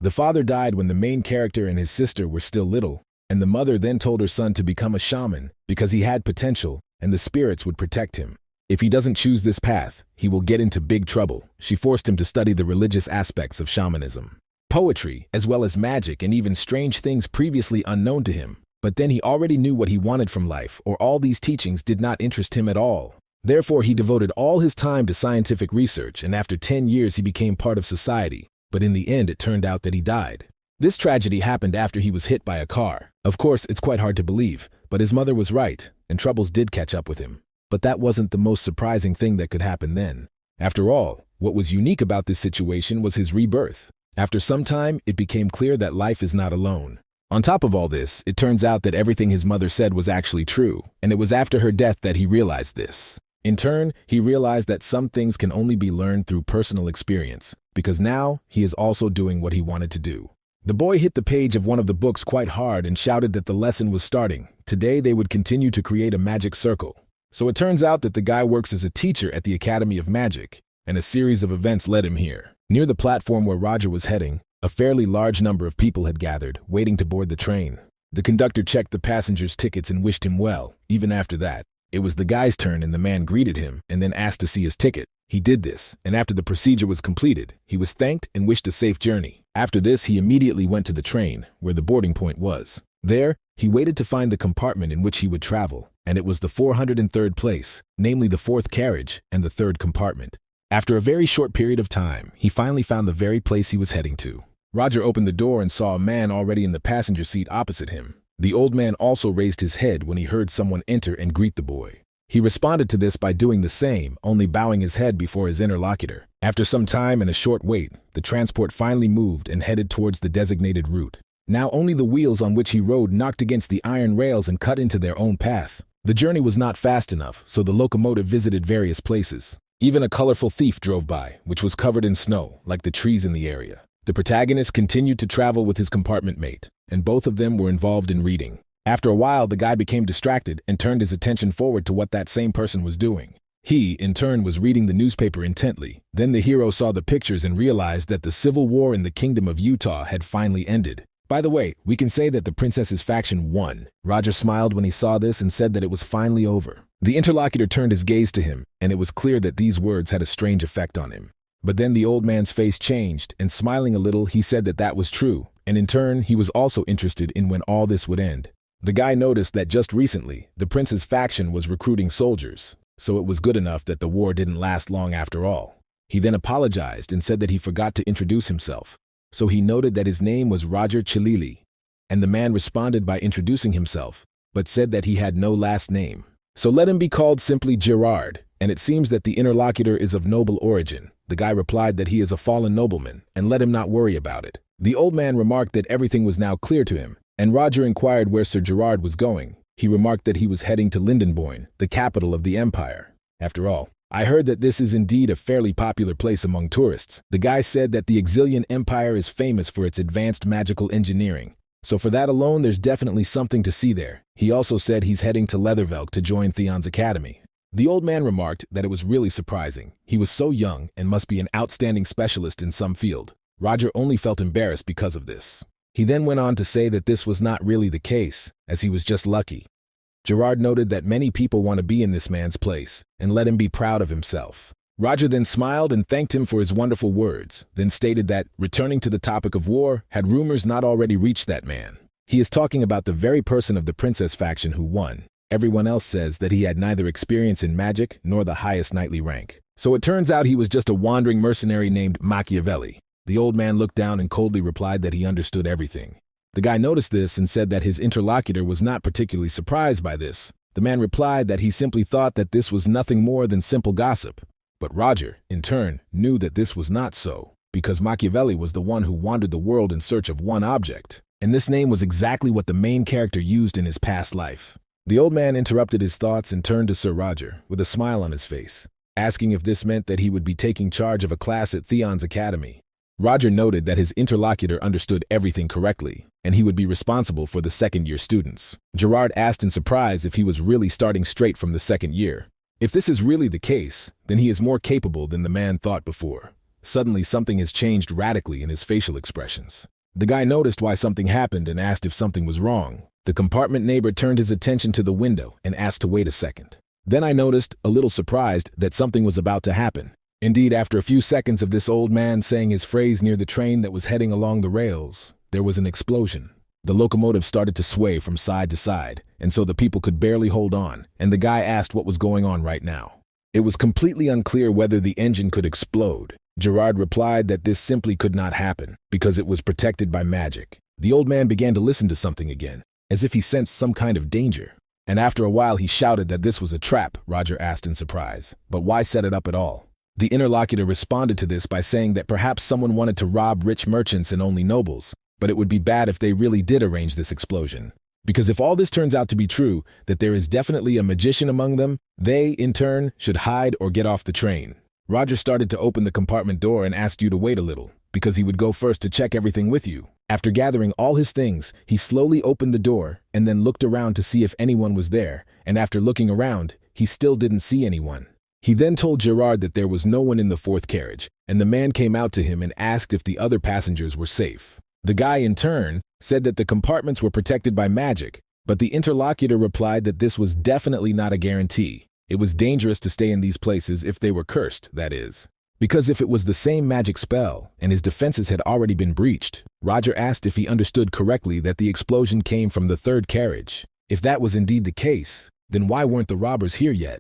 The father died when the main character and his sister were still little, and the mother then told her son to become a shaman because he had potential and the spirits would protect him. If he doesn't choose this path, he will get into big trouble. She forced him to study the religious aspects of shamanism, poetry, as well as magic and even strange things previously unknown to him. But then he already knew what he wanted from life, or all these teachings did not interest him at all. Therefore, he devoted all his time to scientific research, and after 10 years he became part of society. But in the end, it turned out that he died. This tragedy happened after he was hit by a car. Of course, it's quite hard to believe, but his mother was right, and troubles did catch up with him. But that wasn't the most surprising thing that could happen then. After all, what was unique about this situation was his rebirth. After some time, it became clear that life is not alone. On top of all this, it turns out that everything his mother said was actually true, and it was after her death that he realized this. In turn, he realized that some things can only be learned through personal experience, because now he is also doing what he wanted to do. The boy hit the page of one of the books quite hard and shouted that the lesson was starting. Today they would continue to create a magic circle. So it turns out that the guy works as a teacher at the Academy of Magic, and a series of events led him here. Near the platform where Roger was heading, a fairly large number of people had gathered, waiting to board the train. The conductor checked the passengers' tickets and wished him well. Even after that, it was the guy's turn and the man greeted him and then asked to see his ticket. He did this, and after the procedure was completed, he was thanked and wished a safe journey. After this, he immediately went to the train, where the boarding point was. There, he waited to find the compartment in which he would travel, and it was the 403rd place, namely the 4th carriage and the 3rd compartment. After a very short period of time, he finally found the very place he was heading to. Roger opened the door and saw a man already in the passenger seat opposite him. The old man also raised his head when he heard someone enter and greet the boy. He responded to this by doing the same, only bowing his head before his interlocutor. After some time and a short wait, the transport finally moved and headed towards the designated route. Now only the wheels on which he rode knocked against the iron rails and cut into their own path. The journey was not fast enough, so the locomotive visited various places. Even a colorful thief drove by, which was covered in snow, like the trees in the area. The protagonist continued to travel with his compartment mate, and both of them were involved in reading. After a while, the guy became distracted and turned his attention forward to what that same person was doing. He, in turn, was reading the newspaper intently. Then the hero saw the pictures and realized that the civil war in the Kingdom of Utah had finally ended. By the way, we can say that the princess's faction won. Roger smiled when he saw this and said that it was finally over. The interlocutor turned his gaze to him, and it was clear that these words had a strange effect on him. But then the old man's face changed, and smiling a little, he said that that was true, and in turn, he was also interested in when all this would end. The guy noticed that just recently, the prince's faction was recruiting soldiers, so it was good enough that the war didn't last long after all. He then apologized and said that he forgot to introduce himself, so he noted that his name was Roger Chilili, and the man responded by introducing himself, but said that he had no last name. So let him be called simply Gerard, and it seems that the interlocutor is of noble origin. The guy replied that he is a fallen nobleman, and let him not worry about it. The old man remarked that everything was now clear to him, and Roger inquired where Sir Gerard was going. He remarked that he was heading to Lindenborn, the capital of the empire. After all, I heard that this is indeed a fairly popular place among tourists. The guy said that the Exilian Empire is famous for its advanced magical engineering, so for that alone there's definitely something to see there. He also said he's heading to Leathervelk to join Theon's academy. The old man remarked that it was really surprising. He was so young and must be an outstanding specialist in some field. Roger only felt embarrassed because of this. He then went on to say that this was not really the case, as he was just lucky. Gerard noted that many people want to be in this man's place, and let him be proud of himself. Roger then smiled and thanked him for his wonderful words, then stated that, returning to the topic of war, had rumors not already reached that man. He is talking about the very person of the princess faction who won. Everyone else says that he had neither experience in magic nor the highest knightly rank. So it turns out he was just a wandering mercenary named Machiavelli. The old man looked down and coldly replied that he understood everything. The guy noticed this and said that his interlocutor was not particularly surprised by this. The man replied that he simply thought that this was nothing more than simple gossip. But Roger, in turn, knew that this was not so, because Machiavelli was the one who wandered the world in search of one object, and this name was exactly what the main character used in his past life. The old man interrupted his thoughts and turned to Sir Roger, with a smile on his face, asking if this meant that he would be taking charge of a class at Theon's academy. Roger noted that his interlocutor understood everything correctly, and he would be responsible for the second-year students. Gerard asked in surprise if he was really starting straight from the second year. If this is really the case, then he is more capable than the man thought before. Suddenly, something has changed radically in his facial expressions. The guy noticed why something happened and asked if something was wrong. The compartment neighbor turned his attention to the window and asked to wait a second. Then I noticed, a little surprised, that something was about to happen. Indeed, after a few seconds of this old man saying his phrase near the train that was heading along the rails, there was an explosion. The locomotive started to sway from side to side, and so the people could barely hold on, and the guy asked what was going on right now. It was completely unclear whether the engine could explode. Gerard replied that this simply could not happen, because it was protected by magic. The old man began to listen to something again, as if he sensed some kind of danger. And after a while he shouted that this was a trap. Roger asked in surprise, but why set it up at all? The interlocutor responded to this by saying that perhaps someone wanted to rob rich merchants and only nobles, but it would be bad if they really did arrange this explosion. Because if all this turns out to be true, that there is definitely a magician among them, they, in turn, should hide or get off the train. Roger started to open the compartment door and asked you to wait a little, because he would go first to check everything with you. After gathering all his things, he slowly opened the door and then looked around to see if anyone was there, and after looking around, he still didn't see anyone. He then told Gerard that there was no one in the fourth carriage, and the man came out to him and asked if the other passengers were safe. The guy, in turn, said that the compartments were protected by magic, but the interlocutor replied that this was definitely not a guarantee. It was dangerous to stay in these places if they were cursed, that is. Because if it was the same magic spell, and his defenses had already been breached, Roger asked if he understood correctly that the explosion came from the third carriage. If that was indeed the case, then why weren't the robbers here yet?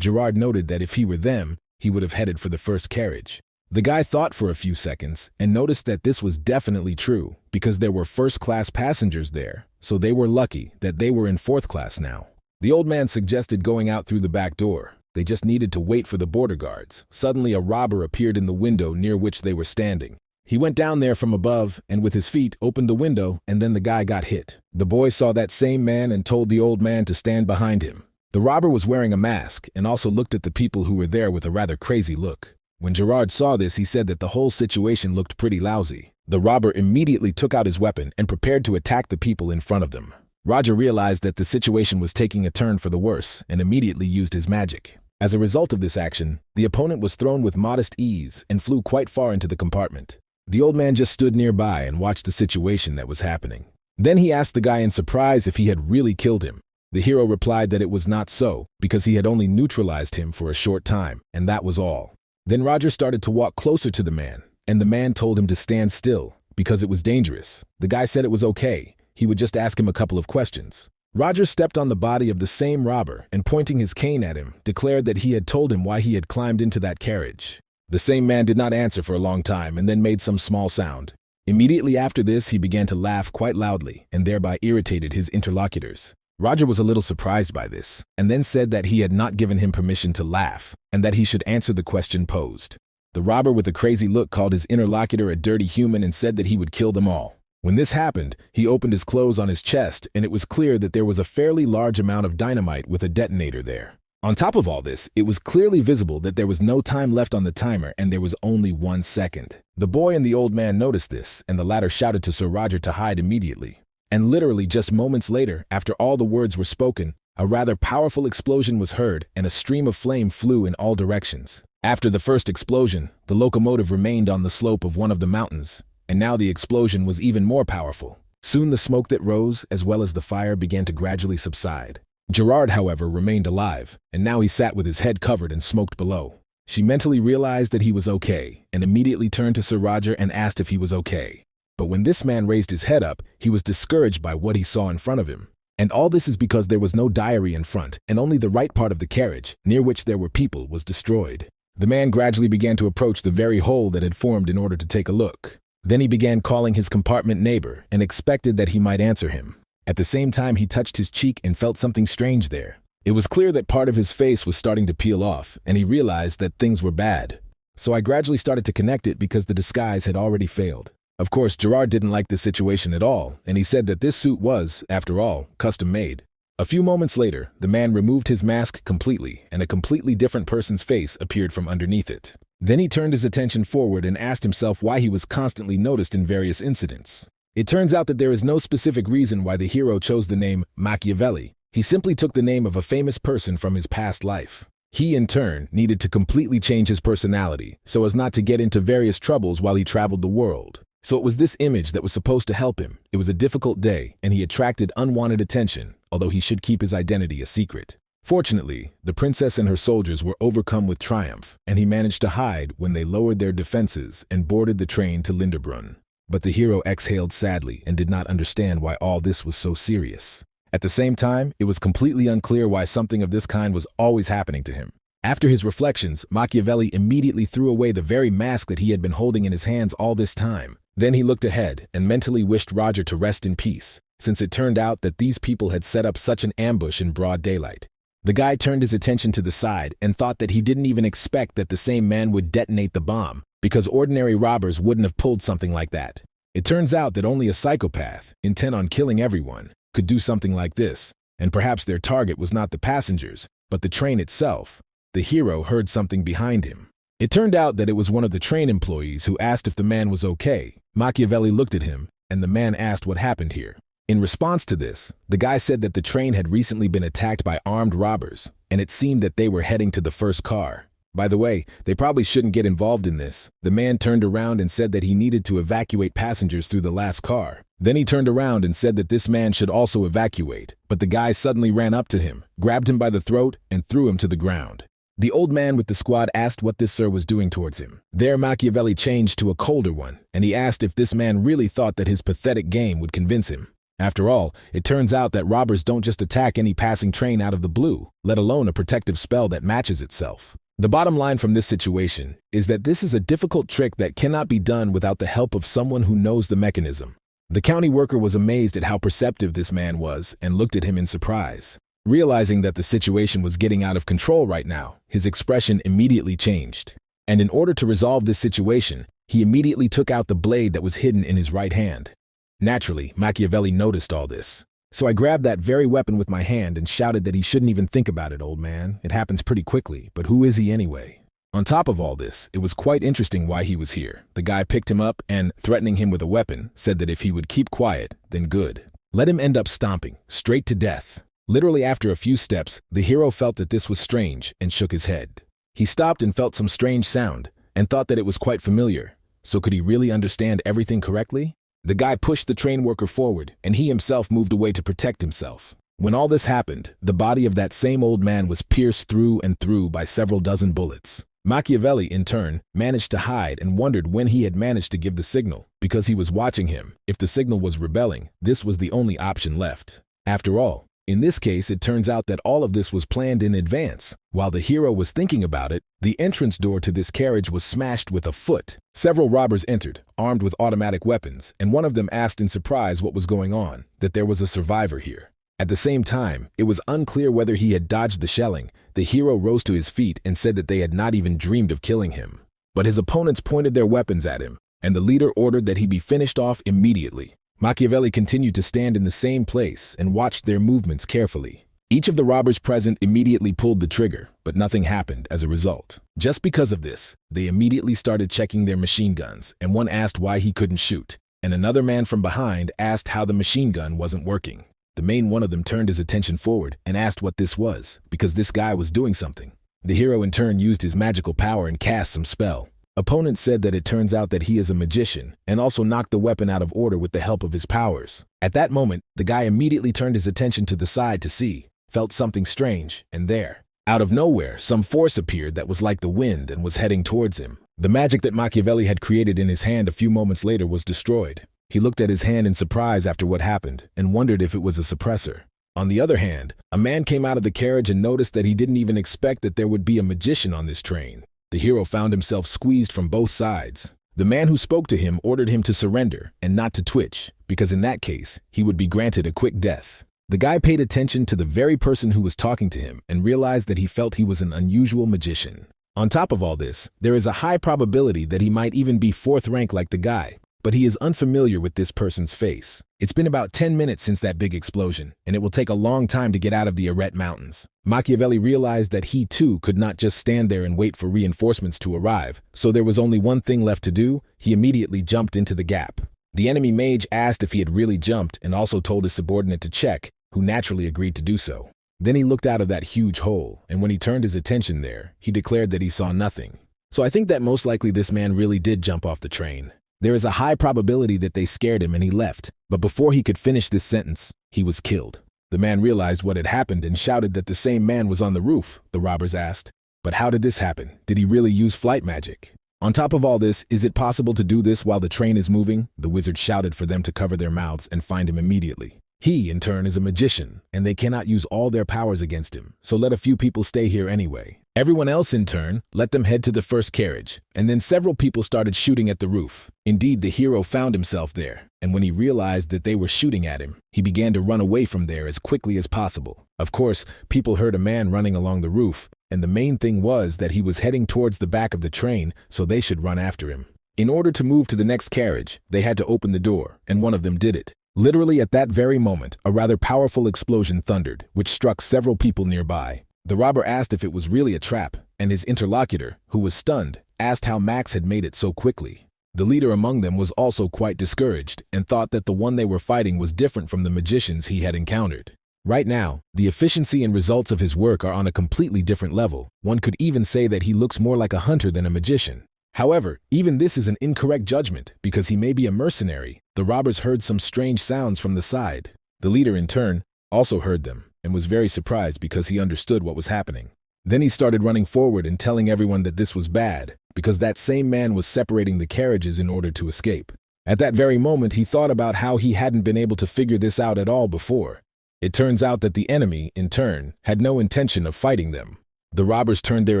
Gerard noted that if he were them, he would have headed for the first carriage. The guy thought for a few seconds and noticed that this was definitely true because there were first-class passengers there, so they were lucky that they were in fourth class now. The old man suggested going out through the back door. They just needed to wait for the border guards. Suddenly a robber appeared in the window near which they were standing. He went down there from above and with his feet opened the window, and then the guy got hit. The boy saw that same man and told the old man to stand behind him. The robber was wearing a mask and also looked at the people who were there with a rather crazy look. When Gerard saw this, he said that the whole situation looked pretty lousy. The robber immediately took out his weapon and prepared to attack the people in front of them. Roger realized that the situation was taking a turn for the worse and immediately used his magic. As a result of this action, the opponent was thrown with modest ease and flew quite far into the compartment. The old man just stood nearby and watched the situation that was happening. Then he asked the guy in surprise if he had really killed him. The hero replied that it was not so, because he had only neutralized him for a short time, and that was all. Then Roger started to walk closer to the man, and the man told him to stand still, because it was dangerous. The guy said it was okay, he would just ask him a couple of questions. Roger stepped on the body of the same robber and pointing his cane at him, declared that he had told him why he had climbed into that carriage. The same man did not answer for a long time and then made some small sound. Immediately after this, he began to laugh quite loudly and thereby irritated his interlocutors. Roger was a little surprised by this, and then said that he had not given him permission to laugh, and that he should answer the question posed. The robber with a crazy look called his interlocutor a dirty human and said that he would kill them all. When this happened, he opened his clothes on his chest, and it was clear that there was a fairly large amount of dynamite with a detonator there. On top of all this, it was clearly visible that there was no time left on the timer and there was only 1 second. The boy and the old man noticed this, and the latter shouted to Sir Roger to hide immediately. And literally just moments later, after all the words were spoken, a rather powerful explosion was heard and a stream of flame flew in all directions. After the first explosion, the locomotive remained on the slope of one of the mountains, and now the explosion was even more powerful. Soon the smoke that rose, as well as the fire, began to gradually subside. Gerard, however, remained alive, and now he sat with his head covered and smoked below. She mentally realized that he was okay, and immediately turned to Sir Roger and asked if he was okay. But when this man raised his head up, he was discouraged by what he saw in front of him. And all this is because there was no diary in front, and only the right part of the carriage, near which there were people, was destroyed. The man gradually began to approach the very hole that had formed in order to take a look. Then he began calling his compartment neighbor and expected that he might answer him. At the same time, he touched his cheek and felt something strange there. It was clear that part of his face was starting to peel off, and he realized that things were bad. So I gradually started to connect it because the disguise had already failed. Of course, Gerard didn't like this situation at all, and he said that this suit was, after all, custom-made. A few moments later, the man removed his mask completely, and a completely different person's face appeared from underneath it. Then he turned his attention forward and asked himself why he was constantly noticed in various incidents. It turns out that there is no specific reason why the hero chose the name Machiavelli. He simply took the name of a famous person from his past life. He, in turn, needed to completely change his personality so as not to get into various troubles while he traveled the world. So it was this image that was supposed to help him. It was a difficult day, and he attracted unwanted attention, although he should keep his identity a secret. Fortunately, the princess and her soldiers were overcome with triumph, and he managed to hide when they lowered their defenses and boarded the train to Linderbrunn. But the hero exhaled sadly and did not understand why all this was so serious. At the same time, it was completely unclear why something of this kind was always happening to him. After his reflections, Machiavelli immediately threw away the very mask that he had been holding in his hands all this time. Then he looked ahead and mentally wished Roger to rest in peace, since it turned out that these people had set up such an ambush in broad daylight. The guy turned his attention to the side and thought that he didn't even expect that the same man would detonate the bomb, because ordinary robbers wouldn't have pulled something like that. It turns out that only a psychopath, intent on killing everyone, could do something like this, and perhaps their target was not the passengers, but the train itself. The hero heard something behind him. It turned out that it was one of the train employees who asked if the man was okay. Machiavelli looked at him, and the man asked what happened here. In response to this, the guy said that the train had recently been attacked by armed robbers, and it seemed that they were heading to the first car. By the way, they probably shouldn't get involved in this. The man turned around and said that he needed to evacuate passengers through the last car. Then he turned around and said that this man should also evacuate, but the guy suddenly ran up to him, grabbed him by the throat, and threw him to the ground. The old man with the squad asked what this sir was doing towards him. There Machiavelli changed to a colder one, and he asked if this man really thought that his pathetic game would convince him. After all, it turns out that robbers don't just attack any passing train out of the blue, let alone a protective spell that matches itself. The bottom line from this situation is that this is a difficult trick that cannot be done without the help of someone who knows the mechanism. The county worker was amazed at how perceptive this man was and looked at him in surprise. Realizing that the situation was getting out of control right now, his expression immediately changed. And in order to resolve this situation, he immediately took out the blade that was hidden in his right hand. Naturally, Machiavelli noticed all this. So I grabbed that very weapon with my hand and shouted that he shouldn't even think about it, old man. It happens pretty quickly, but who is he anyway? On top of all this, it was quite interesting why he was here. The guy picked him up and, threatening him with a weapon, said that if he would keep quiet, then good. Let him end up stomping, straight to death. Literally after a few steps, the hero felt that this was strange and shook his head. He stopped and felt some strange sound and thought that it was quite familiar. So could he really understand everything correctly? The guy pushed the train worker forward, and he himself moved away to protect himself. When all this happened, the body of that same old man was pierced through and through by several dozen bullets. Machiavelli, in turn, managed to hide and wondered when he had managed to give the signal, because he was watching him. If the signal was rebelling, this was the only option left. After all, in this case, it turns out that all of this was planned in advance. While the hero was thinking about it, the entrance door to this carriage was smashed with a foot. Several robbers entered, armed with automatic weapons, and one of them asked in surprise what was going on, that there was a survivor here. At the same time, it was unclear whether he had dodged the shelling. The hero rose to his feet and said that they had not even dreamed of killing him. But his opponents pointed their weapons at him, and the leader ordered that he be finished off immediately. Machiavelli continued to stand in the same place and watched their movements carefully. Each of the robbers present immediately pulled the trigger, but nothing happened as a result. Just because of this, they immediately started checking their machine guns, and one asked why he couldn't shoot, and another man from behind asked how the machine gun wasn't working. The main one of them turned his attention forward and asked what this was, because this guy was doing something. The hero in turn used his magical power and cast some spell. Opponents said that it turns out that he is a magician and also knocked the weapon out of order with the help of his powers. At that moment, the guy immediately turned his attention to the side to see, felt something strange, and there, out of nowhere, some force appeared that was like the wind and was heading towards him. The magic that Machiavelli had created in his hand a few moments later was destroyed. He looked at his hand in surprise after what happened and wondered if it was a suppressor. On the other hand, a man came out of the carriage and noticed that he didn't even expect that there would be a magician on this train. The hero found himself squeezed from both sides. The man who spoke to him ordered him to surrender and not to twitch, because in that case, he would be granted a quick death. The guy paid attention to the very person who was talking to him and realized that he felt he was an unusual magician. On top of all this, there is a high probability that he might even be fourth rank like the guy, but he is unfamiliar with this person's face. It's been about 10 minutes since that big explosion, and it will take a long time to get out of the Arete Mountains. Machiavelli realized that he too could not just stand there and wait for reinforcements to arrive, so there was only one thing left to do. He immediately jumped into the gap. The enemy mage asked if he had really jumped and also told his subordinate to check, who naturally agreed to do so. Then he looked out of that huge hole, and when he turned his attention there, he declared that he saw nothing. So I think that most likely this man really did jump off the train. There is a high probability that they scared him and he left, but before he could finish this sentence, he was killed. The man realized what had happened and shouted that the same man was on the roof, the robbers asked. But how did this happen? Did he really use flight magic? On top of all this, is it possible to do this while the train is moving? The wizard shouted for them to cover their mouths and find him immediately. He, in turn, is a magician, and they cannot use all their powers against him, so let a few people stay here anyway. Everyone else, in turn, let them head to the first carriage, and then several people started shooting at the roof. Indeed, the hero found himself there, and when he realized that they were shooting at him, he began to run away from there as quickly as possible. Of course, people heard a man running along the roof, and the main thing was that he was heading towards the back of the train, so they should run after him. In order to move to the next carriage, they had to open the door, and one of them did it. Literally at that very moment, a rather powerful explosion thundered, which struck several people nearby. The robber asked if it was really a trap, and his interlocutor, who was stunned, asked how Max had made it so quickly. The leader among them was also quite discouraged and thought that the one they were fighting was different from the magicians he had encountered. Right now, the efficiency and results of his work are on a completely different level. One could even say that he looks more like a hunter than a magician. However, even this is an incorrect judgment, because he may be a mercenary. The robbers heard some strange sounds from the side. The leader, in turn, also heard them, and was very surprised because he understood what was happening. Then he started running forward and telling everyone that this was bad, because that same man was separating the carriages in order to escape. At that very moment, he thought about how he hadn't been able to figure this out at all before. It turns out that the enemy, in turn, had no intention of fighting them. The robbers turned their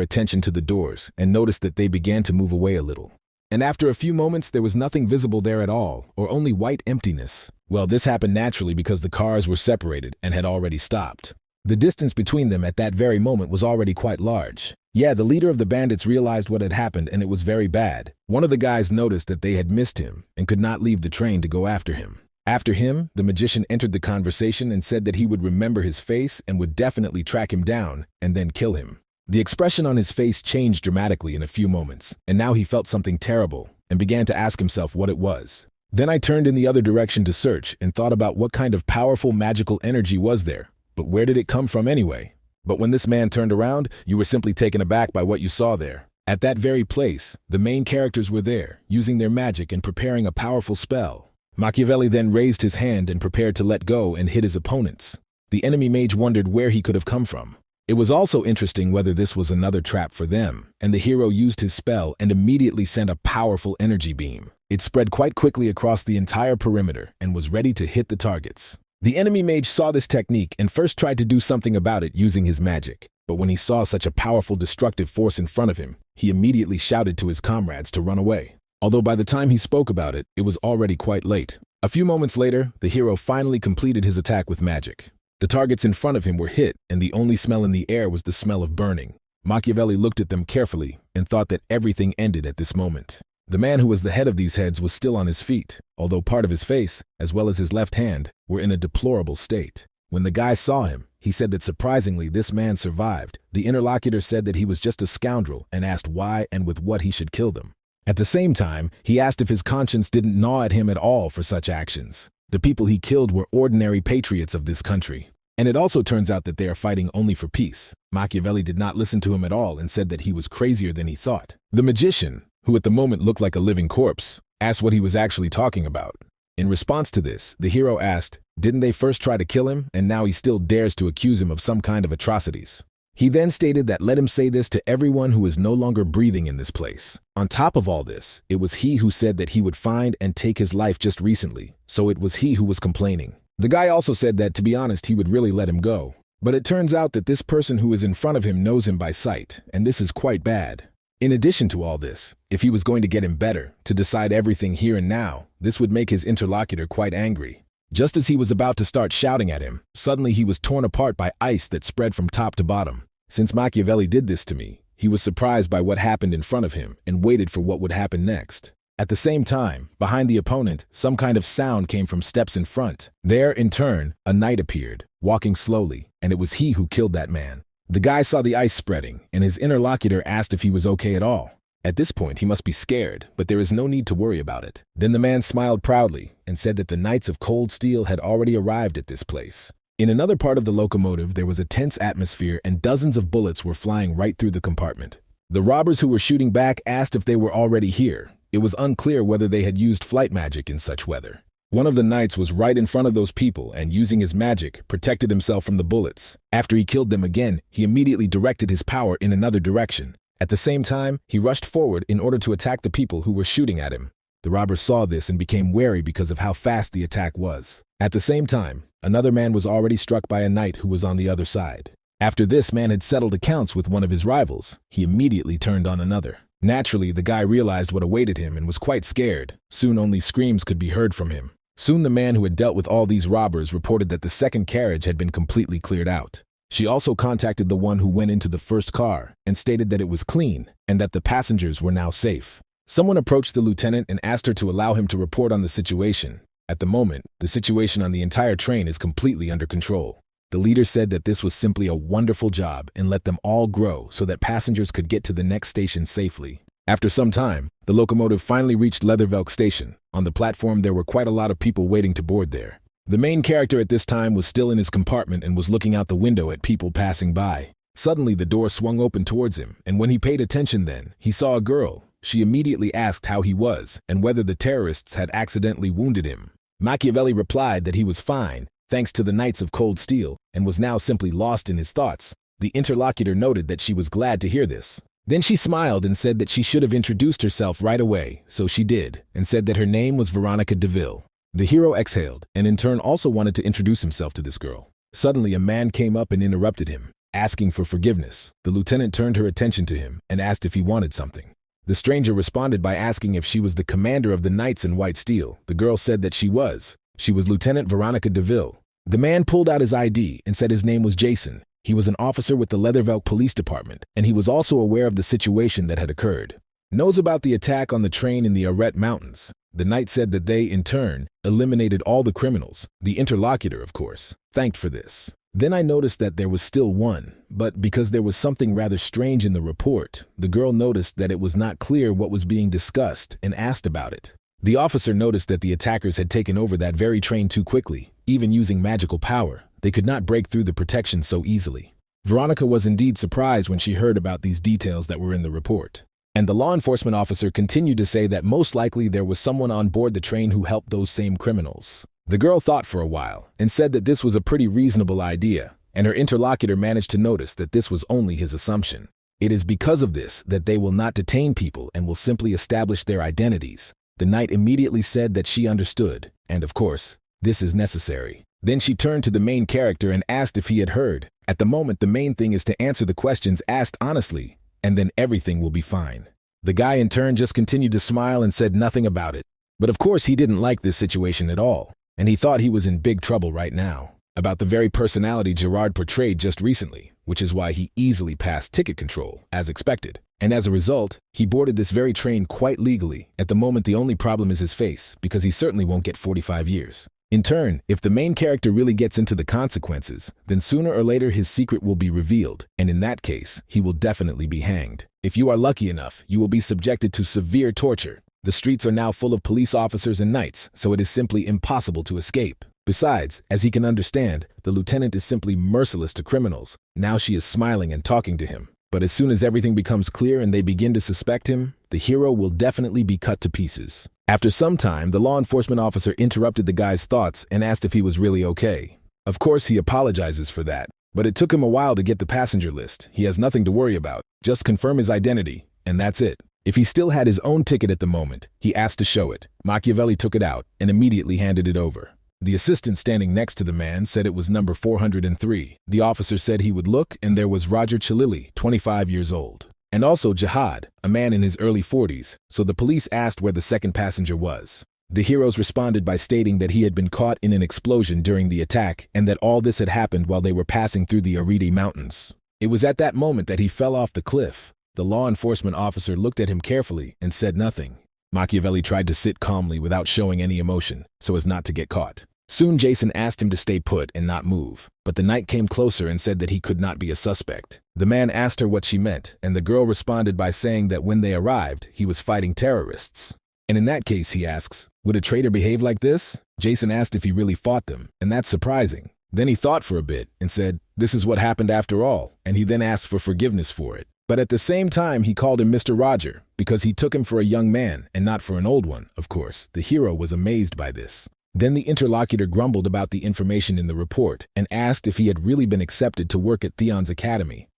attention to the doors and noticed that they began to move away a little. And after a few moments, there was nothing visible there at all, or only white emptiness. Well, this happened naturally because the cars were separated and had already stopped. The distance between them at that very moment was already quite large. Yeah, the leader of the bandits realized what had happened, and it was very bad. One of the guys noticed that they had missed him and could not leave the train to go after him. After him, the magician entered the conversation and said that he would remember his face and would definitely track him down and then kill him. The expression on his face changed dramatically in a few moments, and now he felt something terrible and began to ask himself what it was. Then I turned in the other direction to search and thought about what kind of powerful magical energy was there, but where did it come from anyway? But when this man turned around, you were simply taken aback by what you saw there. At that very place, the main characters were there, using their magic and preparing a powerful spell. Machiavelli then raised his hand and prepared to let go and hit his opponents. The enemy mage wondered where he could have come from. It was also interesting whether this was another trap for them, and the hero used his spell and immediately sent a powerful energy beam. It spread quite quickly across the entire perimeter and was ready to hit the targets. The enemy mage saw this technique and first tried to do something about it using his magic, but when he saw such a powerful destructive force in front of him, he immediately shouted to his comrades to run away. Although by the time he spoke about it, it was already quite late. A few moments later, the hero finally completed his attack with magic. The targets in front of him were hit, and the only smell in the air was the smell of burning. Machiavelli looked at them carefully and thought that everything ended at this moment. The man who was the head of these heads was still on his feet, although part of his face, as well as his left hand, were in a deplorable state. When the guy saw him, he said that surprisingly this man survived. The interlocutor said that he was just a scoundrel and asked why and with what he should kill them. At the same time, he asked if his conscience didn't gnaw at him at all for such actions. The people he killed were ordinary patriots of this country. And it also turns out that they are fighting only for peace. Machiavelli did not listen to him at all and said that he was crazier than he thought. The magician, who at the moment looked like a living corpse, asked what he was actually talking about. In response to this, the hero asked, didn't they first try to kill him, and now he still dares to accuse him of some kind of atrocities? He then stated that let him say this to everyone who is no longer breathing in this place. On top of all this, it was he who said that he would find and take his life just recently, so it was he who was complaining. The guy also said that, to be honest, he would really let him go. But it turns out that this person who is in front of him knows him by sight, and this is quite bad. In addition to all this, if he was going to get him better, to decide everything here and now, this would make his interlocutor quite angry. Just as he was about to start shouting at him, suddenly he was torn apart by ice that spread from top to bottom. Since Machiavelli did this to me, he was surprised by what happened in front of him and waited for what would happen next. At the same time, behind the opponent, some kind of sound came from steps in front. There, in turn, a knight appeared, walking slowly, and it was he who killed that man. The guy saw the ice spreading, and his interlocutor asked if he was okay at all. At this point, he must be scared, but there is no need to worry about it. Then the man smiled proudly and said that the Knights of Cold Steel had already arrived at this place. In another part of the locomotive, there was a tense atmosphere and dozens of bullets were flying right through the compartment. The robbers who were shooting back asked if they were already here. It was unclear whether they had used flight magic in such weather. One of the knights was right in front of those people and, using his magic, protected himself from the bullets. After he killed them again, he immediately directed his power in another direction. At the same time, he rushed forward in order to attack the people who were shooting at him. The robbers saw this and became wary because of how fast the attack was. At the same time, another man was already struck by a knight who was on the other side. After this man had settled accounts with one of his rivals, he immediately turned on another. Naturally, the guy realized what awaited him and was quite scared. Soon only screams could be heard from him. Soon the man who had dealt with all these robbers reported that the second carriage had been completely cleared out. She also contacted the one who went into the first car and stated that it was clean and that the passengers were now safe. Someone approached the lieutenant and asked her to allow him to report on the situation. At the moment, the situation on the entire train is completely under control. The leader said that this was simply a wonderful job and let them all grow so that passengers could get to the next station safely. After some time, the locomotive finally reached Leathervelk station. On the platform, there were quite a lot of people waiting to board there. The main character at this time was still in his compartment and was looking out the window at people passing by. Suddenly, the door swung open towards him, and when he paid attention then, he saw a girl. She immediately asked how he was and whether the terrorists had accidentally wounded him. Machiavelli replied that he was fine, thanks to the Knights of Cold Steel, and was now simply lost in his thoughts. The interlocutor noted that she was glad to hear this. Then she smiled and said that she should have introduced herself right away, so she did, and said that her name was Veronica DeVille. The hero exhaled, and in turn also wanted to introduce himself to this girl. Suddenly a man came up and interrupted him, asking for forgiveness. The lieutenant turned her attention to him and asked if he wanted something. The stranger responded by asking if she was the commander of the Knights in White Steel. The girl said that she was. She was Lieutenant Veronica DeVille. The man pulled out his ID and said his name was Jason. He was an officer with the Leathervelk Police Department, and he was also aware of the situation that had occurred. Knows about the attack on the train in the Arret Mountains. The knight said that they, in turn, eliminated all the criminals. The interlocutor, of course, thanked for this. Then I noticed that there was still one, but because there was something rather strange in the report, the girl noticed that it was not clear what was being discussed and asked about it. The officer noticed that the attackers had taken over that very train too quickly, even using magical power. They could not break through the protection so easily. Veronica was indeed surprised when she heard about these details that were in the report. And the law enforcement officer continued to say that most likely there was someone on board the train who helped those same criminals. The girl thought for a while and said that this was a pretty reasonable idea, and her interlocutor managed to notice that this was only his assumption. It is because of this that they will not detain people and will simply establish their identities. The knight immediately said that she understood, and of course, this is necessary. Then she turned to the main character and asked if he had heard. At the moment, the main thing is to answer the questions asked honestly, and then everything will be fine. The guy in turn just continued to smile and said nothing about it. But of course he didn't like this situation at all, and he thought he was in big trouble right now, about the very personality Gerard portrayed just recently, which is why he easily passed ticket control, as expected. And as a result, he boarded this very train quite legally. At the moment the only problem is his face, because he certainly won't get 45 years. In turn, if the main character really gets into the consequences, then sooner or later his secret will be revealed, and in that case, he will definitely be hanged. If you are lucky enough, you will be subjected to severe torture. The streets are now full of police officers and knights, so it is simply impossible to escape. Besides, as he can understand, the lieutenant is simply merciless to criminals. Now she is smiling and talking to him. But as soon as everything becomes clear and they begin to suspect him, the hero will definitely be cut to pieces. After some time, the law enforcement officer interrupted the guy's thoughts and asked if he was really okay. Of course, he apologizes for that, but it took him a while to get the passenger list. He has nothing to worry about. Just confirm his identity, and that's it. If he still had his own ticket at the moment, he asked to show it. Machiavelli took it out and immediately handed it over. The assistant standing next to the man said it was number 403. The officer said he would look, and there was Roger Chalili, 25 years old. And also Jihad, a man in his early 40s, so the police asked where the second passenger was. The heroes responded by stating that he had been caught in an explosion during the attack and that all this had happened while they were passing through the Arete Mountains. It was at that moment that he fell off the cliff. The law enforcement officer looked at him carefully and said nothing. Machiavelli tried to sit calmly without showing any emotion, so as not to get caught. Soon Jason asked him to stay put and not move, but the knight came closer and said that he could not be a suspect. The man asked her what she meant, and the girl responded by saying that when they arrived, he was fighting terrorists. And in that case, he asks, would a traitor behave like this? Jason asked if he really fought them, and that's surprising. Then he thought for a bit and said, "This is what happened after all," and he then asked for forgiveness for it. But at the same time, he called him Mr. Roger because he took him for a young man and not for an old one, of course. The hero was amazed by this. Then the interlocutor grumbled about the information in the report and asked if he had really been accepted to work at Theon's academy.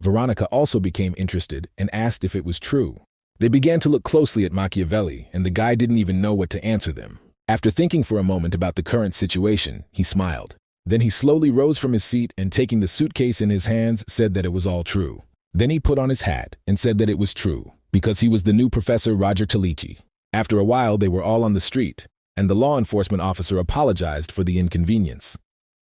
Veronica also became interested and asked if it was true. They began to look closely at Machiavelli, and the guy didn't even know what to answer them. After thinking for a moment about the current situation, he smiled. Then he slowly rose from his seat and, taking the suitcase in his hands, said that it was all true. Then he put on his hat and said that it was true, because he was the new Professor Roger Chalici. After a while, they were all on the street, and the law enforcement officer apologized for the inconvenience.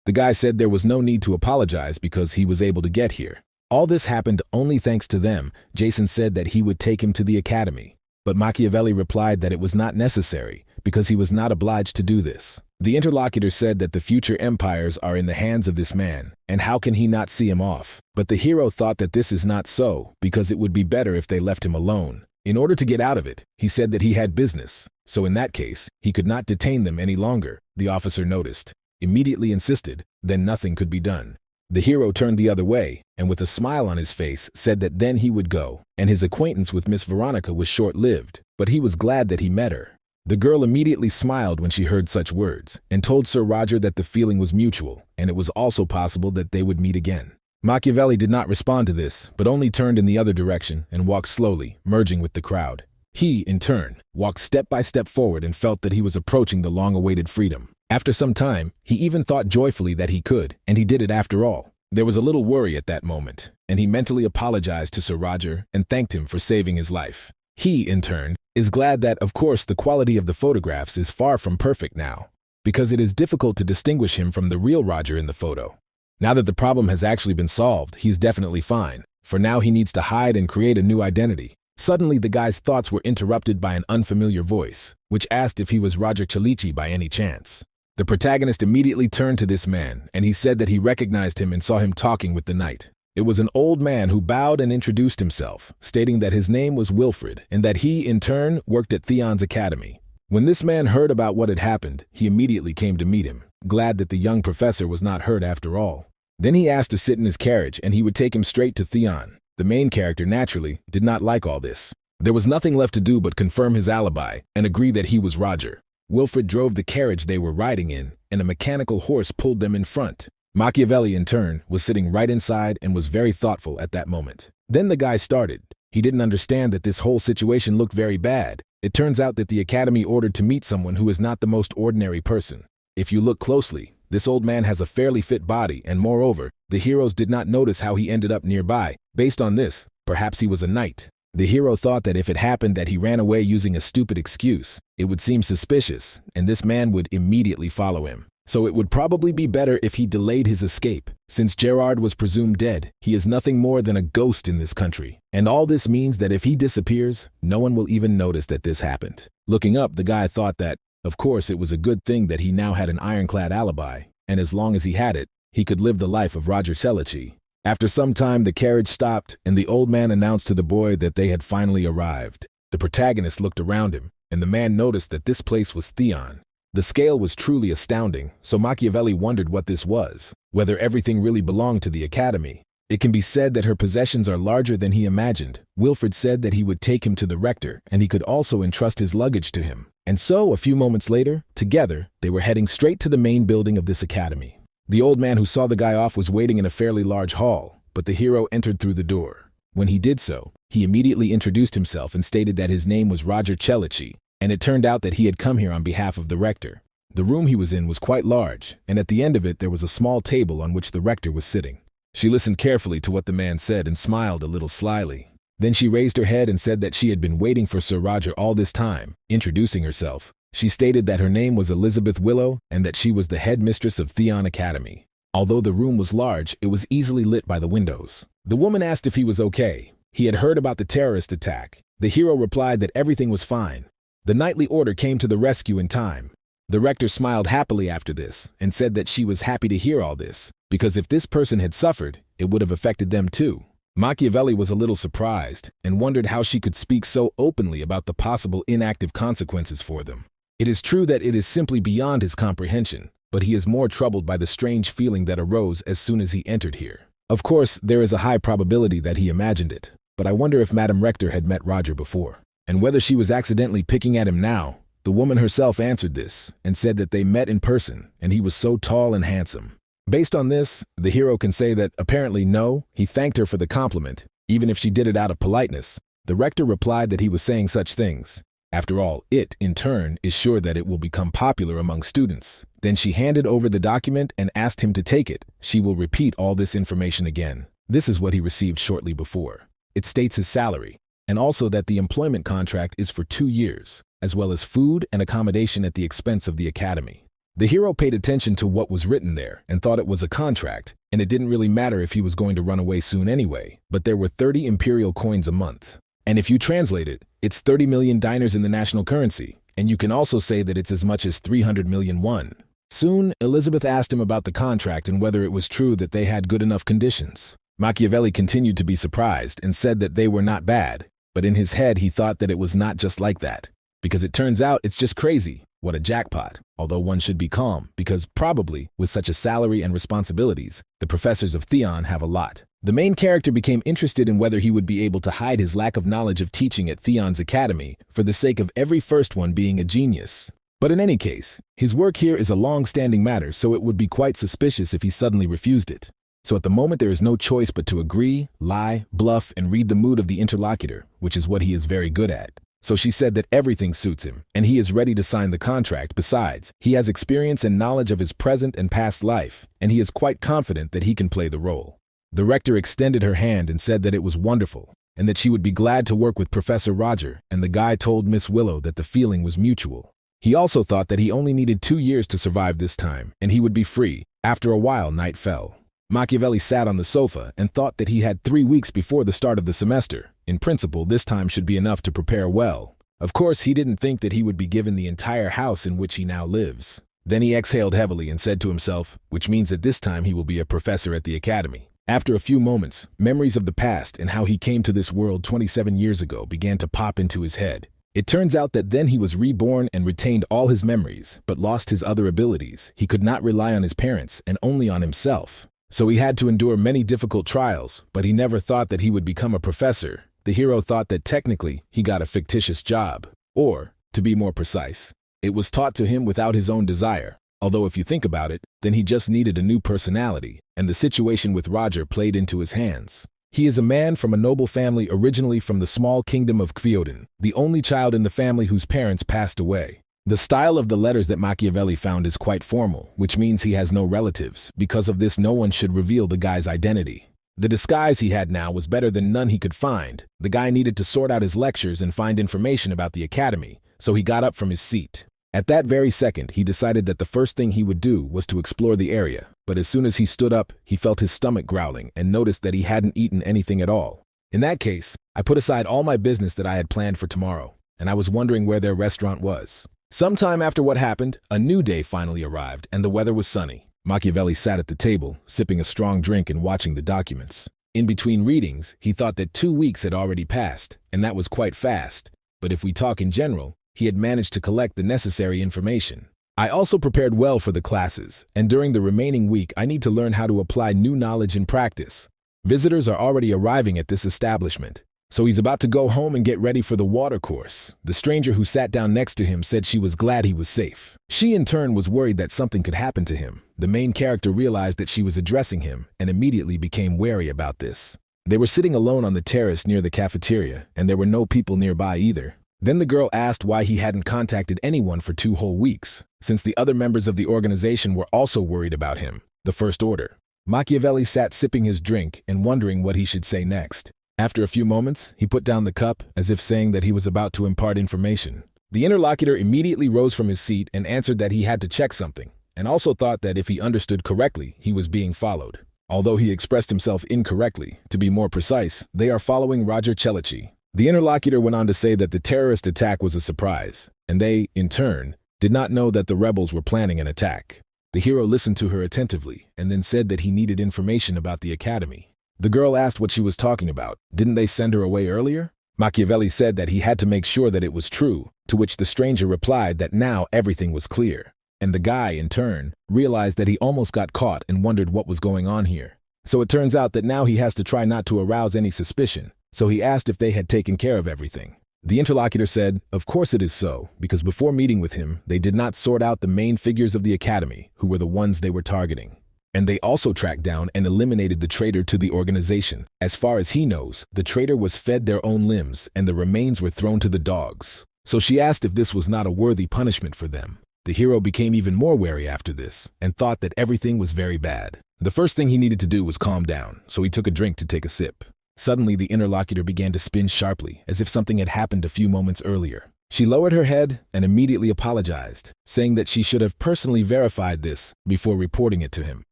The guy said there was no need to apologize because he was able to get here. All this happened only thanks to them. Jason said that he would take him to the academy, but Machiavelli replied that it was not necessary because he was not obliged to do this. The interlocutor said that the future empires are in the hands of this man, and how can he not see him off? But the hero thought that this is not so because it would be better if they left him alone. In order to get out of it, he said that he had business, so in that case, he could not detain them any longer. The officer noticed, immediately insisted, then nothing could be done. The hero turned the other way, and with a smile on his face, said that then he would go, and his acquaintance with Miss Veronica was short-lived, but he was glad that he met her. The girl immediately smiled when she heard such words, and told Sir Roger that the feeling was mutual, and it was also possible that they would meet again. Machiavelli did not respond to this, but only turned in the other direction and walked slowly, merging with the crowd. He, in turn, walked step by step forward and felt that he was approaching the long-awaited freedom. After some time, he even thought joyfully that he could, and he did it after all. There was a little worry at that moment, and he mentally apologized to Sir Roger and thanked him for saving his life. He, in turn, is glad that, of course, the quality of the photographs is far from perfect now, because it is difficult to distinguish him from the real Roger in the photo. Now that the problem has actually been solved, he's definitely fine, for now he needs to hide and create a new identity. Suddenly, the guy's thoughts were interrupted by an unfamiliar voice, which asked if he was Roger Chalici by any chance. The protagonist immediately turned to this man, and he said that he recognized him and saw him talking with the knight. It was an old man who bowed and introduced himself, stating that his name was Wilfred, and that he, in turn, worked at Theon's academy. When this man heard about what had happened, he immediately came to meet him, glad that the young professor was not hurt after all. Then he asked to sit in his carriage, and he would take him straight to Theon. The main character, naturally, did not like all this. There was nothing left to do but confirm his alibi and agree that he was Roger. Wilfred drove the carriage they were riding in, and a mechanical horse pulled them in front. Machiavelli, in turn, was sitting right inside and was very thoughtful at that moment. Then the guy started. He didn't understand that this whole situation looked very bad. It turns out that the academy ordered to meet someone who is not the most ordinary person. If you look closely, this old man has a fairly fit body, and moreover, the heroes did not notice how he ended up nearby. Based on this, perhaps he was a knight. The hero thought that if it happened that he ran away using a stupid excuse, it would seem suspicious, and this man would immediately follow him. So it would probably be better if he delayed his escape. Since Gerard was presumed dead, he is nothing more than a ghost in this country. And all this means that if he disappears, no one will even notice that this happened. Looking up, the guy thought that, of course, it was a good thing that he now had an ironclad alibi, and as long as he had it, he could live the life of Roger Chalici. After some time, the carriage stopped, and the old man announced to the boy that they had finally arrived. The protagonist looked around him, and the man noticed that this place was Theon. The scale was truly astounding, so Machiavelli wondered what this was, whether everything really belonged to the academy. It can be said that her possessions are larger than he imagined. Wilfred said that he would take him to the rector, and he could also entrust his luggage to him. And so, a few moments later, together, they were heading straight to the main building of this academy. The old man who saw the guy off was waiting in a fairly large hall, but the hero entered through the door. When he did so, he immediately introduced himself and stated that his name was Roger Chalici, and it turned out that he had come here on behalf of the rector. The room he was in was quite large, and at the end of it there was a small table on which the rector was sitting. She listened carefully to what the man said and smiled a little slyly. Then she raised her head and said that she had been waiting for Sir Roger all this time. Introducing herself, she stated that her name was Elizabeth Willow and that she was the headmistress of Theon Academy. Although the room was large, it was easily lit by the windows. The woman asked if he was okay. He had heard about the terrorist attack. The hero replied that everything was fine. The knightly order came to the rescue in time. The rector smiled happily after this and said that she was happy to hear all this, because if this person had suffered, it would have affected them too. Machiavelli was a little surprised and wondered how she could speak so openly about the possible inactive consequences for them. It is true that it is simply beyond his comprehension, but he is more troubled by the strange feeling that arose as soon as he entered here. Of course, there is a high probability that he imagined it, but I wonder if Madam Rector had met Roger before, and whether she was accidentally picking at him now. The woman herself answered this and said that they met in person, and he was so tall and handsome. Based on this, the hero can say that apparently no, he thanked her for the compliment, even if she did it out of politeness. The rector replied that he was saying such things. After all, it, in turn, is sure that it will become popular among students. Then she handed over the document and asked him to take it. She will repeat all this information again. This is what he received shortly before. It states his salary, and also that the employment contract is for 2 years, as well as food and accommodation at the expense of the academy. The hero paid attention to what was written there and thought it was a contract, and it didn't really matter if he was going to run away soon anyway, but there were 30 imperial coins a month. And if you translate it, it's 30 million dinars in the national currency, and you can also say that it's as much as 300 million won. Soon, Elizabeth asked him about the contract and whether it was true that they had good enough conditions. Machiavelli continued to be surprised and said that they were not bad, but in his head he thought that it was not just like that, because it turns out it's just crazy. What a jackpot. Although one should be calm, because probably, with such a salary and responsibilities, the professors of Theon have a lot. The main character became interested in whether he would be able to hide his lack of knowledge of teaching at Theon's academy for the sake of every first one being a genius. But in any case, his work here is a long-standing matter, so it would be quite suspicious if he suddenly refused it. So at the moment there is no choice but to agree, lie, bluff, and read the mood of the interlocutor, which is what he is very good at. So she said that everything suits him, and he is ready to sign the contract. Besides, he has experience and knowledge of his present and past life, and he is quite confident that he can play the role. The rector extended her hand and said that it was wonderful, and that she would be glad to work with Professor Roger, and the guy told Miss Willow that the feeling was mutual. He also thought that he only needed 2 years to survive this time, and he would be free. After a while, night fell. Machiavelli sat on the sofa and thought that he had 3 weeks before the start of the semester. In principle, this time should be enough to prepare well. Of course, he didn't think that he would be given the entire house in which he now lives. Then he exhaled heavily and said to himself, which means that this time he will be a professor at the academy. After a few moments, memories of the past and how he came to this world 27 years ago began to pop into his head. It turns out that then he was reborn and retained all his memories, but lost his other abilities. He could not rely on his parents and only on himself. So he had to endure many difficult trials, but he never thought that he would become a professor. The hero thought that technically he got a fictitious job. Or, to be more precise, it was taught to him without his own desire. Although if you think about it, then he just needed a new personality, and the situation with Roger played into his hands. He is a man from a noble family originally from the small kingdom of Kyoden, the only child in the family whose parents passed away. The style of the letters that Machiavelli found is quite formal, which means he has no relatives. Because of this, no one should reveal the guy's identity. The disguise he had now was better than none he could find. The guy needed to sort out his lectures and find information about the academy, so he got up from his seat. At that very second, he decided that the first thing he would do was to explore the area, but as soon as he stood up, he felt his stomach growling and noticed that he hadn't eaten anything at all. In that case, I put aside all my business that I had planned for tomorrow, and I was wondering where their restaurant was. Sometime after what happened, a new day finally arrived, and the weather was sunny. Machiavelli sat at the table, sipping a strong drink and watching the documents. In between readings, he thought that 2 weeks had already passed, and that was quite fast. But if we talk in general, he had managed to collect the necessary information. I also prepared well for the classes, and during the remaining week I need to learn how to apply new knowledge in practice. Visitors are already arriving at this establishment, so he's about to go home and get ready for the water course. The stranger who sat down next to him said she was glad he was safe. She in turn was worried that something could happen to him. The main character realized that she was addressing him and immediately became wary about this. They were sitting alone on the terrace near the cafeteria, and there were no people nearby either. Then the girl asked why he hadn't contacted anyone for 2 whole weeks, since the other members of the organization were also worried about him. The First Order. Machiavelli sat sipping his drink and wondering what he should say next. After a few moments, he put down the cup, as if saying that he was about to impart information. The interlocutor immediately rose from his seat and answered that he had to check something, and also thought that if he understood correctly, he was being followed. Although he expressed himself incorrectly, to be more precise, they are following Roger Celici. The interlocutor went on to say that the terrorist attack was a surprise, and they, in turn, did not know that the rebels were planning an attack. The hero listened to her attentively, and then said that he needed information about the academy. The girl asked what she was talking about. Didn't they send her away earlier? Machiavelli said that he had to make sure that it was true, to which the stranger replied that now everything was clear. And the guy, in turn, realized that he almost got caught and wondered what was going on here. So it turns out that now he has to try not to arouse any suspicion, so he asked if they had taken care of everything. The interlocutor said, of course it is so, because before meeting with him, they did not sort out the main figures of the academy, who were the ones they were targeting. And they also tracked down and eliminated the traitor to the organization. As far as he knows, the traitor was fed their own limbs, and the remains were thrown to the dogs. So she asked if this was not a worthy punishment for them. The hero became even more wary after this, and thought that everything was very bad. The first thing he needed to do was calm down, so he took a drink to take a sip. Suddenly, the interlocutor began to spin sharply, as if something had happened a few moments earlier. She lowered her head and immediately apologized, saying that she should have personally verified this before reporting it to him.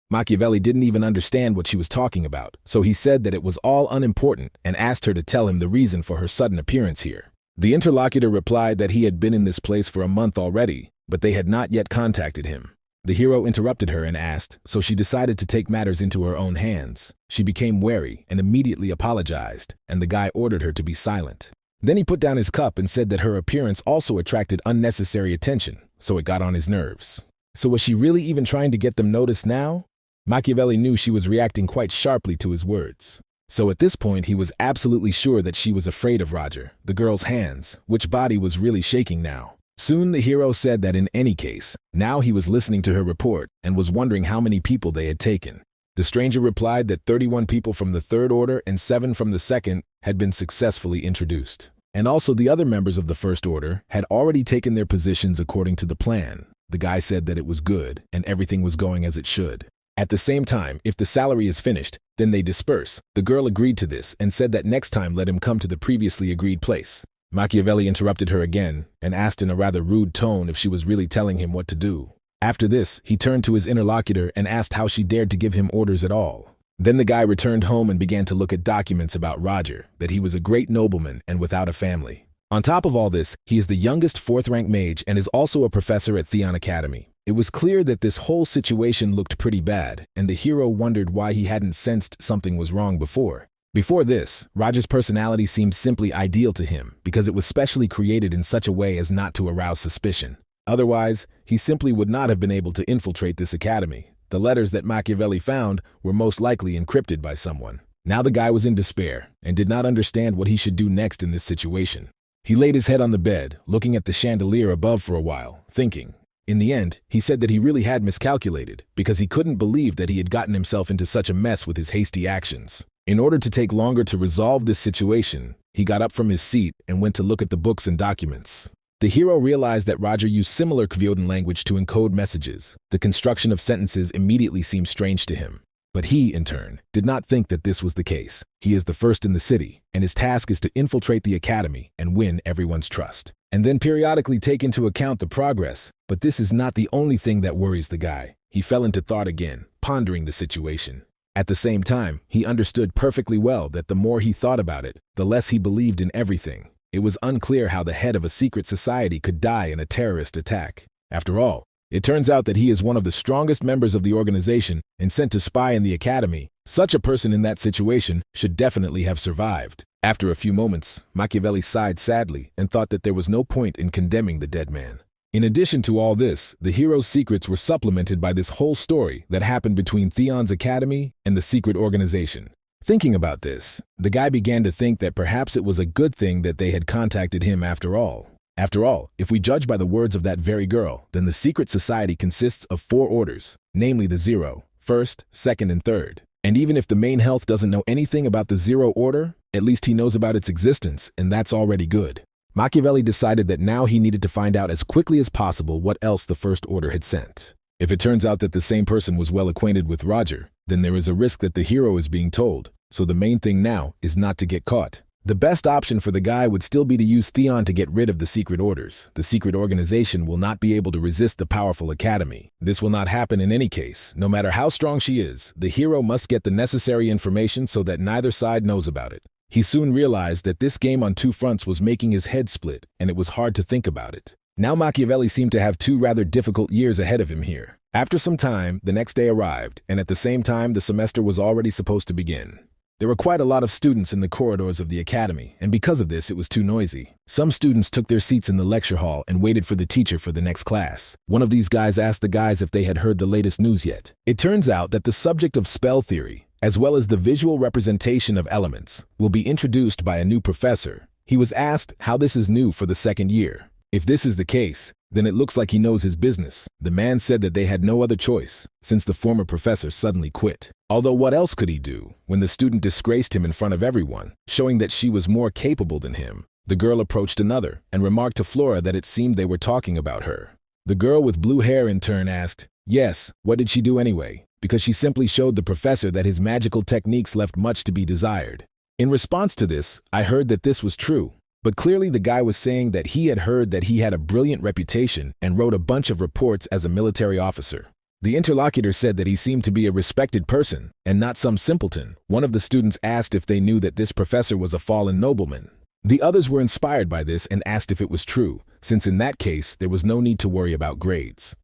Machiavelli didn't even understand what she was talking about, so he said that it was all unimportant and asked her to tell him the reason for her sudden appearance here. The interlocutor replied that he had been in this place for a month already, but they had not yet contacted him. The hero interrupted her and asked, so she decided to take matters into her own hands. She became wary and immediately apologized, and the guy ordered her to be silent. Then he put down his cup and said that her appearance also attracted unnecessary attention, so it got on his nerves. So was she really even trying to get them noticed now? Machiavelli knew she was reacting quite sharply to his words. So at this point he was absolutely sure that she was afraid of Roger, the girl's hands, which body was really shaking now. Soon the hero said that in any case, now he was listening to her report and was wondering how many people they had taken. The stranger replied that 31 people from the Third Order and 7 from the Second had been successfully introduced. And also the other members of the First Order had already taken their positions according to the plan. The guy said that it was good and everything was going as it should. At the same time, if the salary is finished, then they disperse. The girl agreed to this and said that next time let him come to the previously agreed place. Machiavelli interrupted her again and asked in a rather rude tone if she was really telling him what to do. After this, he turned to his interlocutor and asked how she dared to give him orders at all. Then the guy returned home and began to look at documents about Roger, that he was a great nobleman and without a family. On top of all this, he is the youngest 4th-rank mage and is also a professor at Theon Academy. It was clear that this whole situation looked pretty bad, and the hero wondered why he hadn't sensed something was wrong before. Before this, Roger's personality seemed simply ideal to him because it was specially created in such a way as not to arouse suspicion. Otherwise, he simply would not have been able to infiltrate this academy. The letters that Machiavelli found were most likely encrypted by someone. Now the guy was in despair and did not understand what he should do next in this situation. He laid his head on the bed, looking at the chandelier above for a while, thinking. In the end, he said that he really had miscalculated because he couldn't believe that he had gotten himself into such a mess with his hasty actions. In order to take longer to resolve this situation, he got up from his seat and went to look at the books and documents. The hero realized that Roger used similar Kyodan language to encode messages. The construction of sentences immediately seemed strange to him. But he, in turn, did not think that this was the case. He is the first in the city, and his task is to infiltrate the academy and win everyone's trust. And then periodically take into account the progress. But this is not the only thing that worries the guy. He fell into thought again, pondering the situation. At the same time, he understood perfectly well that the more he thought about it, the less he believed in everything. It was unclear how the head of a secret society could die in a terrorist attack. After all, it turns out that he is one of the strongest members of the organization and sent to spy in the academy. Such a person in that situation should definitely have survived. After a few moments, Machiavelli sighed sadly and thought that there was no point in condemning the dead man. In addition to all this, the hero's secrets were supplemented by this whole story that happened between Theon's academy and the secret organization. Thinking about this, the guy began to think that perhaps it was a good thing that they had contacted him after all. After all, if we judge by the words of that very girl, then the secret society consists of 4 orders, namely the 0, 1st, 2nd, and 3rd. And even if the main health doesn't know anything about the 0 order, at least he knows about its existence, and that's already good. Machiavelli decided that now he needed to find out as quickly as possible what else the First Order had sent. If it turns out that the same person was well acquainted with Roger, then there is a risk that the hero is being told, so the main thing now is not to get caught. The best option for the guy would still be to use Theon to get rid of the secret orders. The secret organization will not be able to resist the powerful academy. This will not happen in any case. No matter how strong she is, the hero must get the necessary information so that neither side knows about it. He soon realized that this game on 2 fronts was making his head split, and it was hard to think about it. Now Machiavelli seemed to have 2 rather difficult years ahead of him here. After some time, the next day arrived, and at the same time the semester was already supposed to begin. There were quite a lot of students in the corridors of the academy, and because of this, it was too noisy. Some students took their seats in the lecture hall and waited for the teacher for the next class. One of these guys asked the guys if they had heard the latest news yet. It turns out that the subject of spell theory, as well as the visual representation of elements, will be introduced by a new professor. He was asked how this is new for the second year. If this is the case, then it looks like he knows his business. The man said that they had no other choice, since the former professor suddenly quit. Although what else could he do when the student disgraced him in front of everyone, showing that she was more capable than him? The girl approached another and remarked to Flora that it seemed they were talking about her. The girl with blue hair in turn asked, "Yes, what did she do anyway?" Because she simply showed the professor that his magical techniques left much to be desired. In response to this, I heard that this was true. But clearly the guy was saying that he had heard that he had a brilliant reputation and wrote a bunch of reports as a military officer. The interlocutor said that he seemed to be a respected person and not some simpleton. One of the students asked if they knew that this professor was a fallen nobleman. The others were inspired by this and asked if it was true, since in that case there was no need to worry about grades.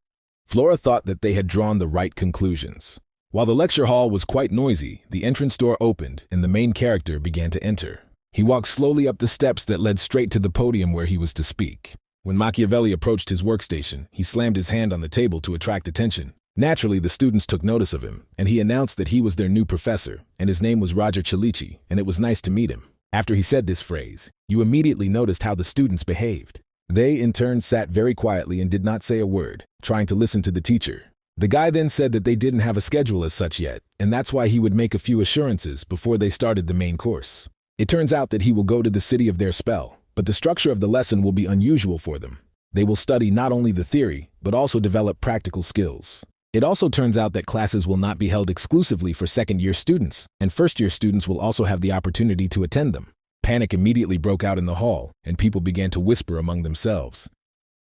Flora thought that they had drawn the right conclusions. While the lecture hall was quite noisy, the entrance door opened and the main character began to enter. He walked slowly up the steps that led straight to the podium where he was to speak. When Machiavelli approached his workstation, he slammed his hand on the table to attract attention. Naturally, the students took notice of him, and he announced that he was their new professor, and his name was Roger Chalici, and it was nice to meet him. After he said this phrase, you immediately noticed how the students behaved. They, in turn, sat very quietly and did not say a word, trying to listen to the teacher. The guy then said that they didn't have a schedule as such yet, and that's why he would make a few assurances before they started the main course. It turns out that he will go to the city of their spell, but the structure of the lesson will be unusual for them. They will study not only the theory, but also develop practical skills. It also turns out that classes will not be held exclusively for second-year students, and first-year students will also have the opportunity to attend them. Panic immediately broke out in the hall, and people began to whisper among themselves.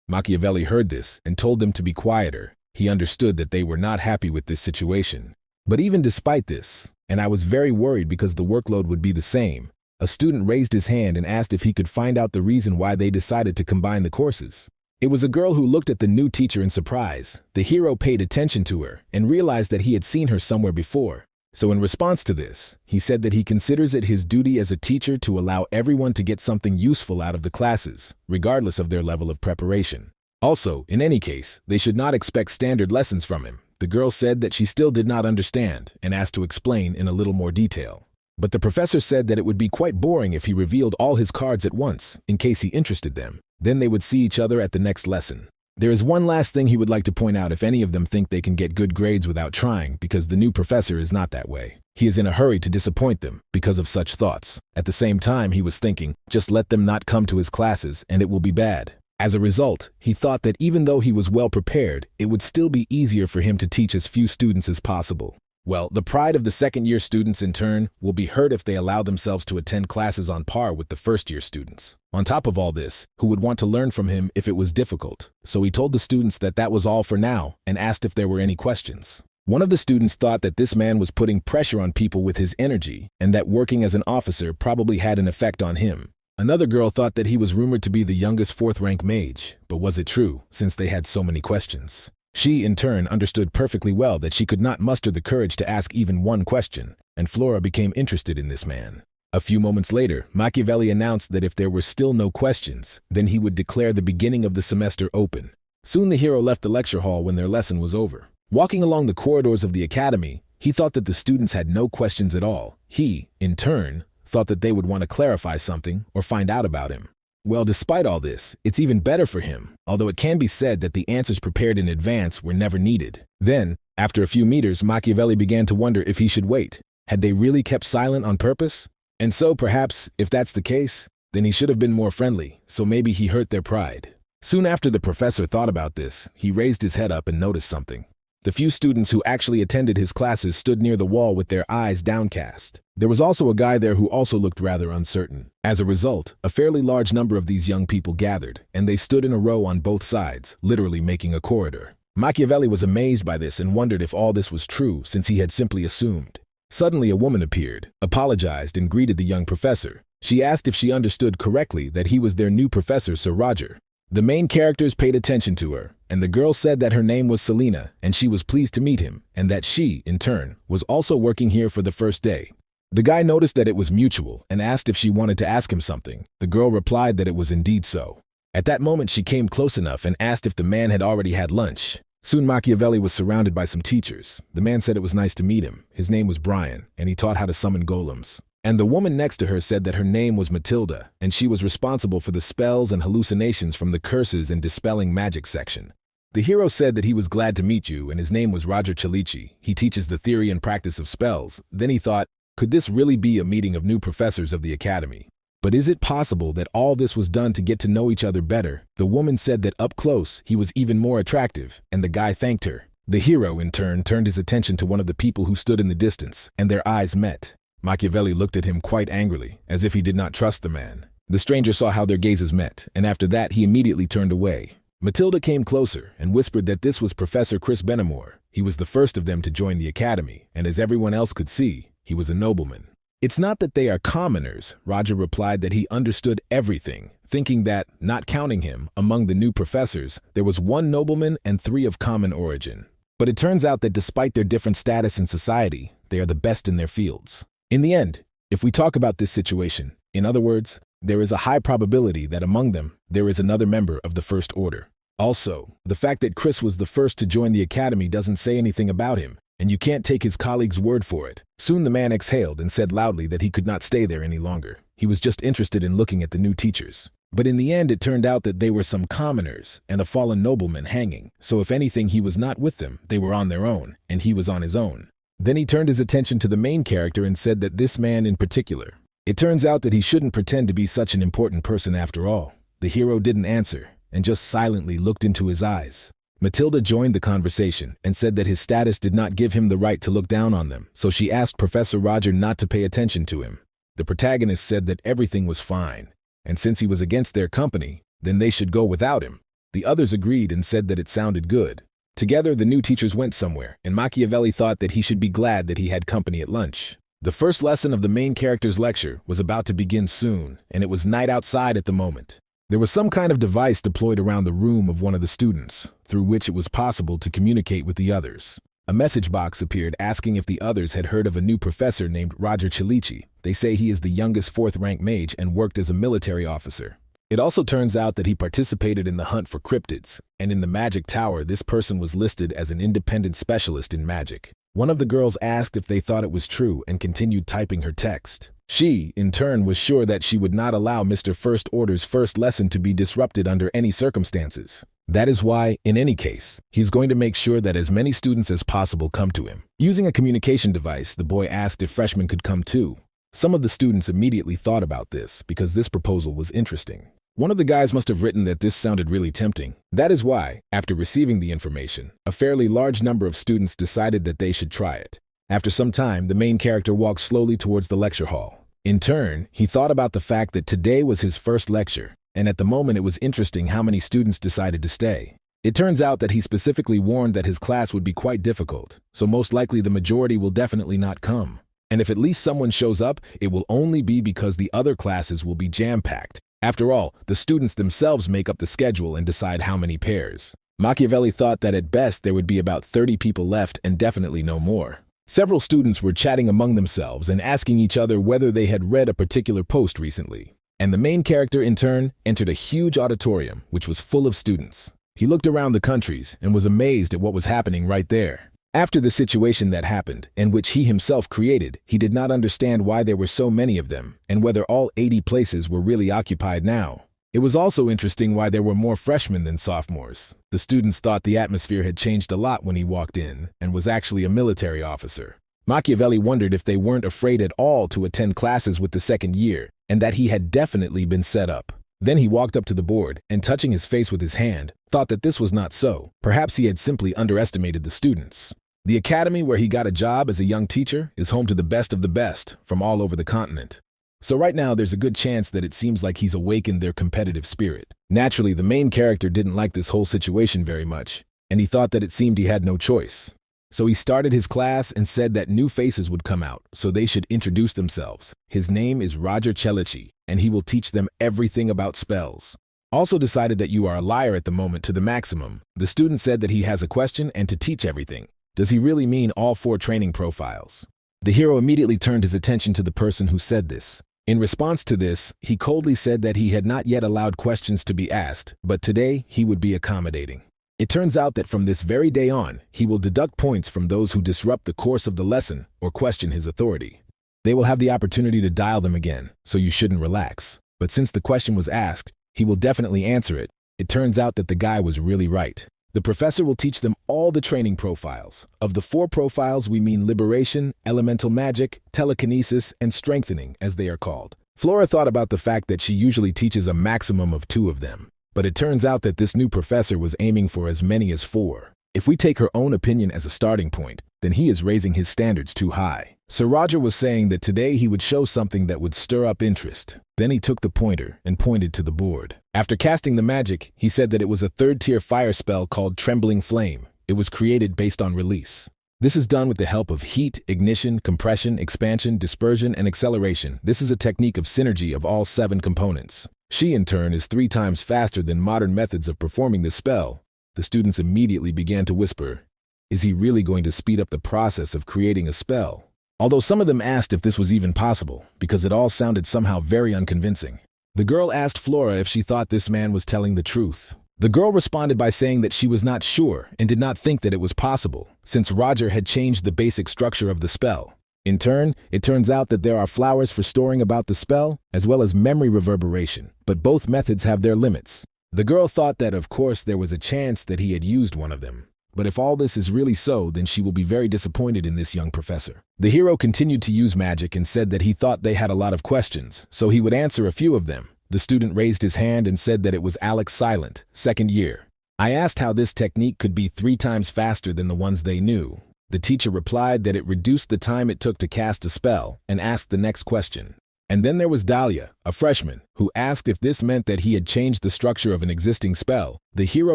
Machiavelli heard this and told them to be quieter. He understood that they were not happy with this situation. But even despite this, and I was very worried because the workload would be the same, a student raised his hand and asked if he could find out the reason why they decided to combine the courses. It was a girl who looked at the new teacher in surprise. The hero paid attention to her and realized that he had seen her somewhere before. So in response to this, he said that he considers it his duty as a teacher to allow everyone to get something useful out of the classes, regardless of their level of preparation. Also, in any case, they should not expect standard lessons from him. The girl said that she still did not understand and asked to explain in a little more detail. But the professor said that it would be quite boring if he revealed all his cards at once, in case he interested them. Then they would see each other at the next lesson. There is one last thing he would like to point out if any of them think they can get good grades without trying, because the new professor is not that way. He is in a hurry to disappoint them because of such thoughts. At the same time, he was thinking, just let them not come to his classes and it will be bad. As a result, he thought that even though he was well prepared, it would still be easier for him to teach as few students as possible. Well, the pride of the second-year students, in turn, will be hurt if they allow themselves to attend classes on par with the first-year students. On top of all this, who would want to learn from him if it was difficult? So he told the students that that was all for now and asked if there were any questions. One of the students thought that this man was putting pressure on people with his energy and that working as an officer probably had an effect on him. Another girl thought that he was rumored to be the youngest fourth-rank mage, but was it true, since they had so many questions? She, in turn, understood perfectly well that she could not muster the courage to ask even one question, and Flora became interested in this man. A few moments later, Machiavelli announced that if there were still no questions, then he would declare the beginning of the semester open. Soon the hero left the lecture hall when their lesson was over. Walking along the corridors of the academy, he thought that the students had no questions at all. He, in turn, thought that they would want to clarify something or find out about him. Well, despite all this, it's even better for him, although it can be said that the answers prepared in advance were never needed. Then, after a few meters, Machiavelli began to wonder if he should wait. Had they really kept silent on purpose? And so, perhaps, if that's the case, then he should have been more friendly, so maybe he hurt their pride. Soon after the professor thought about this, he raised his head up and noticed something. The few students who actually attended his classes stood near the wall with their eyes downcast. There was also a guy there who also looked rather uncertain. As a result, a fairly large number of these young people gathered, and they stood in a row on both sides, literally making a corridor. Machiavelli was amazed by this and wondered if all this was true, since he had simply assumed. Suddenly a woman appeared, apologized, and greeted the young professor. She asked if she understood correctly that he was their new professor, Sir Roger. The main characters paid attention to her, and the girl said that her name was Selena, and she was pleased to meet him, and that she, in turn, was also working here for the first day. The guy noticed that it was mutual and asked if she wanted to ask him something. The girl replied that it was indeed so. At that moment, she came close enough and asked if the man had already had lunch. Soon Machiavelli was surrounded by some teachers. The man said it was nice to meet him. His name was Brian, and he taught how to summon golems. And the woman next to her said that her name was Matilda, and she was responsible for the spells and hallucinations from the curses and dispelling magic section. The hero said that he was glad to meet you, and his name was Roger Chalici. He teaches the theory and practice of spells. Then he thought, could this really be a meeting of new professors of the academy? But is it possible that all this was done to get to know each other better? The woman said that up close, he was even more attractive, and the guy thanked her. The hero, in turn, turned his attention to one of the people who stood in the distance, and their eyes met. Machiavelli looked at him quite angrily, as if he did not trust the man. The stranger saw how their gazes met, and after that he immediately turned away. Matilda came closer and whispered that this was Professor Chris Benamor. He was the first of them to join the academy, and as everyone else could see, he was a nobleman. It's not that they are commoners, Roger replied that he understood everything, thinking that, not counting him, among the new professors, there was one nobleman and 3 of common origin. But it turns out that despite their different status in society, they are the best in their fields. In the end, if we talk about this situation, in other words, there is a high probability that among them, there is another member of the First Order. Also, the fact that Chris was the first to join the academy doesn't say anything about him, and you can't take his colleague's word for it. Soon the man exhaled and said loudly that he could not stay there any longer. He was just interested in looking at the new teachers. But in the end, it turned out that they were some commoners and a fallen nobleman hanging. So if anything, he was not with them. They were on their own, and he was on his own. Then he turned his attention to the main character and said that this man in particular. It turns out that he shouldn't pretend to be such an important person after all. The hero didn't answer, and just silently looked into his eyes. Matilda joined the conversation and said that his status did not give him the right to look down on them, so she asked Professor Roger not to pay attention to him. The protagonist said that everything was fine, and since he was against their company, then they should go without him. The others agreed and said that it sounded good. Together, the new teachers went somewhere, and Machiavelli thought that he should be glad that he had company at lunch. The first lesson of the main character's lecture was about to begin soon, and it was night outside at the moment. There was some kind of device deployed around the room of one of the students, through which it was possible to communicate with the others. A message box appeared asking if the others had heard of a new professor named Roger Chalici. They say he is the youngest 4th-rank mage and worked as a military officer. It also turns out that he participated in the hunt for cryptids, and in the magic tower this person was listed as an independent specialist in magic. One of the girls asked if they thought it was true and continued typing her text. She, in turn, was sure that she would not allow Mr. First Order's first lesson to be disrupted under any circumstances. That is why, in any case, he's going to make sure that as many students as possible come to him. Using a communication device, the boy asked if freshmen could come too. Some of the students immediately thought about this because this proposal was interesting. One of the guys must have written that this sounded really tempting. That is why, after receiving the information, a fairly large number of students decided that they should try it. After some time, the main character walked slowly towards the lecture hall. In turn, he thought about the fact that today was his first lecture, and at the moment it was interesting how many students decided to stay. It turns out that he specifically warned that his class would be quite difficult, so most likely the majority will definitely not come. And if at least someone shows up, it will only be because the other classes will be jam-packed. After all, the students themselves make up the schedule and decide how many pairs. Machiavelli thought that at best there would be about 30 people left and definitely no more. Several students were chatting among themselves and asking each other whether they had read a particular post recently. And the main character, in turn, entered a huge auditorium, which was full of students. He looked around the countries and was amazed at what was happening right there. After the situation that happened, and which he himself created, he did not understand why there were so many of them, and whether all 80 places were really occupied now. It was also interesting why there were more freshmen than sophomores. The students thought the atmosphere had changed a lot when he walked in, and was actually a military officer. Machiavelli wondered if they weren't afraid at all to attend classes with the second year, and that he had definitely been set up. Then he walked up to the board, and touching his face with his hand, thought that this was not so. Perhaps he had simply underestimated the students. The academy where he got a job as a young teacher is home to the best of the best from all over the continent. So right now there's a good chance that it seems like he's awakened their competitive spirit. Naturally, the main character didn't like this whole situation very much, and he thought that it seemed he had no choice. So he started his class and said that new faces would come out, so they should introduce themselves. His name is Roger Chalici, and he will teach them everything about spells. Also decided that you are a liar at the moment to the maximum. The student said that he has a question and to teach everything. Does he really mean all 4 training profiles? The hero immediately turned his attention to the person who said this. In response to this, he coldly said that he had not yet allowed questions to be asked, but today he would be accommodating. It turns out that from this very day on, he will deduct points from those who disrupt the course of the lesson or question his authority. They will have the opportunity to dial them again, so you shouldn't relax. But since the question was asked, he will definitely answer it. It turns out that the guy was really right. The professor will teach them all the training profiles. Of the 4 profiles, we mean liberation, elemental magic, telekinesis, and strengthening, as they are called. Flora thought about the fact that she usually teaches a maximum of 2 of them. But it turns out that this new professor was aiming for as many as 4. If we take her own opinion as a starting point, then he is raising his standards too high. Sir Roger was saying that today he would show something that would stir up interest. Then he took the pointer and pointed to the board. After casting the magic, he said that it was a 3rd-tier fire spell called Trembling Flame. It was created based on release. This is done with the help of heat, ignition, compression, expansion, dispersion, and acceleration. This is a technique of synergy of all 7 components. She, in turn, is 3 times faster than modern methods of performing the spell. The students immediately began to whisper, "Is he really going to speed up the process of creating a spell?" Although some of them asked if this was even possible, because it all sounded somehow very unconvincing. The girl asked Flora if she thought this man was telling the truth. The girl responded by saying that she was not sure and did not think that it was possible, since Roger had changed the basic structure of the spell. In turn, it turns out that there are flowers for storing about the spell, as well as memory reverberation, but both methods have their limits. The girl thought that, of course, there was a chance that he had used one of them. But if all this is really so, then she will be very disappointed in this young professor. The hero continued to use magic and said that he thought they had a lot of questions, so he would answer a few of them. The student raised his hand and said that it was Alex Silent, 2nd year. I asked how this technique could be 3 times faster than the ones they knew. The teacher replied that it reduced the time it took to cast a spell and asked the next question. And then there was Dahlia, a freshman, who asked if this meant that he had changed the structure of an existing spell. The hero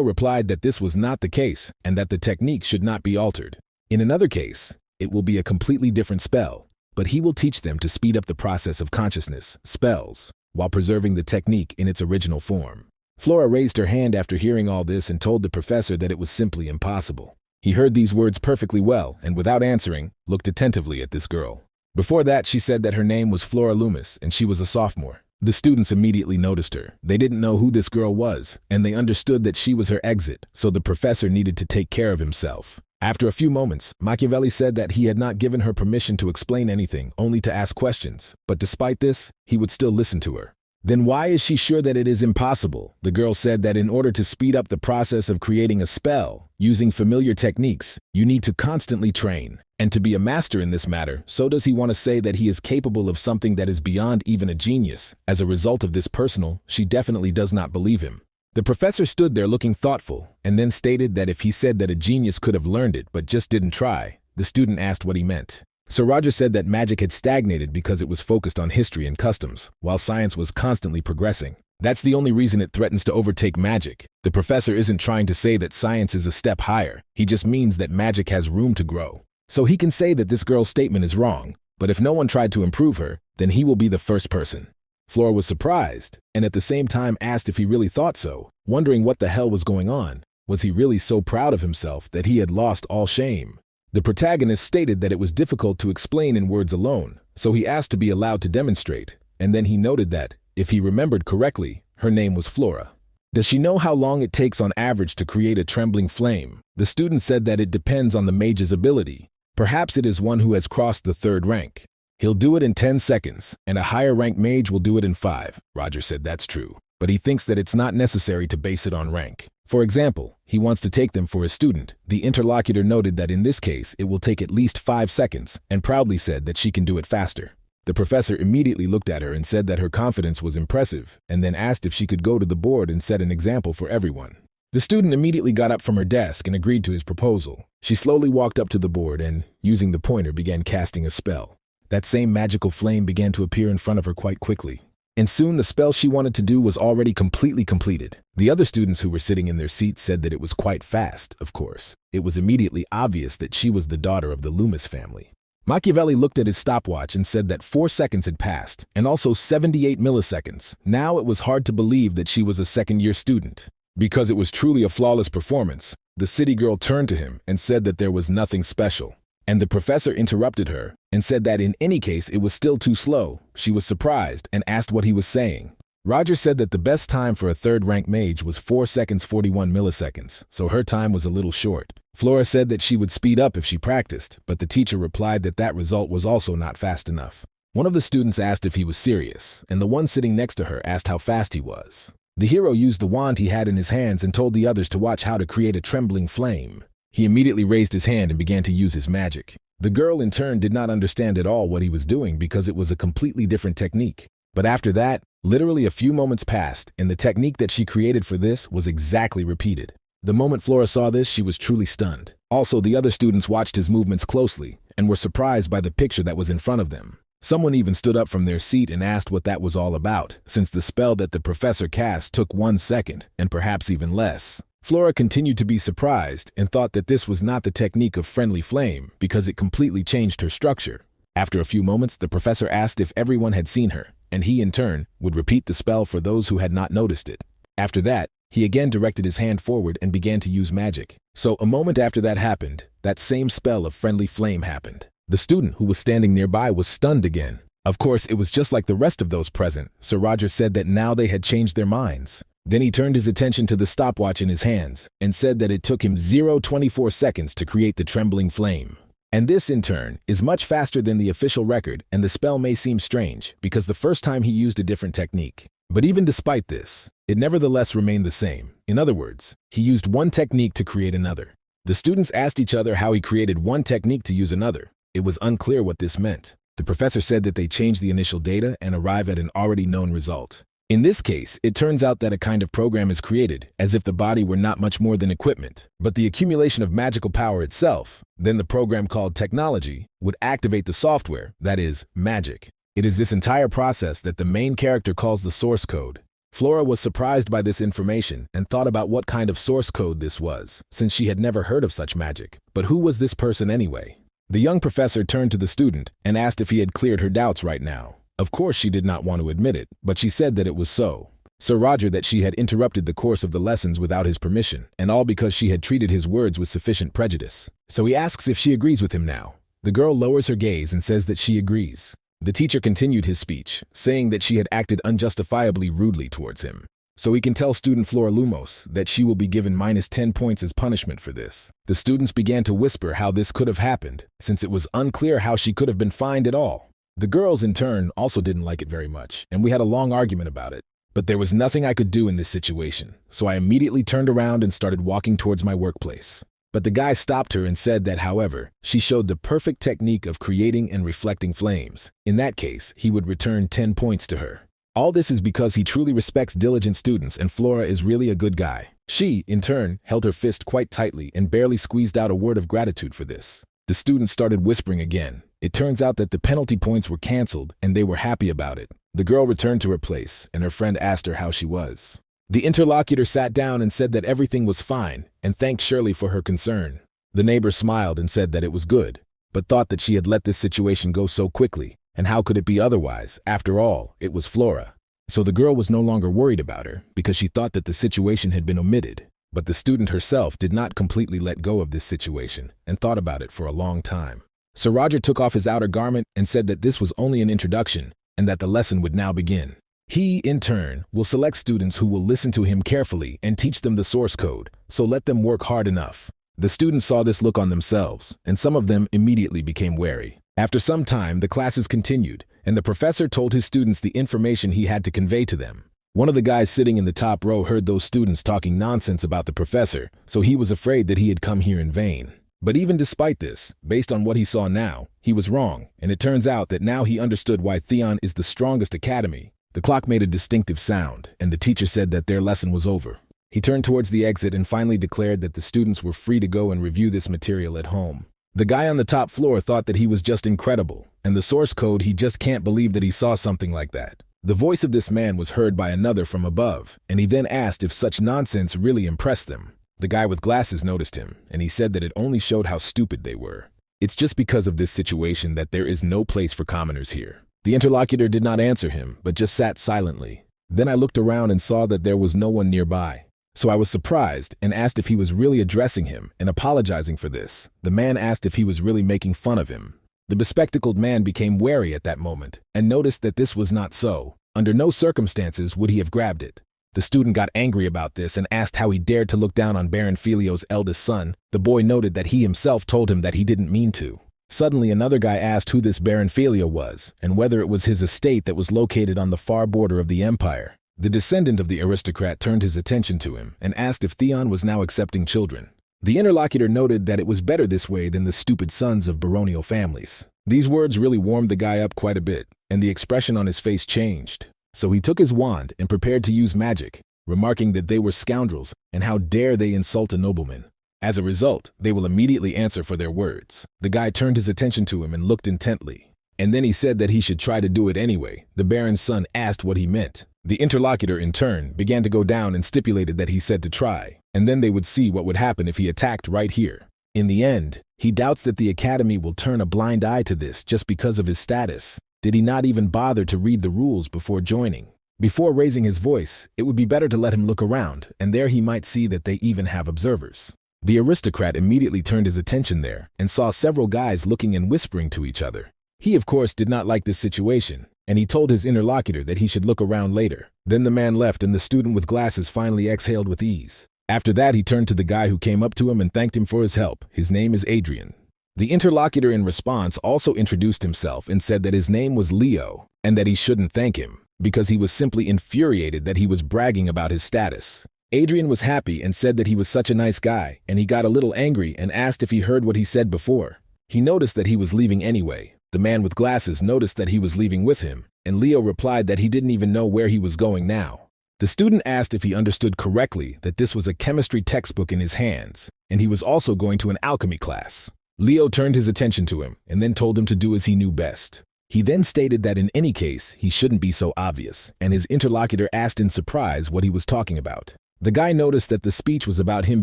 replied that this was not the case and that the technique should not be altered. In another case, it will be a completely different spell, but he will teach them to speed up the process of consciousness, spells, while preserving the technique in its original form. Flora raised her hand after hearing all this and told the professor that it was simply impossible. He heard these words perfectly well and, without answering, looked attentively at this girl. Before that, she said that her name was Flora Loomis and she was a sophomore. The students immediately noticed her. They didn't know who this girl was, and they understood that she was her exit, so the professor needed to take care of himself. After a few moments, Machiavelli said that he had not given her permission to explain anything, only to ask questions, but despite this, he would still listen to her. Then why is she sure that it is impossible? The girl said that in order to speed up the process of creating a spell, using familiar techniques, you need to constantly train. And to be a master in this matter, so does he want to say that he is capable of something that is beyond even a genius. As a result of this personal, she definitely does not believe him. The professor stood there looking thoughtful, and then stated that if he said that a genius could have learned it but just didn't try, the student asked what he meant. Sir Roger said that magic had stagnated because it was focused on history and customs, while science was constantly progressing. That's the only reason it threatens to overtake magic. The professor isn't trying to say that science is a step higher, he just means that magic has room to grow. So he can say that this girl's statement is wrong, but if no one tried to improve her, then he will be the first person. Flora was surprised, and at the same time asked if he really thought so, wondering what the hell was going on. Was he really so proud of himself that he had lost all shame? The protagonist stated that it was difficult to explain in words alone, so he asked to be allowed to demonstrate, and then he noted that, if he remembered correctly, her name was Flora. Does she know how long it takes on average to create a trembling flame? The student said that it depends on the mage's ability. Perhaps it is one who has crossed the 3rd rank. He'll do it in 10 seconds, and a higher rank mage will do it in 5. Roger said that's true, but he thinks that it's not necessary to base it on rank. For example, he wants to take them for a student. The interlocutor noted that in this case it will take at least 5 seconds, and proudly said that she can do it faster. The professor immediately looked at her and said that her confidence was impressive, and then asked if she could go to the board and set an example for everyone. The student immediately got up from her desk and agreed to his proposal. She slowly walked up to the board and, using the pointer, began casting a spell. That same magical flame began to appear in front of her quite quickly. And soon the spell she wanted to do was already completely completed. The other students who were sitting in their seats said that it was quite fast, of course. It was immediately obvious that she was the daughter of the Loomis family. Machiavelli looked at his stopwatch and said that 4 seconds had passed, and also 78 milliseconds. Now it was hard to believe that she was a 2nd-year student. Because it was truly a flawless performance, the city girl turned to him and said that there was nothing special. And the professor interrupted her and said that in any case it was still too slow. She was surprised and asked what he was saying. Roger said that the best time for a third-rank mage was 4 seconds 41 milliseconds, so her time was a little short. Flora said that she would speed up if she practiced, but the teacher replied that that result was also not fast enough. One of the students asked if he was serious, and the one sitting next to her asked how fast he was. The hero used the wand he had in his hands and told the others to watch how to create a trembling flame. He immediately raised his hand and began to use his magic. The girl in turn did not understand at all what he was doing because it was a completely different technique. But after that, literally a few moments passed, and the technique that she created for this was exactly repeated. The moment Flora saw this, she was truly stunned. Also, the other students watched his movements closely and were surprised by the picture that was in front of them. Someone even stood up from their seat and asked what that was all about, since the spell that the professor cast took 1 second, and perhaps even less. Flora continued to be surprised and thought that this was not the technique of friendly flame because it completely changed her structure. After a few moments, the professor asked if everyone had seen her, and he, in turn, would repeat the spell for those who had not noticed it. After that, he again directed his hand forward and began to use magic. So a moment after that happened, that same spell of friendly flame happened. The student who was standing nearby was stunned again. Of course, it was just like the rest of those present, so Roger said that now they had changed their minds. Then he turned his attention to the stopwatch in his hands and said that it took him 0.24 seconds to create the trembling flame. And this, in turn, is much faster than the official record, and the spell may seem strange because the first time he used a different technique. But even despite this, it nevertheless remained the same. In other words, he used one technique to create another. The students asked each other how he created one technique to use another. It was unclear what this meant. The professor said that they changed the initial data and arrive at an already known result. In this case, it turns out that a kind of program is created, as if the body were not much more than equipment, but the accumulation of magical power itself. Then the program called technology would activate the software, that is, magic. It is this entire process that the main character calls the source code. Flora was surprised by this information and thought about what kind of source code this was, since she had never heard of such magic. But who was this person anyway? The young professor turned to the student and asked if he had cleared her doubts right now. Of course, she did not want to admit it, but she said that it was so. Sir Roger that she had interrupted the course of the lessons without his permission, and all because she had treated his words with sufficient prejudice. So he asks if she agrees with him now. The girl lowers her gaze and says that she agrees. The teacher continued his speech, saying that she had acted unjustifiably rudely towards him. So he can tell student Flora Lumos that she will be given -10 points as punishment for this. The students began to whisper how this could have happened, since it was unclear how she could have been fined at all. The girls, in turn, also didn't like it very much, and we had a long argument about it. But there was nothing I could do in this situation, so I immediately turned around and started walking towards my workplace. But the guy stopped her and said that, however, she showed the perfect technique of creating and reflecting flames. In that case, he would return 10 points to her. All this is because he truly respects diligent students, and Flora is really a good guy. She, in turn, held her fist quite tightly and barely squeezed out a word of gratitude for this. The students started whispering again. It turns out that the penalty points were canceled, and they were happy about it. The girl returned to her place, and her friend asked her how she was. The interlocutor sat down and said that everything was fine, and thanked Shirley for her concern. The neighbor smiled and said that it was good, but thought that she had let this situation go so quickly, and how could it be otherwise? After all, it was Flora. So the girl was no longer worried about her, because she thought that the situation had been omitted. But the student herself did not completely let go of this situation, and thought about it for a long time. Sir Roger took off his outer garment and said that this was only an introduction, and that the lesson would now begin. He, in turn, will select students who will listen to him carefully and teach them the source code, so let them work hard enough. The students saw this look on themselves, and some of them immediately became wary. After some time, the classes continued, and the professor told his students the information he had to convey to them. One of the guys sitting in the top row heard those students talking nonsense about the professor, so he was afraid that he had come here in vain. But even despite this, based on what he saw now, he was wrong, and it turns out that now he understood why Theon is the strongest academy. The clock made a distinctive sound, and the teacher said that their lesson was over. He turned towards the exit and finally declared that the students were free to go and review this material at home. The guy on the top floor thought that he was just incredible, and the source code, he just can't believe that he saw something like that. The voice of this man was heard by another from above, and he then asked if such nonsense really impressed them. The guy with glasses noticed him, and he said that it only showed how stupid they were. It's just because of this situation that there is no place for commoners here. The interlocutor did not answer him, but just sat silently. Then I looked around and saw that there was no one nearby. So I was surprised and asked if he was really addressing him and apologizing for this. The man asked if he was really making fun of him. The bespectacled man became wary at that moment and noticed that this was not so. Under no circumstances would he have grabbed it. The student got angry about this and asked how he dared to look down on Baron Filio's eldest son. The boy noted that he himself told him that he didn't mean to. Suddenly another guy asked who this Baron Filio was and whether it was his estate that was located on the far border of the empire. The descendant of the aristocrat turned his attention to him and asked if Theon was now accepting children. The interlocutor noted that it was better this way than the stupid sons of baronial families. These words really warmed the guy up quite a bit, and the expression on his face changed. So he took his wand and prepared to use magic, remarking that they were scoundrels and how dare they insult a nobleman. As a result, they will immediately answer for their words. The guy turned his attention to him and looked intently. And then he said that he should try to do it anyway. The baron's son asked what he meant. The interlocutor, in turn, began to go down and stipulated that he said to try, and then they would see what would happen if he attacked right here. In the end, he doubts that the academy will turn a blind eye to this just because of his status. Did he not even bother to read the rules before joining? Before raising his voice, it would be better to let him look around, and there he might see that they even have observers. The aristocrat immediately turned his attention there and saw several guys looking and whispering to each other. He, of course, did not like this situation, and he told his interlocutor that he should look around later. Then the man left and the student with glasses finally exhaled with ease. After that, he turned to the guy who came up to him and thanked him for his help. His name is Adrian. The interlocutor in response also introduced himself and said that his name was Leo and that he shouldn't thank him because he was simply infuriated that he was bragging about his status. Adrian was happy and said that he was such a nice guy, and he got a little angry and asked if he heard what he said before. He noticed that he was leaving anyway. The man with glasses noticed that he was leaving with him, and Leo replied that he didn't even know where he was going now. The student asked if he understood correctly that this was a chemistry textbook in his hands, and he was also going to an alchemy class. Leo turned his attention to him and then told him to do as he knew best. He then stated that in any case, he shouldn't be so obvious, and his interlocutor asked in surprise what he was talking about. The guy noticed that the speech was about him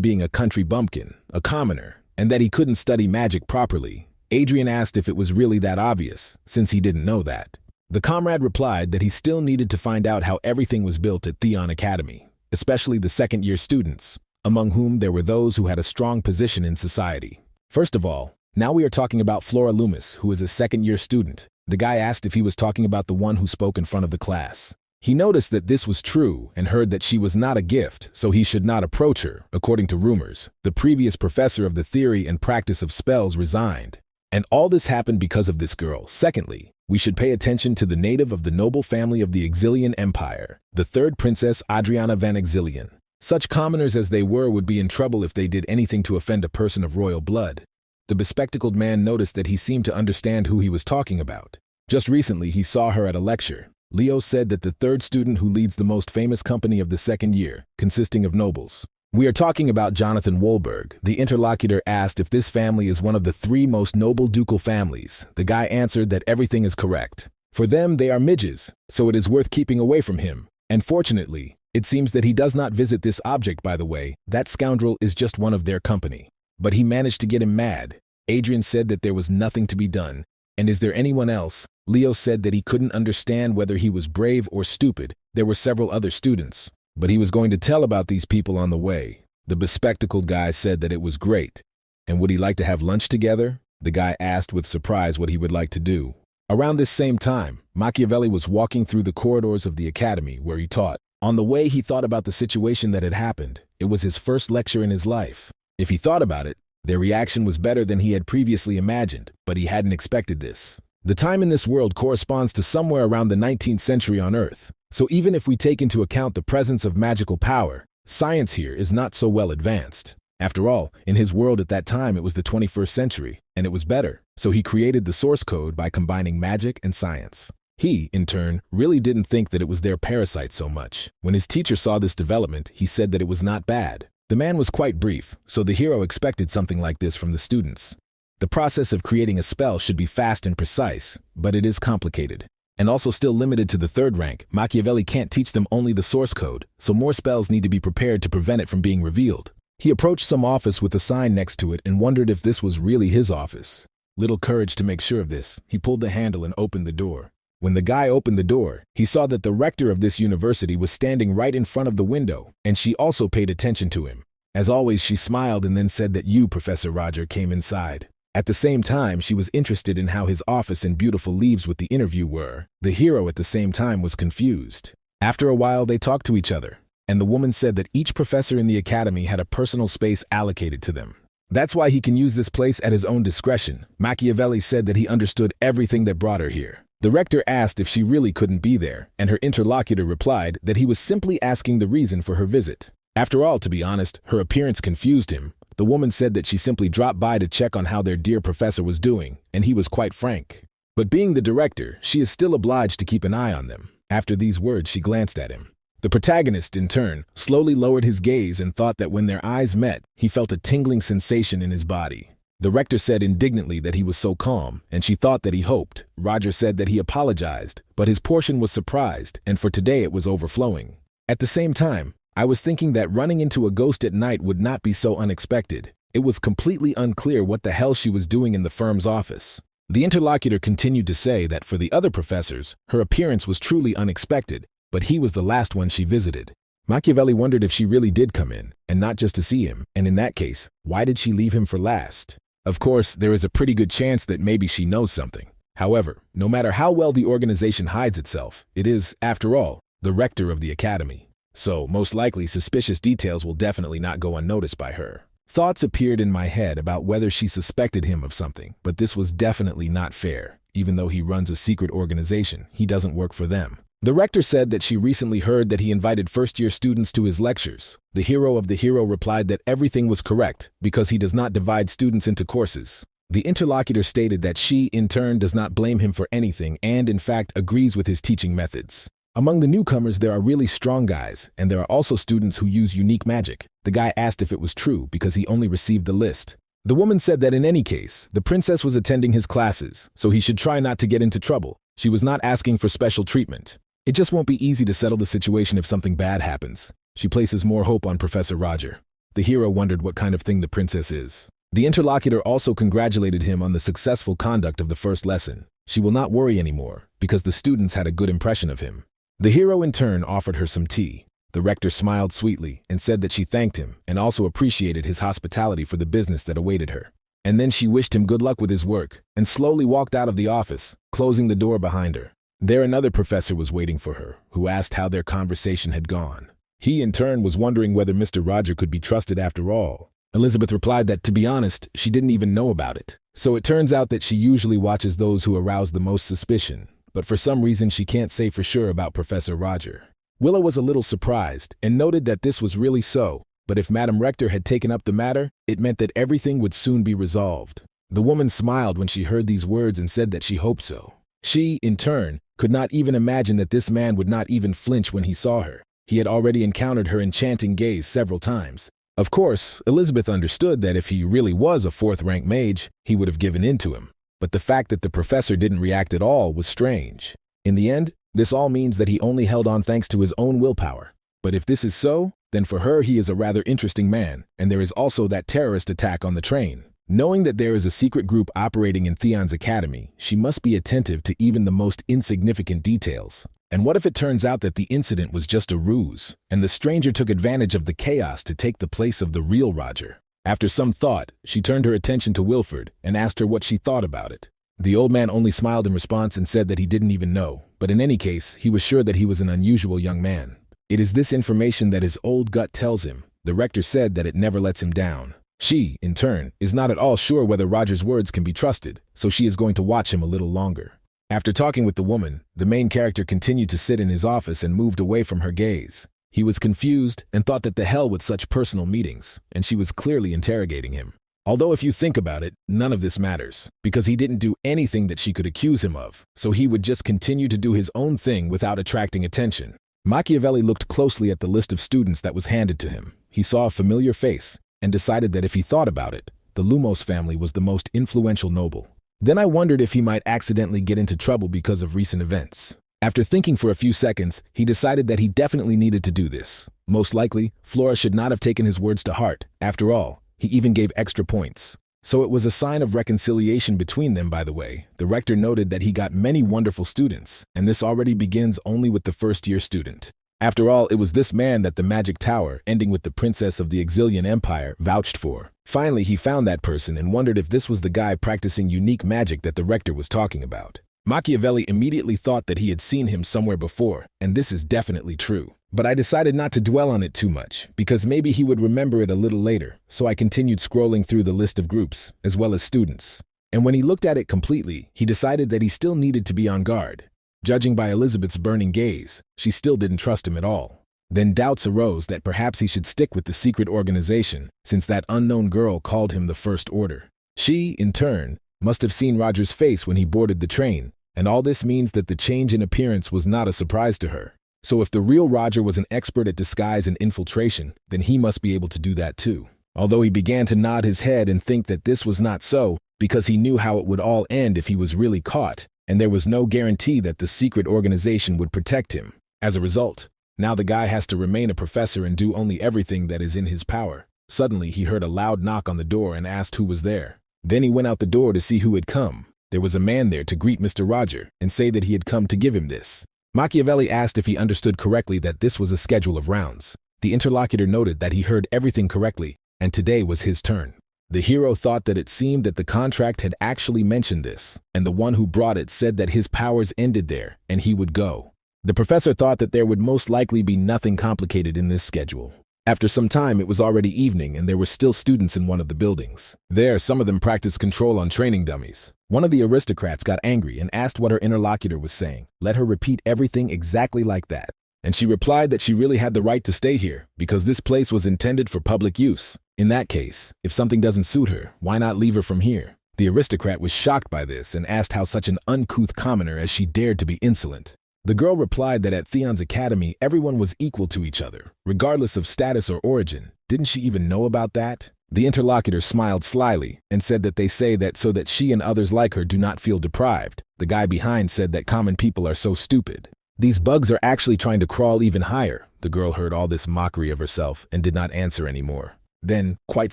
being a country bumpkin, a commoner, and that he couldn't study magic properly. Adrian asked if it was really that obvious, since he didn't know that. The comrade replied that he still needed to find out how everything was built at Theon Academy, especially the second-year students, among whom there were those who had a strong position in society. First of all, now we are talking about Flora Loomis, who is a second-year student. The guy asked if he was talking about the one who spoke in front of the class. He noticed that this was true and heard that she was not a gift, so he should not approach her, according to rumors. The previous professor of the theory and practice of spells resigned. And all this happened because of this girl. Secondly, we should pay attention to the native of the noble family of the Exilian Empire, the third Princess Adriana van Exilian. Such commoners as they were would be in trouble if they did anything to offend a person of royal blood. The bespectacled man noticed that he seemed to understand who he was talking about. Just recently, he saw her at a lecture. Leo said that the third student who leads the most famous company of the second year, consisting of nobles. We are talking about Jonathan Wolberg. The interlocutor asked if this family is one of the three most noble ducal families. The guy answered that everything is correct. For them, they are midges, so it is worth keeping away from him. And fortunately, it seems that he does not visit this object, by the way. That scoundrel is just one of their company. But he managed to get him mad. Adrian said that there was nothing to be done. And is there anyone else? Leo said that he couldn't understand whether he was brave or stupid. There were several other students, but he was going to tell about these people on the way. The bespectacled guy said that it was great. And would he like to have lunch together? The guy asked with surprise what he would like to do. Around this same time, Machiavelli was walking through the corridors of the academy where he taught. On the way, he thought about the situation that had happened. It was his first lecture in his life. If he thought about it, their reaction was better than he had previously imagined, but he hadn't expected this. The time in this world corresponds to somewhere around the 19th century on Earth, so even if we take into account the presence of magical power, science here is not so well advanced. After all, in his world at that time it was the 21st century, and it was better, so he created the source code by combining magic and science. He, in turn, really didn't think that it was their parasite so much. When his teacher saw this development, he said that it was not bad. The man was quite brief, so the hero expected something like this from the students. The process of creating a spell should be fast and precise, but it is complicated. And also still limited to the third rank, Machiavelli can't teach them only the source code, so more spells need to be prepared to prevent it from being revealed. He approached some office with a sign next to it and wondered if this was really his office. Little courage to make sure of this, he pulled the handle and opened the door. When the guy opened the door, he saw that the rector of this university was standing right in front of the window, and she also paid attention to him. As always, she smiled and then said that you, Professor Roger, came inside. At the same time, she was interested in how his office and beautiful leaves with the interview were. The hero at the same time was confused. After a while, they talked to each other, and the woman said that each professor in the academy had a personal space allocated to them. That's why he can use this place at his own discretion. Machiavelli said that he understood everything that brought her here. The rector asked if she really couldn't be there, and her interlocutor replied that he was simply asking the reason for her visit. After all, to be honest, her appearance confused him. The woman said that she simply dropped by to check on how their dear professor was doing, and he was quite frank. But being the director, she is still obliged to keep an eye on them. After these words, she glanced at him. The protagonist, in turn, slowly lowered his gaze and thought that when their eyes met, he felt a tingling sensation in his body. The rector said indignantly that he was so calm, and she thought that he hoped. Roger said that he apologized, but his portion was surprised, and for today it was overflowing. At the same time, I was thinking that running into a ghost at night would not be so unexpected. It was completely unclear what the hell she was doing in the firm's office. The interlocutor continued to say that for the other professors, her appearance was truly unexpected, but he was the last one she visited. Machiavelli wondered if she really did come in, and not just to see him, and in that case, why did she leave him for last? Of course, there is a pretty good chance that maybe she knows something. However, no matter how well the organization hides itself, it is, after all, the rector of the academy. So, most likely, suspicious details will definitely not go unnoticed by her. Thoughts appeared in my head about whether she suspected him of something, but this was definitely not fair. Even though he runs a secret organization, he doesn't work for them. The rector said that she recently heard that he invited first-year students to his lectures. The hero of the hero replied that everything was correct because he does not divide students into courses. The interlocutor stated that she, in turn, does not blame him for anything and, in fact, agrees with his teaching methods. Among the newcomers, there are really strong guys, and there are also students who use unique magic. The guy asked if it was true because he only received the list. The woman said that in any case, the princess was attending his classes, so he should try not to get into trouble. She was not asking for special treatment. It just won't be easy to settle the situation if something bad happens. She places more hope on Professor Roger. The hero wondered what kind of thing the princess is. The interlocutor also congratulated him on the successful conduct of the first lesson. She will not worry anymore, because the students had a good impression of him. The hero in turn offered her some tea. The rector smiled sweetly and said that she thanked him and also appreciated his hospitality for the business that awaited her. And then she wished him good luck with his work and slowly walked out of the office, closing the door behind her. There another professor was waiting for her, who asked how their conversation had gone. He, in turn, was wondering whether Mr. Roger could be trusted after all. Elizabeth replied that, to be honest, she didn't even know about it. So it turns out that she usually watches those who arouse the most suspicion, but for some reason she can't say for sure about Professor Roger. Willow was a little surprised and noted that this was really so, but if Madam Rector had taken up the matter, it meant that everything would soon be resolved. The woman smiled when she heard these words and said that she hoped so. She, in turn, could not even imagine that this man would not even flinch when he saw her. He had already encountered her enchanting gaze several times. Of course, Elizabeth understood that if he really was a fourth-rank mage, he would have given in to him. But the fact that the professor didn't react at all was strange. In the end, this all means that he only held on thanks to his own willpower. But if this is so, then for her he is a rather interesting man, and there is also that terrorist attack on the train. Knowing that there is a secret group operating in Theon's academy, she must be attentive to even the most insignificant details. And what if it turns out that the incident was just a ruse, and the stranger took advantage of the chaos to take the place of the real Roger? After some thought, she turned her attention to Wilford and asked her what she thought about it. The old man only smiled in response and said that he didn't even know, but in any case, he was sure that he was an unusual young man. It is this information that his old gut tells him. The rector said that it never lets him down. She, in turn, is not at all sure whether Roger's words can be trusted, so she is going to watch him a little longer. After talking with the woman, the main character continued to sit in his office and moved away from her gaze. He was confused and thought that the hell with such personal meetings, and she was clearly interrogating him. Although if you think about it, none of this matters, because he didn't do anything that she could accuse him of, so he would just continue to do his own thing without attracting attention. Machiavelli looked closely at the list of students that was handed to him. He saw a familiar face, and decided that if he thought about it, the Lumos family was the most influential noble. Then I wondered if he might accidentally get into trouble because of recent events. After thinking for a few seconds, he decided that he definitely needed to do this. Most likely, Flora should not have taken his words to heart. After all, he even gave extra points. So it was a sign of reconciliation between them, by the way. The rector noted that he got many wonderful students, and this already begins only with the first-year student. After all, it was this man that the magic tower, ending with the princess of the Exilian Empire, vouched for. Finally, he found that person and wondered if this was the guy practicing unique magic that the rector was talking about. Machiavelli immediately thought that he had seen him somewhere before, and this is definitely true. But I decided not to dwell on it too much, because maybe he would remember it a little later, so I continued scrolling through the list of groups, as well as students. And when he looked at it completely, he decided that he still needed to be on guard. Judging by Elizabeth's burning gaze, she still didn't trust him at all. Then doubts arose that perhaps he should stick with the secret organization, since that unknown girl called him the First Order. She, in turn, must have seen Roger's face when he boarded the train, and all this means that the change in appearance was not a surprise to her. So if the real Roger was an expert at disguise and infiltration, then he must be able to do that too. Although he began to nod his head and think that this was not so, because he knew how it would all end if he was really caught, and there was no guarantee that the secret organization would protect him. As a result, now the guy has to remain a professor and do only everything that is in his power. Suddenly, he heard a loud knock on the door and asked who was there. Then he went out the door to see who had come. There was a man there to greet Mr. Roger and say that he had come to give him this. Machiavelli asked if he understood correctly that this was a schedule of rounds. The interlocutor noted that he heard everything correctly, and today was his turn. The hero thought that it seemed that the contract had actually mentioned this, and the one who brought it said that his powers ended there, and he would go. The professor thought that there would most likely be nothing complicated in this schedule. After some time, it was already evening, and there were still students in one of the buildings. There, some of them practiced control on training dummies. One of the aristocrats got angry and asked what her interlocutor was saying. Let her repeat everything exactly like that. And she replied that she really had the right to stay here, because this place was intended for public use. In that case, if something doesn't suit her, why not leave her from here? The aristocrat was shocked by this and asked how such an uncouth commoner as she dared to be insolent. The girl replied that at Theon's academy, everyone was equal to each other, regardless of status or origin. Didn't she even know about that? The interlocutor smiled slyly and said that they say that so that she and others like her do not feel deprived. The guy behind said that common people are so stupid. These bugs are actually trying to crawl even higher. The girl heard all this mockery of herself and did not answer anymore. Then, quite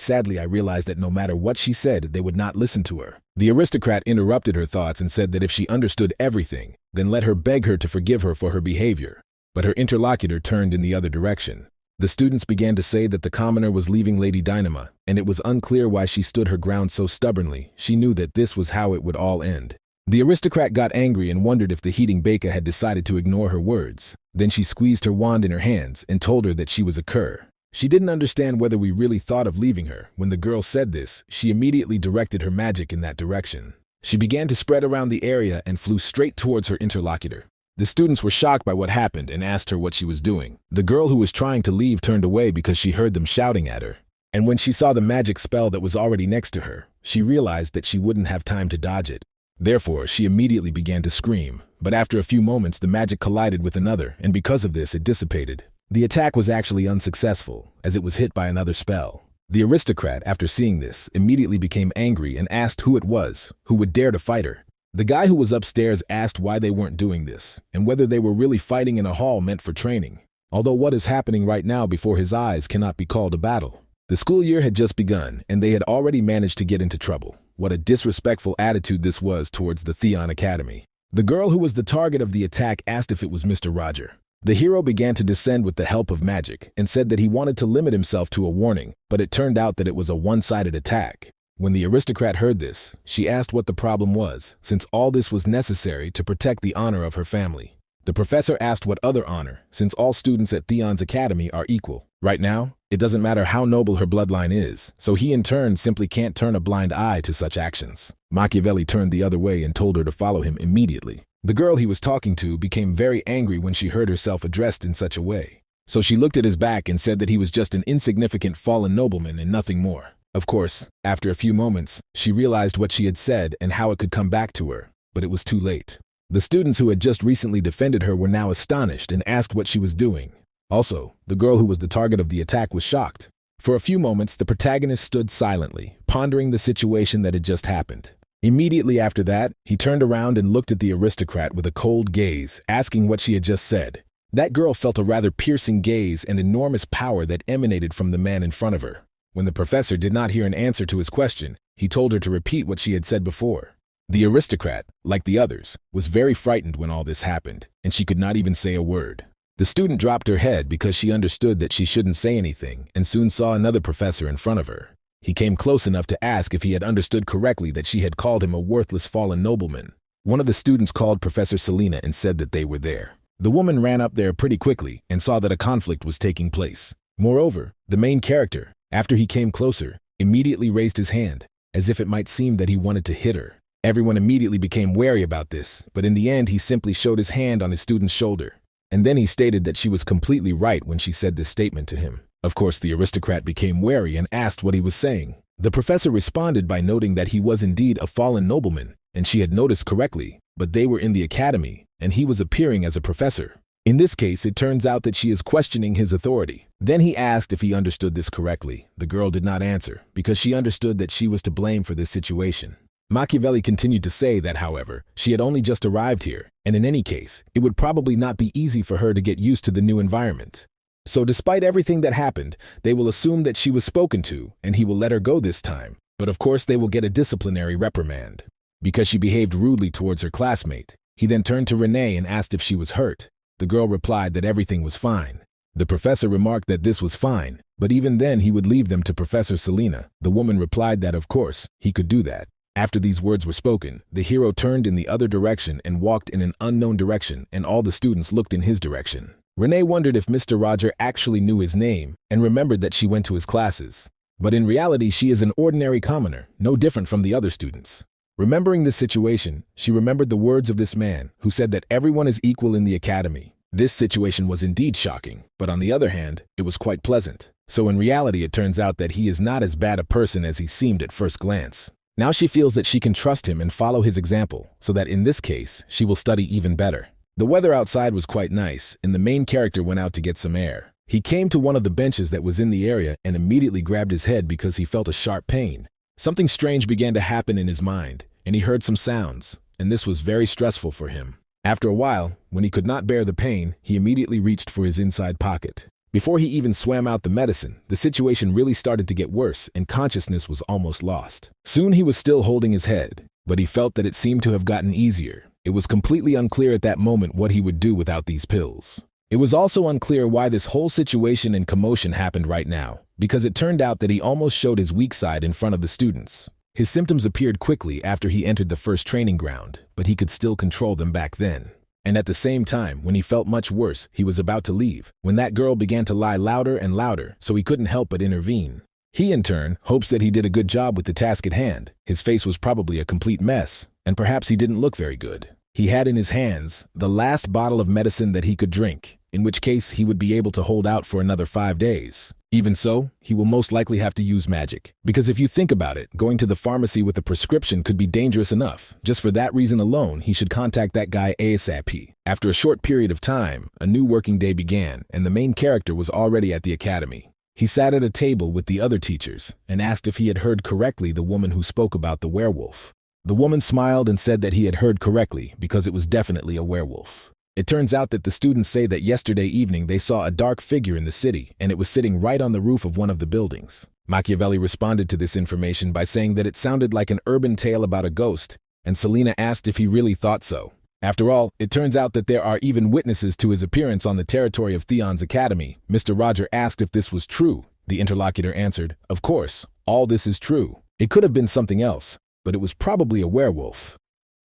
sadly, I realized that no matter what she said, they would not listen to her. The aristocrat interrupted her thoughts and said that if she understood everything, then let her beg her to forgive her for her behavior. But her interlocutor turned in the other direction. The students began to say that the commoner was leaving Lady Dynama, and it was unclear why she stood her ground so stubbornly. She knew that this was how it would all end. The aristocrat got angry and wondered if the heating Baker had decided to ignore her words. Then she squeezed her wand in her hands and told her that she was a cur. She didn't understand whether we really thought of leaving her. When the girl said this, she immediately directed her magic in that direction. She began to spread around the area and flew straight towards her interlocutor. The students were shocked by what happened and asked her what she was doing. The girl who was trying to leave turned away because she heard them shouting at her. And when she saw the magic spell that was already next to her, she realized that she wouldn't have time to dodge it. Therefore, she immediately began to scream. But after a few moments, the magic collided with another, and because of this, it dissipated. The attack was actually unsuccessful, as it was hit by another spell. The aristocrat, after seeing this, immediately became angry and asked who it was, who would dare to fight her. The guy who was upstairs asked why they weren't doing this, and whether they were really fighting in a hall meant for training. Although what is happening right now before his eyes cannot be called a battle. The school year had just begun, and they had already managed to get into trouble. What a disrespectful attitude this was towards the Theon Academy. The girl who was the target of the attack asked if it was Mr. Roger. The hero began to descend with the help of magic and said that he wanted to limit himself to a warning, but it turned out that it was a one-sided attack. When the aristocrat heard this, she asked what the problem was, since all this was necessary to protect the honor of her family. The professor asked what other honor, since all students at Theon's academy are equal. Right now, it doesn't matter how noble her bloodline is, so he in turn simply can't turn a blind eye to such actions. Machiavelli turned the other way and told her to follow him immediately. The girl he was talking to became very angry when she heard herself addressed in such a way. So she looked at his back and said that he was just an insignificant fallen nobleman and nothing more. Of course, after a few moments, she realized what she had said and how it could come back to her, but it was too late. The students who had just recently defended her were now astonished and asked what she was doing. Also, the girl who was the target of the attack was shocked. For a few moments, the protagonist stood silently, pondering the situation that had just happened. Immediately after that, he turned around and looked at the aristocrat with a cold gaze, asking what she had just said. That girl felt a rather piercing gaze and enormous power that emanated from the man in front of her. When the professor did not hear an answer to his question, he told her to repeat what she had said before. The aristocrat, like the others, was very frightened when all this happened, and she could not even say a word. The student dropped her head because she understood that she shouldn't say anything and soon saw another professor in front of her. He came close enough to ask if he had understood correctly that she had called him a worthless fallen nobleman. One of the students called Professor Selena and said that they were there. The woman ran up there pretty quickly and saw that a conflict was taking place. Moreover, the main character, after he came closer, immediately raised his hand, as if it might seem that he wanted to hit her. Everyone immediately became wary about this, but in the end he simply showed his hand on his student's shoulder. And then he stated that she was completely right when she said this statement to him. Of course, the aristocrat became wary and asked what he was saying. The professor responded by noting that he was indeed a fallen nobleman, and she had noticed correctly, but they were in the academy, and he was appearing as a professor. In this case, it turns out that she is questioning his authority. Then he asked if he understood this correctly. The girl did not answer, because she understood that she was to blame for this situation. Machiavelli continued to say that, however, she had only just arrived here, and in any case, it would probably not be easy for her to get used to the new environment. So despite everything that happened, they will assume that she was spoken to, and he will let her go this time. But of course they will get a disciplinary reprimand, because she behaved rudely towards her classmate. He then turned to Renee and asked if she was hurt. The girl replied that everything was fine. The professor remarked that this was fine, but even then he would leave them to Professor Selena. The woman replied that of course, he could do that. After these words were spoken, the hero turned in the other direction and walked in an unknown direction, and all the students looked in his direction. Renee wondered if Mr. Roger actually knew his name and remembered that she went to his classes. But in reality, she is an ordinary commoner, no different from the other students. Remembering this situation, she remembered the words of this man who said that everyone is equal in the academy. This situation was indeed shocking, but on the other hand, it was quite pleasant. So in reality, it turns out that he is not as bad a person as he seemed at first glance. Now she feels that she can trust him and follow his example, so that in this case, she will study even better. The weather outside was quite nice, and the main character went out to get some air. He came to one of the benches that was in the area and immediately grabbed his head because he felt a sharp pain. Something strange began to happen in his mind, and he heard some sounds, and this was very stressful for him. After a while, when he could not bear the pain, he immediately reached for his inside pocket. Before he even swam out the medicine, the situation really started to get worse and consciousness was almost lost. Soon he was still holding his head, but he felt that it seemed to have gotten easier. It was completely unclear at that moment what he would do without these pills. It was also unclear why this whole situation and commotion happened right now, because it turned out that he almost showed his weak side in front of the students. His symptoms appeared quickly after he entered the first training ground, but he could still control them back then. And at the same time, when he felt much worse, he was about to leave, when that girl began to lie louder and louder, so he couldn't help but intervene. He, in turn, hopes that he did a good job with the task at hand. His face was probably a complete mess, and perhaps he didn't look very good. He had in his hands the last bottle of medicine that he could drink, in which case he would be able to hold out for another 5 days. Even so, he will most likely have to use magic. Because if you think about it, going to the pharmacy with a prescription could be dangerous enough. Just for that reason alone, he should contact that guy ASAP. After a short period of time, a new working day began, and the main character was already at the academy. He sat at a table with the other teachers and asked if he had heard correctly the woman who spoke about the werewolf. The woman smiled and said that he had heard correctly because it was definitely a werewolf. It turns out that the students say that yesterday evening they saw a dark figure in the city, and it was sitting right on the roof of one of the buildings. Machiavelli responded to this information by saying that it sounded like an urban tale about a ghost, and Selena asked if he really thought so. After all, it turns out that there are even witnesses to his appearance on the territory of Theon's academy. Mr. Roger asked if this was true. The interlocutor answered, "Of course, all this is true. It could have been something else, but it was probably a werewolf."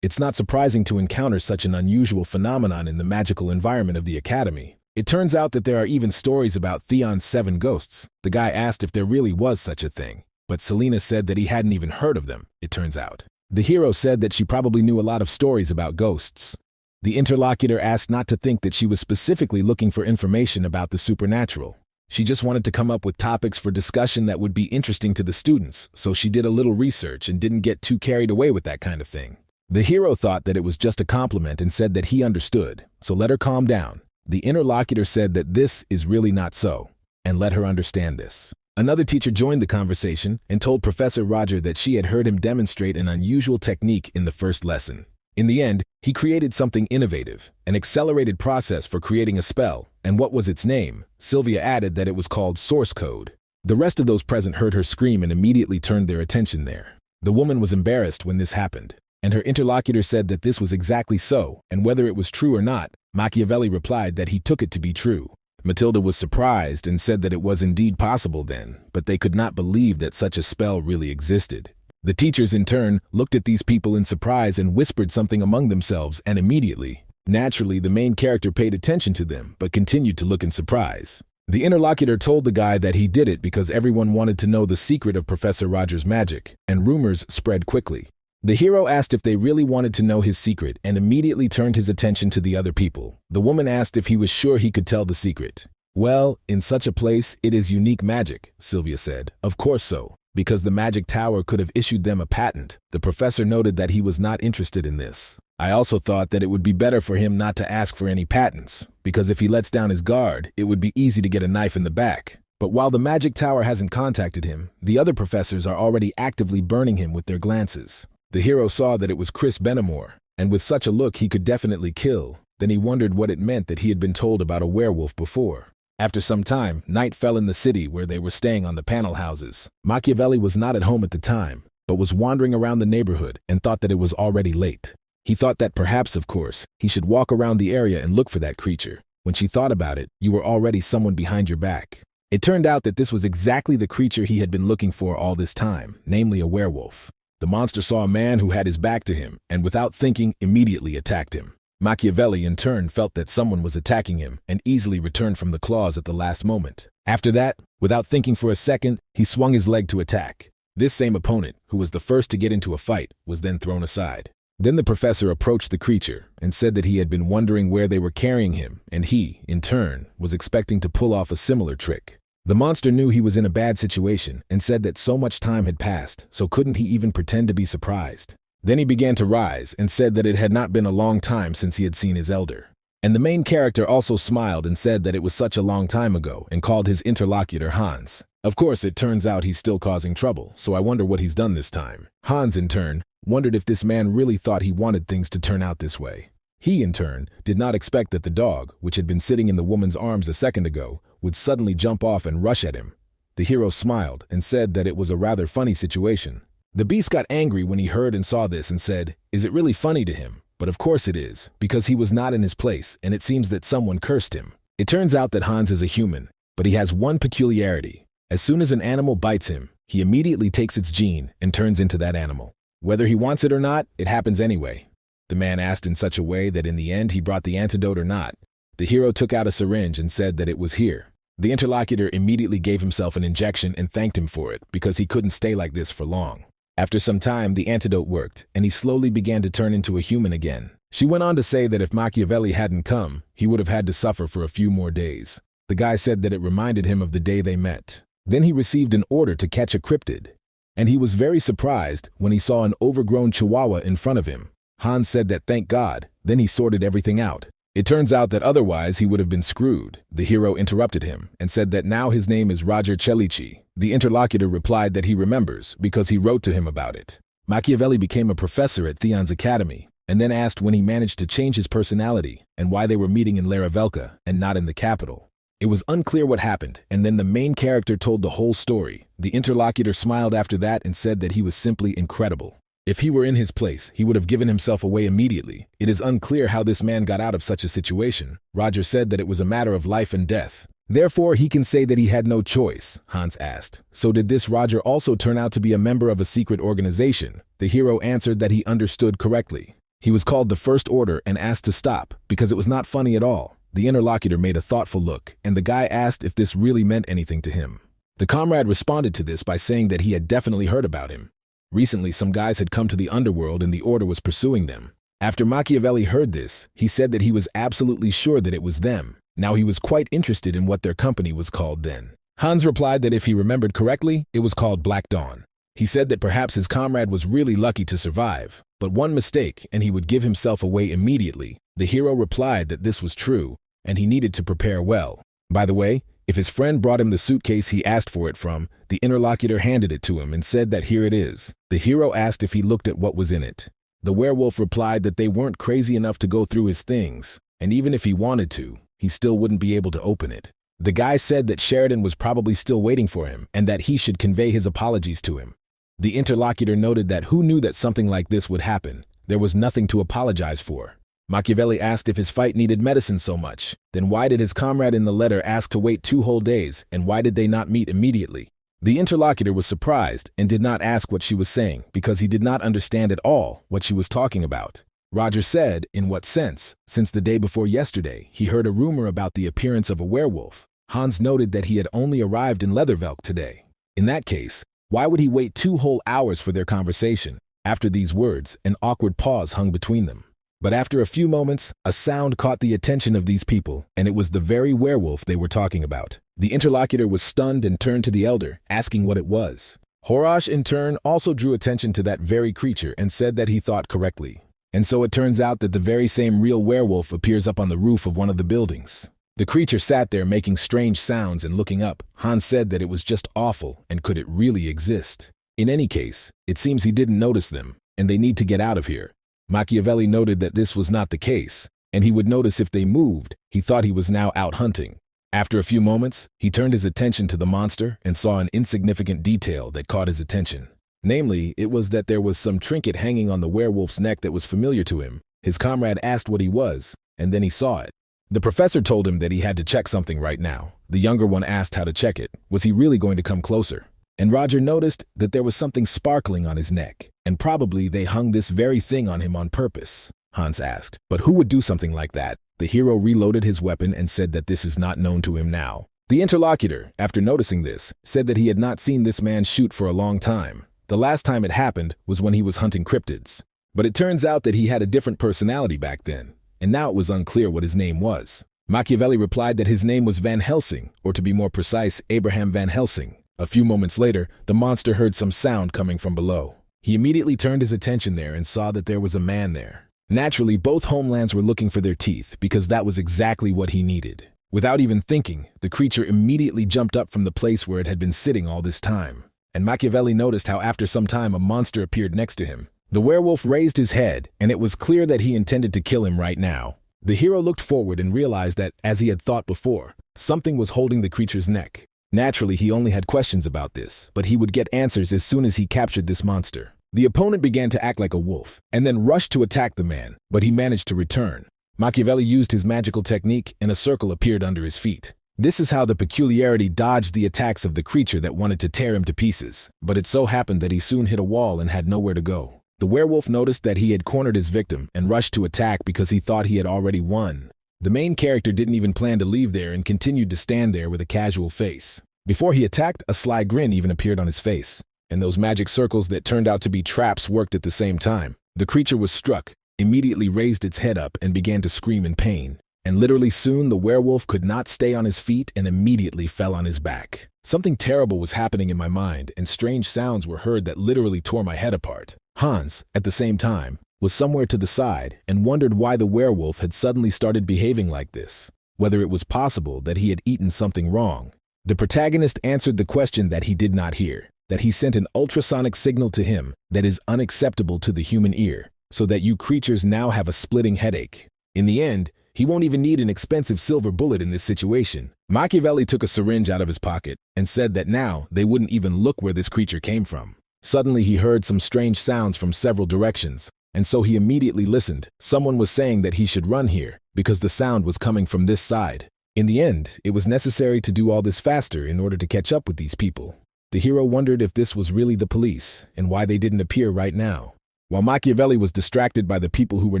It's not surprising to encounter such an unusual phenomenon in the magical environment of the academy. It turns out that there are even stories about Theon's 7 ghosts. The guy asked if there really was such a thing, but Selena said that he hadn't even heard of them, it turns out. The hero said that she probably knew a lot of stories about ghosts. The interlocutor asked not to think that she was specifically looking for information about the supernatural. She just wanted to come up with topics for discussion that would be interesting to the students, so she did a little research and didn't get too carried away with that kind of thing. The hero thought that it was just a compliment and said that he understood, so let her calm down. The interlocutor said that this is really not so, and let her understand this. Another teacher joined the conversation and told Professor Roger that she had heard him demonstrate an unusual technique in the first lesson. In the end, he created something innovative, an accelerated process for creating a spell, and what was its name? Sylvia added that it was called source code. The rest of those present heard her scream and immediately turned their attention there. The woman was embarrassed when this happened, and her interlocutor said that this was exactly so, and whether it was true or not, Machiavelli replied that he took it to be true. Matilda was surprised and said that it was indeed possible then, but they could not believe that such a spell really existed. The teachers in turn looked at these people in surprise and whispered something among themselves, and immediately, naturally, the main character paid attention to them but continued to look in surprise. The interlocutor told the guy that he did it because everyone wanted to know the secret of Professor Roger's magic, and rumors spread quickly. The hero asked if they really wanted to know his secret and immediately turned his attention to the other people. The woman asked if he was sure he could tell the secret. "Well, in such a place, it is unique magic," Sylvia said. "Of course so, because the magic tower could have issued them a patent." The professor noted that he was not interested in this. "I also thought that it would be better for him not to ask for any patents, because if he lets down his guard, it would be easy to get a knife in the back. But while the magic tower hasn't contacted him, the other professors are already actively burning him with their glances." The hero saw that it was Chris Benamor, and with such a look he could definitely kill. Then he wondered what it meant that he had been told about a werewolf before. After some time, night fell in the city where they were staying on the panel houses. Machiavelli was not at home at the time, but was wandering around the neighborhood and thought that it was already late. He thought that perhaps, of course, he should walk around the area and look for that creature. When she thought about it, you were already someone behind your back. It turned out that this was exactly the creature he had been looking for all this time, namely a werewolf. The monster saw a man who had his back to him, and without thinking, immediately attacked him. Machiavelli, in turn, felt that someone was attacking him and easily returned from the claws at the last moment. After that, without thinking for a second, he swung his leg to attack. This same opponent, who was the first to get into a fight, was then thrown aside. Then the professor approached the creature and said that he had been wondering where they were carrying him, and he, in turn, was expecting to pull off a similar trick. The monster knew he was in a bad situation and said that so much time had passed, so couldn't he even pretend to be surprised. Then he began to rise and said that it had not been a long time since he had seen his elder. And the main character also smiled and said that it was such a long time ago and called his interlocutor Hans. Of course, it turns out he's still causing trouble, so I wonder what he's done this time. Hans, in turn, wondered if this man really thought he wanted things to turn out this way. He, in turn, did not expect that the dog, which had been sitting in the woman's arms a second ago, would suddenly jump off and rush at him. The hero smiled and said that it was a rather funny situation. The beast got angry when he heard and saw this and said, "Is it really funny to him? But of course it is, because he was not in his place and it seems that someone cursed him." It turns out that Hans is a human, but he has one peculiarity. As soon as an animal bites him, he immediately takes its gene and turns into that animal. Whether he wants it or not, it happens anyway. The man asked in such a way that in the end he brought the antidote or not. The hero took out a syringe and said that it was here. The interlocutor immediately gave himself an injection and thanked him for it because he couldn't stay like this for long. After some time, the antidote worked, and he slowly began to turn into a human again. She went on to say that if Machiavelli hadn't come, he would have had to suffer for a few more days. The guy said that it reminded him of the day they met. Then he received an order to catch a cryptid, and he was very surprised when he saw an overgrown chihuahua in front of him. Hans said that thank God, then he sorted everything out. It turns out that otherwise he would have been screwed. The hero interrupted him and said that now his name is Roger Celici. The interlocutor replied that he remembers because he wrote to him about it. Machiavelli became a professor at Theon's academy and then asked when he managed to change his personality and why they were meeting in Laravelka and not in the capital. It was unclear what happened, and then the main character told the whole story. The interlocutor smiled after that and said that he was simply incredible. If he were in his place, he would have given himself away immediately. It is unclear how this man got out of such a situation. Roger said that it was a matter of life and death. Therefore, he can say that he had no choice, Hans asked. So did this Roger also turn out to be a member of a secret organization? The hero answered that he understood correctly. He was called the First Order and asked to stop because it was not funny at all. The interlocutor made a thoughtful look, and the guy asked if this really meant anything to him. The comrade responded to this by saying that he had definitely heard about him. Recently, some guys had come to the underworld and the Order was pursuing them. After Machiavelli heard this, he said that he was absolutely sure that it was them. Now he was quite interested in what their company was called then. Hans replied that if he remembered correctly, it was called Black Dawn. He said that perhaps his comrade was really lucky to survive, but one mistake and he would give himself away immediately. The hero replied that this was true, and he needed to prepare well. By the way, if his friend brought him the suitcase he asked for it from, the interlocutor handed it to him and said that here it is. The hero asked if he looked at what was in it. The werewolf replied that they weren't crazy enough to go through his things, and even if he wanted to, he still wouldn't be able to open it. The guy said that Sheridan was probably still waiting for him and that he should convey his apologies to him. The interlocutor noted that who knew that something like this would happen? There was nothing to apologize for. Machiavelli asked if his fight needed medicine so much. Then why did his comrade in the letter ask to wait 2 whole days, and why did they not meet immediately? The interlocutor was surprised and did not ask what she was saying because he did not understand at all what she was talking about. Roger said, in what sense? Since the day before yesterday, he heard a rumor about the appearance of a werewolf. Hans noted that he had only arrived in Leathervelk today. In that case, why would he wait 2 whole hours for their conversation? After these words, an awkward pause hung between them. But after a few moments, a sound caught the attention of these people, and it was the very werewolf they were talking about. The interlocutor was stunned and turned to the elder, asking what it was. Horosh, in turn, also drew attention to that very creature and said that he thought correctly. And so it turns out that the very same real werewolf appears up on the roof of one of the buildings. The creature sat there making strange sounds and looking up. Hans said that it was just awful, and could it really exist? In any case, it seems he didn't notice them, and they need to get out of here. Machiavelli noted that this was not the case, and he would notice if they moved. He thought he was now out hunting. After a few moments, he turned his attention to the monster and saw an insignificant detail that caught his attention. Namely, it was that there was some trinket hanging on the werewolf's neck that was familiar to him. His comrade asked what he was, and then he saw it. The professor told him that he had to check something right now. The younger one asked how to check it. Was he really going to come closer? And Roger noticed that there was something sparkling on his neck, and probably they hung this very thing on him on purpose. Hans asked, but who would do something like that? The hero reloaded his weapon and said that this is not known to him now. The interlocutor, after noticing this, said that he had not seen this man shoot for a long time. The last time it happened was when he was hunting cryptids. But it turns out that he had a different personality back then, and now it was unclear what his name was. Machiavelli replied that his name was Van Helsing, or to be more precise, Abraham Van Helsing. A few moments later, the monster heard some sound coming from below. He immediately turned his attention there and saw that there was a man there. Naturally, both homelands were looking for their teeth because that was exactly what he needed. Without even thinking, the creature immediately jumped up from the place where it had been sitting all this time. And Machiavelli noticed how after some time a monster appeared next to him. The werewolf raised his head, and it was clear that he intended to kill him right now. The hero looked forward and realized that, as he had thought before, something was holding the creature's neck. Naturally, he only had questions about this, but he would get answers as soon as he captured this monster. The opponent began to act like a wolf, and then rushed to attack the man, but he managed to return. Machiavelli used his magical technique, and a circle appeared under his feet. This is how the peculiarity dodged the attacks of the creature that wanted to tear him to pieces, but it so happened that he soon hit a wall and had nowhere to go. The werewolf noticed that he had cornered his victim and rushed to attack because he thought he had already won. The main character didn't even plan to leave there and continued to stand there with a casual face. Before he attacked, a sly grin even appeared on his face, and those magic circles that turned out to be traps worked at the same time. The creature was struck, immediately raised its head up and began to scream in pain. And literally soon the werewolf could not stay on his feet and immediately fell on his back. Something terrible was happening in my mind, and strange sounds were heard that literally tore my head apart. Hans, at the same time, was somewhere to the side and wondered why the werewolf had suddenly started behaving like this, whether it was possible that he had eaten something wrong. The protagonist answered the question that he did not hear, that he sent an ultrasonic signal to him that is unacceptable to the human ear, so that you creatures now have a splitting headache. In the end, he won't even need an expensive silver bullet in this situation. Machiavelli took a syringe out of his pocket and said that now they wouldn't even look where this creature came from. Suddenly he heard some strange sounds from several directions, and so he immediately listened. Someone was saying that he should run here because the sound was coming from this side. In the end, it was necessary to do all this faster in order to catch up with these people. The hero wondered if this was really the police and why they didn't appear right now. While Machiavelli was distracted by the people who were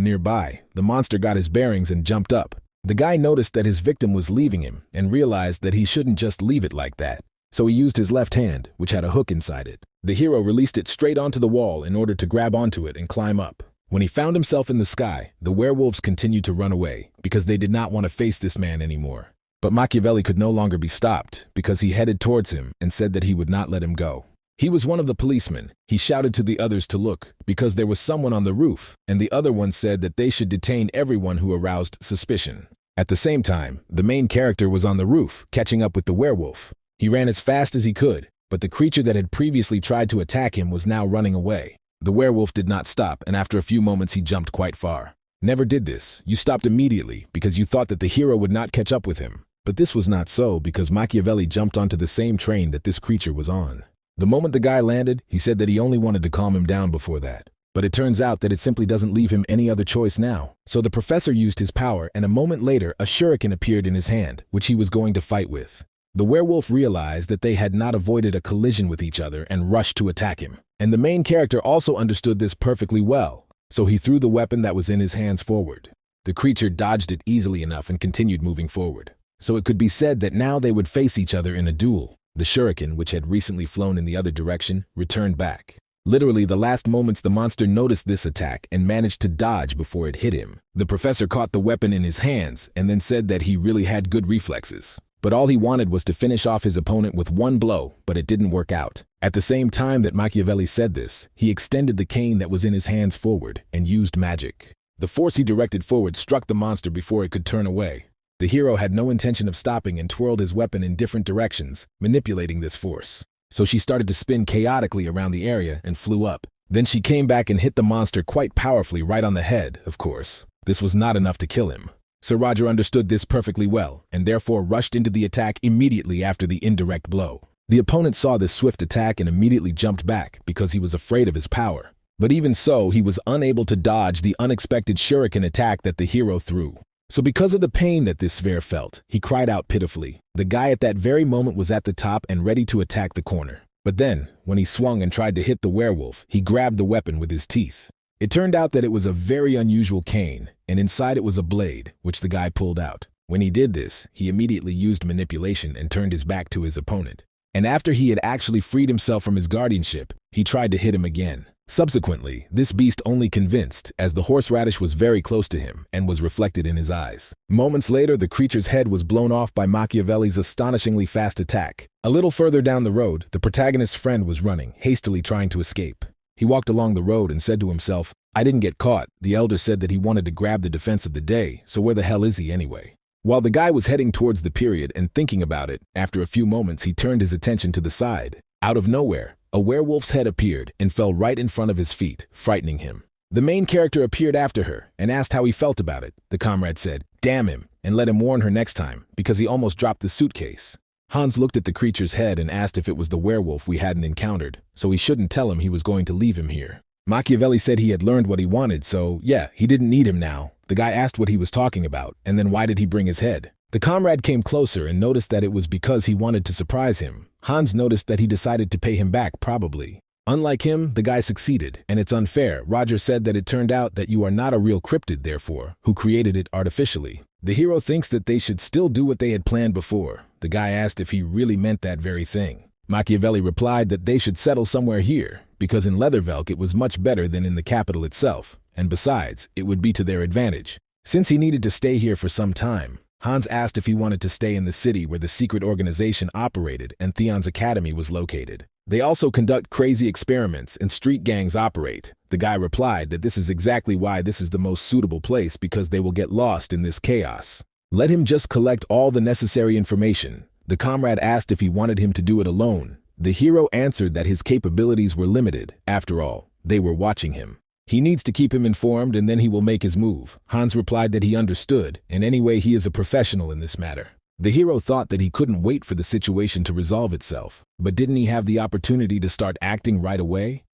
nearby, the monster got his bearings and jumped up. The guy noticed that his victim was leaving him and realized that he shouldn't just leave it like that. So he used his left hand, which had a hook inside it. The hero released it straight onto the wall in order to grab onto it and climb up. When he found himself in the sky, the werewolves continued to run away because they did not want to face this man anymore. But Machiavelli could no longer be stopped because he headed towards him and said that he would not let him go. He was one of the policemen. He shouted to the others to look because there was someone on the roof, and the other one said that they should detain everyone who aroused suspicion. At the same time, the main character was on the roof, catching up with the werewolf. He ran as fast as he could, but the creature that had previously tried to attack him was now running away. The werewolf did not stop, and after a few moments he jumped quite far. Never did this. You stopped immediately because you thought that the hero would not catch up with him. But this was not so because Machiavelli jumped onto the same train that this creature was on. The moment the guy landed, he said that he only wanted to calm him down before that. But it turns out that it simply doesn't leave him any other choice now. So the professor used his power, and a moment later, a shuriken appeared in his hand, which he was going to fight with. The werewolf realized that they had not avoided a collision with each other and rushed to attack him. And the main character also understood this perfectly well, so he threw the weapon that was in his hands forward. The creature dodged it easily enough and continued moving forward. So it could be said that now they would face each other in a duel. The shuriken, which had recently flown in the other direction, returned back. Literally, the last moments the monster noticed this attack and managed to dodge before it hit him. The professor caught the weapon in his hands and then said that he really had good reflexes. But all he wanted was to finish off his opponent with one blow, but it didn't work out. At the same time that Machiavelli said this, he extended the cane that was in his hands forward and used magic. The force he directed forward struck the monster before it could turn away. The hero had no intention of stopping and twirled his weapon in different directions, manipulating this force. So she started to spin chaotically around the area and flew up. Then she came back and hit the monster quite powerfully right on the head, of course. This was not enough to kill him. Sir Roger understood this perfectly well, and therefore rushed into the attack immediately after the indirect blow. The opponent saw this swift attack and immediately jumped back because he was afraid of his power. But even so, he was unable to dodge the unexpected shuriken attack that the hero threw. So because of the pain that this sphere felt, he cried out pitifully. The guy at that very moment was at the top and ready to attack the corner. But then, when he swung and tried to hit the werewolf, he grabbed the weapon with his teeth. It turned out that it was a very unusual cane, and inside it was a blade, which the guy pulled out. When he did this, he immediately used manipulation and turned his back to his opponent. And after he had actually freed himself from his guardianship, he tried to hit him again. Subsequently, this beast only convinced, as the horseradish was very close to him and was reflected in his eyes. Moments later, the creature's head was blown off by Machiavelli's astonishingly fast attack. A little further down the road, the protagonist's friend was running, hastily trying to escape. He walked along the road and said to himself, "I didn't get caught. The elder said that he wanted to grab the defense of the day, so where the hell is he anyway?" While the guy was heading towards the period and thinking about it, after a few moments he turned his attention to the side. Out of nowhere, a werewolf's head appeared and fell right in front of his feet, frightening him. The main character appeared after her and asked how he felt about it. The comrade said, "Damn him, and let him warn her next time," because he almost dropped the suitcase. Hans looked at the creature's head and asked if it was the werewolf we hadn't encountered, so he shouldn't tell him he was going to leave him here. Machiavelli said he had learned what he wanted, so yeah, he didn't need him now. The guy asked what he was talking about, and then why did he bring his head? The comrade came closer and noticed that it was because he wanted to surprise him. Hans noticed that he decided to pay him back, probably. Unlike him, the guy succeeded, and it's unfair. Roger said that it turned out that you are not a real cryptid, therefore, who created it artificially. The hero thinks that they should still do what they had planned before. The guy asked if he really meant that very thing. Machiavelli replied that they should settle somewhere here, because in Leathervelk it was much better than in the capital itself, and besides, it would be to their advantage. Since he needed to stay here for some time, Hans asked if he wanted to stay in the city where the secret organization operated and Theon's academy was located. They also conduct crazy experiments and street gangs operate. The guy replied that this is exactly why this is the most suitable place, because they will get lost in this chaos. Let him just collect all the necessary information. The comrade asked if he wanted him to do it alone. The hero answered that his capabilities were limited. After all, they were watching him. He needs to keep him informed and then he will make his move. Hans replied that he understood, and anyway he is a professional in this matter. The hero thought that he couldn't wait for the situation to resolve itself, but didn't he have the opportunity to start acting right away?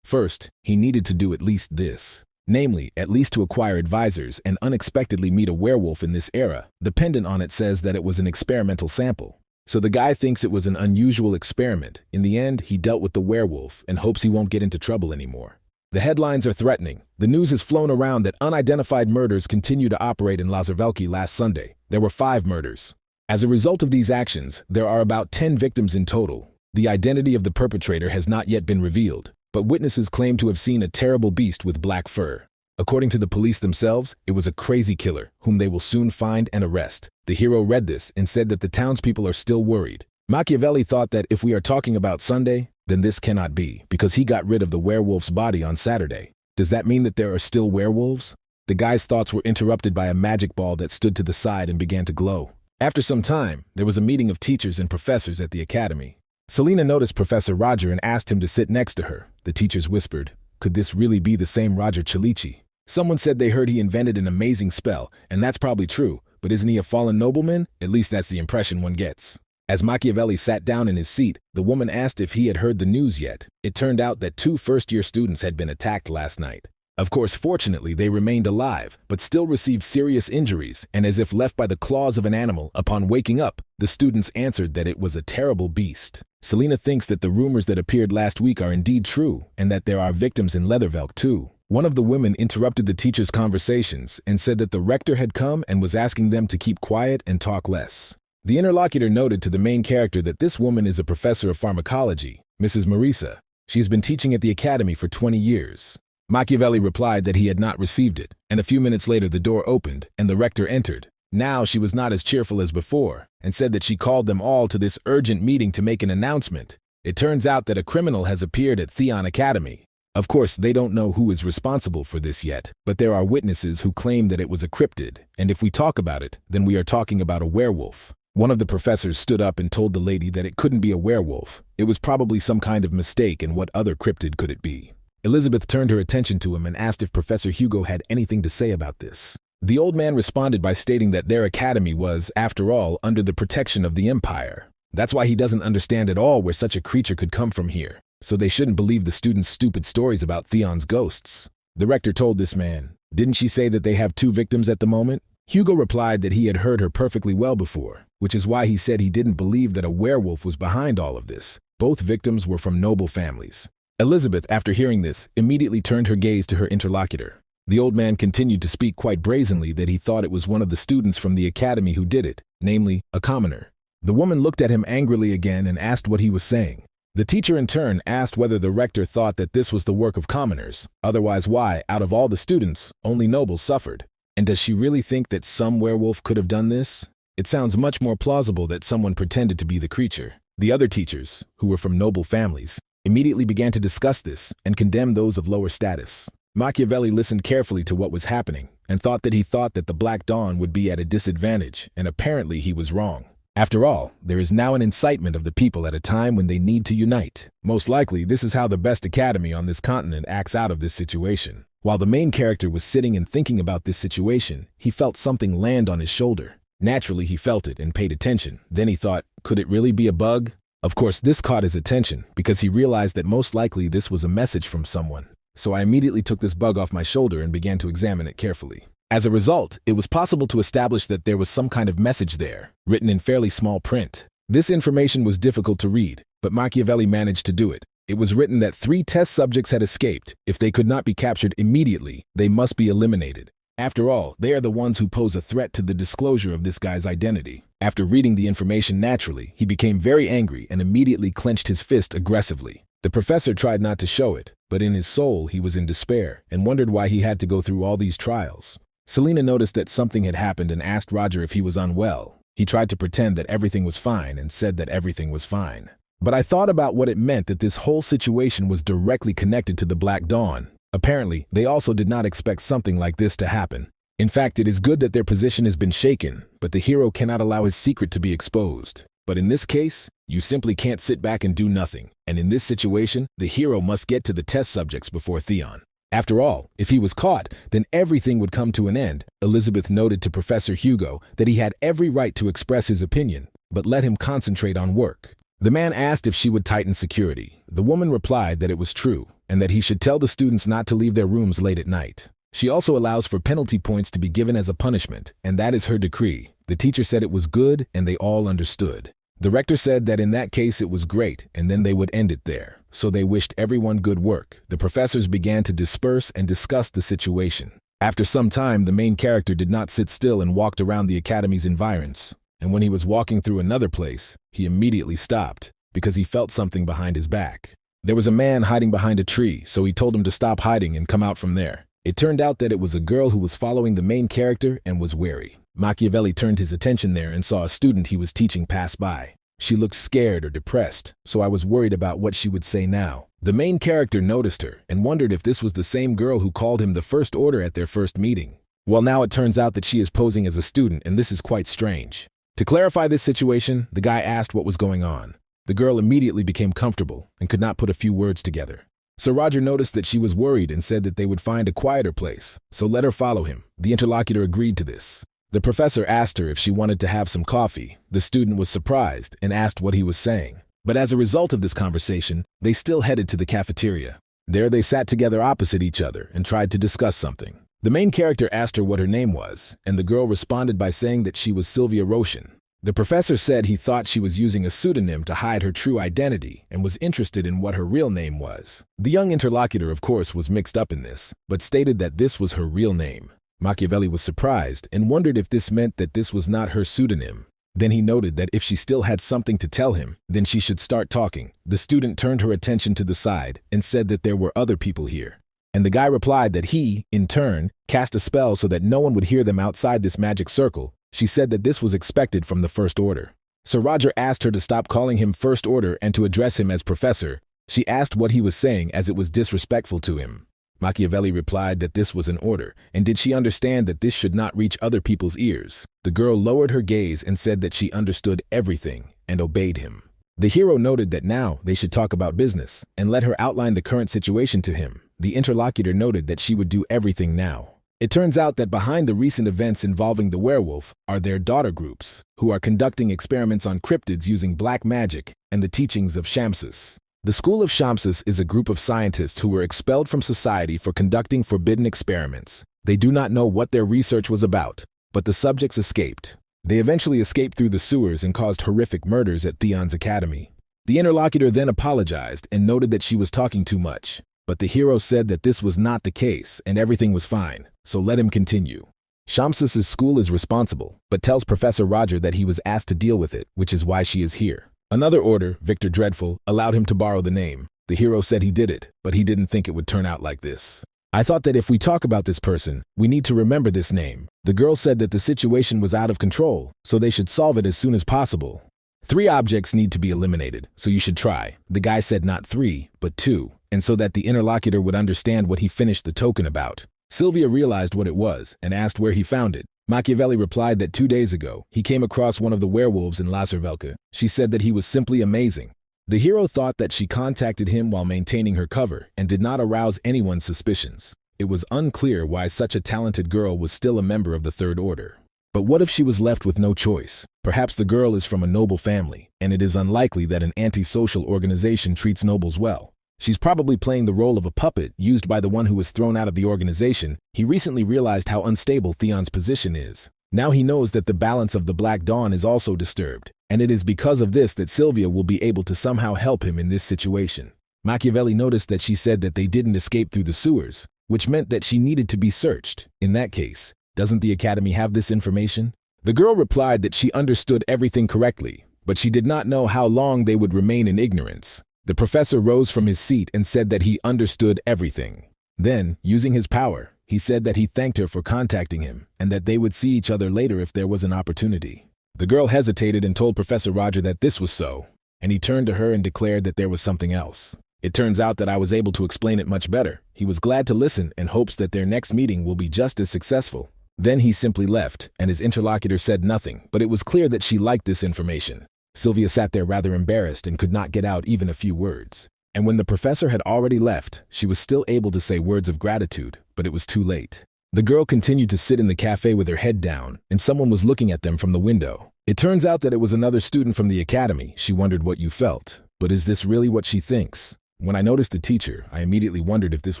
First, he needed to do at least this. Namely, at least to acquire advisors and unexpectedly meet a werewolf in this era. The pendant on it says that it was an experimental sample. So the guy thinks it was an unusual experiment. In the end, he dealt with the werewolf and hopes he won't get into trouble anymore. The headlines are threatening. The news has flown around that unidentified murders continue to operate in Lazarvelki last Sunday. There were 5 murders. As a result of these actions, there are about 10 victims in total. The identity of the perpetrator has not yet been revealed, but witnesses claim to have seen a terrible beast with black fur. According to the police themselves, it was a crazy killer, whom they will soon find and arrest. The hero read this and said that the townspeople are still worried. Machiavelli thought that if we are talking about Sunday, then this cannot be, because he got rid of the werewolf's body on Saturday. Does that mean that there are still werewolves? The guy's thoughts were interrupted by a magic ball that stood to the side and began to glow. After some time, there was a meeting of teachers and professors at the academy. Selena noticed Professor Roger and asked him to sit next to her. The teachers whispered, "Could this really be the same Roger Chalici?" Someone said they heard he invented an amazing spell, and that's probably true, but isn't he a fallen nobleman? At least that's the impression one gets. As Machiavelli sat down in his seat, the woman asked if he had heard the news yet. It turned out that 2 first-year students had been attacked last night. Of course, fortunately, they remained alive, but still received serious injuries, and as if left by the claws of an animal, upon waking up, the students answered that it was a terrible beast. Selena thinks that the rumors that appeared last week are indeed true, and that there are victims in Leathervelk too. One of the women interrupted the teacher's conversations and said that the rector had come and was asking them to keep quiet and talk less. The interlocutor noted to the main character that this woman is a professor of pharmacology, Mrs. Marisa. She's been teaching at the academy for 20 years. Machiavelli replied that he had not received it, and a few minutes later the door opened and the rector entered. Now she was not as cheerful as before, and said that she called them all to this urgent meeting to make an announcement. It turns out that a criminal has appeared at Theon Academy. Of course, they don't know who is responsible for this yet, but there are witnesses who claim that it was a cryptid, and if we talk about it, then we are talking about a werewolf. One of the professors stood up and told the lady that it couldn't be a werewolf. It was probably some kind of mistake, and what other cryptid could it be? Elizabeth turned her attention to him and asked if Professor Hugo had anything to say about this. The old man responded by stating that their academy was, after all, under the protection of the Empire. That's why he doesn't understand at all where such a creature could come from here, so they shouldn't believe the students' stupid stories about Theon's ghosts. The rector told this man, "Didn't she say that they have 2 victims at the moment?" Hugo replied that he had heard her perfectly well before, which is why he said he didn't believe that a werewolf was behind all of this. Both victims were from noble families. Elizabeth, after hearing this, immediately turned her gaze to her interlocutor. The old man continued to speak quite brazenly that he thought it was one of the students from the academy who did it, namely, a commoner. The woman looked at him angrily again and asked what he was saying. The teacher in turn asked whether the rector thought that this was the work of commoners, otherwise why, out of all the students, only nobles suffered. And does she really think that some werewolf could have done this? It sounds much more plausible that someone pretended to be the creature. The other teachers, who were from noble families, immediately began to discuss this and condemn those of lower status. Machiavelli listened carefully to what was happening and thought that the Black Dawn would be at a disadvantage, and apparently he was wrong. After all, there is now an incitement of the people at a time when they need to unite. Most likely, this is how the best academy on this continent acts out of this situation. While the main character was sitting and thinking about this situation, he felt something land on his shoulder. Naturally, he felt it and paid attention. Then he thought, could it really be a bug? Of course, this caught his attention because he realized that most likely this was a message from someone. So I immediately took this bug off my shoulder and began to examine it carefully. As a result, it was possible to establish that there was some kind of message there, written in fairly small print. This information was difficult to read, but Machiavelli managed to do it. It was written that 3 test subjects had escaped. If they could not be captured immediately, they must be eliminated. After all, they are the ones who pose a threat to the disclosure of this guy's identity. After reading the information naturally, he became very angry and immediately clenched his fist aggressively. The professor tried not to show it, but in his soul he was in despair and wondered why he had to go through all these trials. Selena noticed that something had happened and asked Roger if he was unwell. He tried to pretend that everything was fine and said that everything was fine. But I thought about what it meant that this whole situation was directly connected to the Black Dawn. Apparently, they also did not expect something like this to happen. In fact, it is good that their position has been shaken, but the hero cannot allow his secret to be exposed. But in this case, you simply can't sit back and do nothing. And in this situation, the hero must get to the test subjects before Theon. After all, if he was caught, then everything would come to an end. Elizabeth noted to Professor Hugo that he had every right to express his opinion, but let him concentrate on work. The man asked if she would tighten security. The woman replied that it was true, and that he should tell the students not to leave their rooms late at night. She also allows for penalty points to be given as a punishment, and that is her decree. The teacher said it was good, and they all understood. The rector said that in that case it was great, and then they would end it there. So they wished everyone good work. The professors began to disperse and discuss the situation. After some time, the main character did not sit still and walked around the academy's environs. And when he was walking through another place, he immediately stopped, because he felt something behind his back. There was a man hiding behind a tree, so he told him to stop hiding and come out from there. It turned out that it was a girl who was following the main character and was wary. Machiavelli turned his attention there and saw a student he was teaching pass by. She looked scared or depressed, so I was worried about what she would say now. The main character noticed her and wondered if this was the same girl who called him the first order at their first meeting. Well, now it turns out that she is posing as a student, and this is quite strange. To clarify this situation, the guy asked what was going on. The girl immediately became comfortable and could not put a few words together. Sir Roger noticed that she was worried and said that they would find a quieter place, so let her follow him. The interlocutor agreed to this. The professor asked her if she wanted to have some coffee. The student was surprised and asked what he was saying. But as a result of this conversation, they still headed to the cafeteria. There they sat together opposite each other and tried to discuss something. The main character asked her what her name was, and the girl responded by saying that she was Sylvia Roshan. The professor said he thought she was using a pseudonym to hide her true identity and was interested in what her real name was. The young interlocutor, of course, was mixed up in this, but stated that this was her real name. Machiavelli was surprised and wondered if this meant that this was not her pseudonym. Then he noted that if she still had something to tell him, then she should start talking. The student turned her attention to the side and said that there were other people here. And the guy replied that he, in turn, cast a spell so that no one would hear them outside this magic circle. She said that this was expected from the First Order. Sir Roger asked her to stop calling him First Order and to address him as Professor. She asked what he was saying as it was disrespectful to him. Machiavelli replied that this was an order, and did she understand that this should not reach other people's ears? The girl lowered her gaze and said that she understood everything and obeyed him. The hero noted that now they should talk about business and let her outline the current situation to him. The interlocutor noted that she would do everything now. It turns out that behind the recent events involving the werewolf are their daughter groups, who are conducting experiments on cryptids using black magic and the teachings of Shamsus. The School of Shamsus is a group of scientists who were expelled from society for conducting forbidden experiments. They do not know what their research was about, but the subjects escaped. They eventually escaped through the sewers and caused horrific murders at Theon's academy. The interlocutor then apologized and noted that she was talking too much. But the hero said that this was not the case and everything was fine, so let him continue. Shamsus's school is responsible, but tells Professor Roger that he was asked to deal with it, which is why she is here. Another order, Victor Dreadful, allowed him to borrow the name. The hero said he did it, but he didn't think it would turn out like this. I thought that if we talk about this person, we need to remember this name. The girl said that the situation was out of control, so they should solve it as soon as possible. 3 objects need to be eliminated, so you should try. The guy said not 3, but 2. And so that the interlocutor would understand what he finished the token about. Sylvia realized what it was and asked where he found it. Machiavelli replied that 2 days ago, he came across one of the werewolves in Lazarvelka. She said that he was simply amazing. The hero thought that she contacted him while maintaining her cover and did not arouse anyone's suspicions. It was unclear why such a talented girl was still a member of the Third Order. But what if she was left with no choice? Perhaps the girl is from a noble family, and it is unlikely that an anti-social organization treats nobles well. She's probably playing the role of a puppet used by the one who was thrown out of the organization. He recently realized how unstable Theon's position is. Now he knows that the balance of the Black Dawn is also disturbed, and it is because of this that Sylvia will be able to somehow help him in this situation. Machiavelli noticed that she said that they didn't escape through the sewers, which meant that she needed to be searched. In that case, doesn't the Academy have this information? The girl replied that she understood everything correctly, but she did not know how long they would remain in ignorance. The professor rose from his seat and said that he understood everything. Then, using his power, he said that he thanked her for contacting him and that they would see each other later if there was an opportunity. The girl hesitated and told Professor Roger that this was so, and he turned to her and declared that there was something else. It turns out that I was able to explain it much better. He was glad to listen and hopes that their next meeting will be just as successful. Then he simply left, and his interlocutor said nothing, but it was clear that she liked this information. Sylvia sat there rather embarrassed and could not get out even a few words. And when the professor had already left, she was still able to say words of gratitude, but it was too late. The girl continued to sit in the cafe with her head down, and someone was looking at them from the window. It turns out that it was another student from the academy. She wondered what you felt. But is this really what she thinks? When I noticed the teacher, I immediately wondered if this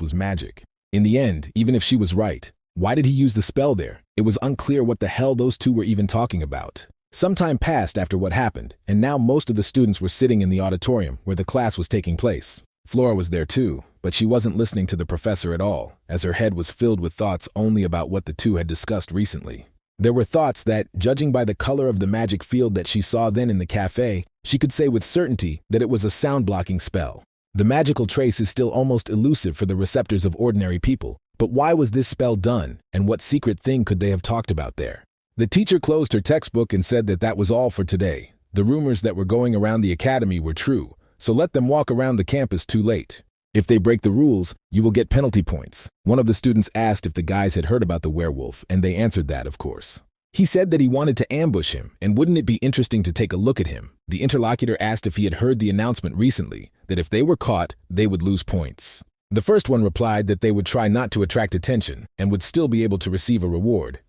was magic. In the end, even if she was right, why did he use the spell there? It was unclear what the hell those two were even talking about. Some time passed after what happened, and now most of the students were sitting in the auditorium where the class was taking place. Flora was there too, but she wasn't listening to the professor at all, as her head was filled with thoughts only about what the two had discussed recently. There were thoughts that, judging by the color of the magic field that she saw then in the cafe, she could say with certainty that it was a sound-blocking spell. The magical trace is still almost elusive for the receptors of ordinary people, but why was this spell done, and what secret thing could they have talked about there? The teacher closed her textbook and said that was all for today. The rumors that were going around the academy were true, so let them walk around the campus too late. If they break the rules, you will get penalty points. One of the students asked if the guys had heard about the werewolf, and they answered that, of course. He said that he wanted to ambush him, and wouldn't it be interesting to take a look at him? The interlocutor asked if he had heard the announcement recently, that if they were caught, they would lose points. The first one replied that they would try not to attract attention, and would still be able to receive a reward.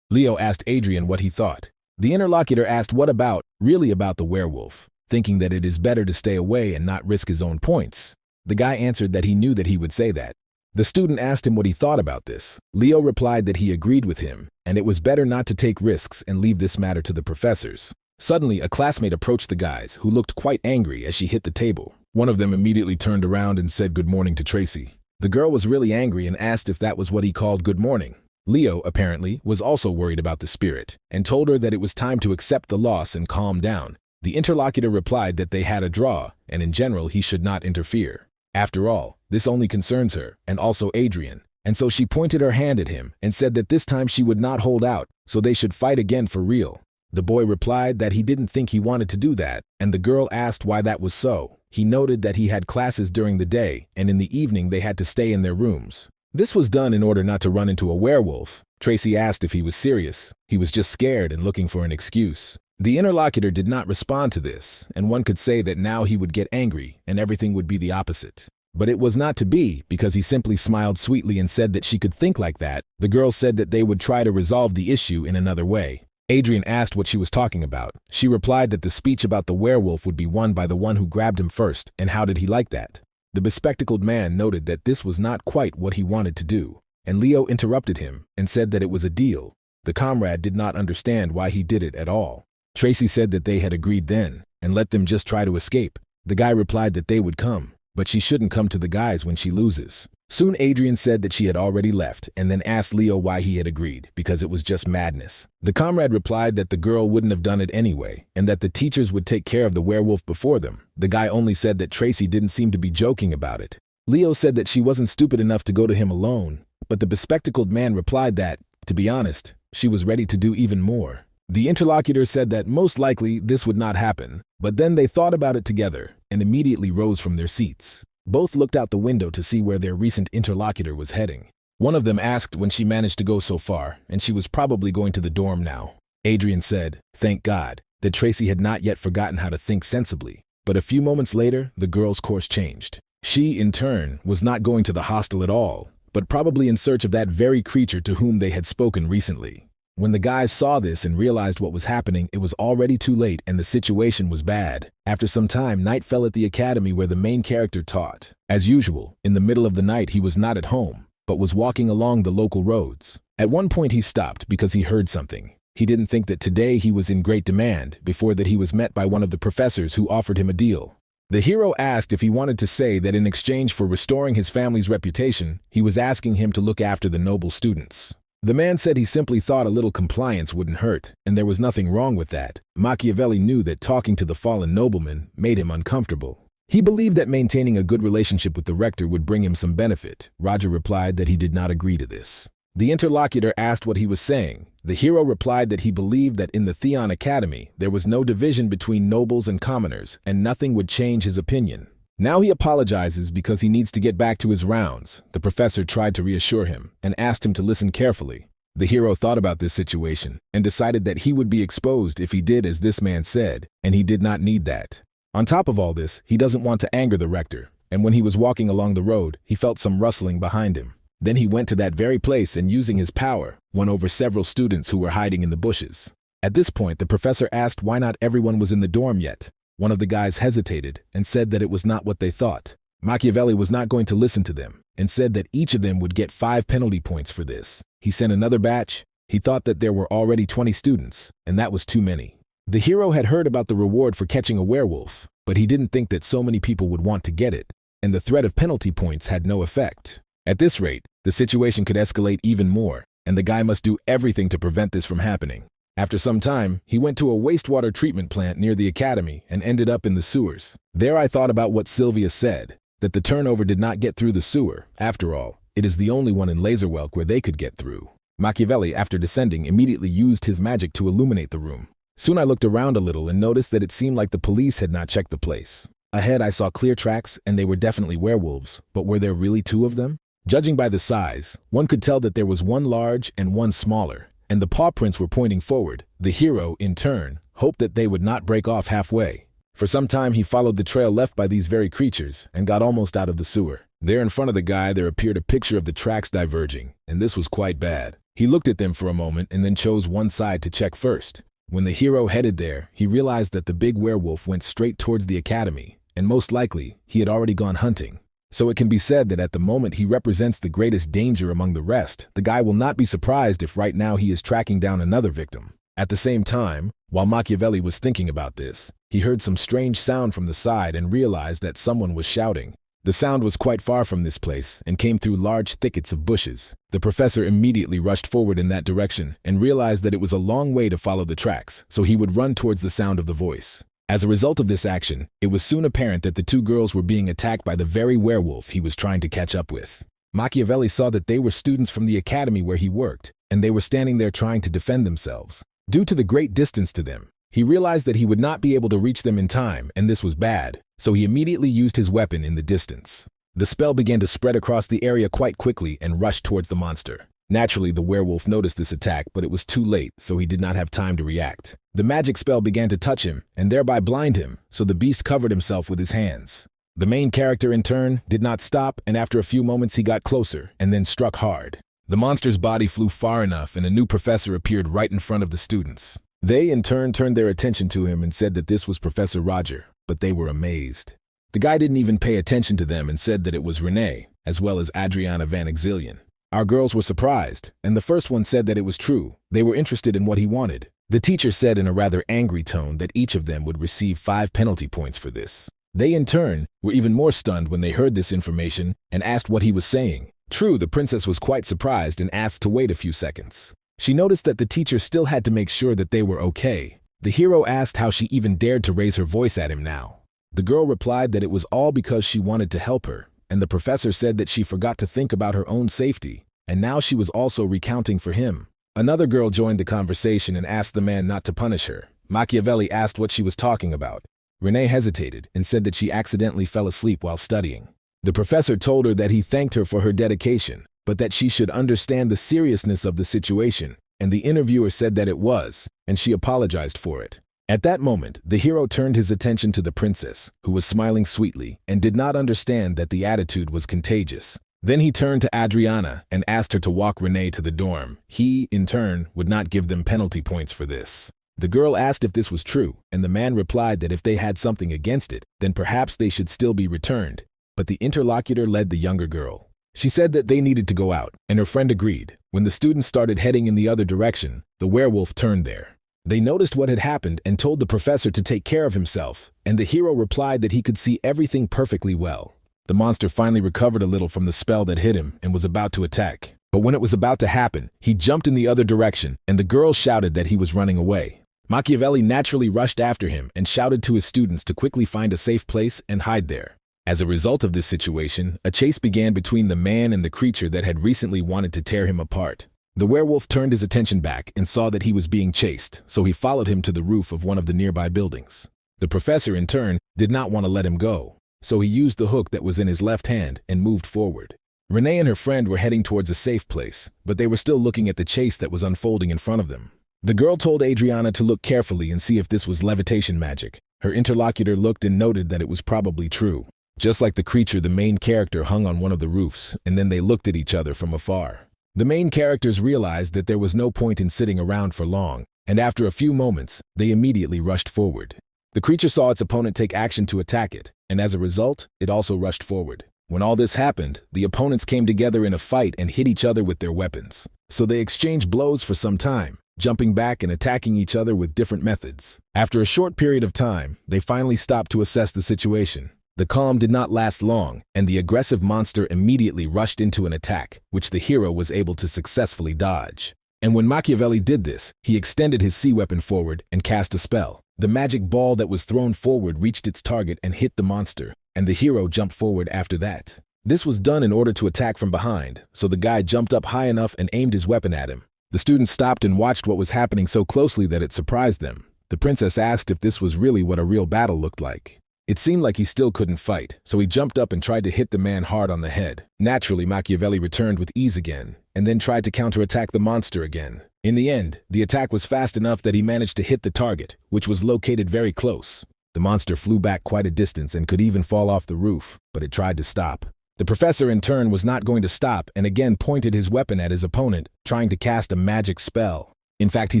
Leo asked Adrian what he thought. The interlocutor asked what about, really about the werewolf, thinking that it is better to stay away and not risk his own points. The guy answered that he knew that he would say that. The student asked him what he thought about this. Leo replied that he agreed with him, and it was better not to take risks and leave this matter to the professors. Suddenly, a classmate approached the guys, who looked quite angry as she hit the table. One of them immediately turned around and said good morning to Tracy. The girl was really angry and asked if that was what he called good morning. Leo, apparently, was also worried about the spirit, and told her that it was time to accept the loss and calm down. The interlocutor replied that they had a draw, and in general he should not interfere. After all, this only concerns her, and also Adrian, and so she pointed her hand at him and said that this time she would not hold out, so they should fight again for real. The boy replied that he didn't think he wanted to do that, and the girl asked why that was so. He noted that he had classes during the day, and in the evening they had to stay in their rooms. This was done in order not to run into a werewolf. Tracy asked if he was serious. He was just scared and looking for an excuse. The interlocutor did not respond to this, and one could say that now he would get angry and everything would be the opposite. But it was not to be, because he simply smiled sweetly and said that she could think like that. The girl said that they would try to resolve the issue in another way. Adrian asked what she was talking about. She replied that the speech about the werewolf would be won by the one who grabbed him first, and how did he like that? The bespectacled man noted that this was not quite what he wanted to do, and Leo interrupted him and said that it was a deal. The comrade did not understand why he did it at all. Tracy said that they had agreed then, and let them just try to escape. The guy replied that they would come, but she shouldn't come to the guys when she loses. Soon Adrian said that she had already left, and then asked Leo why he had agreed, because it was just madness. The comrade replied that the girl wouldn't have done it anyway, and that the teachers would take care of the werewolf before them. The guy only said that Tracy didn't seem to be joking about it. Leo said that she wasn't stupid enough to go to him alone, but the bespectacled man replied that, to be honest, she was ready to do even more. The interlocutor said that most likely this would not happen, but then they thought about it together and immediately rose from their seats. Both looked out the window to see where their recent interlocutor was heading. One of them asked when she managed to go so far, and she was probably going to the dorm now. Adrian said, thank God, that Tracy had not yet forgotten how to think sensibly. But a few moments later, the girl's course changed. She, in turn, was not going to the hostel at all, but probably in search of that very creature to whom they had spoken recently. When the guys saw this and realized what was happening, it was already too late and the situation was bad. After some time, night fell at the academy where the main character taught. As usual, in the middle of the night he was not at home, but was walking along the local roads. At one point he stopped because he heard something. He didn't think that today he was in great demand, before that he was met by one of the professors who offered him a deal. The hero asked if he wanted to say that in exchange for restoring his family's reputation, he was asking him to look after the noble students. The man said he simply thought a little compliance wouldn't hurt, and there was nothing wrong with that. Machiavelli knew that talking to the fallen nobleman made him uncomfortable. He believed that maintaining a good relationship with the rector would bring him some benefit. Roger replied that he did not agree to this. The interlocutor asked what he was saying. The hero replied that he believed that in the Theon Academy there was no division between nobles and commoners, and nothing would change his opinion. Now he apologizes because he needs to get back to his rounds. The professor tried to reassure him and asked him to listen carefully. The hero thought about this situation and decided that he would be exposed if he did as this man said, and he did not need that. On top of all this, he doesn't want to anger the rector, and when he was walking along the road, he felt some rustling behind him. Then he went to that very place and using his power, won over several students who were hiding in the bushes. At this point, the professor asked why not everyone was in the dorm yet. One of the guys hesitated and said that it was not what they thought. Machiavelli was not going to listen to them and said that each of them would get 5 penalty points for this. He sent another batch. He thought that there were already 20 students, and that was too many. The hero had heard about the reward for catching a werewolf, but he didn't think that so many people would want to get it, and the threat of penalty points had no effect. At this rate, the situation could escalate even more, and the guy must do everything to prevent this from happening. After some time, he went to a wastewater treatment plant near the academy and ended up in the sewers. There I thought about what Sylvia said, that the turnover did not get through the sewer. After all, it is the only one in Laserwelk where they could get through. Machiavelli, after descending, immediately used his magic to illuminate the room. Soon I looked around a little and noticed that it seemed like the police had not checked the place. Ahead I saw clear tracks and they were definitely werewolves, but were there really 2 of them? Judging by the size, one could tell that there was one large and one smaller, and the paw prints were pointing forward. The hero, in turn, hoped that they would not break off halfway. For some time he followed the trail left by these very creatures and got almost out of the sewer. There in front of the guy there appeared a picture of the tracks diverging, and this was quite bad. He looked at them for a moment and then chose one side to check first. When the hero headed there, he realized that the big werewolf went straight towards the academy, and most likely, he had already gone hunting. So it can be said that at the moment he represents the greatest danger among the rest. The guy will not be surprised if right now he is tracking down another victim. At the same time, while Machiavelli was thinking about this, he heard some strange sound from the side and realized that someone was shouting. The sound was quite far from this place and came through large thickets of bushes. The professor immediately rushed forward in that direction and realized that it was a long way to follow the tracks, so he would run towards the sound of the voice. As a result of this action, it was soon apparent that the two girls were being attacked by the very werewolf he was trying to catch up with. Machiavelli saw that they were students from the academy where he worked, and they were standing there trying to defend themselves. Due to the great distance to them, he realized that he would not be able to reach them in time, and this was bad, so he immediately used his weapon in the distance. The spell began to spread across the area quite quickly and rushed towards the monster. Naturally, the werewolf noticed this attack, but it was too late, so he did not have time to react. The magic spell began to touch him, and thereby blind him, so the beast covered himself with his hands. The main character, in turn, did not stop, and after a few moments he got closer, and then struck hard. The monster's body flew far enough, and a new professor appeared right in front of the students. They, in turn, turned their attention to him and said that this was Professor Roger, but they were amazed. The guy didn't even pay attention to them and said that it was Renee, as well as Adriana Van Exilian. Our girls were surprised, and the first one said that it was true. They were interested in what he wanted. The teacher said in a rather angry tone that each of them would receive 5 penalty points for this. They, in turn, were even more stunned when they heard this information and asked what he was saying. True, the princess was quite surprised and asked to wait a few seconds. She noticed that the teacher still had to make sure that they were okay. The hero asked how she even dared to raise her voice at him now. The girl replied that it was all because she wanted to help her, and the professor said that she forgot to think about her own safety, and now she was also recounting for him. Another girl joined the conversation and asked the man not to punish her. Machiavelli asked what she was talking about. Renee hesitated and said that she accidentally fell asleep while studying. The professor told her that he thanked her for her dedication, but that she should understand the seriousness of the situation, and the interviewer said that it was, and she apologized for it. At that moment, the hero turned his attention to the princess, who was smiling sweetly and did not understand that the attitude was contagious. Then he turned to Adriana and asked her to walk Renee to the dorm. He, in turn, would not give them penalty points for this. The girl asked if this was true, and the man replied that if they had something against it, then perhaps they should still be returned. But the interlocutor led the younger girl. She said that they needed to go out, and her friend agreed. When the students started heading in the other direction, the werewolf turned there. They noticed what had happened and told the professor to take care of himself, and the hero replied that he could see everything perfectly well. The monster finally recovered a little from the spell that hit him and was about to attack. But when it was about to happen, he jumped in the other direction, and the girl shouted that he was running away. Machiavelli naturally rushed after him and shouted to his students to quickly find a safe place and hide there. As a result of this situation, a chase began between the man and the creature that had recently wanted to tear him apart. The werewolf turned his attention back and saw that he was being chased, so he followed him to the roof of one of the nearby buildings. The professor, in turn, did not want to let him go, so he used the hook that was in his left hand and moved forward. Renee and her friend were heading towards a safe place, but they were still looking at the chase that was unfolding in front of them. The girl told Adriana to look carefully and see if this was levitation magic. Her interlocutor looked and noted that it was probably true. Just like the creature, the main character hung on one of the roofs, and then they looked at each other from afar. The main characters realized that there was no point in sitting around for long, and after a few moments, they immediately rushed forward. The creature saw its opponent take action to attack it, and as a result, it also rushed forward. When all this happened, the opponents came together in a fight and hit each other with their weapons. So they exchanged blows for some time, jumping back and attacking each other with different methods. After a short period of time, they finally stopped to assess the situation. The calm did not last long, and the aggressive monster immediately rushed into an attack, which the hero was able to successfully dodge. And when Machiavelli did this, he extended his sea weapon forward and cast a spell. The magic ball that was thrown forward reached its target and hit the monster, and the hero jumped forward after that. This was done in order to attack from behind, so the guy jumped up high enough and aimed his weapon at him. The students stopped and watched what was happening so closely that it surprised them. The princess asked if this was really what a real battle looked like. It seemed like he still couldn't fight, so he jumped up and tried to hit the man hard on the head. Naturally, Machiavelli returned with ease again, and then tried to counterattack the monster again. In the end, the attack was fast enough that he managed to hit the target, which was located very close. The monster flew back quite a distance and could even fall off the roof, but it tried to stop. The professor in turn was not going to stop and again pointed his weapon at his opponent, trying to cast a magic spell. In fact, he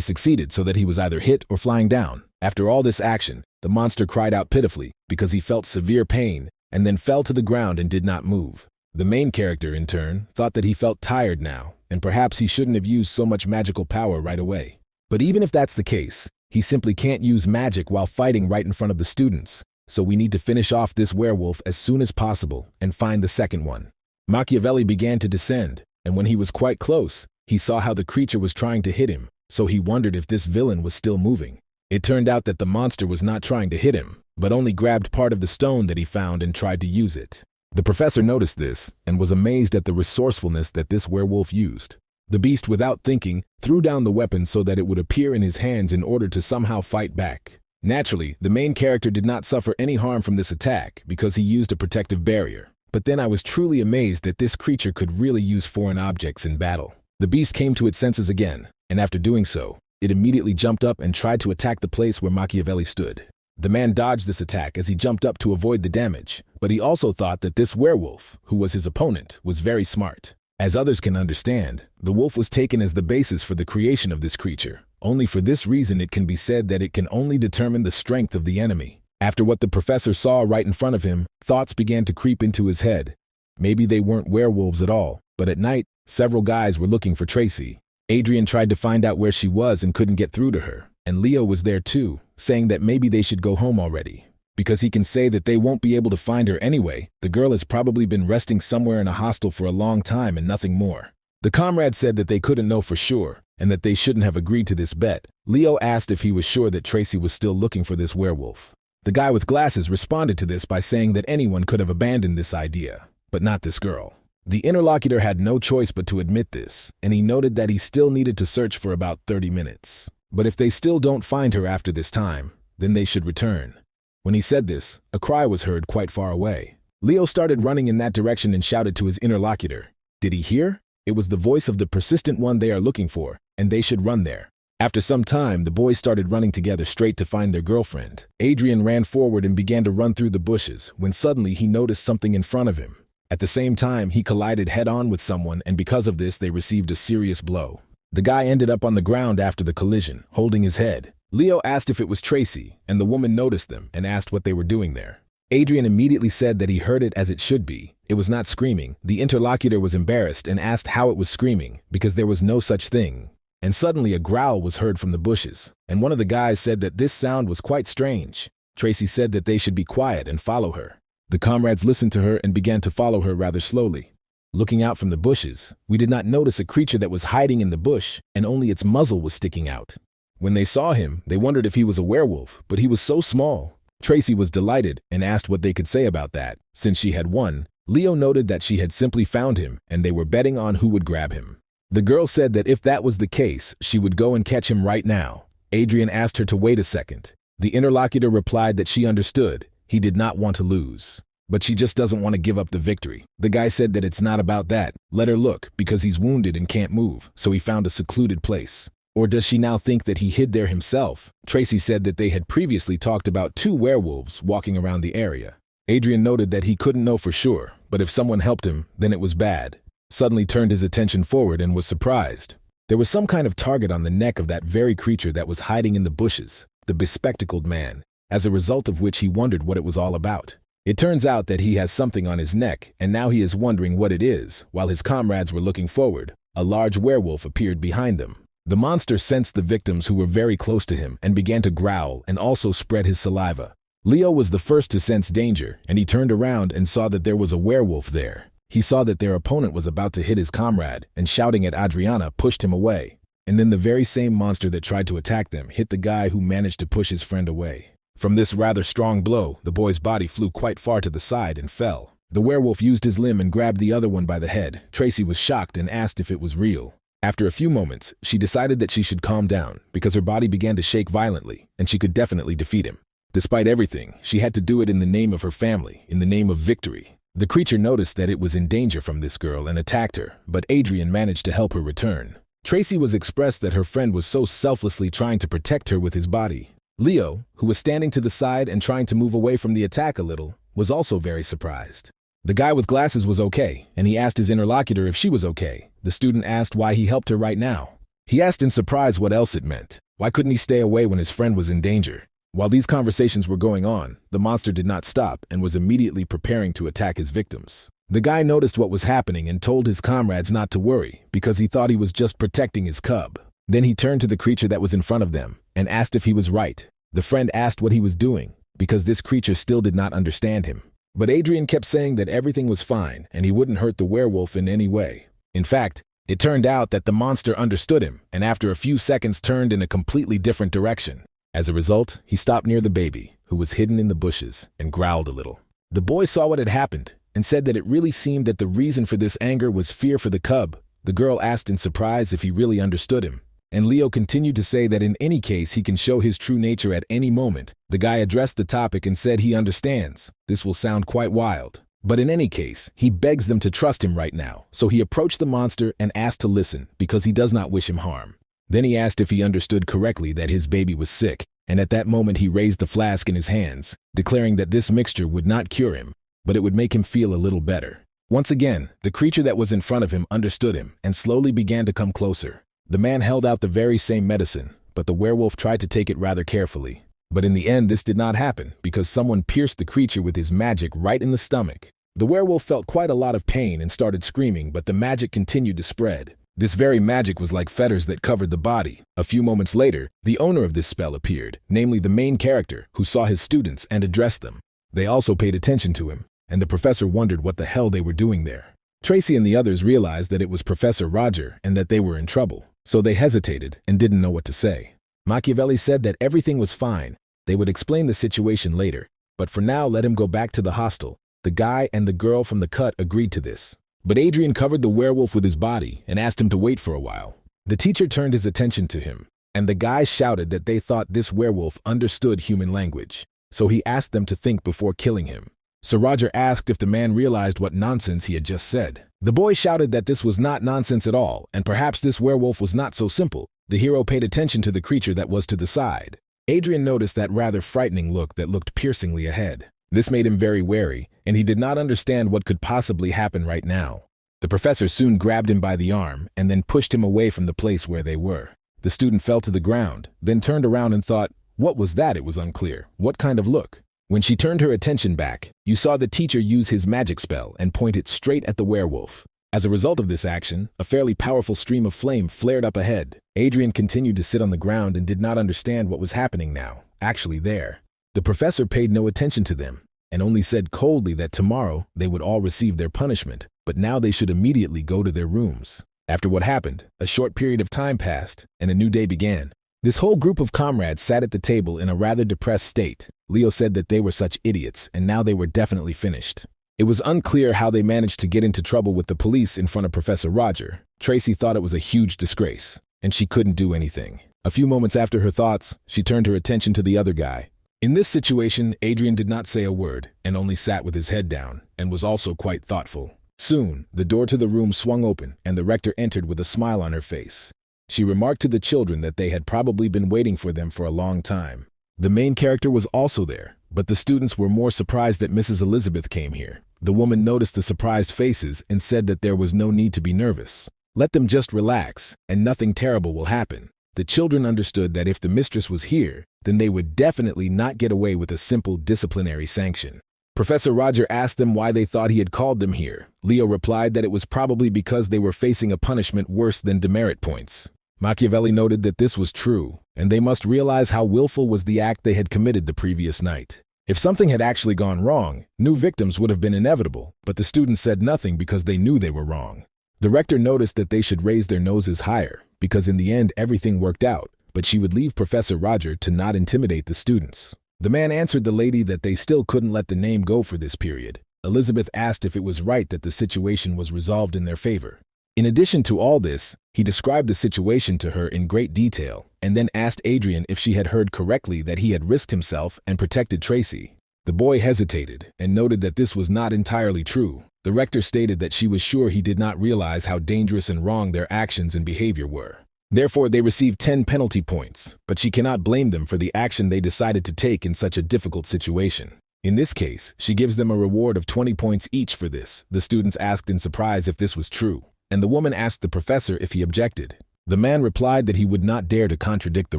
succeeded so that he was either hit or flying down. After all this action, the monster cried out pitifully because he felt severe pain and then fell to the ground and did not move. The main character, in turn, thought that he felt tired now, and perhaps he shouldn't have used so much magical power right away. But even if that's the case, he simply can't use magic while fighting right in front of the students, so we need to finish off this werewolf as soon as possible and find the second one. Machiavelli began to descend, and when he was quite close, he saw how the creature was trying to hit him, so he wondered if this villain was still moving. It turned out that the monster was not trying to hit him, but only grabbed part of the stone that he found and tried to use it. The professor noticed this and was amazed at the resourcefulness that this werewolf used. The beast, without thinking, threw down the weapon so that it would appear in his hands in order to somehow fight back. Naturally, the main character did not suffer any harm from this attack because he used a protective barrier. But then I was truly amazed that this creature could really use foreign objects in battle. The beast came to its senses again, and after doing so, it immediately jumped up and tried to attack the place where Machiavelli stood. The man dodged this attack as he jumped up to avoid the damage, but he also thought that this werewolf, who was his opponent, was very smart. As others can understand, the wolf was taken as the basis for the creation of this creature. Only for this reason it can be said that it can only determine the strength of the enemy. After what the professor saw right in front of him, thoughts began to creep into his head. Maybe they weren't werewolves at all, but at night, several guys were looking for Tracy. Adrian tried to find out where she was and couldn't get through to her, and Leo was there too, saying that maybe they should go home already. Because he can say that they won't be able to find her anyway, the girl has probably been resting somewhere in a hostel for a long time and nothing more. The comrade said that they couldn't know for sure, and that they shouldn't have agreed to this bet. Leo asked if he was sure that Tracy was still looking for this werewolf. The guy with glasses responded to this by saying that anyone could have abandoned this idea, but not this girl. The interlocutor had no choice but to admit this, and he noted that he still needed to search for about 30 minutes. But if they still don't find her after this time, then they should return. When he said this, a cry was heard quite far away. Leo started running in that direction and shouted to his interlocutor. Did he hear? It was the voice of the persistent one they are looking for, and they should run there. After some time, the boys started running together straight to find their girlfriend. Adrian ran forward and began to run through the bushes, when suddenly he noticed something in front of him. At the same time, he collided head-on with someone, and because of this, they received a serious blow. The guy ended up on the ground after the collision, holding his head. Leo asked if it was Tracy, and the woman noticed them and asked what they were doing there. Adrian immediately said that he heard it as it should be. It was not screaming. The interlocutor was embarrassed and asked how it was screaming, because there was no such thing. And suddenly a growl was heard from the bushes, and one of the guys said that this sound was quite strange. Tracy said that they should be quiet and follow her. The comrades listened to her and began to follow her rather slowly. Looking out from the bushes, we did not notice a creature that was hiding in the bush, and only its muzzle was sticking out. When they saw him, they wondered if he was a werewolf, but he was so small. Tracy was delighted and asked what they could say about that. Since she had won, Leo noted that she had simply found him, and they were betting on who would grab him. The girl said that if that was the case, she would go and catch him right now. Adrian asked her to wait a second. The interlocutor replied that she understood. He did not want to lose. But she just doesn't want to give up the victory. The guy said that it's not about that. Let her look, because he's wounded and can't move, so he found a secluded place. Or does she now think that he hid there himself? Tracy said that they had previously talked about 2 werewolves walking around the area. Adrian noted that he couldn't know for sure, but if someone helped him, then it was bad. Suddenly turned his attention forward and was surprised. There was some kind of target on the neck of that very creature that was hiding in the bushes, the bespectacled man, as a result of which he wondered what it was all about. It turns out that he has something on his neck, and now he is wondering what it is. While his comrades were looking forward, a large werewolf appeared behind them. The monster sensed the victims who were very close to him and began to growl and also spread his saliva. Leo was the first to sense danger, and he turned around and saw that there was a werewolf there. He saw that their opponent was about to hit his comrade, and shouting at Adriana pushed him away. And then the very same monster that tried to attack them hit the guy who managed to push his friend away. From this rather strong blow, the boy's body flew quite far to the side and fell. The werewolf used his limb and grabbed the other one by the head. Tracy was shocked and asked if it was real. After a few moments, she decided that she should calm down because her body began to shake violently, and she could definitely defeat him. Despite everything, she had to do it in the name of her family, in the name of victory. The creature noticed that it was in danger from this girl and attacked her, but Adrian managed to help her return. Tracy was expressed that her friend was so selflessly trying to protect her with his body. Leo, who was standing to the side and trying to move away from the attack a little, was also very surprised. The guy with glasses was okay, and he asked his interlocutor if she was okay. The student asked why he helped her right now. He asked in surprise what else it meant. Why couldn't he stay away when his friend was in danger? While these conversations were going on, the monster did not stop and was immediately preparing to attack his victims. The guy noticed what was happening and told his comrades not to worry because he thought he was just protecting his cub. Then he turned to the creature that was in front of them and asked if he was right. The friend asked what he was doing because this creature still did not understand him. But Adrian kept saying that everything was fine and he wouldn't hurt the werewolf in any way. In fact, it turned out that the monster understood him and after a few seconds turned in a completely different direction. As a result, he stopped near the baby, who was hidden in the bushes, and growled a little. The boy saw what had happened and said that it really seemed that the reason for this anger was fear for the cub. The girl asked in surprise if he really understood him. And Leo continued to say that in any case he can show his true nature at any moment. The guy addressed the topic and said he understands. This will sound quite wild. But in any case, he begs them to trust him right now. So he approached the monster and asked to listen because he does not wish him harm. Then he asked if he understood correctly that his baby was sick, and at that moment he raised the flask in his hands, declaring that this mixture would not cure him, but it would make him feel a little better. Once again, the creature that was in front of him understood him and slowly began to come closer. The man held out the very same medicine, but the werewolf tried to take it rather carefully. But in the end, this did not happen because someone pierced the creature with his magic right in the stomach. The werewolf felt quite a lot of pain and started screaming, but the magic continued to spread. This very magic was like fetters that covered the body. A few moments later, the owner of this spell appeared, namely the main character, who saw his students and addressed them. They also paid attention to him, and the professor wondered what the hell they were doing there. Tracy and the others realized that it was Professor Roger and that they were in trouble. So they hesitated and didn't know what to say. Machiavelli said that everything was fine. They would explain the situation later, but for now let him go back to the hostel. The guy and the girl from the cut agreed to this. But Adrian covered the werewolf with his body and asked him to wait for a while. The teacher turned his attention to him, and the guys shouted that they thought this werewolf understood human language. So he asked them to think before killing him. Sir Roger asked if the man realized what nonsense he had just said. The boy shouted that this was not nonsense at all, and perhaps this werewolf was not so simple. The hero paid attention to the creature that was to the side. Adrian noticed that rather frightening look that looked piercingly ahead. This made him very wary, and he did not understand what could possibly happen right now. The professor soon grabbed him by the arm and then pushed him away from the place where they were. The student fell to the ground, then turned around and thought, what was that? It was unclear. What kind of look? When she turned her attention back, you saw the teacher use his magic spell and point it straight at the werewolf. As a result of this action, a fairly powerful stream of flame flared up ahead. Adrian continued to sit on the ground and did not understand what was happening now, actually there. The professor paid no attention to them and only said coldly that tomorrow they would all receive their punishment, but now they should immediately go to their rooms. After what happened, a short period of time passed and a new day began. This whole group of comrades sat at the table in a rather depressed state. Leo said that they were such idiots, and now they were definitely finished. It was unclear how they managed to get into trouble with the police in front of Professor Roger. Tracy thought it was a huge disgrace, and she couldn't do anything. A few moments after her thoughts, she turned her attention to the other guy. In this situation, Adrian did not say a word, and only sat with his head down, and was also quite thoughtful. Soon, the door to the room swung open, and the rector entered with a smile on her face. She remarked to the children that they had probably been waiting for them for a long time. The main character was also there, but the students were more surprised that Mrs. Elizabeth came here. The woman noticed the surprised faces and said that there was no need to be nervous. Let them just relax, and nothing terrible will happen. The children understood that if the mistress was here, then they would definitely not get away with a simple disciplinary sanction. Professor Roger asked them why they thought he had called them here. Leo replied that it was probably because they were facing a punishment worse than demerit points. Machiavelli noted that this was true, and they must realize how willful was the act they had committed the previous night. If something had actually gone wrong, new victims would have been inevitable, but the students said nothing because they knew they were wrong. The rector noticed that they should raise their noses higher, because in the end everything worked out, but she would leave Professor Roger to not intimidate the students. The man answered the lady that they still couldn't let the name go for this period. Elizabeth asked if it was right that the situation was resolved in their favor. In addition to all this, he described the situation to her in great detail, and then asked Adrian if she had heard correctly that he had risked himself and protected Tracy. The boy hesitated and noted that this was not entirely true. The rector stated that she was sure he did not realize how dangerous and wrong their actions and behavior were. Therefore, they received 10 penalty points, but she cannot blame them for the action they decided to take in such a difficult situation. In this case, she gives them a reward of 20 points each for this. The students asked in surprise if this was true, and the woman asked the professor if he objected. The man replied that he would not dare to contradict the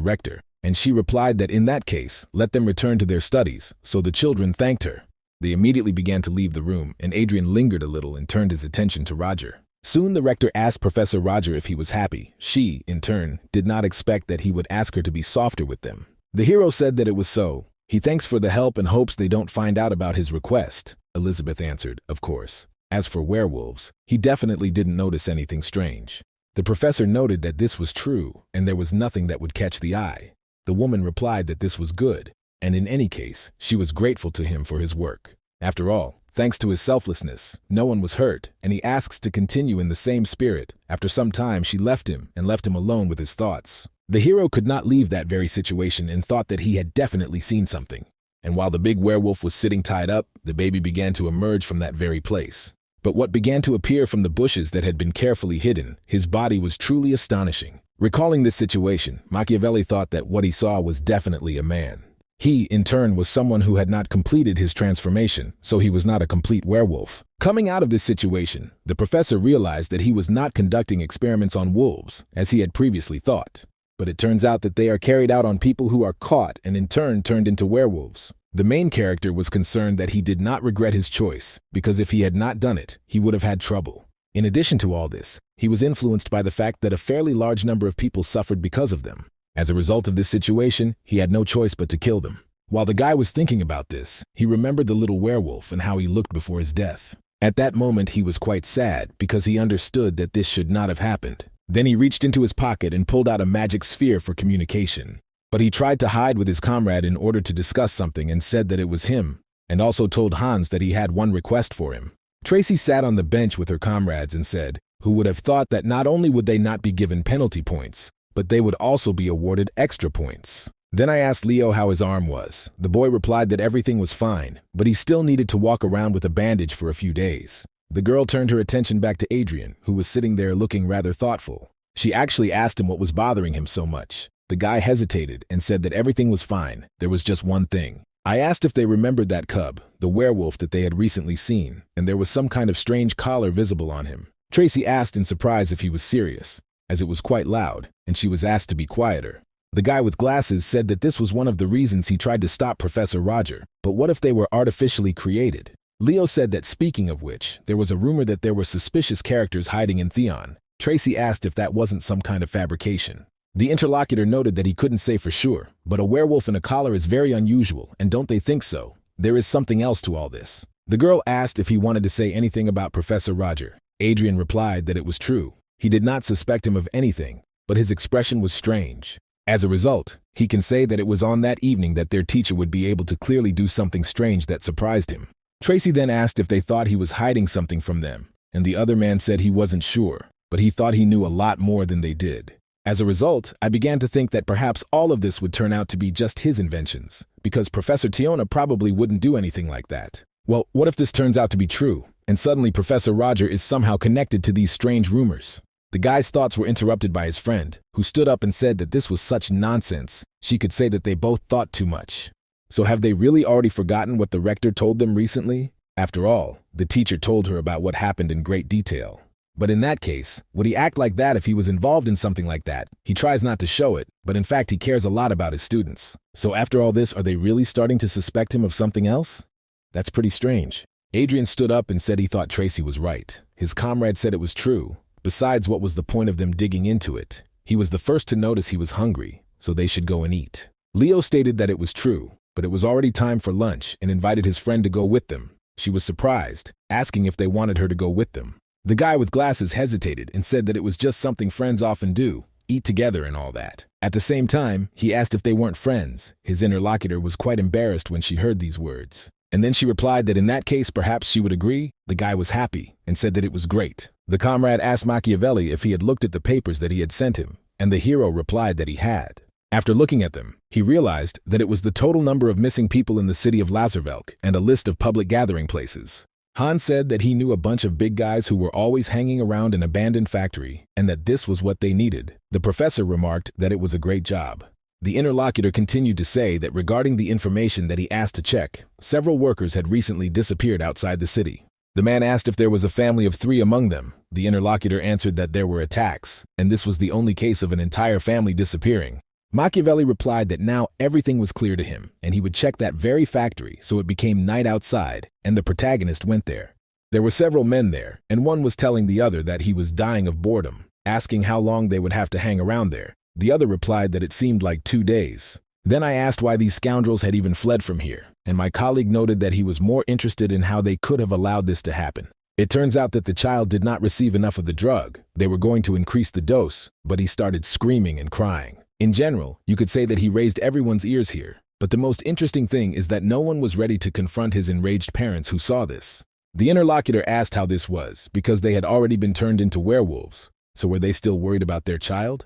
rector, and she replied that in that case, let them return to their studies, so the children thanked her. They immediately began to leave the room, and Adrian lingered a little and turned his attention to Roger. Soon the rector asked Professor Roger if he was happy. She, in turn, did not expect that he would ask her to be softer with them. The hero said that it was so. He thanks for the help and hopes they don't find out about his request. Elizabeth answered, of course. As for werewolves, he definitely didn't notice anything strange. The professor noted that this was true, and there was nothing that would catch the eye. The woman replied that this was good, and in any case, she was grateful to him for his work. After all, thanks to his selflessness, no one was hurt, and he asks to continue in the same spirit. After some time, she left him alone with his thoughts. The hero could not leave that very situation and thought that he had definitely seen something. And while the big werewolf was sitting tied up, the baby began to emerge from that very place. But what began to appear from the bushes that had been carefully hidden, his body was truly astonishing. Recalling this situation, Machiavelli thought that what he saw was definitely a man. He, in turn, was someone who had not completed his transformation, so he was not a complete werewolf. Coming out of this situation, the professor realized that he was not conducting experiments on wolves, as he had previously thought. But it turns out that they are carried out on people who are caught and in turn turned into werewolves. The main character was concerned that he did not regret his choice, because if he had not done it, he would have had trouble. In addition to all this, he was influenced by the fact that a fairly large number of people suffered because of them. As a result of this situation, he had no choice but to kill them. While the guy was thinking about this, he remembered the little werewolf and how he looked before his death. At that moment, he was quite sad because he understood that this should not have happened. Then he reached into his pocket and pulled out a magic sphere for communication. But he tried to hide with his comrade in order to discuss something and said that it was him, and also told Hans that he had one request for him. Tracy sat on the bench with her comrades and said, who would have thought that not only would they not be given penalty points, but they would also be awarded extra points. Then I asked Leo how his arm was. The boy replied that everything was fine, but he still needed to walk around with a bandage for a few days. The girl turned her attention back to Adrian, who was sitting there looking rather thoughtful. She actually asked him what was bothering him so much. The guy hesitated and said that everything was fine. There was just one thing. I asked if they remembered that cub, the werewolf that they had recently seen, and there was some kind of strange collar visible on him. Tracy asked in surprise if he was serious, as it was quite loud, and she was asked to be quieter. The guy with glasses said that this was one of the reasons he tried to stop Professor Roger, but what if they were artificially created? Leo said that, speaking of which, there was a rumor that there were suspicious characters hiding in Theon. Tracy asked if that wasn't some kind of fabrication. The interlocutor noted that he couldn't say for sure, but a werewolf in a collar is very unusual, and don't they think so? There is something else to all this. The girl asked if he wanted to say anything about Professor Roger. Adrian replied that it was true. He did not suspect him of anything, but his expression was strange. As a result, he can say that it was on that evening that their teacher would be able to clearly do something strange that surprised him. Tracy then asked if they thought he was hiding something from them, and the other man said he wasn't sure, but he thought he knew a lot more than they did. As a result, I began to think that perhaps all of this would turn out to be just his inventions, because Professor Tiona probably wouldn't do anything like that. Well, what if this turns out to be true, and suddenly Professor Roger is somehow connected to these strange rumors? The guy's thoughts were interrupted by his friend, who stood up and said that this was such nonsense. She could say that they both thought too much. So have they really already forgotten what the rector told them recently? After all, the teacher told her about what happened in great detail. But in that case, would he act like that if he was involved in something like that? He tries not to show it, but in fact he cares a lot about his students. So after all this, are they really starting to suspect him of something else? That's pretty strange. Adrian stood up and said he thought Tracy was right. His comrade said it was true. Besides, what was the point of them digging into it? He was the first to notice he was hungry, so they should go and eat. Leo stated that it was true, but it was already time for lunch and invited his friend to go with them. She was surprised, asking if they wanted her to go with them. The guy with glasses hesitated and said that it was just something friends often do, eat together and all that. At the same time, he asked if they weren't friends. His interlocutor was quite embarrassed when she heard these words. And then she replied that in that case perhaps she would agree. The guy was happy and said that it was great. The comrade asked Machiavelli if he had looked at the papers that he had sent him, and the hero replied that he had. After looking at them, he realized that it was the total number of missing people in the city of Lazarvelk and a list of public gathering places. Hans said that he knew a bunch of big guys who were always hanging around an abandoned factory and that this was what they needed. The professor remarked that it was a great job. The interlocutor continued to say that regarding the information that he asked to check, several workers had recently disappeared outside the city. The man asked if there was a family of 3 among them. The interlocutor answered that there were attacks, and this was the only case of an entire family disappearing. Machiavelli replied that now everything was clear to him, and he would check that very factory, so it became night outside, and the protagonist went there. There were several men there, and one was telling the other that he was dying of boredom, asking how long they would have to hang around there. The other replied that it seemed like 2 days. Then I asked why these scoundrels had even fled from here, and my colleague noted that he was more interested in how they could have allowed this to happen. It turns out that the child did not receive enough of the drug. They were going to increase the dose, but he started screaming and crying. In general, you could say that he raised everyone's ears here, but the most interesting thing is that no one was ready to confront his enraged parents who saw this. The interlocutor asked how this was, because they had already been turned into werewolves. So were they still worried about their child?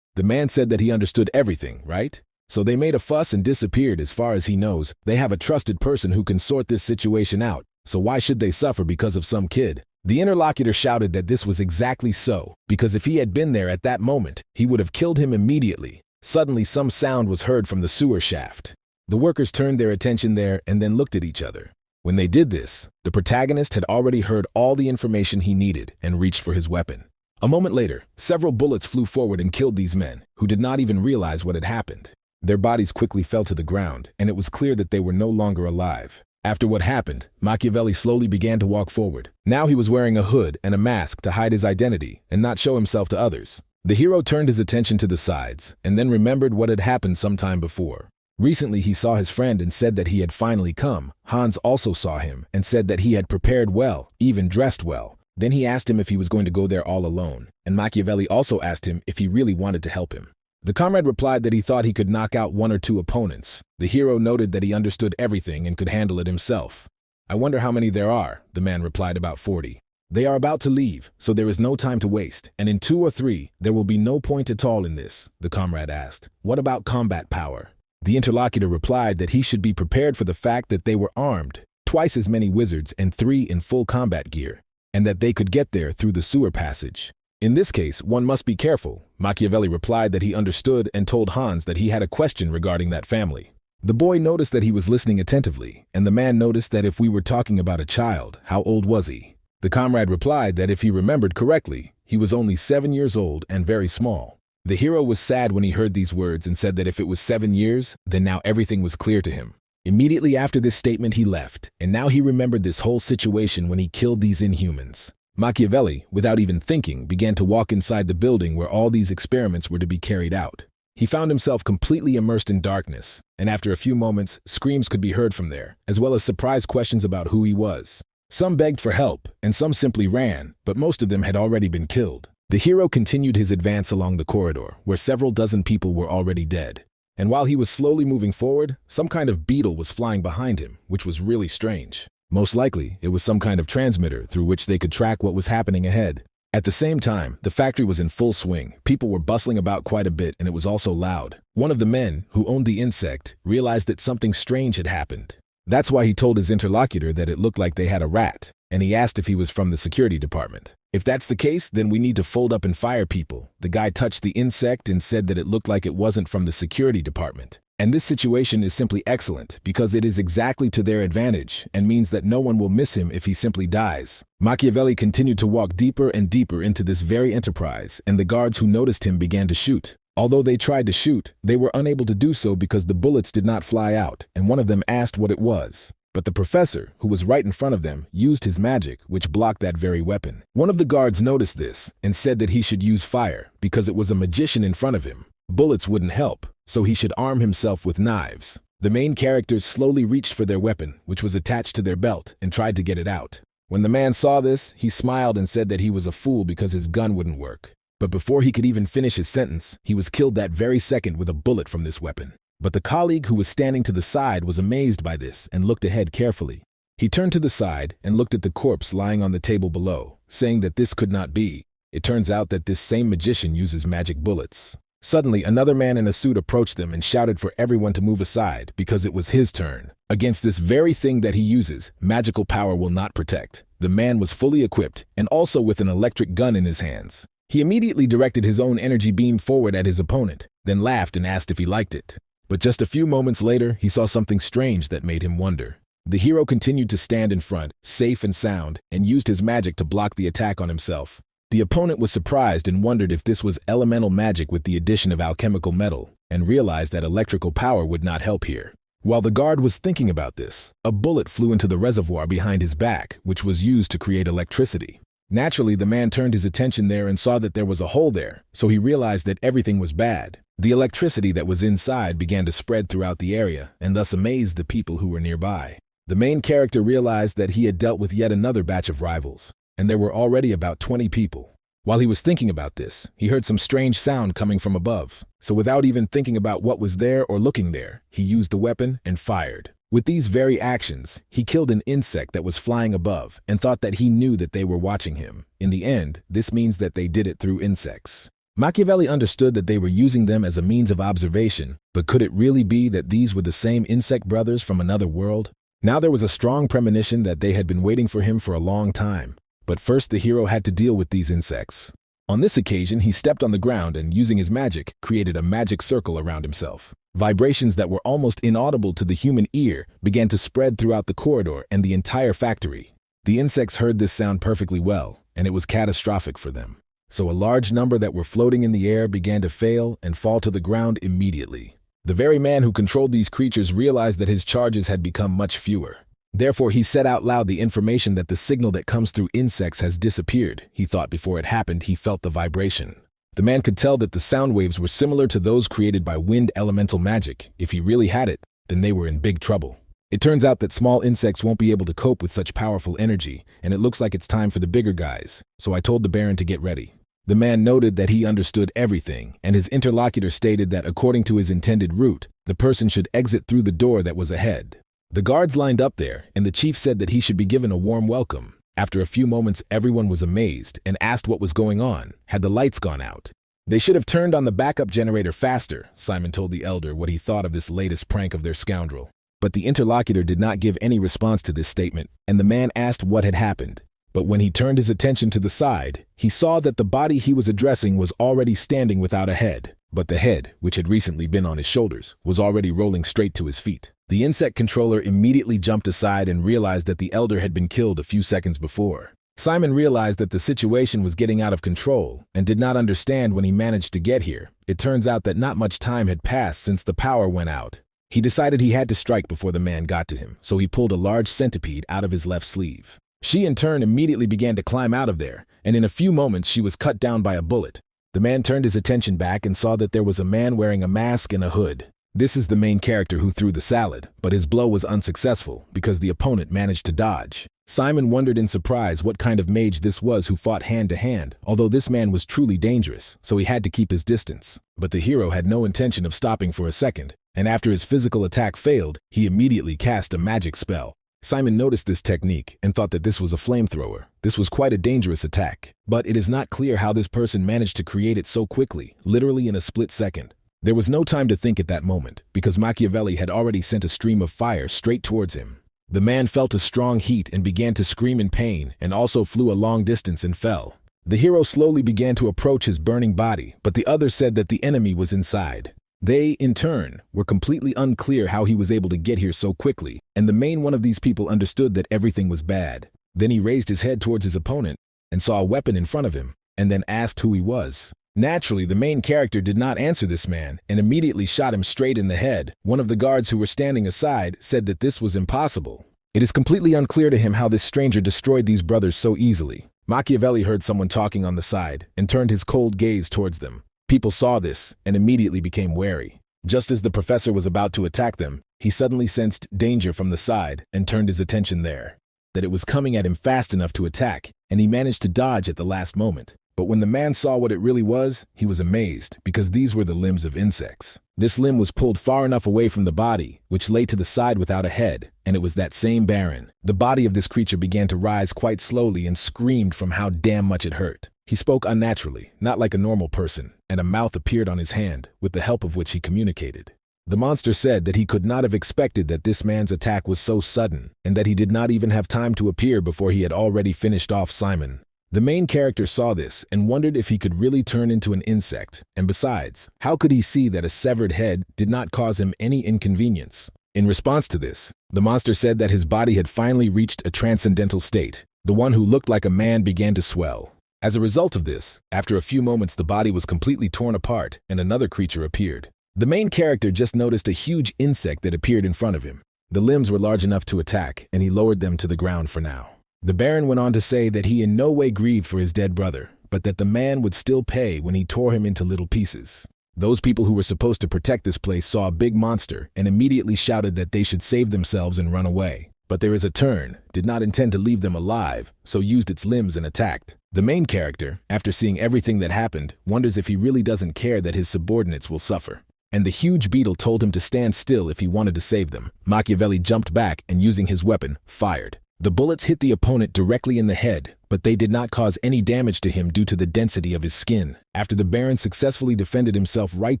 The man said that he understood everything, right? So they made a fuss and disappeared. As far as he knows, they have a trusted person who can sort this situation out, so why should they suffer because of some kid? The interlocutor shouted that this was exactly so, because if he had been there at that moment, he would have killed him immediately. Suddenly some sound was heard from the sewer shaft. The workers turned their attention there and then looked at each other. When they did this, the protagonist had already heard all the information he needed and reached for his weapon. A moment later, several bullets flew forward and killed these men, who did not even realize what had happened. Their bodies quickly fell to the ground, and it was clear that they were no longer alive. After what happened, Machiavelli slowly began to walk forward. Now he was wearing a hood and a mask to hide his identity and not show himself to others. The hero turned his attention to the sides and then remembered what had happened some time before. Recently he saw his friend and said that he had finally come. Hans also saw him and said that he had prepared well, even dressed well. Then he asked him if he was going to go there all alone, and Machiavelli also asked him if he really wanted to help him. The comrade replied that he thought he could knock out 1 or 2 opponents. The hero noted that he understood everything and could handle it himself. I wonder how many there are, the man replied. About 40. They are about to leave, so there is no time to waste, and in 2 or 3, there will be no point at all in this, the comrade asked. What about combat power? The interlocutor replied that he should be prepared for the fact that they were armed, twice as many wizards and 3 in full combat gear, and that they could get there through the sewer passage. In this case, one must be careful. Machiavelli replied that he understood and told Hans that he had a question regarding that family. The boy noticed that he was listening attentively, and the man noticed that if we were talking about a child, how old was he? The comrade replied that if he remembered correctly, he was only 7 years old and very small. The hero was sad when he heard these words and said that if it was 7 years, then now everything was clear to him. Immediately after this statement he left, and now he remembered this whole situation when he killed these inhumans. Machiavelli, without even thinking, began to walk inside the building where all these experiments were to be carried out. He found himself completely immersed in darkness, and after a few moments, screams could be heard from there, as well as surprised questions about who he was. Some begged for help, and some simply ran, but most of them had already been killed. The hero continued his advance along the corridor, where several dozen people were already dead. And while he was slowly moving forward, some kind of beetle was flying behind him, which was really strange. Most likely, it was some kind of transmitter through which they could track what was happening ahead. At the same time, the factory was in full swing. People were bustling about quite a bit, and it was also loud. One of the men, who owned the insect, realized that something strange had happened. That's why he told his interlocutor that it looked like they had a rat, and he asked if he was from the security department. If that's the case, then we need to fold up and fire people. The guy touched the insect and said that it looked like it wasn't from the security department. And this situation is simply excellent because it is exactly to their advantage and means that no one will miss him if he simply dies. Machiavelli continued to walk deeper and deeper into this very enterprise, and the guards who noticed him began to shoot. Although they tried to shoot, they were unable to do so because the bullets did not fly out, and one of them asked what it was. But the professor, who was right in front of them, used his magic, which blocked that very weapon. One of the guards noticed this and said that he should use fire because it was a magician in front of him. Bullets wouldn't help, so he should arm himself with knives. The main characters slowly reached for their weapon, which was attached to their belt, and tried to get it out. When the man saw this, he smiled and said that he was a fool because his gun wouldn't work. But before he could even finish his sentence, he was killed that very second with a bullet from this weapon. But the colleague who was standing to the side was amazed by this and looked ahead carefully. He turned to the side and looked at the corpse lying on the table below, saying that this could not be. It turns out that this same magician uses magic bullets. Suddenly, another man in a suit approached them and shouted for everyone to move aside because it was his turn. Against this very thing that he uses, magical power will not protect. The man was fully equipped and also with an electric gun in his hands. He immediately directed his own energy beam forward at his opponent, then laughed and asked if he liked it. But just a few moments later, he saw something strange that made him wonder. The hero continued to stand in front, safe and sound, and used his magic to block the attack on himself. The opponent was surprised and wondered if this was elemental magic with the addition of alchemical metal, and realized that electrical power would not help here. While the guard was thinking about this, a bullet flew into the reservoir behind his back, which was used to create electricity. Naturally, the man turned his attention there and saw that there was a hole there, so he realized that everything was bad. The electricity that was inside began to spread throughout the area, and thus amazed the people who were nearby. The main character realized that he had dealt with yet another batch of rivals, and there were already about 20 people. While he was thinking about this, he heard some strange sound coming from above, so without even thinking about what was there or looking there, he used the weapon and fired. With these very actions, he killed an insect that was flying above and thought that he knew that they were watching him. In the end, this means that they did it through insects. Machiavelli understood that they were using them as a means of observation, but could it really be that these were the same insect brothers from another world? Now there was a strong premonition that they had been waiting for him for a long time. But first the hero had to deal with these insects. On this occasion, he stepped on the ground and, using his magic, created a magic circle around himself. Vibrations that were almost inaudible to the human ear began to spread throughout the corridor and the entire factory. The insects heard this sound perfectly well, and it was catastrophic for them. So a large number that were floating in the air began to fail and fall to the ground immediately. The very man who controlled these creatures realized that his charges had become much fewer. Therefore, he said out loud the information that the signal that comes through insects has disappeared. He thought before it happened, he felt the vibration. The man could tell that the sound waves were similar to those created by wind elemental magic. If he really had it, then they were in big trouble. It turns out that small insects won't be able to cope with such powerful energy, and it looks like it's time for the bigger guys. So I told the Baron to get ready. The man noted that he understood everything, and his interlocutor stated that according to his intended route, the person should exit through the door that was ahead. The guards lined up there, and the chief said that he should be given a warm welcome. After a few moments, everyone was amazed and asked what was going on. Had the lights gone out? They should have turned on the backup generator faster, Simon told the elder what he thought of this latest prank of their scoundrel. But the interlocutor did not give any response to this statement, and the man asked what had happened. But when he turned his attention to the side, he saw that the body he was addressing was already standing without a head. But the head, which had recently been on his shoulders, was already rolling straight to his feet. The insect controller immediately jumped aside and realized that the elder had been killed a few seconds before. Simon realized that the situation was getting out of control and did not understand when he managed to get here. It turns out that not much time had passed since the power went out. He decided he had to strike before the man got to him, so he pulled a large centipede out of his left sleeve. She in turn immediately began to climb out of there, and in a few moments she was cut down by a bullet. The man turned his attention back and saw that there was a man wearing a mask and a hood. This is the main character who threw the salad, but his blow was unsuccessful because the opponent managed to dodge. Simon wondered in surprise what kind of mage this was who fought hand to hand, although this man was truly dangerous, so he had to keep his distance. But the hero had no intention of stopping for a second, and after his physical attack failed, he immediately cast a magic spell. Simon noticed this technique and thought that this was a flamethrower. This was quite a dangerous attack, but it is not clear how this person managed to create it so quickly, literally in a split second. There was no time to think at that moment, because Machiavelli had already sent a stream of fire straight towards him. The man felt a strong heat and began to scream in pain, and also flew a long distance and fell. The hero slowly began to approach his burning body, but the others said that the enemy was inside. They, in turn, were completely unclear how he was able to get here so quickly, and the main one of these people understood that everything was bad. Then he raised his head towards his opponent and saw a weapon in front of him, and then asked who he was. Naturally, the main character did not answer this man and immediately shot him straight in the head. One of the guards who were standing aside said that this was impossible. It is completely unclear to him how this stranger destroyed these brothers so easily. Machiavelli heard someone talking on the side and turned his cold gaze towards them. People saw this and immediately became wary. Just as the professor was about to attack them, he suddenly sensed danger from the side and turned his attention there. That it was coming at him fast enough to attack, and he managed to dodge at the last moment. But when the man saw what it really was, he was amazed, because these were the limbs of insects. This limb was pulled far enough away from the body, which lay to the side without a head, and it was that same Baron. The body of this creature began to rise quite slowly and screamed from how damn much it hurt. He spoke unnaturally, not like a normal person, and a mouth appeared on his hand, with the help of which he communicated. The monster said that he could not have expected that this man's attack was so sudden, and that he did not even have time to appear before he had already finished off Simon. The main character saw this and wondered if he could really turn into an insect, and besides, how could he see that a severed head did not cause him any inconvenience? In response to this, the monster said that his body had finally reached a transcendental state. The one who looked like a man began to swell. As a result of this, after a few moments the body was completely torn apart and another creature appeared. The main character just noticed a huge insect that appeared in front of him. The limbs were large enough to attack, and he lowered them to the ground for now. The Baron went on to say that he in no way grieved for his dead brother, but that the man would still pay when he tore him into little pieces. Those people who were supposed to protect this place saw a big monster and immediately shouted that they should save themselves and run away. But there is a turn, did not intend to leave them alive, so used its limbs and attacked. The main character, after seeing everything that happened, wonders if he really doesn't care that his subordinates will suffer. And the huge beetle told him to stand still if he wanted to save them. Machiavelli jumped back and using his weapon, fired. The bullets hit the opponent directly in the head, but they did not cause any damage to him due to the density of his skin. After the Baron successfully defended himself right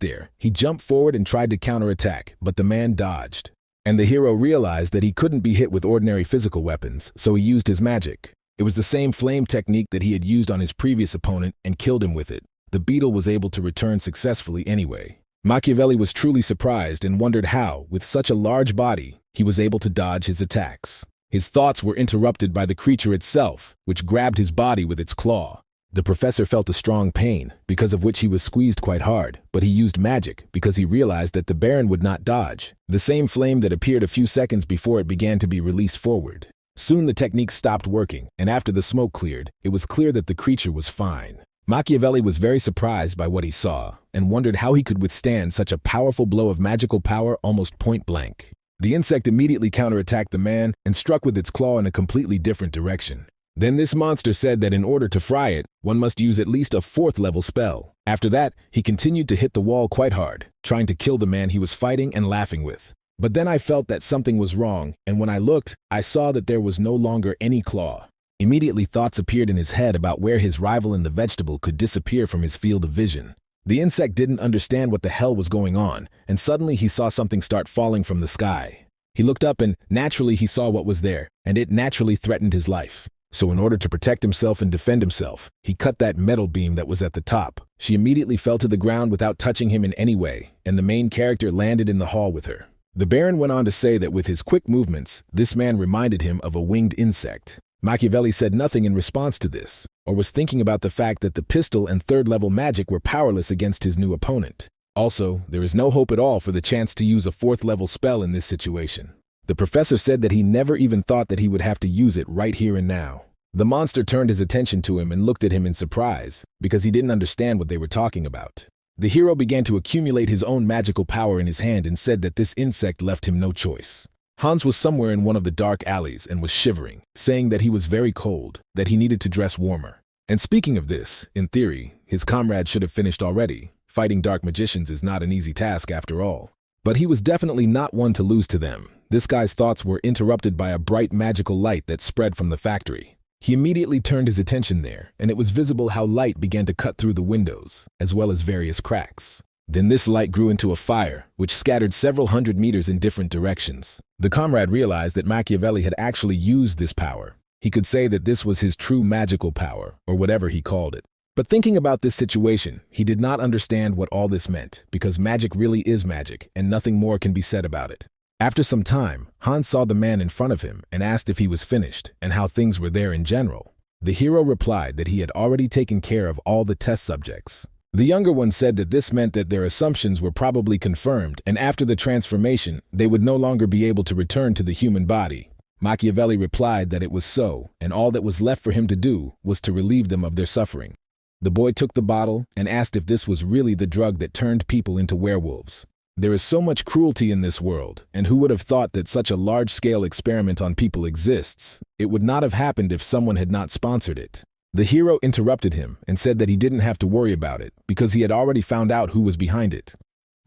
there, he jumped forward and tried to counterattack, but the man dodged. And the hero realized that he couldn't be hit with ordinary physical weapons, so he used his magic. It was the same flame technique that he had used on his previous opponent and killed him with it. The beetle was able to return successfully anyway. Machiavelli was truly surprised and wondered how, with such a large body, he was able to dodge his attacks. His thoughts were interrupted by the creature itself, which grabbed his body with its claw. The professor felt a strong pain, because of which he was squeezed quite hard, but he used magic because he realized that the Baron would not dodge. The same flame that appeared a few seconds before it began to be released forward. Soon the technique stopped working, and after the smoke cleared, it was clear that the creature was fine. Machiavelli was very surprised by what he saw, and wondered how he could withstand such a powerful blow of magical power almost point blank. The insect immediately counterattacked the man and struck with its claw in a completely different direction. Then this monster said that in order to fry it, one must use at least a 4th level spell. After that, he continued to hit the wall quite hard, trying to kill the man he was fighting and laughing with. But then I felt that something was wrong, and when I looked, I saw that there was no longer any claw. Immediately thoughts appeared in his head about where his rival in the vegetable could disappear from his field of vision. The insect didn't understand what the hell was going on, and suddenly he saw something start falling from the sky. He looked up and, naturally, he saw what was there, and it naturally threatened his life. So in order to protect himself and defend himself, he cut that metal beam that was at the top. She immediately fell to the ground without touching him in any way, and the main character landed in the hall with her. The Baron went on to say that with his quick movements, this man reminded him of a winged insect. Machiavelli said nothing in response to this, or was thinking about the fact that the pistol and 3rd-level magic were powerless against his new opponent. Also, there is no hope at all for the chance to use a 4th-level spell in this situation. The professor said that he never even thought that he would have to use it right here and now. The monster turned his attention to him and looked at him in surprise, because he didn't understand what they were talking about. The hero began to accumulate his own magical power in his hand and said that this insect left him no choice. Hans was somewhere in one of the dark alleys and was shivering, saying that he was very cold, that he needed to dress warmer. And speaking of this, in theory, his comrade should have finished already. Fighting dark magicians is not an easy task after all. But he was definitely not one to lose to them. This guy's thoughts were interrupted by a bright magical light that spread from the factory. He immediately turned his attention there, and it was visible how light began to cut through the windows, as well as various cracks. Then this light grew into a fire, which scattered several hundred meters in different directions. The comrade realized that Machiavelli had actually used this power. He could say that this was his true magical power, or whatever he called it. But thinking about this situation, he did not understand what all this meant, because magic really is magic, and nothing more can be said about it. After some time, Hans saw the man in front of him and asked if he was finished, and how things were there in general. The hero replied that he had already taken care of all the test subjects. The younger one said that this meant that their assumptions were probably confirmed, and after the transformation, they would no longer be able to return to the human body. Machiavelli replied that it was so, and all that was left for him to do was to relieve them of their suffering. The boy took the bottle and asked if this was really the drug that turned people into werewolves. There is so much cruelty in this world, and who would have thought that such a large-scale experiment on people exists? It would not have happened if someone had not sponsored it. The hero interrupted him and said that he didn't have to worry about it, because he had already found out who was behind it.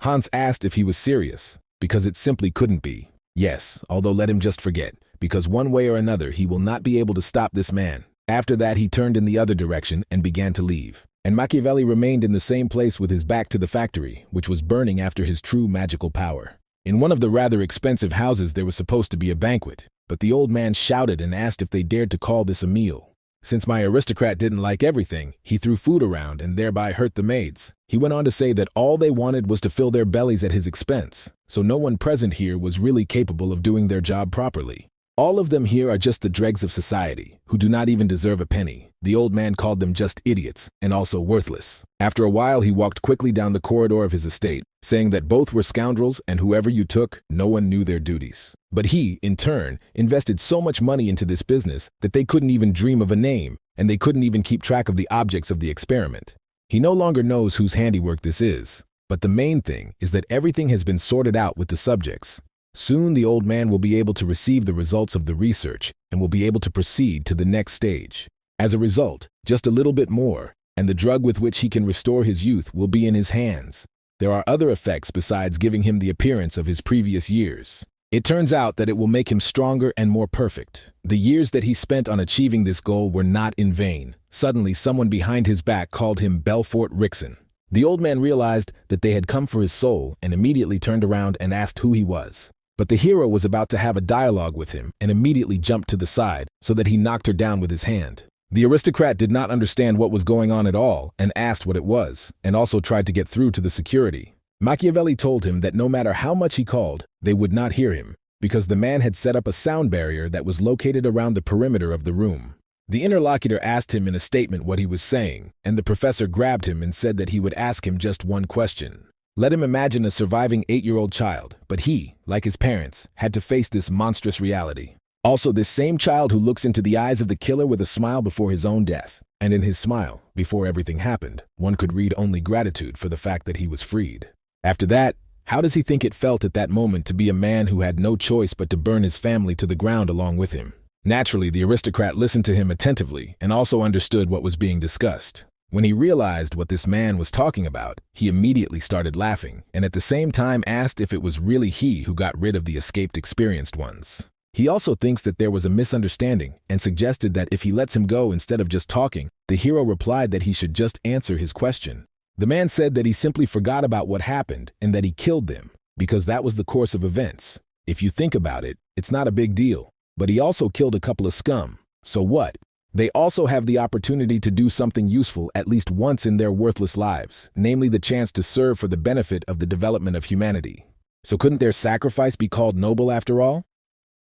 Hans asked if he was serious, because it simply couldn't be. Yes, although let him just forget, because one way or another he will not be able to stop this man. After that he turned in the other direction and began to leave. And Machiavelli remained in the same place with his back to the factory, which was burning after his true magical power. In one of the rather expensive houses there was supposed to be a banquet, but the old man shouted and asked if they dared to call this a meal. Since my aristocrat didn't like everything, he threw food around and thereby hurt the maids. He went on to say that all they wanted was to fill their bellies at his expense, so no one present here was really capable of doing their job properly. All of them here are just the dregs of society, who do not even deserve a penny. The old man called them just idiots, and also worthless. After a while, he walked quickly down the corridor of his estate, saying that both were scoundrels and whoever you took, no one knew their duties. But he, in turn, invested so much money into this business that they couldn't even dream of a name, and they couldn't even keep track of the objects of the experiment. He no longer knows whose handiwork this is, but the main thing is that everything has been sorted out with the subjects. Soon the old man will be able to receive the results of the research and will be able to proceed to the next stage. As a result, just a little bit more, and the drug with which he can restore his youth will be in his hands. There are other effects besides giving him the appearance of his previous years. It turns out that it will make him stronger and more perfect. The years that he spent on achieving this goal were not in vain. Suddenly, someone behind his back called him Belfort Rickson. The old man realized that they had come for his soul and immediately turned around and asked who he was. But the hero was about to have a dialogue with him and immediately jumped to the side so that he knocked her down with his hand. The aristocrat did not understand what was going on at all and asked what it was, and also tried to get through to the security. Machiavelli told him that no matter how much he called, they would not hear him, because the man had set up a sound barrier that was located around the perimeter of the room. The interlocutor asked him in a statement what he was saying, and the professor grabbed him and said that he would ask him just one question. Let him imagine a surviving 8-year-old child, but he, like his parents, had to face this monstrous reality. Also, this same child who looks into the eyes of the killer with a smile before his own death. And in his smile, before everything happened, one could read only gratitude for the fact that he was freed. After that, how does he think it felt at that moment to be a man who had no choice but to burn his family to the ground along with him? Naturally, the aristocrat listened to him attentively and also understood what was being discussed. When he realized what this man was talking about, he immediately started laughing and at the same time asked if it was really he who got rid of the escaped experienced ones. He also thinks that there was a misunderstanding and suggested that if he lets him go instead of just talking, the hero replied that he should just answer his question. The man said that he simply forgot about what happened and that he killed them, because that was the course of events. If you think about it, it's not a big deal. But he also killed a couple of scum. So what? They also have the opportunity to do something useful at least once in their worthless lives, namely the chance to serve for the benefit of the development of humanity. So couldn't their sacrifice be called noble after all?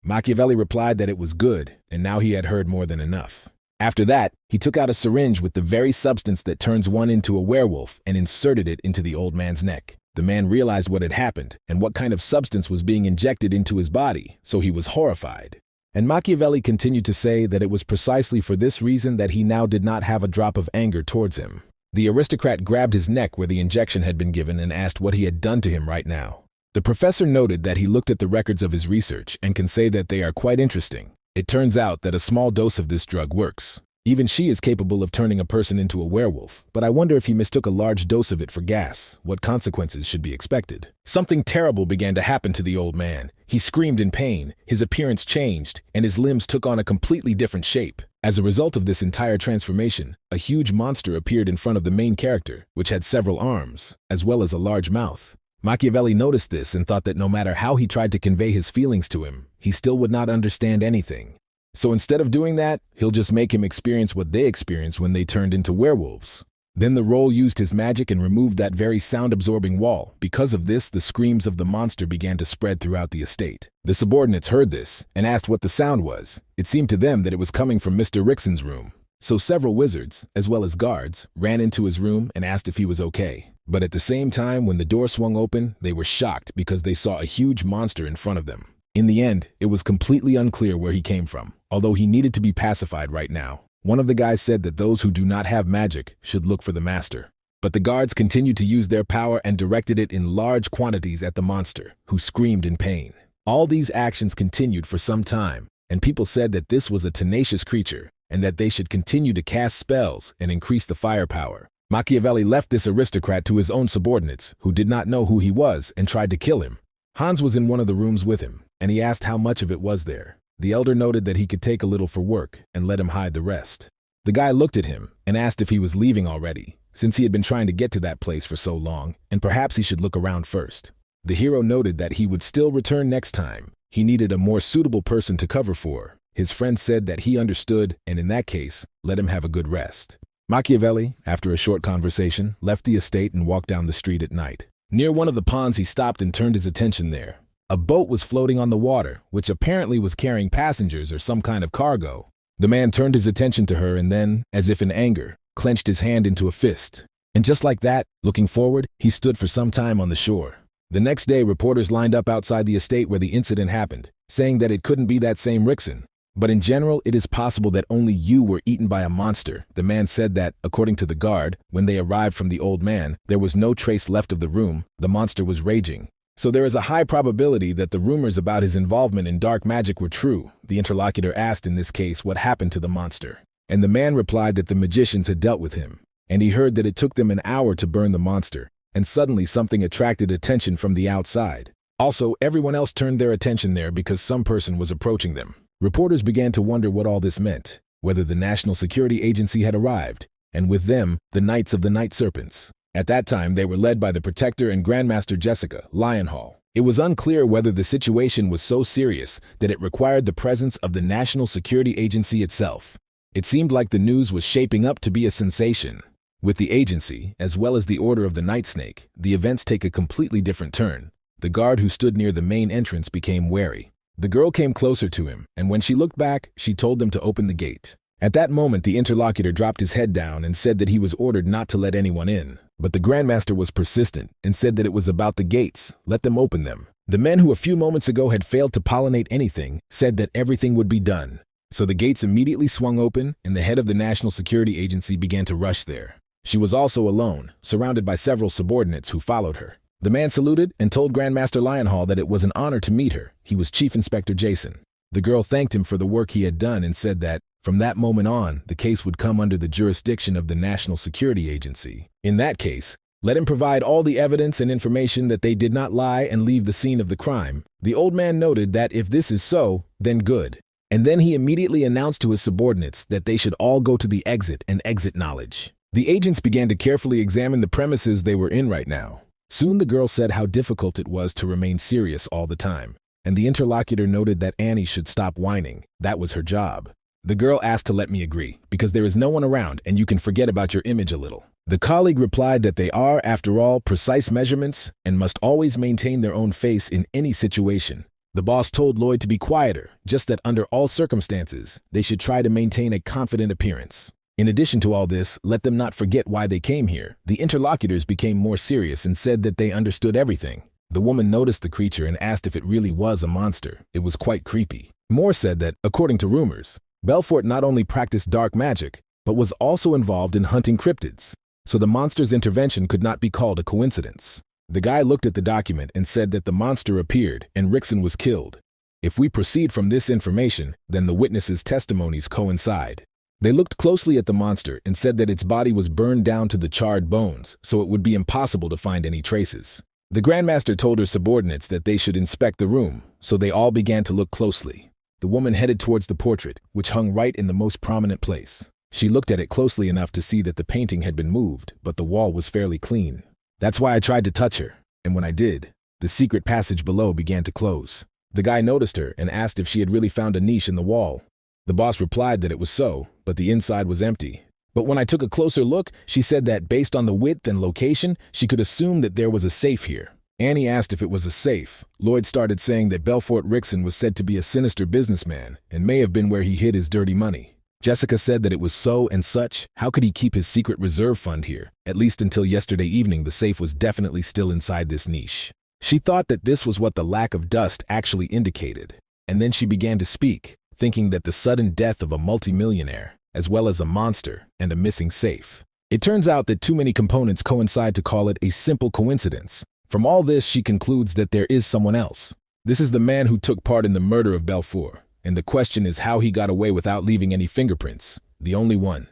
Machiavelli replied that it was good, and now he had heard more than enough. After that, he took out a syringe with the very substance that turns one into a werewolf and inserted it into the old man's neck. The man realized what had happened and what kind of substance was being injected into his body, so he was horrified. And Machiavelli continued to say that it was precisely for this reason that he now did not have a drop of anger towards him. The aristocrat grabbed his neck where the injection had been given and asked what he had done to him right now. The professor noted that he looked at the records of his research and can say that they are quite interesting. It turns out that a small dose of this drug works. Even she is capable of turning a person into a werewolf, but I wonder if he mistook a large dose of it for gas. What consequences should be expected? Something terrible began to happen to the old man. He screamed in pain, his appearance changed, and his limbs took on a completely different shape. As a result of this entire transformation, a huge monster appeared in front of the main character, which had several arms, as well as a large mouth. Machiavelli noticed this and thought that no matter how he tried to convey his feelings to him, he still would not understand anything. So instead of doing that, he'll just make him experience what they experienced when they turned into werewolves. Then the Roll used his magic and removed that very sound-absorbing wall. Because of this, the screams of the monster began to spread throughout the estate. The subordinates heard this and asked what the sound was. It seemed to them that it was coming from Mr. Rickson's room. So several wizards, as well as guards, ran into his room and asked if he was okay. But at the same time, when the door swung open, they were shocked because they saw a huge monster in front of them. In the end, it was completely unclear where he came from, although he needed to be pacified right now. One of the guys said that those who do not have magic should look for the master. But the guards continued to use their power and directed it in large quantities at the monster, who screamed in pain. All these actions continued for some time, and people said that this was a tenacious creature, and that they should continue to cast spells and increase the firepower. Machiavelli left this aristocrat to his own subordinates, who did not know who he was and tried to kill him. Hans was in one of the rooms with him, and he asked how much of it was there. The elder noted that he could take a little for work and let him hide the rest. The guy looked at him and asked if he was leaving already, since he had been trying to get to that place for so long, and perhaps he should look around first. The hero noted that he would still return next time. He needed a more suitable person to cover for. His friend said that he understood, and in that case, let him have a good rest. Machiavelli, after a short conversation, left the estate and walked down the street at night. Near one of the ponds, he stopped and turned his attention there. A boat was floating on the water, which apparently was carrying passengers or some kind of cargo. The man turned his attention to her and then, as if in anger, clenched his hand into a fist. And just like that, looking forward, he stood for some time on the shore. The next day, reporters lined up outside the estate where the incident happened, saying that it couldn't be that same Rickson. But in general, it is possible that only you were eaten by a monster. The man said that, according to the guard, when they arrived from the old man, there was no trace left of the room. The monster was raging. So there is a high probability that the rumors about his involvement in dark magic were true. The interlocutor asked in this case what happened to the monster. And the man replied that the magicians had dealt with him. And he heard that it took them an hour to burn the monster. And suddenly something attracted attention from the outside. Also, everyone else turned their attention there because some person was approaching them. Reporters began to wonder what all this meant, whether the National Security Agency had arrived, and with them, the Knights of the Night Serpents. At that time, they were led by the Protector and Grandmaster Jessica, Lionhall. It was unclear whether the situation was so serious that it required the presence of the National Security Agency itself. It seemed like the news was shaping up to be a sensation. With the agency, as well as the Order of the Night Snake, the events take a completely different turn. The guard who stood near the main entrance became wary. The girl came closer to him, and when she looked back, she told them to open the gate. At that moment, the interlocutor dropped his head down and said that he was ordered not to let anyone in. But the Grandmaster was persistent and said that it was about the gates. Let them open them. The men who a few moments ago had failed to pollinate anything said that everything would be done. So the gates immediately swung open, and the head of the National Security Agency began to rush there. She was also alone, surrounded by several subordinates who followed her. The man saluted and told Grandmaster Lionhall that it was an honor to meet her. He was Chief Inspector Jason. The girl thanked him for the work he had done and said that, from that moment on, the case would come under the jurisdiction of the National Security Agency. In that case, let him provide all the evidence and information that they did not lie and leave the scene of the crime. The old man noted that if this is so, then good. And then he immediately announced to his subordinates that they should all go to the exit and exit knowledge. The agents began to carefully examine the premises they were in right now. Soon the girl said how difficult it was to remain serious all the time. And the interlocutor noted that Annie should stop whining. That was her job. The girl asked to let me agree, because there is no one around and you can forget about your image a little. The colleague replied that they are, after all, precise measurements and must always maintain their own face in any situation. The boss told Lloyd to be quieter, just that under all circumstances, they should try to maintain a confident appearance. In addition to all this, let them not forget why they came here. The interlocutors became more serious and said that they understood everything. The woman noticed the creature and asked if it really was a monster. It was quite creepy. Moore said that, according to rumors, Belfort not only practiced dark magic, but was also involved in hunting cryptids, so the monster's intervention could not be called a coincidence. The guy looked at the document and said that the monster appeared and Rickson was killed. If we proceed from this information, then the witnesses' testimonies coincide. They looked closely at the monster and said that its body was burned down to the charred bones, so it would be impossible to find any traces. The Grandmaster told her subordinates that they should inspect the room, so they all began to look closely. The woman headed towards the portrait, which hung right in the most prominent place. She looked at it closely enough to see that the painting had been moved, but the wall was fairly clean. That's why I tried to touch her, and when I did, the secret passage below began to close. The guy noticed her and asked if she had really found a niche in the wall. The boss replied that it was so, but the inside was empty. But when I took a closer look, she said that based on the width and location, she could assume that there was a safe here. Annie asked if it was a safe. Lloyd started saying that Belfort Rickson was said to be a sinister businessman and may have been where he hid his dirty money. Jessica said that it was so and such. How could he keep his secret reserve fund here? At least until yesterday evening, the safe was definitely still inside this niche. She thought that this was what the lack of dust actually indicated. And then she began to speak, thinking that the sudden death of a multimillionaire, as well as a monster and a missing safe. It turns out that too many components coincide to call it a simple coincidence. From all this, she concludes that there is someone else. This is the man who took part in the murder of Belfort, and the question is how he got away without leaving any fingerprints. The only one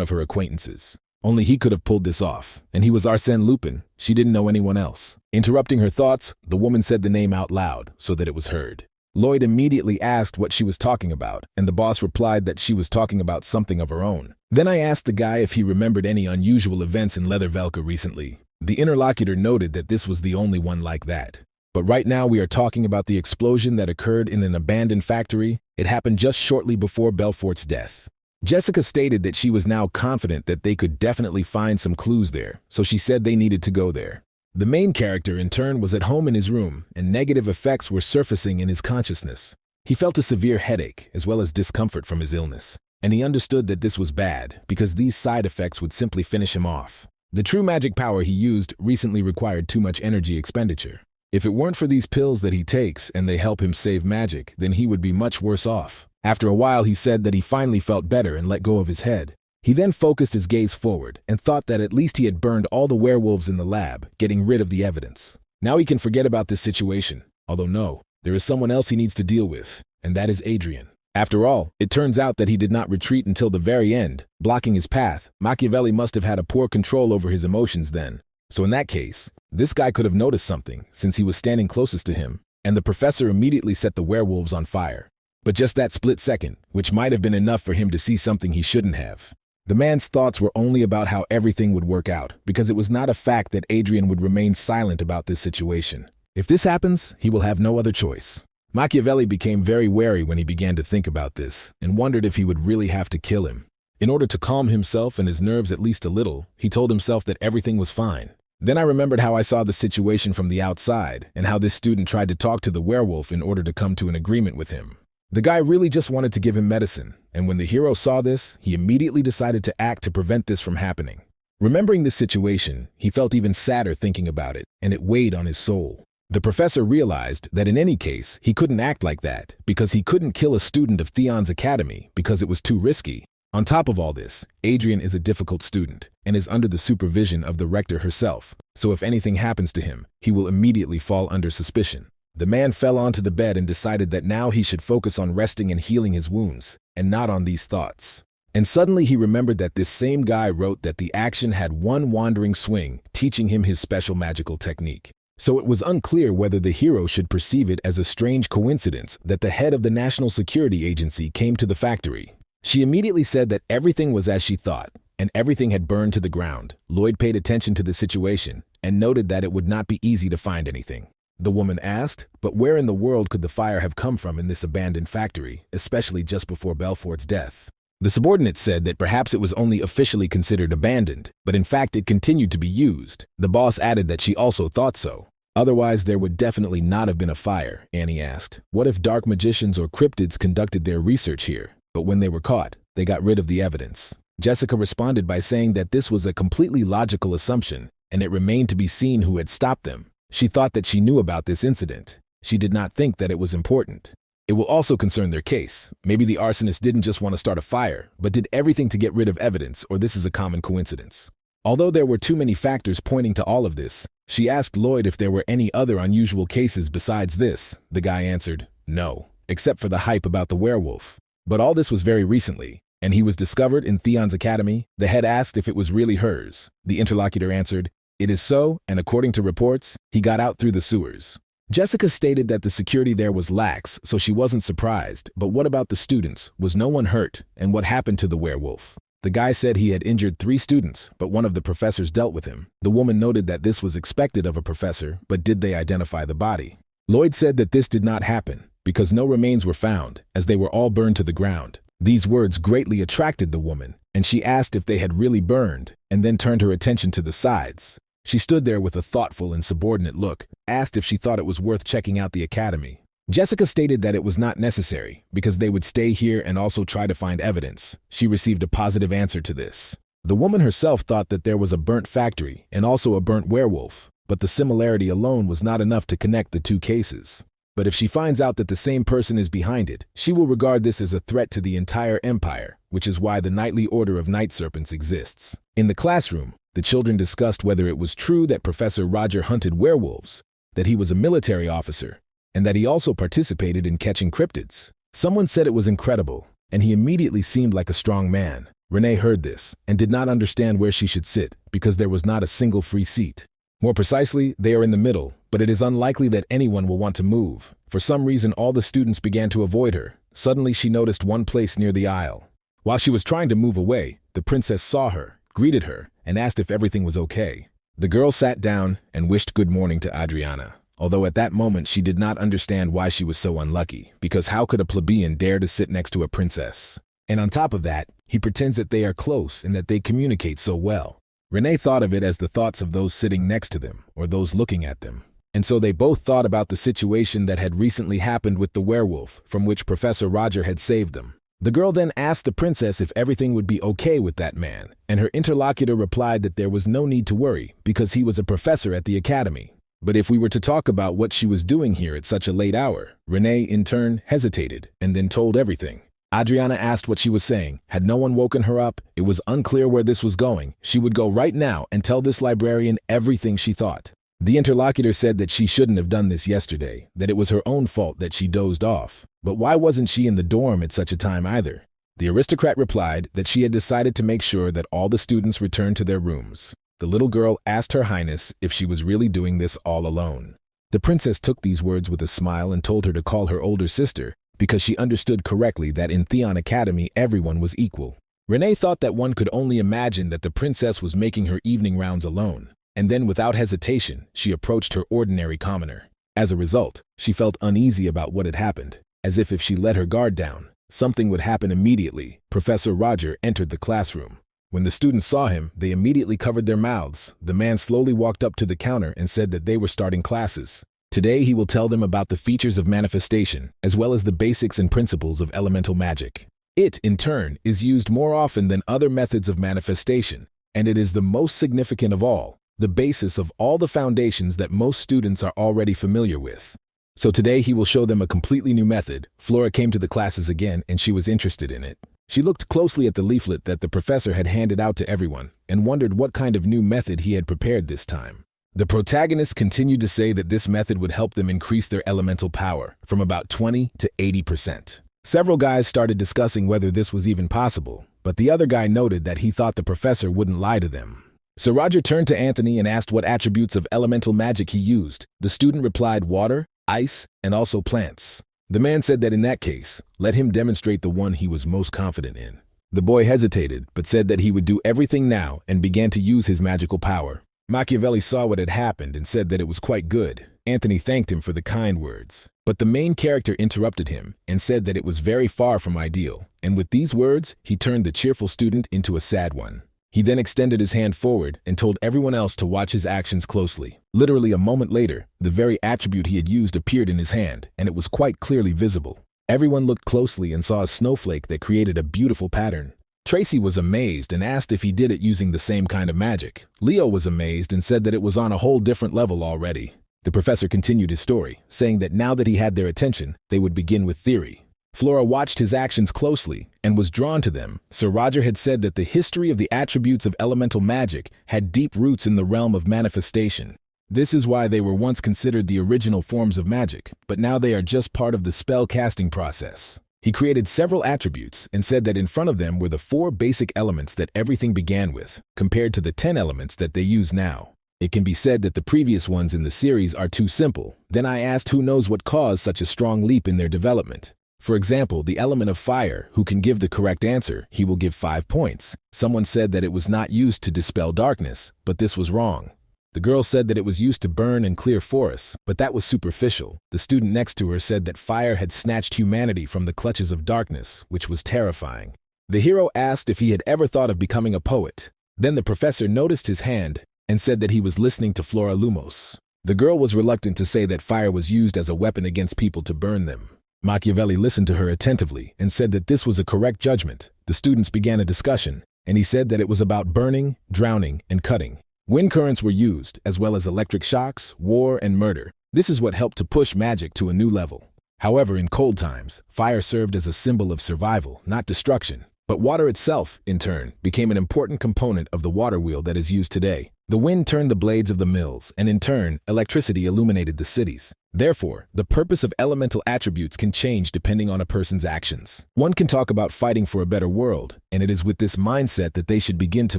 of her acquaintances. Only he could have pulled this off, and he was Arsène Lupin. She didn't know anyone else. Interrupting her thoughts, the woman said the name out loud so that it was heard. Lloyd immediately asked what she was talking about, and the boss replied that she was talking about something of her own. Then I asked the guy if he remembered any unusual events in Leathervelka recently. The interlocutor noted that this was the only one like that. But right now we are talking about the explosion that occurred in an abandoned factory, It happened just shortly before Belfort's death. Jessica stated that she was now confident that they could definitely find some clues there, so she said they needed to go there. The main character, in turn, was at home in his room, and negative effects were surfacing in his consciousness. He felt a severe headache, as well as discomfort from his illness, and he understood that this was bad, because these side effects would simply finish him off. The true magic power he used recently required too much energy expenditure. If it weren't for these pills that he takes and they help him save magic, then he would be much worse off. After a while, he said that he finally felt better and let go of his head. He then focused his gaze forward and thought that at least he had burned all the werewolves in the lab, getting rid of the evidence. Now he can forget about this situation, although no, there is someone else he needs to deal with, and that is Adrian. After all, it turns out that he did not retreat until the very end, blocking his path. Machiavelli must have had a poor control over his emotions then. So in that case, this guy could have noticed something, since he was standing closest to him, and the professor immediately set the werewolves on fire. But just that split second, which might have been enough for him to see something he shouldn't have. The man's thoughts were only about how everything would work out, because it was not a fact that Adrian would remain silent about this situation. If this happens, he will have no other choice. Machiavelli became very wary when he began to think about this, and wondered if he would really have to kill him. In order to calm himself and his nerves at least a little, he told himself that everything was fine. Then I remembered how I saw the situation from the outside, and how this student tried to talk to the werewolf in order to come to an agreement with him. The guy really just wanted to give him medicine, and when the hero saw this, he immediately decided to act to prevent this from happening. Remembering this situation, he felt even sadder thinking about it, and it weighed on his soul. The professor realized that in any case, he couldn't act like that, because he couldn't kill a student of Theon's academy because it was too risky. On top of all this, Adrian is a difficult student, and is under the supervision of the rector herself, so if anything happens to him, he will immediately fall under suspicion. The man fell onto the bed and decided that now he should focus on resting and healing his wounds, and not on these thoughts. And suddenly he remembered that this same guy wrote that the action had one wandering swing, teaching him his special magical technique. So it was unclear whether the hero should perceive it as a strange coincidence that the head of the National Security Agency came to the factory. She immediately said that everything was as she thought, and everything had burned to the ground. Lloyd paid attention to the situation, and noted that it would not be easy to find anything. The woman asked, but where in the world could the fire have come from in this abandoned factory, especially just before Belfort's death? The subordinate said that perhaps it was only officially considered abandoned, but in fact it continued to be used. The boss added that she also thought so. Otherwise there would definitely not have been a fire, Annie asked. What if dark magicians or cryptids conducted their research here, but when they were caught, they got rid of the evidence? Jessica responded by saying that this was a completely logical assumption, and it remained to be seen who had stopped them. She thought that she knew about this incident. She did not think that it was important. It will also concern their case. Maybe the arsonist didn't just want to start a fire, but did everything to get rid of evidence, or this is a common coincidence. Although there were too many factors pointing to all of this, she asked Lloyd if there were any other unusual cases besides this. The guy answered, no, except for the hype about the werewolf. But all this was very recently, and he was discovered in Theon's academy. The head asked if it was really hers. The interlocutor answered, it is so, and according to reports, he got out through the sewers. Jessica stated that the security there was lax, so she wasn't surprised. But what about the students? Was no one hurt? And what happened to the werewolf? The guy said he had injured 3 students, but one of the professors dealt with him. The woman noted that this was expected of a professor, but did they identify the body? Lloyd said that this did not happen, because no remains were found, as they were all burned to the ground. These words greatly attracted the woman, and she asked if they had really burned, and then turned her attention to the sides. She stood there with a thoughtful and subordinate look, asked if she thought it was worth checking out the academy. Jessica stated that it was not necessary, because they would stay here and also try to find evidence. She received a positive answer to this. The woman herself thought that there was a burnt factory and also a burnt werewolf, but the similarity alone was not enough to connect the 2 cases. But if she finds out that the same person is behind it, she will regard this as a threat to the entire empire, which is why the Knightly Order of Night Serpents exists. In the classroom, the children discussed whether it was true that Professor Roger hunted werewolves, that he was a military officer, and that he also participated in catching cryptids. Someone said it was incredible, and he immediately seemed like a strong man. Renee heard this and did not understand where she should sit because there was not a single free seat. More precisely, they are in the middle, but it is unlikely that anyone will want to move. For some reason, all the students began to avoid her. Suddenly, she noticed one place near the aisle. While she was trying to move away, the princess saw her, greeted her, and asked if everything was okay. The girl sat down and wished good morning to Adriana. although at that moment she did not understand why she was so unlucky, because how could a plebeian dare to sit next to a princess? And on top of that, he pretends that they are close and that they communicate so well. Renee thought of it as the thoughts of those sitting next to them, or those looking at them. And so they both thought about the situation that had recently happened with the werewolf, from which Professor Roger had saved them. The girl then asked the princess if everything would be okay with that man, and her interlocutor replied that there was no need to worry, because he was a professor at the academy. But if we were to talk about what she was doing here at such a late hour, Renee, in turn, hesitated, and then told everything. Adriana asked what she was saying. Had no one woken her up? It was unclear where this was going. She would go right now and tell this librarian everything she thought. The interlocutor said that she shouldn't have done this yesterday, that it was her own fault that she dozed off. But why wasn't she in the dorm at such a time either? The aristocrat replied that she had decided to make sure that all the students returned to their rooms. The little girl asked Her Highness if she was really doing this all alone. The princess took these words with a smile and told her to call her older sister, because she understood correctly that in Theon Academy everyone was equal. Renee thought that one could only imagine that the princess was making her evening rounds alone, and then without hesitation, she approached her ordinary commoner. As a result, she felt uneasy about what had happened, as if she let her guard down, something would happen immediately. Professor Roger entered the classroom. When the students saw him, they immediately covered their mouths. The man slowly walked up to the counter and said that they were starting classes. Today he will tell them about the features of manifestation, as well as the basics and principles of elemental magic. It, in turn, is used more often than other methods of manifestation, and it is the most significant of all, the basis of all the foundations that most students are already familiar with. So today he will show them a completely new method. Flora came to the classes again, and she was interested in it. She looked closely at the leaflet that the professor had handed out to everyone, and wondered what kind of new method he had prepared this time. The protagonist continued to say that this method would help them increase their elemental power from about 20 to 80%. Several guys started discussing whether this was even possible, but the other guy noted that he thought the professor wouldn't lie to them. Sir Roger turned to Anthony and asked what attributes of elemental magic he used. The student replied water, ice, and also plants. The man said that in that case, let him demonstrate the one he was most confident in. The boy hesitated, but said that he would do everything now and began to use his magical power. Machiavelli saw what had happened and said that it was quite good. Anthony thanked him for the kind words. But the main character interrupted him and said that it was very far from ideal, and with these words, he turned the cheerful student into a sad one. He then extended his hand forward and told everyone else to watch his actions closely. Literally a moment later, the very attribute he had used appeared in his hand, and it was quite clearly visible. Everyone looked closely and saw a snowflake that created a beautiful pattern. Tracy was amazed and asked if he did it using the same kind of magic. Leo was amazed and said that it was on a whole different level already. The professor continued his story, saying that now that he had their attention, they would begin with theory. Flora watched his actions closely and was drawn to them. Sir Roger had said that the history of the attributes of elemental magic had deep roots in the realm of manifestation. This is why they were once considered the original forms of magic, but now they are just part of the spell casting process. He created several attributes and said that in front of them were the 4 basic elements that everything began with, compared to the 10 elements that they use now. It can be said that the previous ones in the series are too simple. Then I asked who knows what caused such a strong leap in their development. For example, the element of fire, who can give the correct answer, he will give 5 points. Someone said that it was not used to dispel darkness, but this was wrong. The girl said that it was used to burn and clear forests, but that was superficial. The student next to her said that fire had snatched humanity from the clutches of darkness, which was terrifying. The hero asked if he had ever thought of becoming a poet. Then the professor noticed his hand and said that he was listening to Flora Lumos. The girl was reluctant to say that fire was used as a weapon against people to burn them. Machiavelli listened to her attentively and said that this was a correct judgment. The students began a discussion, and he said that it was about burning, drowning, and cutting. Wind currents were used, as well as electric shocks, war, and murder. This is what helped to push magic to a new level. However, in cold times, fire served as a symbol of survival, not destruction. But water itself, in turn, became an important component of the water wheel that is used today. The wind turned the blades of the mills, and in turn, electricity illuminated the cities. Therefore, the purpose of elemental attributes can change depending on a person's actions. One can talk about fighting for a better world, and it is with this mindset that they should begin to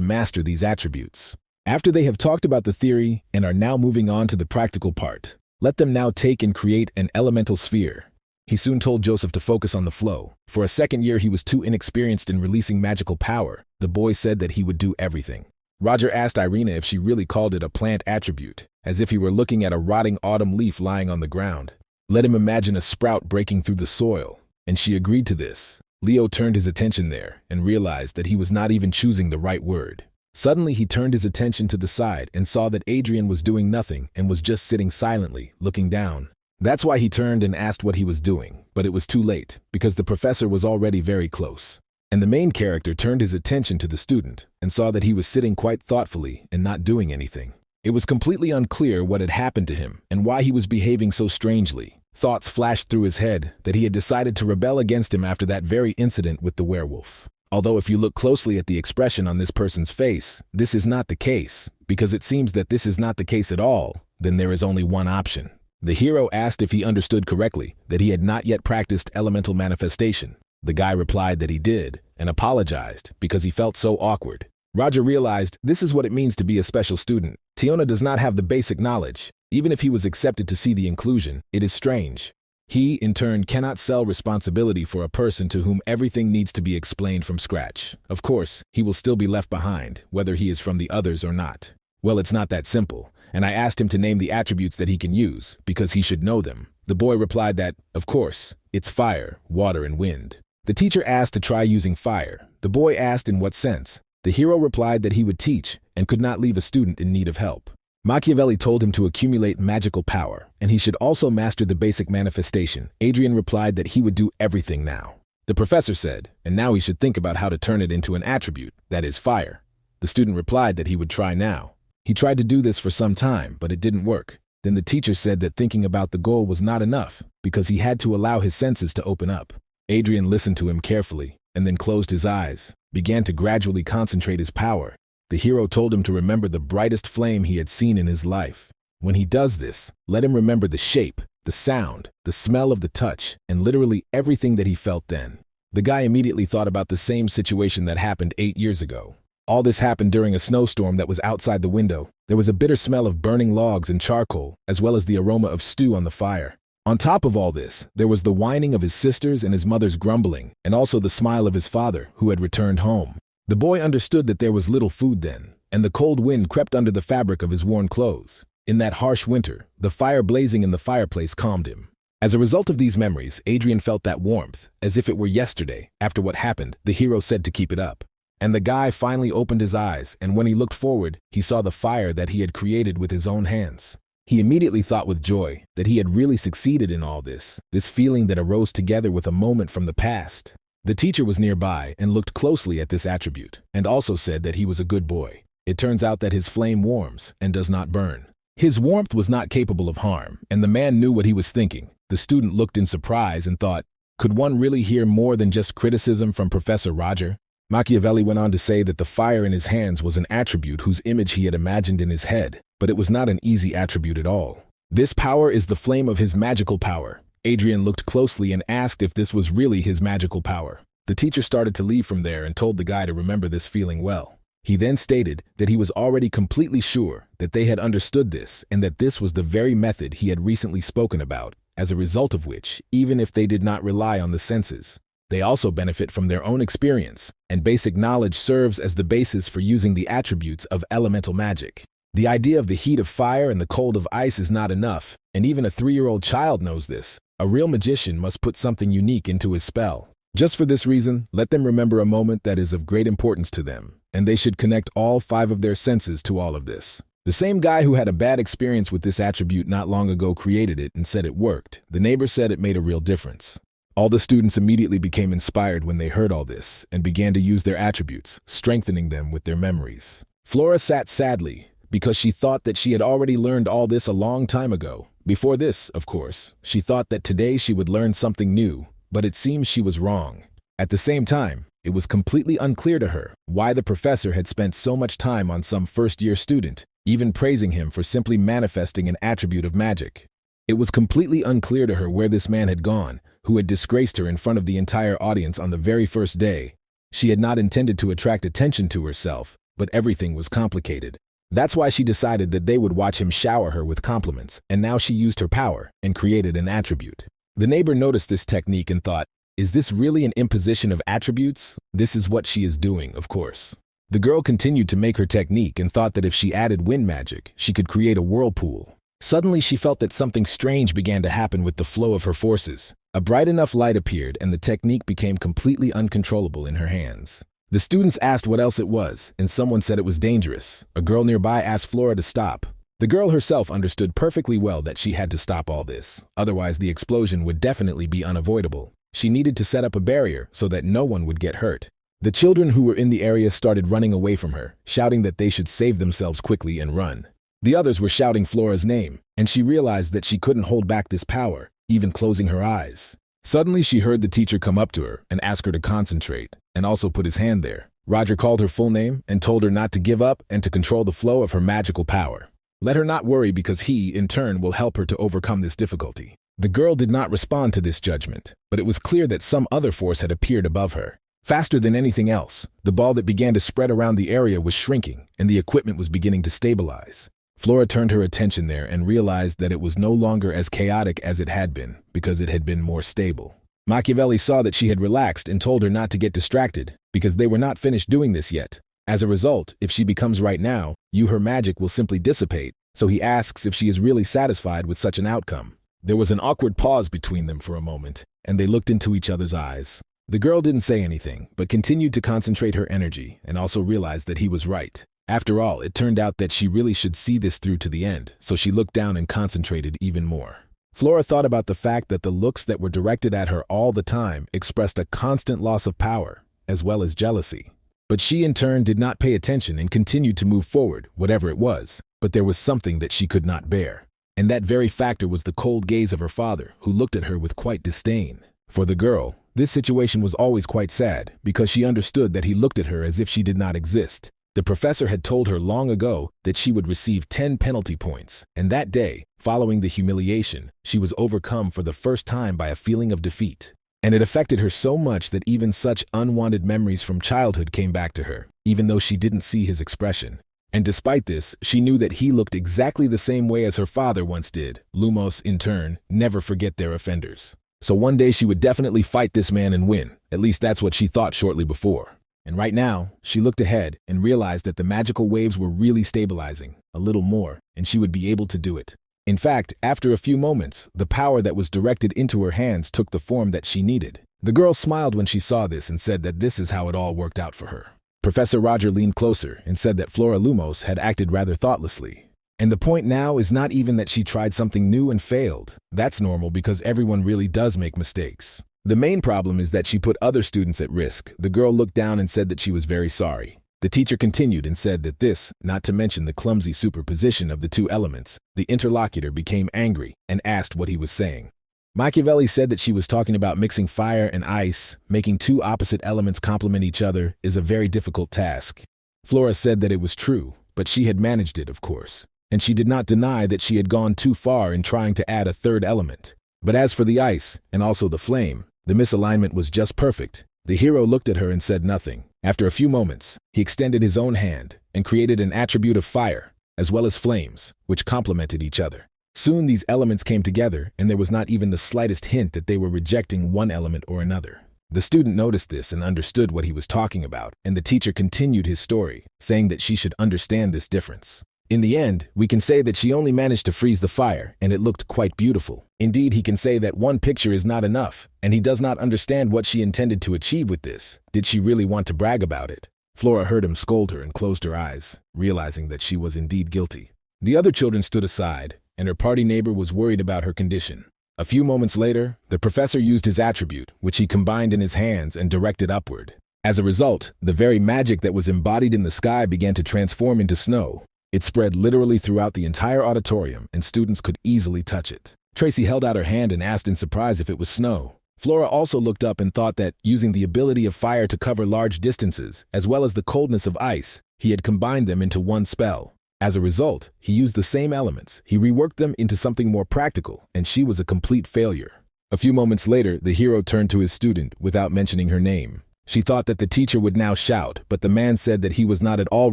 master these attributes. After they have talked about the theory and are now moving on to the practical part, let them now take and create an elemental sphere. He soon told Joseph to focus on the flow. For a second year, he was too inexperienced in releasing magical power. The boy said that he would do everything. Roger asked Irina if she really called it a plant attribute, as if he were looking at a rotting autumn leaf lying on the ground. Let him imagine a sprout breaking through the soil, and she agreed to this. Leo turned his attention there and realized that he was not even choosing the right word. Suddenly he turned his attention to the side and saw that Adrian was doing nothing and was just sitting silently, looking down. That's why he turned and asked what he was doing, but it was too late, because the professor was already very close. And the main character turned his attention to the student and saw that he was sitting quite thoughtfully and not doing anything. It was completely unclear what had happened to him and why he was behaving so strangely. Thoughts flashed through his head that he had decided to rebel against him after that very incident with the werewolf. Although if you look closely at the expression on this person's face, this is not the case, because it seems that this is not the case at all. Then there is only one option. The hero asked if he understood correctly that he had not yet practiced elemental manifestation. The guy replied that he did, and apologized because he felt so awkward. Roger realized this is what it means to be a special student. Tiona does not have the basic knowledge. Even if he was accepted to see the inclusion, it is strange. He, in turn, cannot sell responsibility for a person to whom everything needs to be explained from scratch. Of course, he will still be left behind, whether he is from the others or not. Well, it's not that simple, and I asked him to name the attributes that he can use, because he should know them. The boy replied that, of course, it's fire, water, and wind. The teacher asked to try using fire. The boy asked in what sense. The hero replied that he would teach and could not leave a student in need of help. Machiavelli told him to accumulate magical power, and he should also master the basic manifestation. Adrian replied that he would do everything now. The professor said, and now he should think about how to turn it into an attribute, that is fire. The student replied that he would try now. He tried to do this for some time, but it didn't work. Then the teacher said that thinking about the goal was not enough, because he had to allow his senses to open up. Adrian listened to him carefully, and then closed his eyes, began to gradually concentrate his power. The hero told him to remember the brightest flame he had seen in his life. When he does this, let him remember the shape, the sound, the smell of the touch, and literally everything that he felt then. The guy immediately thought about the same situation that happened 8 years ago. All this happened during a snowstorm that was outside the window. There was a bitter smell of burning logs and charcoal, as well as the aroma of stew on the fire. On top of all this, there was the whining of his sisters and his mother's grumbling, and also the smile of his father, who had returned home. The boy understood that there was little food then, and the cold wind crept under the fabric of his worn clothes. In that harsh winter, the fire blazing in the fireplace calmed him. As a result of these memories, Adrian felt that warmth, as if it were yesterday. After what happened, the hero said to keep it up. And the guy finally opened his eyes, and when he looked forward, he saw the fire that he had created with his own hands. He immediately thought with joy that he had really succeeded in all this feeling that arose together with a moment from the past. The teacher was nearby and looked closely at this attribute, and also said that he was a good boy. It turns out that his flame warms and does not burn. His warmth was not capable of harm, and the man knew what he was thinking. The student looked in surprise and thought, could one really hear more than just criticism from Professor Roger? Machiavelli went on to say that the fire in his hands was an attribute whose image he had imagined in his head, but it was not an easy attribute at all. This power is the flame of his magical power. Adrian looked closely and asked if this was really his magical power. The teacher started to leave from there and told the guy to remember this feeling well. He then stated that he was already completely sure that they had understood this and that this was the very method he had recently spoken about, as a result of which, even if they did not rely on the senses, they also benefit from their own experience, and basic knowledge serves as the basis for using the attributes of elemental magic. The idea of the heat of fire and the cold of ice is not enough, and even a 3-year-old child knows this. A real magician must put something unique into his spell. Just for this reason, let them remember a moment that is of great importance to them, and they should connect all 5 of their senses to all of this. The same guy who had a bad experience with this attribute not long ago created it and said it worked. The neighbor said it made a real difference. All the students immediately became inspired when they heard all this and began to use their attributes, strengthening them with their memories. Flora sat sadly, because she thought that she had already learned all this a long time ago. Before this, of course, she thought that today she would learn something new, but it seems she was wrong. At the same time, it was completely unclear to her why the professor had spent so much time on some first-year student, even praising him for simply manifesting an attribute of magic. It was completely unclear to her where this man had gone, who had disgraced her in front of the entire audience on the very first day. She had not intended to attract attention to herself, but everything was complicated. That's why she decided that they would watch him shower her with compliments, and now she used her power and created an attribute. The neighbor noticed this technique and thought, is this really an imposition of attributes? This is what she is doing, of course. The girl continued to make her technique and thought that if she added wind magic, she could create a whirlpool. Suddenly, she felt that something strange began to happen with the flow of her forces. A bright enough light appeared and the technique became completely uncontrollable in her hands. The students asked what else it was, and someone said it was dangerous. A girl nearby asked Flora to stop. The girl herself understood perfectly well that she had to stop all this, otherwise the explosion would definitely be unavoidable. She needed to set up a barrier so that no one would get hurt. The children who were in the area started running away from her, shouting that they should save themselves quickly and run. The others were shouting Flora's name, and she realized that she couldn't hold back this power, even closing her eyes. Suddenly she heard the teacher come up to her and ask her to concentrate, and also put his hand there. Roger called her full name and told her not to give up and to control the flow of her magical power. Let her not worry because he, in turn, will help her to overcome this difficulty. The girl did not respond to this judgment, but it was clear that some other force had appeared above her. Faster than anything else, the ball that began to spread around the area was shrinking, and the equipment was beginning to stabilize. Flora turned her attention there and realized that it was no longer as chaotic as it had been, because it had been more stable. Machiavelli saw that she had relaxed and told her not to get distracted, because they were not finished doing this yet. As a result, if she becomes right now, her magic will simply dissipate, so he asks if she is really satisfied with such an outcome. There was an awkward pause between them for a moment, and they looked into each other's eyes. The girl didn't say anything, but continued to concentrate her energy and also realized that he was right. After all, it turned out that she really should see this through to the end, so she looked down and concentrated even more. Flora thought about the fact that the looks that were directed at her all the time expressed a constant loss of power, as well as jealousy. But she in turn did not pay attention and continued to move forward, whatever it was, but there was something that she could not bear. And that very factor was the cold gaze of her father, who looked at her with quite disdain. For the girl, this situation was always quite sad, because she understood that he looked at her as if she did not exist. The professor had told her long ago that she would receive 10 penalty points, and that day, following the humiliation, she was overcome for the first time by a feeling of defeat. And it affected her so much that even such unwanted memories from childhood came back to her, even though she didn't see his expression. And despite this, she knew that he looked exactly the same way as her father once did. Lumos, in turn, never forget their offenders. So one day she would definitely fight this man and win. At least that's what she thought shortly before. And right now, she looked ahead and realized that the magical waves were really stabilizing, a little more, and she would be able to do it. In fact, after a few moments, the power that was directed into her hands took the form that she needed. The girl smiled when she saw this and said that this is how it all worked out for her. Professor Roger leaned closer and said that Flora Lumos had acted rather thoughtlessly. And the point now is not even that she tried something new and failed. That's normal because everyone really does make mistakes. The main problem is that she put other students at risk. The girl looked down and said that she was very sorry. The teacher continued and said that this, not to mention the clumsy superposition of the two elements, the interlocutor became angry and asked what he was saying. Machiavelli said that she was talking about mixing fire and ice, making two opposite elements complement each other, is a very difficult task. Flora said that it was true, but she had managed it, of course. And she did not deny that she had gone too far in trying to add a third element. But as for the ice, and also the flame, the misalignment was just perfect. The hero looked at her and said nothing. After a few moments, he extended his own hand and created an attribute of fire, as well as flames, which complemented each other. Soon these elements came together, and there was not even the slightest hint that they were rejecting one element or another. The student noticed this and understood what he was talking about, and the teacher continued his story, saying that she should understand this difference. In the end, we can say that she only managed to freeze the fire, and it looked quite beautiful. Indeed, he can say that one picture is not enough, and he does not understand what she intended to achieve with this. Did she really want to brag about it? Flora heard him scold her and closed her eyes, realizing that she was indeed guilty. The other children stood aside, and her party neighbor was worried about her condition. A few moments later, the professor used his attribute, which he combined in his hands and directed upward. As a result, the very magic that was embodied in the sky began to transform into snow. It spread literally throughout the entire auditorium, and students could easily touch it. Tracy held out her hand and asked in surprise if it was snow. Flora also looked up and thought that, using the ability of fire to cover large distances, as well as the coldness of ice, he had combined them into one spell. As a result, he used the same elements, he reworked them into something more practical, and she was a complete failure. A few moments later, the hero turned to his student without mentioning her name. She thought that the teacher would now shout, but the man said that he was not at all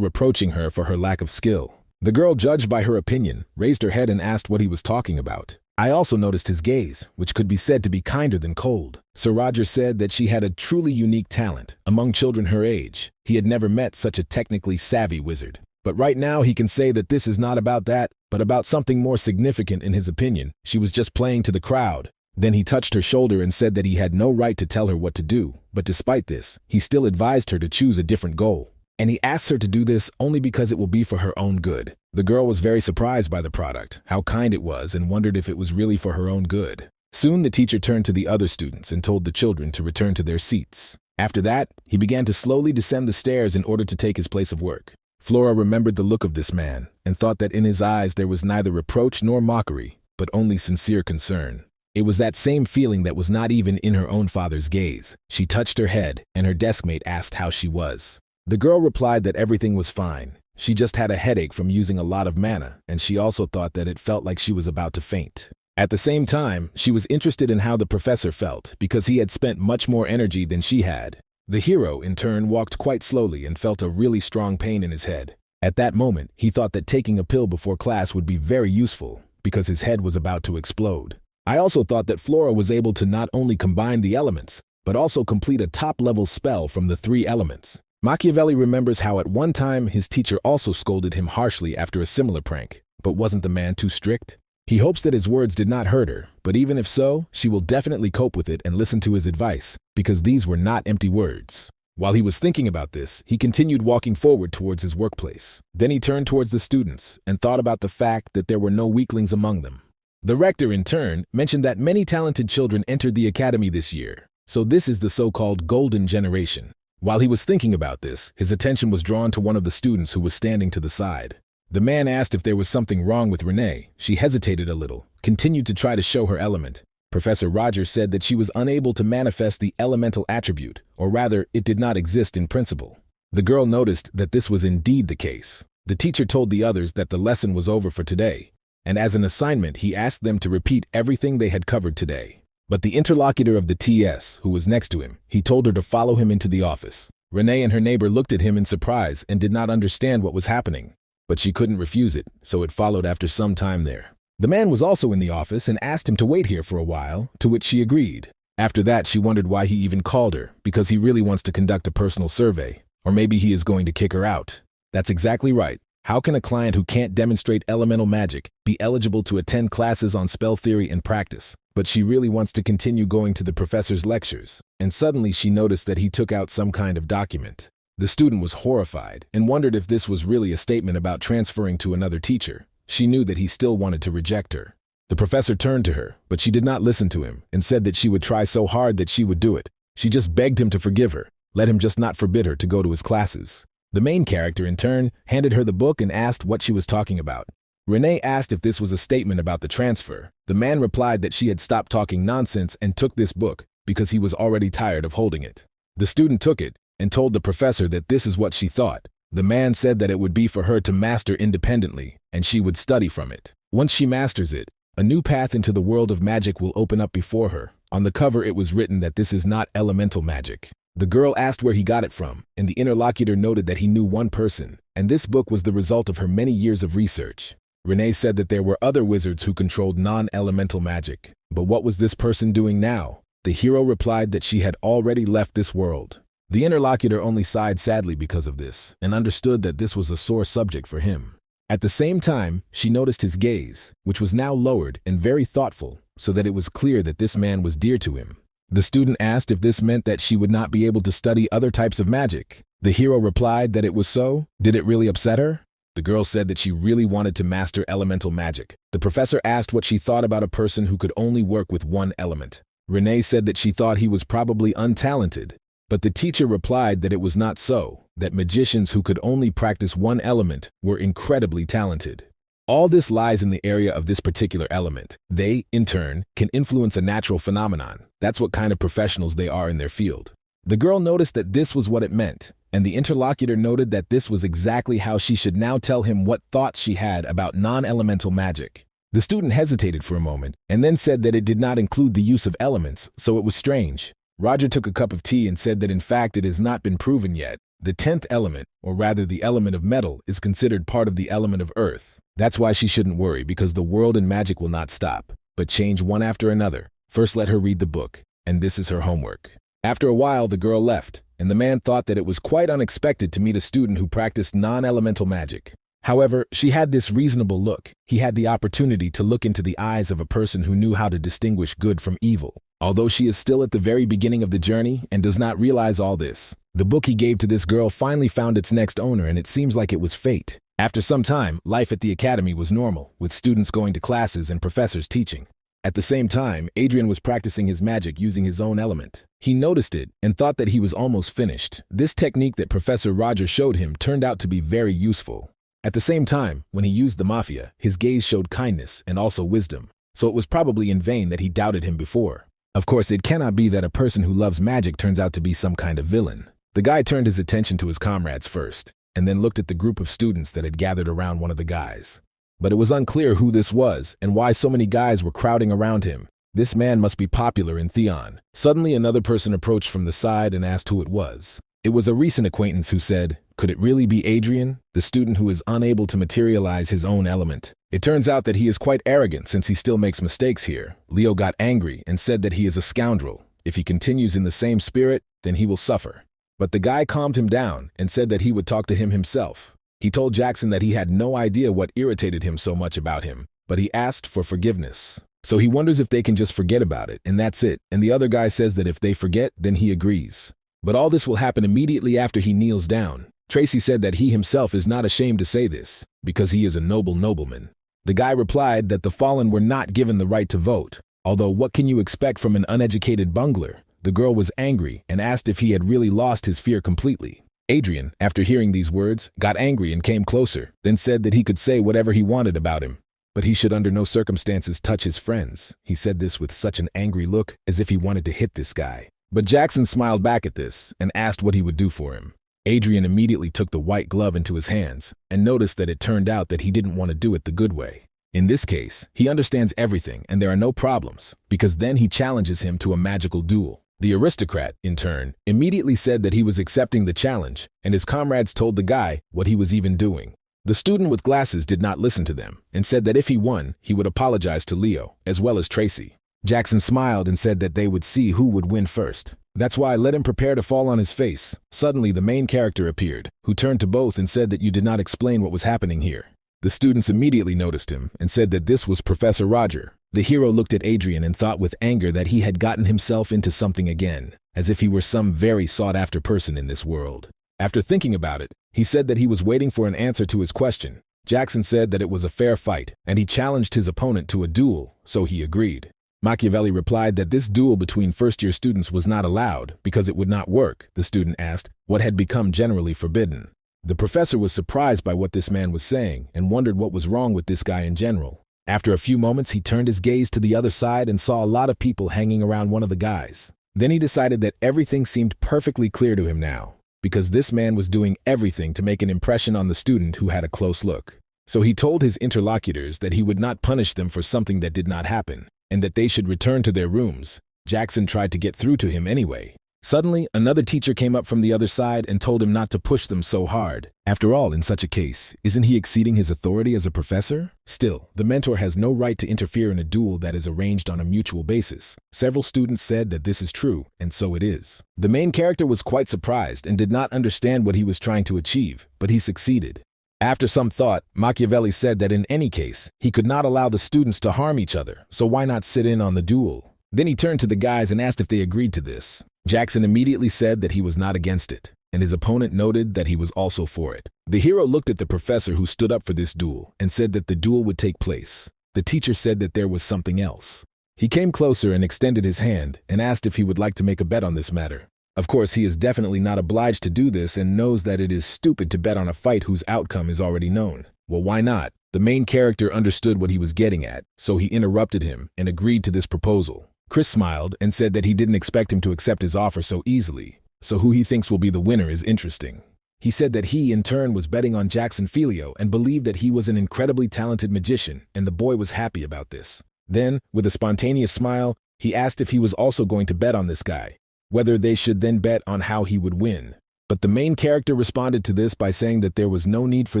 reproaching her for her lack of skill. The girl, judged by her opinion, raised her head and asked what he was talking about. I also noticed his gaze, which could be said to be kinder than cold. Sir Roger said that she had a truly unique talent. Among children her age, he had never met such a technically savvy wizard. But right now he can say that this is not about that, but about something more significant in his opinion. She was just playing to the crowd. Then he touched her shoulder and said that he had no right to tell her what to do, but despite this, he still advised her to choose a different goal. And he asked her to do this only because it will be for her own good. The girl was very surprised by the product, how kind it was, and wondered if it was really for her own good. Soon the teacher turned to the other students and told the children to return to their seats. After that, he began to slowly descend the stairs in order to take his place of work. Flora remembered the look of this man and thought that in his eyes there was neither reproach nor mockery, but only sincere concern. It was that same feeling that was not even in her own father's gaze. She touched her head, and her deskmate asked how she was. The girl replied that everything was fine. She just had a headache from using a lot of mana, and she also thought that it felt like she was about to faint. At the same time, she was interested in how the professor felt because he had spent much more energy than she had. The hero, in turn, walked quite slowly and felt a really strong pain in his head. At that moment, he thought that taking a pill before class would be very useful because his head was about to explode. I also thought that Flora was able to not only combine the elements, but also complete a top-level spell from the 3 elements. Machiavelli remembers how at one time his teacher also scolded him harshly after a similar prank, but wasn't the man too strict? He hopes that his words did not hurt her, but even if so, she will definitely cope with it and listen to his advice, because these were not empty words. While he was thinking about this, he continued walking forward towards his workplace. Then he turned towards the students and thought about the fact that there were no weaklings among them. The rector, in turn, mentioned that many talented children entered the academy this year, so this is the so-called golden generation. While he was thinking about this, his attention was drawn to one of the students who was standing to the side. The man asked if there was something wrong with Renee. She hesitated a little, continued to try to show her element. Professor Rogers said that she was unable to manifest the elemental attribute, or rather, it did not exist in principle. The girl noticed that this was indeed the case. The teacher told the others that the lesson was over for today, and as an assignment, he asked them to repeat everything they had covered today. But the interlocutor of the TS, who was next to him, he told her to follow him into the office. Renee and her neighbor looked at him in surprise and did not understand what was happening. But she couldn't refuse it, so it followed after some time there. The man was also in the office and asked him to wait here for a while, to which she agreed. After that, she wondered why he even called her, because he really wants to conduct a personal survey. Or maybe he is going to kick her out. That's exactly right. How can a client who can't demonstrate elemental magic be eligible to attend classes on spell theory and practice? But she really wants to continue going to the professor's lectures, and suddenly she noticed that he took out some kind of document. The student was horrified and wondered if this was really a statement about transferring to another teacher. She knew that he still wanted to reject her. The professor turned to her, but she did not listen to him and said that she would try so hard that she would do it. She just begged him to forgive her, let him just not forbid her to go to his classes. The main character, in turn, handed her the book and asked what she was talking about. Renee asked if this was a statement about the transfer. The man replied that she had stopped talking nonsense and took this book because he was already tired of holding it. The student took it and told the professor that this is what she thought. The man said that it would be for her to master independently, and she would study from it. Once she masters it, a new path into the world of magic will open up before her. On the cover it was written that this is not elemental magic. The girl asked where he got it from, and the interlocutor noted that he knew one person, and this book was the result of her many years of research. Renee said that there were other wizards who controlled non-elemental magic. But what was this person doing now? The hero replied that she had already left this world. The interlocutor only sighed sadly because of this, and understood that this was a sore subject for him. At the same time, she noticed his gaze, which was now lowered and very thoughtful, so that it was clear that this man was dear to him. The student asked if this meant that she would not be able to study other types of magic. The hero replied that it was so. Did it really upset her? The girl said that she really wanted to master elemental magic. The professor asked what she thought about a person who could only work with one element. Renee said that she thought he was probably untalented, but the teacher replied that it was not so, that magicians who could only practice one element were incredibly talented. All this lies in the area of this particular element. They, in turn, can influence a natural phenomenon. That's what kind of professionals they are in their field. The girl noticed that this was what it meant, and the interlocutor noted that this was exactly how she should now tell him what thoughts she had about non-elemental magic. The student hesitated for a moment, and then said that it did not include the use of elements, so it was strange. Roger took a cup of tea and said that in fact it has not been proven yet. The 10th element, or rather the element of metal, is considered part of the element of earth. That's why she shouldn't worry, because the world and magic will not stop. but change one after another. First let her read the book, and this is her homework. After a while, the girl left, and the man thought that it was quite unexpected to meet a student who practiced non-elemental magic. However, she had this reasonable look. He had the opportunity to look into the eyes of a person who knew how to distinguish good from evil. Although she is still at the very beginning of the journey and does not realize all this, the book he gave to this girl finally found its next owner, and it seems like it was fate. After some time, life at the academy was normal, with students going to classes and professors teaching. At the same time, Adrian was practicing his magic using his own element. He noticed it and thought that he was almost finished. This technique that Professor Roger showed him turned out to be very useful. At the same time, when he used the mafia, his gaze showed kindness and also wisdom, so it was probably in vain that he doubted him before. Of course, it cannot be that a person who loves magic turns out to be some kind of villain. The guy turned his attention to his comrades first, and then looked at the group of students that had gathered around one of the guys. But it was unclear who this was and why so many guys were crowding around him. This man must be popular in Theon. Suddenly, another person approached from the side and asked who it was. It was a recent acquaintance who said, "Could it really be Adrian, the student who is unable to materialize his own element?" It turns out that he is quite arrogant since he still makes mistakes here. Leo got angry and said that he is a scoundrel. If he continues in the same spirit, then he will suffer. But the guy calmed him down and said that he would talk to him himself. He told Jackson that he had no idea what irritated him so much about him, but he asked for forgiveness. So he wonders if they can just forget about it, and that's it. And the other guy says that if they forget, then he agrees. But all this will happen immediately after he kneels down. Tracy said that he himself is not ashamed to say this, because he is a noble nobleman. The guy replied that the fallen were not given the right to vote. Although what can you expect from an uneducated bungler? The girl was angry and asked if he had really lost his fear completely. Adrian, after hearing these words, got angry and came closer, then said that he could say whatever he wanted about him, but he should under no circumstances touch his friends. He said this with such an angry look, as if he wanted to hit this guy. But Jackson smiled back at this and asked what he would do for him. Adrian immediately took the white glove into his hands and noticed that it turned out that he didn't want to do it the good way. In this case, he understands everything and there are no problems, because then he challenges him to a magical duel. The aristocrat, in turn, immediately said that he was accepting the challenge, and his comrades told the guy what he was even doing. The student with glasses did not listen to them and said that if he won, he would apologize to Leo, as well as Tracy. Jackson smiled and said that they would see who would win first. That's why I let him prepare to fall on his face. Suddenly, the main character appeared, who turned to both and said that you did not explain what was happening here. The students immediately noticed him and said that this was Professor Roger. The hero looked at Adrian and thought with anger that he had gotten himself into something again, as if he were some very sought-after person in this world. After thinking about it, he said that he was waiting for an answer to his question. Jackson said that it was a fair fight, and he challenged his opponent to a duel, so he agreed. Machiavelli replied that this duel between first-year students was not allowed because it would not work. The student asked what had become generally forbidden. The professor was surprised by what this man was saying and wondered what was wrong with this guy in general. After a few moments, he turned his gaze to the other side and saw a lot of people hanging around one of the guys. Then he decided that everything seemed perfectly clear to him now, because this man was doing everything to make an impression on the student who had a close look. So he told his interlocutors that he would not punish them for something that did not happen, and that they should return to their rooms. Jackson tried to get through to him anyway. Suddenly, another teacher came up from the other side and told him not to push them so hard. After all, in such a case, isn't he exceeding his authority as a professor? Still, the mentor has no right to interfere in a duel that is arranged on a mutual basis. Several students said that this is true, and so it is. The main character was quite surprised and did not understand what he was trying to achieve, but he succeeded. After some thought, Machiavelli said that in any case, he could not allow the students to harm each other, so why not sit in on the duel? Then he turned to the guys and asked if they agreed to this. Jackson immediately said that he was not against it, and his opponent noted that he was also for it. The hero looked at the professor who stood up for this duel and said that the duel would take place. The teacher said that there was something else. He came closer and extended his hand and asked if he would like to make a bet on this matter. Of course, he is definitely not obliged to do this and knows that it is stupid to bet on a fight whose outcome is already known. Well, why not? The main character understood what he was getting at, so he interrupted him and agreed to this proposal. Chris smiled and said that he didn't expect him to accept his offer so easily, so who he thinks will be the winner is interesting. He said that he, in turn, was betting on Jackson Filio and believed that he was an incredibly talented magician, and the boy was happy about this. Then, with a spontaneous smile, he asked if he was also going to bet on this guy, whether they should then bet on how he would win. But the main character responded to this by saying that there was no need for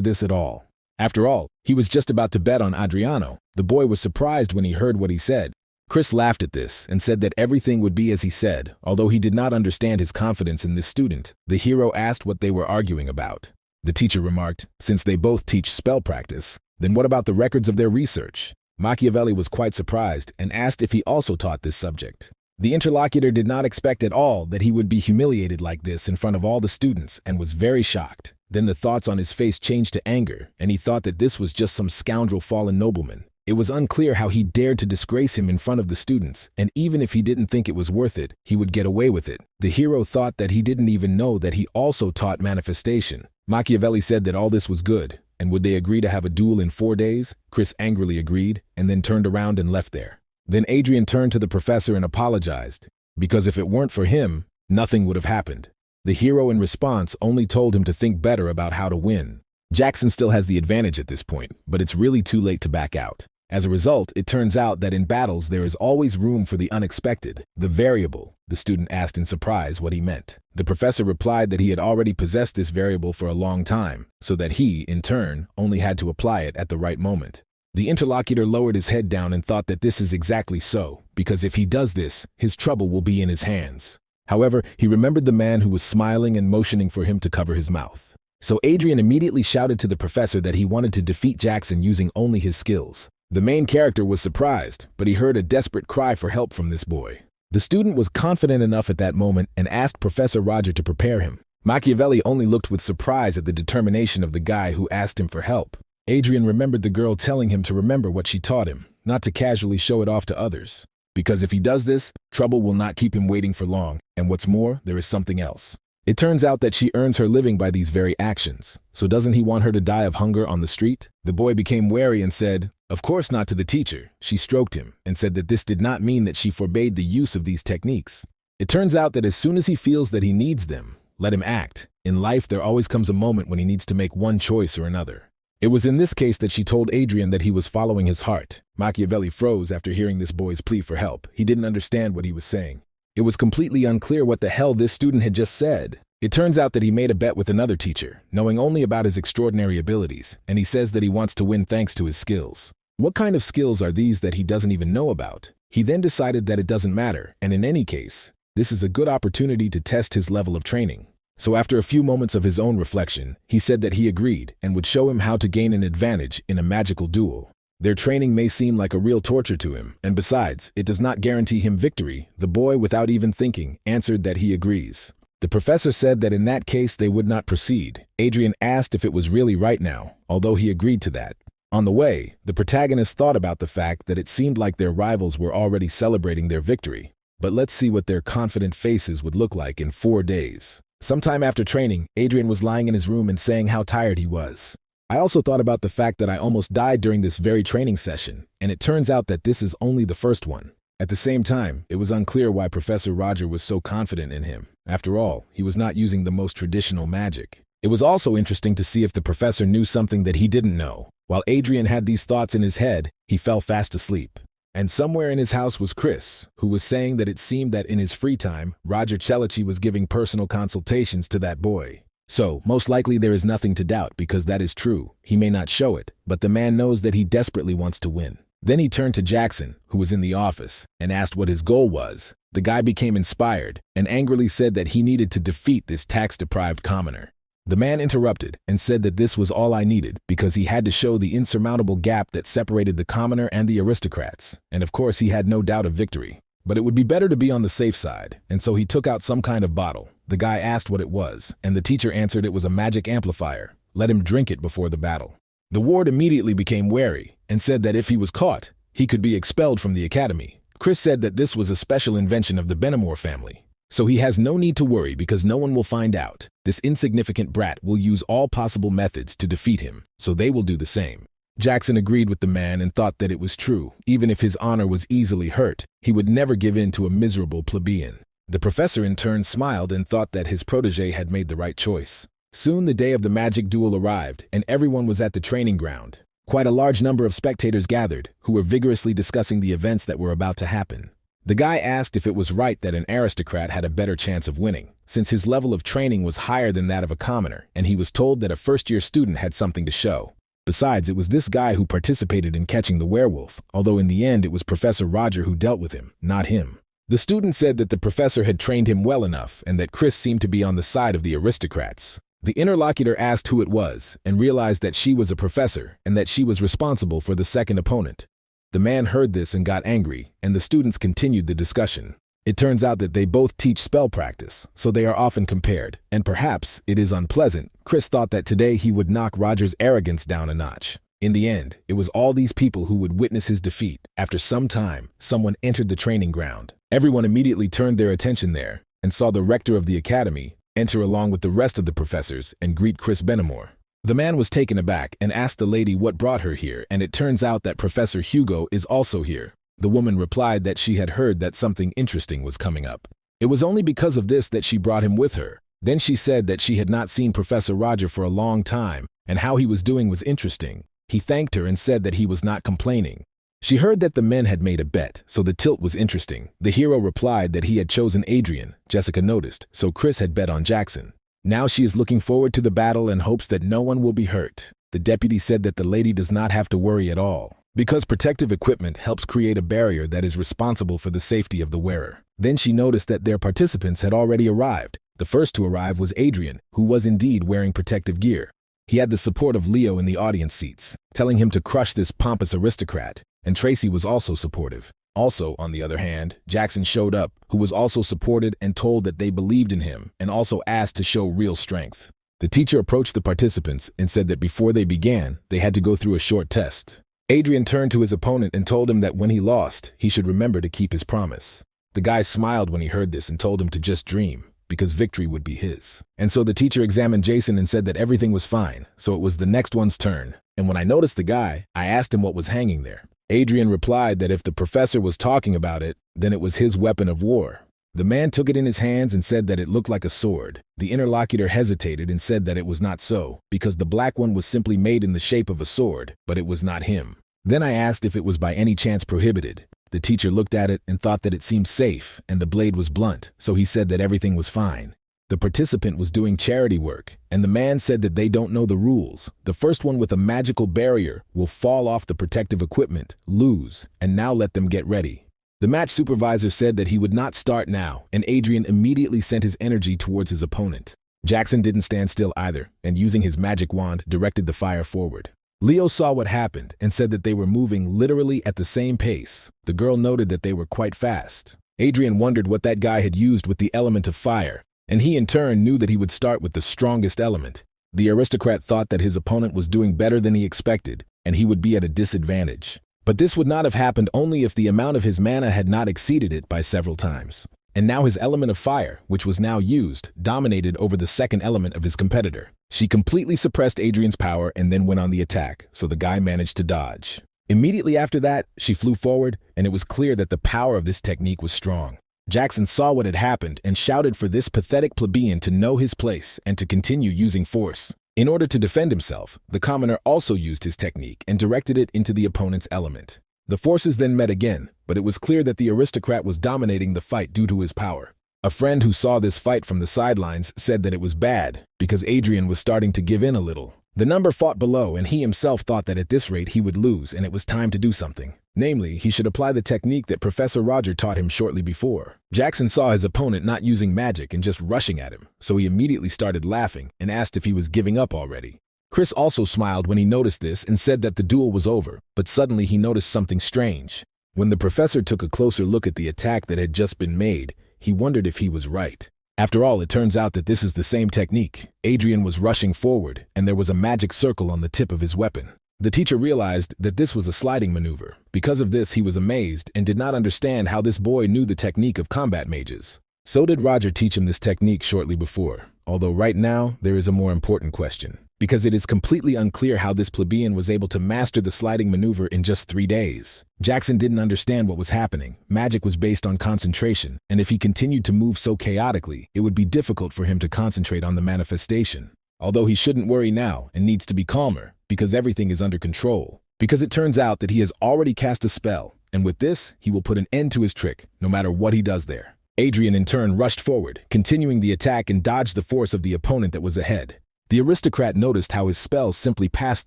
this at all. After all, he was just about to bet on Adriano. The boy was surprised when he heard what he said. Chris laughed at this and said that everything would be as he said, although he did not understand his confidence in this student. The hero asked what they were arguing about. The teacher remarked, since they both teach spell practice, then what about the records of their research? Machiavelli was quite surprised and asked if he also taught this subject. The interlocutor did not expect at all that he would be humiliated like this in front of all the students and was very shocked. Then the thoughts on his face changed to anger, and he thought that this was just some scoundrel fallen nobleman. It was unclear how he dared to disgrace him in front of the students, and even if he didn't think it was worth it, he would get away with it. The hero thought that he didn't even know that he also taught manifestation. Machiavelli said that all this was good, and would they agree to have a duel in 4 days? Chris angrily agreed, and then turned around and left there. Then Adrian turned to the professor and apologized, because if it weren't for him, nothing would have happened. The hero in response only told him to think better about how to win. Jackson still has the advantage at this point, but it's really too late to back out. As a result, it turns out that in battles there is always room for the unexpected, the variable. The student asked in surprise what he meant. The professor replied that he had already possessed this variable for a long time, so that he, in turn, only had to apply it at the right moment. The interlocutor lowered his head down and thought that this is exactly so, because if he does this, his trouble will be in his hands. However, he remembered the man who was smiling and motioning for him to cover his mouth. So Adrian immediately shouted to the professor that he wanted to defeat Jackson using only his skills. The main character was surprised, but he heard a desperate cry for help from this boy. The student was confident enough at that moment and asked Professor Roger to prepare him. Machiavelli only looked with surprise at the determination of the guy who asked him for help. Adrian remembered the girl telling him to remember what she taught him, not to casually show it off to others. Because if he does this, trouble will not keep him waiting for long, and what's more, there is something else. It turns out that she earns her living by these very actions, so doesn't he want her to die of hunger on the street? The boy became wary and said, of course not to the teacher. She stroked him and said that this did not mean that she forbade the use of these techniques. It turns out that as soon as he feels that he needs them, let him act. In life, there always comes a moment when he needs to make one choice or another. It was in this case that she told Adrian that he was following his heart. Machiavelli froze after hearing this boy's plea for help. He didn't understand what he was saying. It was completely unclear what the hell this student had just said. It turns out that he made a bet with another teacher, knowing only about his extraordinary abilities, and he says that he wants to win thanks to his skills. What kind of skills are these that he doesn't even know about? He then decided that it doesn't matter, and in any case, this is a good opportunity to test his level of training. So after a few moments of his own reflection, he said that he agreed and would show him how to gain an advantage in a magical duel. Their training may seem like a real torture to him, and besides, it does not guarantee him victory. The boy, without even thinking, answered that he agrees. The professor said that in that case they would not proceed. Adrian asked if it was really right now, although he agreed to that. On the way, the protagonist thought about the fact that it seemed like their rivals were already celebrating their victory. But let's see what their confident faces would look like in 4 days. Sometime after training, Adrian was lying in his room and saying how tired he was. I also thought about the fact that I almost died during this very training session, and it turns out that this is only the first one. At the same time, it was unclear why Professor Roger was so confident in him. After all, he was not using the most traditional magic. It was also interesting to see if the professor knew something that he didn't know. While Adrian had these thoughts in his head, he fell fast asleep. And somewhere in his house was Chris, who was saying that it seemed that in his free time, Roger Celici was giving personal consultations to that boy. So, most likely there is nothing to doubt because that is true. He may not show it, but the man knows that he desperately wants to win. Then he turned to Jackson, who was in the office, and asked what his goal was. The guy became inspired and angrily said that he needed to defeat this tax-deprived commoner. The man interrupted and said that this was all I needed because he had to show the insurmountable gap that separated the commoner and the aristocrats, and of course he had no doubt of victory. But it would be better to be on the safe side, and so he took out some kind of bottle. The guy asked what it was, and the teacher answered it was a magic amplifier. Let him drink it before the battle. The ward immediately became wary and said that if he was caught, he could be expelled from the academy. Chris said that this was a special invention of the Benamor family. So he has no need to worry because no one will find out. This insignificant brat will use all possible methods to defeat him, so they will do the same. Jackson agreed with the man and thought that it was true. Even if his honor was easily hurt, he would never give in to a miserable plebeian. The professor in turn smiled and thought that his protege had made the right choice. Soon the day of the magic duel arrived, and everyone was at the training ground. Quite a large number of spectators gathered, who were vigorously discussing the events that were about to happen. The guy asked if it was right that an aristocrat had a better chance of winning, since his level of training was higher than that of a commoner, and he was told that a first-year student had something to show. Besides, it was this guy who participated in catching the werewolf, although in the end it was Professor Roger who dealt with him, not him. The student said that the professor had trained him well enough and that Chris seemed to be on the side of the aristocrats. The interlocutor asked who it was and realized that she was a professor and that she was responsible for the second opponent. The man heard this and got angry, and the students continued the discussion. It turns out that they both teach spell practice, so they are often compared, and perhaps it is unpleasant. Chris thought that today he would knock Roger's arrogance down a notch. In the end, it was all these people who would witness his defeat. After some time, someone entered the training ground. Everyone immediately turned their attention there and saw the rector of the academy enter along with the rest of the professors and greet Chris Benamor. The man was taken aback and asked the lady what brought her here, and it turns out that Professor Hugo is also here. The woman replied that she had heard that something interesting was coming up. It was only because of this that she brought him with her. Then she said that she had not seen Professor Roger for a long time, and how he was doing was interesting. He thanked her and said that he was not complaining. She heard that the men had made a bet, so the tilt was interesting. The hero replied that he had chosen Adrian, Jessica noticed, so Chris had bet on Jackson. Now she is looking forward to the battle and hopes that no one will be hurt. The deputy said that the lady does not have to worry at all, because protective equipment helps create a barrier that is responsible for the safety of the wearer. Then she noticed that their participants had already arrived. The first to arrive was Adrian, who was indeed wearing protective gear. He had the support of Leo in the audience seats, telling him to crush this pompous aristocrat, and Tracy was also supportive. Also, on the other hand, Jackson showed up, who was also supported and told that they believed in him, and also asked to show real strength. The teacher approached the participants and said that before they began, they had to go through a short test. Adrian turned to his opponent and told him that when he lost, he should remember to keep his promise. The guy smiled when he heard this and told him to just dream, because victory would be his. And so the teacher examined Jason and said that everything was fine, so it was the next one's turn. And when I noticed the guy, I asked him what was hanging there. Adrian replied that if the professor was talking about it, then it was his weapon of war. The man took it in his hands and said that it looked like a sword. The interlocutor hesitated and said that it was not so, because the black one was simply made in the shape of a sword, but it was not him. Then I asked if it was by any chance prohibited. The teacher looked at it and thought that it seemed safe, and the blade was blunt, so he said that everything was fine. The participant was doing charity work, and the man said that they don't know the rules. The first one with a magical barrier will fall off the protective equipment, lose, and now let them get ready. The match supervisor said that he would not start now, and Adrian immediately sent his energy towards his opponent. Jackson didn't stand still either, and using his magic wand, directed the fire forward. Leo saw what happened and said that they were moving literally at the same pace. The girl noted that they were quite fast. Adrian wondered what that guy had used with the element of fire, and he in turn knew that he would start with the strongest element. The aristocrat thought that his opponent was doing better than he expected, and he would be at a disadvantage. But this would not have happened only if the amount of his mana had not exceeded it by several times. And now his element of fire, which was now used, dominated over the second element of his competitor. She completely suppressed Adrian's power and then went on the attack, so the guy managed to dodge. Immediately after that, she flew forward, and it was clear that the power of this technique was strong. Jackson saw what had happened and shouted for this pathetic plebeian to know his place and to continue using force. In order to defend himself, the commoner also used his technique and directed it into the opponent's element. The forces then met again, but it was clear that the aristocrat was dominating the fight due to his power. A friend who saw this fight from the sidelines said that it was bad, because Adrian was starting to give in a little. The number fought below, and he himself thought that at this rate he would lose, and it was time to do something. Namely, he should apply the technique that Professor Roger taught him shortly before. Jackson saw his opponent not using magic and just rushing at him, so he immediately started laughing and asked if he was giving up already. Chris also smiled when he noticed this and said that the duel was over, but suddenly he noticed something strange. When the professor took a closer look at the attack that had just been made, he wondered if he was right. After all, it turns out that this is the same technique. Adrian was rushing forward, and there was a magic circle on the tip of his weapon. The teacher realized that this was a sliding maneuver. Because of this, he was amazed and did not understand how this boy knew the technique of combat mages. So did Roger teach him this technique shortly before, although right now there is a more important question, because it is completely unclear how this plebeian was able to master the sliding maneuver in just 3 days. Jackson didn't understand what was happening. Magic was based on concentration, and if he continued to move so chaotically, it would be difficult for him to concentrate on the manifestation. Although he shouldn't worry now and needs to be calmer, because everything is under control. Because it turns out that he has already cast a spell, and with this, he will put an end to his trick, no matter what he does there. Adrian in turn rushed forward, continuing the attack and dodged the force of the opponent that was ahead. The aristocrat noticed how his spells simply passed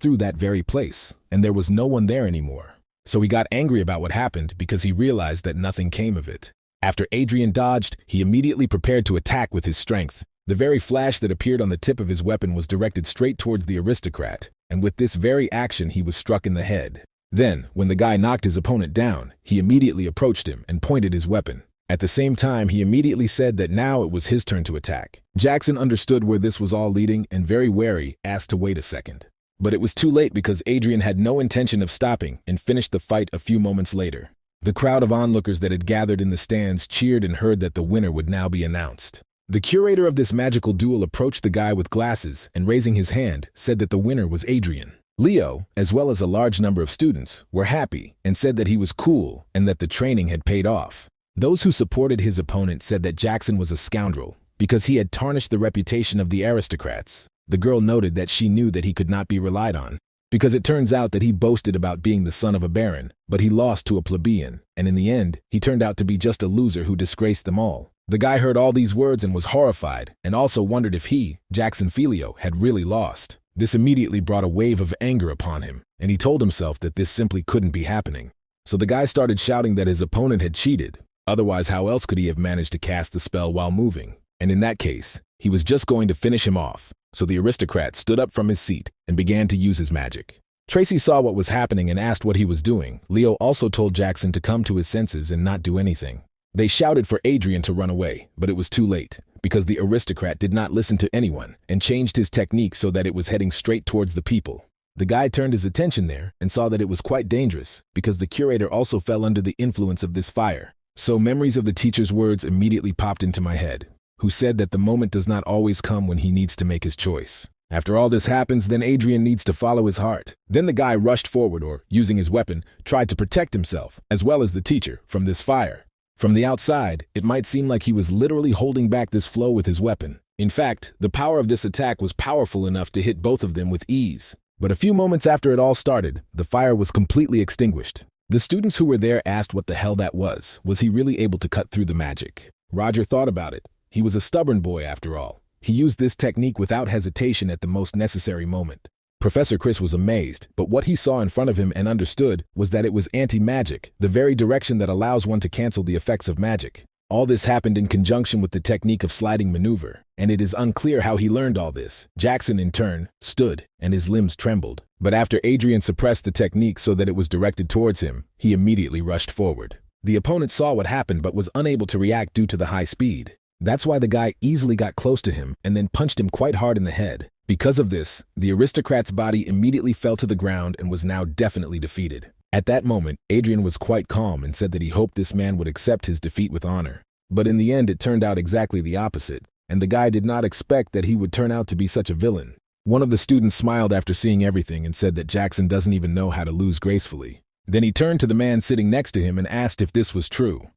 through that very place, and there was no one there anymore. So he got angry about what happened because he realized that nothing came of it. After Adrian dodged, he immediately prepared to attack with his strength. The very flash that appeared on the tip of his weapon was directed straight towards the aristocrat, and with this very action he was struck in the head. Then, when the guy knocked his opponent down, he immediately approached him and pointed his weapon. At the same time, he immediately said that now it was his turn to attack. Jackson understood where this was all leading and, very wary, asked to wait a second. But it was too late because Adrian had no intention of stopping and finished the fight a few moments later. The crowd of onlookers that had gathered in the stands cheered and heard that the winner would now be announced. The curator of this magical duel approached the guy with glasses and, raising his hand, said that the winner was Adrian. Leo, as well as a large number of students, were happy and said that he was cool and that the training had paid off. Those who supported his opponent said that Jackson was a scoundrel because he had tarnished the reputation of the aristocrats. The girl noted that she knew that he could not be relied on because it turns out that he boasted about being the son of a baron, but he lost to a plebeian, and in the end, he turned out to be just a loser who disgraced them all. The guy heard all these words and was horrified and also wondered if he, Jackson Filio, had really lost. This immediately brought a wave of anger upon him, and he told himself that this simply couldn't be happening. So the guy started shouting that his opponent had cheated. Otherwise, how else could he have managed to cast the spell while moving? And in that case, he was just going to finish him off. So the aristocrat stood up from his seat and began to use his magic. Tracy saw what was happening and asked what he was doing. Leo also told Jackson to come to his senses and not do anything. They shouted for Adrian to run away, but it was too late, because the aristocrat did not listen to anyone and changed his technique so that it was heading straight towards the people. The guy turned his attention there and saw that it was quite dangerous, because the curator also fell under the influence of this fire. So memories of the teacher's words immediately popped into my head, who said that the moment does not always come when he needs to make his choice. After all this happens, then Adrian needs to follow his heart. Then the guy rushed forward or, using his weapon, tried to protect himself, as well as the teacher, from this fire. From the outside, it might seem like he was literally holding back this flow with his weapon. In fact, the power of this attack was powerful enough to hit both of them with ease. But a few moments after it all started, the fire was completely extinguished. The students who were there asked what the hell that was. Was he really able to cut through the magic? Roger thought about it. He was a stubborn boy after all. He used this technique without hesitation at the most necessary moment. Professor Chris was amazed, but what he saw in front of him and understood was that it was anti-magic, the very direction that allows one to cancel the effects of magic. All this happened in conjunction with the technique of sliding maneuver, and it is unclear how he learned all this. Jackson, in turn, stood, and his limbs trembled. But after Adrian suppressed the technique so that it was directed towards him, he immediately rushed forward. The opponent saw what happened but was unable to react due to the high speed. That's why the guy easily got close to him and then punched him quite hard in the head. Because of this, the aristocrat's body immediately fell to the ground and was now definitely defeated. At that moment, Adrian was quite calm and said that he hoped this man would accept his defeat with honor. But in the end, it turned out exactly the opposite, and the guy did not expect that he would turn out to be such a villain. One of the students smiled after seeing everything and said that Jackson doesn't even know how to lose gracefully. Then he turned to the man sitting next to him and asked if this was true.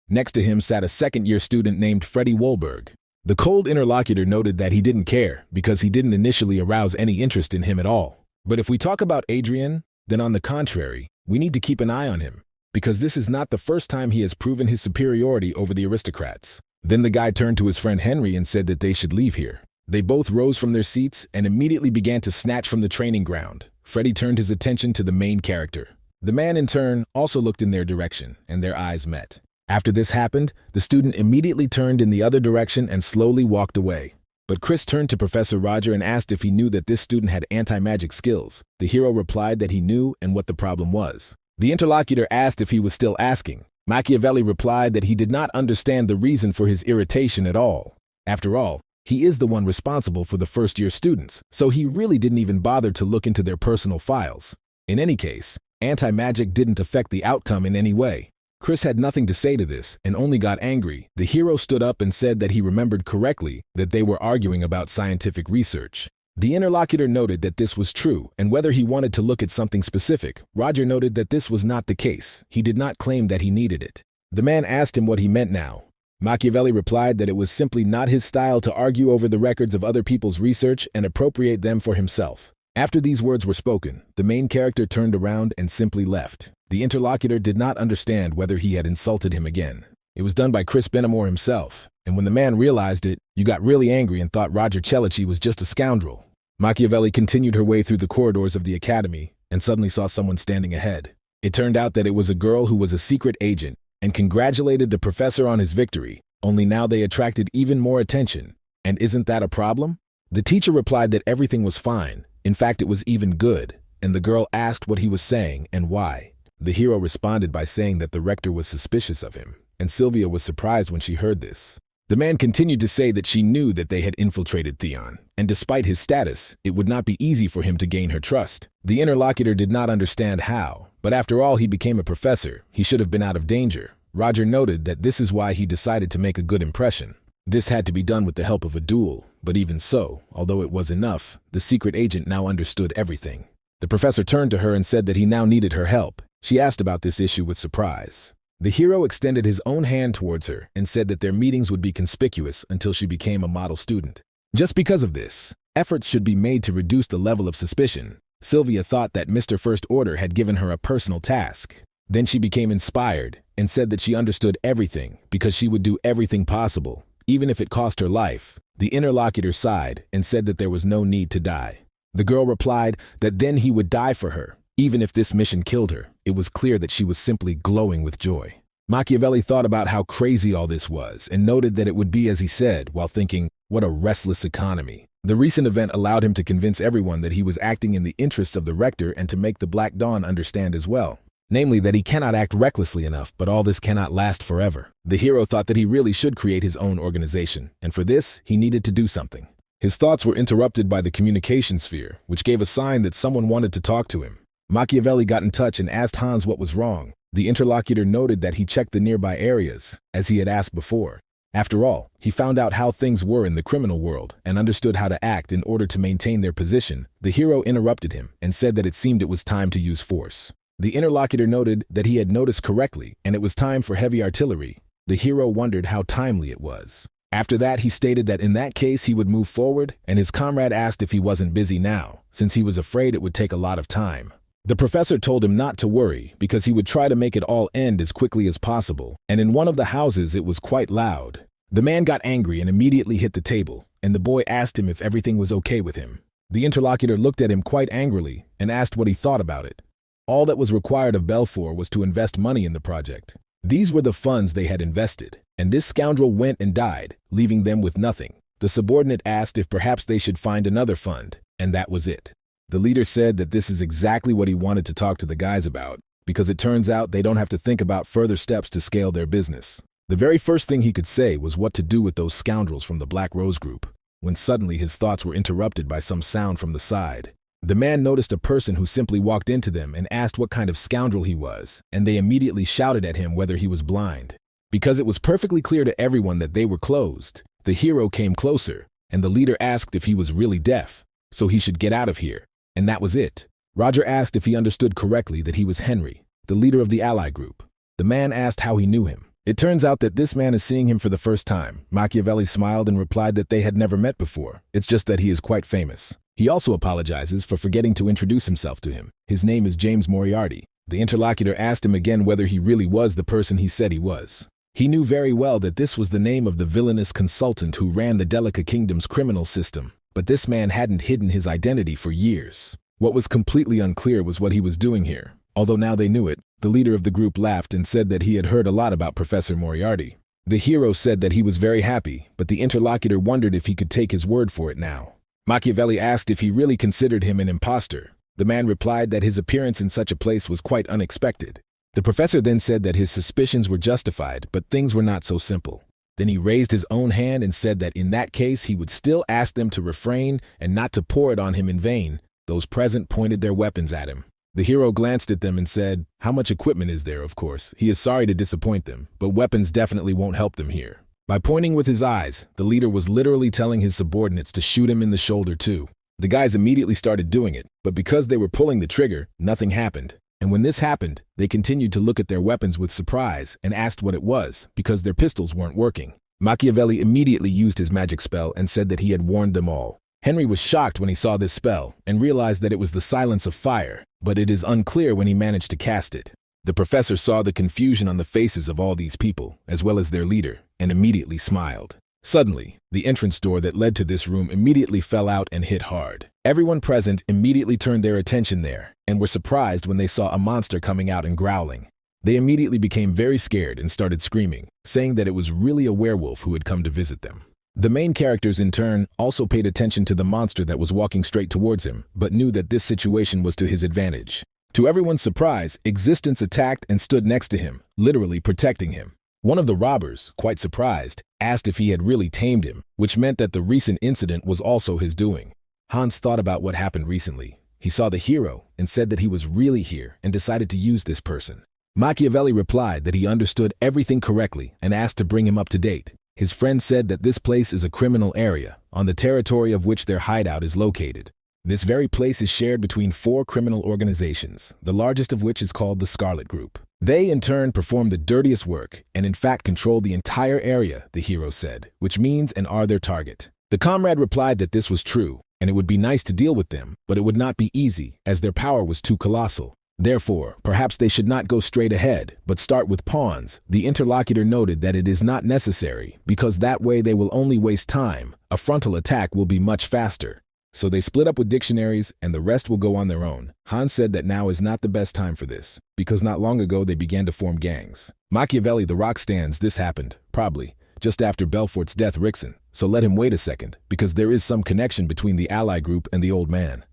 Next to him sat a second-year student named Freddie Wolberg. The cold interlocutor noted that he didn't care because he didn't initially arouse any interest in him at all. But if we talk about Adrian, then on the contrary, we need to keep an eye on him, because this is not the first time he has proven his superiority over the aristocrats. Then the guy turned to his friend Henry and said that they should leave here. They both rose from their seats and immediately began to snatch from the training ground. Freddie turned his attention to the main character. The man, in turn, also looked in their direction, and their eyes met. After this happened, the student immediately turned in the other direction and slowly walked away. But Chris turned to Professor Roger and asked if he knew that this student had anti-magic skills. The hero replied that he knew and what the problem was. The interlocutor asked if he was still asking. Machiavelli replied that he did not understand the reason for his irritation at all. After all, he is the one responsible for the first-year students, so he really didn't even bother to look into their personal files. In any case, anti-magic didn't affect the outcome in any way. Chris had nothing to say to this and only got angry. The hero stood up and said that he remembered correctly that they were arguing about scientific research. The interlocutor noted that this was true, and whether he wanted to look at something specific, Roger noted that this was not the case. He did not claim that he needed it. The man asked him what he meant now. Machiavelli replied that it was simply not his style to argue over the records of other people's research and appropriate them for himself. After these words were spoken, the main character turned around and simply left. The interlocutor did not understand whether he had insulted him again. It was done by Chris Benamor himself, and when the man realized it, you got really angry and thought Roger Celici was just a scoundrel. Machiavelli continued her way through the corridors of the academy and suddenly saw someone standing ahead. It turned out that it was a girl who was a secret agent and congratulated the professor on his victory, only now they attracted even more attention. And isn't that a problem? The teacher replied that everything was fine. In fact, it was even good. And the girl asked what he was saying and why. The hero responded by saying that the rector was suspicious of him, and Sylvia was surprised when she heard this. The man continued to say that she knew that they had infiltrated Theon, and despite his status, it would not be easy for him to gain her trust. The interlocutor did not understand how, but after all, he became a professor. He should have been out of danger. Roger noted that this is why he decided to make a good impression. This had to be done with the help of a duel, but even so, although it was enough, the secret agent now understood everything. The professor turned to her and said that he now needed her help. She asked about this issue with surprise. The hero extended his own hand towards her and said that their meetings would be conspicuous until she became a model student. Just because of this, efforts should be made to reduce the level of suspicion. Sylvia thought that Mr. First Order had given her a personal task. Then she became inspired and said that she understood everything because she would do everything possible, even if it cost her life. The interlocutor sighed and said that there was no need to die. The girl replied that then he would die for her. Even if this mission killed her, it was clear that she was simply glowing with joy. Machiavelli thought about how crazy all this was and noted that it would be as he said, while thinking, what a restless economy. The recent event allowed him to convince everyone that he was acting in the interests of the rector and to make the Black Dawn understand as well. Namely, that he cannot act recklessly enough, but all this cannot last forever. The hero thought that he really should create his own organization, and for this, he needed to do something. His thoughts were interrupted by the communication sphere, which gave a sign that someone wanted to talk to him. Machiavelli got in touch and asked Hans what was wrong. The interlocutor noted that he checked the nearby areas, as he had asked before. After all, he found out how things were in the criminal world and understood how to act in order to maintain their position. The hero interrupted him and said that it seemed it was time to use force. The interlocutor noted that he had noticed correctly and it was time for heavy artillery. The hero wondered how timely it was. After that, he stated that in that case he would move forward, and his comrade asked if he wasn't busy now, since he was afraid it would take a lot of time. The professor told him not to worry because he would try to make it all end as quickly as possible, and in one of the houses it was quite loud. The man got angry and immediately hit the table, and the boy asked him if everything was okay with him. The interlocutor looked at him quite angrily and asked what he thought about it. All that was required of Belfour was to invest money in the project. These were the funds they had invested, and this scoundrel went and died, leaving them with nothing. The subordinate asked if perhaps they should find another fund, and that was it. The leader said that this is exactly what he wanted to talk to the guys about, because it turns out they don't have to think about further steps to scale their business. The very first thing he could say was what to do with those scoundrels from the Black Rose Group, when suddenly his thoughts were interrupted by some sound from the side. The man noticed a person who simply walked into them and asked what kind of scoundrel he was, and they immediately shouted at him whether he was blind. Because it was perfectly clear to everyone that they were closed, the hero came closer, and the leader asked if he was really deaf, so he should get out of here. And that was it. Roger asked if he understood correctly that he was Henry, the leader of the ally group. The man asked how he knew him. It turns out that this man is seeing him for the first time. Machiavelli smiled and replied that they had never met before. It's just that he is quite famous. He also apologizes for forgetting to introduce himself to him. His name is James Moriarty. The interlocutor asked him again whether he really was the person he said he was. He knew very well that this was the name of the villainous consultant who ran the Delica Kingdom's criminal system. But this man hadn't hidden his identity for years. What was completely unclear was what he was doing here. Although now they knew it, the leader of the group laughed and said that he had heard a lot about Professor Moriarty. The hero said that he was very happy, but the interlocutor wondered if he could take his word for it now. Machiavelli asked if he really considered him an imposter. The man replied that his appearance in such a place was quite unexpected. The professor then said that his suspicions were justified, but things were not so simple. Then he raised his own hand and said that in that case he would still ask them to refrain and not to pour it on him in vain. Those present pointed their weapons at him. The hero glanced at them and said, "How much equipment is there, of course? He is sorry to disappoint them, but weapons definitely won't help them here." By pointing with his eyes, the leader was literally telling his subordinates to shoot him in the shoulder too. The guys immediately started doing it, but because they were pulling the trigger, nothing happened. And when this happened, they continued to look at their weapons with surprise and asked what it was, because their pistols weren't working. Machiavelli immediately used his magic spell and said that he had warned them all. Henry was shocked when he saw this spell and realized that it was the silence of fire, but it is unclear when he managed to cast it. The professor saw the confusion on the faces of all these people, as well as their leader, and immediately smiled. Suddenly, the entrance door that led to this room immediately fell out and hit hard. Everyone present immediately turned their attention there and were surprised when they saw a monster coming out and growling. They immediately became very scared and started screaming, saying that it was really a werewolf who had come to visit them. The main characters, in turn, also paid attention to the monster that was walking straight towards him, but knew that this situation was to his advantage. To everyone's surprise, Existence attacked and stood next to him, literally protecting him. One of the robbers, quite surprised, asked if he had really tamed him, which meant that the recent incident was also his doing. Hans thought about what happened recently. He saw the hero and said that he was really here and decided to use this person. Machiavelli replied that he understood everything correctly and asked to bring him up to date. His friend said that this place is a criminal area, on the territory of which their hideout is located. This very place is shared between 4 criminal organizations, the largest of which is called the Scarlet Group. They, in turn, perform the dirtiest work and in fact control the entire area, the hero said, which means and are their target. The comrade replied that this was true, and it would be nice to deal with them, but it would not be easy, as their power was too colossal. Therefore, perhaps they should not go straight ahead, but start with pawns. The interlocutor noted that it is not necessary, because that way they will only waste time. A frontal attack will be much faster. So they split up with dictionaries, and the rest will go on their own. Hans said that now is not the best time for this, because not long ago they began to form gangs. Machiavelli the Rock stands this happened, probably, just after Belfort's death Rixon, so let him wait a second, because there is some connection between the ally group and the old man.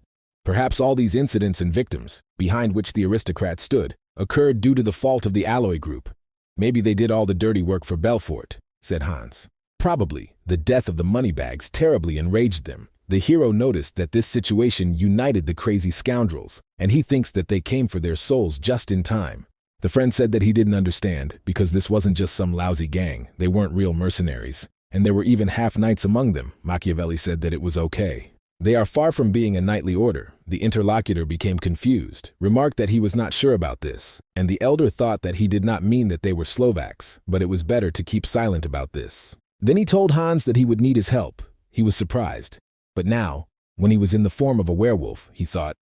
Perhaps all these incidents and victims, behind which the aristocrat stood, occurred due to the fault of the alloy group. Maybe they did all the dirty work for Belfort, said Hans. Probably, the death of the moneybags terribly enraged them. The hero noticed that this situation united the crazy scoundrels, and he thinks that they came for their souls just in time. The friend said that he didn't understand, because this wasn't just some lousy gang, they weren't real mercenaries, and there were even half-knights among them. Machiavelli said that it was okay. They are far from being a knightly order. The interlocutor became confused, remarked that he was not sure about this, and the elder thought that he did not mean that they were Slovaks, but it was better to keep silent about this. Then he told Hans that he would need his help. He was surprised. But now, when he was in the form of a werewolf, he thought,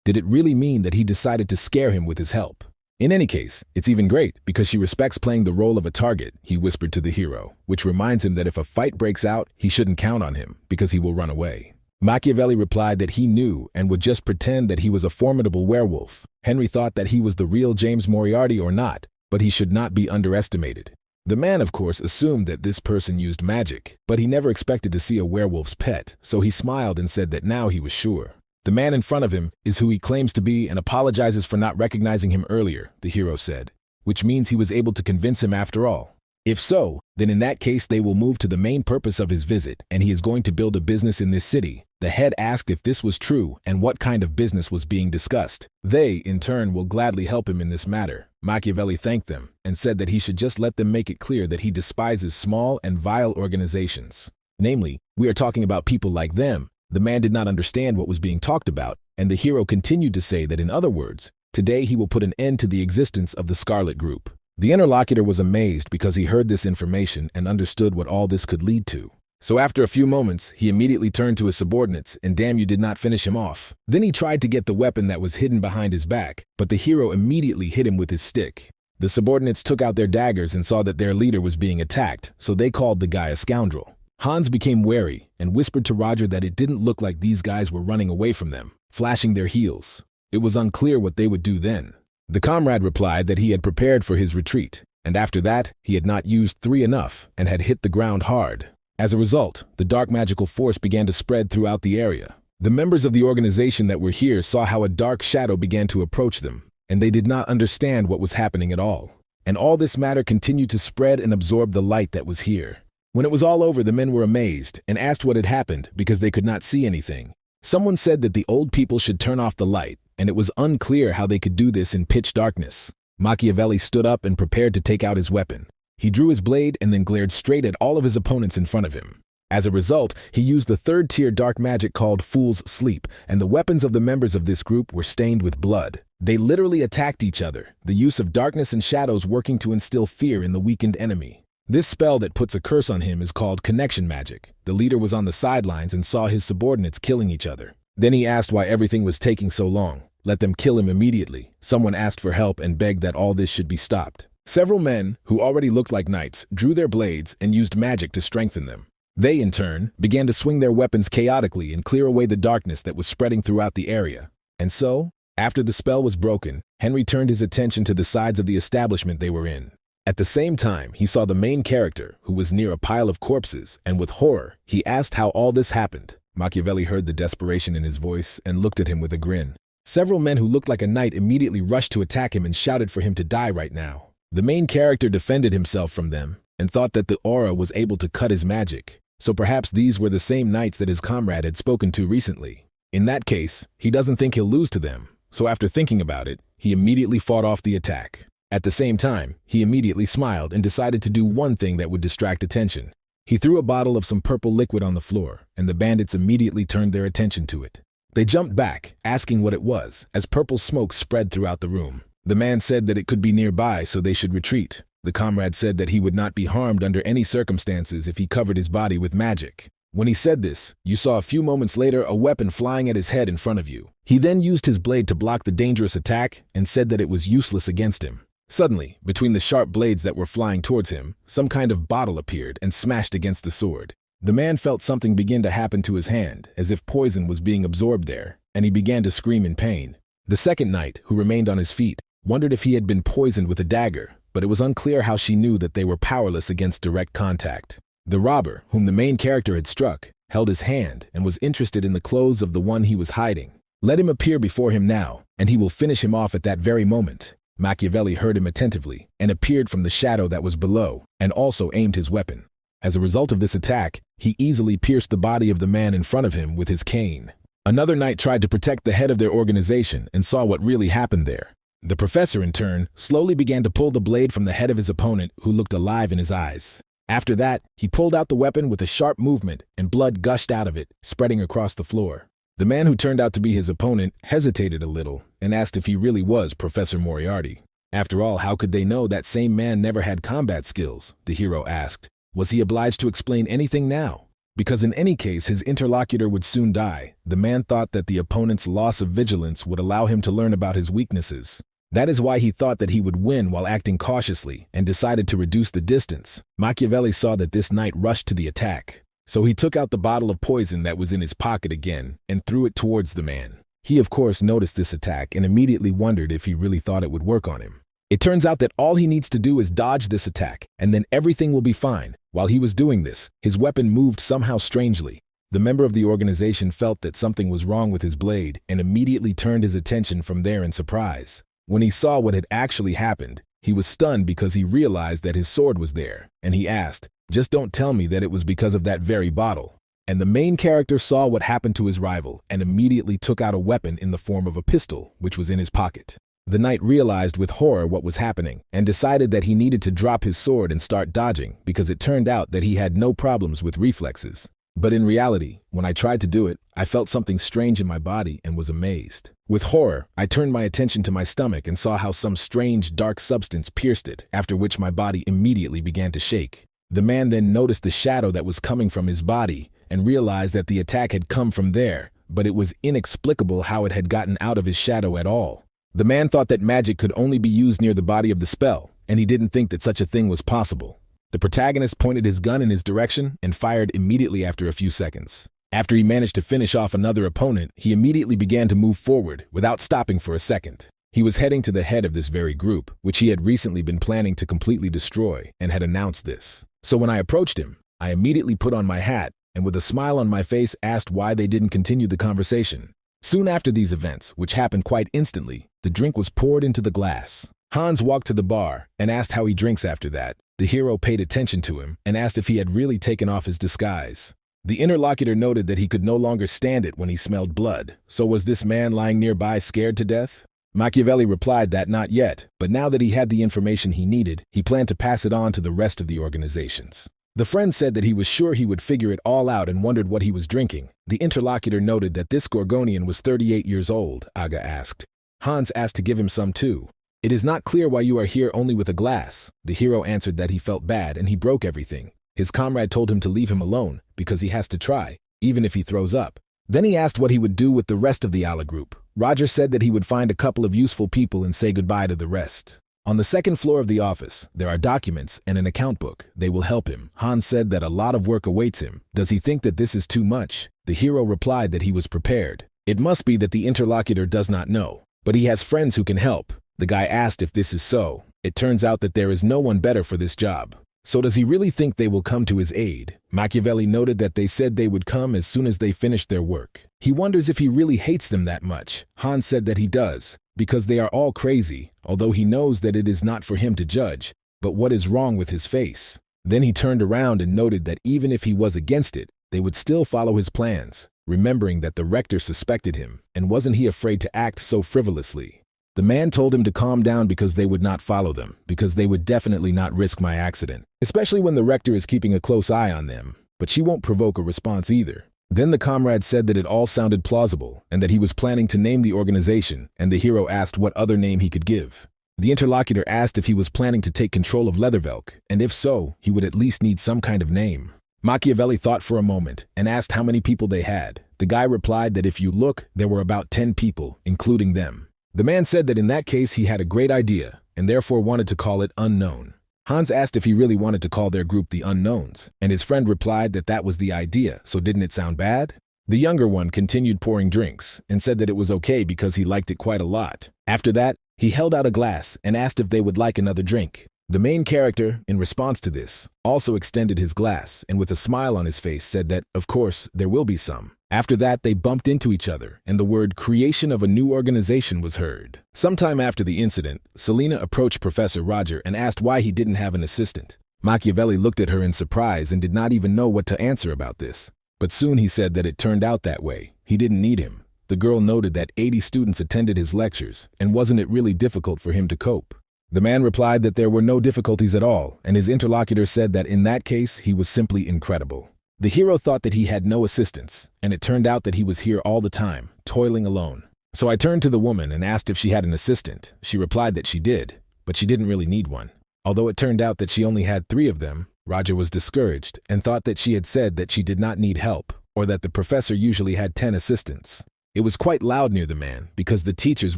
did it really mean that he decided to scare him with his help? In any case, it's even great, because she respects playing the role of a target, he whispered to the hero, which reminds him that if a fight breaks out, he shouldn't count on him, because he will run away. Machiavelli replied that he knew and would just pretend that he was a formidable werewolf. Henry thought that he was the real James Moriarty or not, but he should not be underestimated. The man, of course, assumed that this person used magic, but he never expected to see a werewolf's pet, so he smiled and said that now he was sure. The man in front of him is who he claims to be and apologizes for not recognizing him earlier, the hero said, which means he was able to convince him after all. If so, then in that case they will move to the main purpose of his visit, and he is going to build a business in this city. The head asked if this was true and what kind of business was being discussed. They, in turn, will gladly help him in this matter. Machiavelli thanked them and said that he should just let them make it clear that he despises small and vile organizations. Namely, we are talking about people like them. The man did not understand what was being talked about, and the hero continued to say that in other words, today he will put an end to the existence of the Scarlet Group. The interlocutor was amazed because he heard this information and understood what all this could lead to. So after a few moments, he immediately turned to his subordinates, and damn, you did not finish him off. Then he tried to get the weapon that was hidden behind his back, but the hero immediately hit him with his stick. The subordinates took out their daggers and saw that their leader was being attacked, so they called the guy a scoundrel. Hans became wary and whispered to Roger that it didn't look like these guys were running away from them, flashing their heels. It was unclear what they would do then. The comrade replied that he had prepared for his retreat, and after that, he had not used 3 enough and had hit the ground hard. As a result, the dark magical force began to spread throughout the area. The members of the organization that were here saw how a dark shadow began to approach them, and they did not understand what was happening at all. And all this matter continued to spread and absorb the light that was here. When it was all over, the men were amazed and asked what had happened because they could not see anything. Someone said that the old people should turn off the light, and it was unclear how they could do this in pitch darkness. Machiavelli stood up and prepared to take out his weapon. He drew his blade and then glared straight at all of his opponents in front of him. As a result, he used the 3rd-tier dark magic called Fool's Sleep, and the weapons of the members of this group were stained with blood. They literally attacked each other, the use of darkness and shadows working to instill fear in the weakened enemy. This spell that puts a curse on him is called connection magic. The leader was on the sidelines and saw his subordinates killing each other. Then he asked why everything was taking so long. Let them kill him immediately. Someone asked for help and begged that all this should be stopped. Several men, who already looked like knights, drew their blades and used magic to strengthen them. They, in turn, began to swing their weapons chaotically and clear away the darkness that was spreading throughout the area. And so, after the spell was broken, Henry turned his attention to the sides of the establishment they were in. At the same time, he saw the main character, who was near a pile of corpses, and with horror, he asked how all this happened. Machiavelli heard the desperation in his voice and looked at him with a grin. Several men who looked like a knight immediately rushed to attack him and shouted for him to die right now. The main character defended himself from them and thought that the aura was able to cut his magic, so perhaps these were the same knights that his comrade had spoken to recently. In that case, he doesn't think he'll lose to them, so after thinking about it, he immediately fought off the attack. At the same time, he immediately smiled and decided to do one thing that would distract attention. He threw a bottle of some purple liquid on the floor, and the bandits immediately turned their attention to it. They jumped back, asking what it was, as purple smoke spread throughout the room. The man said that it could be nearby, so they should retreat. The comrade said that he would not be harmed under any circumstances if he covered his body with magic. When he said this, you saw a few moments later a weapon flying at his head in front of you. He then used his blade to block the dangerous attack and said that it was useless against him. Suddenly, between the sharp blades that were flying towards him, some kind of bottle appeared and smashed against the sword. The man felt something begin to happen to his hand, as if poison was being absorbed there, and he began to scream in pain. The second knight, who remained on his feet, wondered if he had been poisoned with a dagger, but it was unclear how she knew that they were powerless against direct contact. The robber, whom the main character had struck, held his hand and was interested in the clothes of the one he was hiding. Let him appear before him now, and he will finish him off at that very moment. Machiavelli heard him attentively and appeared from the shadow that was below and also aimed his weapon. As a result of this attack, he easily pierced the body of the man in front of him with his cane. Another knight tried to protect the head of their organization and saw what really happened there. The professor, in turn, slowly began to pull the blade from the head of his opponent, who looked alive in his eyes. After that, he pulled out the weapon with a sharp movement, and blood gushed out of it, spreading across the floor. The man who turned out to be his opponent hesitated a little and asked if he really was Professor Moriarty. After all, how could they know that same man never had combat skills? The hero asked. Was he obliged to explain anything now? Because in any case, his interlocutor would soon die. The man thought that the opponent's loss of vigilance would allow him to learn about his weaknesses. That is why he thought that he would win while acting cautiously and decided to reduce the distance. Machiavelli saw that this knight rushed to the attack, so he took out the bottle of poison that was in his pocket again and threw it towards the man. He, of course, noticed this attack and immediately wondered if he really thought it would work on him. It turns out that all he needs to do is dodge this attack, and then everything will be fine. While he was doing this, his weapon moved somehow strangely. The member of the organization felt that something was wrong with his blade and immediately turned his attention from there in surprise. When he saw what had actually happened, he was stunned because he realized that his sword was there, and he asked, "Just don't tell me that it was because of that very bottle." And the main character saw what happened to his rival and immediately took out a weapon in the form of a pistol, which was in his pocket. The knight realized with horror what was happening and decided that he needed to drop his sword and start dodging because it turned out that he had no problems with reflexes. But in reality, when I tried to do it, I felt something strange in my body and was amazed. With horror, I turned my attention to my stomach and saw how some strange dark substance pierced it, after which my body immediately began to shake. The man then noticed the shadow that was coming from his body and realized that the attack had come from there, but it was inexplicable how it had gotten out of his shadow at all. The man thought that magic could only be used near the body of the spell, and he didn't think that such a thing was possible. The protagonist pointed his gun in his direction and fired immediately after a few seconds. After he managed to finish off another opponent, he immediately began to move forward without stopping for a second. He was heading to the head of this very group, which he had recently been planning to completely destroy, and had announced this. So when I approached him, I immediately put on my hat and with a smile on my face asked why they didn't continue the conversation. Soon after these events, which happened quite instantly, the drink was poured into the glass. Hans walked to the bar and asked how he drinks after that. The hero paid attention to him and asked if he had really taken off his disguise. The interlocutor noted that he could no longer stand it when he smelled blood. So was this man lying nearby scared to death? Machiavelli replied that not yet, but now that he had the information he needed, he planned to pass it on to the rest of the organizations. The friend said that he was sure he would figure it all out and wondered what he was drinking. The interlocutor noted that this Gorgonian was 38 years old, Aga asked. Hans asked to give him some too. "It is not clear why you are here only with a glass." The hero answered that he felt bad and he broke everything. His comrade told him to leave him alone because he has to try, even if he throws up. Then he asked what he would do with the rest of the Ala group. Roger said that he would find a couple of useful people and say goodbye to the rest. On the second floor of the office, there are documents and an account book. They will help him. Hans said that a lot of work awaits him. Does he think that this is too much? The hero replied that he was prepared. It must be that the interlocutor does not know, but he has friends who can help. The guy asked if this is so. It turns out that there is no one better for this job. So does he really think they will come to his aid? Machiavelli noted that they said they would come as soon as they finished their work. He wonders if he really hates them that much. Hans said that he does, because they are all crazy, although he knows that it is not for him to judge. But what is wrong with his face? Then he turned around and noted that even if he was against it, they would still follow his plans, remembering that the rector suspected him, and wasn't he afraid to act so frivolously? The man told him to calm down because they would not follow them, because they would definitely not risk my accident, especially when the rector is keeping a close eye on them, but she won't provoke a response either. Then the comrade said that it all sounded plausible, and that he was planning to name the organization, and the hero asked what other name he could give. The interlocutor asked if he was planning to take control of Leathervelk, and if so, he would at least need some kind of name. Machiavelli thought for a moment, and asked how many people they had. The guy replied that if you look, there were about 10 people, including them. The man said that in that case he had a great idea, and therefore wanted to call it Unknown. Hans asked if he really wanted to call their group the Unknowns, and his friend replied that that was the idea, so didn't it sound bad? The younger one continued pouring drinks, and said that it was okay because he liked it quite a lot. After that, he held out a glass and asked if they would like another drink. The main character, in response to this, also extended his glass and with a smile on his face said that, of course, there will be some. After that, they bumped into each other, and the word creation of a new organization was heard. Sometime after the incident, Selena approached Professor Roger and asked why he didn't have an assistant. Machiavelli looked at her in surprise and did not even know what to answer about this. But soon he said that it turned out that way. He didn't need him. The girl noted that 80 students attended his lectures, and wasn't it really difficult for him to cope? The man replied that there were no difficulties at all, and his interlocutor said that in that case he was simply incredible. The hero thought that he had no assistants, and it turned out that he was here all the time, toiling alone. So I turned to the woman and asked if she had an assistant. She replied that she did, but she didn't really need one. Although it turned out that she only had 3 of them, Roger was discouraged and thought that she had said that she did not need help, or that the professor usually had 10 assistants. It was quite loud near the man because the teachers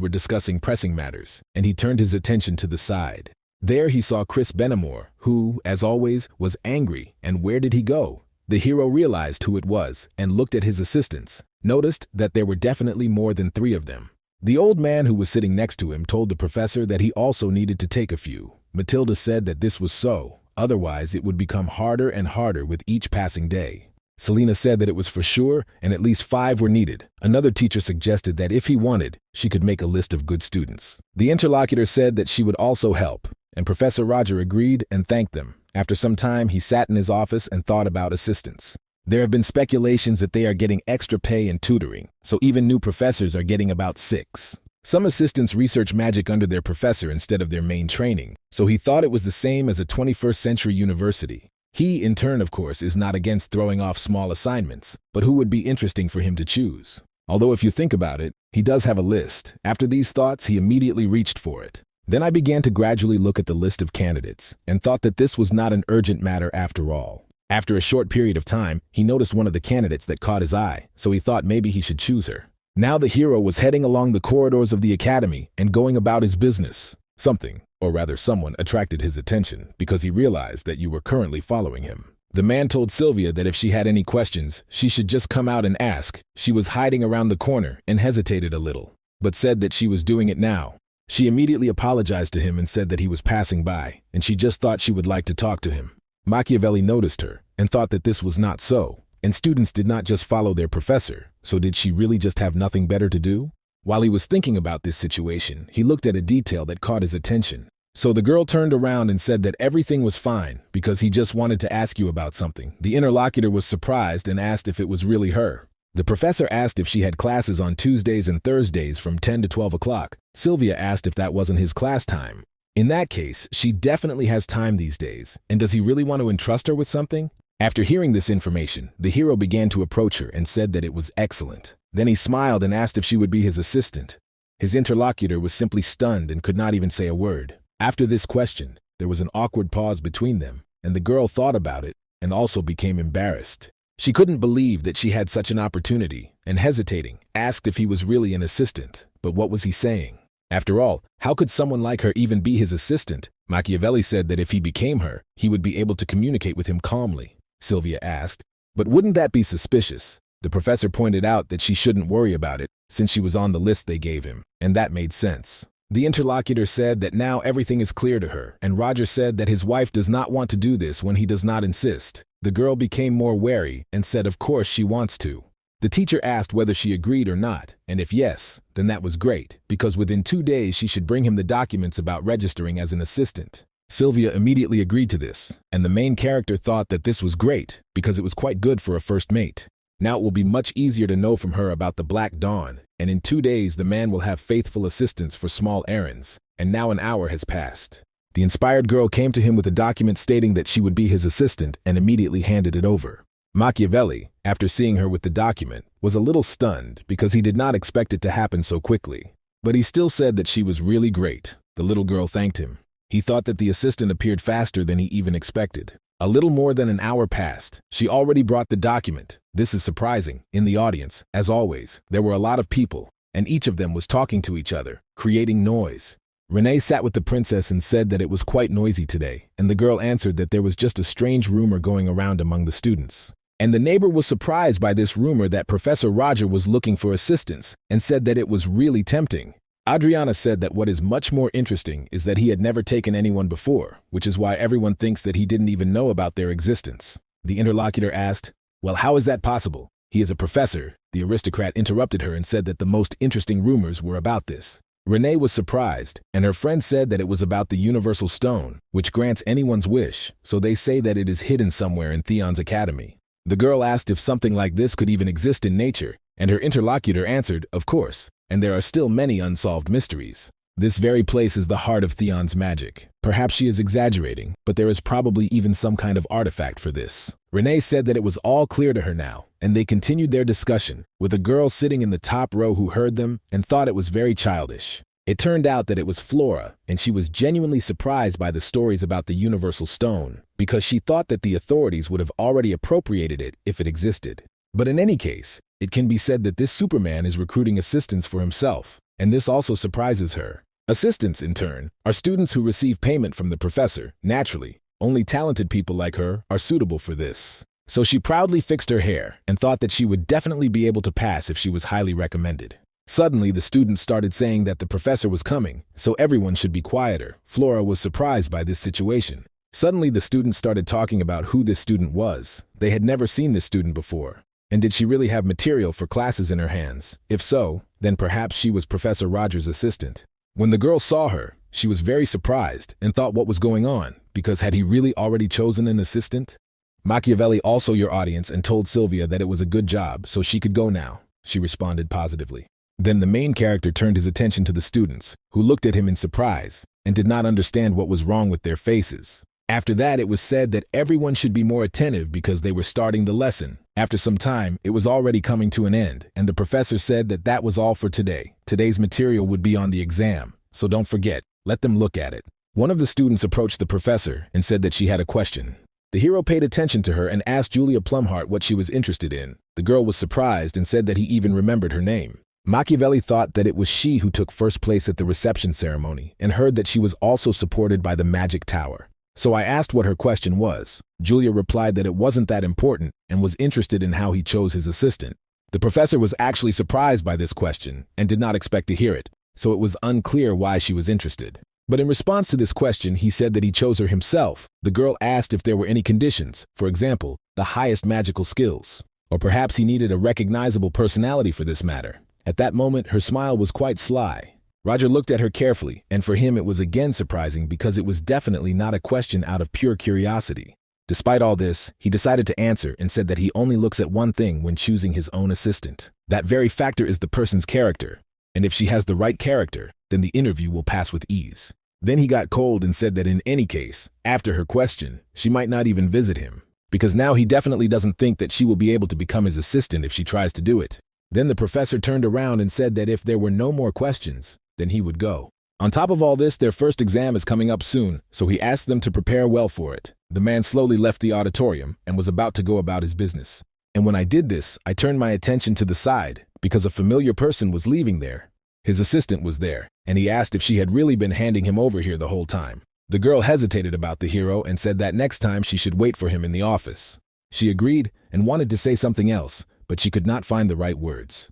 were discussing pressing matters, and he turned his attention to the side. There he saw Chris Benamor, who, as always, was angry, and where did he go? The hero realized who it was and looked at his assistants, noticed that there were definitely more than 3 of them. The old man who was sitting next to him told the professor that he also needed to take a few. Matilda said that this was so, otherwise it would become harder and harder with each passing day. Selena said that it was for sure and at least 5 were needed. Another teacher suggested that if he wanted, she could make a list of good students. The interlocutor said that she would also help, and Professor Roger agreed and thanked them. After some time, he sat in his office and thought about assistants. There have been speculations that they are getting extra pay and tutoring, so even new professors are getting about 6. Some assistants research magic under their professor instead of their main training, so he thought it was the same as a 21st century university. He, in turn, of course, is not against throwing off small assignments, but who would be interesting for him to choose? Although if you think about it, he does have a list. After these thoughts, he immediately reached for it. Then I began to gradually look at the list of candidates, and thought that this was not an urgent matter after all. After a short period of time, he noticed one of the candidates that caught his eye, so he thought maybe he should choose her. Now the hero was heading along the corridors of the academy and going about his business. Something, or rather someone, attracted his attention because he realized that you were currently following him. The man told Sylvia that if she had any questions, she should just come out and ask. She was hiding around the corner and hesitated a little, but said that she was doing it now. She immediately apologized to him and said that he was passing by, and she just thought she would like to talk to him. Machiavelli noticed her and thought that this was not so, and students did not just follow their professor, so did she really just have nothing better to do? While he was thinking about this situation, he looked at a detail that caught his attention. So the girl turned around and said that everything was fine because he just wanted to ask you about something. The interlocutor was surprised and asked if it was really her. The professor asked if she had classes on Tuesdays and Thursdays from 10 to 12 o'clock. Sylvia asked if that wasn't his class time. In that case, she definitely has time these days. And does he really want to entrust her with something? After hearing this information, the hero began to approach her and said that it was excellent. Then he smiled and asked if she would be his assistant. His interlocutor was simply stunned and could not even say a word. After this question, there was an awkward pause between them, and the girl thought about it and also became embarrassed. She couldn't believe that she had such an opportunity, and hesitating, asked if he was really an assistant. But what was he saying? After all, how could someone like her even be his assistant? Machiavelli said that if he became her, he would be able to communicate with him calmly. Sylvia asked, but wouldn't that be suspicious? The professor pointed out that she shouldn't worry about it since she was on the list they gave him, and that made sense. The interlocutor said that now everything is clear to her, and Roger said that his wife does not want to do this when he does not insist. The girl became more wary and said of course she wants to. The teacher asked whether she agreed or not, and if yes, then that was great, because within 2 days she should bring him the documents about registering as an assistant. Sylvia immediately agreed to this, and the main character thought that this was great, because it was quite good for a first mate. Now it will be much easier to know from her about the Black Dawn, and in 2 days the man will have faithful assistants for small errands, and now an hour has passed. The inspired girl came to him with a document stating that she would be his assistant and immediately handed it over. Machiavelli, after seeing her with the document, was a little stunned because he did not expect it to happen so quickly. But he still said that she was really great. The little girl thanked him. He thought that the assistant appeared faster than he even expected. A little more than an hour passed. She already brought the document. This is surprising. In the audience, as always, there were a lot of people, and each of them was talking to each other, creating noise. Renee sat with the princess and said that it was quite noisy today, and the girl answered that there was just a strange rumor going around among the students. And the neighbor was surprised by this rumor that Professor Roger was looking for assistance and said that it was really tempting. Adriana said that what is much more interesting is that he had never taken anyone before, which is why everyone thinks that he didn't even know about their existence. The interlocutor asked, well, how is that possible? He is a professor. The aristocrat interrupted her and said that the most interesting rumors were about this. Renee was surprised, and her friend said that it was about the Universal Stone, which grants anyone's wish, so they say that it is hidden somewhere in Theon's academy. The girl asked if something like this could even exist in nature, and her interlocutor answered, of course, and there are still many unsolved mysteries. This very place is the heart of Theon's magic. Perhaps she is exaggerating, but there is probably even some kind of artifact for this. Renee said that it was all clear to her now, and they continued their discussion, with a girl sitting in the top row who heard them and thought it was very childish. It turned out that it was Flora, and she was genuinely surprised by the stories about the Universal Stone, because she thought that the authorities would have already appropriated it if it existed. But in any case, it can be said that this Superman is recruiting assistants for himself, and this also surprises her. Assistants, in turn, are students who receive payment from the professor. Naturally, only talented people like her are suitable for this. So she proudly fixed her hair and thought that she would definitely be able to pass if she was highly recommended. Suddenly, the students started saying that the professor was coming, so everyone should be quieter. Flora was surprised by this situation. Suddenly, the students started talking about who this student was. They had never seen this student before. And did she really have material for classes in her hands? If so, then perhaps she was Professor Roger's assistant. When the girl saw her, she was very surprised and thought what was going on, because had he really already chosen an assistant? Machiavelli also your audience and told Sylvia that it was a good job, so she could go now. She responded positively. Then the main character turned his attention to the students, who looked at him in surprise and did not understand what was wrong with their faces. After that, it was said that everyone should be more attentive because they were starting the lesson. After some time, it was already coming to an end, and the professor said that that was all for today. Today's material would be on the exam, so don't forget, let them look at it. One of the students approached the professor and said that she had a question. The hero paid attention to her and asked Julia Plumhart what she was interested in. The girl was surprised and said that he even remembered her name. Machiavelli thought that it was she who took first place at the reception ceremony and heard that she was also supported by the magic tower. So I asked what her question was. Julia replied that it wasn't that important and was interested in how he chose his assistant. The professor was actually surprised by this question and did not expect to hear it, so it was unclear why she was interested. But in response to this question, he said that he chose her himself. The girl asked if there were any conditions, for example, the highest magical skills, or perhaps he needed a recognizable personality for this matter. At that moment, her smile was quite sly. Roger looked at her carefully, and for him it was again surprising because it was definitely not a question out of pure curiosity. Despite all this, he decided to answer and said that he only looks at one thing when choosing his own assistant. That very factor is the person's character, and if she has the right character, then the interview will pass with ease. Then he got cold and said that in any case, after her question, she might not even visit him, because now he definitely doesn't think that she will be able to become his assistant if she tries to do it. Then the professor turned around and said that if there were no more questions, then he would go. On top of all this, their first exam is coming up soon, so he asked them to prepare well for it. The man slowly left the auditorium and was about to go about his business. And when I did this, I turned my attention to the side because a familiar person was leaving there. His assistant was there, and he asked if she had really been handing him over here the whole time. The girl hesitated about the hero and said that next time she should wait for him in the office. She agreed and wanted to say something else, but she could not find the right words.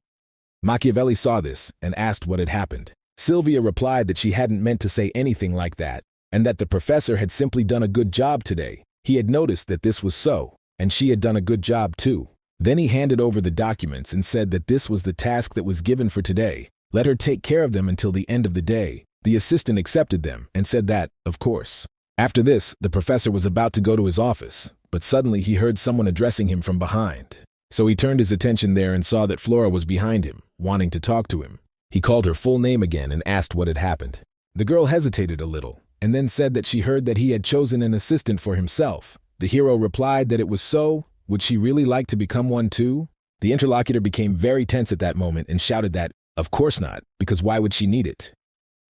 Machiavelli saw this and asked what had happened. Sylvia replied that she hadn't meant to say anything like that, and that the professor had simply done a good job today. He had noticed that this was so, and she had done a good job too. Then he handed over the documents and said that this was the task that was given for today. Let her take care of them until the end of the day. The assistant accepted them and said that, of course. After this, the professor was about to go to his office, but suddenly he heard someone addressing him from behind. So he turned his attention there and saw that Flora was behind him, wanting to talk to him. He called her full name again and asked what had happened. The girl hesitated a little, and then said that she heard that he had chosen an assistant for himself. The hero replied that it was so. Would she really like to become one too? The interlocutor became very tense at that moment and shouted that, of course not, because why would she need it?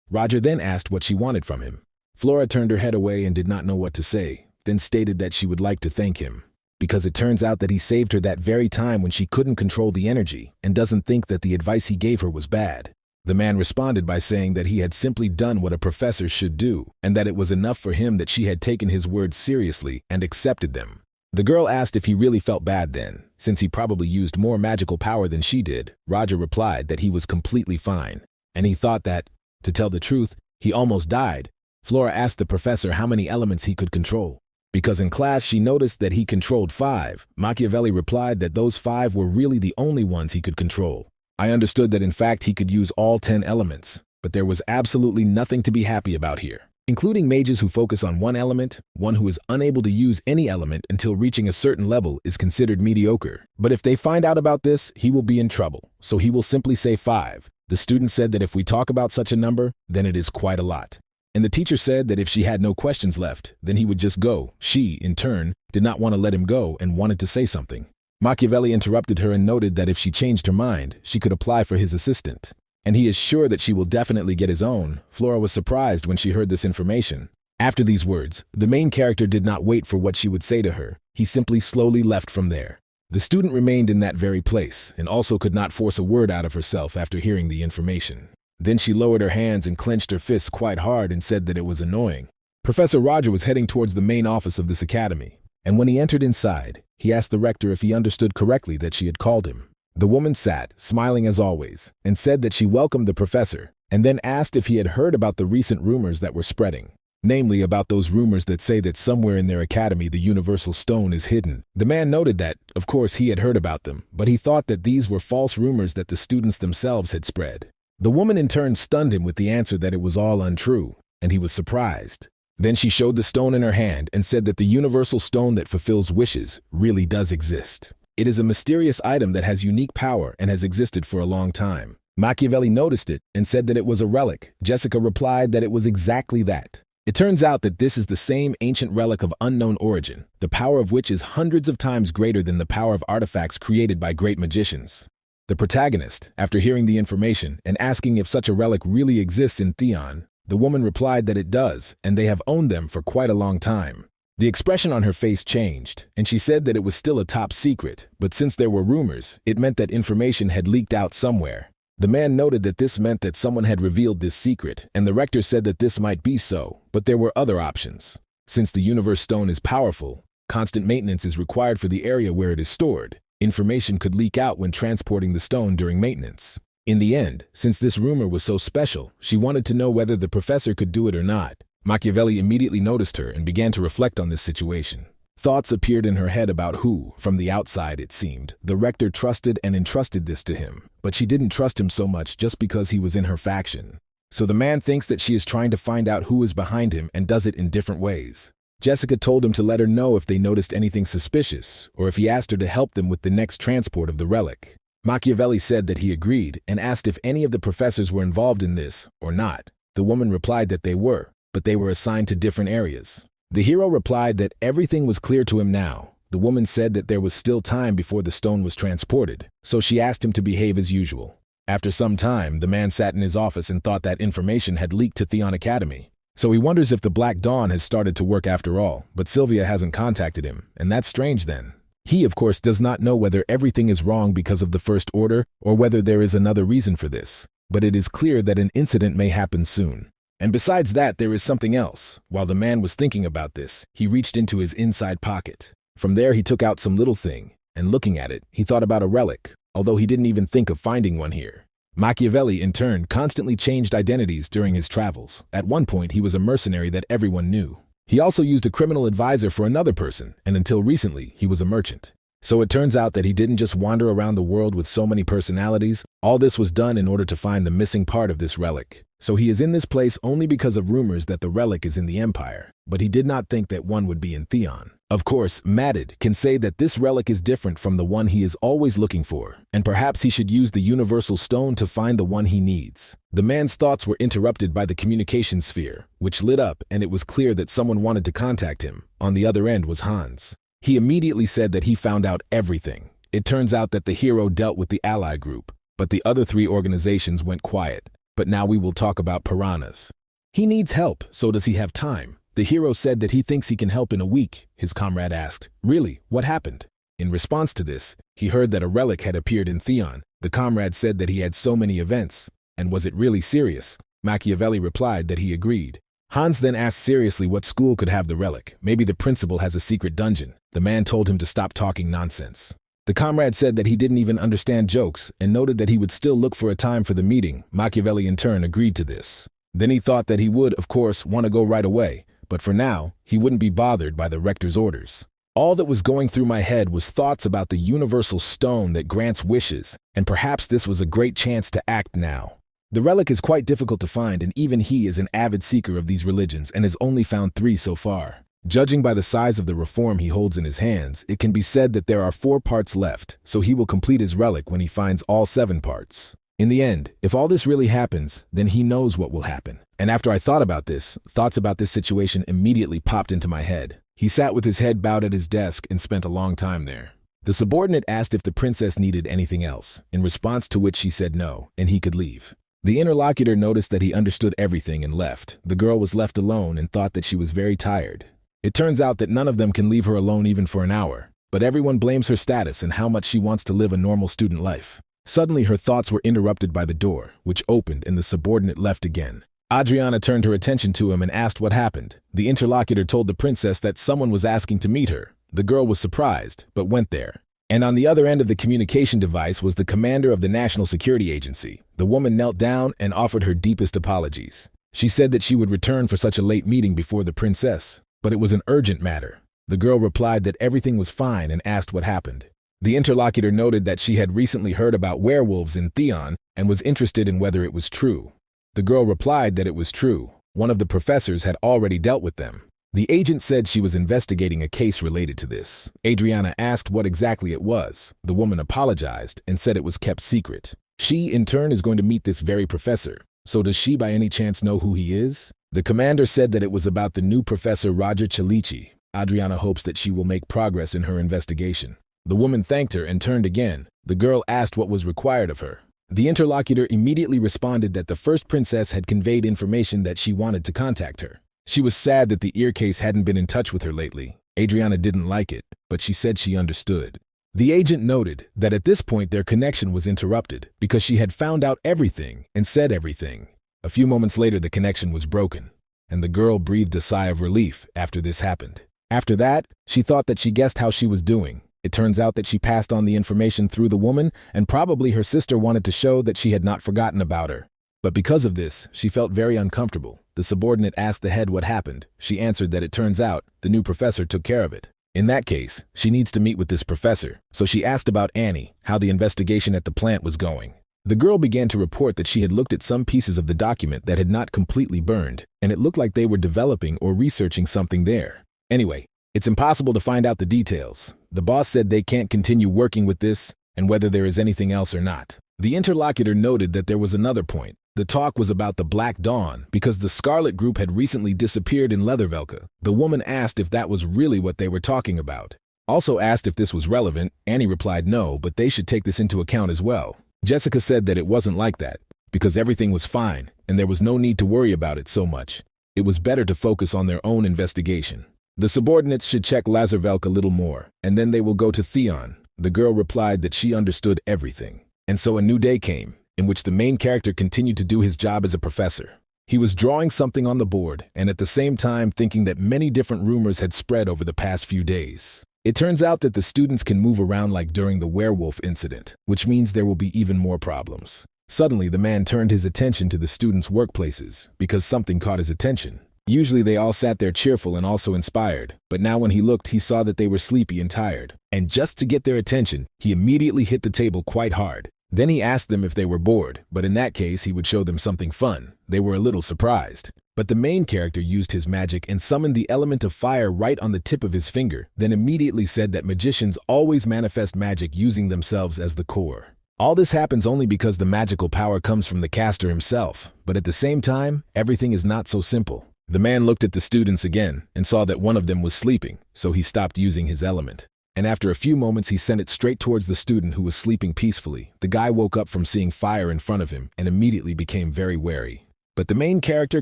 Roger then asked what she wanted from him. Flora turned her head away and did not know what to say, then stated that she would like to thank him, because it turns out that he saved her that very time when she couldn't control the energy and doesn't think that the advice he gave her was bad. The man responded by saying that he had simply done what a professor should do, and that it was enough for him that she had taken his words seriously and accepted them. The girl asked if he really felt bad then, since he probably used more magical power than she did. Roger replied that he was completely fine, and he thought that, to tell the truth, he almost died. Flora asked the professor how many elements he could control, because in class she noticed that he controlled 5. Machiavelli replied that those 5 were really the only ones he could control. I understood that in fact he could use all 10 elements, but there was absolutely nothing to be happy about here. Including mages who focus on one element, one who is unable to use any element until reaching a certain level is considered mediocre. But if they find out about this, he will be in trouble, so he will simply say 5. The student said that if we talk about such a number, then it is quite a lot. And the teacher said that if she had no questions left, then he would just go. She, in turn, did not want to let him go and wanted to say something. Machiavelli interrupted her and noted that if she changed her mind, she could apply for his assistant. And he is sure that she will definitely get his own. Flora was surprised when she heard this information. After these words, the main character did not wait for what she would say to her. He simply slowly left from there. The student remained in that very place and also could not force a word out of herself after hearing the information. Then she lowered her hands and clenched her fists quite hard and said that it was annoying. Professor Roger was heading towards the main office of this academy, and when he entered inside, he asked the rector if he understood correctly that she had called him. The woman sat, smiling as always, and said that she welcomed the professor, and then asked if he had heard about the recent rumors that were spreading. Namely, about those rumors that say that somewhere in their academy the universal stone is hidden. The man noted that, of course, he had heard about them, but he thought that these were false rumors that the students themselves had spread. The woman in turn stunned him with the answer that it was all untrue, and he was surprised. Then she showed the stone in her hand and said that the universal stone that fulfills wishes really does exist. It is a mysterious item that has unique power and has existed for a long time. Machiavelli noticed it and said that it was a relic. Jessica replied that it was exactly that. It turns out that this is the same ancient relic of unknown origin, the power of which is hundreds of times greater than the power of artifacts created by great magicians. The protagonist, after hearing the information and asking if such a relic really exists in Theon, the woman replied that it does, and they have owned them for quite a long time. The expression on her face changed, and she said that it was still a top secret, but since there were rumors, it meant that information had leaked out somewhere. The man noted that this meant that someone had revealed this secret, and the rector said that this might be so, but there were other options. Since the universe stone is powerful, constant maintenance is required for the area where it is stored. Information could leak out when transporting the stone during maintenance. In the end, since this rumor was so special, she wanted to know whether the professor could do it or not. Machiavelli immediately noticed her and began to reflect on this situation. Thoughts appeared in her head about who, from the outside it seemed, the rector trusted and entrusted this to him, but she didn't trust him so much just because he was in her faction. So the man thinks that she is trying to find out who is behind him and does it in different ways. Jessica told him to let her know if they noticed anything suspicious, or if he asked her to help them with the next transport of the relic. Machiavelli said that he agreed and asked if any of the professors were involved in this or not. The woman replied that they were, but they were assigned to different areas. The hero replied that everything was clear to him now. The woman said that there was still time before the stone was transported, so she asked him to behave as usual. After some time, the man sat in his office and thought that information had leaked to Theon Academy. So he wonders if the Black Dawn has started to work after all, but Sylvia hasn't contacted him, and that's strange then. He, of course, does not know whether everything is wrong because of the First Order or whether there is another reason for this. but it is clear that an incident may happen soon. And besides that, there is something else. While the man was thinking about this, he reached into his inside pocket. From there, he took out some little thing, and looking at it, he thought about a relic, although he didn't even think of finding one here. Machiavelli, in turn, constantly changed identities during his travels. At one point, he was a mercenary that everyone knew. He also used a criminal advisor for another person, and until recently, he was a merchant. So it turns out that he didn't just wander around the world with so many personalities. All this was done in order to find the missing part of this relic. So he is in this place only because of rumors that the relic is in the Empire, but he did not think that one would be in Theon. Of course, Madid can say that this relic is different from the one he is always looking for, and perhaps he should use the Universal Stone to find the one he needs. The man's thoughts were interrupted by the communication sphere, which lit up, and it was clear that someone wanted to contact him. On the other end was Hans. He immediately said that he found out everything. It turns out that the hero dealt with the ally group, but the other three organizations went quiet. But now we will talk about piranhas. He needs help, so does he have time? The hero said that he thinks he can help in a week. His comrade asked, "Really? What happened?" In response to this, he heard that a relic had appeared in Theon. The comrade said that he had so many events, and was it really serious? Machiavelli replied that he agreed. Hans then asked seriously what school could have the relic. Maybe the principal has a secret dungeon. The man told him to stop talking nonsense. The comrade said that he didn't even understand jokes and noted that he would still look for a time for the meeting. Machiavelli in turn agreed to this. Then he thought that he would, of course, want to go right away, but for now, he wouldn't be bothered by the rector's orders. All that was going through my head was thoughts about the universal stone that grants wishes, and perhaps this was a great chance to act now. The relic is quite difficult to find, and even he is an avid seeker of these religions and has only found 3 so far. Judging by the size of the reform he holds in his hands, it can be said that there are 4 parts left, so he will complete his relic when he finds all 7 parts. In the end, if all this really happens, then he knows what will happen. And after I thought about this, thoughts about this situation immediately popped into my head. He sat with his head bowed at his desk and spent a long time there. The subordinate asked if the princess needed anything else, in response to which she said no, and he could leave. The interlocutor noticed that he understood everything and left. The girl was left alone and thought that she was very tired. It turns out that none of them can leave her alone even for an hour, but everyone blames her status and how much she wants to live a normal student life. Suddenly her thoughts were interrupted by the door, which opened and the subordinate left again. Adriana turned her attention to him and asked what happened. The interlocutor told the princess that someone was asking to meet her. The girl was surprised, but went there. And on the other end of the communication device was the commander of the National Security Agency. The woman knelt down and offered her deepest apologies. She said that she would return for such a late meeting before the princess, but it was an urgent matter. The girl replied that everything was fine and asked what happened. The interlocutor noted that she had recently heard about werewolves in Theon and was interested in whether it was true. The girl replied that it was true. One of the professors had already dealt with them. The agent said she was investigating a case related to this. Adriana asked what exactly it was. The woman apologized and said it was kept secret. She, in turn, is going to meet this very professor. So does she by any chance know who he is? The commander said that it was about the new Professor Roger Chalici. Adriana hopes that she will make progress in her investigation. The woman thanked her and turned again. The girl asked what was required of her. The interlocutor immediately responded that the first princess had conveyed information that she wanted to contact her. She was sad that the ear case hadn't been in touch with her lately. Adriana didn't like it, but she said she understood. The agent noted that at this point their connection was interrupted because she had found out everything and said everything. A few moments later the connection was broken, and the girl breathed a sigh of relief after this happened. After that, she thought that she guessed how she was doing. It turns out that she passed on the information through the woman, and probably her sister wanted to show that she had not forgotten about her. But because of this, she felt very uncomfortable. The subordinate asked the head what happened. She answered that it turns out the new professor took care of it. In that case, she needs to meet with this professor, so she asked about Annie, how the investigation at the plant was going. The girl began to report that she had looked at some pieces of the document that had not completely burned, and it looked like they were developing or researching something there. Anyway, it's impossible to find out the details. The boss said they can't continue working with this, and whether there is anything else or not. The interlocutor noted that there was another point. The talk was about the Black Dawn, because the Scarlet Group had recently disappeared in Leathervelka. The woman asked if that was really what they were talking about. Also asked if this was relevant. Annie replied no, but they should take this into account as well. Jessica said that it wasn't like that, because everything was fine, and there was no need to worry about it so much. It was better to focus on their own investigation. The subordinates should check Lazarvelk a little more, and then they will go to Theon. The girl replied that she understood everything. And so a new day came. in which the main character continued to do his job as a professor. He was drawing something on the board and at the same time thinking that many different rumors had spread over the past few days. It turns out that the students can move around like during the werewolf incident, which means there will be even more problems. Suddenly, the man turned his attention to the students' workplaces because something caught his attention. Usually they all sat there cheerful and also inspired, but now when he looked, he saw that they were sleepy and tired. And just to get their attention, he immediately hit the table quite hard. Then he asked them if they were bored, but in that case he would show them something fun. They were a little surprised. But the main character used his magic and summoned the element of fire right on the tip of his finger, then immediately said that magicians always manifest magic using themselves as the core. All this happens only because the magical power comes from the caster himself, but at the same time, everything is not so simple. The man looked at the students again and saw that one of them was sleeping, so he stopped using his element. And after a few moments, he sent it straight towards the student who was sleeping peacefully. The guy woke up from seeing fire in front of him and immediately became very wary. But the main character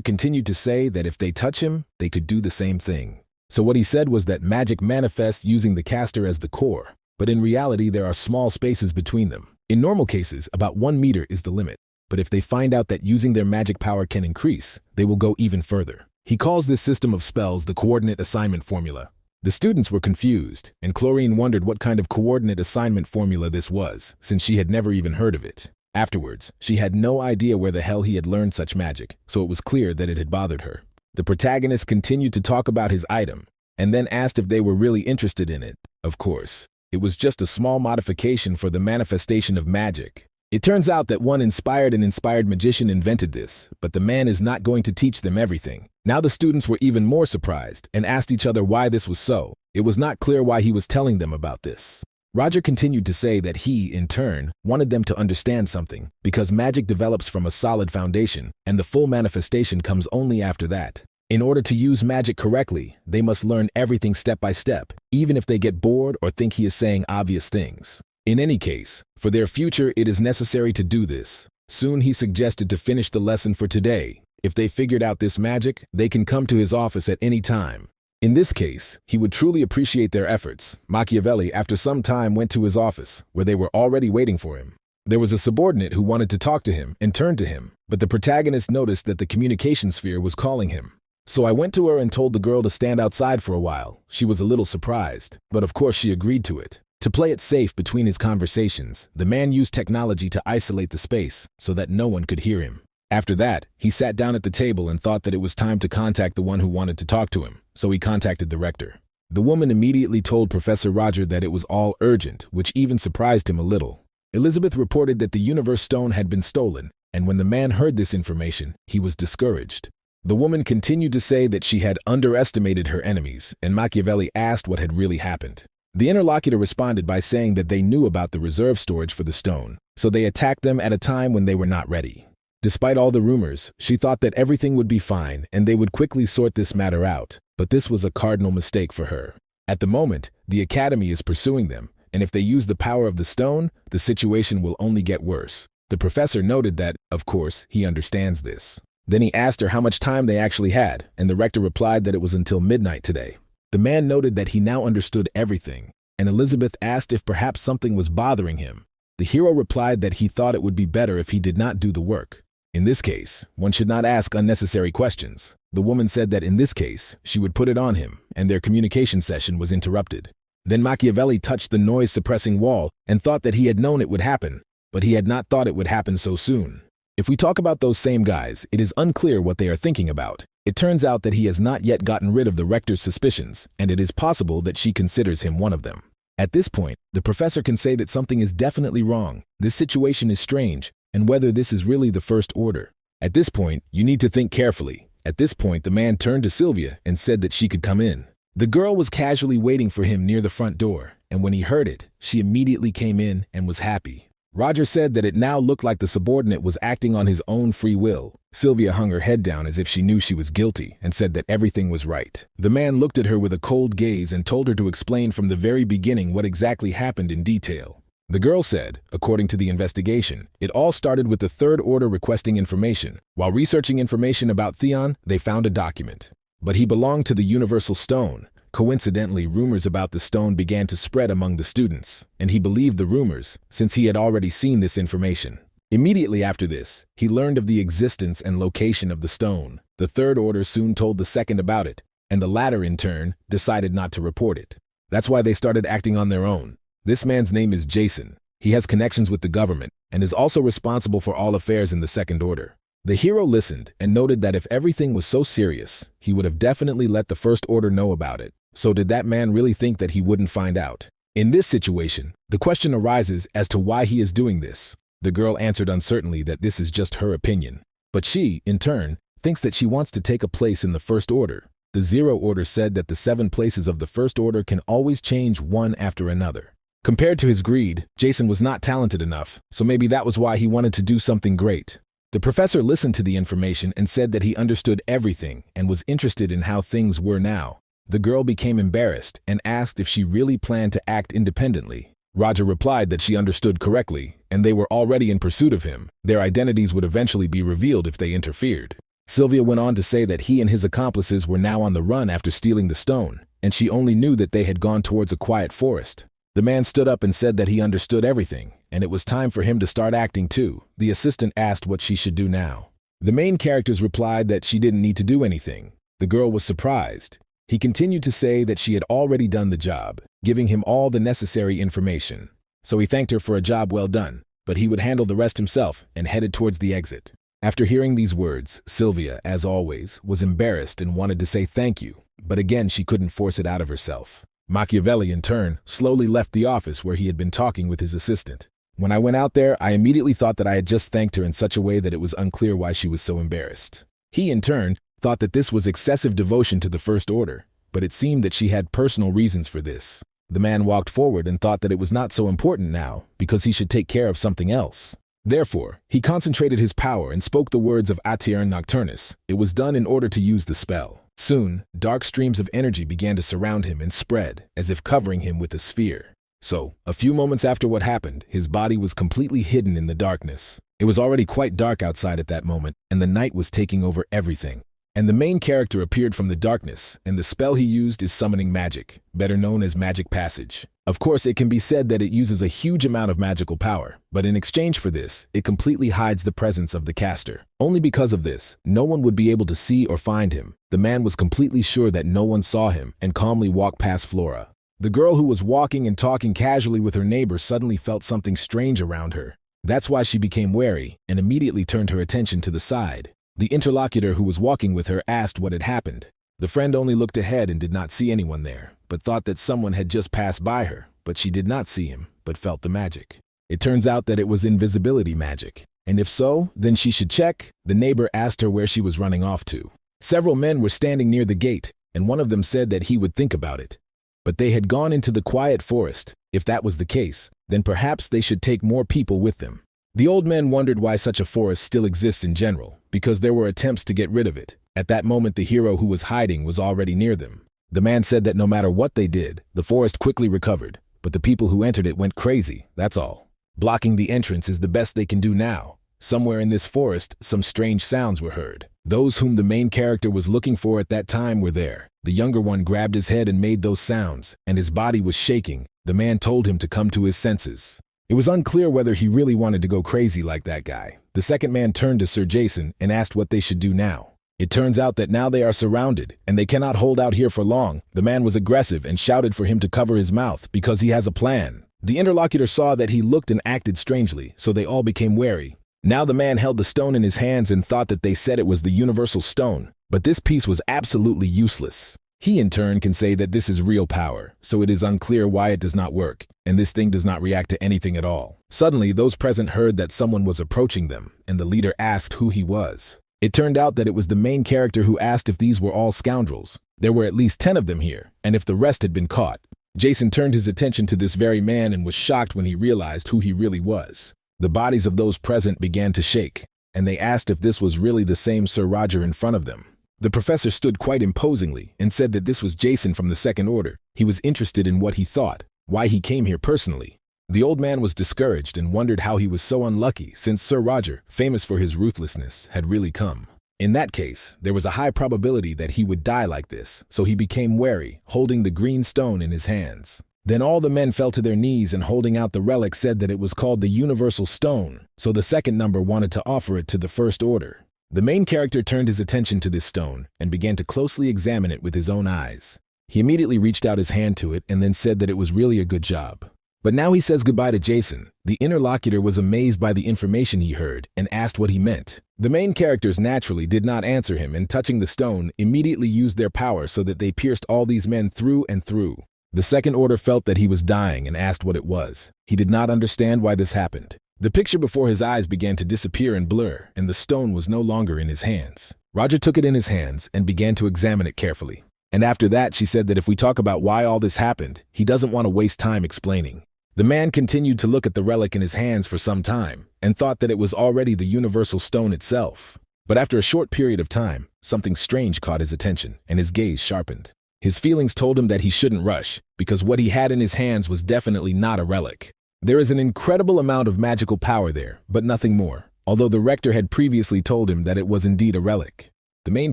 continued to say that if they touch him, they could do the same thing. So what he said was that magic manifests using the caster as the core, but in reality there are small spaces between them. In normal cases, about 1 meter is the limit. But if they find out that using their magic power can increase, they will go even further. He calls this system of spells the coordinate assignment formula. The students were confused, and Chlorine wondered what kind of coordinate assignment formula this was, since she had never even heard of it. Afterwards, she had no idea where the hell he had learned such magic, so it was clear that it had bothered her. The protagonist continued to talk about his item, and then asked if they were really interested in it. Of course, it was just a small modification for the manifestation of magic. It turns out that one inspired magician invented this, but the man is not going to teach them everything. Now the students were even more surprised and asked each other why this was so. It was not clear why he was telling them about this. Roger continued to say that he, in turn, wanted them to understand something, because magic develops from a solid foundation, and the full manifestation comes only after that. In order to use magic correctly, they must learn everything step by step, even if they get bored or think he is saying obvious things. In any case, for their future it is necessary to do this. Soon he suggested to finish the lesson for today. If they figured out this magic, they can come to his office at any time. In this case, he would truly appreciate their efforts. Machiavelli, after some time, went to his office, where they were already waiting for him. There was a subordinate who wanted to talk to him and turned to him, but the protagonist noticed that the communication sphere was calling him. So I went to her and told the girl to stand outside for a while. She was a little surprised, but of course she agreed to it. To play it safe between his conversations, the man used technology to isolate the space so that no one could hear him. After that, he sat down at the table and thought that it was time to contact the one who wanted to talk to him, so he contacted the rector. The woman immediately told Professor Roger that it was all urgent, which even surprised him a little. Elizabeth reported that the universe stone had been stolen, and when the man heard this information, he was discouraged. The woman continued to say that she had underestimated her enemies, and Machiavelli asked what had really happened. The interlocutor responded by saying that they knew about the reserve storage for the stone, so they attacked them at a time when they were not ready. Despite all the rumors, she thought that everything would be fine and they would quickly sort this matter out, but this was a cardinal mistake for her. At the moment, the Academy is pursuing them, and if they use the power of the stone, the situation will only get worse. The professor noted that, of course, he understands this. Then he asked her how much time they actually had, and the rector replied that it was until midnight today. The man noted that he now understood everything, and Elizabeth asked if perhaps something was bothering him. The hero replied that he thought it would be better if he did not do the work. In this case, one should not ask unnecessary questions. The woman said that in this case, she would put it on him, and their communication session was interrupted. Then Machiavelli touched the noise-suppressing wall and thought that he had known it would happen, but he had not thought it would happen so soon. If we talk about those same guys, it is unclear what they are thinking about. It turns out that he has not yet gotten rid of the rector's suspicions, and it is possible that she considers him one of them. At this point, the professor can say that something is definitely wrong. This situation is strange, and whether this is really the First Order. At this point, you need to think carefully. At this point, the man turned to Sylvia and said that she could come in. The girl was casually waiting for him near the front door, and when he heard it, she immediately came in and was happy. Roger said that it now looked like the subordinate was acting on his own free will. Sylvia hung her head down as if she knew she was guilty and said that everything was right. The man looked at her with a cold gaze and told her to explain from the very beginning what exactly happened in detail. The girl said, according to the investigation, it all started with the Third Order requesting information. While researching information about Theon, they found a document. But he belonged to the Universal Stone. Coincidentally, rumors about the stone began to spread among the students, and he believed the rumors, since he had already seen this information. Immediately after this, he learned of the existence and location of the stone. The third order soon told the second about it, and the latter, in turn, decided not to report it. That's why they started acting on their own. This man's name is Jason. He has connections with the government, and is also responsible for all affairs in the second order. The hero listened and noted that if everything was so serious, he would have definitely let the first order know about it. So did that man really think that he wouldn't find out? In this situation, the question arises as to why he is doing this. The girl answered uncertainly that this is just her opinion. But she, in turn, thinks that she wants to take a place in the first order. The zero order said that the 7 places of the first order can always change one after another. Compared to his greed, Jason was not talented enough, so maybe that was why he wanted to do something great. The professor listened to the information and said that he understood everything and was interested in how things were now. The girl became embarrassed and asked if she really planned to act independently. Roger replied that she understood correctly, and they were already in pursuit of him. Their identities would eventually be revealed if they interfered. Sylvia went on to say that he and his accomplices were now on the run after stealing the stone, and she only knew that they had gone towards a quiet forest. The man stood up and said that he understood everything, and it was time for him to start acting too. The assistant asked what she should do now. The main characters replied that she didn't need to do anything. The girl was surprised. He continued to say that she had already done the job, giving him all the necessary information. So he thanked her for a job well done, but he would handle the rest himself and headed towards the exit. After hearing these words, Sylvia, as always, was embarrassed and wanted to say thank you, but again she couldn't force it out of herself. Machiavelli, in turn, slowly left the office where he had been talking with his assistant. When I went out there, I immediately thought that I had just thanked her in such a way that it was unclear why she was so embarrassed. He, in turn, thought that this was excessive devotion to the first order, but it seemed that she had personal reasons for this. The man walked forward and thought that it was not so important now, because he should take care of something else. Therefore, he concentrated his power and spoke the words of Aeternum Nocturnus. It was done in order to use the spell. Soon, dark streams of energy began to surround him and spread, as if covering him with a sphere. So, a few moments after what happened, his body was completely hidden in the darkness. It was already quite dark outside at that moment, and the night was taking over everything. And the main character appeared from the darkness, and the spell he used is summoning magic, better known as magic passage. Of course, it can be said that it uses a huge amount of magical power, but in exchange for this, it completely hides the presence of the caster. Only because of this, no one would be able to see or find him. The man was completely sure that no one saw him and calmly walked past Flora. The girl who was walking and talking casually with her neighbor suddenly felt something strange around her. That's why she became wary and immediately turned her attention to the side. The interlocutor who was walking with her asked what had happened. The friend only looked ahead and did not see anyone there, but thought that someone had just passed by her, but she did not see him, but felt the magic. It turns out that it was invisibility magic, and if so, then she should check. The neighbor asked her where she was running off to. Several men were standing near the gate, and one of them said that he would think about it. But they had gone into the quiet forest. If that was the case, then perhaps they should take more people with them. The old men wondered why such a forest still exists in general, because there were attempts to get rid of it. At that moment, the hero who was hiding was already near them. The man said that no matter what they did, the forest quickly recovered, but the people who entered it went crazy, that's all. Blocking the entrance is the best they can do now. Somewhere in this forest, some strange sounds were heard. Those whom the main character was looking for at that time were there. The younger one grabbed his head and made those sounds, and his body was shaking. The man told him to come to his senses. It was unclear whether he really wanted to go crazy like that guy. The second man turned to Sir Jason and asked what they should do now. It turns out that now they are surrounded, and they cannot hold out here for long. The man was aggressive and shouted for him to cover his mouth because he has a plan. The interlocutor saw that he looked and acted strangely, so they all became wary. Now the man held the stone in his hands and thought that they said it was the universal stone, but this piece was absolutely useless. He in turn can say that this is real power, so it is unclear why it does not work, and this thing does not react to anything at all. Suddenly, those present heard that someone was approaching them, and the leader asked who he was. It turned out that it was the main character who asked if these were all scoundrels. There were at least 10 of them here, and if the rest had been caught. Jason turned his attention to this very man and was shocked when he realized who he really was. The bodies of those present began to shake, and they asked if this was really the same Sir Roger in front of them. The professor stood quite imposingly and said that this was Jason from the second order. He was interested in what he thought, why he came here personally. The old man was discouraged and wondered how he was so unlucky since Sir Roger, famous for his ruthlessness, had really come. In that case, there was a high probability that he would die like this, so he became wary, holding the green stone in his hands. Then all the men fell to their knees and holding out the relic said that it was called the Universal Stone, so the second number wanted to offer it to the first order. The main character turned his attention to this stone and began to closely examine it with his own eyes. He immediately reached out his hand to it and then said that it was really a good job. But now he says goodbye to Jason. The interlocutor was amazed by the information he heard and asked what he meant. The main characters naturally did not answer him and touching the stone immediately used their power so that they pierced all these men through and through. The second order felt that he was dying and asked what it was. He did not understand why this happened. The picture before his eyes began to disappear and blur, and the stone was no longer in his hands. Roger took it in his hands and began to examine it carefully. And after that, she said that if we talk about why all this happened, he doesn't want to waste time explaining. The man continued to look at the relic in his hands for some time and thought that it was already the Universal Stone itself. But after a short period of time, something strange caught his attention and his gaze sharpened. His feelings told him that he shouldn't rush, because what he had in his hands was definitely not a relic. There is an incredible amount of magical power there, but nothing more, although the rector had previously told him that it was indeed a relic. The main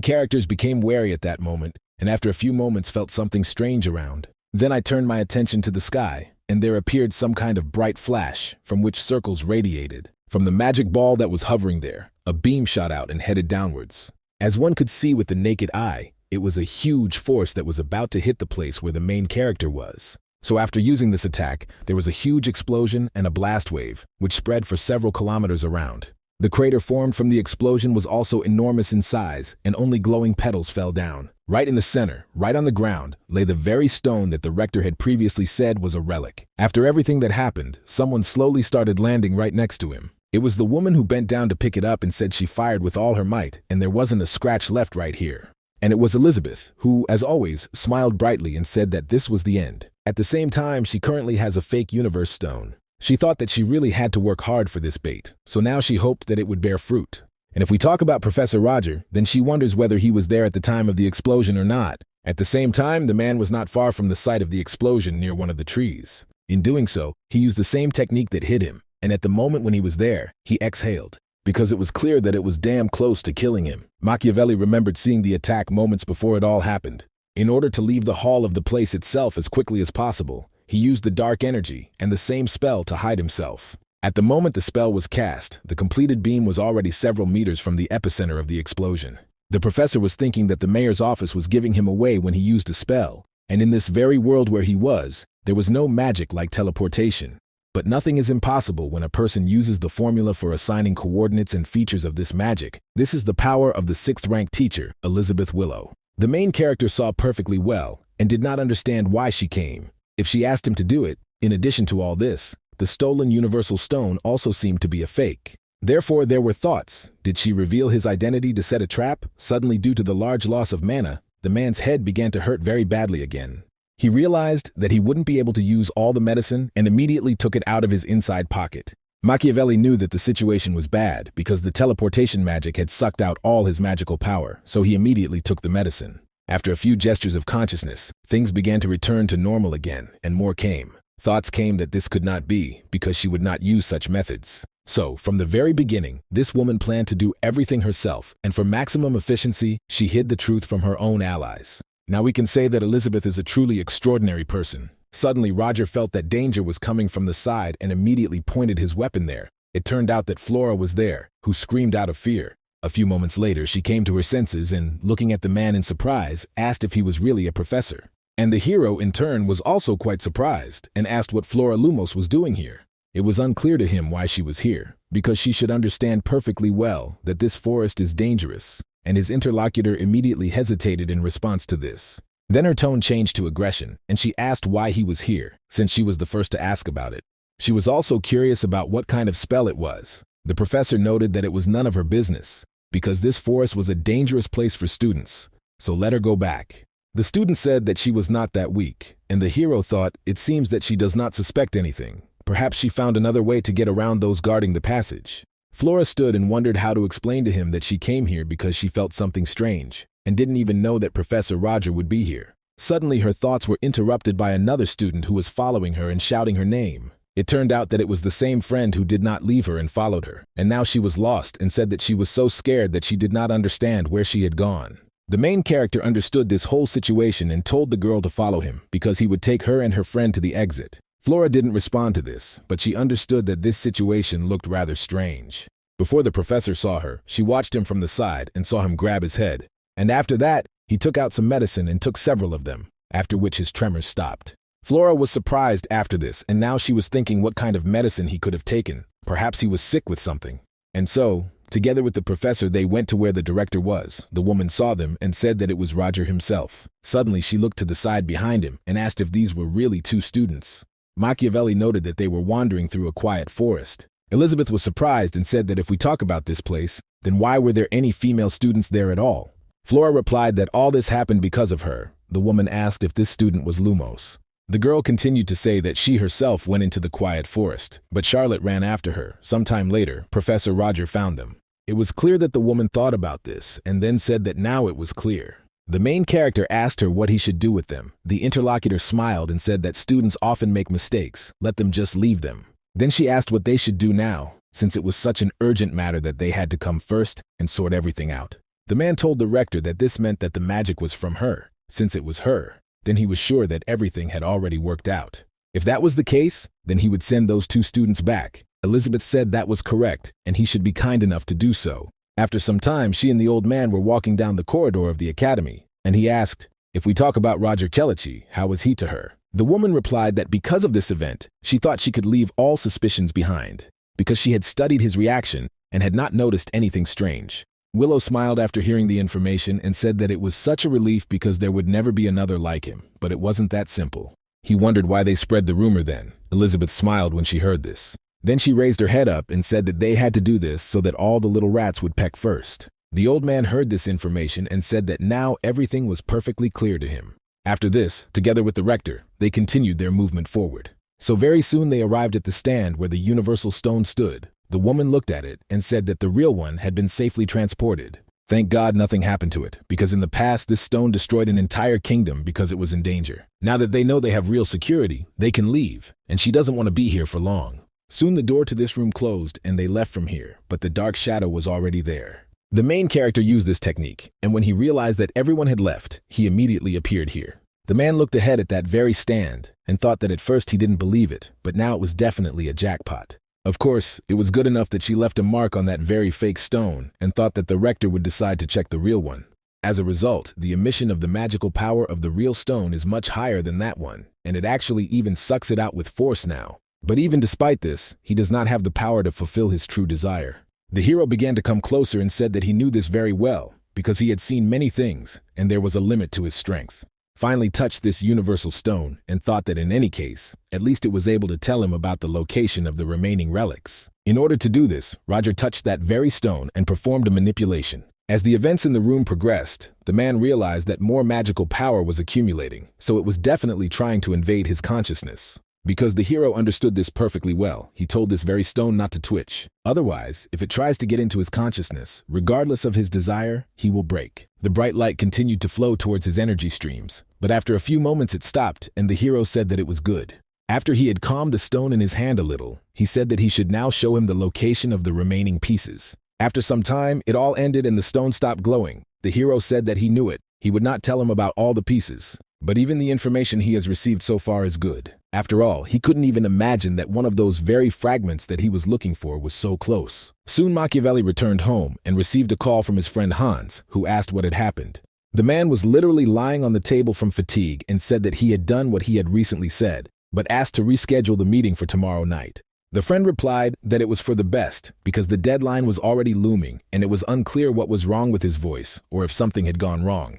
characters became wary at that moment, and after a few moments felt something strange around. Then I turned my attention to the sky, and there appeared some kind of bright flash, from which circles radiated. From the magic ball that was hovering there, a beam shot out and headed downwards. As one could see with the naked eye, it was a huge force that was about to hit the place where the main character was. So after using this attack, there was a huge explosion and a blast wave, which spread for several kilometers around. The crater formed from the explosion was also enormous in size, and only glowing petals fell down. Right in the center, right on the ground, lay the very stone that the rector had previously said was a relic. After everything that happened, someone slowly started landing right next to him. It was the woman who bent down to pick it up and said she fired with all her might, and there wasn't a scratch left right here. And it was Elizabeth, who, as always, smiled brightly and said that this was the end. At the same time, she currently has a fake universe stone. She thought that she really had to work hard for this bait, so now she hoped that it would bear fruit. And if we talk about Professor Roger, then she wonders whether he was there at the time of the explosion or not. At the same time, the man was not far from the site of the explosion near one of the trees. In doing so, he used the same technique that hit him, and at the moment when he was there, he exhaled, because it was clear that it was damn close to killing him. Machiavelli remembered seeing the attack moments before it all happened. In order to leave the hall of the place itself as quickly as possible, he used the dark energy and the same spell to hide himself. At the moment the spell was cast, the completed beam was already several meters from the epicenter of the explosion. The professor was thinking that the mayor's office was giving him away when he used a spell, and in this very world where he was, there was no magic like teleportation. But nothing is impossible when a person uses the formula for assigning coordinates and features of this magic. This is the power of the 6th rank teacher, Elizabeth Willow. The main character saw perfectly well and did not understand why she came. If she asked him to do it, in addition to all this, the stolen universal stone also seemed to be a fake. Therefore, there were thoughts. Did she reveal his identity to set a trap? Suddenly, due to the large loss of mana, the man's head began to hurt very badly again. He realized that he wouldn't be able to use all the medicine and immediately took it out of his inside pocket. Machiavelli knew that the situation was bad because the teleportation magic had sucked out all his magical power, so he immediately took the medicine. After a few gestures of consciousness, things began to return to normal again, and more came. Thoughts came that this could not be because she would not use such methods. So, from the very beginning, this woman planned to do everything herself, and for maximum efficiency, she hid the truth from her own allies. Now we can say that Elizabeth is a truly extraordinary person. Suddenly, Roger felt that danger was coming from the side and immediately pointed his weapon there. It turned out that Flora was there, who screamed out of fear. A few moments later, she came to her senses and, looking at the man in surprise, asked if he was really a professor. And the hero, in turn, was also quite surprised and asked what Flora Lumos was doing here. It was unclear to him why she was here, because she should understand perfectly well that this forest is dangerous, and his interlocutor immediately hesitated in response to this. Then her tone changed to aggression, and she asked why he was here, since she was the first to ask about it. She was also curious about what kind of spell it was. The professor noted that it was none of her business, because this forest was a dangerous place for students, so let her go back. The student said that she was not that weak, and the hero thought, it seems that she does not suspect anything. Perhaps she found another way to get around those guarding the passage. Flora stood and wondered how to explain to him that she came here because she felt something strange, and didn't even know that Professor Roger would be here. Suddenly her thoughts were interrupted by another student who was following her and shouting her name. It turned out that it was the same friend who did not leave her and followed her, and now she was lost and said that she was so scared that she did not understand where she had gone. The main character understood this whole situation and told the girl to follow him because he would take her and her friend to the exit. Flora didn't respond to this, but she understood that this situation looked rather strange. Before the professor saw her, she watched him from the side and saw him grab his head. And after that, he took out some medicine and took several of them, after which his tremors stopped. Flora was surprised after this, and now she was thinking what kind of medicine he could have taken. Perhaps he was sick with something. And so, together with the professor, they went to where the director was. The woman saw them and said that it was Roger himself. Suddenly, she looked to the side behind him and asked if these were really two students. Machiavelli noted that they were wandering through a quiet forest. Elizabeth was surprised and said that if we talk about this place, then why were there any female students there at all? Flora replied that all this happened because of her. The woman asked if this student was Lumos. The girl continued to say that she herself went into the quiet forest, but Charlotte ran after her. Sometime later, Professor Roger found them. It was clear that the woman thought about this and then said that now it was clear. The main character asked her what he should do with them. The interlocutor smiled and said that students often make mistakes. Let them just leave them. Then she asked what they should do now, since it was such an urgent matter that they had to come first and sort everything out. The man told the rector that this meant that the magic was from her. Since it was her, then he was sure that everything had already worked out. If that was the case, then he would send those two students back. Elizabeth said that was correct, and he should be kind enough to do so. After some time, she and the old man were walking down the corridor of the academy, and he asked, if we talk about Roger Kellichi, how was he to her? The woman replied that because of this event, she thought she could leave all suspicions behind, because she had studied his reaction and had not noticed anything strange. Willow smiled after hearing the information and said that it was such a relief because there would never be another like him, but it wasn't that simple. He wondered why they spread the rumor then. Elizabeth smiled when she heard this. Then she raised her head up and said that they had to do this so that all the little rats would peck first. The old man heard this information and said that now everything was perfectly clear to him. After this, together with the rector, they continued their movement forward. So very soon they arrived at the stand where the universal stone stood. The woman looked at it and said that the real one had been safely transported. Thank God nothing happened to it, because in the past this stone destroyed an entire kingdom because it was in danger. Now that they know they have real security, they can leave, and she doesn't want to be here for long. Soon the door to this room closed and they left from here, but the dark shadow was already there. The main character used this technique, and when he realized that everyone had left, he immediately appeared here. The man looked ahead at that very stand and thought that at first he didn't believe it, but now it was definitely a jackpot. Of course, it was good enough that she left a mark on that very fake stone and thought that the rector would decide to check the real one. As a result, the emission of the magical power of the real stone is much higher than that one, and it actually even sucks it out with force now. But even despite this, he does not have the power to fulfill his true desire. The hero began to come closer and said that he knew this very well, because he had seen many things, and there was a limit to his strength. Finally touched this universal stone and thought that in any case, at least it was able to tell him about the location of the remaining relics. In order to do this, Roger touched that very stone and performed a manipulation. As the events in the room progressed, the man realized that more magical power was accumulating, so it was definitely trying to invade his consciousness. Because the hero understood this perfectly well, he told this very stone not to twitch. Otherwise, if it tries to get into his consciousness, regardless of his desire, he will break. The bright light continued to flow towards his energy streams, but after a few moments it stopped, and the hero said that it was good. After he had calmed the stone in his hand a little, he said that he should now show him the location of the remaining pieces. After some time, it all ended and the stone stopped glowing. The hero said that he knew it. He would not tell him about all the pieces. But even the information he has received so far is good. After all, he couldn't even imagine that one of those very fragments that he was looking for was so close. Soon Machiavelli returned home and received a call from his friend Hans, who asked what had happened. The man was literally lying on the table from fatigue and said that he had done what he had recently said, but asked to reschedule the meeting for tomorrow night. The friend replied that it was for the best because the deadline was already looming and it was unclear what was wrong with his voice or if something had gone wrong.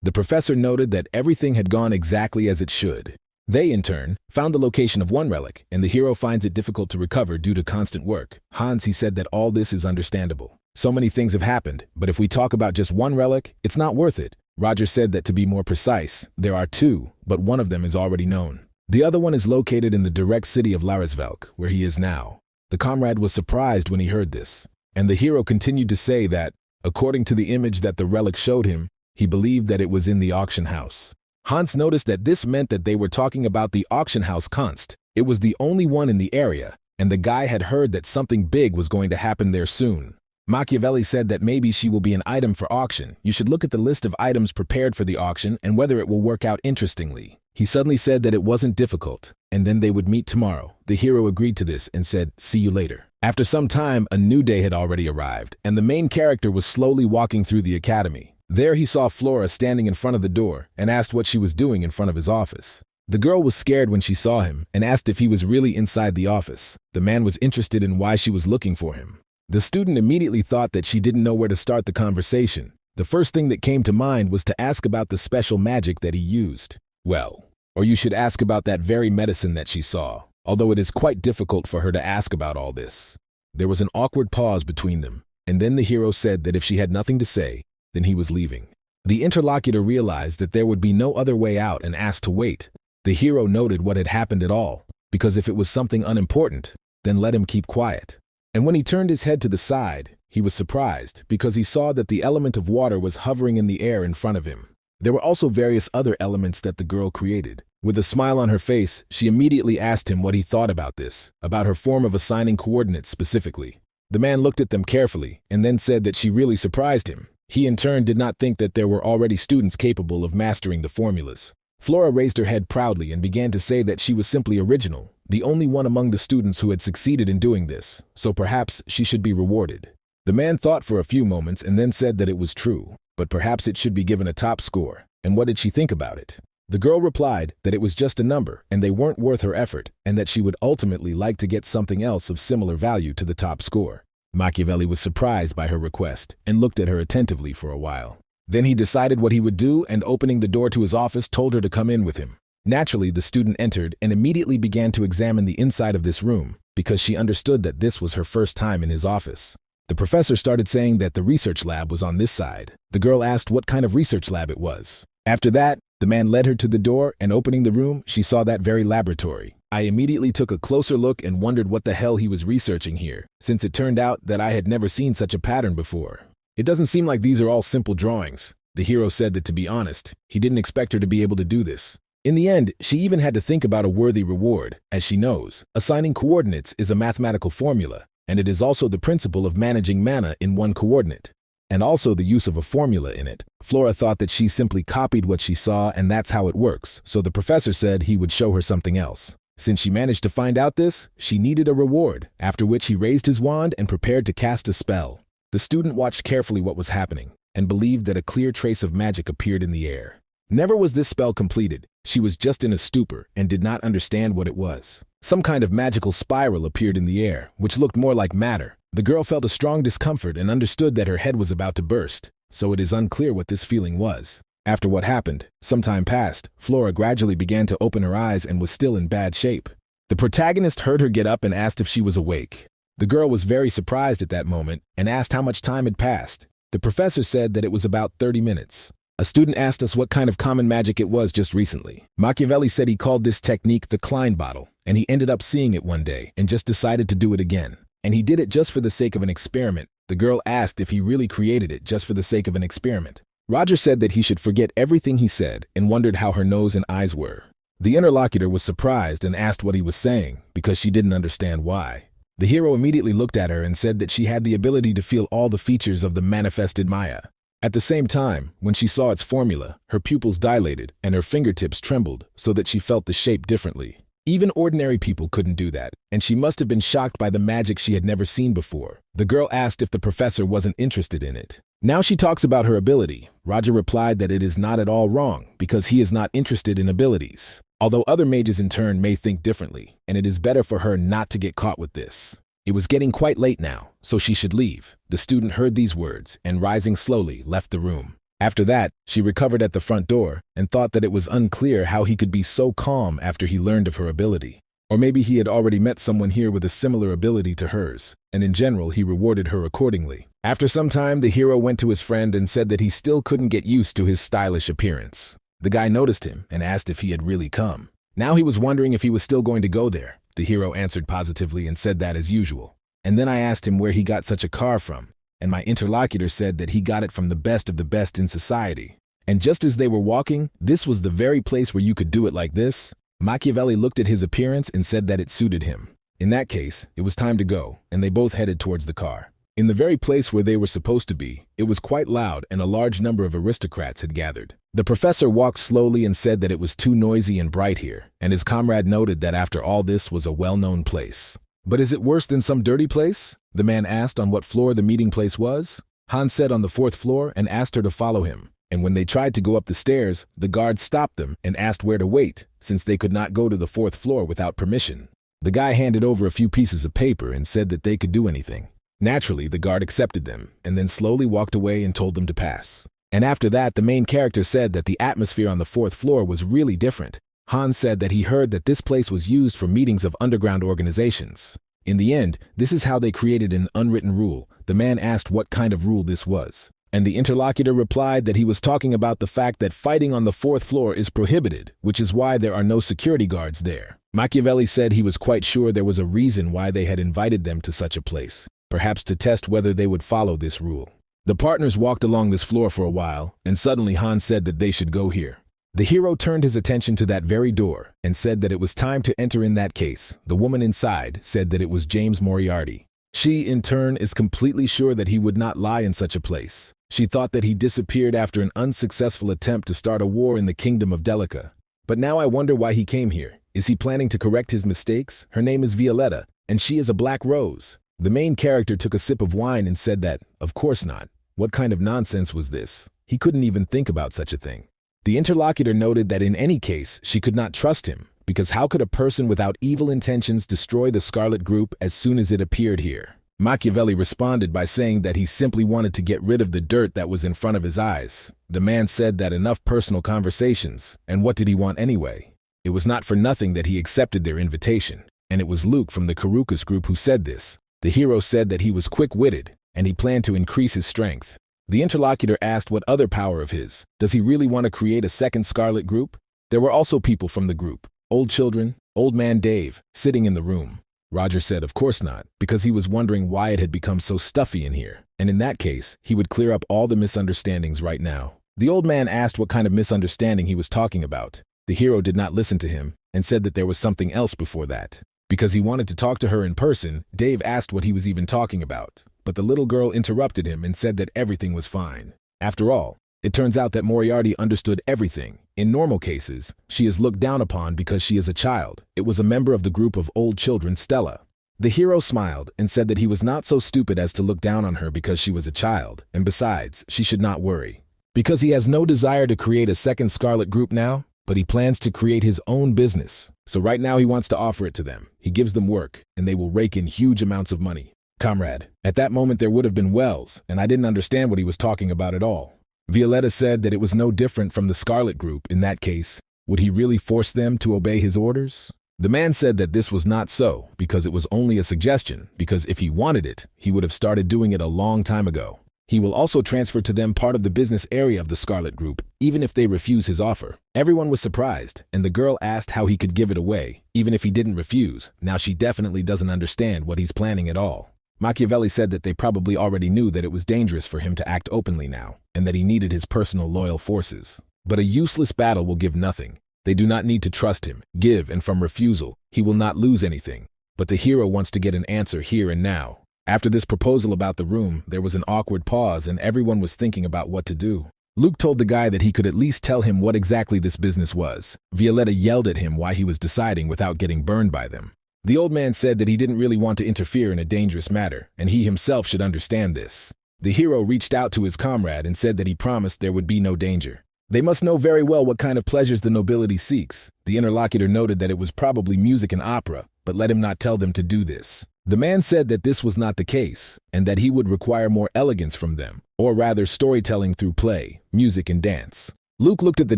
The professor noted that everything had gone exactly as it should. They, in turn, found the location of one relic, and the hero finds it difficult to recover due to constant work. Hans, he said that all this is understandable. So many things have happened, but if we talk about just one relic, it's not worth it. Roger said that to be more precise, there are two, but one of them is already known. The other one is located in the direct city of Larisvelk, where he is now. The comrade was surprised when he heard this, and the hero continued to say that, according to the image that the relic showed him, he believed that it was in the auction house. Hans noticed that this meant that they were talking about the auction house Kunst. It was the only one in the area, and the guy had heard that something big was going to happen there soon. Machiavelli said that maybe she will be an item for auction. You should look at the list of items prepared for the auction and whether it will work out interestingly. He suddenly said that it wasn't difficult, and then they would meet tomorrow. The hero agreed to this and said, "See you later." After some time, a new day had already arrived, and the main character was slowly walking through the academy. There he saw Flora standing in front of the door and asked what she was doing in front of his office. The girl was scared when she saw him and asked if he was really inside the office. The man was interested in why she was looking for him. The student immediately thought that she didn't know where to start the conversation. The first thing that came to mind was to ask about the special magic that he used. Well, or you should ask about that very medicine that she saw, although it is quite difficult for her to ask about all this. There was an awkward pause between them, and then the hero said that if she had nothing to say, then he was leaving. The interlocutor realized that there would be no other way out and asked to wait. The hero noted what had happened at all, because if it was something unimportant, then let him keep quiet. And when he turned his head to the side, he was surprised because he saw that the element of water was hovering in the air in front of him. There were also various other elements that the girl created. With a smile on her face, she immediately asked him what he thought about this, about her form of assigning coordinates specifically. The man looked at them carefully and then said that she really surprised him. He in turn did not think that there were already students capable of mastering the formulas. Flora raised her head proudly and began to say that she was simply original, the only one among the students who had succeeded in doing this, so perhaps she should be rewarded. The man thought for a few moments and then said that it was true, but perhaps it should be given a top score. And what did she think about it? The girl replied that it was just a number and they weren't worth her effort, and that she would ultimately like to get something else of similar value to the top score. Machiavelli was surprised by her request and looked at her attentively for a while. Then he decided what he would do and, opening the door to his office, told her to come in with him. Naturally, the student entered and immediately began to examine the inside of this room because she understood that this was her first time in his office. The professor started saying that the research lab was on this side. The girl asked what kind of research lab it was. After that, the man led her to the door, and opening the room, she saw that very laboratory. I immediately took a closer look and wondered what the hell he was researching here, since it turned out that I had never seen such a pattern before. It doesn't seem like these are all simple drawings. The hero said that, to be honest, he didn't expect her to be able to do this. In the end, she even had to think about a worthy reward. As she knows, assigning coordinates is a mathematical formula, and it is also the principle of managing mana in one coordinate, and also the use of a formula in it. Flora thought that she simply copied what she saw and that's how it works, so the professor said he would show her something else. Since she managed to find out this, she needed a reward, after which he raised his wand and prepared to cast a spell. The student watched carefully what was happening and believed that a clear trace of magic appeared in the air. Never was this spell completed. She was just in a stupor and did not understand what it was. Some kind of magical spiral appeared in the air, which looked more like matter. The girl felt a strong discomfort and understood that her head was about to burst, so it is unclear what this feeling was. After what happened, some time passed. Flora gradually began to open her eyes and was still in bad shape. The protagonist heard her get up and asked if she was awake. The girl was very surprised at that moment and asked how much time had passed. The professor said that it was about 30 minutes. A student asked us what kind of common magic it was just recently. Machiavelli said he called this technique the Klein bottle, and he ended up seeing it one day and just decided to do it again. And he did it just for the sake of an experiment. The girl asked if he really created it just for the sake of an experiment. Roger said that he should forget everything he said and wondered how her nose and eyes were. The interlocutor was surprised and asked what he was saying because she didn't understand why. The hero immediately looked at her and said that she had the ability to feel all the features of the manifested Maya. At the same time, when she saw its formula, her pupils dilated and her fingertips trembled so that she felt the shape differently. Even ordinary people couldn't do that, and she must have been shocked by the magic she had never seen before. The girl asked if the professor wasn't interested in it. Now she talks about her ability. Roger replied that it is not at all wrong because he is not interested in abilities. Although other mages in turn may think differently, and it is better for her not to get caught with this. It was getting quite late now, so she should leave. The student heard these words and, rising slowly, left the room. After that, she recovered at the front door and thought that it was unclear how he could be so calm after he learned of her ability. Or maybe he had already met someone here with a similar ability to hers, and in general he rewarded her accordingly. After some time, the hero went to his friend and said that he still couldn't get used to his stylish appearance. The guy noticed him and asked if he had really come. Now he was wondering if he was still going to go there. The hero answered positively and said that as usual. And then I asked him where he got such a car from, and my interlocutor said that he got it from the best of the best in society. And just as they were walking, this was the very place where you could do it like this. Machiavelli looked at his appearance and said that it suited him. In that case, it was time to go, and they both headed towards the car. In the very place where they were supposed to be, it was quite loud and a large number of aristocrats had gathered. The professor walked slowly and said that it was too noisy and bright here, and his comrade noted that after all this was a well-known place. But is it worse than some dirty place? The man asked on what floor the meeting place was. Han said on the 4th floor and asked her to follow him. And when they tried to go up the stairs, the guards stopped them and asked where to wait, since they could not go to the 4th floor without permission. The guy handed over a few pieces of paper and said that they could do anything. Naturally, the guard accepted them, and then slowly walked away and told them to pass. And after that, the main character said that the atmosphere on the 4th floor was really different. Han said that he heard that this place was used for meetings of underground organizations. In the end, this is how they created an unwritten rule. The man asked what kind of rule this was, and the interlocutor replied that he was talking about the fact that fighting on the 4th floor is prohibited, which is why there are no security guards there. Machiavelli said he was quite sure there was a reason why they had invited them to such a place, perhaps to test whether they would follow this rule. The partners walked along this floor for a while, and suddenly Han said that they should go here. The hero turned his attention to that very door and said that it was time to enter. In that case, the woman inside said that it was James Moriarty. She, in turn, is completely sure that he would not lie in such a place. She thought that he disappeared after an unsuccessful attempt to start a war in the kingdom of Delica. But now I wonder why he came here. Is he planning to correct his mistakes? Her name is Violetta, and she is a black rose. The main character took a sip of wine and said that, of course not. What kind of nonsense was this? He couldn't even think about such a thing. The interlocutor noted that in any case, she could not trust him, because how could a person without evil intentions destroy the Scarlet Group as soon as it appeared here? Machiavelli responded by saying that he simply wanted to get rid of the dirt that was in front of his eyes. The man said that enough personal conversations, and what did he want anyway? It was not for nothing that he accepted their invitation, and it was Luke from the Karukas group who said this. The hero said that he was quick-witted, and he planned to increase his strength. The interlocutor asked what other power of his. Does he really want to create a second Scarlet Group? There were also people from the group, old children, old man Dave, sitting in the room. Roger said of course not, because he was wondering why it had become so stuffy in here, and in that case, he would clear up all the misunderstandings right now. The old man asked what kind of misunderstanding he was talking about. The hero did not listen to him, and said that there was something else before that. Because he wanted to talk to her in person, Dave asked what he was even talking about. But the little girl interrupted him and said that everything was fine. After all, it turns out that Moriarty understood everything. In normal cases, she is looked down upon because she is a child. It was a member of the group of old children, Stella. The hero smiled and said that he was not so stupid as to look down on her because she was a child, and besides, she should not worry. Because he has no desire to create a second Scarlet Group now, but he plans to create his own business. So right now he wants to offer it to them. He gives them work, and they will rake in huge amounts of money. Comrade, at that moment there would have been wells, and I didn't understand what he was talking about at all. Violetta said that it was no different from the Scarlet Group in that case. Would he really force them to obey his orders? The man said that this was not so, because it was only a suggestion, because if he wanted it, he would have started doing it a long time ago. He will also transfer to them part of the business area of the Scarlet Group, even if they refuse his offer. Everyone was surprised, and the girl asked how he could give it away, even if he didn't refuse. Now she definitely doesn't understand what he's planning at all. Machiavelli said that they probably already knew that it was dangerous for him to act openly now, and that he needed his personal loyal forces. But a useless battle will give nothing. They do not need to trust him, give, and from refusal, he will not lose anything. But the hero wants to get an answer here and now. After this proposal about the room, there was an awkward pause and everyone was thinking about what to do. Luke told the guy that he could at least tell him what exactly this business was. Violetta yelled at him why he was deciding without getting burned by them. The old man said that he didn't really want to interfere in a dangerous matter, and he himself should understand this. The hero reached out to his comrade and said that he promised there would be no danger. They must know very well what kind of pleasures the nobility seeks. The interlocutor noted that it was probably music and opera, but let him not tell them to do this. The man said that this was not the case, and that he would require more elegance from them, or rather storytelling through play, music, and dance. Luke looked at the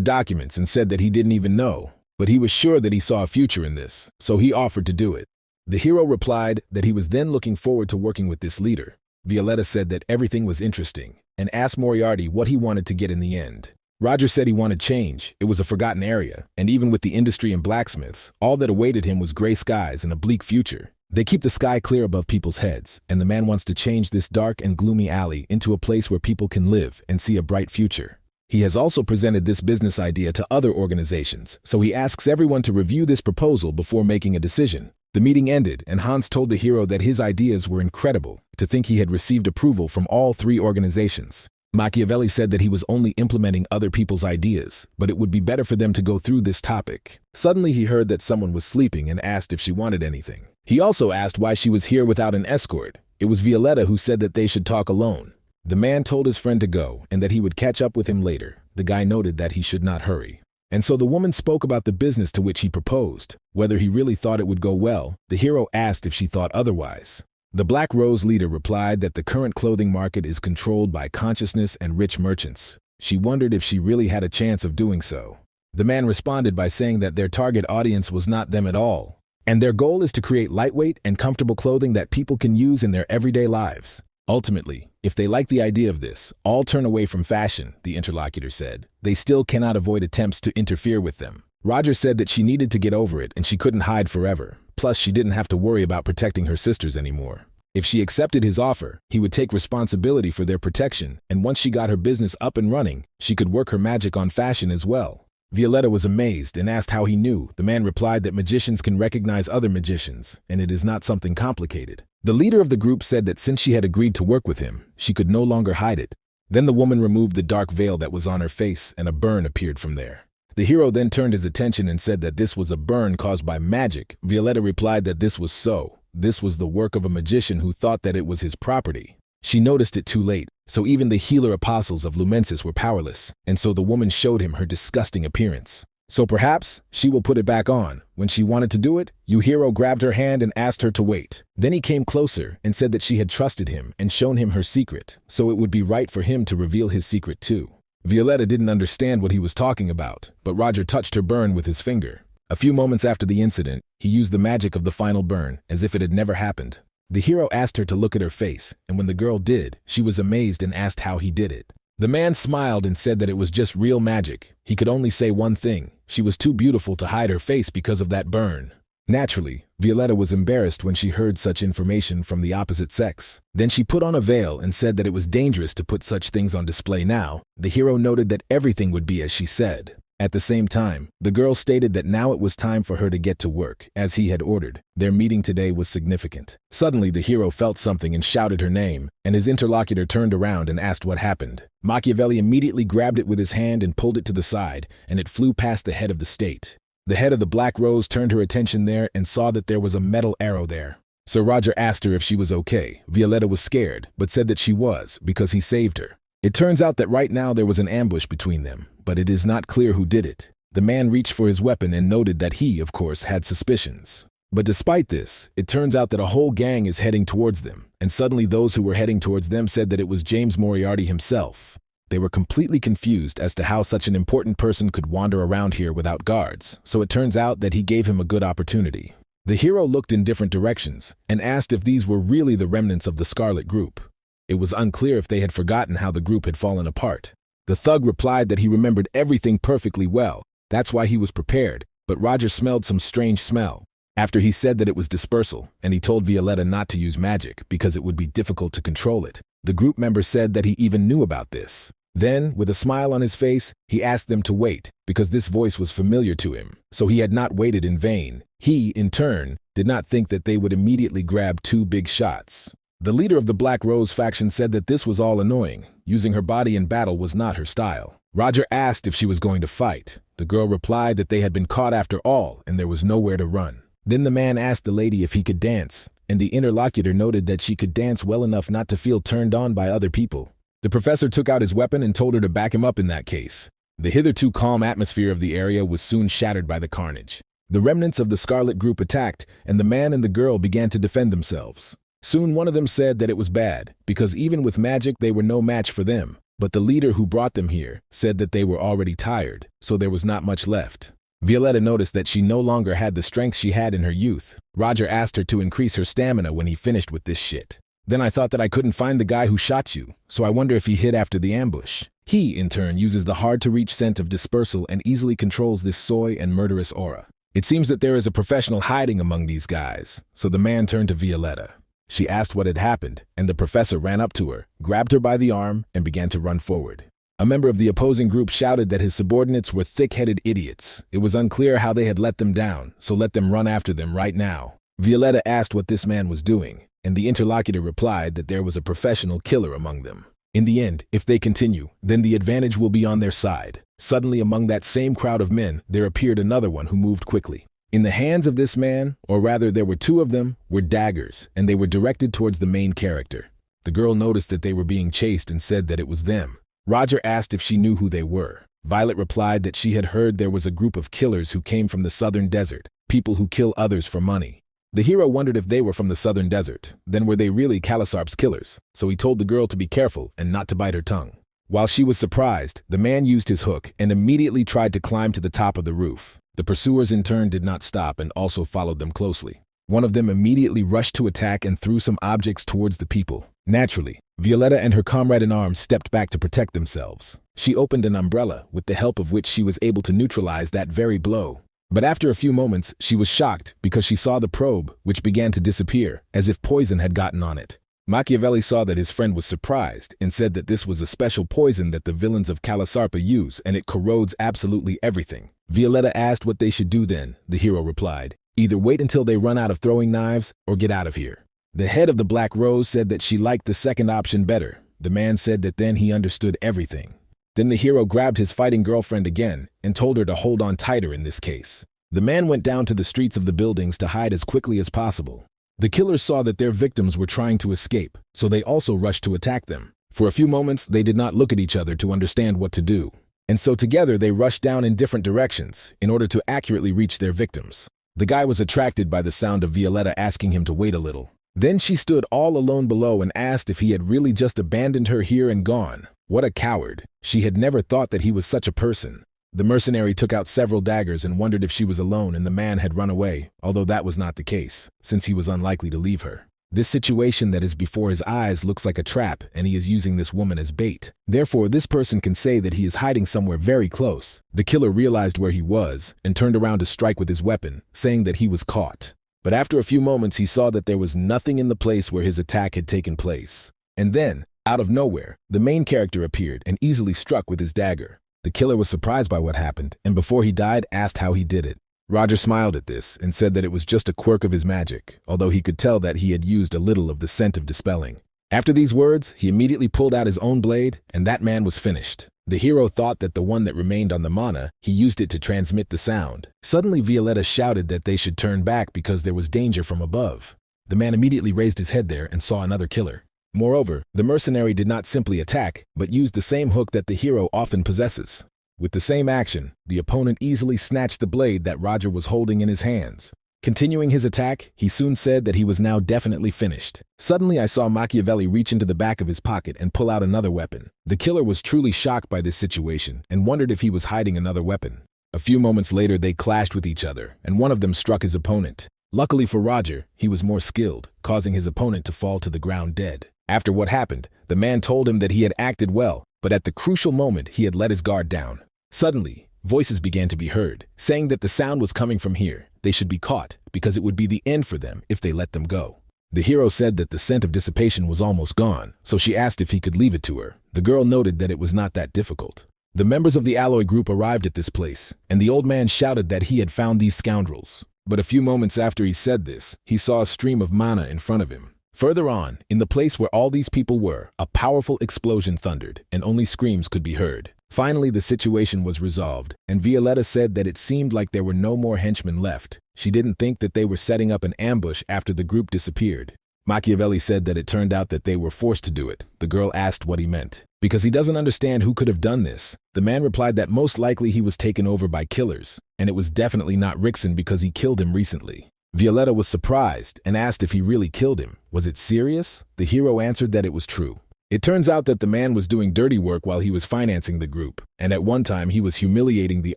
documents and said that he didn't even know, but he was sure that he saw a future in this, so he offered to do it. The hero replied that he was then looking forward to working with this leader. Violetta said that everything was interesting, and asked Moriarty what he wanted to get in the end. Roger said he wanted change. It was a forgotten area, and even with the industry and blacksmiths, all that awaited him was gray skies and a bleak future. They keep the sky clear above people's heads, and the man wants to change this dark and gloomy alley into a place where people can live and see a bright future. He has also presented this business idea to other organizations, so he asks everyone to review this proposal before making a decision. The meeting ended, and Hans told the hero that his ideas were incredible, to think he had received approval from all three organizations. Machiavelli said that he was only implementing other people's ideas, but it would be better for them to go through this topic. Suddenly he heard that someone was sleeping and asked if she wanted anything. He also asked why she was here without an escort. It was Violetta who said that they should talk alone. The man told his friend to go and that he would catch up with him later. The guy noted that he should not hurry. And so the woman spoke about the business to which he proposed. Whether he really thought it would go well, the hero asked if she thought otherwise. The Black Rose leader replied that the current clothing market is controlled by consciousness and rich merchants. She wondered if she really had a chance of doing so. The man responded by saying that their target audience was not them at all, and their goal is to create lightweight and comfortable clothing that people can use in their everyday lives. Ultimately, if they like the idea of this, all turn away from fashion, the interlocutor said. They still cannot avoid attempts to interfere with them. Roger said that she needed to get over it and she couldn't hide forever. Plus, she didn't have to worry about protecting her sisters anymore. If she accepted his offer, he would take responsibility for their protection, and once she got her business up and running, she could work her magic on fashion as well. Violetta was amazed and asked how he knew. The man replied that magicians can recognize other magicians, and it is not something complicated. The leader of the group said that since she had agreed to work with him, she could no longer hide it. Then the woman removed the dark veil that was on her face, and a burn appeared from there. The hero then turned his attention and said that this was a burn caused by magic. Violetta replied that this was so. This was the work of a magician who thought that it was his property. She noticed it too late, so even the healer apostles of Lumensis were powerless, and so the woman showed him her disgusting appearance. So perhaps she will put it back on. When she wanted to do it, Hero grabbed her hand and asked her to wait. Then he came closer and said that she had trusted him and shown him her secret, so it would be right for him to reveal his secret too. Violetta didn't understand what he was talking about, but Roger touched her burn with his finger. A few moments after the incident, he used the magic of the final burn, as if it had never happened. The hero asked her to look at her face, and when the girl did, she was amazed and asked how he did it. The man smiled and said that it was just real magic. He could only say one thing: she was too beautiful to hide her face because of that burn. Naturally, Violetta was embarrassed when she heard such information from the opposite sex. Then she put on a veil and said that it was dangerous to put such things on display now. The hero noted that everything would be as she said. At the same time, the girl stated that now it was time for her to get to work, as he had ordered. Their meeting today was significant. Suddenly, the hero felt something and shouted her name, and his interlocutor turned around and asked what happened. Machiavelli immediately grabbed it with his hand and pulled it to the side, and it flew past the head of the state. The head of the Black Rose turned her attention there and saw that there was a metal arrow there. Sir Roger asked her if she was okay. Violetta was scared, but said that she was, because he saved her. It turns out that right now there was an ambush between them, but it is not clear who did it. The man reached for his weapon and noted that he, of course, had suspicions. But despite this, it turns out that a whole gang is heading towards them, and suddenly those who were heading towards them said that it was James Moriarty himself. They were completely confused as to how such an important person could wander around here without guards, so it turns out that he gave him a good opportunity. The hero looked in different directions and asked if these were really the remnants of the Scarlet Group. It was unclear if they had forgotten how the group had fallen apart. The thug replied that he remembered everything perfectly well. That's why he was prepared, but Roger smelled some strange smell. After he said that it was dispersal, and he told Violetta not to use magic because it would be difficult to control it. The group member said that he even knew about this. Then, with a smile on his face, he asked them to wait, because this voice was familiar to him, so he had not waited in vain. He, in turn, did not think that they would immediately grab two big shots. The leader of the Black Rose faction said that this was all annoying. Using her body in battle was not her style. Roger asked if she was going to fight. The girl replied that they had been caught after all, and there was nowhere to run. Then the man asked the lady if he could dance, and the interlocutor noted that she could dance well enough not to feel turned on by other people. The professor took out his weapon and told her to back him up in that case. The hitherto calm atmosphere of the area was soon shattered by the carnage. The remnants of the Scarlet Group attacked, and the man and the girl began to defend themselves. Soon one of them said that it was bad, because even with magic they were no match for them. But the leader who brought them here said that they were already tired, so there was not much left. Violetta noticed that she no longer had the strength she had in her youth. Roger asked her to increase her stamina when he finished with this shit. Then I thought that I couldn't find the guy who shot you, so I wonder if he hid after the ambush. He, in turn, uses the hard-to-reach scent of dispersal and easily controls this soy and murderous aura. It seems that there is a professional hiding among these guys, so the man turned to Violetta. She asked what had happened, and the professor ran up to her, grabbed her by the arm, and began to run forward. A member of the opposing group shouted that his subordinates were thick-headed idiots. It was unclear how they had let them down, so let them run after them right now. Violetta asked what this man was doing, and the interlocutor replied that there was a professional killer among them. In the end, if they continue, then the advantage will be on their side. Suddenly, among that same crowd of men, there appeared another one who moved quickly. In the hands of this man, or rather there were two of them, were daggers, and they were directed towards the main character. The girl noticed that they were being chased and said that it was them. Roger asked if she knew who they were. Violet replied that she had heard there was a group of killers who came from the southern desert, people who kill others for money. The hero wondered if they were from the southern desert, then were they really Kalasarp's killers, so he told the girl to be careful and not to bite her tongue. While she was surprised, the man used his hook and immediately tried to climb to the top of the roof. The pursuers in turn did not stop and also followed them closely. One of them immediately rushed to attack and threw some objects towards the people. Naturally, Violetta and her comrade-in-arms stepped back to protect themselves. She opened an umbrella, with the help of which she was able to neutralize that very blow. But after a few moments, she was shocked because she saw the probe, which began to disappear, as if poison had gotten on it. Machiavelli saw that his friend was surprised and said that this was a special poison that the villains of Kalasarpa use and it corrodes absolutely everything. Violetta asked what they should do then. The hero replied, "Either wait until they run out of throwing knives or get out of here." The head of the Black Rose said that she liked the second option better. The man said that then he understood everything. Then the hero grabbed his fighting girlfriend again and told her to hold on tighter in this case. The man went down to the streets of the buildings to hide as quickly as possible. The killers saw that their victims were trying to escape, so they also rushed to attack them. For a few moments, they did not look at each other to understand what to do. And so together they rushed down in different directions in order to accurately reach their victims. The guy was attracted by the sound of Violetta asking him to wait a little. Then she stood all alone below and asked if he had really just abandoned her here and gone. What a coward. She had never thought that he was such a person. The mercenary took out several daggers and wondered if she was alone and the man had run away, although that was not the case, since he was unlikely to leave her. This situation that is before his eyes looks like a trap, and he is using this woman as bait. Therefore, this person can say that he is hiding somewhere very close. The killer realized where he was and turned around to strike with his weapon, saying that he was caught. But after a few moments, he saw that there was nothing in the place where his attack had taken place. And then, out of nowhere, the main character appeared and easily struck with his dagger. The killer was surprised by what happened, and before he died, asked how he did it. Roger smiled at this and said that it was just a quirk of his magic, although he could tell that he had used a little of the scent of dispelling. After these words, he immediately pulled out his own blade, and that man was finished. The hero thought that the one that remained on the mana, he used it to transmit the sound. Suddenly, Violetta shouted that they should turn back because there was danger from above. The man immediately raised his head there and saw another killer. Moreover, the mercenary did not simply attack, but used the same hook that the hero often possesses. With the same action, the opponent easily snatched the blade that Roger was holding in his hands. Continuing his attack, he soon said that he was now definitely finished. Suddenly, I saw Machiavelli reach into the back of his pocket and pull out another weapon. The killer was truly shocked by this situation and wondered if he was hiding another weapon. A few moments later, they clashed with each other, and one of them struck his opponent. Luckily for Roger, he was more skilled, causing his opponent to fall to the ground dead. After what happened, the man told him that he had acted well, but at the crucial moment, he had let his guard down. Suddenly, voices began to be heard, saying that the sound was coming from here. They should be caught, because it would be the end for them if they let them go. The hero said that the scent of dissipation was almost gone, so she asked if he could leave it to her. The girl noted that it was not that difficult. The members of the alloy group arrived at this place, and the old man shouted that he had found these scoundrels. But a few moments after he said this, he saw a stream of mana in front of him. Further on, in the place where all these people were, a powerful explosion thundered, and only screams could be heard. Finally, the situation was resolved, and Violetta said that it seemed like there were no more henchmen left. She didn't think that they were setting up an ambush after the group disappeared. Machiavelli said that it turned out that they were forced to do it. The girl asked what he meant. Because he doesn't understand who could have done this. The man replied that most likely he was taken over by killers, and it was definitely not Rickson because he killed him recently. Violetta was surprised and asked if he really killed him. Was it serious? The hero answered that it was true. It turns out that the man was doing dirty work while he was financing the group, and at one time he was humiliating the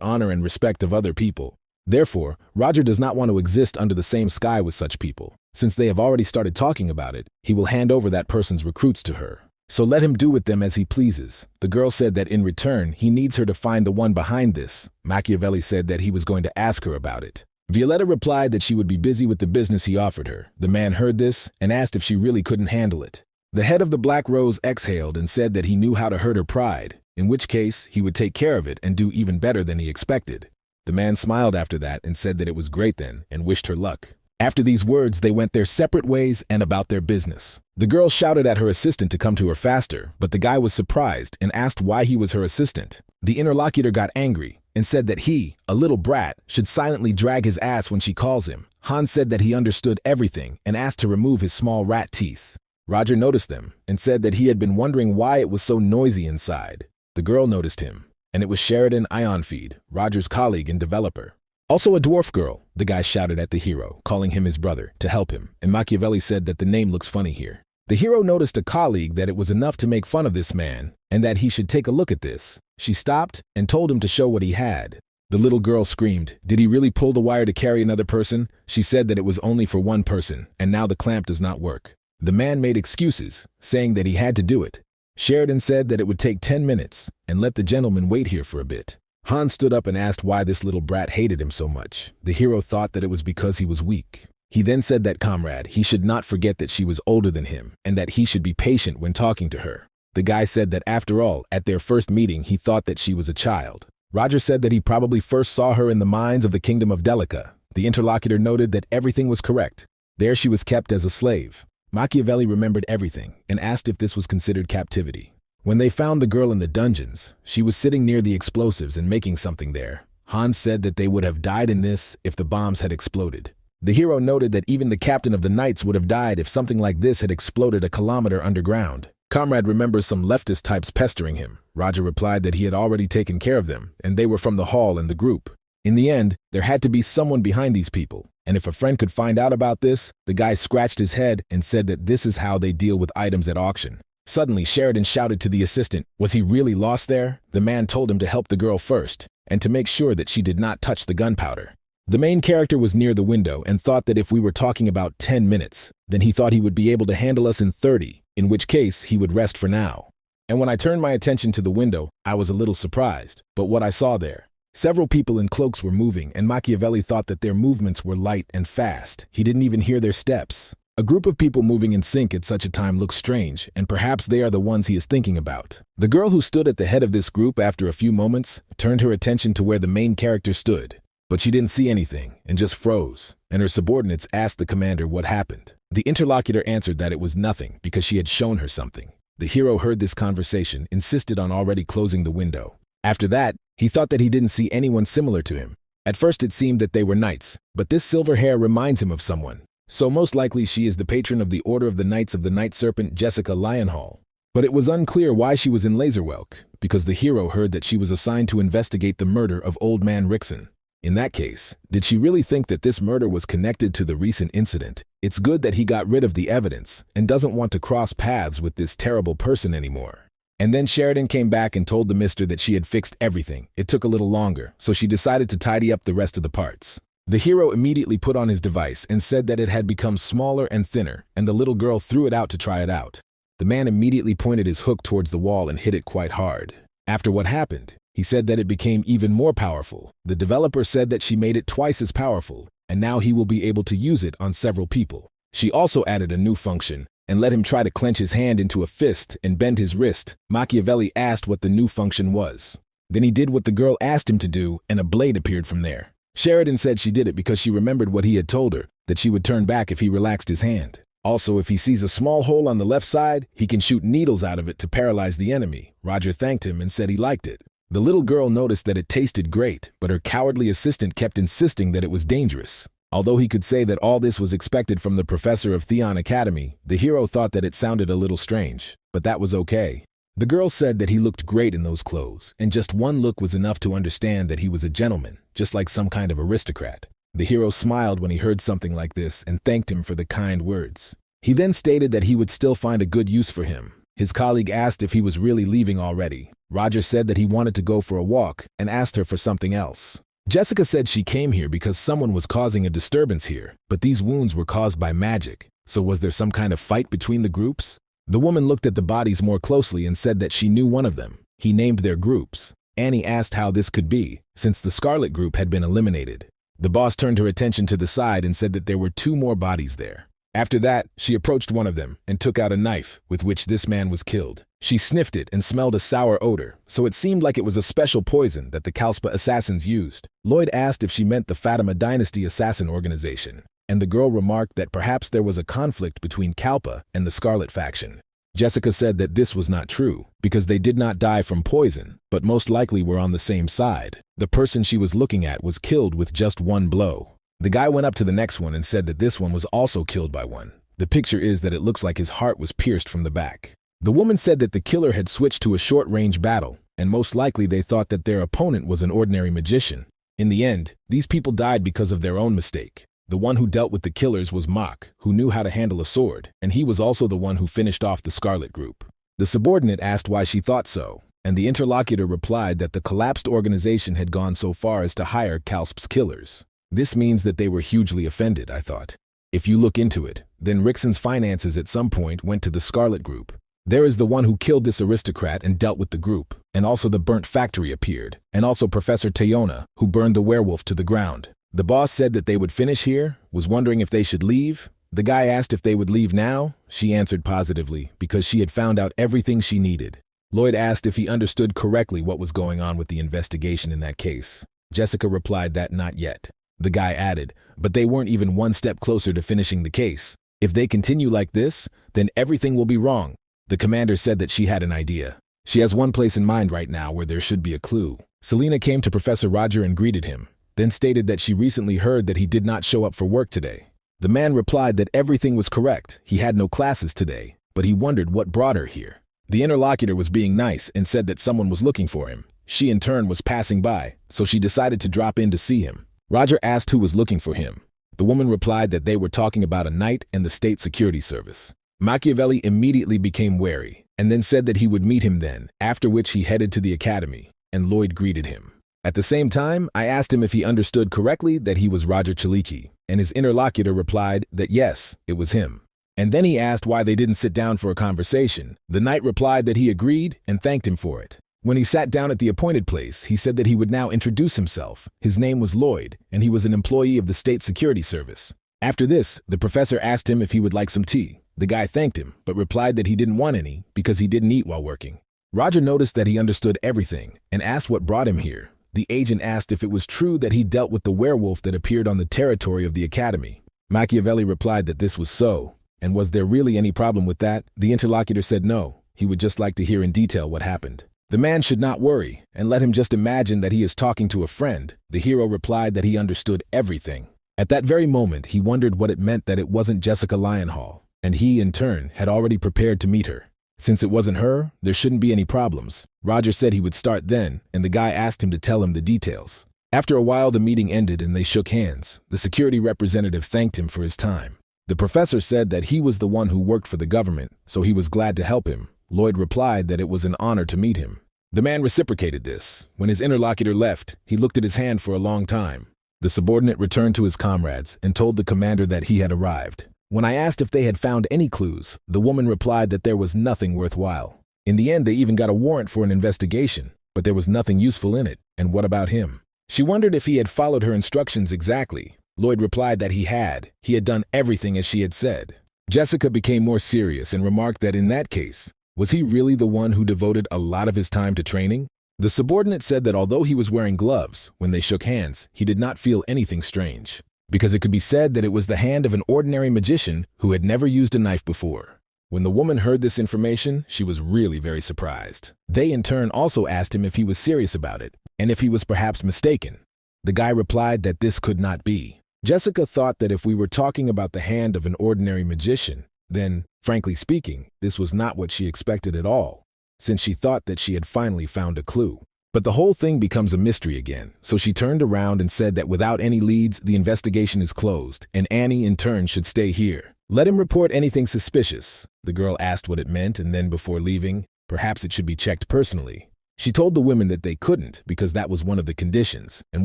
honor and respect of other people. Therefore, Roger does not want to exist under the same sky with such people. Since they have already started talking about it, he will hand over that person's recruits to her. So let him do with them as he pleases. The girl said that in return, he needs her to find the one behind this. Machiavelli said that he was going to ask her about it. Violetta replied that she would be busy with the business he offered her. The man heard this and asked if she really couldn't handle it. The head of the Black Rose exhaled and said that he knew how to hurt her pride, in which case he would take care of it and do even better than he expected. The man smiled after that and said that it was great then and wished her luck. After these words, they went their separate ways and about their business. The girl shouted at her assistant to come to her faster, but the guy was surprised and asked why he was her assistant. The interlocutor got angry and said that he, a little brat, should silently drag his ass when she calls him. Hans said that he understood everything and asked to remove his small rat teeth. Roger noticed them and said that he had been wondering why it was so noisy inside. The girl noticed him, and it was Sheridan Ionfeed, Roger's colleague and developer. Also a dwarf girl, the guy shouted at the hero, calling him his brother, to help him, and Machiavelli said that the name looks funny here. The hero noticed a colleague that it was enough to make fun of this man, and that he should take a look at this. She stopped and told him to show what he had. The little girl screamed, "Did he really pull the wire to carry another person?" She said that it was only for one person, and now the clamp does not work. The man made excuses, saying that he had to do it. Sheridan said that it would take 10 minutes, and let the gentleman wait here for a bit. Hans stood up and asked why this little brat hated him so much. The hero thought that it was because he was weak. He then said that comrade, he should not forget that she was older than him, and that he should be patient when talking to her. The guy said that after all, at their first meeting, he thought that she was a child. Roger said that he probably first saw her in the mines of the kingdom of Delica. The interlocutor noted that everything was correct. There she was kept as a slave. Machiavelli remembered everything and asked if this was considered captivity. When they found the girl in the dungeons, she was sitting near the explosives and making something there. Hans said that they would have died in this if the bombs had exploded. The hero noted that even the captain of the knights would have died if something like this had exploded a kilometer underground. Comrade remembers some leftist types pestering him. Roger replied that he had already taken care of them, and they were from the hall and the group. In the end, there had to be someone behind these people, and if a friend could find out about this, the guy scratched his head and said that this is how they deal with items at auction. Suddenly, Sheridan shouted to the assistant, was he really lost there? The man told him to help the girl first, and to make sure that she did not touch the gunpowder. The main character was near the window and thought that if we were talking about 10 minutes, then he thought he would be able to handle us in 30, in which case he would rest for now. And when I turned my attention to the window, I was a little surprised, but what I saw there. Several people in cloaks were moving, and Machiavelli thought that their movements were light and fast. He didn't even hear their steps. A group of people moving in sync at such a time looks strange, and perhaps they are the ones he is thinking about. The girl who stood at the head of this group after a few moments turned her attention to where the main character stood. But she didn't see anything and just froze, and her subordinates asked the commander what happened. The interlocutor answered that it was nothing because she had shown her something. The hero heard this conversation, insisted on already closing the window. After that, he thought that he didn't see anyone similar to him. At first it seemed that they were knights, but this silver hair reminds him of someone. So most likely she is the patron of the Order of the Knights of the Night Serpent, Jessica Lionhall. But it was unclear why she was in Laserwelk, because the hero heard that she was assigned to investigate the murder of Old Man Rickson. In that case, did she really think that this murder was connected to the recent incident? It's good that he got rid of the evidence and doesn't want to cross paths with this terrible person anymore. And then Sheridan came back and told the mister that she had fixed everything. It took a little longer, so she decided to tidy up the rest of the parts. The hero immediately put on his device and said that it had become smaller and thinner, and the little girl threw it out to try it out. The man immediately pointed his hook towards the wall and hit it quite hard. After what happened, he said that it became even more powerful. The developer said that she made it twice as powerful, and now he will be able to use it on several people. She also added a new function, and let him try to clench his hand into a fist and bend his wrist. Machiavelli asked what the new function was. Then he did what the girl asked him to do, and a blade appeared from there. Sheridan said she did it because she remembered what he had told her, that she would turn back if he relaxed his hand. Also, if he sees a small hole on the left side, he can shoot needles out of it to paralyze the enemy. Roger thanked him and said he liked it. The little girl noticed that it tasted great, but her cowardly assistant kept insisting that it was dangerous. Although he could say that all this was expected from the professor of Theon Academy, the hero thought that it sounded a little strange, but that was okay. The girl said that he looked great in those clothes, and just one look was enough to understand that he was a gentleman, just like some kind of aristocrat. The hero smiled when he heard something like this and thanked him for the kind words. He then stated that he would still find a good use for him. His colleague asked if he was really leaving already. Roger said that he wanted to go for a walk and asked her for something else. Jessica said she came here because someone was causing a disturbance here, but these wounds were caused by magic. So was there some kind of fight between the groups? The woman looked at the bodies more closely and said that she knew one of them. He named their groups. Annie asked how this could be, since the Scarlet group had been eliminated. The boss turned her attention to the side and said that there were 2 more bodies there. After that, she approached one of them and took out a knife with which this man was killed. She sniffed it and smelled a sour odor, so it seemed like it was a special poison that the Kalspa assassins used. Lloyd asked if she meant the Fatima Dynasty assassin organization. and the girl remarked that perhaps there was a conflict between Kalpa and the Scarlet faction. Jessica said that this was not true, because they did not die from poison, but most likely were on the same side. The person she was looking at was killed with just one blow. The guy went up to the next one and said that this one was also killed by one. The picture is that it looks like his heart was pierced from the back. The woman said that the killer had switched to a short-range battle, and most likely they thought that their opponent was an ordinary magician. In the end, these people died because of their own mistake. The one who dealt with the killers was Mach, who knew how to handle a sword, and he was also the one who finished off the Scarlet Group. The subordinate asked why she thought so, and the interlocutor replied that the collapsed organization had gone so far as to hire Kalp's killers. This means that they were hugely offended, I thought. If you look into it, then Rickson's finances at some point went to the Scarlet Group. There is the one who killed this aristocrat and dealt with the group, and also the burnt factory appeared, and also Professor Tayona, who burned the werewolf to the ground. The boss said that they would finish here, was wondering if they should leave. The guy asked if they would leave now. She answered positively, because she had found out everything she needed. Lloyd asked if he understood correctly what was going on with the investigation in that case. Jessica replied that not yet. The guy added, but they weren't even one step closer to finishing the case. If they continue like this, then everything will be wrong. The commander said that she had an idea. She has one place in mind right now where there should be a clue. Selena came to Professor Roger and greeted him, then stated that she recently heard that he did not show up for work today. The man replied that everything was correct, he had no classes today, but he wondered what brought her here. The interlocutor was being nice and said that someone was looking for him. She in turn was passing by, so she decided to drop in to see him. Roger asked who was looking for him. The woman replied that they were talking about a knight and the State Security Service. Machiavelli immediately became wary, and then said that he would meet him then, after which he headed to the academy, and Lloyd greeted him. At the same time, I asked him if he understood correctly that he was Roger Chaliki, and his interlocutor replied that yes, it was him. And then he asked why they didn't sit down for a conversation. The knight replied that he agreed and thanked him for it. When he sat down at the appointed place, he said that he would now introduce himself. His name was Lloyd, and he was an employee of the State Security Service. After this, the professor asked him if he would like some tea. The guy thanked him, but replied that he didn't want any because he didn't eat while working. Roger noticed that he understood everything and asked what brought him here. The agent asked if it was true that he dealt with the werewolf that appeared on the territory of the academy. Machiavelli replied that this was so, and was there really any problem with that? The interlocutor said no, he would just like to hear in detail what happened. The man should not worry, and let him just imagine that he is talking to a friend. The hero replied that he understood everything. At that very moment, he wondered what it meant that it wasn't Jessica Lionhall, and he, in turn, had already prepared to meet her. Since it wasn't her, there shouldn't be any problems. Roger said he would start then, and the guy asked him to tell him the details. After a while, the meeting ended and they shook hands. The security representative thanked him for his time. The professor said that he was the one who worked for the government, so he was glad to help him. Lloyd replied that it was an honor to meet him. The man reciprocated this. When his interlocutor left, he looked at his hand for a long time. The subordinate returned to his comrades and told the commander that he had arrived. When I asked if they had found any clues, the woman replied that there was nothing worthwhile. In the end, they even got a warrant for an investigation, but there was nothing useful in it. And what about him? She wondered if he had followed her instructions exactly. Lloyd replied that he had. He had done everything as she had said. Jessica became more serious and remarked that in that case, was he really the one who devoted a lot of his time to training? The subordinate said that although he was wearing gloves, when they shook hands, he did not feel anything strange, because it could be said that it was the hand of an ordinary magician who had never used a knife before. When the woman heard this information, she was really very surprised. They in turn also asked him if he was serious about it, and if he was perhaps mistaken. The guy replied that this could not be. Jessica thought that if we were talking about the hand of an ordinary magician, then, frankly speaking, this was not what she expected at all, since she thought that she had finally found a clue. But the whole thing becomes a mystery again, so she turned around and said that without any leads, the investigation is closed, and Annie in turn should stay here. Let him report anything suspicious. The girl asked what it meant, and then before leaving, perhaps it should be checked personally. She told the women that they couldn't because that was one of the conditions, and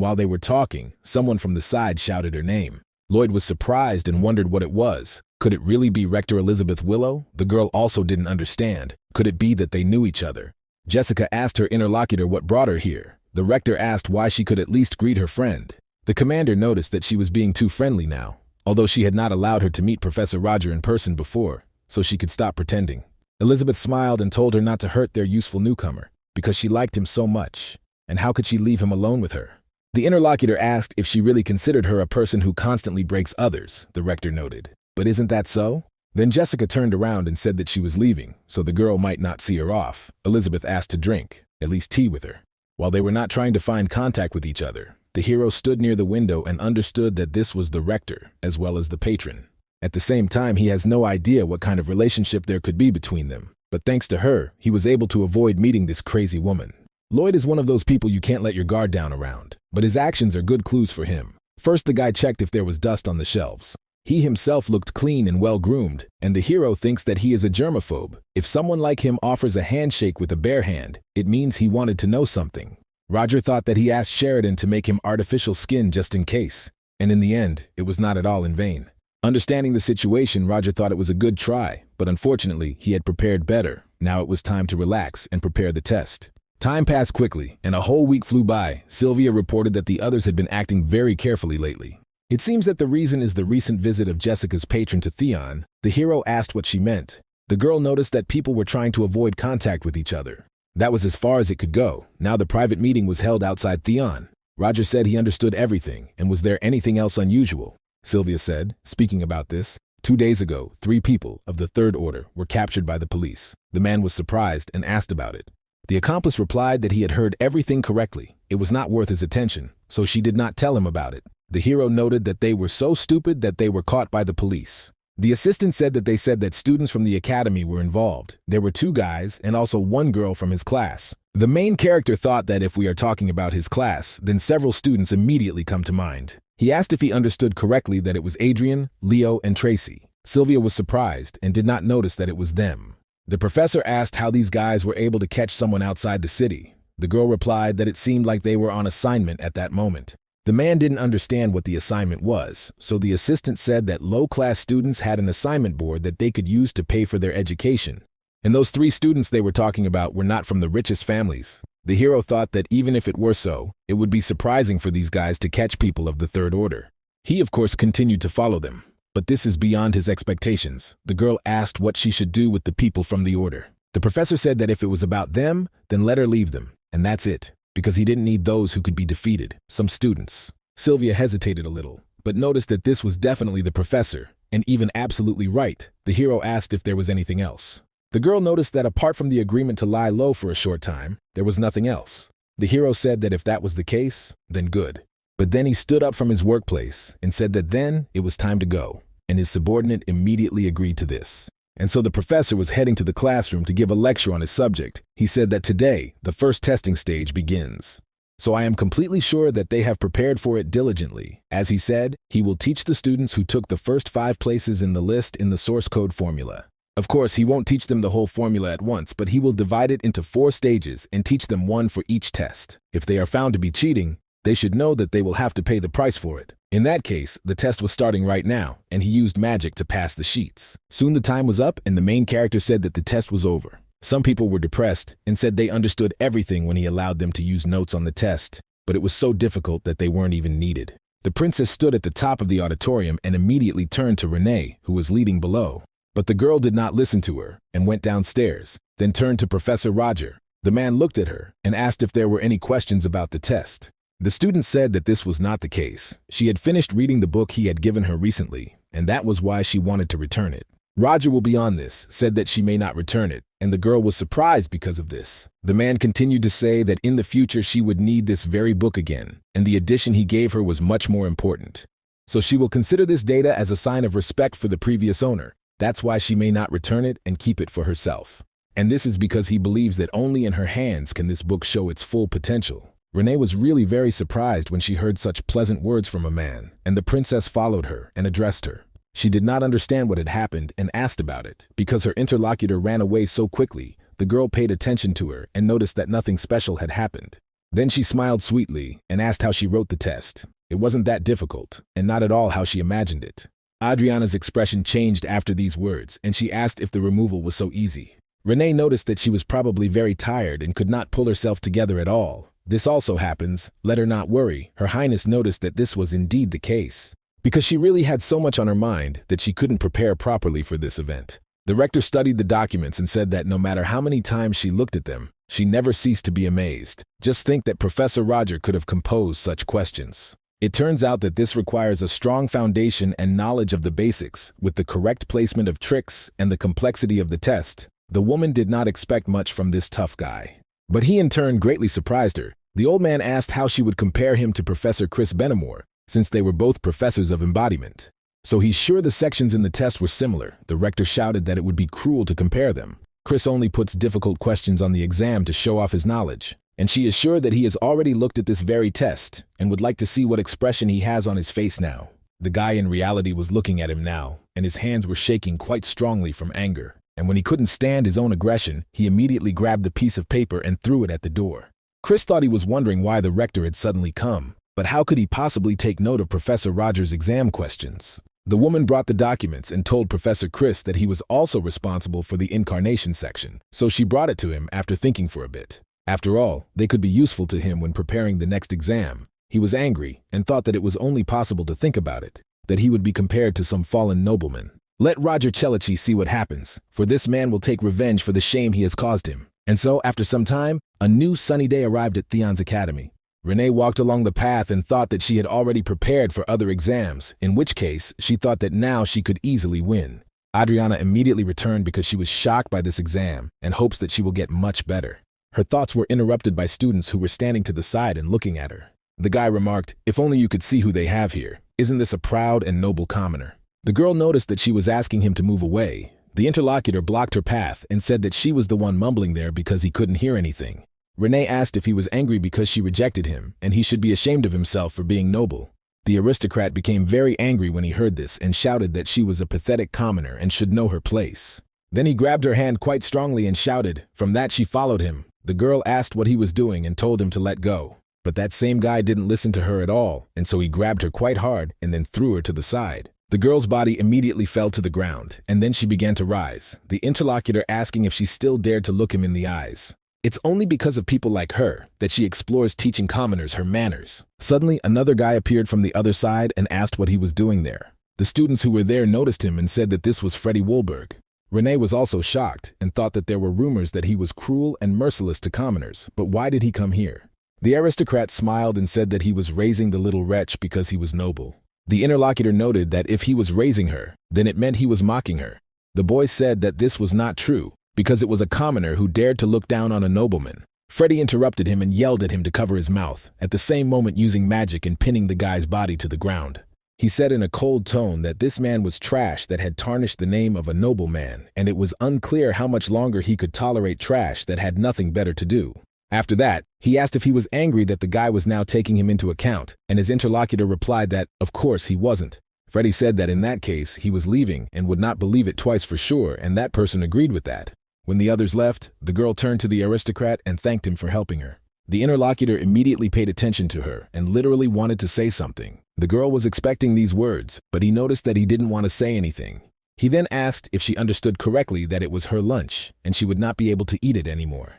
while they were talking, someone from the side shouted her name. Lloyd was surprised and wondered what it was. Could it really be Rector Elizabeth Willow? The girl also didn't understand. Could it be that they knew each other? Jessica asked her interlocutor what brought her here. The rector asked why she could at least greet her friend. The commander noticed that she was being too friendly now, although she had not allowed her to meet Professor Roger in person before, so she could stop pretending. Elizabeth smiled and told her not to hurt their useful newcomer, because she liked him so much, and how could she leave him alone with her? The interlocutor asked if she really considered her a person who constantly breaks others, the rector noted. But isn't that so? Then Jessica turned around and said that she was leaving, so the girl might not see her off. Elizabeth asked to drink, at least tea with her. While they were not trying to find contact with each other, the hero stood near the window and understood that this was the rector, as well as the patron. At the same time, he has no idea what kind of relationship there could be between them, but thanks to her, he was able to avoid meeting this crazy woman. Lloyd is one of those people you can't let your guard down around, but his actions are good clues for him. First, the guy checked if there was dust on the shelves. He himself looked clean and well-groomed, and the hero thinks that he is a germaphobe. If someone like him offers a handshake with a bare hand, it means he wanted to know something. Roger thought that he asked Sheridan to make him artificial skin just in case, and in the end, it was not at all in vain. Understanding the situation, Roger thought it was a good try, but unfortunately, he had prepared better. Now it was time to relax and prepare the test. Time passed quickly, and a whole week flew by. Sylvia reported that the others had been acting very carefully lately. It seems that the reason is the recent visit of Jessica's patron to Theon. The hero asked what she meant. The girl noticed that people were trying to avoid contact with each other. That was as far as it could go. Now the private meeting was held outside Theon. Roger said he understood everything, and was there anything else unusual? Sylvia said, speaking about this, 2 days ago, 3 people of the Third Order were captured by the police. The man was surprised and asked about it. The accomplice replied that he had heard everything correctly. It was not worth his attention, so she did not tell him about it. The hero noted that they were so stupid that they were caught by the police. The assistant said that students from the academy were involved. There were 2 guys and also 1 girl from his class. The main character thought that if we are talking about his class, then several students immediately come to mind. He asked if he understood correctly that it was Adrian, Leo, and Tracy. Sylvia was surprised and did not notice that it was them. The professor asked how these guys were able to catch someone outside the city. The girl replied that it seemed like they were on assignment at that moment. The man didn't understand what the assignment was, so the assistant said that low-class students had an assignment board that they could use to pay for their education. And those 3 students they were talking about were not from the richest families. The hero thought that even if it were so, it would be surprising for these guys to catch people of the Third Order. He, of course, continued to follow them. But this is beyond his expectations. The girl asked what she should do with the people from the Order. The professor said that if it was about them, then let her leave them, and that's it. Because he didn't need those who could be defeated, some students. Sylvia hesitated a little, but noticed that this was definitely the professor, and even absolutely right. The hero asked if there was anything else. The girl noticed that apart from the agreement to lie low for a short time, there was nothing else. The hero said that if that was the case, then good. But then he stood up from his workplace and said that then it was time to go, and his subordinate immediately agreed to this. And so the professor was heading to the classroom to give a lecture on his subject. He said that today, the first testing stage begins. So I am completely sure that they have prepared for it diligently. As he said, he will teach the students who took the first 5 places in the list in the source code formula. Of course, he won't teach them the whole formula at once, but he will divide it into 4 stages and teach them 1 for each test. If they are found to be cheating, they should know that they will have to pay the price for it. In that case, the test was starting right now, and he used magic to pass the sheets. Soon the time was up, and the main character said that the test was over. Some people were depressed and said they understood everything when he allowed them to use notes on the test, but it was so difficult that they weren't even needed. The princess stood at the top of the auditorium and immediately turned to Renee, who was leading below. But the girl did not listen to her and went downstairs, then turned to Professor Roger. The man looked at her and asked if there were any questions about the test. The student said that this was not the case. She had finished reading the book he had given her recently, and that was why she wanted to return it. Roger will be on this, said that she may not return it, and the girl was surprised because of this. The man continued to say that in the future she would need this very book again, and the edition he gave her was much more important. So she will consider this data as a sign of respect for the previous owner. That's why she may not return it and keep it for herself. And this is because he believes that only in her hands can this book show its full potential. Renee was really very surprised when she heard such pleasant words from a man, and the princess followed her and addressed her. She did not understand what had happened and asked about it. Because her interlocutor ran away so quickly, the girl paid attention to her and noticed that nothing special had happened. Then she smiled sweetly and asked how she wrote the test. It wasn't that difficult, and not at all how she imagined it. Adriana's expression changed after these words, and she asked if the removal was so easy. Renee noticed that she was probably very tired and could not pull herself together at all. This also happens. Let her not worry. Her Highness noticed that this was indeed the case, because she really had so much on her mind that she couldn't prepare properly for this event. The rector studied the documents and said that no matter how many times she looked at them, She never ceased to be amazed. Just think that Professor Roger could have composed such questions. It turns out that this requires a strong foundation and knowledge of the basics, with the correct placement of tricks and the complexity of the test. The woman did not expect much from this tough guy. But he in turn greatly surprised her. The old man asked how she would compare him to Professor Chris Benamor, since they were both professors of embodiment. So he's sure the sections in the test were similar. The rector shouted that it would be cruel to compare them. Chris only puts difficult questions on the exam to show off his knowledge, and she is sure that he has already looked at this very test and would like to see what expression he has on his face now. The guy in reality was looking at him now, and his hands were shaking quite strongly from anger. And when he couldn't stand his own aggression, he immediately grabbed the piece of paper and threw it at the door. Chris thought he was wondering why the rector had suddenly come, but how could he possibly take note of Professor Roger's exam questions? The woman brought the documents and told Professor Chris that he was also responsible for the incarnation section, so she brought it to him after thinking for a bit. After all, they could be useful to him when preparing the next exam. He was angry and thought that it was only possible to think about it, that he would be compared to some fallen nobleman. Let Roger Celici see what happens, for this man will take revenge for the shame he has caused him. And so, after some time, a new sunny day arrived at Theon's academy. Renee walked along the path and thought that she had already prepared for other exams, in which case she thought that now she could easily win. Adriana immediately returned because she was shocked by this exam and hopes that she will get much better. Her thoughts were interrupted by students who were standing to the side and looking at her. The guy remarked, "If only you could see who they have here. Isn't this a proud and noble commoner?" The girl noticed that she was asking him to move away. The interlocutor blocked her path and said that she was the one mumbling there because he couldn't hear anything. Renee asked if he was angry because she rejected him, and he should be ashamed of himself for being noble. The aristocrat became very angry when he heard this and shouted that she was a pathetic commoner and should know her place. Then he grabbed her hand quite strongly and shouted. From that she followed him. The girl asked what he was doing and told him to let go. But that same guy didn't listen to her at all, and so he grabbed her quite hard and then threw her to the side. The girl's body immediately fell to the ground, and then she began to rise, the interlocutor asking if she still dared to look him in the eyes. It's only because of people like her that she explores teaching commoners her manners. Suddenly, another guy appeared from the other side and asked what he was doing there. The students who were there noticed him and said that this was Freddie Woolberg. Renee was also shocked and thought that there were rumors that he was cruel and merciless to commoners, but why did he come here? The aristocrat smiled and said that he was raising the little wretch because he was noble. The interlocutor noted that if he was raising her, then it meant he was mocking her. The boy said that this was not true, because it was a commoner who dared to look down on a nobleman. Freddie interrupted him and yelled at him to cover his mouth, at the same moment using magic and pinning the guy's body to the ground. He said in a cold tone that this man was trash that had tarnished the name of a nobleman, and it was unclear how much longer he could tolerate trash that had nothing better to do. After that, he asked if he was angry that the guy was now taking him into account, and his interlocutor replied that, of course, he wasn't. Freddie said that in that case, he was leaving and would not believe it twice for sure, and that person agreed with that. When the others left, the girl turned to the aristocrat and thanked him for helping her. The interlocutor immediately paid attention to her and literally wanted to say something. The girl was expecting these words, but he noticed that he didn't want to say anything. He then asked if she understood correctly that it was her lunch and she would not be able to eat it anymore.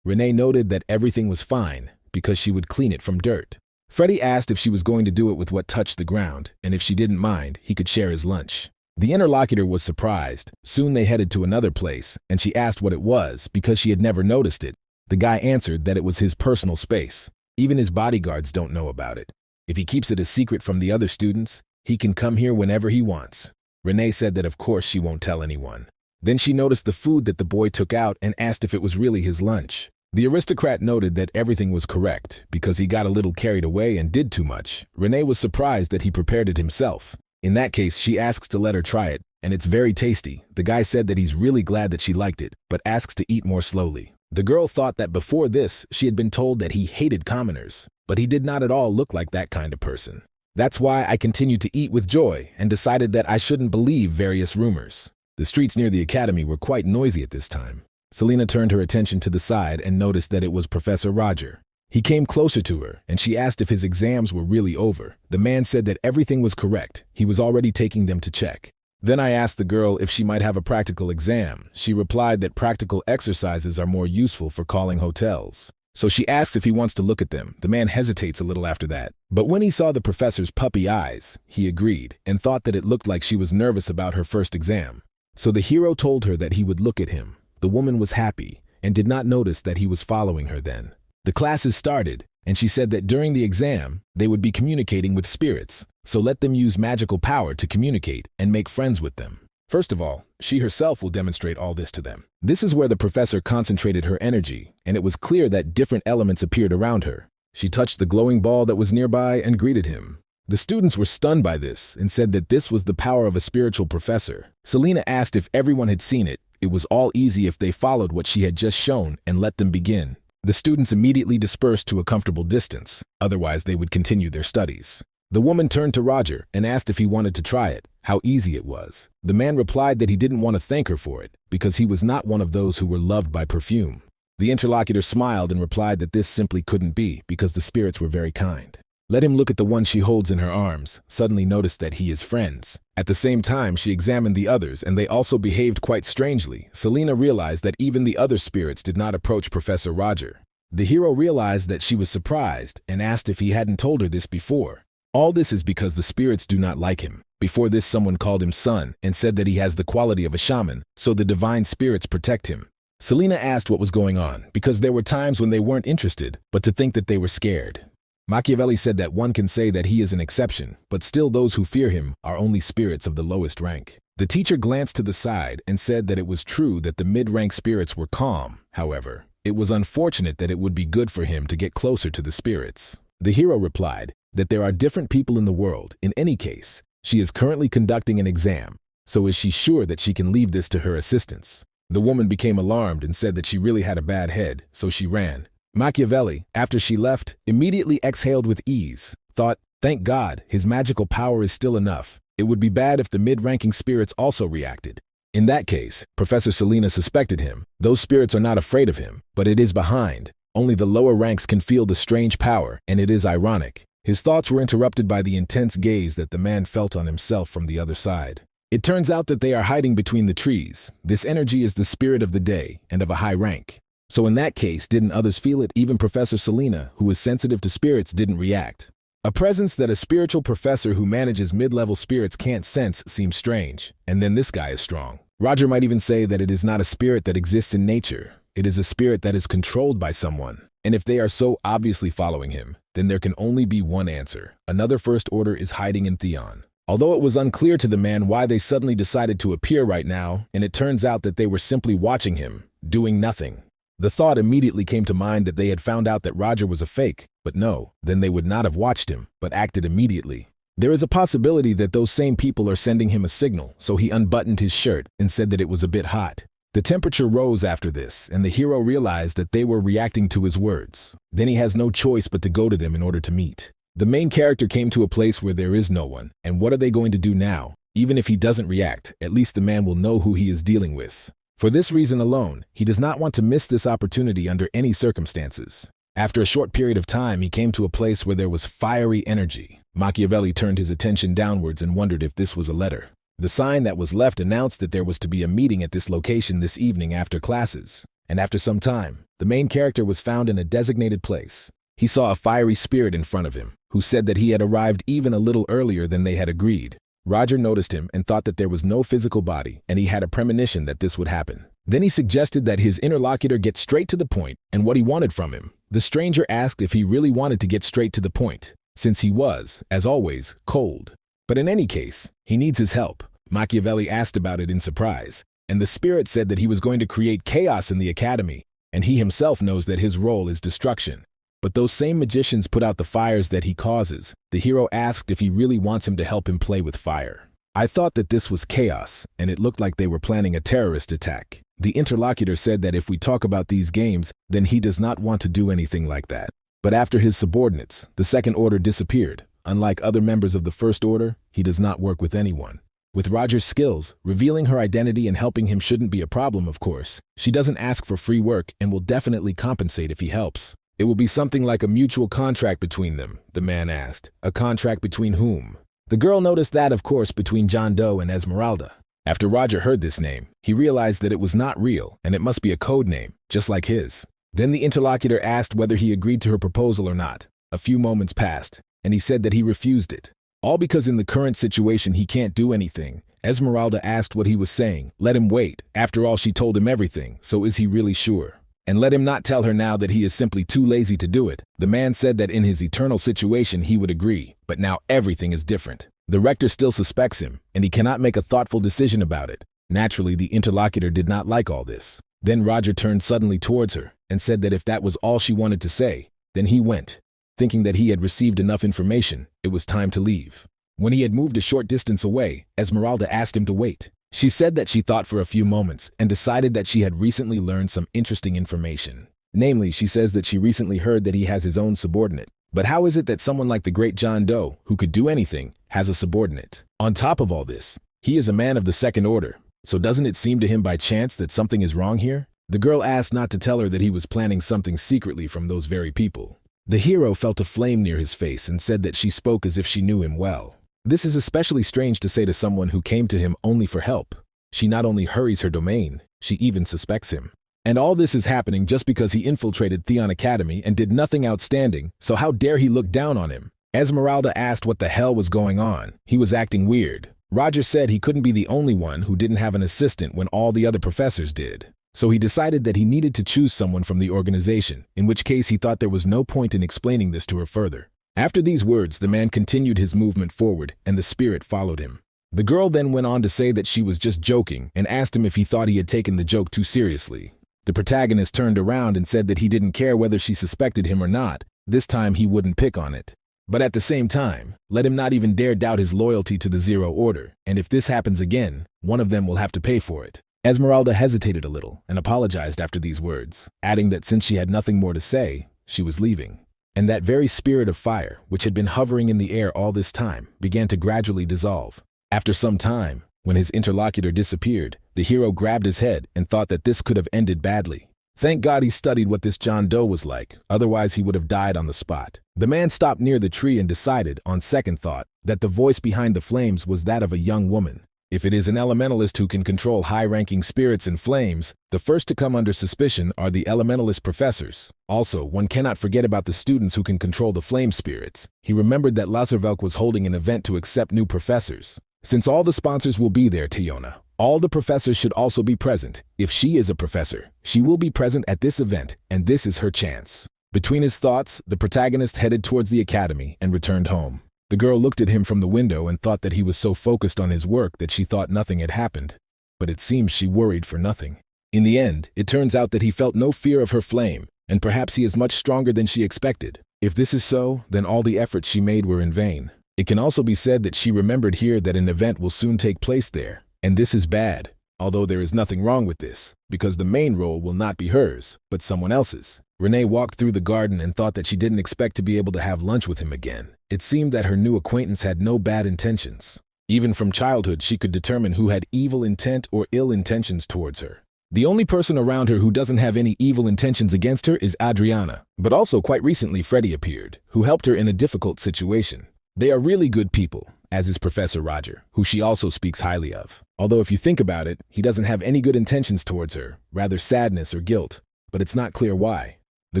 Renee noted that everything was fine because she would clean it from dirt. Freddie asked if she was going to do it with what touched the ground, and if she didn't mind, he could share his lunch. The interlocutor was surprised. Soon they headed to another place, and she asked what it was because she had never noticed it. The guy answered that it was his personal space. Even his bodyguards don't know about it. If he keeps it a secret from the other students, he can come here whenever he wants. Renee said that of course she won't tell anyone. Then she noticed the food that the boy took out and asked if it was really his lunch. The aristocrat noted that everything was correct because he got a little carried away and did too much. Renee was surprised that he prepared it himself. In that case, she asks to let her try it, and it's very tasty. The guy said that he's really glad that she liked it, but asks to eat more slowly. The girl thought that before this, she had been told that he hated commoners, but he did not at all look like that kind of person. That's why I continued to eat with joy and decided that I shouldn't believe various rumors. The streets near the academy were quite noisy at this time. Selena turned her attention to the side and noticed that it was Professor Roger. He came closer to her, and she asked if his exams were really over. The man said that everything was correct. He was already taking them to check. Then I asked the girl if she might have a practical exam. She replied that practical exercises are more useful for calling hotels. So she asks if he wants to look at them. The man hesitates a little after that. But when he saw the professor's puppy eyes, he agreed and thought that it looked like she was nervous about her first exam. So the hero told her that he would look at him. The woman was happy, and did not notice that he was following her then. The classes started, and she said that during the exam, they would be communicating with spirits, so let them use magical power to communicate and make friends with them. First of all, she herself will demonstrate all this to them. This is where the professor concentrated her energy, and it was clear that different elements appeared around her. She touched the glowing ball that was nearby and greeted him. The students were stunned by this and said that this was the power of a spiritual professor. Selena asked if everyone had seen it. It was all easy if they followed what she had just shown and let them begin. The students immediately dispersed to a comfortable distance, otherwise they would continue their studies. The woman turned to Roger and asked if he wanted to try it, how easy it was. The man replied that he didn't want to thank her for it, because he was not one of those who were loved by perfume. The interlocutor smiled and replied that this simply couldn't be, because the spirits were very kind. Let him look at the one she holds in her arms, suddenly noticed that he is friends. At the same time, she examined the others, and they also behaved quite strangely. Selena realized that even the other spirits did not approach Professor Roger. The hero realized that she was surprised and asked if he hadn't told her this before. All this is because the spirits do not like him. Before this, someone called him son and said that he has the quality of a shaman, so the divine spirits protect him. Selena asked what was going on, because there were times when they weren't interested, but to think that they were scared. Machiavelli said that one can say that he is an exception, but still those who fear him are only spirits of the lowest rank. The teacher glanced to the side and said that it was true that the mid-rank spirits were calm. However, it was unfortunate that it would be good for him to get closer to the spirits. The hero replied that there are different people in the world. In any case, she is currently conducting an exam, so is she sure that she can leave this to her assistants? The woman became alarmed and said that she really had a bad head, so she ran. Machiavelli, after she left, immediately exhaled with ease, thought, thank God, his magical power is still enough. It would be bad if the mid-ranking spirits also reacted. In that case, Professor Selena suspected him. Those spirits are not afraid of him, but it is behind. Only the lower ranks can feel the strange power, and it is ironic. His thoughts were interrupted by the intense gaze that the man felt on himself from the other side. It turns out that they are hiding between the trees. This energy is the spirit of the day and of a high rank. So in that case, didn't others feel it? Even Professor Selena, who is sensitive to spirits, didn't react. A presence that a spiritual professor who manages mid-level spirits can't sense seems strange. And then this guy is strong. Roger might even say that it is not a spirit that exists in nature. It is a spirit that is controlled by someone. And if they are so obviously following him, then there can only be one answer. Another First Order is hiding in Theon. Although it was unclear to the man why they suddenly decided to appear right now, and it turns out that they were simply watching him, doing nothing. The thought immediately came to mind that they had found out that Roger was a fake, but no, then they would not have watched him, but acted immediately. There is a possibility that those same people are sending him a signal, so he unbuttoned his shirt and said that it was a bit hot. The temperature rose after this, and the hero realized that they were reacting to his words. Then he has no choice but to go to them in order to meet. The main character came to a place where there is no one, and what are they going to do now? Even if he doesn't react, at least the man will know who he is dealing with. For this reason alone, he does not want to miss this opportunity under any circumstances. After a short period of time, he came to a place where there was fiery energy. Machiavelli turned his attention downwards and wondered if this was a letter. The sign that was left announced that there was to be a meeting at this location this evening after classes. And after some time, the main character was found in a designated place. He saw a fiery spirit in front of him, who said that he had arrived even a little earlier than they had agreed. Roger noticed him and thought that there was no physical body, and he had a premonition that this would happen. Then he suggested that his interlocutor get straight to the point and what he wanted from him. The stranger asked if he really wanted to get straight to the point, since he was, as always, cold. But in any case, he needs his help. Machiavelli asked about it in surprise, and the spirit said that he was going to create chaos in the academy, and he himself knows that his role is destruction. But those same magicians put out the fires that he causes. The hero asked if he really wants him to help him play with fire. I thought that this was chaos, and it looked like they were planning a terrorist attack. The interlocutor said that if we talk about these games, then he does not want to do anything like that. But after his subordinates, the Second Order disappeared. Unlike other members of the First Order, he does not work with anyone. With Roger's skills, revealing her identity and helping him shouldn't be a problem, of course. She doesn't ask for free work and will definitely compensate if he helps. It will be something like a mutual contract between them, the man asked. A contract between whom? The girl noticed that, of course, between John Doe and Esmeralda. After Roger heard this name, he realized that it was not real and it must be a code name, just like his. Then the interlocutor asked whether he agreed to her proposal or not. A few moments passed, and he said that he refused it. All because in the current situation he can't do anything. Esmeralda asked what he was saying. Let him wait. After all, she told him everything, so is he really sure? and let him not tell her now that he is simply too lazy to do it. The man said that in his eternal situation he would agree, but now everything is different. The rector still suspects him, and he cannot make a thoughtful decision about it. Naturally, the interlocutor did not like all this. Then Roger turned suddenly towards her and said that if that was all she wanted to say, then he went. Thinking that he had received enough information, it was time to leave. When he had moved a short distance away, Esmeralda asked him to wait. She said that she thought for a few moments and decided that she had recently learned some interesting information. Namely, she says that she recently heard that he has his own subordinate. But how is it that someone like the great John Doe, who could do anything, has a subordinate? On top of all this, he is a man of the second order. So doesn't it seem to him by chance that something is wrong here? The girl asked not to tell her that he was planning something secretly from those very people. The hero felt a flame near his face and said that she spoke as if she knew him well. This is especially strange to say to someone who came to him only for help. She not only hurries her domain, she even suspects him. And all this is happening just because he infiltrated Theon Academy and did nothing outstanding, so how dare he look down on him? Esmeralda asked what the hell was going on. He was acting weird. Roger said he couldn't be the only one who didn't have an assistant when all the other professors did. So he decided that he needed to choose someone from the organization, in which case he thought there was no point in explaining this to her further. After these words, the man continued his movement forward, and the spirit followed him. The girl then went on to say that she was just joking and asked him if he thought he had taken the joke too seriously. The protagonist turned around and said that he didn't care whether she suspected him or not. This time he wouldn't pick on it. But at the same time, let him not even dare doubt his loyalty to the Zero Order, and if this happens again, one of them will have to pay for it. Esmeralda hesitated a little and apologized after these words, adding that since she had nothing more to say, she was leaving. And that very spirit of fire, which had been hovering in the air all this time, began to gradually dissolve. After some time, when his interlocutor disappeared, the hero grabbed his head and thought that this could have ended badly. Thank God he studied what this John Doe was like, otherwise he would have died on the spot. The man stopped near the tree and decided, on second thought, that the voice behind the flames was that of a young woman. If it is an elementalist who can control high-ranking spirits and flames, the first to come under suspicion are the elementalist professors. Also, one cannot forget about the students who can control the flame spirits. He remembered that Lazarvelk was holding an event to accept new professors. Since all the sponsors will be there, Tiona, all the professors should also be present. If she is a professor, she will be present at this event, and this is her chance. Between his thoughts, the protagonist headed towards the academy and returned home. The girl looked at him from the window and thought that he was so focused on his work that she thought nothing had happened. But it seems she worried for nothing. In the end, it turns out that he felt no fear of her flame, and perhaps he is much stronger than she expected. If this is so, then all the efforts she made were in vain. It can also be said that she remembered here that an event will soon take place there, and this is bad, although there is nothing wrong with this, because the main role will not be hers, but someone else's. Renee walked through the garden and thought that she didn't expect to be able to have lunch with him again. It seemed that her new acquaintance had no bad intentions. Even from childhood, she could determine who had evil intent or ill intentions towards her. The only person around her who doesn't have any evil intentions against her is Adriana, but also quite recently Freddie appeared, who helped her in a difficult situation. They are really good people, as is Professor Roger, who she also speaks highly of. Although if you think about it, he doesn't have any good intentions towards her, rather sadness or guilt, but it's not clear why. The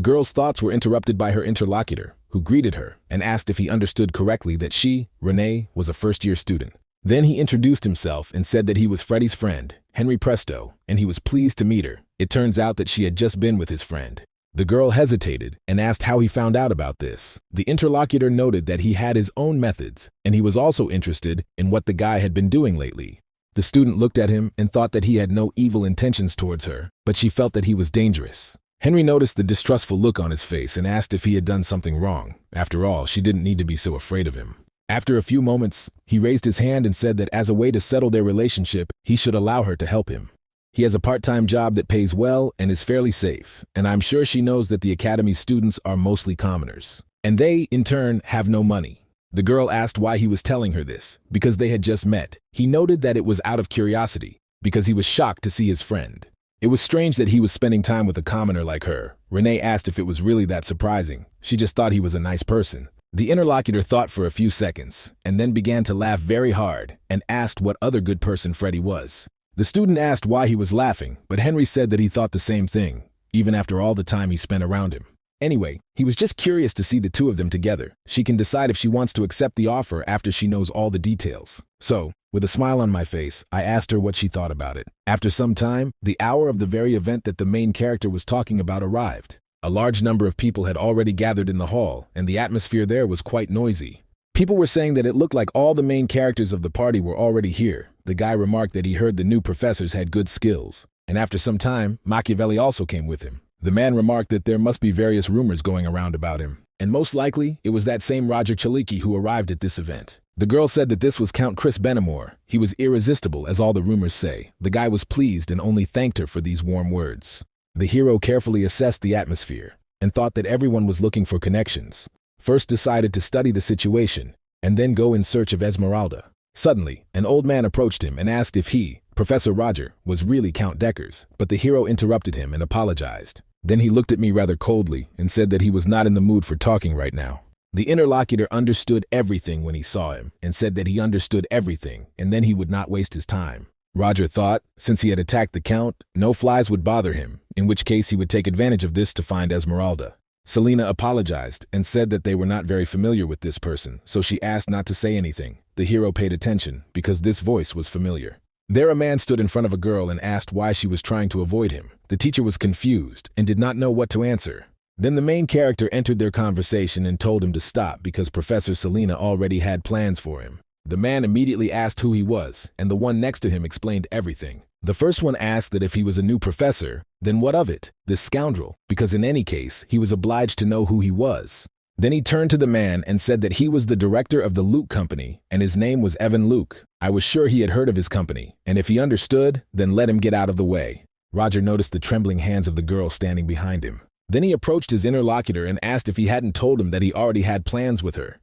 girl's thoughts were interrupted by her interlocutor, who greeted her and asked if he understood correctly that she, Renee, was a first-year student. Then he introduced himself and said that he was Freddie's friend, Henry Presto, and he was pleased to meet her. It turns out that she had just been with his friend. The girl hesitated and asked how he found out about this. The interlocutor noted that he had his own methods, and he was also interested in what the guy had been doing lately. The student looked at him and thought that he had no evil intentions towards her, but she felt that he was dangerous. Henry noticed the distrustful look on his face and asked if he had done something wrong. After all, she didn't need to be so afraid of him. After a few moments, he raised his hand and said that as a way to settle their relationship, he should allow her to help him. He has a part-time job that pays well and is fairly safe, and I'm sure she knows that the academy's students are mostly commoners. And they, in turn, have no money. The girl asked why he was telling her this, because they had just met. He noted that it was out of curiosity, because he was shocked to see his friend. It was strange that he was spending time with a commoner like her. Renee asked if it was really that surprising. She just thought he was a nice person. The interlocutor thought for a few seconds, and then began to laugh very hard, and asked what other good person Freddie was. The student asked why he was laughing, but Henry said that he thought the same thing, even after all the time he spent around him. Anyway, he was just curious to see the two of them together. She can decide if she wants to accept the offer after she knows all the details. So, with a smile on my face, I asked her what she thought about it. After some time, the hour of the very event that the main character was talking about arrived. A large number of people had already gathered in the hall, and the atmosphere there was quite noisy. People were saying that it looked like all the main characters of the party were already here. The guy remarked that he heard the new professors had good skills. And after some time, Machiavelli also came with him. The man remarked that there must be various rumors going around about him, and most likely, it was that same Roger Chaliki who arrived at this event. The girl said that this was Count Chris Benamor. He was irresistible, as all the rumors say. The guy was pleased and only thanked her for these warm words. The hero carefully assessed the atmosphere and thought that everyone was looking for connections. First decided to study the situation and then go in search of Esmeralda. Suddenly, an old man approached him and asked if he, Professor Roger, was really Count Deckers, but the hero interrupted him and apologized. Then he looked at me rather coldly and said that he was not in the mood for talking right now. The interlocutor understood everything when he saw him and said that he understood everything and then he would not waste his time. Roger thought, since he had attacked the Count, no flies would bother him, in which case he would take advantage of this to find Esmeralda. Selena apologized and said that they were not very familiar with this person, so she asked not to say anything. The hero paid attention because this voice was familiar. There a man stood in front of a girl and asked why she was trying to avoid him. The teacher was confused and did not know what to answer. Then the main character entered their conversation and told him to stop because Professor Selena already had plans for him. The man immediately asked who he was, and the one next to him explained everything. The first one asked that if he was a new professor, then what of it, this scoundrel, because in any case, he was obliged to know who he was. Then he turned to the man and said that he was the director of the Luke Company, and his name was Evan Luke. I was sure he had heard of his company, and if he understood, then let him get out of the way. Roger noticed the trembling hands of the girl standing behind him. Then he approached his interlocutor and asked if he hadn't told him that he already had plans with her.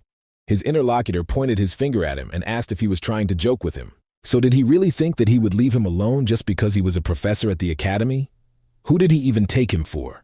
His interlocutor pointed his finger at him and asked if he was trying to joke with him. So did he really think that he would leave him alone just because he was a professor at the academy? Who did he even take him for?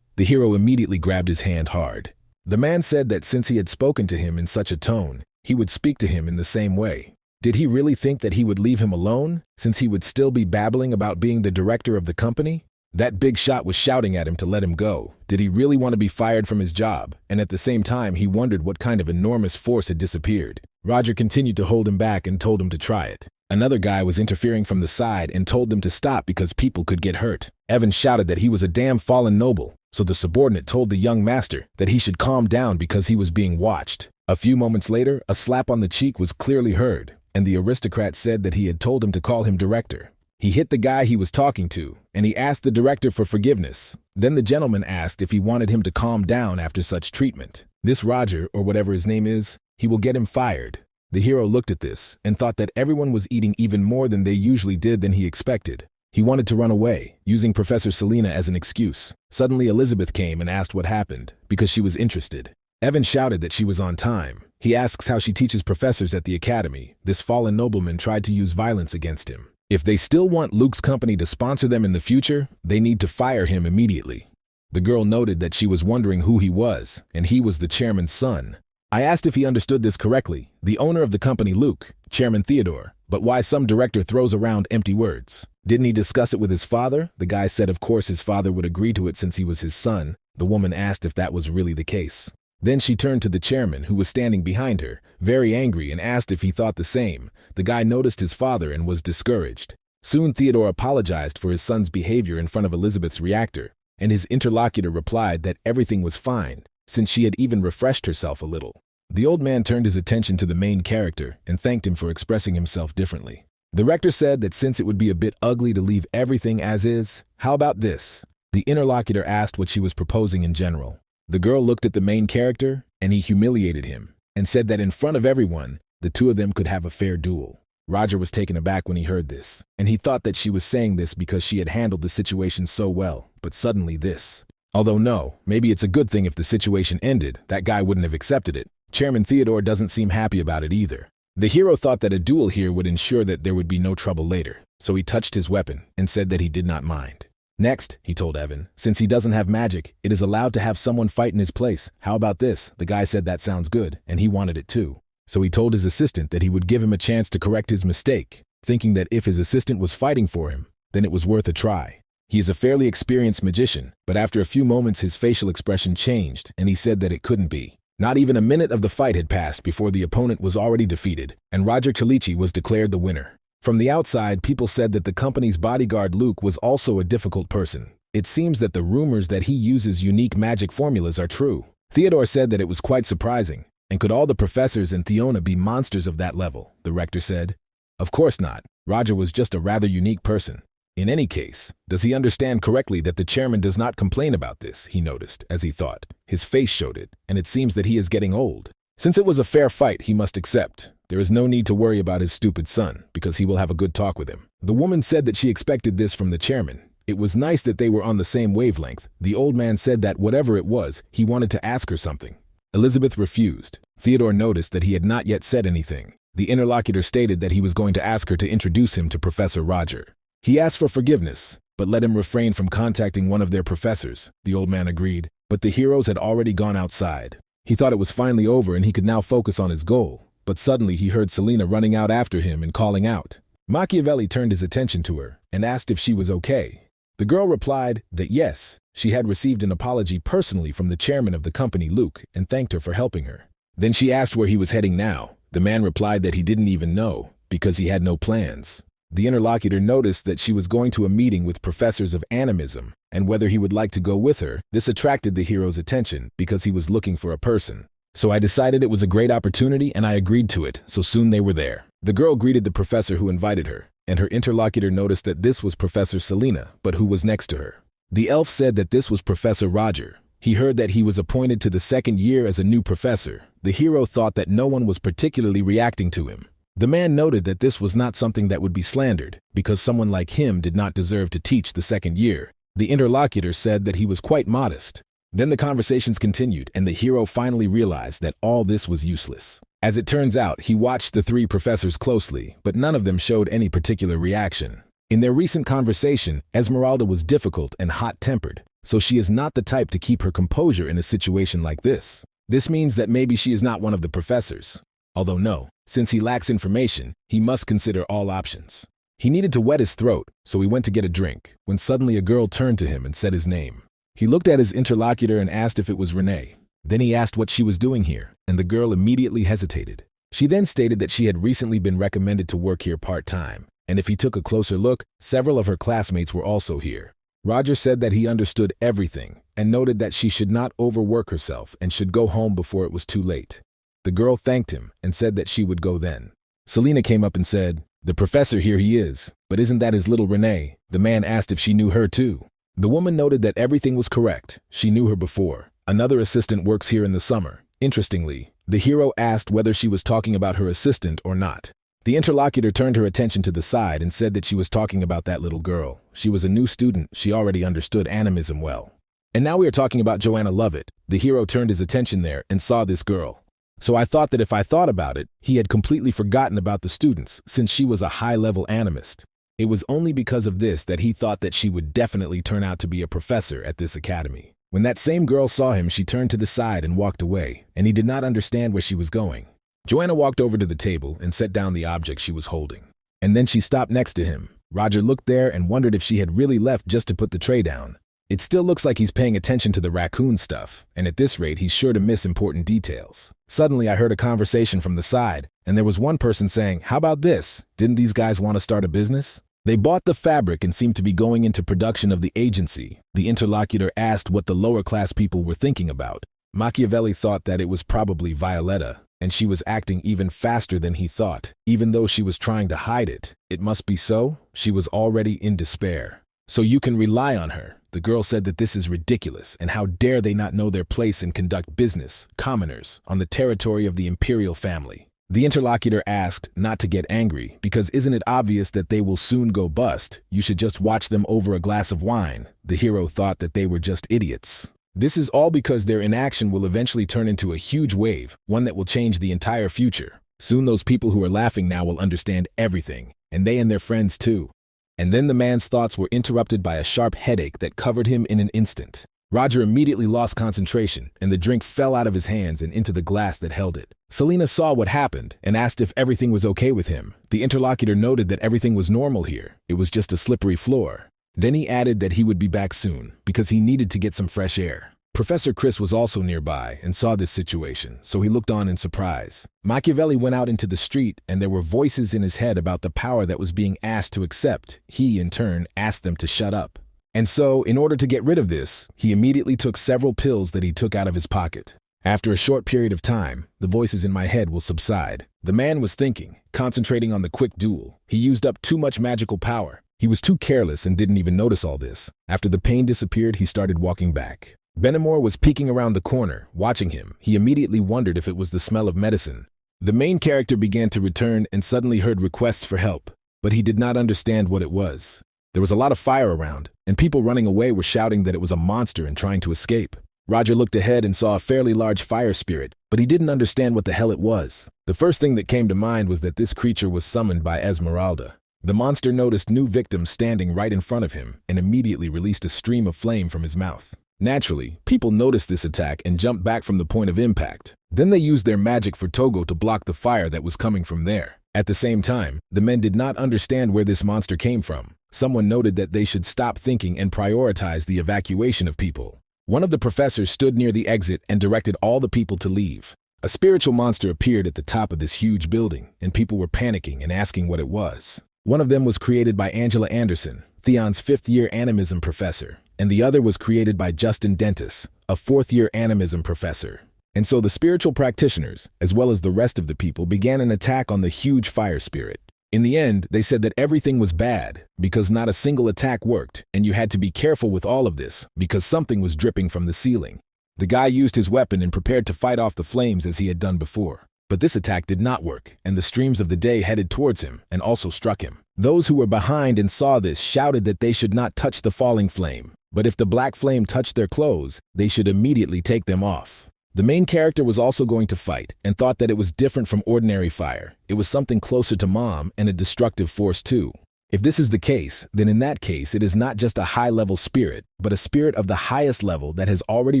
The hero immediately grabbed his hand hard. The man said that since he had spoken to him in such a tone, he would speak to him in the same way. Did he really think that he would leave him alone, since he would still be babbling about being the director of the company? That big shot was shouting at him to let him go. Did he really want to be fired from his job? And at the same time, he wondered what kind of enormous force had disappeared. Roger continued to hold him back and told him to try it. Another guy was interfering from the side and told them to stop because people could get hurt. Evan shouted that he was a damn fallen noble, so the subordinate told the young master that he should calm down because he was being watched. A few moments later, a slap on the cheek was clearly heard, and the aristocrat said that he had told him to call him director. He hit the guy he was talking to, and he asked the director for forgiveness. Then the gentleman asked if he wanted him to calm down after such treatment. This Roger, or whatever his name is, he will get him fired. The hero looked at this and thought that everyone was eating even more than they usually did than he expected. He wanted to run away, using Professor Selena as an excuse. Suddenly Elizabeth came and asked what happened, because she was interested. Evan shouted that she was on time. He asks how she teaches professors at the academy. This fallen nobleman tried to use violence against him. If they still want Luke's company to sponsor them in the future, they need to fire him immediately. The girl noted that she was wondering who he was, and he was the chairman's son. I asked if he understood this correctly, the owner of the company Luke, Chairman Theodore, but why some director throws around empty words. Didn't he discuss it with his father? The guy said of course his father would agree to it since he was his son. The woman asked if that was really the case. Then she turned to the chairman, who was standing behind her, very angry, and asked if he thought the same. The guy noticed his father and was discouraged. Soon Theodore apologized for his son's behavior in front of Elizabeth's reactor, and his interlocutor replied that everything was fine, since she had even refreshed herself a little. The old man turned his attention to the main character and thanked him for expressing himself differently. The rector said that since it would be a bit ugly to leave everything as is, how about this? The interlocutor asked what she was proposing in general. The girl looked at the main character, and he humiliated him, and said that in front of everyone, the two of them could have a fair duel. Roger was taken aback when he heard this, and he thought that she was saying this because she had handled the situation so well, but suddenly this. Although no, maybe it's a good thing if the situation ended, that guy wouldn't have accepted it. Chairman Theodore doesn't seem happy about it either. The hero thought that a duel here would ensure that there would be no trouble later, so he touched his weapon and said that he did not mind. Next, he told Evan, since he doesn't have magic, it is allowed to have someone fight in his place. How about this? The guy said that sounds good, and he wanted it too. So he told his assistant that he would give him a chance to correct his mistake, thinking that if his assistant was fighting for him, then it was worth a try. He is a fairly experienced magician, but after a few moments his facial expression changed and he said that it couldn't be. Not even a minute of the fight had passed before the opponent was already defeated, and Roger Chalichi was declared the winner. From the outside, people said that the company's bodyguard Luke was also a difficult person. It seems that the rumors that he uses unique magic formulas are true. Theodore said that it was quite surprising. And could all the professors in Theona be monsters of that level? The rector said. Of course not. Roger was just a rather unique person. In any case, does he understand correctly that the chairman does not complain about this, he noticed, as he thought. His face showed it, and it seems that he is getting old. Since it was a fair fight, he must accept. There is no need to worry about his stupid son, because he will have a good talk with him. The woman said that she expected this from the chairman. It was nice that they were on the same wavelength. The old man said that whatever it was, he wanted to ask her something. Elizabeth refused. Theodore noticed that he had not yet said anything. The interlocutor stated that he was going to ask her to introduce him to Professor Roger. He asked for forgiveness, but let him refrain from contacting one of their professors. The old man agreed, but the heroes had already gone outside. He thought it was finally over and he could now focus on his goal, but suddenly he heard Selina running out after him and calling out. Machiavelli turned his attention to her and asked if she was okay. The girl replied that yes, she had received an apology personally from the chairman of the company, Luke, and thanked her for helping her. Then she asked where he was heading now. The man replied that he didn't even know, because he had no plans. The interlocutor noticed that she was going to a meeting with professors of animism, and whether he would like to go with her. This attracted the hero's attention, because he was looking for a person. So I decided it was a great opportunity and I agreed to it, so soon they were there. The girl greeted the professor who invited her, and her interlocutor noticed that this was Professor Selina, but who was next to her. The elf said that this was Professor Roger. He heard that he was appointed to the second year as a new professor. The hero thought that no one was particularly reacting to him. The man noted that this was not something that would be slandered, because someone like him did not deserve to teach the second year. The interlocutor said that he was quite modest. Then the conversations continued, and the hero finally realized that all this was useless. As it turns out, he watched the three professors closely, but none of them showed any particular reaction. In their recent conversation, Esmeralda was difficult and hot-tempered, so she is not the type to keep her composure in a situation like this. This means that maybe she is not one of the professors. Although no, since he lacks information, he must consider all options. He needed to wet his throat, so he went to get a drink, when suddenly a girl turned to him and said his name. He looked at his interlocutor and asked if it was Renee. Then he asked what she was doing here, and the girl immediately hesitated. She then stated that she had recently been recommended to work here part-time, and if he took a closer look, several of her classmates were also here. Roger said that he understood everything, and noted that she should not overwork herself and should go home before it was too late. The girl thanked him and said that she would go then. Selina came up and said, "The professor, here he is, but isn't that his little Renee?" The man asked if she knew her too. The woman noted that everything was correct. She knew her before. Another assistant works here in the summer. Interestingly, the hero asked whether she was talking about her assistant or not. The interlocutor turned her attention to the side and said that she was talking about that little girl. She was a new student. She already understood animism well. And now we are talking about Joanna Lovett. The hero turned his attention there and saw this girl. So I thought that if I thought about it, he had completely forgotten about the students, since she was a high-level animist. It was only because of this that he thought that she would definitely turn out to be a professor at this academy. When that same girl saw him, she turned to the side and walked away, and he did not understand where she was going. Joanna walked over to the table and set down the object she was holding. And then she stopped next to him. Roger looked there and wondered if she had really left just to put the tray down. It still looks like he's paying attention to the raccoon stuff, and at this rate he's sure to miss important details. Suddenly I heard a conversation from the side, and there was one person saying, "How about this? Didn't these guys want to start a business?" They bought the fabric and seemed to be going into production of the agency. The interlocutor asked what the lower-class people were thinking about. Machiavelli thought that it was probably Violetta, and she was acting even faster than he thought. Even though she was trying to hide it, it must be so. She was already in despair. "So you can rely on her." The girl said that this is ridiculous, and how dare they not know their place and conduct business, commoners, on the territory of the imperial family. The interlocutor asked not to get angry, because isn't it obvious that they will soon go bust? You should just watch them over a glass of wine. The hero thought that they were just idiots. This is all because their inaction will eventually turn into a huge wave, one that will change the entire future. Soon those people who are laughing now will understand everything, and they and their friends too. And then the man's thoughts were interrupted by a sharp headache that covered him in an instant. Roger immediately lost concentration, and the drink fell out of his hands and into the glass that held it. Selina saw what happened and asked if everything was okay with him. The interlocutor noted that everything was normal here. It was just a slippery floor. Then he added that he would be back soon because he needed to get some fresh air. Professor Chris was also nearby and saw this situation, so he looked on in surprise. Machiavelli went out into the street, and there were voices in his head about the power that was being asked to accept. He, in turn, asked them to shut up. And so, in order to get rid of this, he immediately took several pills that he took out of his pocket. After a short period of time, the voices in my head will subside. The man was thinking, concentrating on the quick duel. He used up too much magical power. He was too careless and didn't even notice all this. After the pain disappeared, he started walking back. Benamor was peeking around the corner, watching him. He immediately wondered if it was the smell of medicine. The main character began to return and suddenly heard requests for help, but he did not understand what it was. There was a lot of fire around, and people running away were shouting that it was a monster and trying to escape. Roger looked ahead and saw a fairly large fire spirit, but he didn't understand what the hell it was. The first thing that came to mind was that this creature was summoned by Esmeralda. The monster noticed new victims standing right in front of him and immediately released a stream of flame from his mouth. Naturally, people noticed this attack and jumped back from the point of impact. Then they used their magic for Togo to block the fire that was coming from there. At the same time, the men did not understand where this monster came from. Someone noted that they should stop thinking and prioritize the evacuation of people. One of the professors stood near the exit and directed all the people to leave. A spiritual monster appeared at the top of this huge building, and people were panicking and asking what it was. One of them was created by Angela Anderson, Theon's fifth-year animism professor, and the other was created by Justin Dentis, a fourth-year animism professor. And so the spiritual practitioners, as well as the rest of the people, began an attack on the huge fire spirit. In the end, they said that everything was bad because not a single attack worked, and you had to be careful with all of this because something was dripping from the ceiling. The guy used his weapon and prepared to fight off the flames as he had done before. But this attack did not work, and the streams of the day headed towards him and also struck him. Those who were behind and saw this shouted that they should not touch the falling flame, but if the black flame touched their clothes, they should immediately take them off. The main character was also going to fight and thought that it was different from ordinary fire. It was something closer to Mom and a destructive force too. If this is the case, then in that case it is not just a high-level spirit, but a spirit of the highest level that has already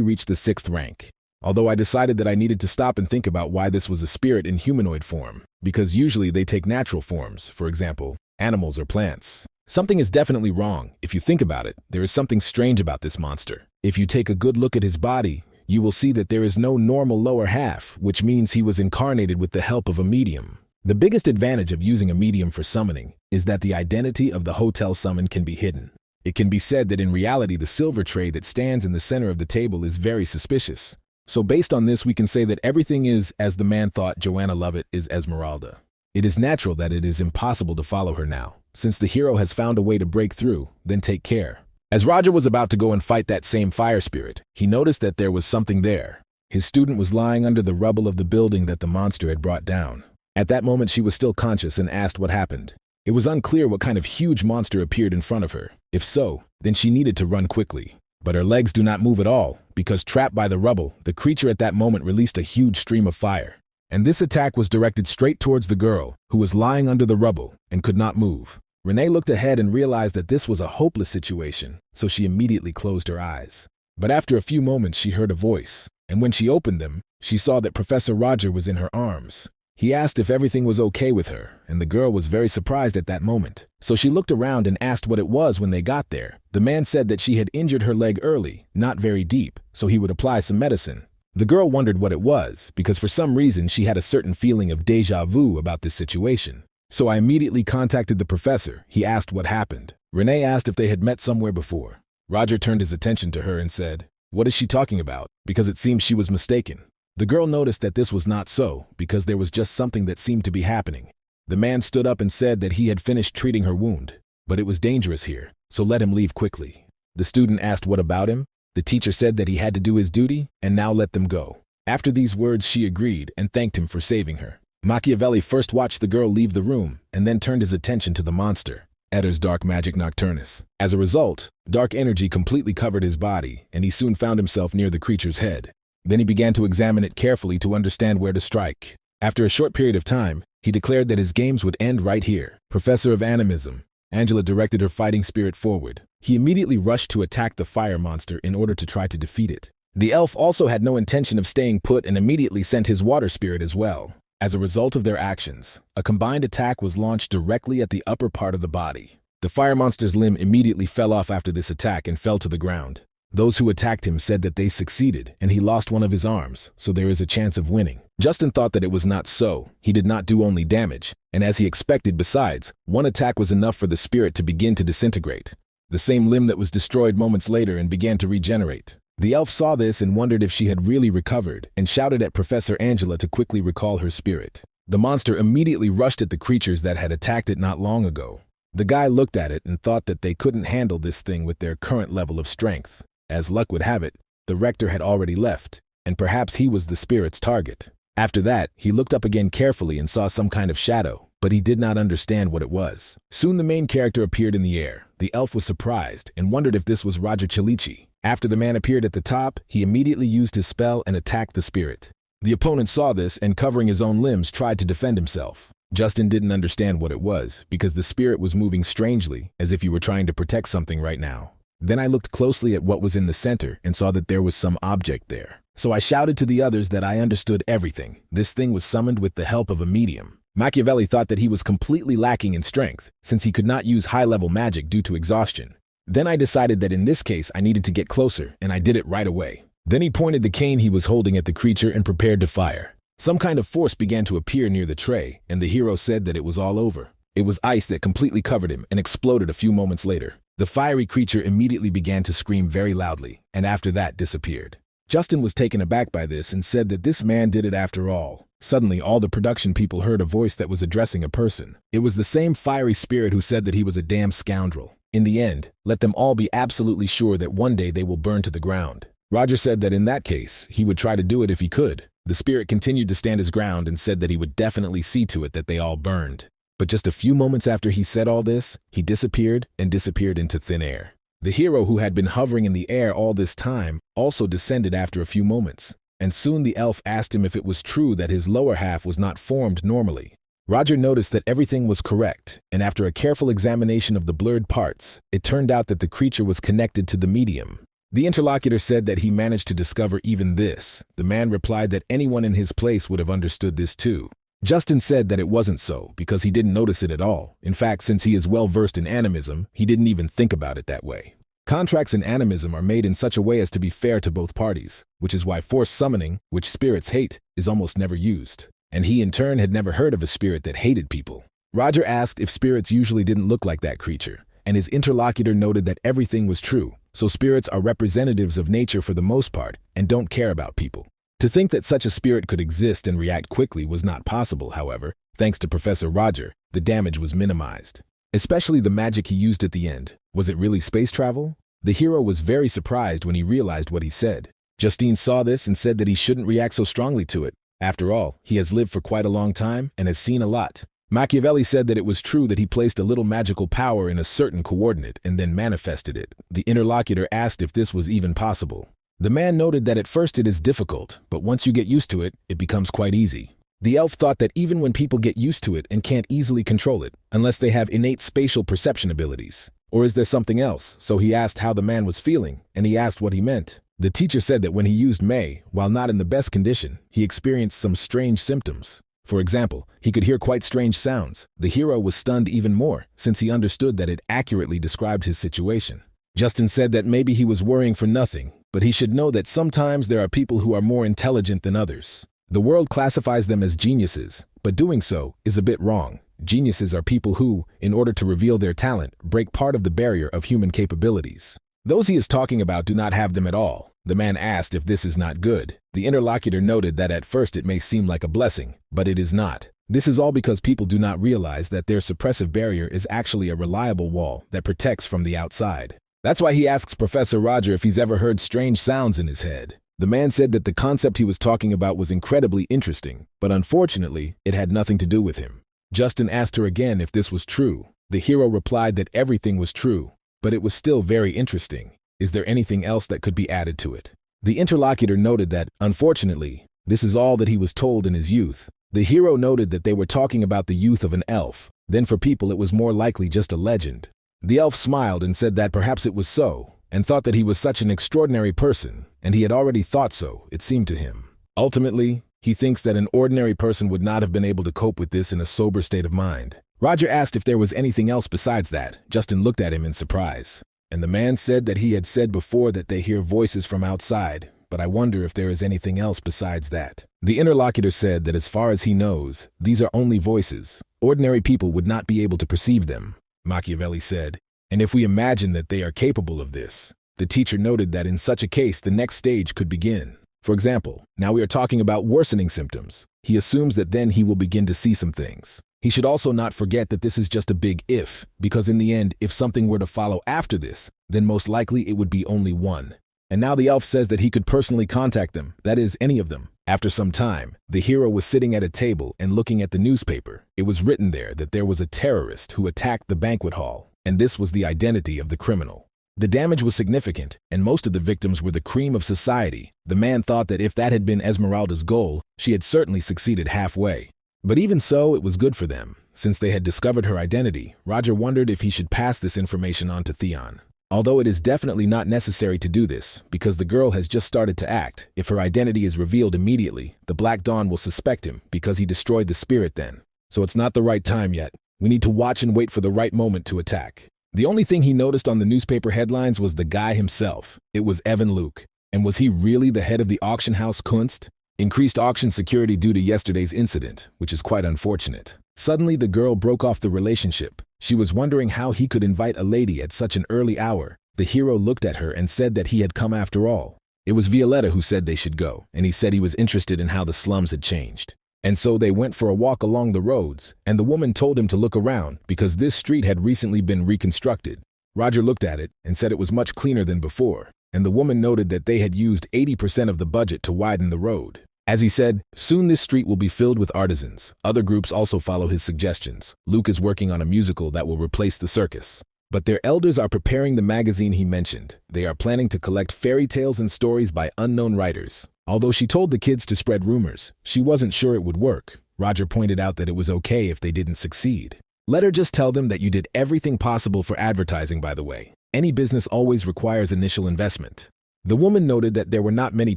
reached the 6th rank. Although I decided that I needed to stop and think about why this was a spirit in humanoid form, because usually they take natural forms, for example, animals or plants. Something is definitely wrong. If you think about it, there is something strange about this monster. If you take a good look at his body, you will see that there is no normal lower half, which means he was incarnated with the help of a medium. The biggest advantage of using a medium for summoning is that the identity of the hotel summon can be hidden. It can be said that in reality the silver tray that stands in the center of the table is very suspicious. So based on this, we can say that everything is as the man thought Joanna Lovett is Esmeralda. It is natural that it is impossible to follow her now. Since the hero has found a way to break through, then take care. As Roger was about to go and fight that same fire spirit, he noticed that there was something there. His student was lying under the rubble of the building that the monster had brought down. At that moment, she was still conscious and asked what happened. It was unclear what kind of huge monster appeared in front of her. If so, then she needed to run quickly. But her legs do not move at all, because trapped by the rubble, the creature at that moment released a huge stream of fire. And this attack was directed straight towards the girl, who was lying under the rubble and could not move. Renee looked ahead and realized that this was a hopeless situation, so she immediately closed her eyes. But after a few moments, she heard a voice, and when she opened them, she saw that Professor Roger was in her arms. He asked if everything was okay with her, and the girl was very surprised at that moment. So she looked around and asked what it was when they got there. The man said that she had injured her leg early, not very deep, so he would apply some medicine. The girl wondered what it was, because for some reason she had a certain feeling of déjà vu about this situation. So I immediately contacted the professor. He asked what happened. Renee asked if they had met somewhere before. Roger turned his attention to her and said, "What is she talking about?" Because it seems she was mistaken. The girl noticed that this was not so, because there was just something that seemed to be happening. The man stood up and said that he had finished treating her wound, but it was dangerous here, so let him leave quickly. The student asked what about him. The teacher said that he had to do his duty, and now let them go. After these words, she agreed and thanked him for saving her. Machiavelli first watched the girl leave the room, and then turned his attention to the monster, Etter's dark magic nocturnus. As a result, dark energy completely covered his body, and he soon found himself near the creature's head. Then he began to examine it carefully to understand where to strike. After a short period of time, he declared that his games would end right here. Professor of Animism, Angela directed her fighting spirit forward. He immediately rushed to attack the fire monster in order to try to defeat it. The elf also had no intention of staying put and immediately sent his water spirit as well. As a result of their actions, a combined attack was launched directly at the upper part of the body. The fire monster's limb immediately fell off after this attack and fell to the ground. Those who attacked him said that they succeeded, and he lost one of his arms, so there is a chance of winning. Justin thought that it was not so. He did not do only damage, and as he expected besides, one attack was enough for the spirit to begin to disintegrate. The same limb that was destroyed moments later and began to regenerate. The elf saw this and wondered if she had really recovered, and shouted at Professor Angela to quickly recall her spirit. The monster immediately rushed at the creatures that had attacked it not long ago. The guy looked at it and thought that they couldn't handle this thing with their current level of strength. As luck would have it, the rector had already left, and perhaps he was the spirit's target. After that, he looked up again carefully and saw some kind of shadow, but he did not understand what it was. Soon the main character appeared in the air. The elf was surprised and wondered if this was Roger Chilichi. After the man appeared at the top, he immediately used his spell and attacked the spirit. The opponent saw this and, covering his own limbs, tried to defend himself. Justin didn't understand what it was, because the spirit was moving strangely, as if you were trying to protect something right now. Then I looked closely at what was in the center and saw that there was some object there. So I shouted to the others that I understood everything. This thing was summoned with the help of a medium. Machiavelli thought that he was completely lacking in strength, since he could not use high-level magic due to exhaustion. Then I decided that in this case I needed to get closer, and I did it right away. Then he pointed the cane he was holding at the creature and prepared to fire. Some kind of force began to appear near the tray, and the hero said that it was all over. It was ice that completely covered him and exploded a few moments later. The fiery creature immediately began to scream very loudly, and after that disappeared. Justin was taken aback by this and said that this man did it after all. Suddenly, all the production people heard a voice that was addressing a person. It was the same fiery spirit who said that he was a damn scoundrel. In the end, let them all be absolutely sure that one day they will burn to the ground. Roger said that in that case, he would try to do it if he could. The spirit continued to stand his ground and said that he would definitely see to it that they all burned. But just a few moments after he said all this, he disappeared and disappeared into thin air. The hero, who had been hovering in the air all this time, also descended after a few moments, and soon the elf asked him if it was true that his lower half was not formed normally. Roger noticed that everything was correct, and after a careful examination of the blurred parts, it turned out that the creature was connected to the medium. The interlocutor said that he managed to discover even this. The man replied that anyone in his place would have understood this too. Justin said that it wasn't so, because he didn't notice it at all. In fact, since he is well versed in animism, he didn't even think about it that way. Contracts in animism are made in such a way as to be fair to both parties, which is why forced summoning, which spirits hate, is almost never used. And he in turn had never heard of a spirit that hated people. Roger asked if spirits usually didn't look like that creature, and his interlocutor noted that everything was true, so spirits are representatives of nature for the most part and don't care about people. To think that such a spirit could exist and react quickly was not possible, however. Thanks to Professor Roger, the damage was minimized. Especially the magic he used at the end. Was it really space travel? The hero was very surprised when he realized what he said. Justine saw this and said that he shouldn't react so strongly to it. After all, he has lived for quite a long time and has seen a lot. Machiavelli said that it was true that he placed a little magical power in a certain coordinate and then manifested it. The interlocutor asked if this was even possible. The man noted that at first it is difficult, but once you get used to it, it becomes quite easy. The elf thought that even when people get used to it and can't easily control it, unless they have innate spatial perception abilities. Or is there something else? So he asked how the man was feeling, and he asked what he meant. The teacher said that when he used May, while not in the best condition, he experienced some strange symptoms. For example, he could hear quite strange sounds. The hero was stunned even more, since he understood that it accurately described his situation. Justin said that maybe he was worrying for nothing, but he should know that sometimes there are people who are more intelligent than others. The world classifies them as geniuses, but doing so is a bit wrong. Geniuses are people who, in order to reveal their talent, break part of the barrier of human capabilities. Those he is talking about do not have them at all. The man asked if this is not good. The interlocutor noted that at first it may seem like a blessing, but it is not. This is all because people do not realize that their suppressive barrier is actually a reliable wall that protects from the outside. That's why he asks Professor Roger if he's ever heard strange sounds in his head. The man said that the concept he was talking about was incredibly interesting, but unfortunately, it had nothing to do with him. Justin asked her again if this was true. The hero replied that everything was true, but it was still very interesting. Is there anything else that could be added to it? The interlocutor noted that, unfortunately, this is all that he was told in his youth. The hero noted that they were talking about the youth of an elf. Then for people it was more likely just a legend. The elf smiled and said that perhaps it was so, and thought that he was such an extraordinary person, and he had already thought so, it seemed to him. Ultimately, he thinks that an ordinary person would not have been able to cope with this in a sober state of mind. Roger asked if there was anything else besides that. Justin looked at him in surprise. And the man said that he had said before that they hear voices from outside, but I wonder if there is anything else besides that. The interlocutor said that as far as he knows, these are only voices. Ordinary people would not be able to perceive them, Machiavelli said. And if we imagine that they are capable of this, the teacher noted that in such a case the next stage could begin. For example, now we are talking about worsening symptoms. He assumes that then he will begin to see some things. He should also not forget that this is just a big if, because in the end, if something were to follow after this, then most likely it would be only one. And now the elf says that he could personally contact them, that is, any of them. After some time, the hero was sitting at a table and looking at the newspaper. It was written there that there was a terrorist who attacked the banquet hall, and this was the identity of the criminal. The damage was significant, and most of the victims were the cream of society. The man thought that if that had been Esmeralda's goal, she had certainly succeeded halfway. But even so, it was good for them. Since they had discovered her identity, Roger wondered if he should pass this information on to Theon. Although it is definitely not necessary to do this, because the girl has just started to act. If her identity is revealed immediately, the Black Dawn will suspect him, because he destroyed the spirit then. So it's not the right time yet. We need to watch and wait for the right moment to attack. The only thing he noticed on the newspaper headlines was the guy himself. It was Evan Luke. And was he really the head of the auction house Kunst? Increased auction security due to yesterday's incident, which is quite unfortunate. Suddenly the girl broke off the relationship. She was wondering how he could invite a lady at such an early hour. The hero looked at her and said that he had come after all. It was Violetta who said they should go, and he said he was interested in how the slums had changed. And so they went for a walk along the roads, and the woman told him to look around because this street had recently been reconstructed. Roger looked at it and said it was much cleaner than before, and the woman noted that they had used 80% of the budget to widen the road. As he said, soon this street will be filled with artisans. Other groups also follow his suggestions. Luke is working on a musical that will replace the circus. But their elders are preparing the magazine he mentioned. They are planning to collect fairy tales and stories by unknown writers. Although she told the kids to spread rumors, she wasn't sure it would work. Roger pointed out that it was okay if they didn't succeed. Let her just tell them that you did everything possible for advertising, by the way. Any business always requires initial investment. The woman noted that there were not many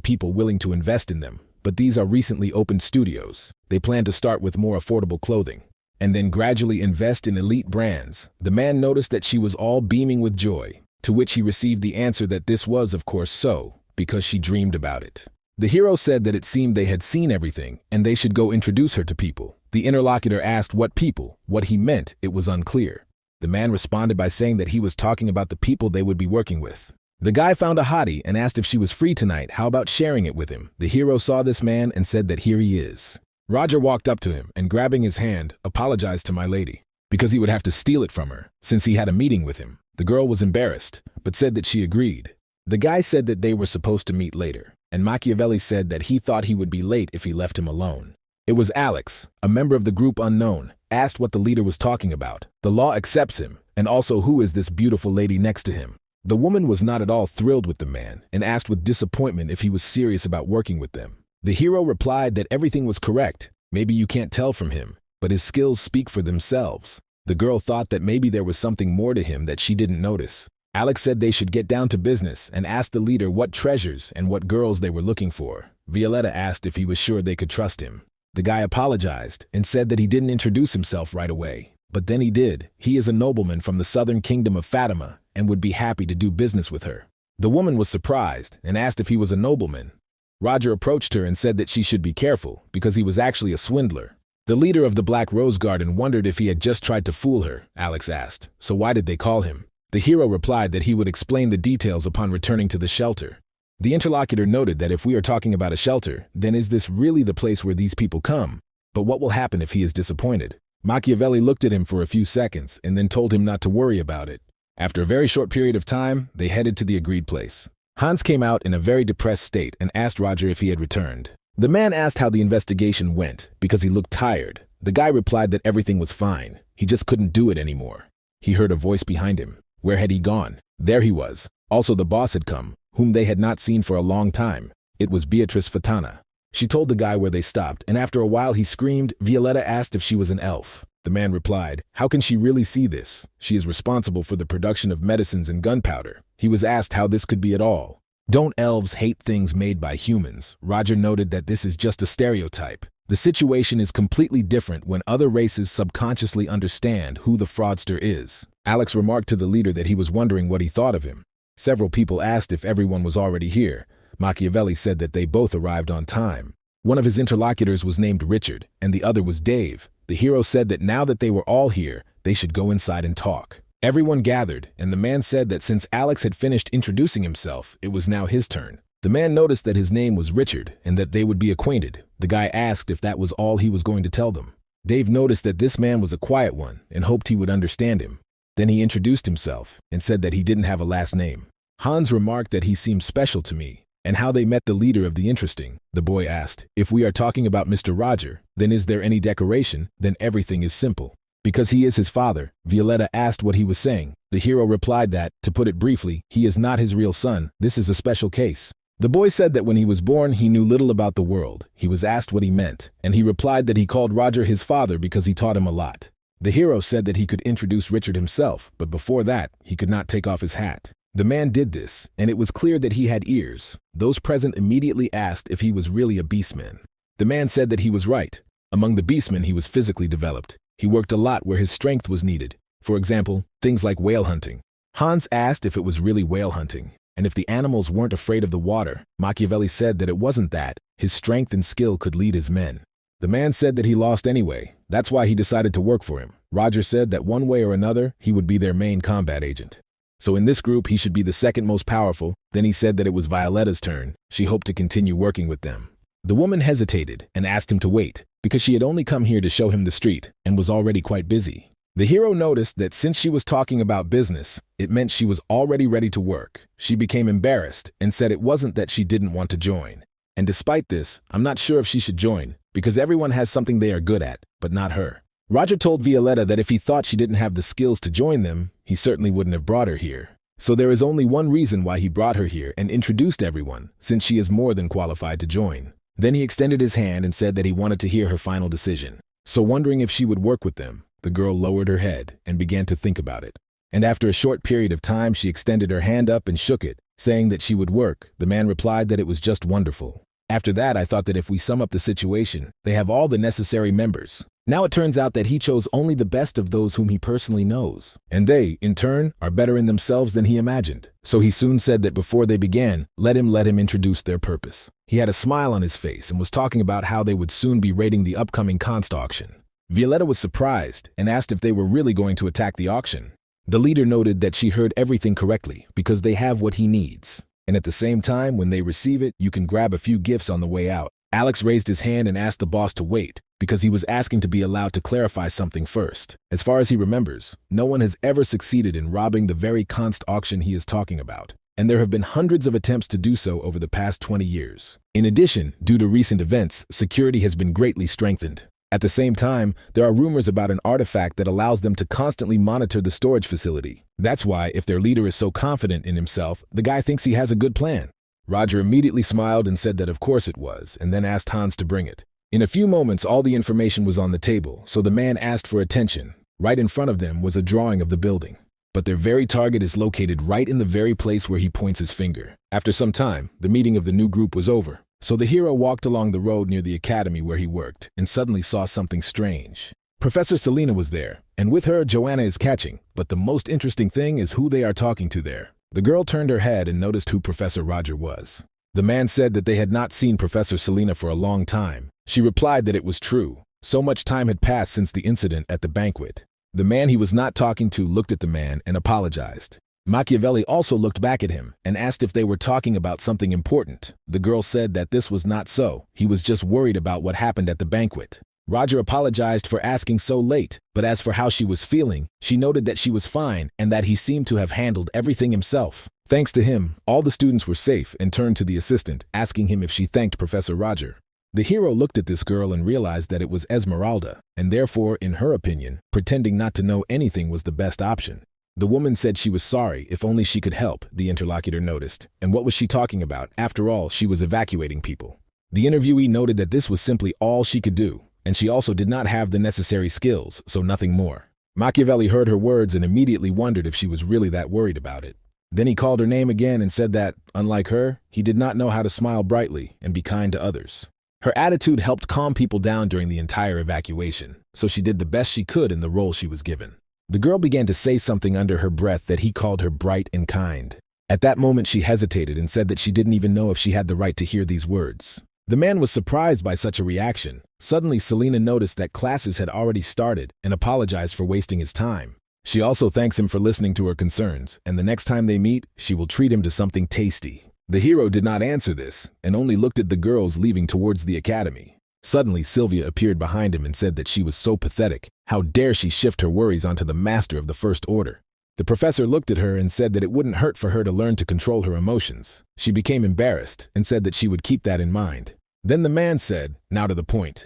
people willing to invest in them, but these are recently opened studios. They plan to start with more affordable clothing, and then gradually invest in elite brands. The man noticed that she was all beaming with joy, to which he received the answer that this was, of course, so, because she dreamed about it. The hero said that it seemed they had seen everything, and they should go introduce her to people. The interlocutor asked what people. What he meant, it was unclear. The man responded by saying that he was talking about the people they would be working with. The guy found a hottie and asked if she was free tonight, how about sharing it with him. The hero saw this man and said that here he is. Roger walked up to him and, grabbing his hand, apologized to my lady, because he would have to steal it from her, since he had a meeting with him. The girl was embarrassed, but said that she agreed. The guy said that they were supposed to meet later, and Machiavelli said that he thought he would be late if he left him alone. It was Alex, a member of the group unknown, asked what the leader was talking about. The law accepts him, and also who is this beautiful lady next to him. The woman was not at all thrilled with the man and asked with disappointment if he was serious about working with them. The hero replied that everything was correct. Maybe you can't tell from him, but his skills speak for themselves. The girl thought that maybe there was something more to him that she didn't notice. Alex said they should get down to business and asked the leader what treasures and what girls they were looking for. Violetta asked if he was sure they could trust him. The guy apologized and said that he didn't introduce himself right away. But then he did. He is a nobleman from the southern kingdom of Fatima and would be happy to do business with her. The woman was surprised and asked if he was a nobleman. Roger approached her and said that she should be careful because he was actually a swindler. The leader of the Black Rose Garden wondered if he had just tried to fool her, Alex asked. So why did they call him? The hero replied that he would explain the details upon returning to the shelter. The interlocutor noted that if we are talking about a shelter, then is this really the place where these people come? But what will happen if he is disappointed? Machiavelli looked at him for a few seconds and then told him not to worry about it. After a very short period of time, they headed to the agreed place. Hans came out in a very depressed state and asked Roger if he had returned. The man asked how the investigation went because he looked tired. The guy replied that everything was fine. He just couldn't do it anymore. He heard a voice behind him. Where had he gone? There he was. Also the boss had come, whom they had not seen for a long time. It was Beatrice Fatana. She told the guy where they stopped, and after a while he screamed. Violetta asked if she was an elf. The man replied, how can she really see this? She is responsible for the production of medicines and gunpowder. He was asked how this could be at all. Don't elves hate things made by humans? Roger noted that this is just a stereotype. The situation is completely different when other races subconsciously understand who the fraudster is. Alex remarked to the leader that he was wondering what he thought of him. Several people asked if everyone was already here. Machiavelli said that they both arrived on time. One of his interlocutors was named Richard, and the other was Dave. The hero said that now that they were all here, they should go inside and talk. Everyone gathered, and the man said that since Alex had finished introducing himself, it was now his turn. The man noticed that his name was Richard and that they would be acquainted. The guy asked if that was all he was going to tell them. Dave noticed that this man was a quiet one and hoped he would understand him. Then he introduced himself and said that he didn't have a last name. Hans remarked that he seemed special to me, and how they met the leader of the interesting. The boy asked, if we are talking about Mr. Roger, then is there any decoration? Then everything is simple. Because he is his father, Violetta asked what he was saying. The hero replied that, to put it briefly, he is not his real son. This is a special case. The boy said that when he was born, he knew little about the world. He was asked what he meant, and he replied that he called Roger his father because he taught him a lot. The hero said that he could introduce Richard himself, but before that, he could not take off his hat. The man did this, and it was clear that he had ears. Those present immediately asked if he was really a beastman. The man said that he was right. Among the beastmen, he was physically developed. He worked a lot where his strength was needed. For example, things like whale hunting. Hans asked if it was really whale hunting, and if the animals weren't afraid of the water. Machiavelli said that it wasn't that. His strength and skill could lead his men. The man said that he lost anyway. That's why he decided to work for him. Roger said that one way or another, he would be their main combat agent. So in this group, he should be the second most powerful. Then he said that it was Violetta's turn. She hoped to continue working with them. The woman hesitated and asked him to wait, because she had only come here to show him the street and was already quite busy. The hero noticed that since she was talking about business, it meant she was already ready to work. She became embarrassed and said it wasn't that she didn't want to join. And despite this, I'm not sure if she should join, because everyone has something they are good at, but not her. Roger told Violetta that if he thought she didn't have the skills to join them, he certainly wouldn't have brought her here. So there is only one reason why he brought her here and introduced everyone, since she is more than qualified to join. Then he extended his hand and said that he wanted to hear her final decision. So wondering if she would work with them, the girl lowered her head and began to think about it. And after a short period of time, she extended her hand up and shook it, saying that she would work. The man replied that it was just wonderful. After that, I thought that if we sum up the situation, they have all the necessary members. Now it turns out that he chose only the best of those whom he personally knows. And they, in turn, are better in themselves than he imagined. So he soon said that before they began, let him introduce their purpose. He had a smile on his face and was talking about how they would soon be raiding the upcoming const auction. Violetta was surprised and asked if they were really going to attack the auction. The leader noted that she heard everything correctly because they have what he needs. And at the same time, when they receive it, you can grab a few gifts on the way out. Alex raised his hand and asked the boss to wait, because he was asking to be allowed to clarify something first. As far as he remembers, no one has ever succeeded in robbing the very const auction he is talking about, and there have been hundreds of attempts to do so over the past 20 years. In addition, due to recent events, security has been greatly strengthened. At the same time, there are rumors about an artifact that allows them to constantly monitor the storage facility. That's why, if their leader is so confident in himself, the guy thinks he has a good plan. Roger immediately smiled and said that of course it was, and then asked Hans to bring it. In a few moments, all the information was on the table, so the man asked for attention. Right in front of them was a drawing of the building. But their very target is located right in the very place where he points his finger. After some time, the meeting of the new group was over. So the hero walked along the road near the academy where he worked and suddenly saw something strange. Professor Selena was there, and with her, Joanna is catching. But the most interesting thing is who they are talking to there. The girl turned her head and noticed who Professor Roger was. The man said that they had not seen Professor Selena for a long time. She replied that it was true. So much time had passed since the incident at the banquet. The man he was not talking to looked at the man and apologized. Machiavelli also looked back at him and asked if they were talking about something important. The girl said that this was not so. He was just worried about what happened at the banquet. Roger apologized for asking so late, but as for how she was feeling, she noted that she was fine and that he seemed to have handled everything himself. Thanks to him, all the students were safe and turned to the assistant, asking him if she thanked Professor Roger. The hero looked at this girl and realized that it was Esmeralda, and therefore, in her opinion, pretending not to know anything was the best option. The woman said she was sorry if only she could help, the interlocutor noticed. And what was she talking about? After all, she was evacuating people. The interviewee noted that this was simply all she could do, and she also did not have the necessary skills, so nothing more. Machiavelli heard her words and immediately wondered if she was really that worried about it. Then he called her name again and said that, unlike her, he did not know how to smile brightly and be kind to others. Her attitude helped calm people down during the entire evacuation, so she did the best she could in the role she was given. The girl began to say something under her breath that he called her bright and kind. At that moment she hesitated and said that she didn't even know if she had the right to hear these words. The man was surprised by such a reaction. Suddenly Selena noticed that classes had already started and apologized for wasting his time. She also thanks him for listening to her concerns, and the next time they meet, she will treat him to something tasty. The hero did not answer this and only looked at the girls leaving towards the academy. Suddenly Sylvia appeared behind him and said that she was so pathetic. How dare she shift her worries onto the master of the First Order? The professor looked at her and said that it wouldn't hurt for her to learn to control her emotions. She became embarrassed and said that she would keep that in mind. Then the man said, now to the point.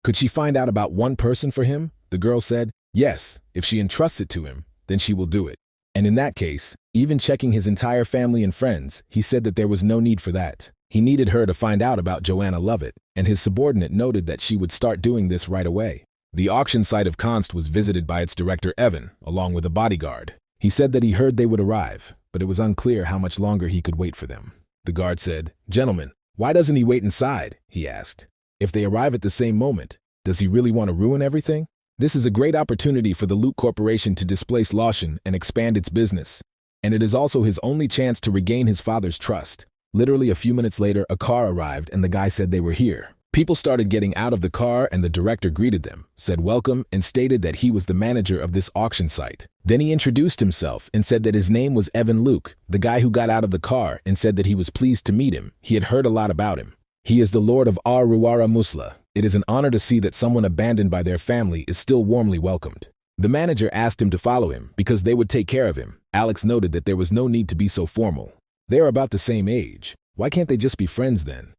Could she find out about one person for him? The girl said, yes, if she entrusts it to him, then she will do it. And in that case, even checking his entire family and friends, he said that there was no need for that. He needed her to find out about Joanna Lovett, and his subordinate noted that she would start doing this right away. The auction site of Const was visited by its director Evan, along with a bodyguard. He said that he heard they would arrive, but it was unclear how much longer he could wait for them. The guard said, gentlemen, why doesn't he wait inside? He asked. If they arrive at the same moment, does he really want to ruin everything? This is a great opportunity for the Loot Corporation to displace Lawson and expand its business. And it is also his only chance to regain his father's trust. Literally a few minutes later, a car arrived and the guy said they were here. People started getting out of the car and the director greeted them, said welcome, and stated that he was the manager of this auction site. Then he introduced himself and said that his name was Evan Luke, the guy who got out of the car, and said that he was pleased to meet him. He had heard a lot about him. He is the Lord of Ar-Ruwara Musla. It is an honor to see that someone abandoned by their family is still warmly welcomed. The manager asked him to follow him because they would take care of him. Alex noted that there was no need to be so formal. They are about the same age. Why can't they just be friends then?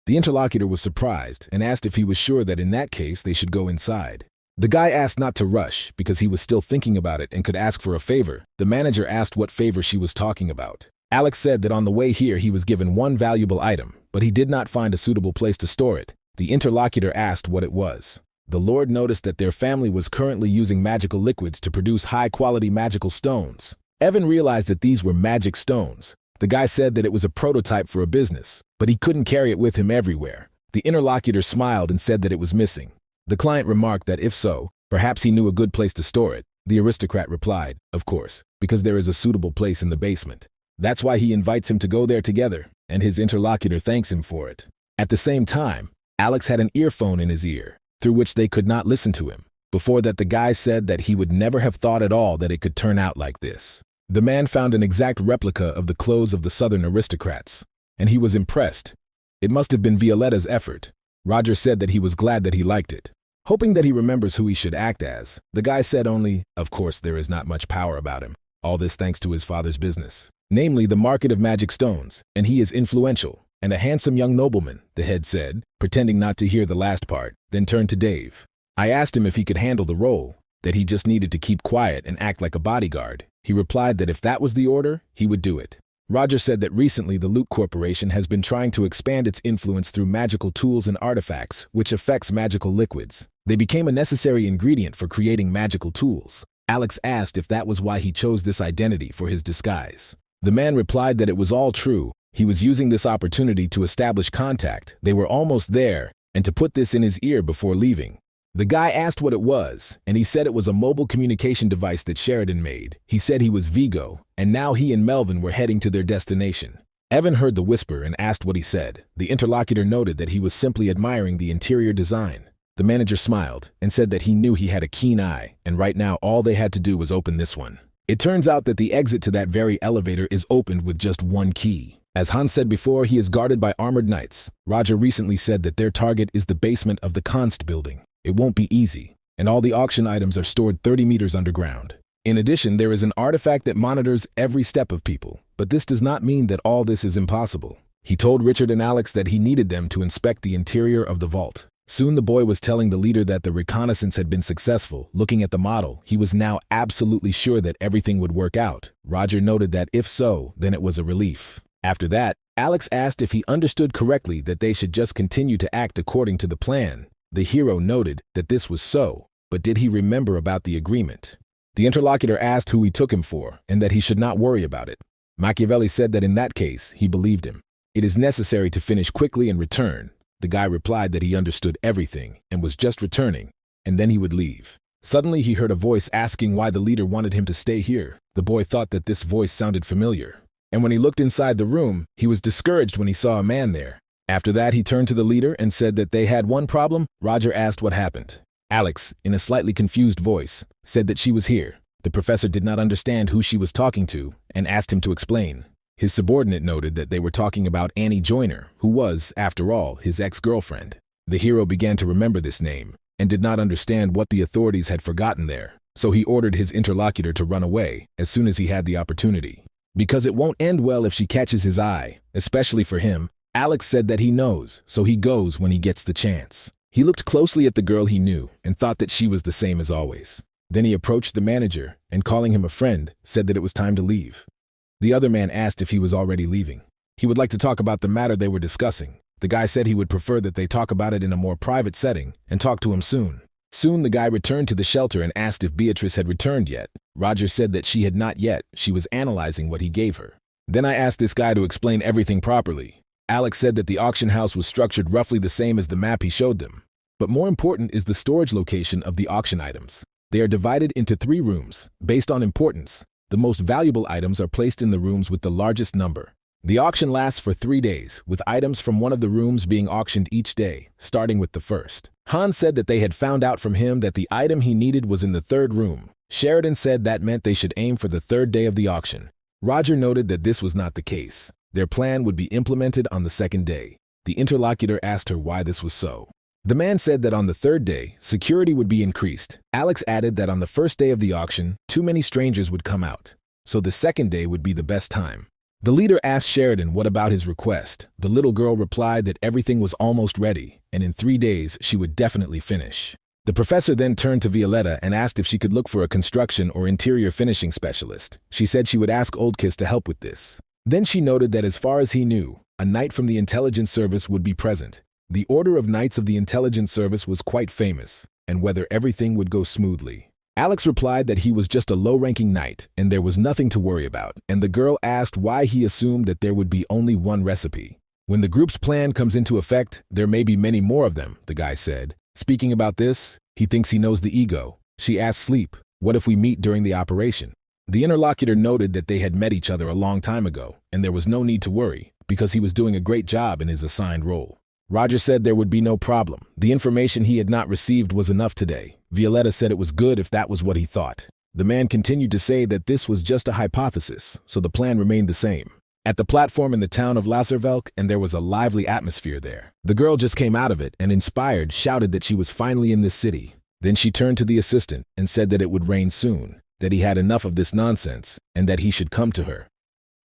The interlocutor was surprised and asked if he was sure that in that case they should go inside. The guy asked not to rush because he was still thinking about it and could ask for a favor. The manager asked what favor she was talking about. Alex said that on the way here he was given one valuable item, but he did not find a suitable place to store it. The interlocutor asked what it was. The Lord noticed that their family was currently using magical liquids to produce high-quality magical stones. Evan realized that these were magic stones. The guy said that it was a prototype for a business, but he couldn't carry it with him everywhere. The interlocutor smiled and said that it was missing. The client remarked that if so, perhaps he knew a good place to store it. The aristocrat replied, of course, because there is a suitable place in the basement. That's why he invites him to go there together, and his interlocutor thanks him for it. At the same time, Alex had an earphone in his ear, through which they could not listen to him. Before that, the guy said that he would never have thought at all that it could turn out like this. The man found an exact replica of the clothes of the southern aristocrats, and he was impressed. It must have been Violetta's effort. Roger said that he was glad that he liked it. Hoping that he remembers who he should act as, the guy said only, of course there is not much power about him. All this thanks to his father's business, namely the market of magic stones, and he is influential. And a handsome young nobleman, the head said, pretending not to hear the last part, then turned to Dave. I asked him if he could handle the role, that he just needed to keep quiet and act like a bodyguard. He replied that if that was the order, he would do it. Roger said that recently the Loot Corporation has been trying to expand its influence through magical tools and artifacts, which affects magical liquids. They became a necessary ingredient for creating magical tools. Alex asked if that was why he chose this identity for his disguise. The man replied that it was all true. He was using this opportunity to establish contact. They were almost there, and to put this in his ear before leaving. The guy asked what it was, and he said it was a mobile communication device that Sheridan made. He said he was Vigo, and now he and Melvin were heading to their destination. Evan heard the whisper and asked what he said. The interlocutor noted that he was simply admiring the interior design. The manager smiled and said that he knew he had a keen eye, and right now all they had to do was open this one. It turns out that the exit to that very elevator is opened with just one key. As Hans said before, he is guarded by armored knights. Roger recently said that their target is the basement of the Const building. It won't be easy, and all the auction items are stored 30 meters underground. In addition, there is an artifact that monitors every step of people, but this does not mean that all this is impossible. He told Richard and Alex that he needed them to inspect the interior of the vault. Soon the boy was telling the leader that the reconnaissance had been successful. Looking at the model, he was now absolutely sure that everything would work out. Roger noted that if so, then it was a relief. After that, Alex asked if he understood correctly that they should just continue to act according to the plan. The hero noted that this was so, but did he remember about the agreement? The interlocutor asked who he took him for and that he should not worry about it. Machiavelli said that in that case, he believed him. It is necessary to finish quickly and return. The guy replied that he understood everything and was just returning, and then he would leave. Suddenly he heard a voice asking why the leader wanted him to stay here. The boy thought that this voice sounded familiar, and when he looked inside the room, he was discouraged when he saw a man there. After that, he turned to the leader and said that they had one problem. Roger asked what happened. Alex, in a slightly confused voice, said that she was here. The professor did not understand who she was talking to and asked him to explain. His subordinate noted that they were talking about Annie Joyner, who was, after all, his ex-girlfriend. The hero began to remember this name and did not understand what the authorities had forgotten there, so he ordered his interlocutor to run away as soon as he had the opportunity. Because it won't end well if she catches his eye, especially for him, Alex said that he knows, so he goes when he gets the chance. He looked closely at the girl he knew and thought that she was the same as always. Then he approached the manager and, calling him a friend, said that it was time to leave. The other man asked if he was already leaving. He would like to talk about the matter they were discussing. The guy said he would prefer that they talk about it in a more private setting and talk to him soon. Soon the guy returned to the shelter and asked if Beatrice had returned yet. Roger said that she had not yet. She was analyzing what he gave her. Then I asked this guy to explain everything properly. Alex said that the auction house was structured roughly the same as the map he showed them. But more important is the storage location of the auction items. They are divided into 3 rooms, based on importance. The most valuable items are placed in the rooms with the largest number. The auction lasts for 3 days, with items from one of the rooms being auctioned each day, starting with the first. Hans said that they had found out from him that the item he needed was in the 3rd room. Sheridan said that meant they should aim for the 3rd day of the auction. Roger noted that this was not the case. Their plan would be implemented on the 2nd day. The interlocutor asked her why this was so. The man said that on the 3rd day, security would be increased. Alex added that on the 1st day of the auction, too many strangers would come out, so the 2nd day would be the best time. The leader asked Sheridan what about his request. The little girl replied that everything was almost ready, and in 3 days she would definitely finish. The professor then turned to Violetta and asked if she could look for a construction or interior finishing specialist. She said she would ask Oldkiss to help with this. Then she noted that as far as he knew, a knight from the intelligence service would be present. The order of knights of the intelligence service was quite famous, and whether everything would go smoothly. Alex replied that he was just a low-ranking knight, and there was nothing to worry about, and the girl asked why he assumed that there would be only one recipe. When the group's plan comes into effect, there may be many more of them, the guy said. Speaking about this, he thinks he knows the ego. She asked Sleep, what if we meet during the operation? The interlocutor noted that they had met each other a long time ago, and there was no need to worry, because he was doing a great job in his assigned role. Roger said there would be no problem. The information he had not received was enough today. Violetta said it was good if that was what he thought. The man continued to say that this was just a hypothesis, so the plan remained the same. At the platform in the town of Lasservelk, and there was a lively atmosphere there. The girl just came out of it and, inspired, shouted that she was finally in this city. Then she turned to the assistant and said that it would rain soon, that he had enough of this nonsense, and that he should come to her.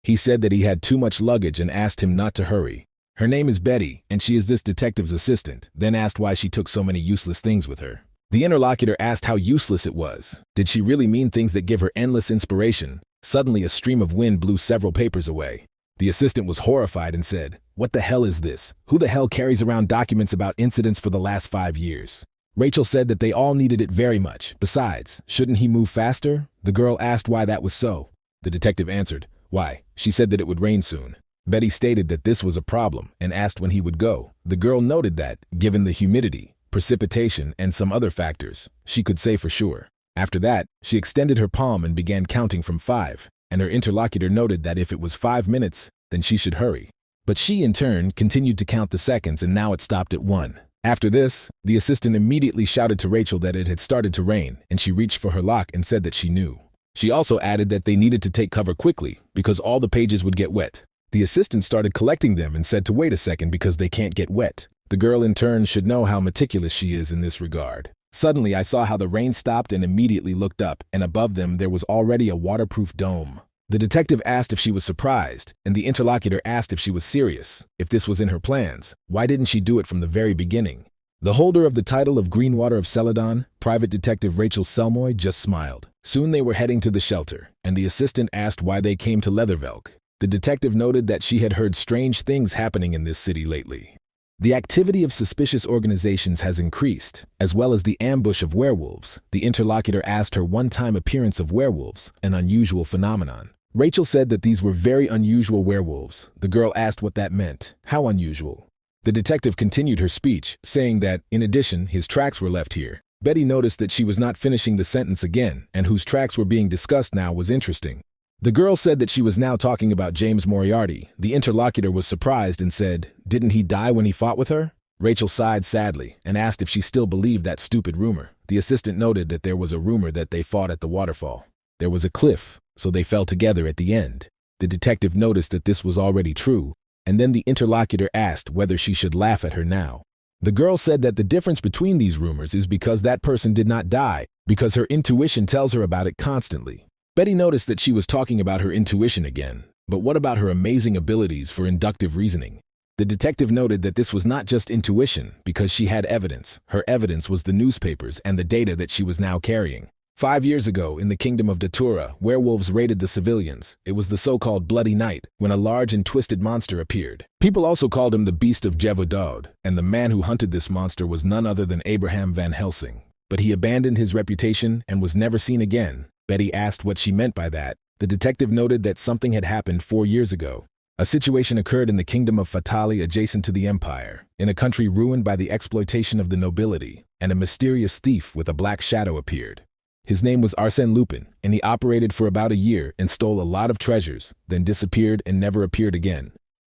He said that he had too much luggage and asked him not to hurry. Her name is Betty, and she is this detective's assistant, then asked why she took so many useless things with her. The interlocutor asked how useless it was. Did she really mean things that give her endless inspiration? Suddenly a stream of wind blew several papers away. The assistant was horrified and said, "What the hell is this? Who the hell carries around documents about incidents for the last 5 years?" Rachel said that they all needed it very much. Besides, shouldn't he move faster? The girl asked why that was so. The detective answered, "Why? She said that it would rain soon." Betty stated that this was a problem and asked when he would go. The girl noted that, given the humidity, precipitation, and some other factors, she could say for sure. After that, she extended her palm and began counting from 5, and her interlocutor noted that if it was 5 minutes, then she should hurry. But she, in turn, continued to count the seconds, and now it stopped at 1. After this, the assistant immediately shouted to Rachel that it had started to rain, and she reached for her lock and said that she knew. She also added that they needed to take cover quickly, because all the pages would get wet. The assistant started collecting them and said to wait a second because they can't get wet. The girl in turn should know how meticulous she is in this regard. Suddenly I saw how the rain stopped and immediately looked up, and above them there was already a waterproof dome. The detective asked if she was surprised, and the interlocutor asked if she was serious. If this was in her plans, why didn't she do it from the very beginning? The holder of the title of Greenwater of Celadon, Private Detective Rachel Selmoy, just smiled. Soon they were heading to the shelter, and the assistant asked why they came to Leathervelk. The detective noted that she had heard strange things happening in this city lately. The activity of suspicious organizations has increased, as well as the ambush of werewolves. The interlocutor asked her one-time appearance of werewolves, an unusual phenomenon. Rachel said that these were very unusual werewolves. The girl asked what that meant. How unusual? The detective continued her speech, saying that, in addition, his tracks were left here. Betty noticed that she was not finishing the sentence again, and whose tracks were being discussed now was interesting. The girl said that she was now talking about James Moriarty. The interlocutor was surprised and said, "Didn't he die when he fought with her?" Rachel sighed sadly and asked if she still believed that stupid rumor. The assistant noted that there was a rumor that they fought at the waterfall. There was a cliff, so they fell together at the end. The detective noticed that this was already true, and then the interlocutor asked whether she should laugh at her now. The girl said that the difference between these rumors is because that person did not die, because her intuition tells her about it constantly. Betty noticed that she was talking about her intuition again, but what about her amazing abilities for inductive reasoning? The detective noted that this was not just intuition, because she had evidence. Her evidence was the newspapers and the data that she was now carrying. 5 years ago, in the kingdom of Datura, werewolves raided the civilians. It was the so-called Bloody Night, when a large and twisted monster appeared. People also called him the Beast of Jevodod, and the man who hunted this monster was none other than Abraham Van Helsing. But he abandoned his reputation and was never seen again. Betty asked what she meant by that. The detective noted that something had happened 4 years ago. A situation occurred in the kingdom of Fatali adjacent to the empire, in a country ruined by the exploitation of the nobility, and a mysterious thief with a black shadow appeared. His name was Arsène Lupin, and he operated for about a year and stole a lot of treasures, then disappeared and never appeared again.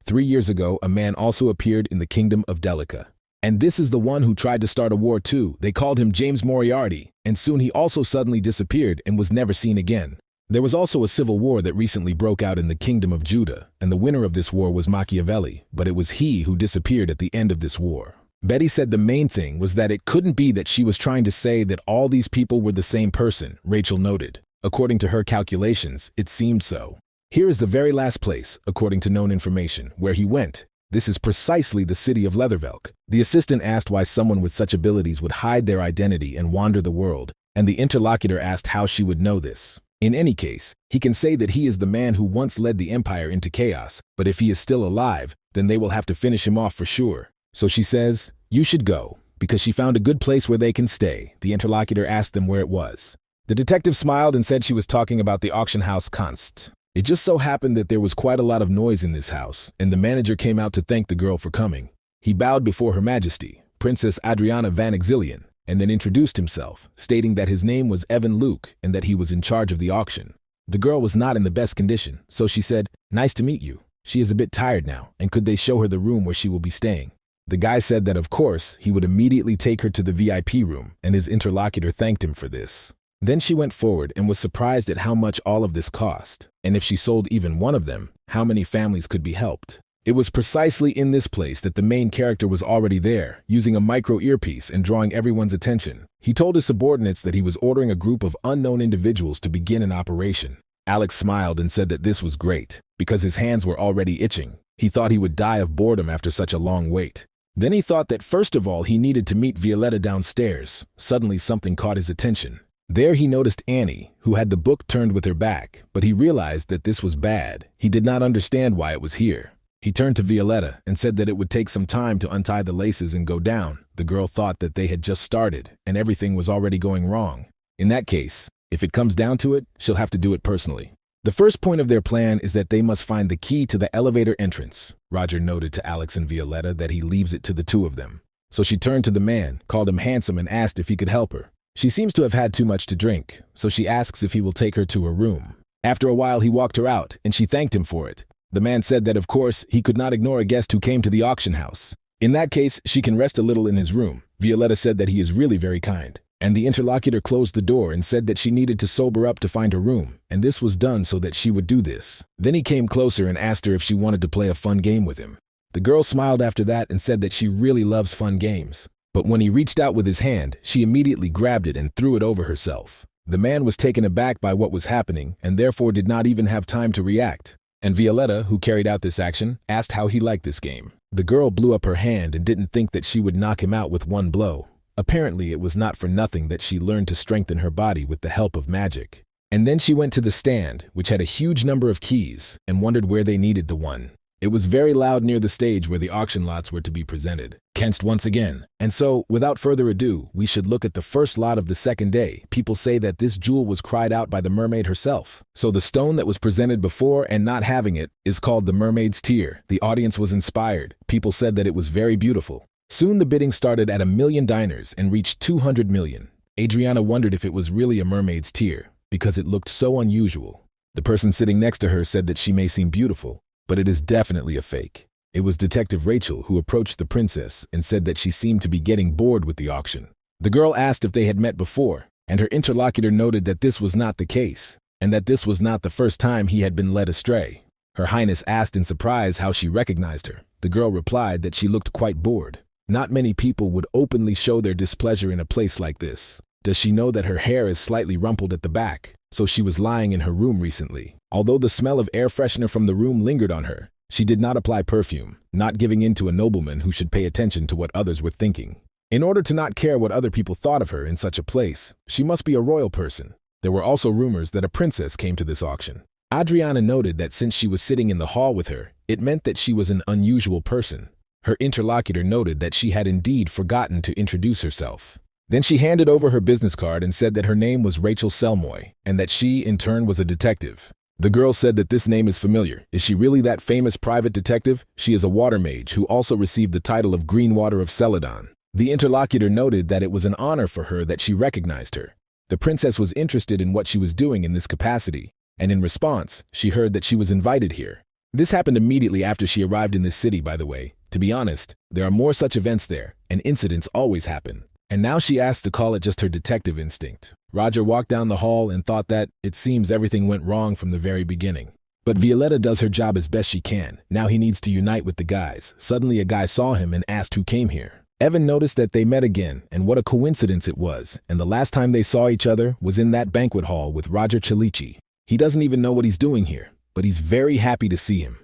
3 years ago, a man also appeared in the kingdom of Delica. And this is the one who tried to start a war too. They called him James Moriarty, and soon he also suddenly disappeared and was never seen again. There was also a civil war that recently broke out in the kingdom of Judah, and the winner of this war was Machiavelli, but it was he who disappeared at the end of this war. Betty said the main thing was that it couldn't be that she was trying to say that all these people were the same person, Rachel noted. According to her calculations, it seemed so. Here is the very last place, according to known information, where he went. This is precisely the city of Leathervelk. The assistant asked why someone with such abilities would hide their identity and wander the world, and the interlocutor asked how she would know this. In any case, he can say that he is the man who once led the empire into chaos, but if he is still alive, then they will have to finish him off for sure. So she says, "You should go," because she found a good place where they can stay. The interlocutor asked them where it was. The detective smiled and said she was talking about the auction house Konst. It just so happened that there was quite a lot of noise in this house, and the manager came out to thank the girl for coming. He bowed before Her Majesty, Princess Adriana van Exilian, and then introduced himself, stating that his name was Evan Luke and that he was in charge of the auction. The girl was not in the best condition, so she said, "Nice to meet you." She is a bit tired now, and could they show her the room where she will be staying? The guy said that of course, he would immediately take her to the VIP room, and his interlocutor thanked him for this. Then she went forward and was surprised at how much all of this cost, and if she sold even one of them, how many families could be helped. It was precisely in this place that the main character was already there, using a micro earpiece and drawing everyone's attention. He told his subordinates that he was ordering a group of unknown individuals to begin an operation. Alex smiled and said that this was great, because his hands were already itching. He thought he would die of boredom after such a long wait. Then he thought that first of all he needed to meet Violetta downstairs. Suddenly something caught his attention. There he noticed Annie, who had the book turned with her back, but he realized that this was bad. He did not understand why it was here. He turned to Violetta and said that it would take some time to untie the laces and go down. The girl thought that they had just started, and everything was already going wrong. In that case, if it comes down to it, she'll have to do it personally. The first point of their plan is that they must find the key to the elevator entrance. Roger noted to Alex and Violetta that he leaves it to the two of them. So she turned to the man, called him handsome, and asked if he could help her. She seems to have had too much to drink, so she asks if he will take her to her room. After a while, he walked her out, and she thanked him for it. The man said that, of course, he could not ignore a guest who came to the auction house. In that case, she can rest a little in his room. Violetta said that he is really very kind. And the interlocutor closed the door and said that she needed to sober up to find her room, and this was done so that she would do this. Then he came closer and asked her if she wanted to play a fun game with him. The girl smiled after that and said that she really loves fun games. But when he reached out with his hand, she immediately grabbed it and threw it over herself. The man was taken aback by what was happening and therefore did not even have time to react. And Violetta, who carried out this action, asked how he liked this game. The girl blew up her hand and didn't think that she would knock him out with one blow. Apparently, it was not for nothing that she learned to strengthen her body with the help of magic. And then she went to the stand, which had a huge number of keys, and wondered where they needed the one. It was very loud near the stage where the auction lots were to be presented. Kensed once again. And so, without further ado, we should look at the first lot of the second day. People say that this jewel was cried out by the mermaid herself. So the stone that was presented before and not having it is called the mermaid's tear. The audience was inspired. People said that it was very beautiful. Soon the bidding started at $1,000,000 and reached 200 million. Adriana wondered if it was really a mermaid's tear, because it looked so unusual. The person sitting next to her said that she may seem beautiful, but it is definitely a fake. It was Detective Rachel who approached the princess and said that she seemed to be getting bored with the auction. The girl asked if they had met before, and her interlocutor noted that this was not the case, and that this was not the first time he had been led astray. Her Highness asked in surprise how she recognized her. The girl replied that she looked quite bored. Not many people would openly show their displeasure in a place like this. Does she know that her hair is slightly rumpled at the back? So she was lying in her room recently. Although the smell of air freshener from the room lingered on her, she did not apply perfume, not giving in to a nobleman who should pay attention to what others were thinking. In order to not care what other people thought of her in such a place, she must be a royal person. There were also rumors that a princess came to this auction. Adriana noted that since she was sitting in the hall with her, it meant that she was an unusual person. Her interlocutor noted that she had indeed forgotten to introduce herself. Then she handed over her business card and said that her name was Rachel Selmoy, and that she, in turn, was a detective. The girl said that this name is familiar. Is she really that famous private detective? She is a water mage who also received the title of Green Water of Celadon. The interlocutor noted that it was an honor for her that she recognized her. The princess was interested in what she was doing in this capacity, and in response, she heard that she was invited here. This happened immediately after she arrived in this city, by the way. To be honest, there are more such events there, and incidents always happen. And now she asked to call it just her detective instinct. Roger walked down the hall and thought that, it seems everything went wrong from the very beginning. But Violetta does her job as best she can. Now he needs to unite with the guys. Suddenly a guy saw him and asked who came here. Evan noticed that they met again, and what a coincidence it was. And the last time they saw each other was in that banquet hall with Roger Chalici. He doesn't even know what he's doing here, but he's very happy to see him.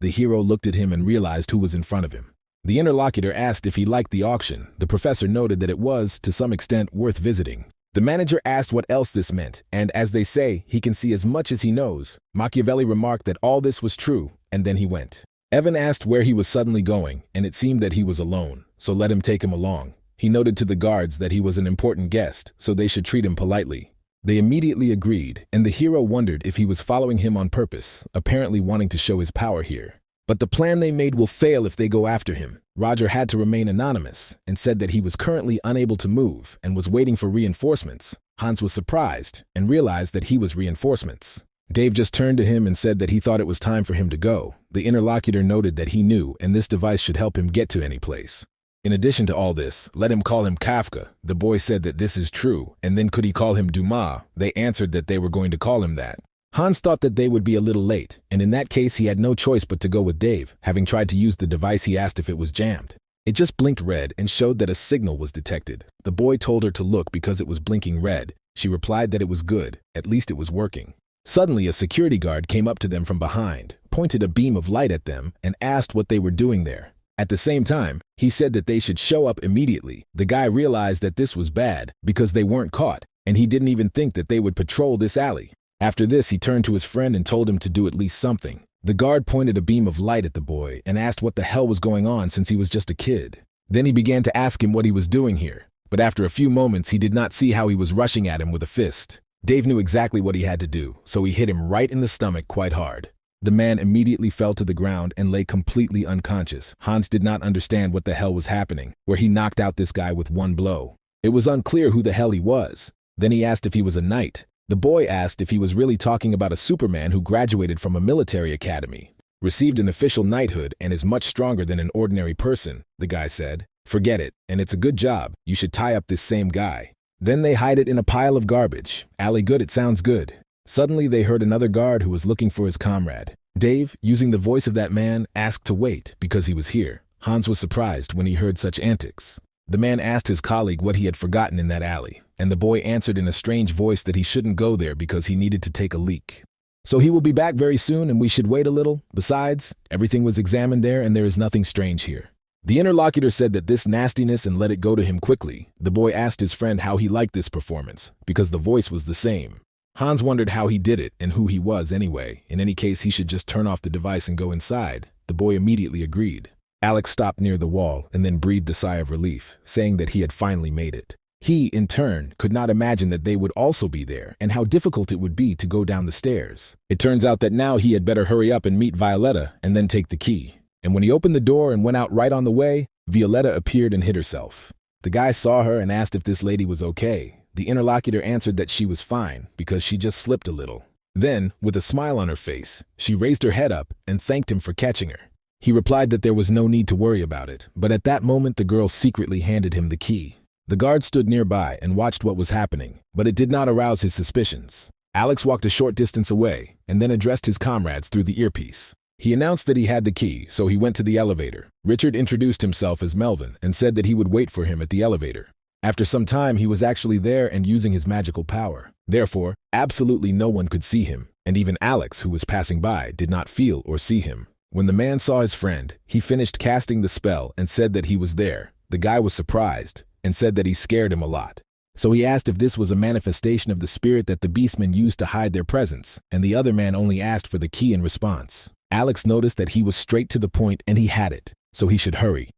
The hero looked at him and realized who was in front of him. The interlocutor asked if he liked the auction. The professor noted that it was, to some extent, worth visiting. The manager asked what else this meant, and as they say, he can see as much as he knows. Machiavelli remarked that all this was true, and then he went. Evan asked where he was suddenly going, and it seemed that he was alone, so let him take him along. He noted to the guards that he was an important guest, so they should treat him politely. They immediately agreed, and the hero wondered if he was following him on purpose, apparently wanting to show his power here. But the plan they made will fail if they go after him. Roger had to remain anonymous and said that he was currently unable to move and was waiting for reinforcements. Hans was surprised and realized that he was reinforcements. Dave just turned to him and said that he thought it was time for him to go. The interlocutor noted that he knew, and this device should help him get to any place. In addition to all this, let him call him Kafka. The boy said that this is true, and then could he call him Dumas? They answered that they were going to call him that. Hans thought that they would be a little late, and in that case he had no choice but to go with Dave. Having tried to use the device, he asked if it was jammed. It just blinked red and showed that a signal was detected. The boy told her to look because it was blinking red. She replied that it was good, at least it was working. Suddenly a security guard came up to them from behind, pointed a beam of light at them, and asked what they were doing there. At the same time, he said that they should show up immediately. The guy realized that this was bad because they weren't caught, and he didn't even think that they would patrol this alley. After this, he turned to his friend and told him to do at least something. The guard pointed a beam of light at the boy and asked what the hell was going on since he was just a kid. Then he began to ask him what he was doing here, but after a few moments he did not see how he was rushing at him with a fist. Dave knew exactly what he had to do, so he hit him right in the stomach quite hard. The man immediately fell to the ground and lay completely unconscious. Hans did not understand what the hell was happening, where he knocked out this guy with one blow. It was unclear who the hell he was. Then he asked if he was a knight. The boy asked if he was really talking about a Superman who graduated from a military academy, received an official knighthood, and is much stronger than an ordinary person. The guy said, "Forget it, and it's a good job. You should tie up this same guy." Then they hide it in a pile of garbage. Alley good, it sounds good. Suddenly they heard another guard who was looking for his comrade. Dave, using the voice of that man, asked to wait because he was here. Hans was surprised when he heard such antics. The man asked his colleague what he had forgotten in that alley, and the boy answered in a strange voice that he shouldn't go there because he needed to take a leak. So he will be back very soon and we should wait a little. Besides, everything was examined there and there is nothing strange here. The interlocutor said that this nastiness and let it go to him quickly. The boy asked his friend how he liked this performance, because the voice was the same. Hans wondered how he did it and who he was anyway. In any case, he should just turn off the device and go inside. The boy immediately agreed. Alex stopped near the wall and then breathed a sigh of relief, saying that he had finally made it. He, in turn, could not imagine that they would also be there and how difficult it would be to go down the stairs. It turns out that now he had better hurry up and meet Violetta and then take the key. And when he opened the door and went out right on the way, Violetta appeared and hid herself. The guy saw her and asked if this lady was okay. The interlocutor answered that she was fine because she just slipped a little. Then, with a smile on her face, she raised her head up and thanked him for catching her. He replied that there was no need to worry about it, but at that moment the girl secretly handed him the key. The guard stood nearby and watched what was happening, but it did not arouse his suspicions. Alex walked a short distance away and then addressed his comrades through the earpiece. He announced that he had the key, so he went to the elevator. Richard introduced himself as Melvin and said that he would wait for him at the elevator. After some time, he was actually there and using his magical power. Therefore, absolutely no one could see him, and even Alex, who was passing by, did not feel or see him. When the man saw his friend, he finished casting the spell and said that he was there. The guy was surprised and said that he scared him a lot. So he asked if this was a manifestation of the spirit that the beastmen used to hide their presence, and the other man only asked for the key in response. Alex noticed that he was straight to the point and he had it, so he should hurry.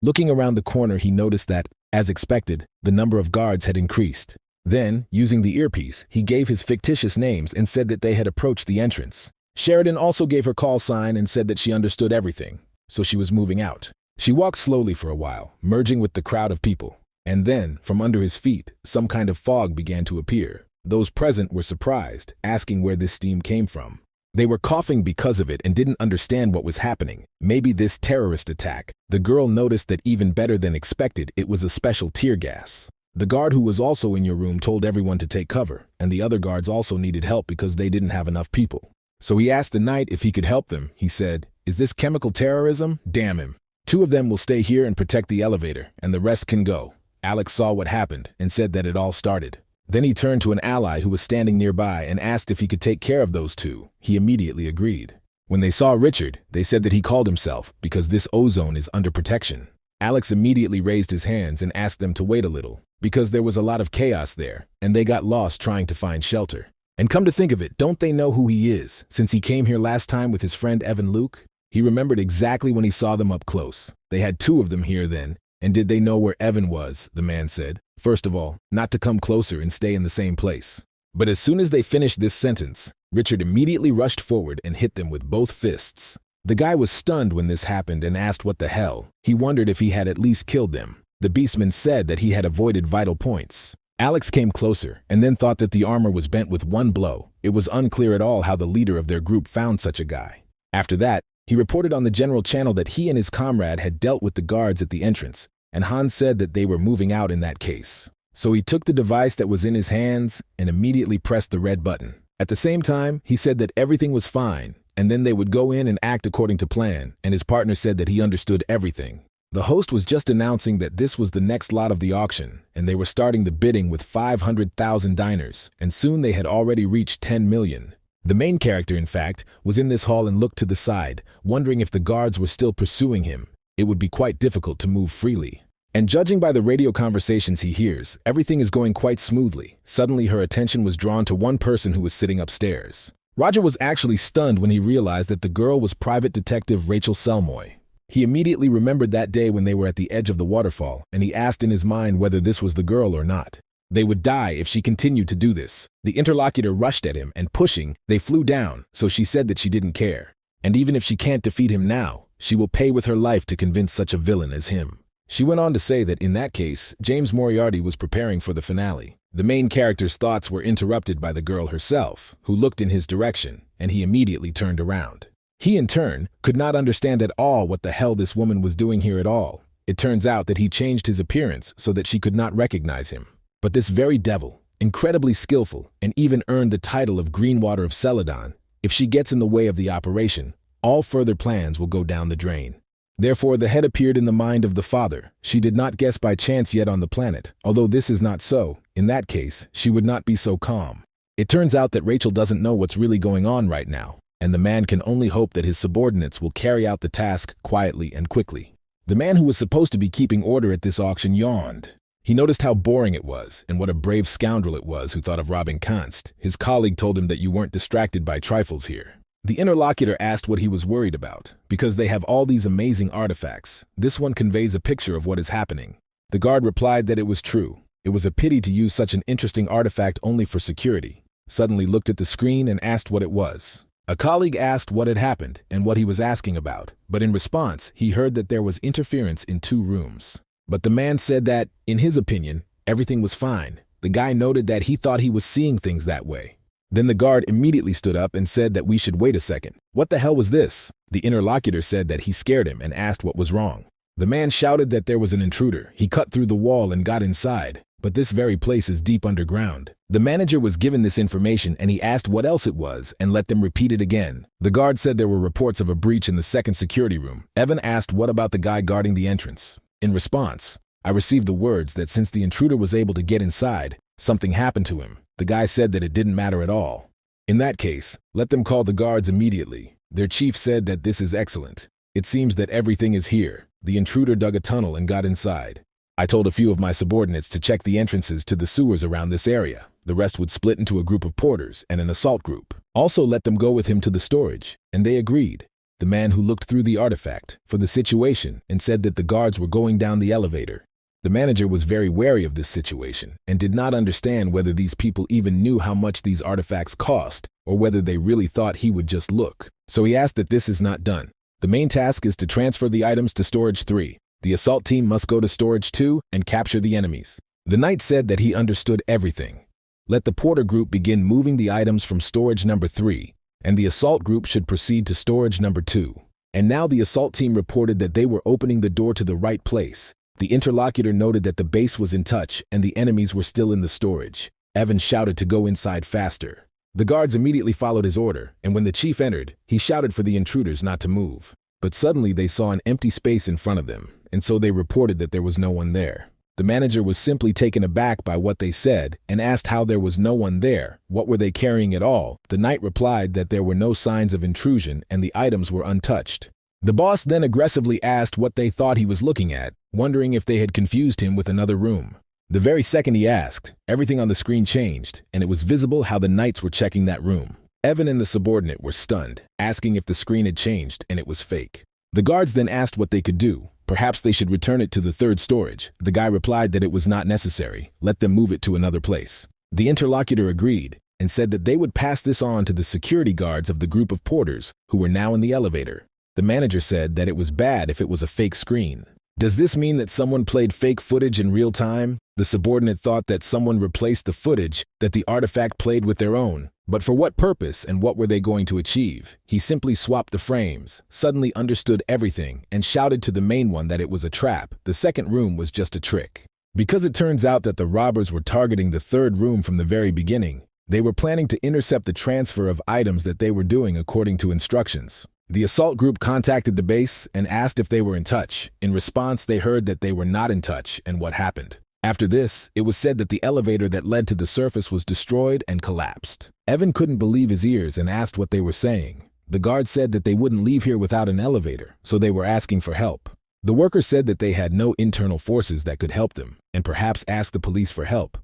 Looking around the corner, he noticed that, as expected, the number of guards had increased. Then, using the earpiece, he gave his fictitious names and said that they had approached the entrance. Sheridan also gave her call sign and said that she understood everything, so she was moving out. She walked slowly for a while, merging with the crowd of people. And then, from under his feet, some kind of fog began to appear. Those present were surprised, asking where this steam came from. They were coughing because of it and didn't understand what was happening. Maybe this terrorist attack. The girl noticed that even better than expected, it was a special tear gas. The guard who was also in your room told everyone to take cover, and the other guards also needed help because they didn't have enough people. So he asked the knight if he could help them. He said, "Is this chemical terrorism? Damn him. 2 of them will stay here and protect the elevator, and the rest can go." Alex saw what happened and said that it all started. Then he turned to an ally who was standing nearby and asked if he could take care of those 2. He immediately agreed. When they saw Richard, they said that he called himself because this ozone is under protection. Alex immediately raised his hands and asked them to wait a little because there was a lot of chaos there and they got lost trying to find shelter. And come to think of it, don't they know who he is since he came here last time with his friend Evan Luke? He remembered exactly when he saw them up close. They had 2 of them here then. And did they know where Evan was? The man said. First of all, not to come closer and stay in the same place. But as soon as they finished this sentence, Richard immediately rushed forward and hit them with both fists. The guy was stunned when this happened and asked what the hell. He wondered if he had at least killed them. The beastman said that he had avoided vital points. Alex came closer and then thought that the armor was bent with one blow. It was unclear at all how the leader of their group found such a guy. After that, he reported on the general channel that he and his comrade had dealt with the guards at the entrance, and Hans said that they were moving out in that case. So he took the device that was in his hands and immediately pressed the red button. At the same time, he said that everything was fine, and then they would go in and act according to plan, and his partner said that he understood everything. The host was just announcing that this was the next lot of the auction, and they were starting the bidding with 500,000 diners, and soon they had already reached 10 million. The main character, in fact, was in this hall and looked to the side, wondering if the guards were still pursuing him. It would be quite difficult to move freely. And judging by the radio conversations he hears, everything is going quite smoothly. Suddenly her attention was drawn to one person who was sitting upstairs. Roger was actually stunned when he realized that the girl was Private Detective Rachel Selmoy. He immediately remembered that day when they were at the edge of the waterfall, and he asked in his mind whether this was the girl or not. They would die if she continued to do this. The interlocutor rushed at him, and pushing, they flew down, so she said that she didn't care. And even if she can't defeat him now, she will pay with her life to convince such a villain as him. She went on to say that in that case, James Moriarty was preparing for the finale. The main character's thoughts were interrupted by the girl herself, who looked in his direction, and he immediately turned around. He, in turn, could not understand at all what the hell this woman was doing here at all. It turns out that he changed his appearance so that she could not recognize him. But this very devil, incredibly skillful, and even earned the title of Greenwater of Celadon, if she gets in the way of the operation, all further plans will go down the drain. Therefore, the head appeared in the mind of the father. She did not guess by chance yet on the planet. Although this is not so, in that case, she would not be so calm. It turns out that Rachel doesn't know what's really going on right now, and the man can only hope that his subordinates will carry out the task quietly and quickly. The man who was supposed to be keeping order at this auction yawned. He noticed how boring it was, and what a brave scoundrel it was who thought of robbing Kanst. His colleague told him that you weren't distracted by trifles here. The interlocutor asked what he was worried about, because they have all these amazing artifacts. This one conveys a picture of what is happening. The guard replied that it was true. It was a pity to use such an interesting artifact only for security. Suddenly looked at the screen and asked what it was. A colleague asked what had happened and what he was asking about, but in response, he heard that there was interference in 2 rooms. But the man said that, in his opinion, everything was fine. The guy noted that he thought he was seeing things that way. Then the guard immediately stood up and said that we should wait a second. What the hell was this? The interlocutor said that he scared him and asked what was wrong. The man shouted that there was an intruder. He cut through the wall and got inside, but this very place is deep underground. The manager was given this information and he asked what else it was and let them repeat it again. The guard said there were reports of a breach in the second security room. Evan asked what about the guy guarding the entrance. In response, I received the words that since the intruder was able to get inside, something happened to him. The guy said that it didn't matter at all. In that case, let them call the guards immediately. Their chief said that this is excellent. It seems that everything is here. The intruder dug a tunnel and got inside. I told a few of my subordinates to check the entrances to the sewers around this area. The rest would split into a group of porters and an assault group. Also let them go with him to the storage, and they agreed. The man who looked through the artifact for the situation and said that the guards were going down the elevator. The manager was very wary of this situation and did not understand whether these people even knew how much these artifacts cost or whether they really thought he would just look. So he asked that this is not done. The main task is to transfer the items to storage 3. The assault team must go to storage 2 and capture the enemies. The knight said that he understood everything. Let the porter group begin moving the items from storage number 3, and the assault group should proceed to storage number 2. And now the assault team reported that they were opening the door to the right place. The interlocutor noted that the base was in touch and the enemies were still in the storage. Evan shouted to go inside faster. The guards immediately followed his order, and when the chief entered, he shouted for the intruders not to move. But suddenly they saw an empty space in front of them, and so they reported that there was no one there. The manager was simply taken aback by what they said and asked how there was no one there. What were they carrying at all? The knight replied that there were no signs of intrusion and the items were untouched. The boss then aggressively asked what they thought he was looking at, wondering if they had confused him with another room. The very second he asked, everything on the screen changed, and it was visible how the knights were checking that room. Evan and the subordinate were stunned, asking if the screen had changed, and it was fake. The guards then asked what they could do. Perhaps they should return it to the 3rd storage. The guy replied that it was not necessary. Let them move it to another place. The interlocutor agreed and said that they would pass this on to the security guards of the group of porters who were now in the elevator. The manager said that it was bad if it was a fake screen. Does this mean that someone played fake footage in real time? The subordinate thought that someone replaced the footage that the artifact played with their own. But for what purpose and what were they going to achieve? He simply swapped the frames, suddenly understood everything, and shouted to the main one that it was a trap. The second room was just a trick. Because it turns out that the robbers were targeting the 3rd room from the very beginning, they were planning to intercept the transfer of items that they were doing according to instructions. The assault group contacted the base and asked if they were in touch. In response, they heard that they were not in touch and what happened. After this, it was said that the elevator that led to the surface was destroyed and collapsed. Evan couldn't believe his ears and asked what they were saying. The guards said that they wouldn't leave here without an elevator, so they were asking for help. The workers said that they had no internal forces that could help them, and perhaps asked the police for help.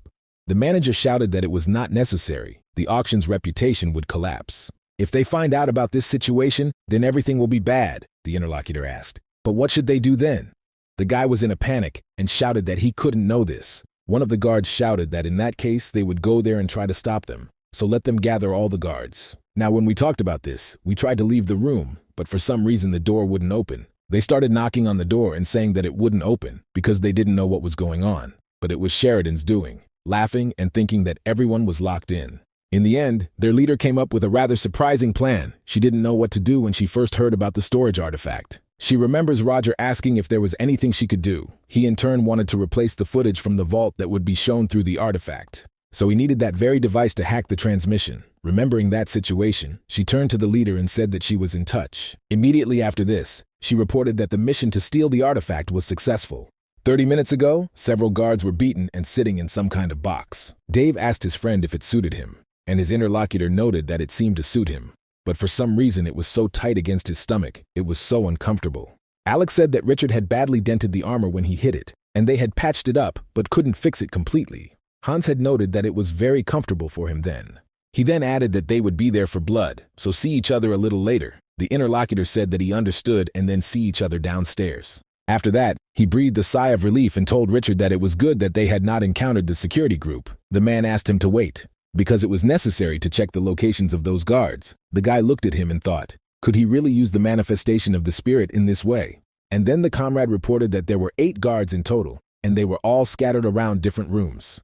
The manager shouted that it was not necessary. The auction's reputation would collapse. If they find out about this situation, then everything will be bad, the interlocutor asked. But what should they do then? The guy was in a panic and shouted that he couldn't know this. One of the guards shouted that in that case they would go there and try to stop them, so let them gather all the guards. Now when we talked about this, we tried to leave the room, but for some reason the door wouldn't open. They started knocking on the door and saying that it wouldn't open because they didn't know what was going on. But it was Sheridan's doing, laughing and thinking that everyone was locked in. In the end, their leader came up with a rather surprising plan. She didn't know what to do when she first heard about the storage artifact. She remembers Roger asking if there was anything she could do. He in turn wanted to replace the footage from the vault that would be shown through the artifact. So he needed that very device to hack the transmission. Remembering that situation, she turned to the leader and said that she was in touch. Immediately after this, she reported that the mission to steal the artifact was successful. 30 minutes ago, several guards were beaten and sitting in some kind of box. Dave asked his friend if it suited him, and his interlocutor noted that it seemed to suit him. But for some reason it was so tight against his stomach, it was so uncomfortable. Alex said that Richard had badly dented the armor when he hit it, and they had patched it up but couldn't fix it completely. Hans had noted that it was very comfortable for him then. He then added that they would be there for blood, so see each other a little later. The interlocutor said that he understood and then see each other downstairs. After that, he breathed a sigh of relief and told Richard that it was good that they had not encountered the security group. The man asked him to wait, because it was necessary to check the locations of those guards. The guy looked at him and thought, could he really use the manifestation of the spirit in this way? And then the comrade reported that there were 8 guards in total, and they were all scattered around different rooms.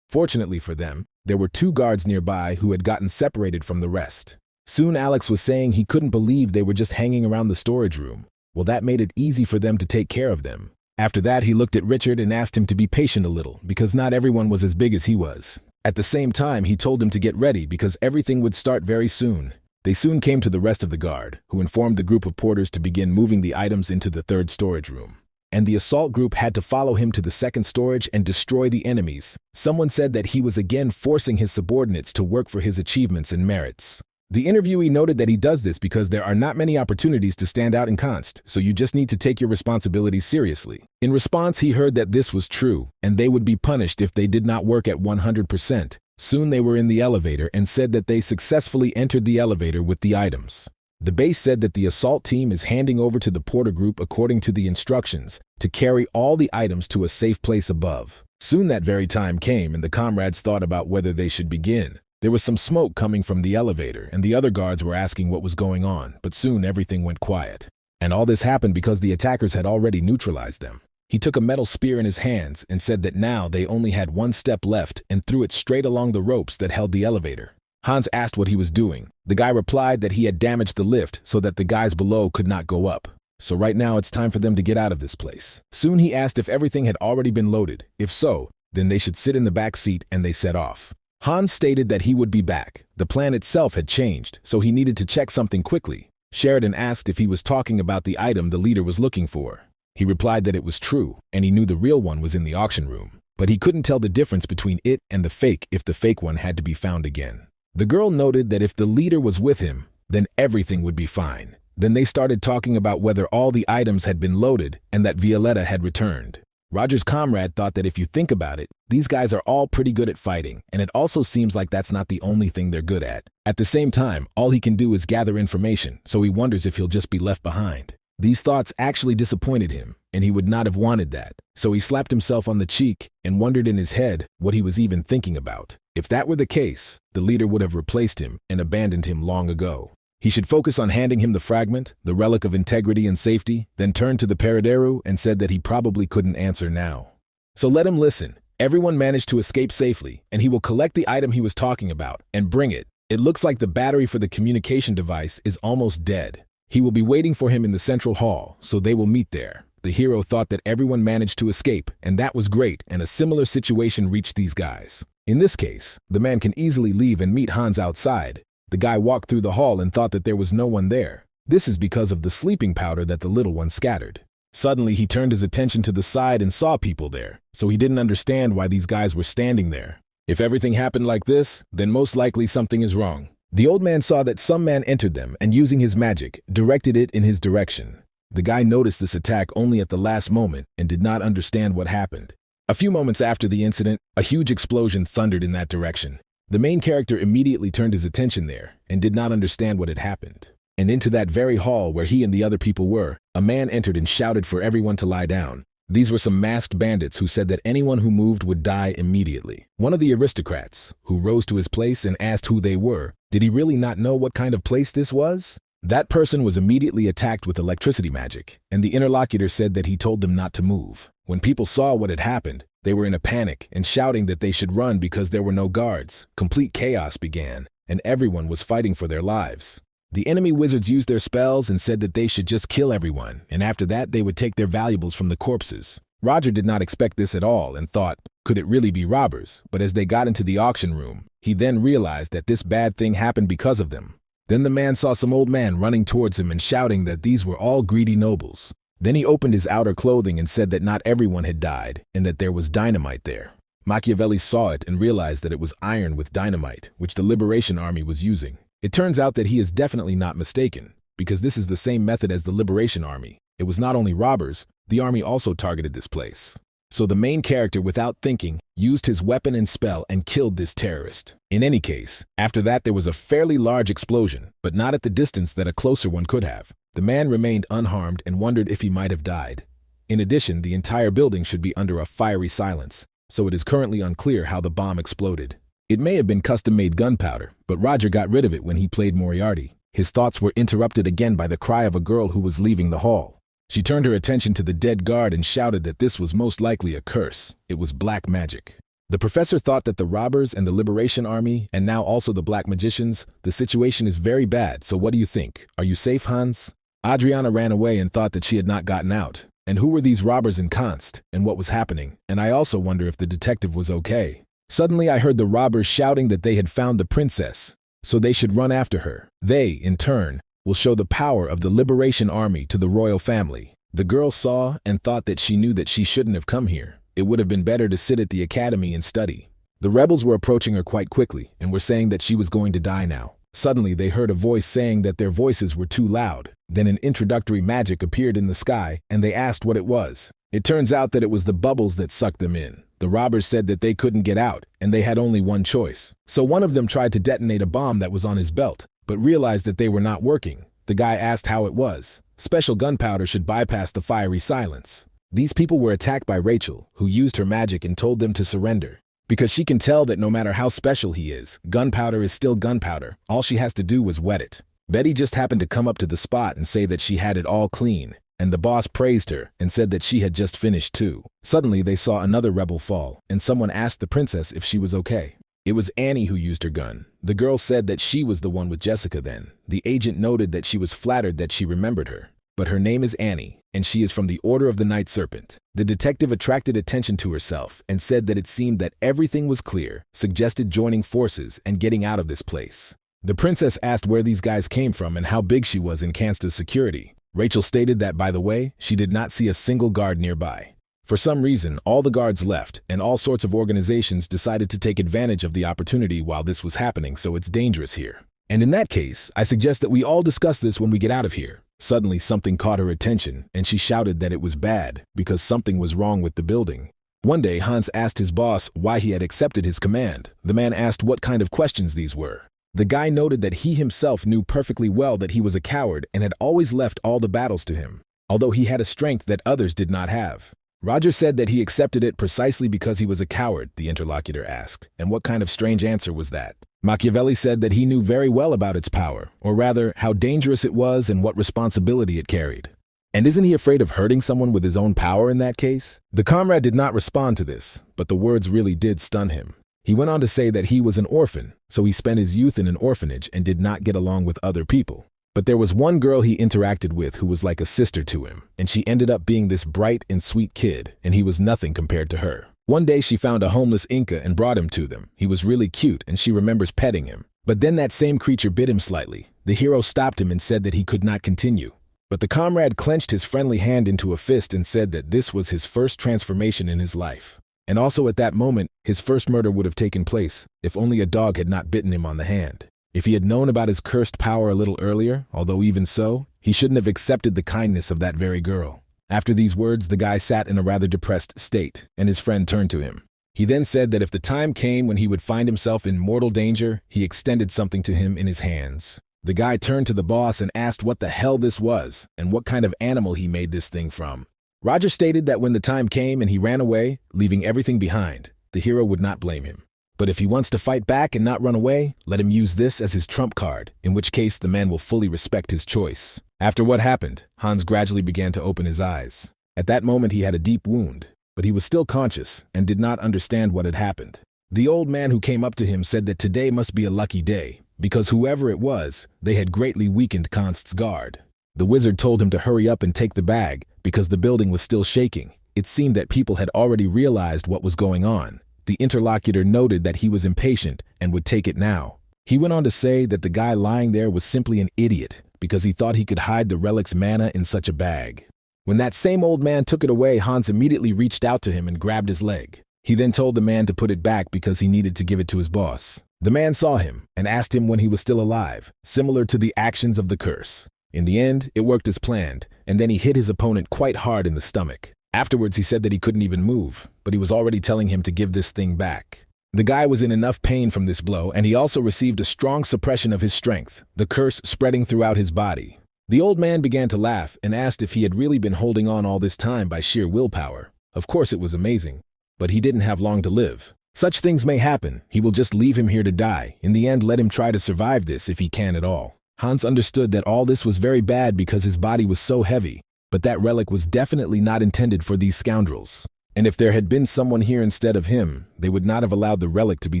Fortunately for them, there were 2 guards nearby who had gotten separated from the rest. Soon Alex was saying he couldn't believe they were just hanging around the storage room. Well, that made it easy for them to take care of them. After that, he looked at Richard and asked him to be patient a little, because not everyone was as big as he was. At the same time, he told him to get ready because everything would start very soon. They soon came to the rest of the guard, who informed the group of porters to begin moving the items into the 3rd storage room. And the assault group had to follow him to the 2nd storage and destroy the enemies. Someone said that he was again forcing his subordinates to work for his achievements and merits. The interviewee noted that he does this because there are not many opportunities to stand out in Const, so you just need to take your responsibilities seriously. In response, he heard that this was true, and they would be punished if they did not work at 100%. Soon they were in the elevator and said that they successfully entered the elevator with the items. The base said that the assault team is handing over to the porter group according to the instructions to carry all the items to a safe place above. Soon that very time came and the comrades thought about whether they should begin. There was some smoke coming from the elevator and the other guards were asking what was going on, but soon everything went quiet. And all this happened because the attackers had already neutralized them. He took a metal spear in his hands and said that now they only had 1 step left and threw it straight along the ropes that held the elevator. Hans asked what he was doing. The guy replied that he had damaged the lift so that the guys below could not go up. So right now it's time for them to get out of this place. Soon he asked if everything had already been loaded. If so, then they should sit in the back seat, and they set off. Hans stated that he would be back. The plan itself had changed, so he needed to check something quickly. Sheridan asked if he was talking about the item the leader was looking for. He replied that it was true, and he knew the real one was in the auction room. But he couldn't tell the difference between it and the fake if the fake one had to be found again. The girl noted that if the leader was with him, then everything would be fine. Then they started talking about whether all the items had been loaded and that Violetta had returned. Roger's comrade thought that if you think about it, these guys are all pretty good at fighting, and it also seems like that's not the only thing they're good at. At the same time, all he can do is gather information, so he wonders if he'll just be left behind. These thoughts actually disappointed him, and he would not have wanted that. So he slapped himself on the cheek and wondered in his head what he was even thinking about. If that were the case, the leader would have replaced him and abandoned him long ago. He should focus on handing him the fragment, the relic of integrity and safety, then turned to the Paraderu and said that he probably couldn't answer now. So let him listen. Everyone managed to escape safely, and he will collect the item he was talking about and bring it. It looks like the battery for the communication device is almost dead. He will be waiting for him in the central hall, so they will meet there. The hero thought that everyone managed to escape, and that was great, and a similar situation reached these guys. In this case, the man can easily leave and meet Hans outside. The guy walked through the hall and thought that there was no one there. This is because of the sleeping powder that the little one scattered. Suddenly, he turned his attention to the side and saw people there, so he didn't understand why these guys were standing there. If everything happened like this, then most likely something is wrong. The old man saw that some man entered them and using his magic, directed it in his direction. The guy noticed this attack only at the last moment and did not understand what happened. A few moments after the incident, a huge explosion thundered in that direction. The main character immediately turned his attention there and did not understand what had happened. And into that very hall where he and the other people were, a man entered and shouted for everyone to lie down. These were some masked bandits who said that anyone who moved would die immediately. One of the aristocrats, who rose to his place and asked who they were, did he really not know what kind of place this was? That person was immediately attacked with electricity magic, and the interlocutor said that he told them not to move. When people saw what had happened, they were in a panic and shouting that they should run because there were no guards. Complete chaos began, and everyone was fighting for their lives. The enemy wizards used their spells and said that they should just kill everyone, and after that they would take their valuables from the corpses. Roger did not expect this at all and thought, could it really be robbers? But as they got into the auction room, he then realized that this bad thing happened because of them. Then the man saw some old man running towards him and shouting that these were all greedy nobles. Then he opened his outer clothing and said that not everyone had died and that there was dynamite there. Machiavelli saw it and realized that it was iron with dynamite, which the Liberation Army was using. It turns out that he is definitely not mistaken, because this is the same method as the Liberation Army. It was not only robbers, the army also targeted this place. So the main character, without thinking, used his weapon and spell and killed this terrorist. In any case, after that there was a fairly large explosion, but not at the distance that a closer one could have. The man remained unharmed and wondered if he might have died. In addition, the entire building should be under a fiery silence, so it is currently unclear how the bomb exploded. It may have been custom-made gunpowder, but Roger got rid of it when he played Moriarty. His thoughts were interrupted again by the cry of a girl who was leaving the hall. She turned her attention to the dead guard and shouted that this was most likely a curse. It was black magic. The professor thought that the robbers and the Liberation Army, and now also the black magicians, the situation is very bad, so what do you think? Are you safe, Hans? Adriana ran away and thought that she had not gotten out. And who were these robbers in Const, and what was happening? And I also wonder if the detective was okay. Suddenly I heard the robbers shouting that they had found the princess, so they should run after her. They, in turn, will show the power of the Liberation Army to the royal family. The girl saw and thought that she knew that she shouldn't have come here. It would have been better to sit at the academy and study. The rebels were approaching her quite quickly and were saying that she was going to die now. Suddenly they heard a voice saying that their voices were too loud. Then an introductory magic appeared in the sky and they asked what it was. It turns out that it was the bubbles that sucked them in. The robbers said that they couldn't get out and they had only one choice. So one of them tried to detonate a bomb that was on his belt, but realized that they were not working. The guy asked how it was. Special gunpowder should bypass the fiery silence. These people were attacked by Rachel, who used her magic and told them to surrender. Because she can tell that no matter how special he is, gunpowder is still gunpowder. All she has to do was wet it. Betty just happened to come up to the spot and say that she had it all clean, and the boss praised her and said that she had just finished too. Suddenly they saw another rebel fall, and someone asked the princess if she was okay. It was Annie who used her gun. The girl said that she was the one with Jessica then. The agent noted that she was flattered that she remembered her. But her name is Annie, and she is from the Order of the Night Serpent. The detective attracted attention to herself and said that it seemed that everything was clear, suggested joining forces and getting out of this place. The princess asked where these guys came from and how big she was in Kansta's security. Rachel stated that, by the way, she did not see a single guard nearby. For some reason, all the guards left, and all sorts of organizations decided to take advantage of the opportunity while this was happening, so it's dangerous here. And in that case, I suggest that we all discuss this when we get out of here. Suddenly something caught her attention, and she shouted that it was bad, because something was wrong with the building. One day, Hans asked his boss why he had accepted his command. The man asked what kind of questions these were. The guy noted that he himself knew perfectly well that he was a coward and had always left all the battles to him, although he had a strength that others did not have. Roger said that he accepted it precisely because he was a coward, the interlocutor asked. And what kind of strange answer was that? Machiavelli said that he knew very well about its power, or rather, how dangerous it was and what responsibility it carried. And isn't he afraid of hurting someone with his own power in that case? The comrade did not respond to this, but the words really did stun him. He went on to say that he was an orphan, so he spent his youth in an orphanage and did not get along with other people. But there was one girl he interacted with who was like a sister to him, and she ended up being this bright and sweet kid, and he was nothing compared to her. One day she found a homeless Inca and brought him to them. He was really cute, and she remembers petting him. But then that same creature bit him slightly. The hero stopped him and said that he could not continue. But the comrade clenched his friendly hand into a fist and said that this was his first transformation in his life. And also at that moment, his first murder would have taken place, if only a dog had not bitten him on the hand. If he had known about his cursed power a little earlier, although even so, he shouldn't have accepted the kindness of that very girl. After these words, the guy sat in a rather depressed state, and his friend turned to him. He then said that if the time came when he would find himself in mortal danger, he extended something to him in his hands. The guy turned to the boss and asked what the hell this was, and what kind of animal he made this thing from. Roger stated that when the time came and he ran away, leaving everything behind, the hero would not blame him. But if he wants to fight back and not run away, let him use this as his trump card, in which case the man will fully respect his choice. After what happened, Hans gradually began to open his eyes. At that moment he had a deep wound, but he was still conscious and did not understand what had happened. The old man who came up to him said that today must be a lucky day, because whoever it was, they had greatly weakened Const's guard. The wizard told him to hurry up and take the bag, because the building was still shaking. It seemed that people had already realized what was going on. The interlocutor noted that he was impatient and would take it now. He went on to say that the guy lying there was simply an idiot because he thought he could hide the relic's mana in such a bag. When that same old man took it away, Hans immediately reached out to him and grabbed his leg. He then told the man to put it back because he needed to give it to his boss. The man saw him and asked him when he was still alive, similar to the actions of the curse. In the end, it worked as planned, and then he hit his opponent quite hard in the stomach. Afterwards, he said that he couldn't even move, but he was already telling him to give this thing back. The guy was in enough pain from this blow, and he also received a strong suppression of his strength, the curse spreading throughout his body. The old man began to laugh and asked if he had really been holding on all this time by sheer willpower. Of course it was amazing, but he didn't have long to live. Such things may happen. He will just leave him here to die. In the end, let him try to survive this if he can at all. Hans understood that all this was very bad because his body was so heavy, but that relic was definitely not intended for these scoundrels. And if there had been someone here instead of him, they would not have allowed the relic to be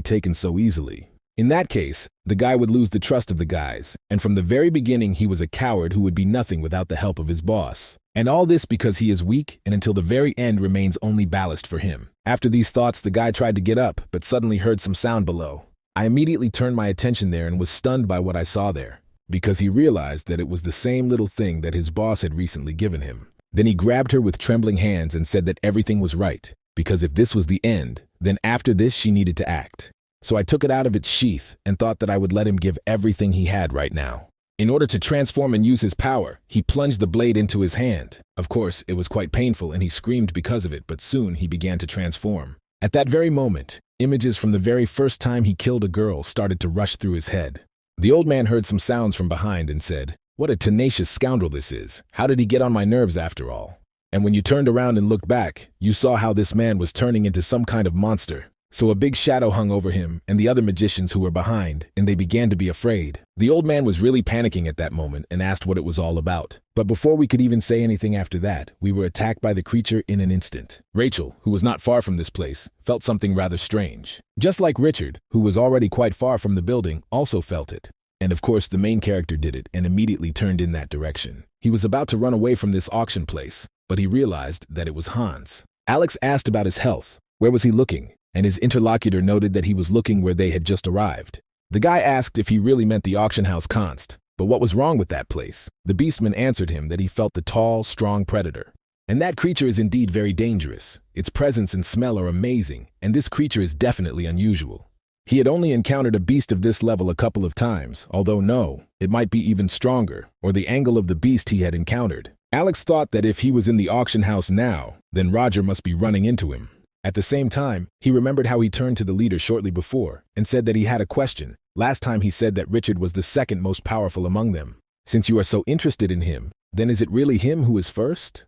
taken so easily. In that case, the guy would lose the trust of the guys, and from the very beginning he was a coward who would be nothing without the help of his boss. And all this because he is weak and until the very end remains only ballast for him. After these thoughts, the guy tried to get up, but suddenly heard some sound below. I immediately turned my attention there and was stunned by what I saw there, because he realized that it was the same little thing that his boss had recently given him. Then he grabbed her with trembling hands and said that everything was right, because if this was the end, then after this she needed to act. So I took it out of its sheath and thought that I would let him give everything he had right now. In order to transform and use his power, he plunged the blade into his hand. Of course, it was quite painful and he screamed because of it, but soon he began to transform. At that very moment, images from the very first time he killed a girl started to rush through his head. The old man heard some sounds from behind and said, "What a tenacious scoundrel this is. How did he get on my nerves after all?" And when you turned around and looked back, you saw how this man was turning into some kind of monster. So a big shadow hung over him and the other magicians who were behind, and they began to be afraid. The old man was really panicking at that moment and asked what it was all about. But before we could even say anything after that, we were attacked by the creature in an instant. Rachel, who was not far from this place, felt something rather strange. Just like Richard, who was already quite far from the building, also felt it. And of course, the main character did it and immediately turned in that direction. He was about to run away from this auction place, but he realized that it was Hans. Alex asked about his health. Where was he looking? And his interlocutor noted that he was looking where they had just arrived. The guy asked if he really meant the auction house Const, but what was wrong with that place? The beastman answered him that he felt the tall, strong predator. And that creature is indeed very dangerous. Its presence and smell are amazing, and this creature is definitely unusual. He had only encountered a beast of this level a couple of times, although no, it might be even stronger, or the angle of the beast he had encountered. Alex thought that if he was in the auction house now, then Roger must be running into him. At the same time, he remembered how he turned to the leader shortly before and said that he had a question. Last time he said that Richard was the second most powerful among them. Since you are so interested in him, then is it really him who is first?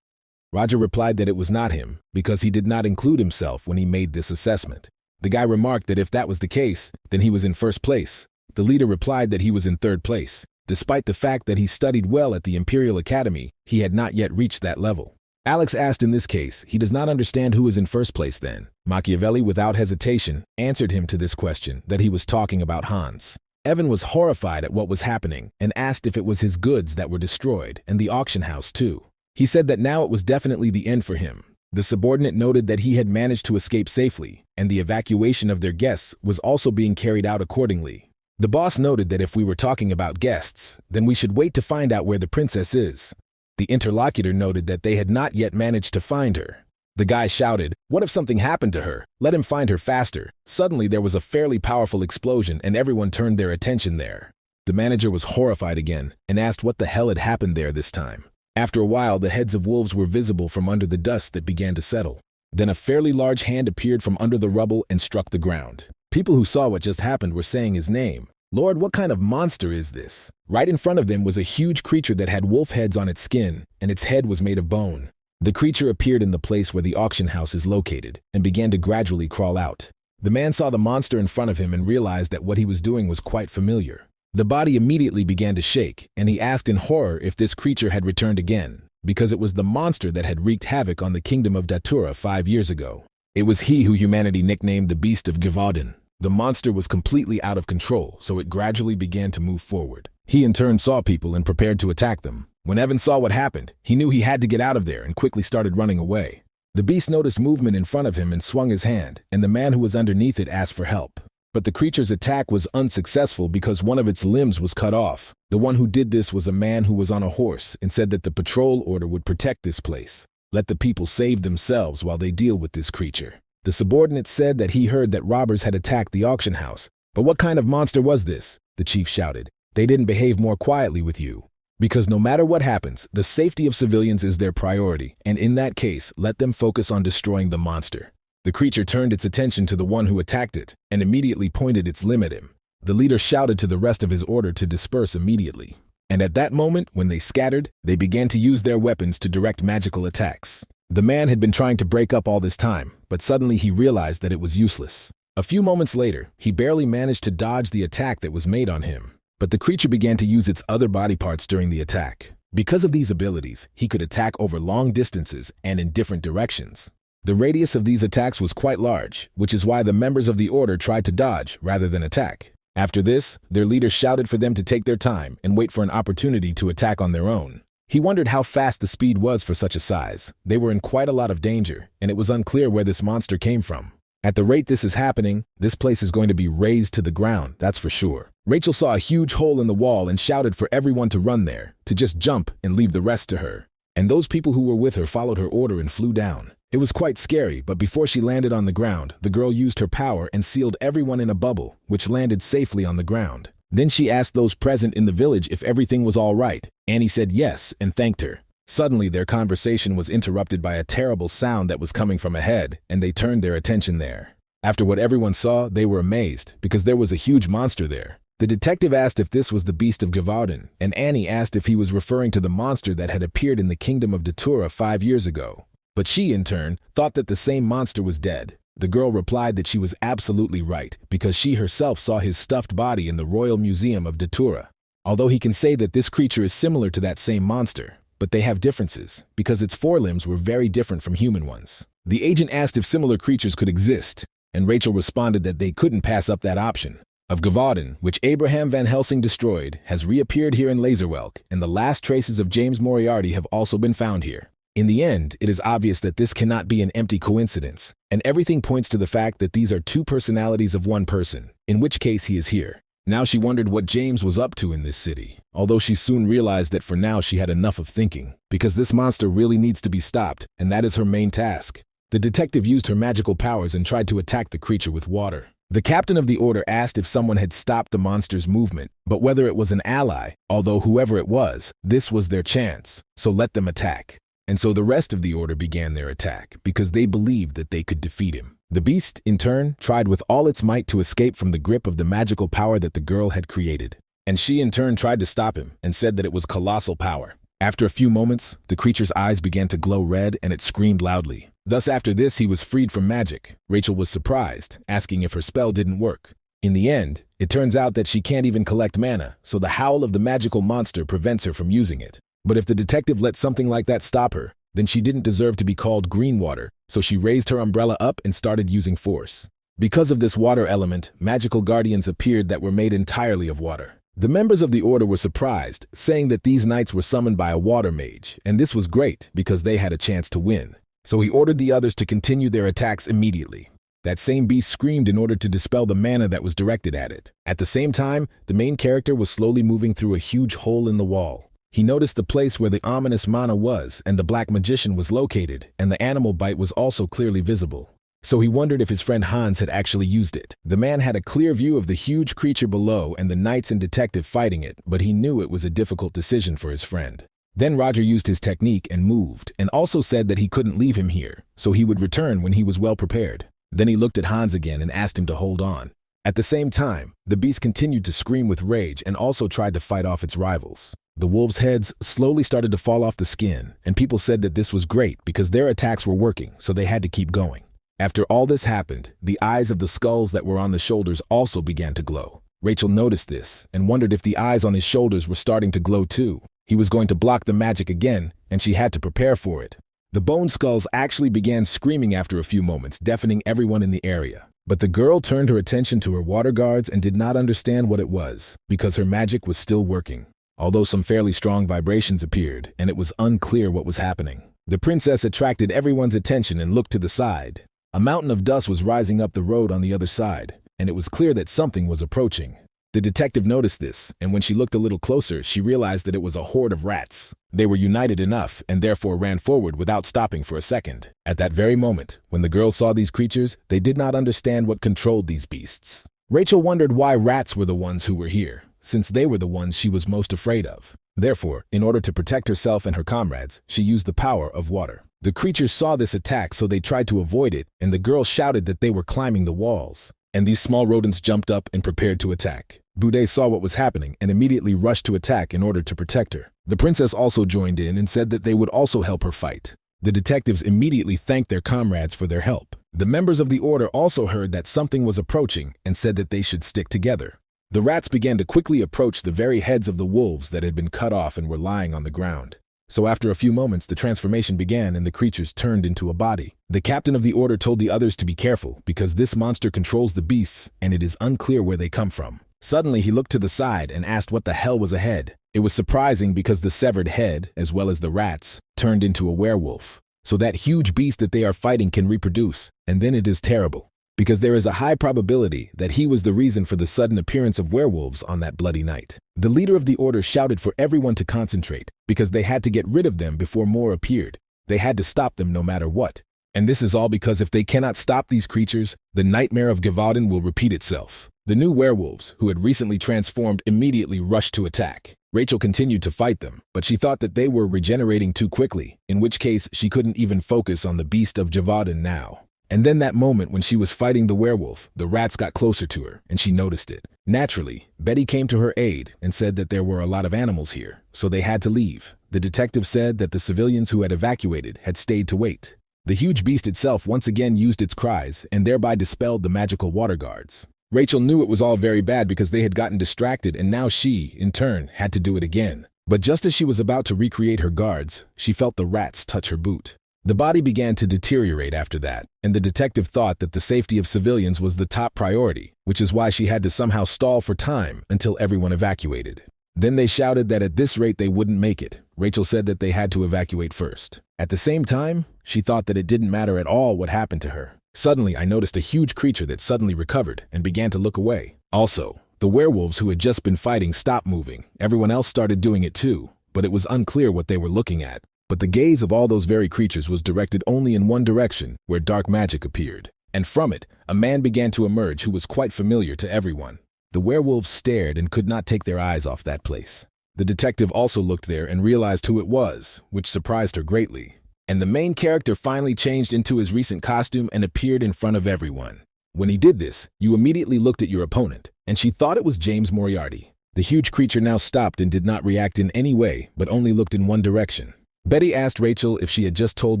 Roger replied that it was not him, because he did not include himself when he made this assessment. The guy remarked that if that was the case, then he was in first place. The leader replied that he was in third place. Despite the fact that he studied well at the Imperial Academy, he had not yet reached that level. Alex asked in this case, he does not understand who is in first place then. Machiavelli, without hesitation, answered him to this question that he was talking about Hans. Evan was horrified at what was happening and asked if it was his goods that were destroyed and the auction house too. He said that now it was definitely the end for him. The subordinate noted that he had managed to escape safely, and the evacuation of their guests was also being carried out accordingly. The boss noted that if we were talking about guests, then we should wait to find out where the princess is. The interlocutor noted that they had not yet managed to find her. The guy shouted, "What if something happened to her? Let him find her faster." Suddenly there was a fairly powerful explosion and everyone turned their attention there. The manager was horrified again and asked what the hell had happened there this time. After a while, the heads of wolves were visible from under the dust that began to settle. Then a fairly large hand appeared from under the rubble and struck the ground. People who saw what just happened were saying his name. "Lord, what kind of monster is this?" Right in front of them was a huge creature that had wolf heads on its skin, and its head was made of bone. The creature appeared in the place where the auction house is located, and began to gradually crawl out. The man saw the monster in front of him and realized that what he was doing was quite familiar. The body immediately began to shake, and he asked in horror if this creature had returned again, because it was the monster that had wreaked havoc on the kingdom of Datura 5 years ago. It was he who humanity nicknamed the Beast of Givaudan. The monster was completely out of control, so it gradually began to move forward. He in turn saw people and prepared to attack them. When Evan saw what happened, he knew he had to get out of there and quickly started running away. The beast noticed movement in front of him and swung his hand, and the man who was underneath it asked for help. But the creature's attack was unsuccessful because one of its limbs was cut off. The one who did this was a man who was on a horse and said that the patrol order would protect this place. Let the people save themselves while they deal with this creature. The subordinate said that he heard that robbers had attacked the auction house. "But what kind of monster was this?" the chief shouted. "They didn't behave more quietly with you." Because no matter what happens, the safety of civilians is their priority, and in that case, let them focus on destroying the monster. The creature turned its attention to the one who attacked it, and immediately pointed its limb at him. The leader shouted to the rest of his order to disperse immediately. And at that moment, when they scattered, they began to use their weapons to direct magical attacks. The man had been trying to break up all this time, but suddenly he realized that it was useless. A few moments later, he barely managed to dodge the attack that was made on him. But the creature began to use its other body parts during the attack. Because of these abilities, he could attack over long distances and in different directions. The radius of these attacks was quite large, which is why the members of the order tried to dodge rather than attack. After this, their leader shouted for them to take their time and wait for an opportunity to attack on their own. He wondered how fast the speed was for such a size. They were in quite a lot of danger, and it was unclear where this monster came from. At the rate this is happening, this place is going to be razed to the ground, that's for sure. Rachel saw a huge hole in the wall and shouted for everyone to run there, to just jump and leave the rest to her. And those people who were with her followed her order and flew down. It was quite scary, but before she landed on the ground, the girl used her power and sealed everyone in a bubble, which landed safely on the ground. Then she asked those present in the village if everything was all right. Annie said yes and thanked her. Suddenly, their conversation was interrupted by a terrible sound that was coming from ahead, and they turned their attention there. After what everyone saw, they were amazed, because there was a huge monster there. The detective asked if this was the beast of Gavardin, and Annie asked if he was referring to the monster that had appeared in the kingdom of Datura 5 years ago. But she, in turn, thought that the same monster was dead. The girl replied that she was absolutely right, because she herself saw his stuffed body in the Royal Museum of Datura. Although he can say that this creature is similar to that same monster, but they have differences, because its forelimbs were very different from human ones. The agent asked if similar creatures could exist, and Rachel responded that they couldn't pass up that option. Of Gavardin, which Abraham Van Helsing destroyed, has reappeared here in Laserwelk, and the last traces of James Moriarty have also been found here. In the end, it is obvious that this cannot be an empty coincidence, and everything points to the fact that these are two personalities of one person, in which case he is here. Now she wondered what James was up to in this city, although she soon realized that for now she had enough of thinking, because this monster really needs to be stopped, and that is her main task. The detective used her magical powers and tried to attack the creature with water. The captain of the order asked if someone had stopped the monster's movement, but whether it was an ally, although whoever it was, this was their chance, so let them attack. And so the rest of the order began their attack, because they believed that they could defeat him. The beast, in turn, tried with all its might to escape from the grip of the magical power that the girl had created. And she, in turn, tried to stop him, and said that it was colossal power. After a few moments, the creature's eyes began to glow red, and it screamed loudly. Thus after this, he was freed from magic. Rachel was surprised, asking if her spell didn't work. In the end, it turns out that she can't even collect mana, so the howl of the magical monster prevents her from using it. But if the detective let something like that stop her, then she didn't deserve to be called Greenwater, so she raised her umbrella up and started using force. Because of this water element, magical guardians appeared that were made entirely of water. The members of the order were surprised, saying that these knights were summoned by a water mage, and this was great because they had a chance to win. So he ordered the others to continue their attacks immediately. That same beast screamed in order to dispel the mana that was directed at it. At the same time, the main character was slowly moving through a huge hole in the wall. He noticed the place where the ominous mana was, and the black magician was located, and the animal bite was also clearly visible. So he wondered if his friend Hans had actually used it. The man had a clear view of the huge creature below and the knights and detective fighting it, but he knew it was a difficult decision for his friend. Then Roger used his technique and moved, and also said that he couldn't leave him here, so he would return when he was well prepared. Then he looked at Hans again and asked him to hold on. At the same time, the beast continued to scream with rage and also tried to fight off its rivals. The wolves' heads slowly started to fall off the skin, and people said that this was great because their attacks were working, so they had to keep going. After all this happened, the eyes of the skulls that were on the shoulders also began to glow. Rachel noticed this and wondered if the eyes on his shoulders were starting to glow too. He was going to block the magic again, and she had to prepare for it. The bone skulls actually began screaming after a few moments, deafening everyone in the area. But the girl turned her attention to her water guards and did not understand what it was, because her magic was still working. Although some fairly strong vibrations appeared, and it was unclear what was happening. The princess attracted everyone's attention and looked to the side. A mountain of dust was rising up the road on the other side, and it was clear that something was approaching. The detective noticed this, and when she looked a little closer, she realized that it was a horde of rats. They were united enough, and therefore ran forward without stopping for a second. At that very moment, when the girls saw these creatures, they did not understand what controlled these beasts. Rachel wondered why rats were the ones who were here, since they were the ones she was most afraid of. Therefore, in order to protect herself and her comrades, she used the power of water. The creatures saw this attack, so they tried to avoid it, and the girl shouted that they were climbing the walls. And these small rodents jumped up and prepared to attack. Bude saw what was happening and immediately rushed to attack in order to protect her. The princess also joined in and said that they would also help her fight. The detectives immediately thanked their comrades for their help. The members of the order also heard that something was approaching and said that they should stick together. The rats began to quickly approach the very heads of the wolves that had been cut off and were lying on the ground. So after a few moments, the transformation began and the creatures turned into a body. The captain of the order told the others to be careful because this monster controls the beasts and it is unclear where they come from. Suddenly, he looked to the side and asked what the hell was ahead. It was surprising because the severed head, as well as the rats, turned into a werewolf. So that huge beast that they are fighting can reproduce, and then it is terrible. Because there is a high probability that he was the reason for the sudden appearance of werewolves on that bloody night. The leader of the order shouted for everyone to concentrate, because they had to get rid of them before more appeared. They had to stop them no matter what. And this is all because if they cannot stop these creatures, the nightmare of Gavaden will repeat itself. The new werewolves, who had recently transformed, immediately rushed to attack. Rachel continued to fight them, but she thought that they were regenerating too quickly, in which case she couldn't even focus on the beast of Gavaden now. And then that moment when she was fighting the werewolf, the rats got closer to her, and she noticed it. Naturally, Betty came to her aid and said that there were a lot of animals here, so they had to leave. The detective said that the civilians who had evacuated had stayed to wait. The huge beast itself once again used its cries and thereby dispelled the magical water guards. Rachel knew it was all very bad because they had gotten distracted and now she, in turn, had to do it again. But just as she was about to recreate her guards, she felt the rats touch her boot. The body began to deteriorate after that, and the detective thought that the safety of civilians was the top priority, which is why she had to somehow stall for time until everyone evacuated. Then they shouted that at this rate they wouldn't make it. Rachel said that they had to evacuate first. At the same time, she thought that it didn't matter at all what happened to her. Suddenly, I noticed a huge creature that suddenly recovered and began to look away. Also, the werewolves who had just been fighting stopped moving. Everyone else started doing it too, but it was unclear what they were looking at. But the gaze of all those very creatures was directed only in one direction, where dark magic appeared. And from it, a man began to emerge who was quite familiar to everyone. The werewolves stared and could not take their eyes off that place. The detective also looked there and realized who it was, which surprised her greatly. And the main character finally changed into his recent costume and appeared in front of everyone. When he did this, you immediately looked at your opponent, and she thought it was James Moriarty. The huge creature now stopped and did not react in any way, but only looked in one direction. Betty asked Rachel if she had just told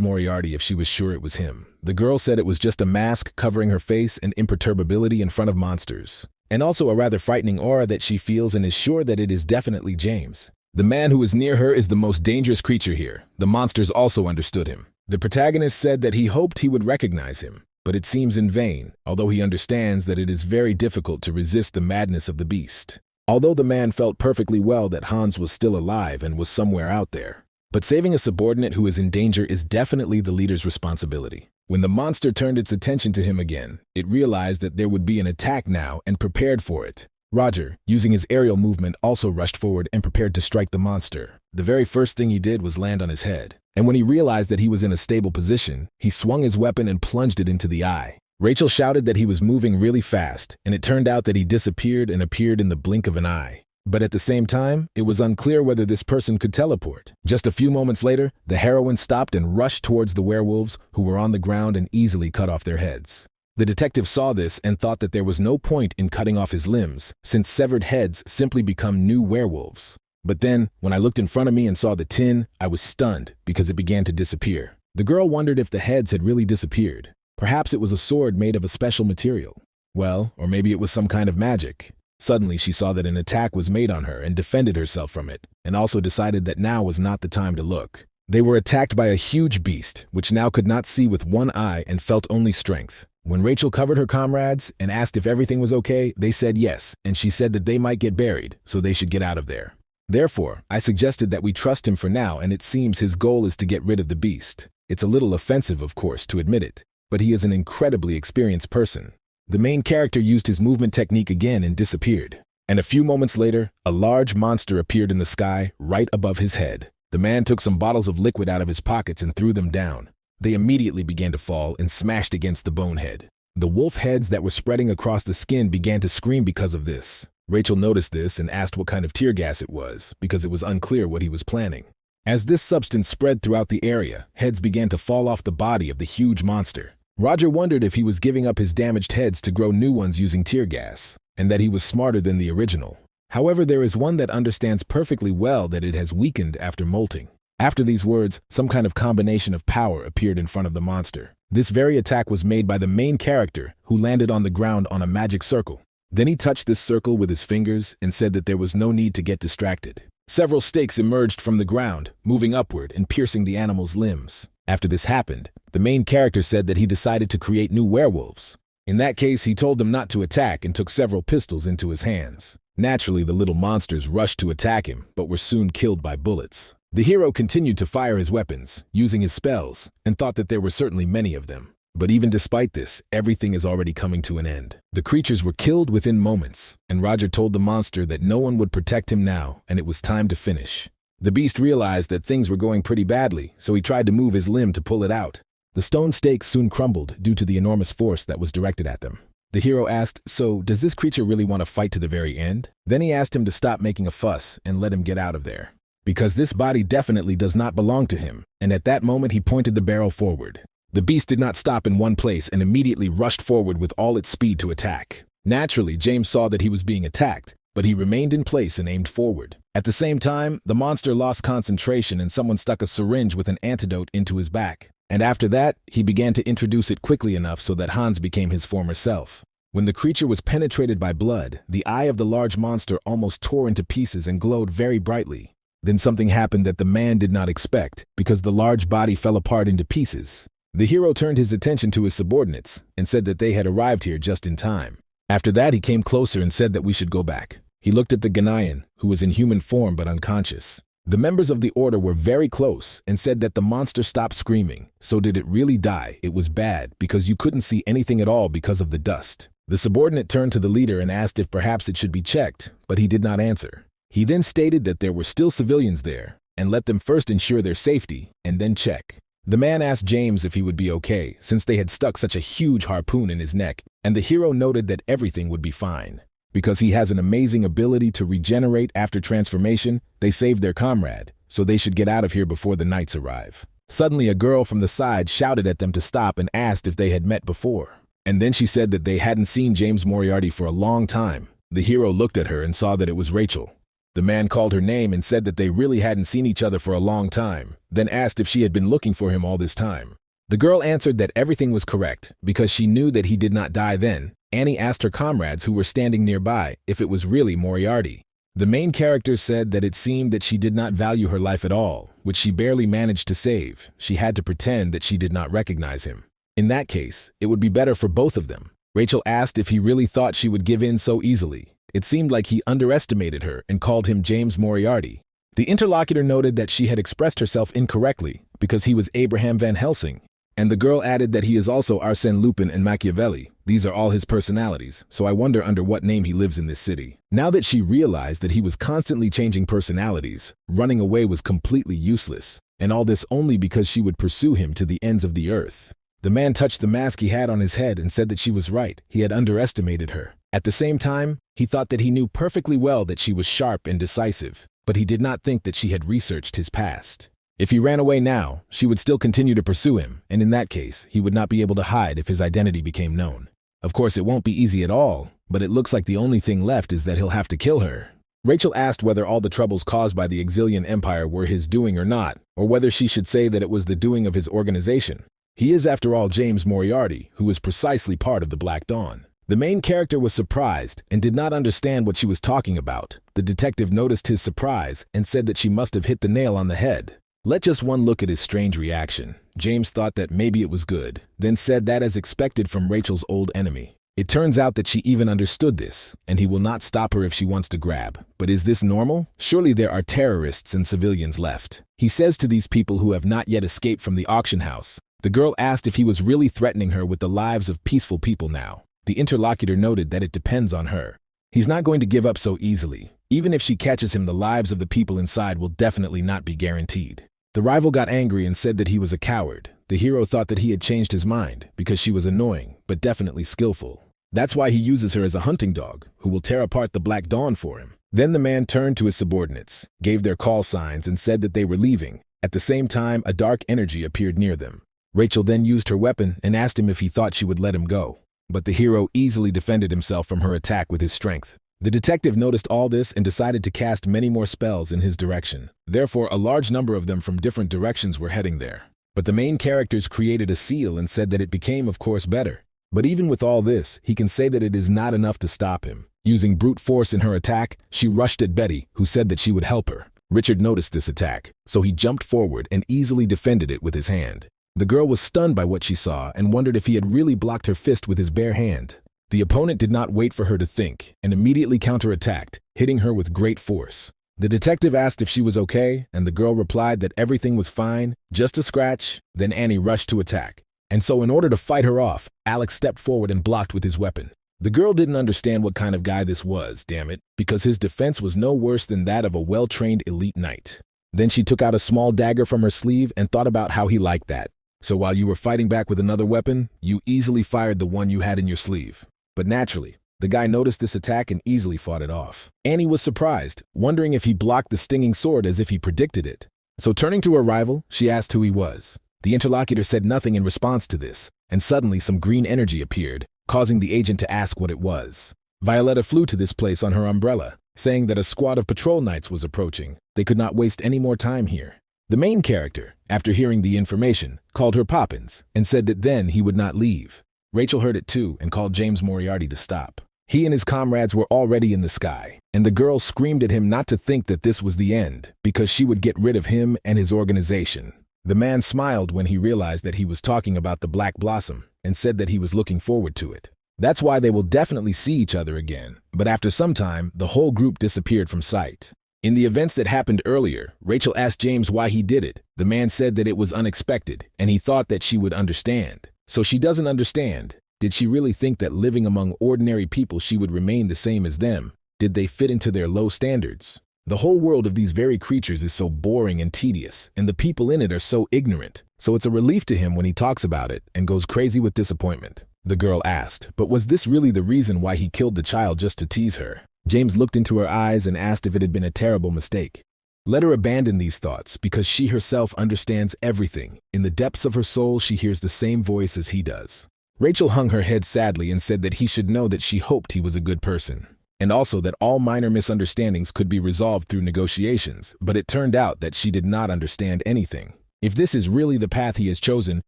Moriarty if she was sure it was him. The girl said it was just a mask covering her face and imperturbability in front of monsters, and also a rather frightening aura that she feels and is sure that it is definitely James. The man who is near her is the most dangerous creature here. The monsters also understood him. The protagonist said that he hoped he would recognize him, but it seems in vain, although he understands that it is very difficult to resist the madness of the beast. Although the man felt perfectly well that Hans was still alive and was somewhere out there. But saving a subordinate who is in danger is definitely the leader's responsibility. When the monster turned its attention to him again, it realized that there would be an attack now and prepared for it. Roger, using his aerial movement, also rushed forward and prepared to strike the monster. The very first thing he did was land on his head. And when he realized that he was in a stable position, he swung his weapon and plunged it into the eye. Rachel shouted that he was moving really fast, and it turned out that he disappeared and appeared in the blink of an eye. But at the same time, it was unclear whether this person could teleport. Just a few moments later, the heroine stopped and rushed towards the werewolves, who were on the ground and easily cut off their heads. The detective saw this and thought that there was no point in cutting off his limbs, since severed heads simply become new werewolves. But then, when I looked in front of me and saw the tin, I was stunned because it began to disappear. The girl wondered if the heads had really disappeared. Perhaps it was a sword made of a special material. Well, or maybe it was some kind of magic. Suddenly, she saw that an attack was made on her and defended herself from it, and also decided that now was not the time to look. They were attacked by a huge beast, which now could not see with one eye and felt only strength. When Rachel covered her comrades and asked if everything was okay, they said yes, and she said that they might get buried, so they should get out of there. Therefore, I suggested that we trust him for now, and it seems his goal is to get rid of the beast. It's a little offensive, of course, to admit it, but he is an incredibly experienced person. The main character used his movement technique again and disappeared. And a few moments later, a large monster appeared in the sky right above his head. The man took some bottles of liquid out of his pockets and threw them down. They immediately began to fall and smashed against the bonehead. The wolf heads that were spreading across the skin began to scream because of this. Rachel noticed this and asked what kind of tear gas it was, because it was unclear what he was planning. As this substance spread throughout the area, heads began to fall off the body of the huge monster. Roger wondered if he was giving up his damaged heads to grow new ones using tear gas, and that he was smarter than the original. However, there is one that understands perfectly well that it has weakened after molting. After these words, some kind of combination of power appeared in front of the monster. This very attack was made by the main character, who landed on the ground on a magic circle. Then he touched this circle with his fingers and said that there was no need to get distracted. Several stakes emerged from the ground, moving upward and piercing the animal's limbs. After this happened, the main character said that he decided to create new werewolves. In that case, he told them not to attack and took several pistols into his hands. Naturally, the little monsters rushed to attack him, but were soon killed by bullets. The hero continued to fire his weapons, using his spells, and thought that there were certainly many of them. But even despite this, everything is already coming to an end. The creatures were killed within moments, and Roger told the monster that no one would protect him now, and it was time to finish. The beast realized that things were going pretty badly, so he tried to move his limb to pull it out. The stone stakes soon crumbled due to the enormous force that was directed at them. The hero asked, "So, does this creature really want to fight to the very end?" Then he asked him to stop making a fuss and let him get out of there, because this body definitely does not belong to him, and at that moment he pointed the barrel forward. The beast did not stop in one place and immediately rushed forward with all its speed to attack. Naturally, James saw that he was being attacked, but he remained in place and aimed forward. At the same time, the monster lost concentration and someone stuck a syringe with an antidote into his back. And after that, he began to introduce it quickly enough so that Hans became his former self. When the creature was penetrated by blood, the eye of the large monster almost tore into pieces and glowed very brightly. Then something happened that the man did not expect, because the large body fell apart into pieces. The hero turned his attention to his subordinates and said that they had arrived here just in time. After that, he came closer and said that we should go back. He looked at the Ghanaian, who was in human form but unconscious. The members of the order were very close and said that the monster stopped screaming. So did it really die? It was bad, because you couldn't see anything at all because of the dust. The subordinate turned to the leader and asked if perhaps it should be checked, but he did not answer. He then stated that there were still civilians there, and let them first ensure their safety, and then check. The man asked James if he would be okay, since they had stuck such a huge harpoon in his neck, and the hero noted that everything would be fine. Because he has an amazing ability to regenerate after transformation, they saved their comrade, so they should get out of here before the knights arrive. Suddenly, a girl from the side shouted at them to stop and asked if they had met before. And then she said that they hadn't seen James Moriarty for a long time. The hero looked at her and saw that it was Rachel. The man called her name and said that they really hadn't seen each other for a long time, then asked if she had been looking for him all this time. The girl answered that everything was correct, because she knew that he did not die then. Annie asked her comrades who were standing nearby if it was really Moriarty. The main character said that it seemed that she did not value her life at all, which she barely managed to save. She had to pretend that she did not recognize him. In that case, it would be better for both of them. Rachel asked if he really thought she would give in so easily. It seemed like he underestimated her and called him James Moriarty. The interlocutor noted that she had expressed herself incorrectly because he was Abraham Van Helsing, and the girl added that he is also Arsène Lupin and Machiavelli. These are all his personalities, so I wonder under what name he lives in this city. Now that she realized that he was constantly changing personalities, running away was completely useless, and all this only because she would pursue him to the ends of the earth. The man touched the mask he had on his head and said that she was right. He had underestimated her. At the same time, he thought that he knew perfectly well that she was sharp and decisive, but he did not think that she had researched his past. If he ran away now, she would still continue to pursue him, and in that case, he would not be able to hide if his identity became known. Of course, it won't be easy at all, but it looks like the only thing left is that he'll have to kill her. Rachel asked whether all the troubles caused by the Exilian Empire were his doing or not, or whether she should say that it was the doing of his organization. He is, after all, James Moriarty, who is precisely part of the Black Dawn. The main character was surprised and did not understand what she was talking about. The detective noticed his surprise and said that she must have hit the nail on the head. Let just one look at his strange reaction. James thought that maybe it was good, then said that as expected from Rachel's old enemy. It turns out that she even understood this, and he will not stop her if she wants to grab. But is this normal? Surely there are terrorists and civilians left. He says to these people who have not yet escaped from the auction house. The girl asked if he was really threatening her with the lives of peaceful people now. The interlocutor noted that it depends on her. He's not going to give up so easily. Even if she catches him, the lives of the people inside will definitely not be guaranteed. The rival got angry and said that he was a coward. The hero thought that he had changed his mind because she was annoying, but definitely skillful. That's why he uses her as a hunting dog, who will tear apart the Black Dawn for him. Then the man turned to his subordinates, gave their call signs, and said that they were leaving. At the same time, a dark energy appeared near them. Rachel then used her weapon and asked him if he thought she would let him go. But the hero easily defended himself from her attack with his strength. The detective noticed all this and decided to cast many more spells in his direction. Therefore, a large number of them from different directions were heading there. But the main characters created a seal and said that it became, of course, better. But even with all this, he can say that it is not enough to stop him. Using brute force in her attack, she rushed at Betty, who said that she would help her. Richard noticed this attack, so he jumped forward and easily defended it with his hand. The girl was stunned by what she saw and wondered if he had really blocked her fist with his bare hand. The opponent did not wait for her to think and immediately counterattacked, hitting her with great force. The detective asked if she was okay, and the girl replied that everything was fine, just a scratch. Then Annie rushed to attack. And so in order to fight her off, Alex stepped forward and blocked with his weapon. The girl didn't understand what kind of guy this was, damn it, because his defense was no worse than that of a well-trained elite knight. Then she took out a small dagger from her sleeve and thought about how he liked that. So while you were fighting back with another weapon, you easily fired the one you had in your sleeve. But naturally, the guy noticed this attack and easily fought it off. Annie was surprised, wondering if he blocked the stinging sword as if he predicted it. So turning to her rival, she asked who he was. The interlocutor said nothing in response to this, and suddenly some green energy appeared, causing the agent to ask what it was. Violetta flew to this place on her umbrella, saying that a squad of patrol knights was approaching. They could not waste any more time here. The main character, after hearing the information, called her Poppins and said that then he would not leave. Rachel heard it too and called James Moriarty to stop. He and his comrades were already in the sky, and the girl screamed at him not to think that this was the end, because she would get rid of him and his organization. The man smiled when he realized that he was talking about the Black Blossom and said that he was looking forward to it. That's why they will definitely see each other again, but after some time, the whole group disappeared from sight. In the events that happened earlier, Rachel asked James why he did it. The man said that it was unexpected, and he thought that she would understand. So she doesn't understand. Did she really think that living among ordinary people she would remain the same as them? Did they fit into their low standards? The whole world of these very creatures is so boring and tedious, and the people in it are so ignorant. So it's a relief to him when he talks about it and goes crazy with disappointment. The girl asked, but was this really the reason why he killed the child, just to tease her? James looked into her eyes and asked if it had been a terrible mistake. Let her abandon these thoughts, because she herself understands everything. In the depths of her soul, she hears the same voice as he does. Rachel hung her head sadly and said that he should know that she hoped he was a good person, and also that all minor misunderstandings could be resolved through negotiations, but it turned out that she did not understand anything. If this is really the path he has chosen,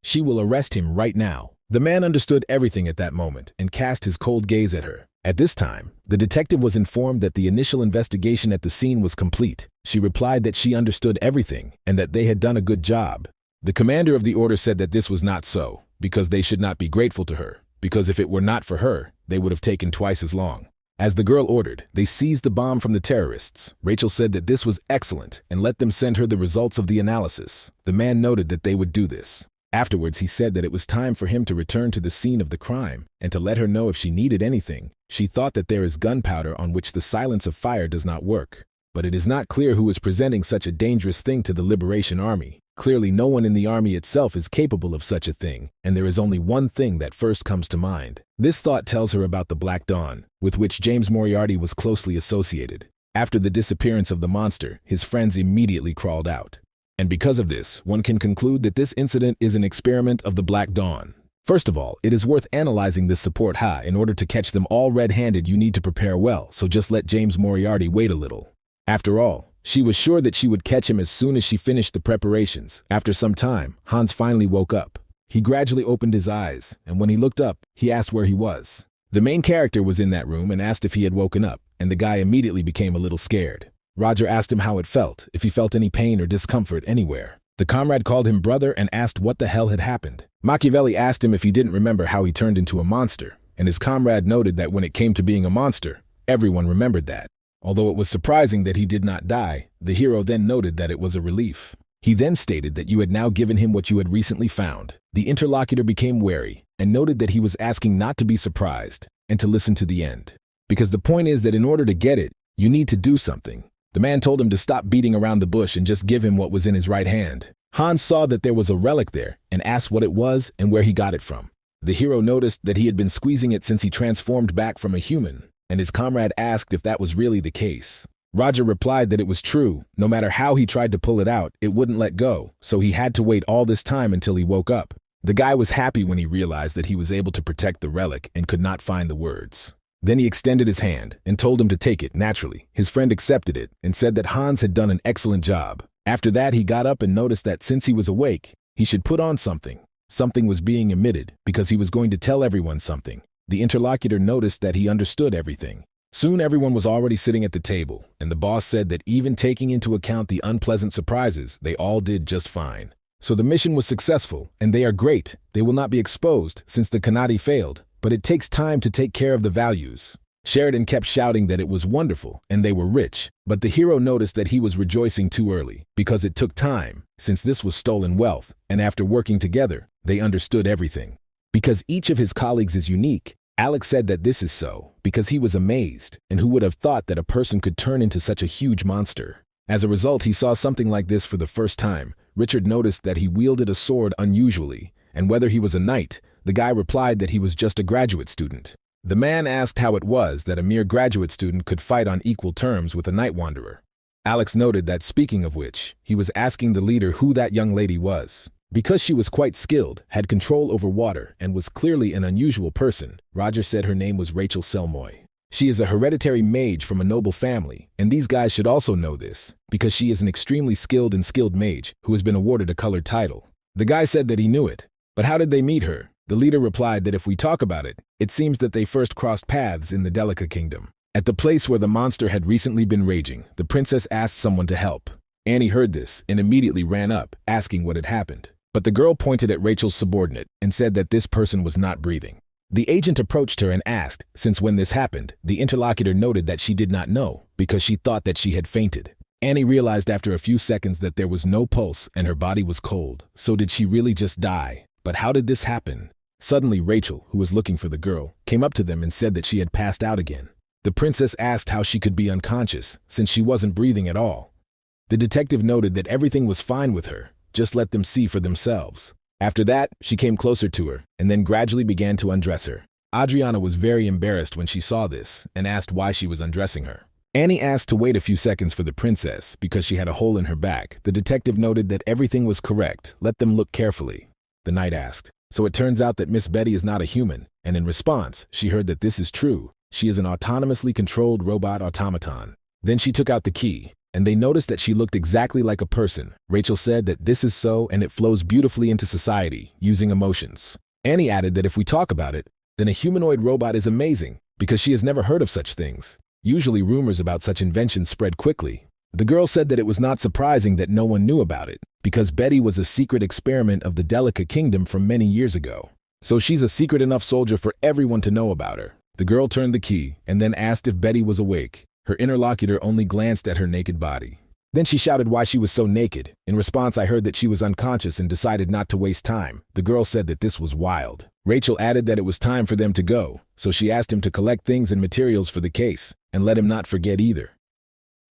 she will arrest him right now. The man understood everything at that moment and cast his cold gaze at her. At this time, the detective was informed that the initial investigation at the scene was complete. She replied that she understood everything and that they had done a good job. The commander of the order said that this was not so, because they should not be grateful to her, because if it were not for her, they would have taken twice as long. As the girl ordered, they seized the bomb from the terrorists. Rachel said that this was excellent and let them send her the results of the analysis. The man noted that they would do this. Afterwards, he said that it was time for him to return to the scene of the crime and to let her know if she needed anything. She thought that there is gunpowder on which the silence of fire does not work. But it is not clear who is presenting such a dangerous thing to the Liberation Army. Clearly, no one in the army itself is capable of such a thing, and there is only one thing that first comes to mind. This thought tells her about the Black Dawn, with which James Moriarty was closely associated. After the disappearance of the monster, his friends immediately crawled out. And because of this, one can conclude that this incident is an experiment of the Black Dawn. First of all, it is worth analyzing this support Ha. In order to catch them all red-handed, you need to prepare well, so just let James Moriarty wait a little. After all, she was sure that she would catch him as soon as she finished the preparations. After some time, Hans finally woke up. He gradually opened his eyes, and when he looked up, he asked where he was. The main character was in that room and asked if he had woken up, and the guy immediately became a little scared. Roger asked him how it felt, if he felt any pain or discomfort anywhere. The comrade called him brother and asked what the hell had happened. Machiavelli asked him if he didn't remember how he turned into a monster, and his comrade noted that when it came to being a monster, everyone remembered that. Although it was surprising that he did not die, the hero then noted that it was a relief. He then stated that you had now given him what you had recently found. The interlocutor became wary and noted that he was asking not to be surprised and to listen to the end. Because the point is that in order to get it, you need to do something. The man told him to stop beating around the bush and just give him what was in his right hand. Hans saw that there was a relic there and asked what it was and where he got it from. The hero noticed that he had been squeezing it since he transformed back from a human, and his comrade asked if that was really the case. Roger replied that it was true. No matter how he tried to pull it out, it wouldn't let go, so he had to wait all this time until he woke up. The guy was happy when he realized that he was able to protect the relic and could not find the words. Then he extended his hand and told him to take it. Naturally, his friend accepted it and said that Hans had done an excellent job. After that, he got up and noticed that since he was awake, he should put on something. Something was being emitted because he was going to tell everyone something. The interlocutor noticed that he understood everything. Soon everyone was already sitting at the table, and the boss said that even taking into account the unpleasant surprises, they all did just fine. So the mission was successful, and they are great. They will not be exposed since the Kanadi failed, but it takes time to take care of the values. Sheridan kept shouting that it was wonderful, and they were rich, but the hero noticed that he was rejoicing too early, because it took time, since this was stolen wealth, and after working together, they understood everything. Because each of his colleagues is unique, Alex said that this is so, because he was amazed, and who would have thought that a person could turn into such a huge monster. As a result, he saw something like this for the first time. Richard noticed that he wielded a sword unusually, and whether he was a knight, the guy replied that he was just a graduate student. The man asked how it was that a mere graduate student could fight on equal terms with a night wanderer. Alex noted that, speaking of which, he was asking the leader who that young lady was. Because she was quite skilled, had control over water, and was clearly an unusual person, Roger said her name was Rachel Selmoy. She is a hereditary mage from a noble family, and these guys should also know this, because she is an extremely skilled mage who has been awarded a colored title. The guy said that he knew it, but how did they meet her? The leader replied that if we talk about it, it seems that they first crossed paths in the Delica Kingdom. At the place where the monster had recently been raging, the princess asked someone to help. Annie heard this and immediately ran up, asking what had happened. But the girl pointed at Rachel's subordinate and said that this person was not breathing. The agent approached her and asked, since when this happened, the interlocutor noted that she did not know, because she thought that she had fainted. Annie realized after a few seconds that there was no pulse and her body was cold. So did she really just die? But how did this happen? Suddenly Rachel, who was looking for the girl, came up to them and said that she had passed out again. The princess asked how she could be unconscious, since she wasn't breathing at all. The detective noted that everything was fine with her, just let them see for themselves. After that, she came closer to her, and then gradually began to undress her. Adriana was very embarrassed when she saw this, and asked why she was undressing her. Annie asked to wait a few seconds for the princess, because she had a hole in her back. The detective noted that everything was correct, let them look carefully. The knight asked, so it turns out that Miss Betty is not a human, and in response, she heard that this is true. She is an autonomously controlled robot automaton. Then she took out the key, and they noticed that she looked exactly like a person. Rachel said that this is so, and it flows beautifully into society, using emotions. Annie added that if we talk about it, then a humanoid robot is amazing, because she has never heard of such things. Usually rumors about such inventions spread quickly. The girl said that it was not surprising that no one knew about it, because Betty was a secret experiment of the Delica Kingdom from many years ago. So she's a secret enough soldier for everyone to know about her. The girl turned the key, and then asked if Betty was awake. Her interlocutor only glanced at her naked body. Then she shouted why she was so naked. In response, I heard that she was unconscious and decided not to waste time. The girl said that this was wild. Rachel added that it was time for them to go, so she asked him to collect things and materials for the case, and let him not forget either.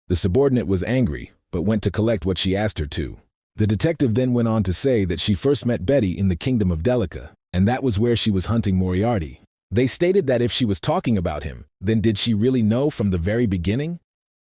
The subordinate was angry, but went to collect what she asked her to. The detective then went on to say that she first met Betty in the kingdom of Delica, and that was where she was hunting Moriarty. They stated that if she was talking about him, then did she really know from the very beginning?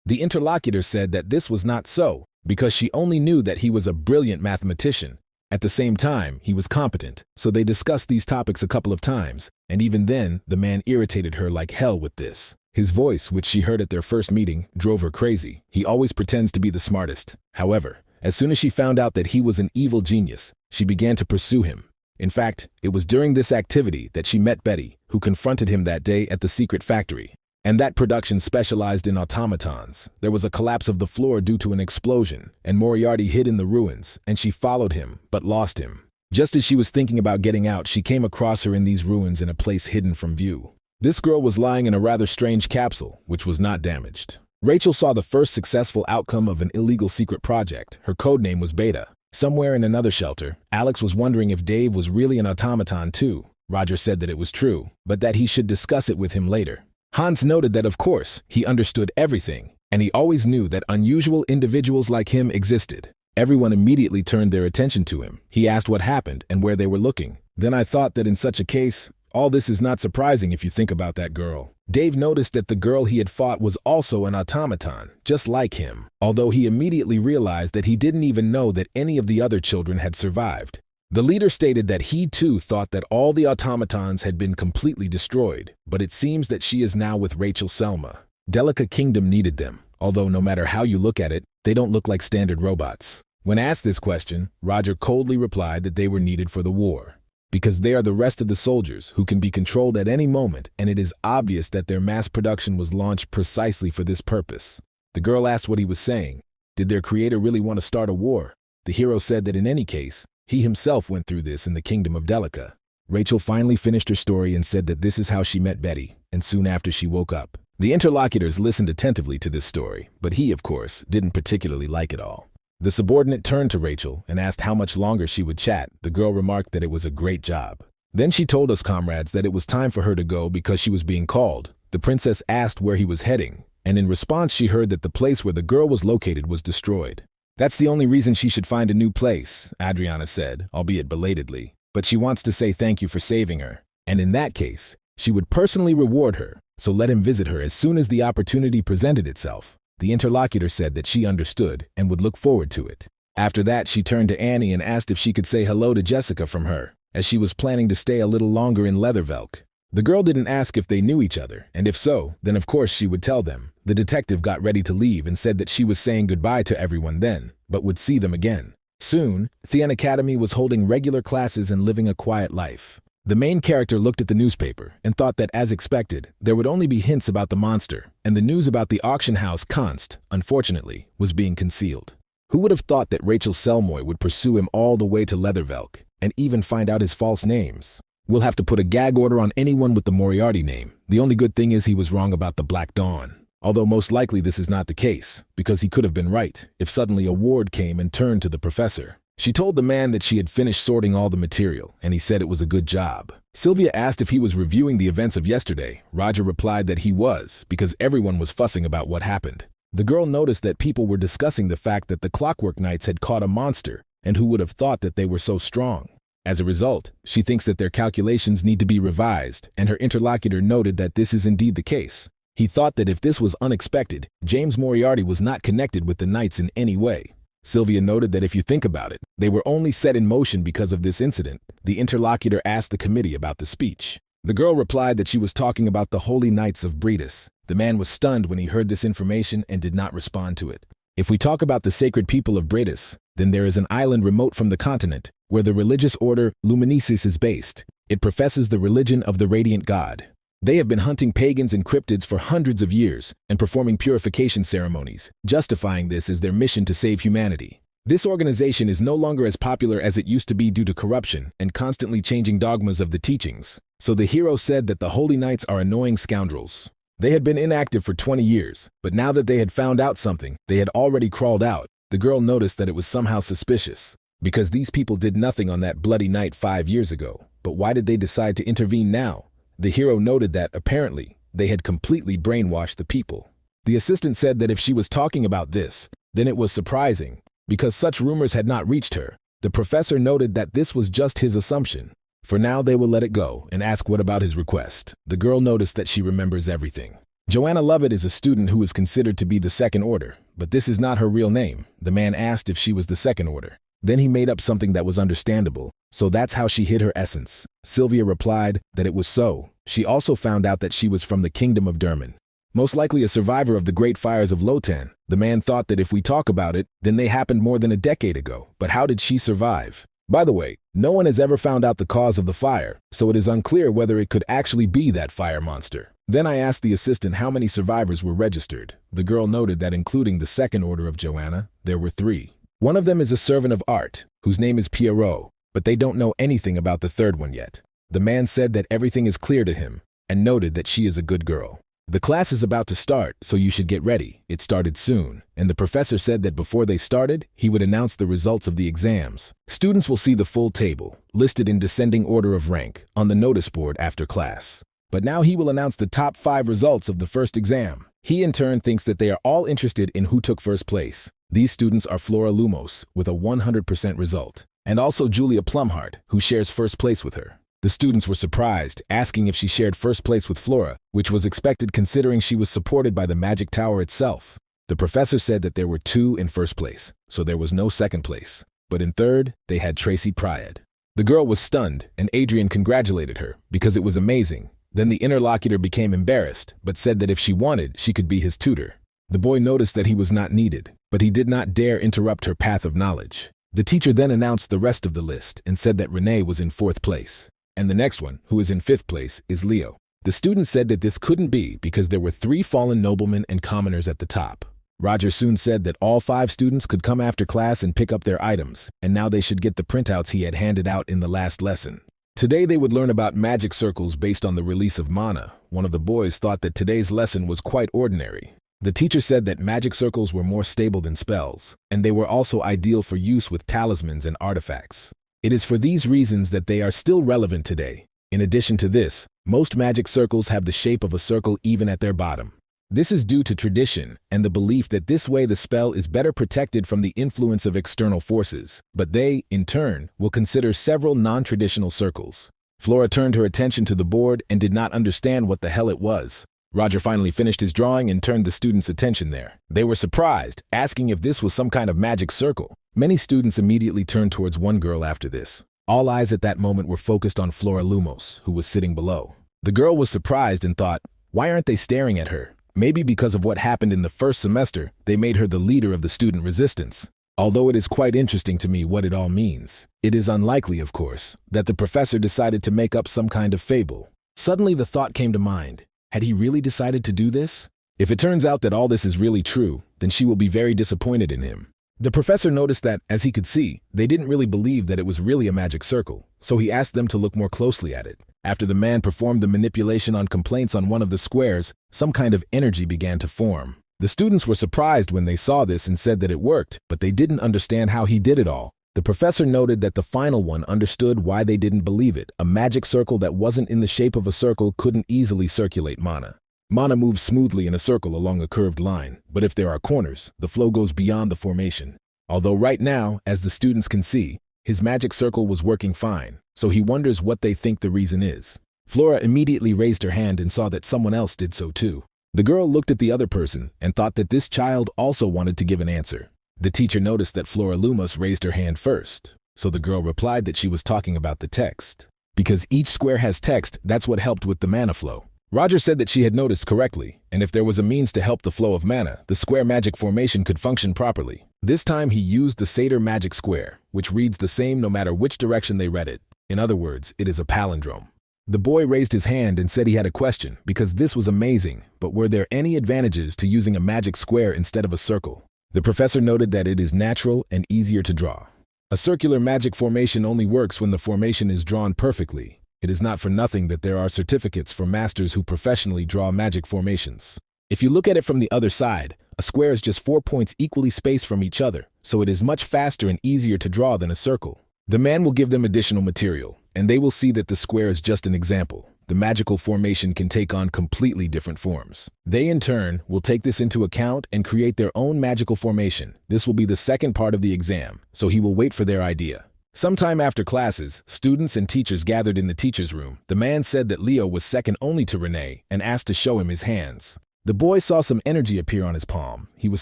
The interlocutor said that this was not so, because she only knew that he was a brilliant mathematician. At the same time, he was competent, so they discussed these topics a couple of times, and even then, the man irritated her like hell with this. His voice, which she heard at their first meeting, drove her crazy. He always pretends to be the smartest. However, as soon as she found out that he was an evil genius, she began to pursue him. In fact, it was during this activity that she met Betty, who confronted him that day at the secret factory. And that production specialized in automatons. There was a collapse of the floor due to an explosion, and Moriarty hid in the ruins, and she followed him, but lost him. Just as she was thinking about getting out, she came across her in these ruins in a place hidden from view. This girl was lying in a rather strange capsule, which was not damaged. Rachel saw the first successful outcome of an illegal secret project. Her codename was Beta. Somewhere in another shelter, Alex was wondering if Dave was really an automaton too. Roger said that it was true, but that he should discuss it with him later. Hans noted that of course, he understood everything, and he always knew that unusual individuals like him existed. Everyone immediately turned their attention to him. He asked what happened and where they were looking. Then I thought that in such a case, all this is not surprising if you think about that girl. Dave noticed that the girl he had fought was also an automaton, just like him, although he immediately realized that he didn't even know that any of the other children had survived. The leader stated that he too thought that all the automatons had been completely destroyed, but it seems that she is now with Rachel Selma. Delica Kingdom needed them, although no matter how you look at it, they don't look like standard robots. When asked this question, Roger coldly replied that they were needed for the war, because they are the rest of the soldiers who can be controlled at any moment, and it is obvious that their mass production was launched precisely for this purpose. The girl asked what he was saying. Did their creator really want to start a war? The hero said that in any case, he himself went through this in the kingdom of Delica. Rachel finally finished her story and said that this is how she met Betty, and soon after she woke up. The interlocutors listened attentively to this story, but he, of course, didn't particularly like it all. The subordinate turned to Rachel and asked how much longer she would chat. The girl remarked that it was a great job. Then she told us comrades that it was time for her to go because she was being called. The princess asked where he was heading, and in response she heard that the place where the girl was located was destroyed. That's the only reason she should find a new place, Adriana said, albeit belatedly. But she wants to say thank you for saving her, and in that case, she would personally reward her, so let him visit her as soon as the opportunity presented itself. The interlocutor said that she understood and would look forward to it. After that, she turned to Annie and asked if she could say hello to Jessica from her, as she was planning to stay a little longer in Leathervelk. The girl didn't ask if they knew each other, and if so, then of course she would tell them. The detective got ready to leave and said that she was saying goodbye to everyone then, but would see them again. Soon, Thean Academy was holding regular classes and living a quiet life. The main character looked at the newspaper and thought that, as expected, there would only be hints about the monster, and the news about the auction house Konst, unfortunately, was being concealed. Who would have thought that Rachel Selmoy would pursue him all the way to Leathervelk, and even find out his false names? We'll have to put a gag order on anyone with the Moriarty name. The only good thing is he was wrong about the Black Dawn. Although most likely this is not the case, because he could have been right if suddenly a ward came and turned to the professor. She told the man that she had finished sorting all the material, and he said it was a good job. Sylvia asked if he was reviewing the events of yesterday. Roger replied that he was, because everyone was fussing about what happened. The girl noticed that people were discussing the fact that the Clockwork Knights had caught a monster, and who would have thought that they were so strong. As a result, she thinks that their calculations need to be revised, and her interlocutor noted that this is indeed the case. He thought that if this was unexpected, James Moriarty was not connected with the Knights in any way. Sylvia noted that if you think about it, they were only set in motion because of this incident. The interlocutor asked the committee about the speech. The girl replied that she was talking about the Holy Knights of Bredis. The man was stunned when he heard this information and did not respond to it. If we talk about the sacred people of Bredis, then there is an island remote from the continent, where the religious order Luminesis is based. It professes the religion of the Radiant God. They have been hunting pagans and cryptids for hundreds of years and performing purification ceremonies, justifying this as their mission to save humanity. This organization is no longer as popular as it used to be due to corruption and constantly changing dogmas of the teachings. So the hero said that the Holy Knights are annoying scoundrels. They had been inactive for 20 years, but now that they had found out something, they had already crawled out. The girl noticed that it was somehow suspicious, because these people did nothing on that bloody night 5 years ago. But why did they decide to intervene now? The hero noted that, apparently, they had completely brainwashed the people. The assistant said that if she was talking about this, then it was surprising, because such rumors had not reached her. The professor noted that this was just his assumption. For now, they will let it go and ask what about his request. The girl noticed that she remembers everything. Joanna Lovett is a student who is considered to be the second order, but this is not her real name. The man asked if she was the second order. Then he made up something that was understandable, so that's how she hid her essence. Sylvia replied that it was so. She also found out that she was from the kingdom of Derman, most likely a survivor of the great fires of Lotan. The man thought that if we talk about it, then they happened more than a decade ago. But how did she survive? By the way, no one has ever found out the cause of the fire, so it is unclear whether it could actually be that fire monster. Then I asked the assistant how many survivors were registered. The girl noted that including the second order of Joanna, there were 3. One of them is a servant of art, whose name is Pierrot, but they don't know anything about the third one yet. The man said that everything is clear to him, and noted that she is a good girl. The class is about to start, so you should get ready. It started soon, and the professor said that before they started, he would announce the results of the exams. Students will see the full table, listed in descending order of rank, on the notice board after class. But now he will announce the top 5 results of the first exam. He in turn thinks that they are all interested in who took first place. These students are Flora Lumos, with a 100% result, and also Julia Plumhart, who shares first place with her. The students were surprised, asking if she shared first place with Flora, which was expected considering she was supported by the Magic Tower itself. The professor said that there were 2 in first place, so there was no second place. But in third, they had Tracy Pryad. The girl was stunned, and Adrian congratulated her, because it was amazing. Then the interlocutor became embarrassed, but said that if she wanted, she could be his tutor. The boy noticed that he was not needed, but he did not dare interrupt her path of knowledge. The teacher then announced the rest of the list and said that Renee was in 4th place. And the next one, who is in 5th place, is Leo. The student said that this couldn't be because there were 3 fallen noblemen and commoners at the top. Roger soon said that all 5 students could come after class and pick up their items, and now they should get the printouts he had handed out in the last lesson. Today they would learn about magic circles based on the release of Mana. One of the boys thought that today's lesson was quite ordinary. The teacher said that magic circles were more stable than spells, and they were also ideal for use with talismans and artifacts. It is for these reasons that they are still relevant today. In addition to this, most magic circles have the shape of a circle even at their bottom. This is due to tradition and the belief that this way the spell is better protected from the influence of external forces, but they, in turn, will consider several non-traditional circles. Flora turned her attention to the board and did not understand what the hell it was. Roger finally finished his drawing and turned the students' attention there. They were surprised, asking if this was some kind of magic circle. Many students immediately turned towards one girl after this. All eyes at that moment were focused on Flora Lumos, who was sitting below. The girl was surprised and thought, why aren't they staring at her? Maybe because of what happened in the first semester, they made her the leader of the student resistance. Although it is quite interesting to me what it all means, it is unlikely, of course, that the professor decided to make up some kind of fable. Suddenly the thought came to mind, had he really decided to do this? If it turns out that all this is really true, then she will be very disappointed in him. The professor noticed that, as he could see, they didn't really believe that it was really a magic circle, so he asked them to look more closely at it. After the man performed the manipulation on complaints on one of the squares, some kind of energy began to form. The students were surprised when they saw this and said that it worked, but they didn't understand how he did it all. The professor noted that the final one understood why they didn't believe it. A magic circle that wasn't in the shape of a circle couldn't easily circulate mana. Mana moves smoothly in a circle along a curved line, but if there are corners, the flow goes beyond the formation. Although right now, as the students can see, his magic circle was working fine, so he wonders what they think the reason is. Flora immediately raised her hand and saw that someone else did so too. The girl looked at the other person and thought that this child also wanted to give an answer. The teacher noticed that Flora Lumos raised her hand first, so the girl replied that she was talking about the text. Because each square has text, that's what helped with the mana flow. Roger said that she had noticed correctly, and if there was a means to help the flow of mana, the square magic formation could function properly. This time he used the Satyr magic square, which reads the same no matter which direction they read it. In other words, it is a palindrome. The boy raised his hand and said he had a question, because this was amazing, but were there any advantages to using a magic square instead of a circle? The professor noted that it is natural and easier to draw. A circular magic formation only works when the formation is drawn perfectly. It is not for nothing that there are certificates for masters who professionally draw magic formations. If you look at it from the other side, a square is just 4 points equally spaced from each other, so it is much faster and easier to draw than a circle. The man will give them additional material, and they will see that the square is just an example. The magical formation can take on completely different forms. They, in turn, will take this into account and create their own magical formation. This will be the second part of the exam, so he will wait for their idea. Sometime after classes, students and teachers gathered in the teacher's room. The man said that Leo was second only to Renee and asked to show him his hands. The boy saw some energy appear on his palm. He was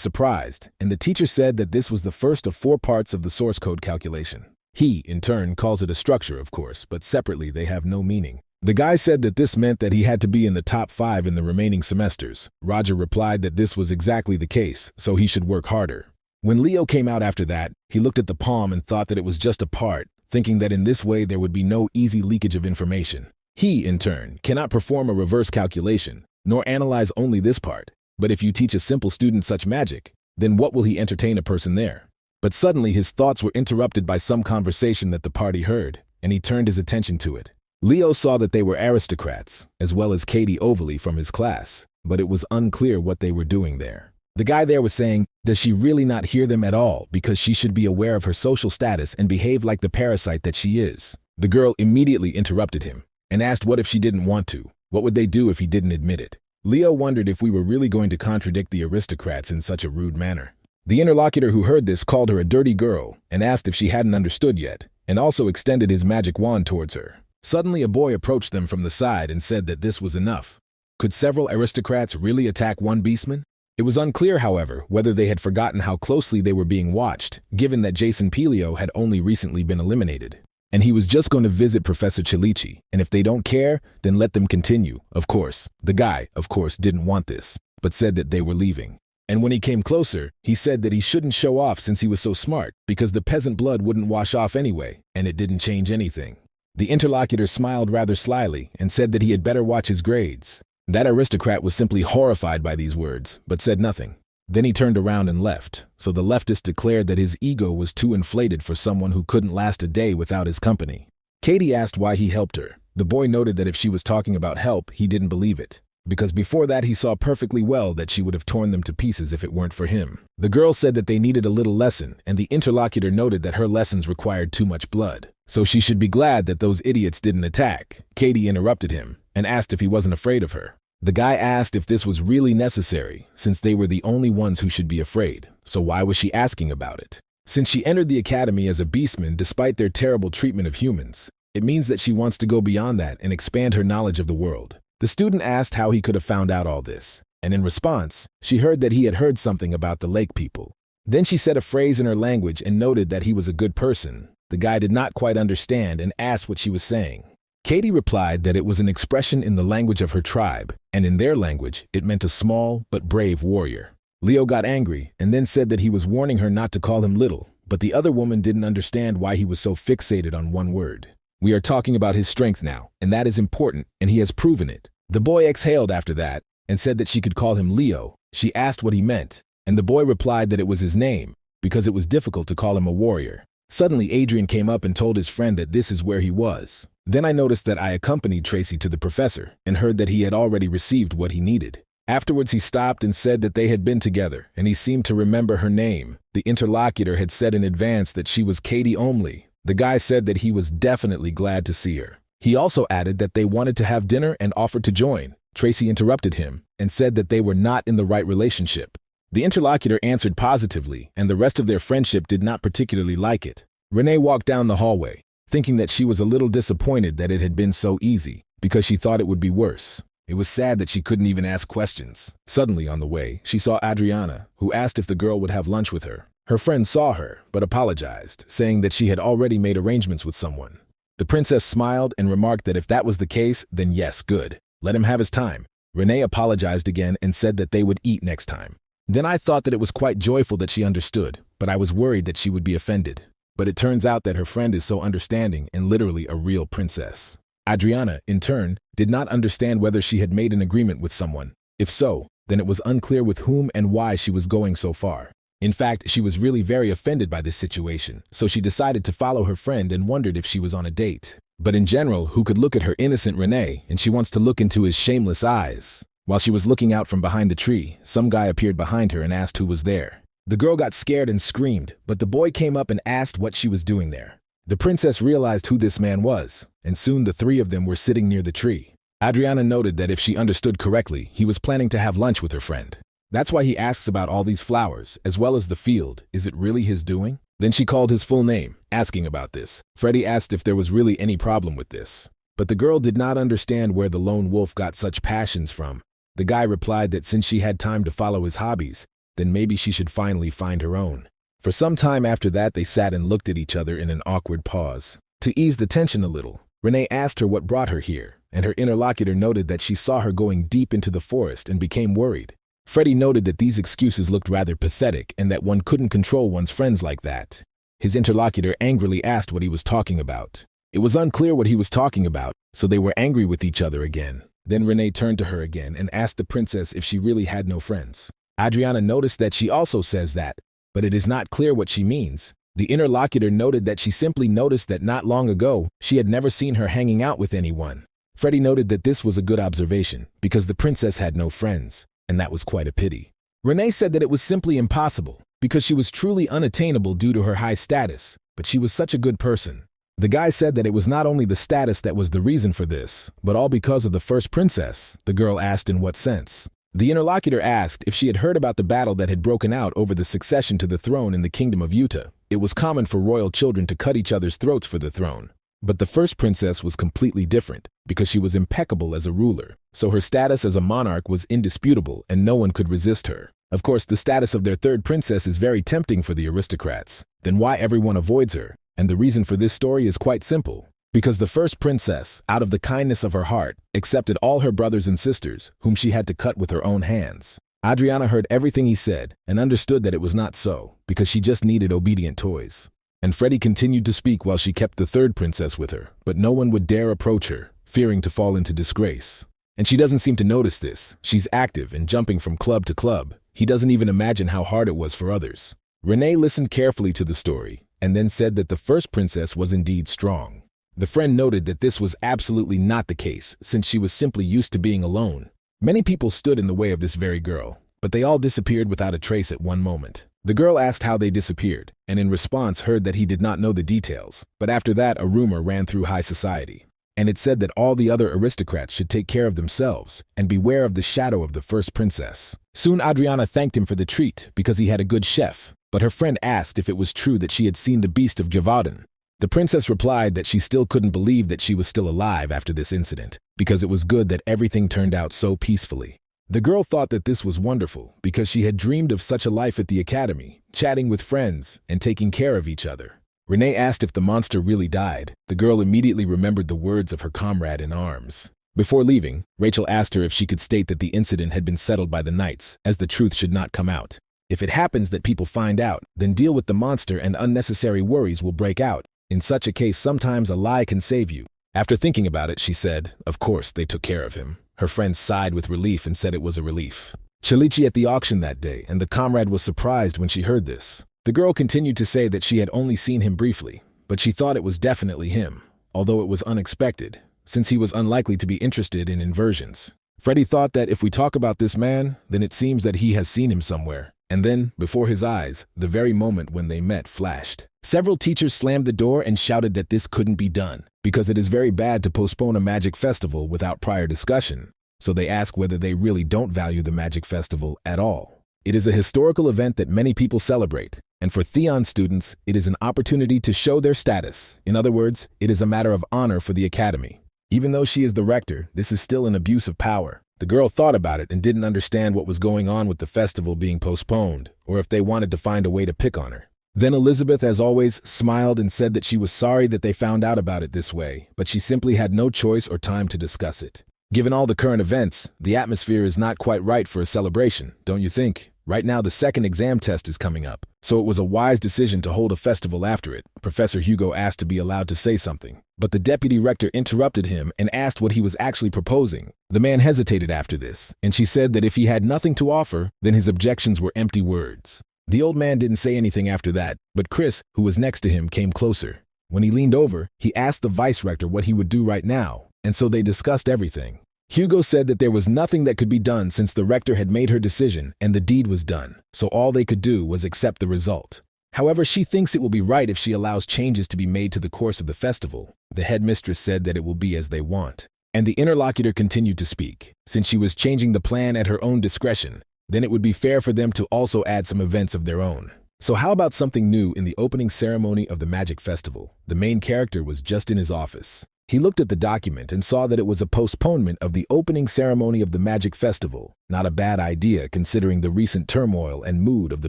surprised, and the teacher said that this was the first of 4 parts of the source code calculation. He, in turn, calls it a structure, of course, but separately they have no meaning. The guy said that this meant that he had to be in the top 5 in the remaining semesters. Roger replied that this was exactly the case, so he should work harder. When Leo came out after that, he looked at the palm and thought that it was just a part, thinking that in this way there would be no easy leakage of information. He, in turn, cannot perform a reverse calculation, nor analyze only this part. But if you teach a simple student such magic, then what will he entertain a person there? But suddenly his thoughts were interrupted by some conversation that the party heard, and he turned his attention to it. Leo saw that they were aristocrats, as well as Katie Overly from his class, but it was unclear what they were doing there. The guy there was saying, does she really not hear them at all because she should be aware of her social status and behave like the parasite that she is? The girl immediately interrupted him and asked what if she didn't want to? What would they do if he didn't admit it? Leo wondered if we were really going to contradict the aristocrats in such a rude manner. The interlocutor who heard this called her a dirty girl and asked if she hadn't understood yet, and also extended his magic wand towards her. Suddenly a boy approached them from the side and said that this was enough. Could several aristocrats really attack one beastman? It was unclear, however, whether they had forgotten how closely they were being watched, given that Jason Pelio had only recently been eliminated. And he was just going to visit Professor Chilichi, and if they don't care, then let them continue, of course. The guy, of course, didn't want this, but said that they were leaving. And when he came closer, he said that he shouldn't show off since he was so smart, because the peasant blood wouldn't wash off anyway, and it didn't change anything. The interlocutor smiled rather slyly and said that he had better watch his grades. That aristocrat was simply horrified by these words, but said nothing. Then he turned around and left, so the leftist declared that his ego was too inflated for someone who couldn't last a day without his company. Katie asked why he helped her. The boy noted that if she was talking about help, he didn't believe it, because before that he saw perfectly well that she would have torn them to pieces if it weren't for him. The girl said that they needed a little lesson, and the interlocutor noted that her lessons required too much blood, so she should be glad that those idiots didn't attack. Katie interrupted him and asked if he wasn't afraid of her. The guy asked if this was really necessary, since they were the only ones who should be afraid, so why was she asking about it? Since she entered the academy as a beastman despite their terrible treatment of humans, it means that she wants to go beyond that and expand her knowledge of the world. The student asked how he could have found out all this, and in response, she heard that he had heard something about the lake people. Then she said a phrase in her language and noted that he was a good person. The guy did not quite understand and asked what she was saying. Katie replied that it was an expression in the language of her tribe, and in their language, it meant a small but brave warrior. Leo got angry and then said that he was warning her not to call him little, but the other woman didn't understand why he was so fixated on one word. We are talking about his strength now, and that is important, and he has proven it. The boy exhaled after that and said that she could call him Leo. She asked what he meant, and the boy replied that it was his name, because it was difficult to call him a warrior. Suddenly, Adrian came up and told his friend that this is where he was. Then I noticed that I accompanied Tracy to the professor and heard that he had already received what he needed. Afterwards, he stopped and said that they had been together, and he seemed to remember her name. The interlocutor had said in advance that she was Katie Omley. The guy said that he was definitely glad to see her. He also added that they wanted to have dinner and offered to join. Tracy interrupted him and said that they were not in the right relationship. The interlocutor answered positively, and the rest of their friendship did not particularly like it. Renee walked down the hallway, thinking that she was a little disappointed that it had been so easy, because she thought it would be worse. It was sad that she couldn't even ask questions. Suddenly, on the way, she saw Adriana, who asked if the girl would have lunch with her. Her friend saw her, but apologized, saying that she had already made arrangements with someone. The princess smiled and remarked that if that was the case, then yes, good. Let him have his time. Renee apologized again and said that they would eat next time. Then I thought that it was quite joyful that she understood, but I was worried that she would be offended. But it turns out that her friend is so understanding and literally a real princess. Adriana, in turn, did not understand whether she had made an agreement with someone. If so, then it was unclear with whom and why she was going so far. In fact, she was really very offended by this situation, so she decided to follow her friend and wondered if she was on a date. But in general, who could look at her innocent Renee, and she wants to look into his shameless eyes? While she was looking out from behind the tree, some guy appeared behind her and asked who was there. The girl got scared and screamed, but the boy came up and asked what she was doing there. The princess realized who this man was, and soon the three of them were sitting near the tree. Adriana noted that if she understood correctly, he was planning to have lunch with her friend. That's why he asks about all these flowers, as well as the field. Is it really his doing? Then she called his full name, asking about this. Freddie asked if there was really any problem with this. But the girl did not understand where the lone wolf got such passions from. The guy replied that since she had time to follow his hobbies, then maybe she should finally find her own. For some time after that, they sat and looked at each other in an awkward pause. To ease the tension a little, Renee asked her what brought her here, and her interlocutor noted that she saw her going deep into the forest and became worried. Freddie noted that these excuses looked rather pathetic and that one couldn't control one's friends like that. His interlocutor angrily asked what he was talking about. It was unclear what he was talking about, so they were angry with each other again. Then Renee turned to her again and asked the princess if she really had no friends. Adriana noticed that she also says that, but it is not clear what she means. The interlocutor noted that she simply noticed that not long ago, she had never seen her hanging out with anyone. Freddie noted that this was a good observation, because the princess had no friends, and that was quite a pity. Renee said that it was simply impossible, because she was truly unattainable due to her high status, but she was such a good person. The guy said that it was not only the status that was the reason for this, but all because of the first princess. The girl asked in what sense. The interlocutor asked if she had heard about the battle that had broken out over the succession to the throne in the kingdom of Utah. It was common for royal children to cut each other's throats for the throne. But the first princess was completely different, because she was impeccable as a ruler, so her status as a monarch was indisputable and no one could resist her. Of course, the status of their third princess is very tempting for the aristocrats. Then why everyone avoids her? And the reason for this story is quite simple. Because the first princess, out of the kindness of her heart, accepted all her brothers and sisters, whom she had to cut with her own hands. Adriana heard everything he said and understood that it was not so, because she just needed obedient toys. And Freddie continued to speak while she kept the third princess with her, but no one would dare approach her, fearing to fall into disgrace. And she doesn't seem to notice this. She's active and jumping from club to club. He doesn't even imagine how hard it was for others. Renee listened carefully to the story, and then said that the first princess was indeed strong. The friend noted that this was absolutely not the case, since she was simply used to being alone. Many people stood in the way of this very girl, but they all disappeared without a trace at one moment. The girl asked how they disappeared, and in response heard that he did not know the details, but after that a rumor ran through high society. And it said that all the other aristocrats should take care of themselves and beware of the shadow of the first princess. Soon Adriana thanked him for the treat because he had a good chef, but her friend asked if it was true that she had seen the beast of Javadan. The princess replied that she still couldn't believe that she was still alive after this incident, because it was good that everything turned out so peacefully. The girl thought that this was wonderful because she had dreamed of such a life at the academy, chatting with friends and taking care of each other. Renee asked if the monster really died. The girl immediately remembered the words of her comrade in arms. Before leaving, Rachel asked her if she could state that the incident had been settled by the knights, as the truth should not come out. If it happens that people find out, then deal with the monster and unnecessary worries will break out. In such a case, sometimes a lie can save you. After thinking about it, she said, of course, they took care of him. Her friend sighed with relief and said it was a relief. Chalichi at the auction that day, and the comrade was surprised when she heard this. The girl continued to say that she had only seen him briefly, but she thought it was definitely him, although it was unexpected, since he was unlikely to be interested in inversions. Freddie thought that if we talk about this man, then it seems that he has seen him somewhere. And then, before his eyes, the very moment when they met flashed. Several teachers slammed the door and shouted that this couldn't be done, because it is very bad to postpone a magic festival without prior discussion. So they ask whether they really don't value the magic festival at all. It is a historical event that many people celebrate, and for Theon students, it is an opportunity to show their status. In other words, it is a matter of honor for the academy. Even though she is the rector, this is still an abuse of power. The girl thought about it and didn't understand what was going on with the festival being postponed, or if they wanted to find a way to pick on her. Then Elizabeth, as always, smiled and said that she was sorry that they found out about it this way, but she simply had no choice or time to discuss it. Given all the current events, the atmosphere is not quite right for a celebration, don't you think? Right now the second exam test is coming up, so it was a wise decision to hold a festival after it. Professor Hugo asked to be allowed to say something, but the deputy rector interrupted him and asked what he was actually proposing. The man hesitated after this, and she said that if he had nothing to offer, then his objections were empty words. The old man didn't say anything after that, but Chris, who was next to him, came closer. When he leaned over, he asked the vice rector what he would do right now, and so they discussed everything. Hugo said that there was nothing that could be done since the rector had made her decision and the deed was done, so all they could do was accept the result. However, she thinks it will be right if she allows changes to be made to the course of the festival. The headmistress said that it will be as they want. And the interlocutor continued to speak. Since she was changing the plan at her own discretion, then it would be fair for them to also add some events of their own. So how about something new in the opening ceremony of the Magic Festival? The main character was just in his office. He looked at the document and saw that it was a postponement of the opening ceremony of the Magic Festival. Not a bad idea considering the recent turmoil and mood of the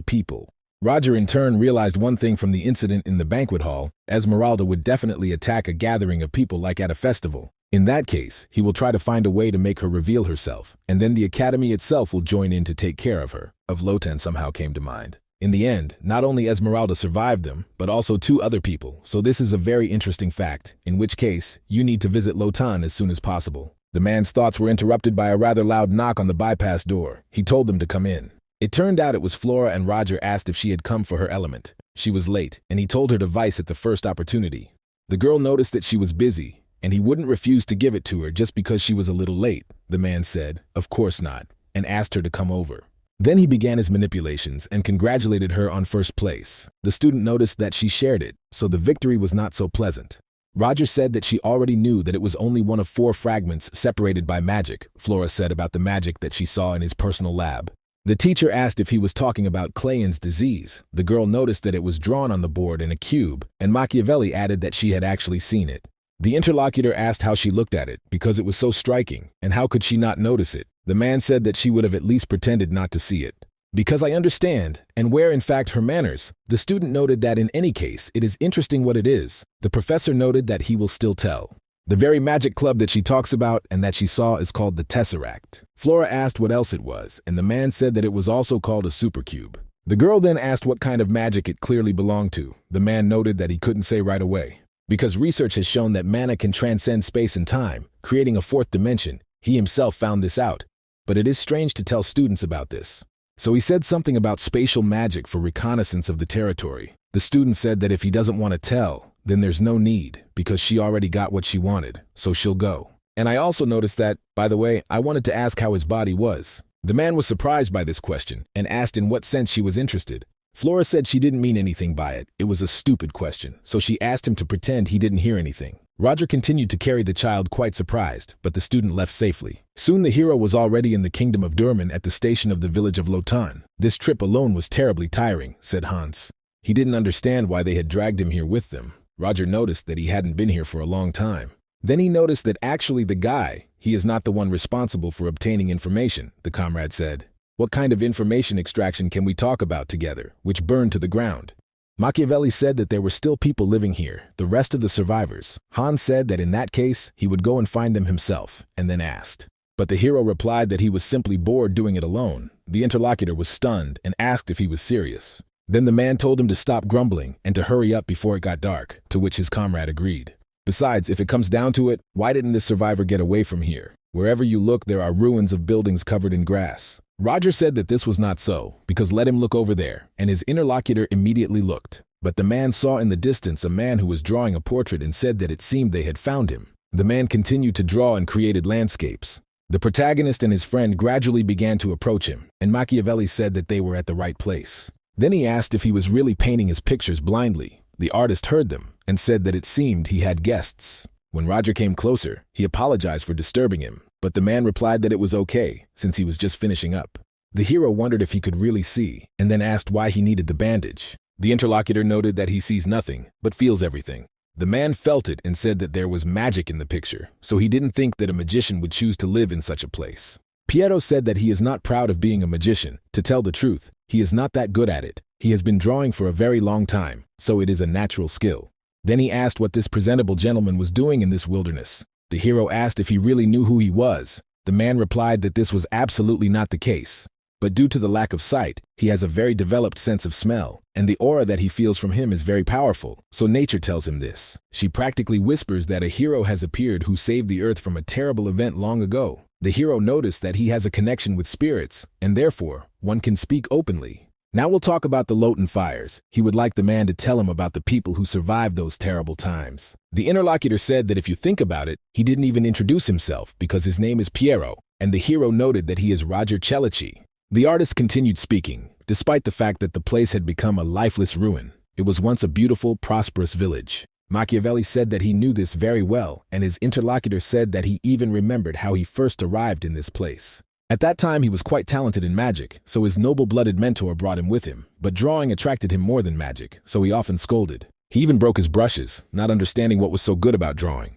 people. Roger in turn realized one thing from the incident in the banquet hall: Esmeralda would definitely attack a gathering of people like at a festival. In that case, he will try to find a way to make her reveal herself, and then the academy itself will join in to take care of her. Of Lotan somehow came to mind. In the end, not only Esmeralda survived them, but also 2 other people, so this is a very interesting fact, in which case, you need to visit Lotan as soon as possible. The man's thoughts were interrupted by a rather loud knock on the bypass door. He told them to come in. It turned out it was Flora, and Roger asked if she had come for her element. She was late, and he told her to vice at the first opportunity. The girl noticed that she was busy, and he wouldn't refuse to give it to her just because she was a little late. The man said, of course not, and asked her to come over. Then he began his manipulations and congratulated her on first place. The student noticed that she shared it, so the victory was not so pleasant. Roger said that she already knew that it was only one of 4 fragments separated by magic. Flora said about the magic that she saw in his personal lab. The teacher asked if he was talking about Clayton's disease. The girl noticed that it was drawn on the board in a cube, and Machiavelli added that she had actually seen it. The interlocutor asked how she looked at it, because it was so striking, and how could she not notice it? The man said that she would have at least pretended not to see it. Because I understand, and where in fact her manners, the student noted that in any case, it is interesting what it is. The professor noted that he will still tell. The very magic club that she talks about and that she saw is called the Tesseract. Flora asked what else it was, and the man said that it was also called a supercube. The girl then asked what kind of magic it clearly belonged to. The man noted that he couldn't say right away. Because research has shown that mana can transcend space and time, creating a 4th dimension, he himself found this out. But it is strange to tell students about this. So he said something about spatial magic for reconnaissance of the territory. The student said that if he doesn't want to tell, then there's no need, because she already got what she wanted, so she'll go. And I also noticed that, by the way, I wanted to ask how his body was. The man was surprised by this question and asked in what sense she was interested. Flora said she didn't mean anything by it. It was a stupid question, so she asked him to pretend he didn't hear anything. Roger continued to carry the child quite surprised, but the student left safely. Soon the hero was already in the kingdom of Durman at the station of the village of Lotan. This trip alone was terribly tiring, said Hans. He didn't understand why they had dragged him here with them. Roger noticed that he hadn't been here for a long time. Then he noticed that actually the guy, he is not the one responsible for obtaining information, the comrade said. What kind of information extraction can we talk about together, which burned to the ground? Machiavelli said that there were still people living here, the rest of the survivors. Hans said that in that case, he would go and find them himself, and then asked. But the hero replied that he was simply bored doing it alone. The interlocutor was stunned and asked if he was serious. Then the man told him to stop grumbling and to hurry up before it got dark, to which his comrade agreed. Besides, if it comes down to it, why didn't this survivor get away from here? Wherever you look, there are ruins of buildings covered in grass. Roger said that this was not so, because let him look over there, and his interlocutor immediately looked. But the man saw in the distance a man who was drawing a portrait and said that it seemed they had found him. The man continued to draw and created landscapes. The protagonist and his friend gradually began to approach him, and Machiavelli said that they were at the right place. Then he asked if he was really painting his pictures blindly. The artist heard them, and said that it seemed he had guests. When Roger came closer, he apologized for disturbing him, but the man replied that it was okay, since he was just finishing up. The hero wondered if he could really see, and then asked why he needed the bandage. The interlocutor noted that he sees nothing, but feels everything. The man felt it and said that there was magic in the picture, so he didn't think that a magician would choose to live in such a place. Piero said that he is not proud of being a magician. To tell the truth, he is not that good at it. He has been drawing for a very long time, so it is a natural skill. Then he asked what this presentable gentleman was doing in this wilderness. The hero asked if he really knew who he was. The man replied that this was absolutely not the case. But due to the lack of sight, he has a very developed sense of smell, and the aura that he feels from him is very powerful, so nature tells him this. She practically whispers that a hero has appeared who saved the earth from a terrible event long ago. The hero noticed that he has a connection with spirits, and therefore, one can speak openly. Now we'll talk about the Lotan fires. He would like the man to tell him about the people who survived those terrible times. The interlocutor said that if you think about it, he didn't even introduce himself because his name is Piero, and the hero noted that he is Roger Celici. The artist continued speaking, despite the fact that the place had become a lifeless ruin. It was once a beautiful, prosperous village. Machiavelli said that he knew this very well, and his interlocutor said that he even remembered how he first arrived in this place. At that time he was quite talented in magic, so his noble-blooded mentor brought him with him, but drawing attracted him more than magic, so he often scolded. He even broke his brushes, not understanding what was so good about drawing.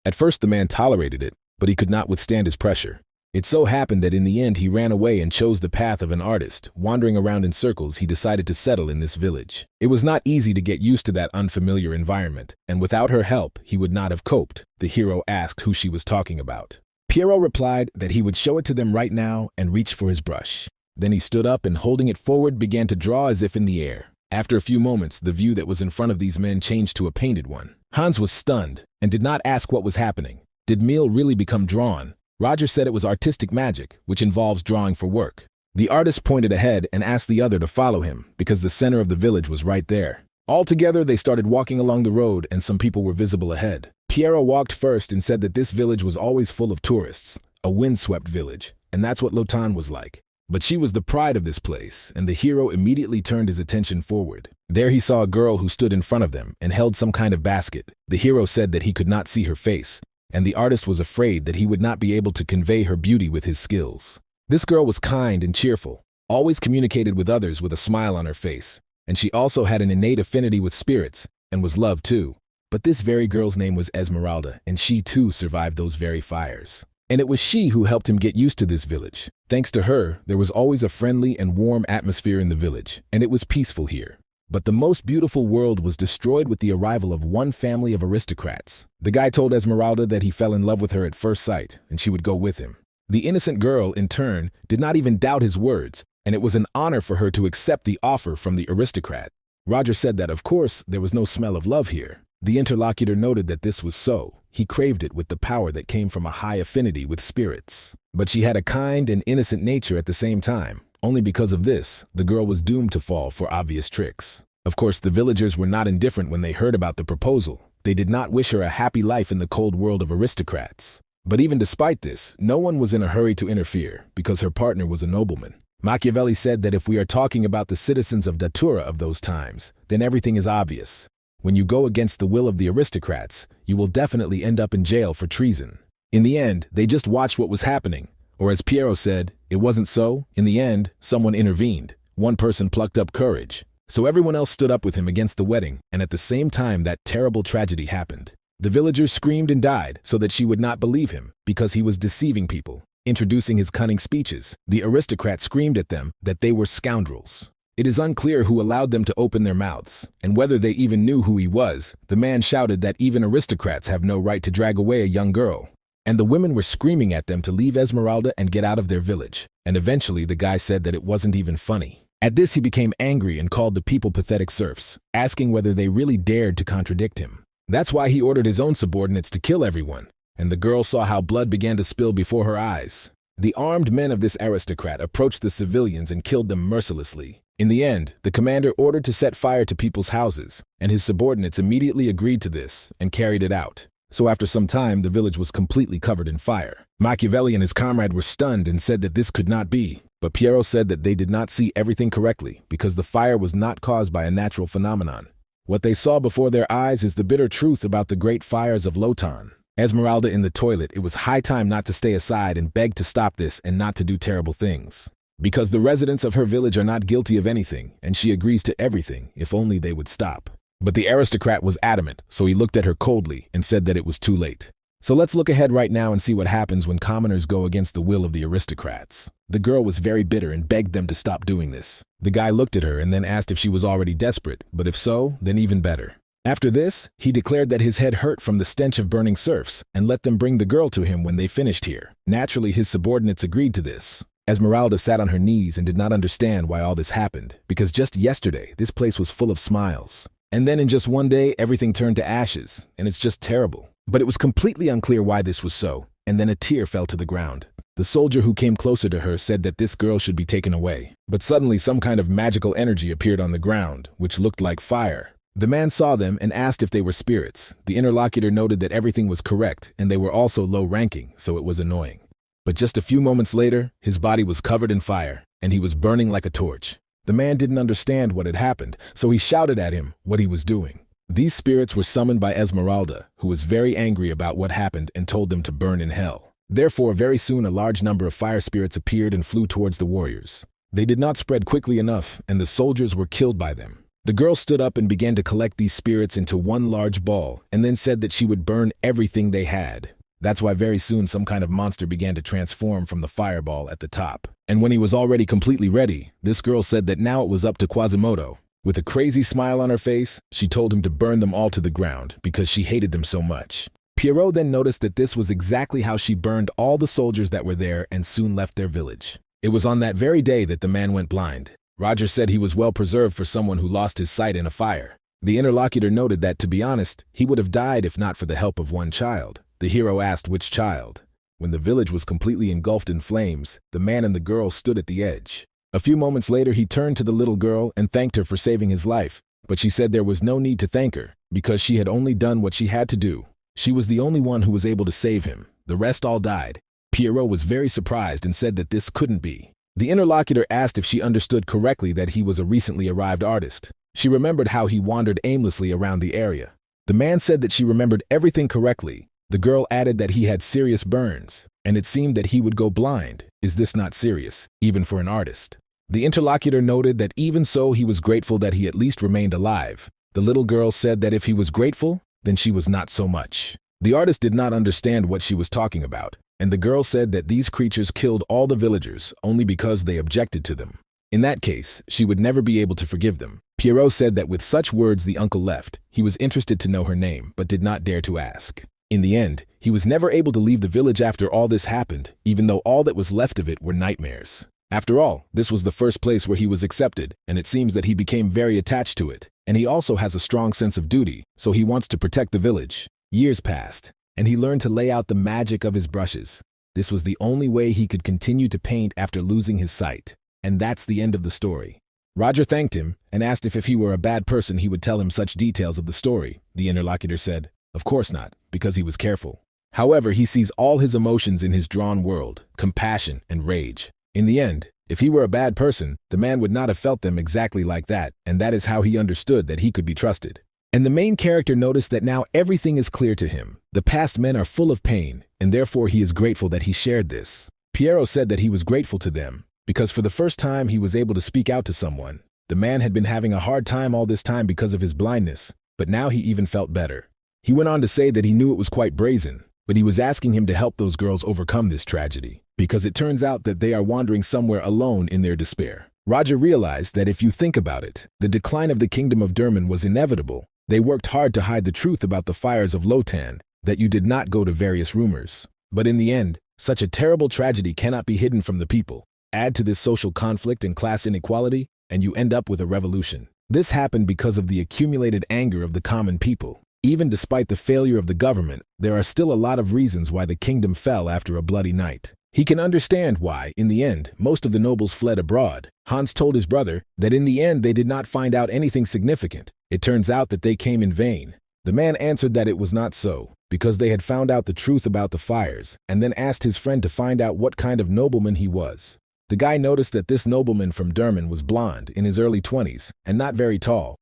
At first the man tolerated it, but he could not withstand his pressure. It so happened that in the end he ran away and chose the path of an artist. Wandering around in circles, he decided to settle in this village. It was not easy to get used to that unfamiliar environment, and without her help, he would not have coped. The hero asked who she was talking about. Piero replied that he would show it to them right now and reached for his brush. Then he stood up and holding it forward began to draw as if in the air. After a few moments, the view that was in front of these men changed to a painted one. Hans was stunned and did not ask what was happening. Did Emil really become drawn? Roger said it was artistic magic, which involves drawing for work. The artist pointed ahead and asked the other to follow him because the center of the village was right there. Altogether, they started walking along the road and some people were visible ahead. Piero walked first and said that this village was always full of tourists, a windswept village, and that's what Lotan was like. But she was the pride of this place, and the hero immediately turned his attention forward. There he saw a girl who stood in front of them and held some kind of basket. The hero said that he could not see her face, and the artist was afraid that he would not be able to convey her beauty with his skills. This girl was kind and cheerful, always communicated with others with a smile on her face, and she also had an innate affinity with spirits and was loved too. But this very girl's name was Esmeralda, and she too survived those very fires. And it was she who helped him get used to this village. Thanks to her, there was always a friendly and warm atmosphere in the village, and it was peaceful here. But the most beautiful world was destroyed with the arrival of one family of aristocrats. The guy told Esmeralda that he fell in love with her at first sight, and she would go with him. The innocent girl, in turn, did not even doubt his words, and it was an honor for her to accept the offer from the aristocrat. Roger said that, of course, there was no smell of love here. The interlocutor noted that this was so. He craved it with the power that came from a high affinity with spirits. But she had a kind and innocent nature at the same time. Only because of this, the girl was doomed to fall for obvious tricks. Of course, the villagers were not indifferent when they heard about the proposal. They did not wish her a happy life in the cold world of aristocrats. But even despite this, no one was in a hurry to interfere, because her partner was a nobleman. Machiavelli said that if we are talking about the citizens of Datura of those times, then everything is obvious. When you go against the will of the aristocrats, you will definitely end up in jail for treason. In the end, they just watched what was happening. Or as Piero said, it wasn't so. In the end, someone intervened. One person plucked up courage. So everyone else stood up with him against the wedding, and at the same time that terrible tragedy happened. The villagers screamed and died so that she would not believe him, because he was deceiving people, introducing his cunning speeches. The aristocrat screamed at them that they were scoundrels. It is unclear who allowed them to open their mouths, and whether they even knew who he was. The man shouted that even aristocrats have no right to drag away a young girl. And the women were screaming at them to leave Esmeralda and get out of their village. And eventually the guy said that it wasn't even funny. At this he became angry and called the people pathetic serfs, asking whether they really dared to contradict him. That's why he ordered his own subordinates to kill everyone, and the girl saw how blood began to spill before her eyes. The armed men of this aristocrat approached the civilians and killed them mercilessly. In the end, the commander ordered to set fire to people's houses, and his subordinates immediately agreed to this and carried it out. So after some time, the village was completely covered in fire. Machiavelli and his comrade were stunned and said that this could not be, but Piero said that they did not see everything correctly because the fire was not caused by a natural phenomenon. What they saw before their eyes is the bitter truth about the great fires of Lotan. Esmeralda in the toilet, it was high time not to stay aside and beg to stop this and not to do terrible things. Because the residents of her village are not guilty of anything, and she agrees to everything if only they would stop. But the aristocrat was adamant, so he looked at her coldly and said that it was too late. So let's look ahead right now and see what happens when commoners go against the will of the aristocrats. The girl was very bitter and begged them to stop doing this. The guy looked at her and then asked if she was already desperate, but if so, then even better. After this, he declared that his head hurt from the stench of burning serfs and let them bring the girl to him when they finished here. Naturally, his subordinates agreed to this. Esmeralda sat on her knees and did not understand why all this happened, because just yesterday, this place was full of smiles. And then in just one day, everything turned to ashes, and it's just terrible. But it was completely unclear why this was so, and then a tear fell to the ground. The soldier who came closer to her said that this girl should be taken away. But suddenly some kind of magical energy appeared on the ground, which looked like fire. The man saw them and asked if they were spirits. The interlocutor noted that everything was correct, and they were also low-ranking, so it was annoying. But just a few moments later, his body was covered in fire, and he was burning like a torch. The man didn't understand what had happened, so he shouted at him what he was doing. These spirits were summoned by Esmeralda, who was very angry about what happened and told them to burn in hell. Therefore, very soon a large number of fire spirits appeared and flew towards the warriors. They did not spread quickly enough, and the soldiers were killed by them. The girl stood up and began to collect these spirits into one large ball, and then said that she would burn everything they had. That's why very soon some kind of monster began to transform from the fireball at the top. And when he was already completely ready, this girl said that now it was up to Quasimodo. With a crazy smile on her face, she told him to burn them all to the ground because she hated them so much. Pierrot then noticed that this was exactly how she burned all the soldiers that were there and soon left their village. It was on that very day that the man went blind. Roger said he was well preserved for someone who lost his sight in a fire. The interlocutor noted that, to be honest, he would have died if not for the help of one child. The hero asked which child. When the village was completely engulfed in flames, the man and the girl stood at the edge. A few moments later, he turned to the little girl and thanked her for saving his life, but she said there was no need to thank her, because she had only done what she had to do. She was the only one who was able to save him. The rest all died. Pierrot was very surprised and said that this couldn't be. The interlocutor asked if she understood correctly that he was a recently arrived artist. She remembered how he wandered aimlessly around the area. The man said that she remembered everything correctly. The girl added that he had serious burns, and it seemed that he would go blind. Is this not serious, even for an artist? The interlocutor noted that even so, he was grateful that he at least remained alive. The little girl said that if he was grateful, then she was not so much. The artist did not understand what she was talking about, and the girl said that these creatures killed all the villagers only because they objected to them. In that case, she would never be able to forgive them. Pierrot said that with such words the uncle left. He was interested to know her name, but did not dare to ask. In the end, he was never able to leave the village after all this happened, even though all that was left of it were nightmares. After all, this was the first place where he was accepted, and it seems that he became very attached to it. And he also has a strong sense of duty, so he wants to protect the village. Years passed, and he learned to lay out the magic of his brushes. This was the only way he could continue to paint after losing his sight. And that's the end of the story. Roger thanked him and asked if he were a bad person he would tell him such details of the story. The interlocutor said, of course not, because he was careful. However, he sees all his emotions in his drawn world, compassion and rage. In the end, if he were a bad person, the man would not have felt them exactly like that, and that is how he understood that he could be trusted. And the main character noticed that now everything is clear to him. The past men are full of pain, and therefore he is grateful that he shared this. Pierrot said that he was grateful to them, because for the first time he was able to speak out to someone. The man had been having a hard time all this time because of his blindness, but now he even felt better. He went on to say that he knew it was quite brazen, but he was asking him to help those girls overcome this tragedy, because it turns out that they are wandering somewhere alone in their despair. Roger realized that if you think about it, the decline of the kingdom of Derman was inevitable. They worked hard to hide the truth about the fires of Lotan, that you did not go to various rumors. But in the end, such a terrible tragedy cannot be hidden from the people. Add to this social conflict and class inequality, and you end up with a revolution. This happened because of the accumulated anger of the common people. Even despite the failure of the government, there are still a lot of reasons why the kingdom fell after a bloody night. He can understand why, in the end, most of the nobles fled abroad. Hans told his brother that in the end they did not find out anything significant. It turns out that they came in vain. The man answered that it was not so, because they had found out the truth about the fires, and then asked his friend to find out what kind of nobleman he was. The guy noticed that this nobleman from Derman was blond, in his early 20s, and not very tall.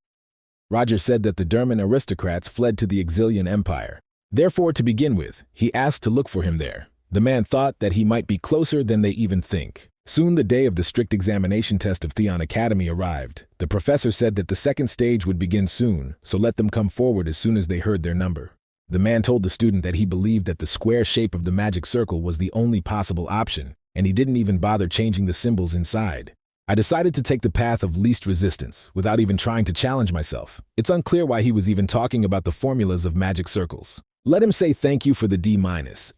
Roger said that the Derman aristocrats fled to the Exilian Empire. Therefore, to begin with, he asked to look for him there. The man thought that he might be closer than they even think. Soon the day of the strict examination test of Theon Academy arrived. The professor said that the second stage would begin soon, so let them come forward as soon as they heard their number. The man told the student that he believed that the square shape of the magic circle was the only possible option, and he didn't even bother changing the symbols inside. I decided to take the path of least resistance, without even trying to challenge myself. It's unclear why he was even talking about the formulas of magic circles. Let him say thank you for the D-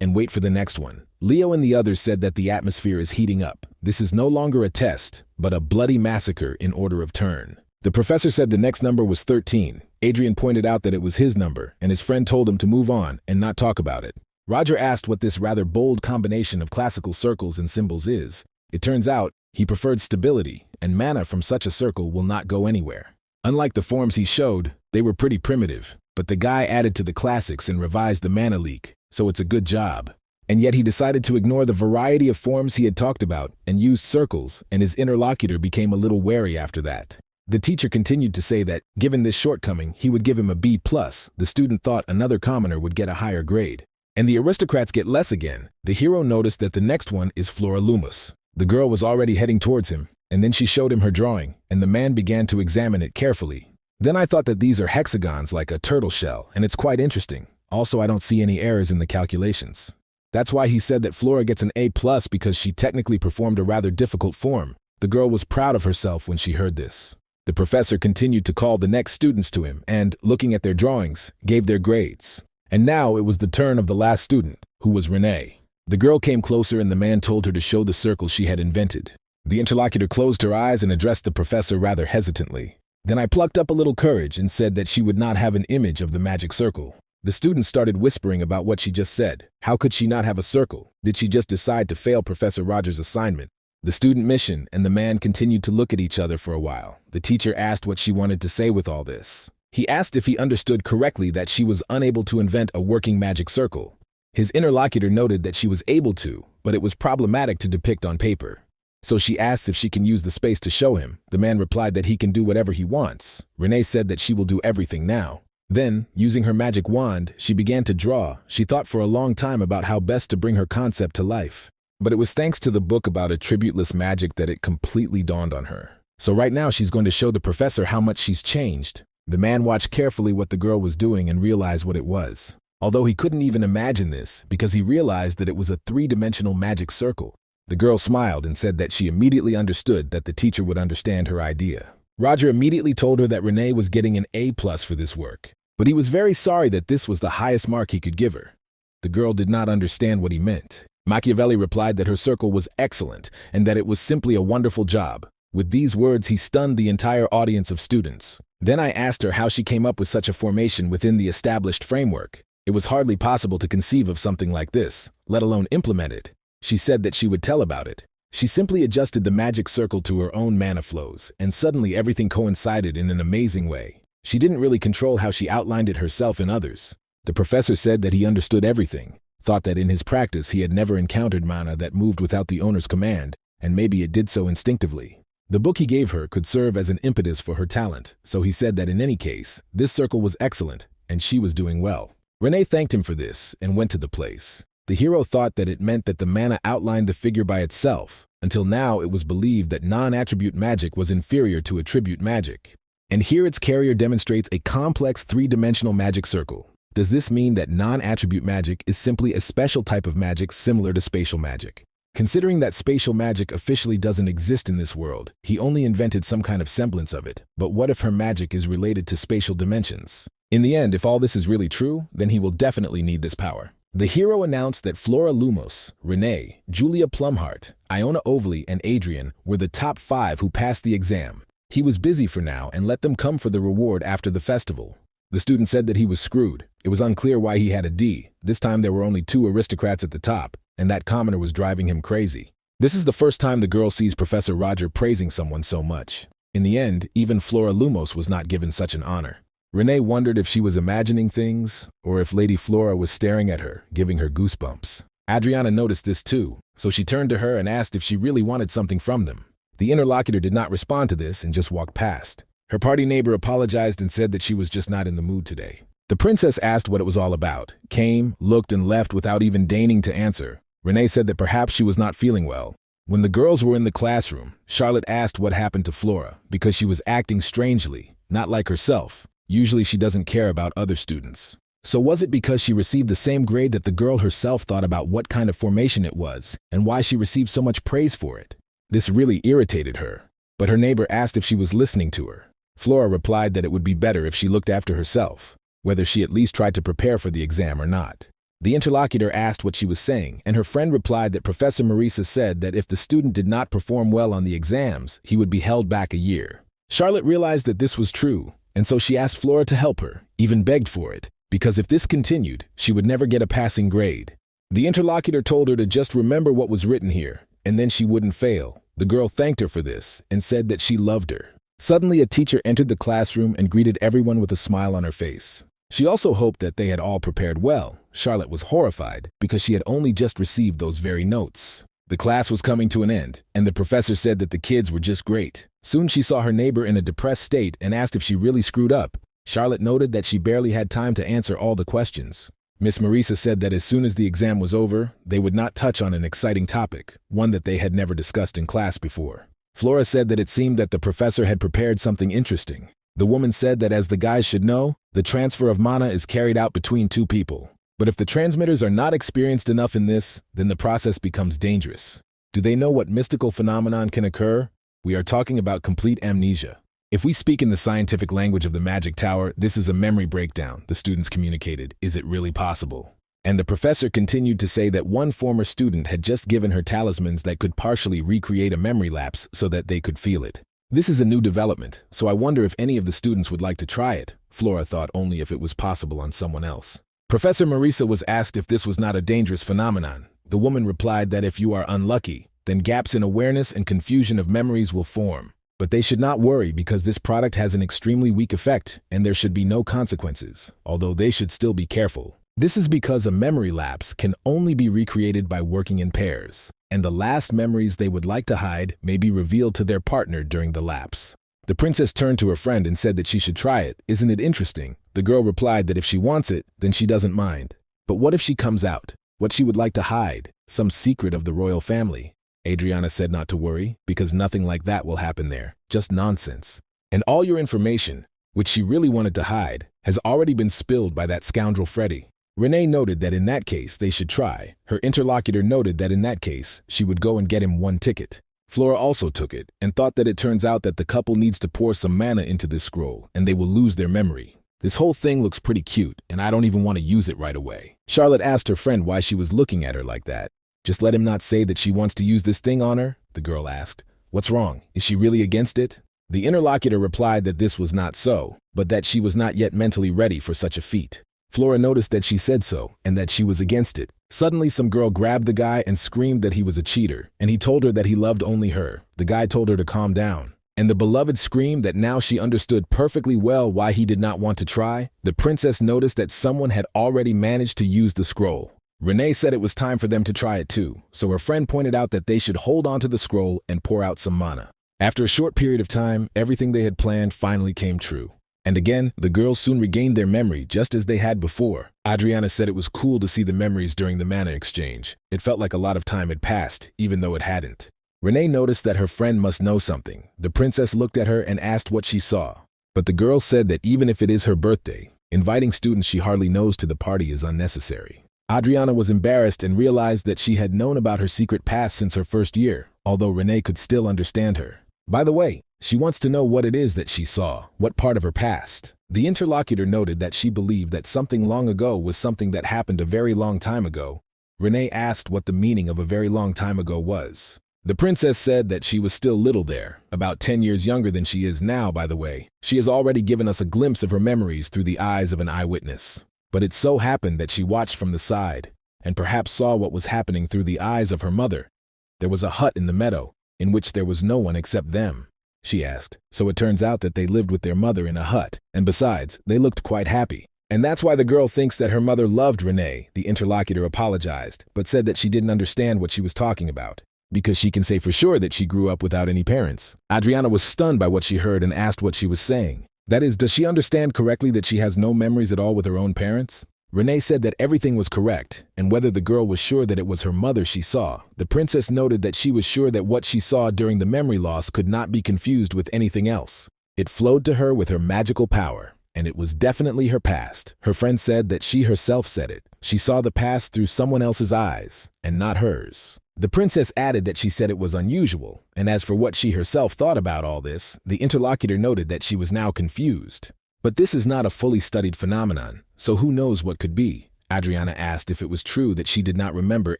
and wait for the next one. Leo and the others said that the atmosphere is heating up. This is no longer a test, but a bloody massacre in order of turn. The professor said the next number was 13. Adrian pointed out that it was his number, and his friend told him to move on and not talk about it. Roger asked what this rather bold combination of classical circles and symbols is. It turns out, he preferred stability, and mana from such a circle will not go anywhere. Unlike the forms he showed, they were pretty primitive, but the guy added to the classics and revised the mana leak, so it's a good job. And yet he decided to ignore the variety of forms he had talked about and used circles, and his interlocutor became a little wary after that. The teacher continued to say that, given this shortcoming, he would give him a B+. The student thought another commoner would get a higher grade. And the aristocrats get less again. The hero noticed that the next one is Flora Loomis. The girl was already heading towards him, and then she showed him her drawing, and the man began to examine it carefully. Then I thought that these are hexagons like a turtle shell, and it's quite interesting. Also, I don't see any errors in the calculations. That's why he said that Flora gets an A+, because she technically performed a rather difficult form. The girl was proud of herself when she heard this. The professor continued to call the next students to him and, looking at their drawings, gave their grades. And now it was the turn of the last student, who was Renee. The girl came closer and the man told her to show the circle she had invented. The interlocutor closed her eyes and addressed the professor rather hesitantly. Then I plucked up a little courage and said that she would not have an image of the magic circle. The students started whispering about what she just said. How could she not have a circle? Did she just decide to fail Professor Rogers' assignment? The student mission and the man continued to look at each other for a while. The teacher asked what she wanted to say with all this. He asked if he understood correctly that she was unable to invent a working magic circle. His interlocutor noted that she was able to, but it was problematic to depict on paper. So she asks if she can use the space to show him. The man replied that he can do whatever he wants. Renee said that she will do everything now. Then, using her magic wand, she began to draw. She thought for a long time about how best to bring her concept to life. But it was thanks to the book about attributeless magic that it completely dawned on her. So right now she's going to show the professor how much she's changed. The man watched carefully what the girl was doing and realized what it was. Although he couldn't even imagine this because he realized that it was a three-dimensional magic circle. The girl smiled and said that she immediately understood that the teacher would understand her idea. Roger immediately told her that Renee was getting an A+ for this work. But he was very sorry that this was the highest mark he could give her. The girl did not understand what he meant. Machiavelli replied that her circle was excellent and that it was simply a wonderful job. With these words, he stunned the entire audience of students. Then I asked her how she came up with such a formation within the established framework. It was hardly possible to conceive of something like this, let alone implement it. She said that she would tell about it. She simply adjusted the magic circle to her own mana flows, and suddenly everything coincided in an amazing way. She didn't really control how she outlined it herself and others. The professor said that he understood everything, thought that in his practice he had never encountered mana that moved without the owner's command, and maybe it did so instinctively. The book he gave her could serve as an impetus for her talent, so he said that in any case, this circle was excellent, and she was doing well. Renee thanked him for this and went to the place. The hero thought that it meant that the mana outlined the figure by itself. Until now, it was believed that non-attribute magic was inferior to attribute magic. And here its carrier demonstrates a complex three-dimensional magic circle. Does this mean that non-attribute magic is simply a special type of magic similar to spatial magic? Considering that spatial magic officially doesn't exist in this world, he only invented some kind of semblance of it. But what if her magic is related to spatial dimensions? In the end, if all this is really true, then he will definitely need this power. The hero announced that Flora Lumos, Renee, Julia Plumhart, Iona Overly, and Adrian were the top 5 who passed the exam. He was busy for now and let them come for the reward after the festival. The student said that he was screwed. It was unclear why he had a D. This time there were only 2 aristocrats at the top, and that commoner was driving him crazy. This is the first time the girl sees Professor Roger praising someone so much. In the end, even Flora Lumos was not given such an honor. Renee wondered if she was imagining things, or if Lady Flora was staring at her, giving her goosebumps. Adriana noticed this too, so she turned to her and asked if she really wanted something from them. The interlocutor did not respond to this and just walked past. Her party neighbor apologized and said that she was just not in the mood today. The princess asked what it was all about, came, looked, and left without even deigning to answer. Renee said that perhaps she was not feeling well. When the girls were in the classroom, Charlotte asked what happened to Flora, because she was acting strangely, not like herself. Usually she doesn't care about other students. So was it because she received the same grade that the girl herself thought about what kind of formation it was, and why she received so much praise for it? This really irritated her. But her neighbor asked if she was listening to her. Flora replied that it would be better if she looked after herself, whether she at least tried to prepare for the exam or not. The interlocutor asked what she was saying, and her friend replied that Professor Marisa said that if the student did not perform well on the exams, he would be held back a year. Charlotte realized that this was true, and so she asked Flora to help her, even begged for it, because if this continued, she would never get a passing grade. The interlocutor told her to just remember what was written here, and then she wouldn't fail. The girl thanked her for this and said that she loved her. Suddenly, a teacher entered the classroom and greeted everyone with a smile on her face. She also hoped that they had all prepared well. Charlotte was horrified because she had only just received those very notes. The class was coming to an end, and the professor said that the kids were just great. Soon she saw her neighbor in a depressed state and asked if she really screwed up. Charlotte noted that she barely had time to answer all the questions. Miss Marisa said that as soon as the exam was over, they would not touch on an exciting topic, one that they had never discussed in class before. Flora said that it seemed that the professor had prepared something interesting. The woman said that as the guys should know, the transfer of mana is carried out between 2 people. But if the transmitters are not experienced enough in this, then the process becomes dangerous. Do they know what mystical phenomenon can occur? We are talking about complete amnesia. If we speak in the scientific language of the Magic Tower, this is a memory breakdown, the students communicated. Is it really possible? And the professor continued to say that one former student had just given her talismans that could partially recreate a memory lapse so that they could feel it. This is a new development, so I wonder if any of the students would like to try it. Flora thought only if it was possible on someone else. Professor Marisa was asked if this was not a dangerous phenomenon. The woman replied that if you are unlucky, then gaps in awareness and confusion of memories will form. But they should not worry because this product has an extremely weak effect and there should be no consequences, although they should still be careful. This is because a memory lapse can only be recreated by working in pairs. and the last memories they would like to hide may be revealed to their partner during the lapse. The princess turned to her friend and said that she should try it. Isn't it interesting? The girl replied that if she wants it, then she doesn't mind. But what if she comes out? What she would like to hide? Some secret of the royal family. Adriana said not to worry, because nothing like that will happen there. Just nonsense. And all your information, which she really wanted to hide, has already been spilled by that scoundrel Freddie. Renee noted that in that case they should try. Her interlocutor noted that in that case she would go and get him one ticket. Flora also took it and thought that it turns out that the couple needs to pour some mana into this scroll and they will lose their memory. This whole thing looks pretty cute and I don't even want to use it right away. Charlotte asked her friend why she was looking at her like that. Just let him not say that she wants to use this thing on her, the girl asked. What's wrong? Is she really against it? The interlocutor replied that this was not so, but that she was not yet mentally ready for such a feat. Flora noticed that she said so and that she was against it. Suddenly, some girl grabbed the guy and screamed that he was a cheater, and he told her that he loved only her. The guy told her to calm down. And the beloved screamed that now she understood perfectly well why he did not want to try. The princess noticed that someone had already managed to use the scroll. Renee said it was time for them to try it too, so her friend pointed out that they should hold on to the scroll and pour out some mana. After a short period of time, everything they had planned finally came true. And again, the girls soon regained their memory just as they had before. Adriana said it was cool to see the memories during the mana exchange. It felt like a lot of time had passed, even though it hadn't. Renee noticed that her friend must know something. The princess looked at her and asked what she saw. But the girl said that even if it is her birthday, inviting students she hardly knows to the party is unnecessary. Adriana was embarrassed and realized that she had known about her secret past since her first year, although Renee could still understand her. By the way, she wants to know what it is that she saw, what part of her past. The interlocutor noted that she believed that something long ago was something that happened a very long time ago. Renee asked what the meaning of a very long time ago was. The princess said that she was still little there, about 10 years younger than she is now, by the way. She has already given us a glimpse of her memories through the eyes of an eyewitness. But it so happened that she watched from the side, and perhaps saw what was happening through the eyes of her mother. There was a hut in the meadow, in which there was no one except them, she asked. So it turns out that they lived with their mother in a hut, and besides, they looked quite happy. And that's why the girl thinks that her mother loved Renee. The interlocutor apologized, but said that she didn't understand what she was talking about, because she can say for sure that she grew up without any parents. Adriana was stunned by what she heard and asked what she was saying. That is, does she understand correctly that she has no memories at all with her own parents? Renee said that everything was correct, and whether the girl was sure that it was her mother she saw. The princess noted that she was sure that what she saw during the memory loss could not be confused with anything else. It flowed to her with her magical power, and it was definitely her past. Her friend said that she herself said it. She saw the past through someone else's eyes, and not hers. The princess added that she said it was unusual, and as for what she herself thought about all this, the interlocutor noted that she was now confused. But this is not a fully studied phenomenon, so who knows what could be? Adriana asked if it was true that she did not remember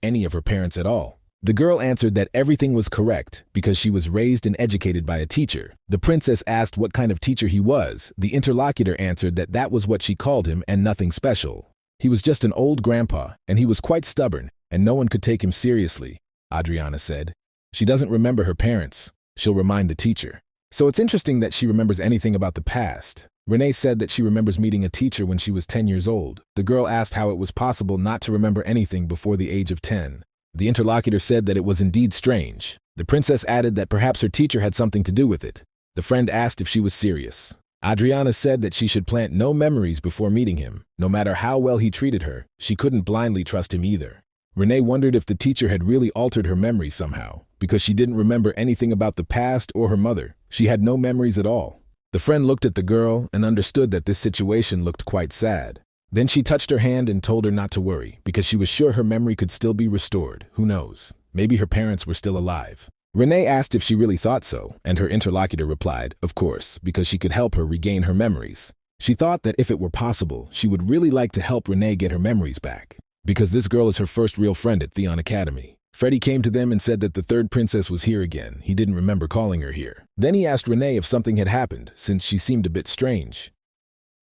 any of her parents at all. The girl answered that everything was correct because she was raised and educated by a teacher. The princess asked what kind of teacher he was. The interlocutor answered that that was what she called him and nothing special. He was just an old grandpa, and he was quite stubborn, and no one could take him seriously, Adriana said. She doesn't remember her parents. She'll remind the teacher. So it's interesting that she remembers anything about the past. Renee said that she remembers meeting a teacher when she was 10 years old. The girl asked how it was possible not to remember anything before the age of 10. The interlocutor said that it was indeed strange. The princess added that perhaps her teacher had something to do with it. The friend asked if she was serious. Adriana said that she should plant no memories before meeting him. No matter how well he treated her, she couldn't blindly trust him either. Renee wondered if the teacher had really altered her memory somehow, because she didn't remember anything about the past or her mother. She had no memories at all. The friend looked at the girl and understood that this situation looked quite sad. Then she touched her hand and told her not to worry, because she was sure her memory could still be restored. Who knows? Maybe her parents were still alive. Renee asked if she really thought so, and her interlocutor replied, of course, because she could help her regain her memories. She thought that if it were possible, she would really like to help Renee get her memories back, because this girl is her first real friend at Theon Academy. Freddie came to them and said that the third princess was here again. He didn't remember calling her here. Then he asked Renee if something had happened, since she seemed a bit strange.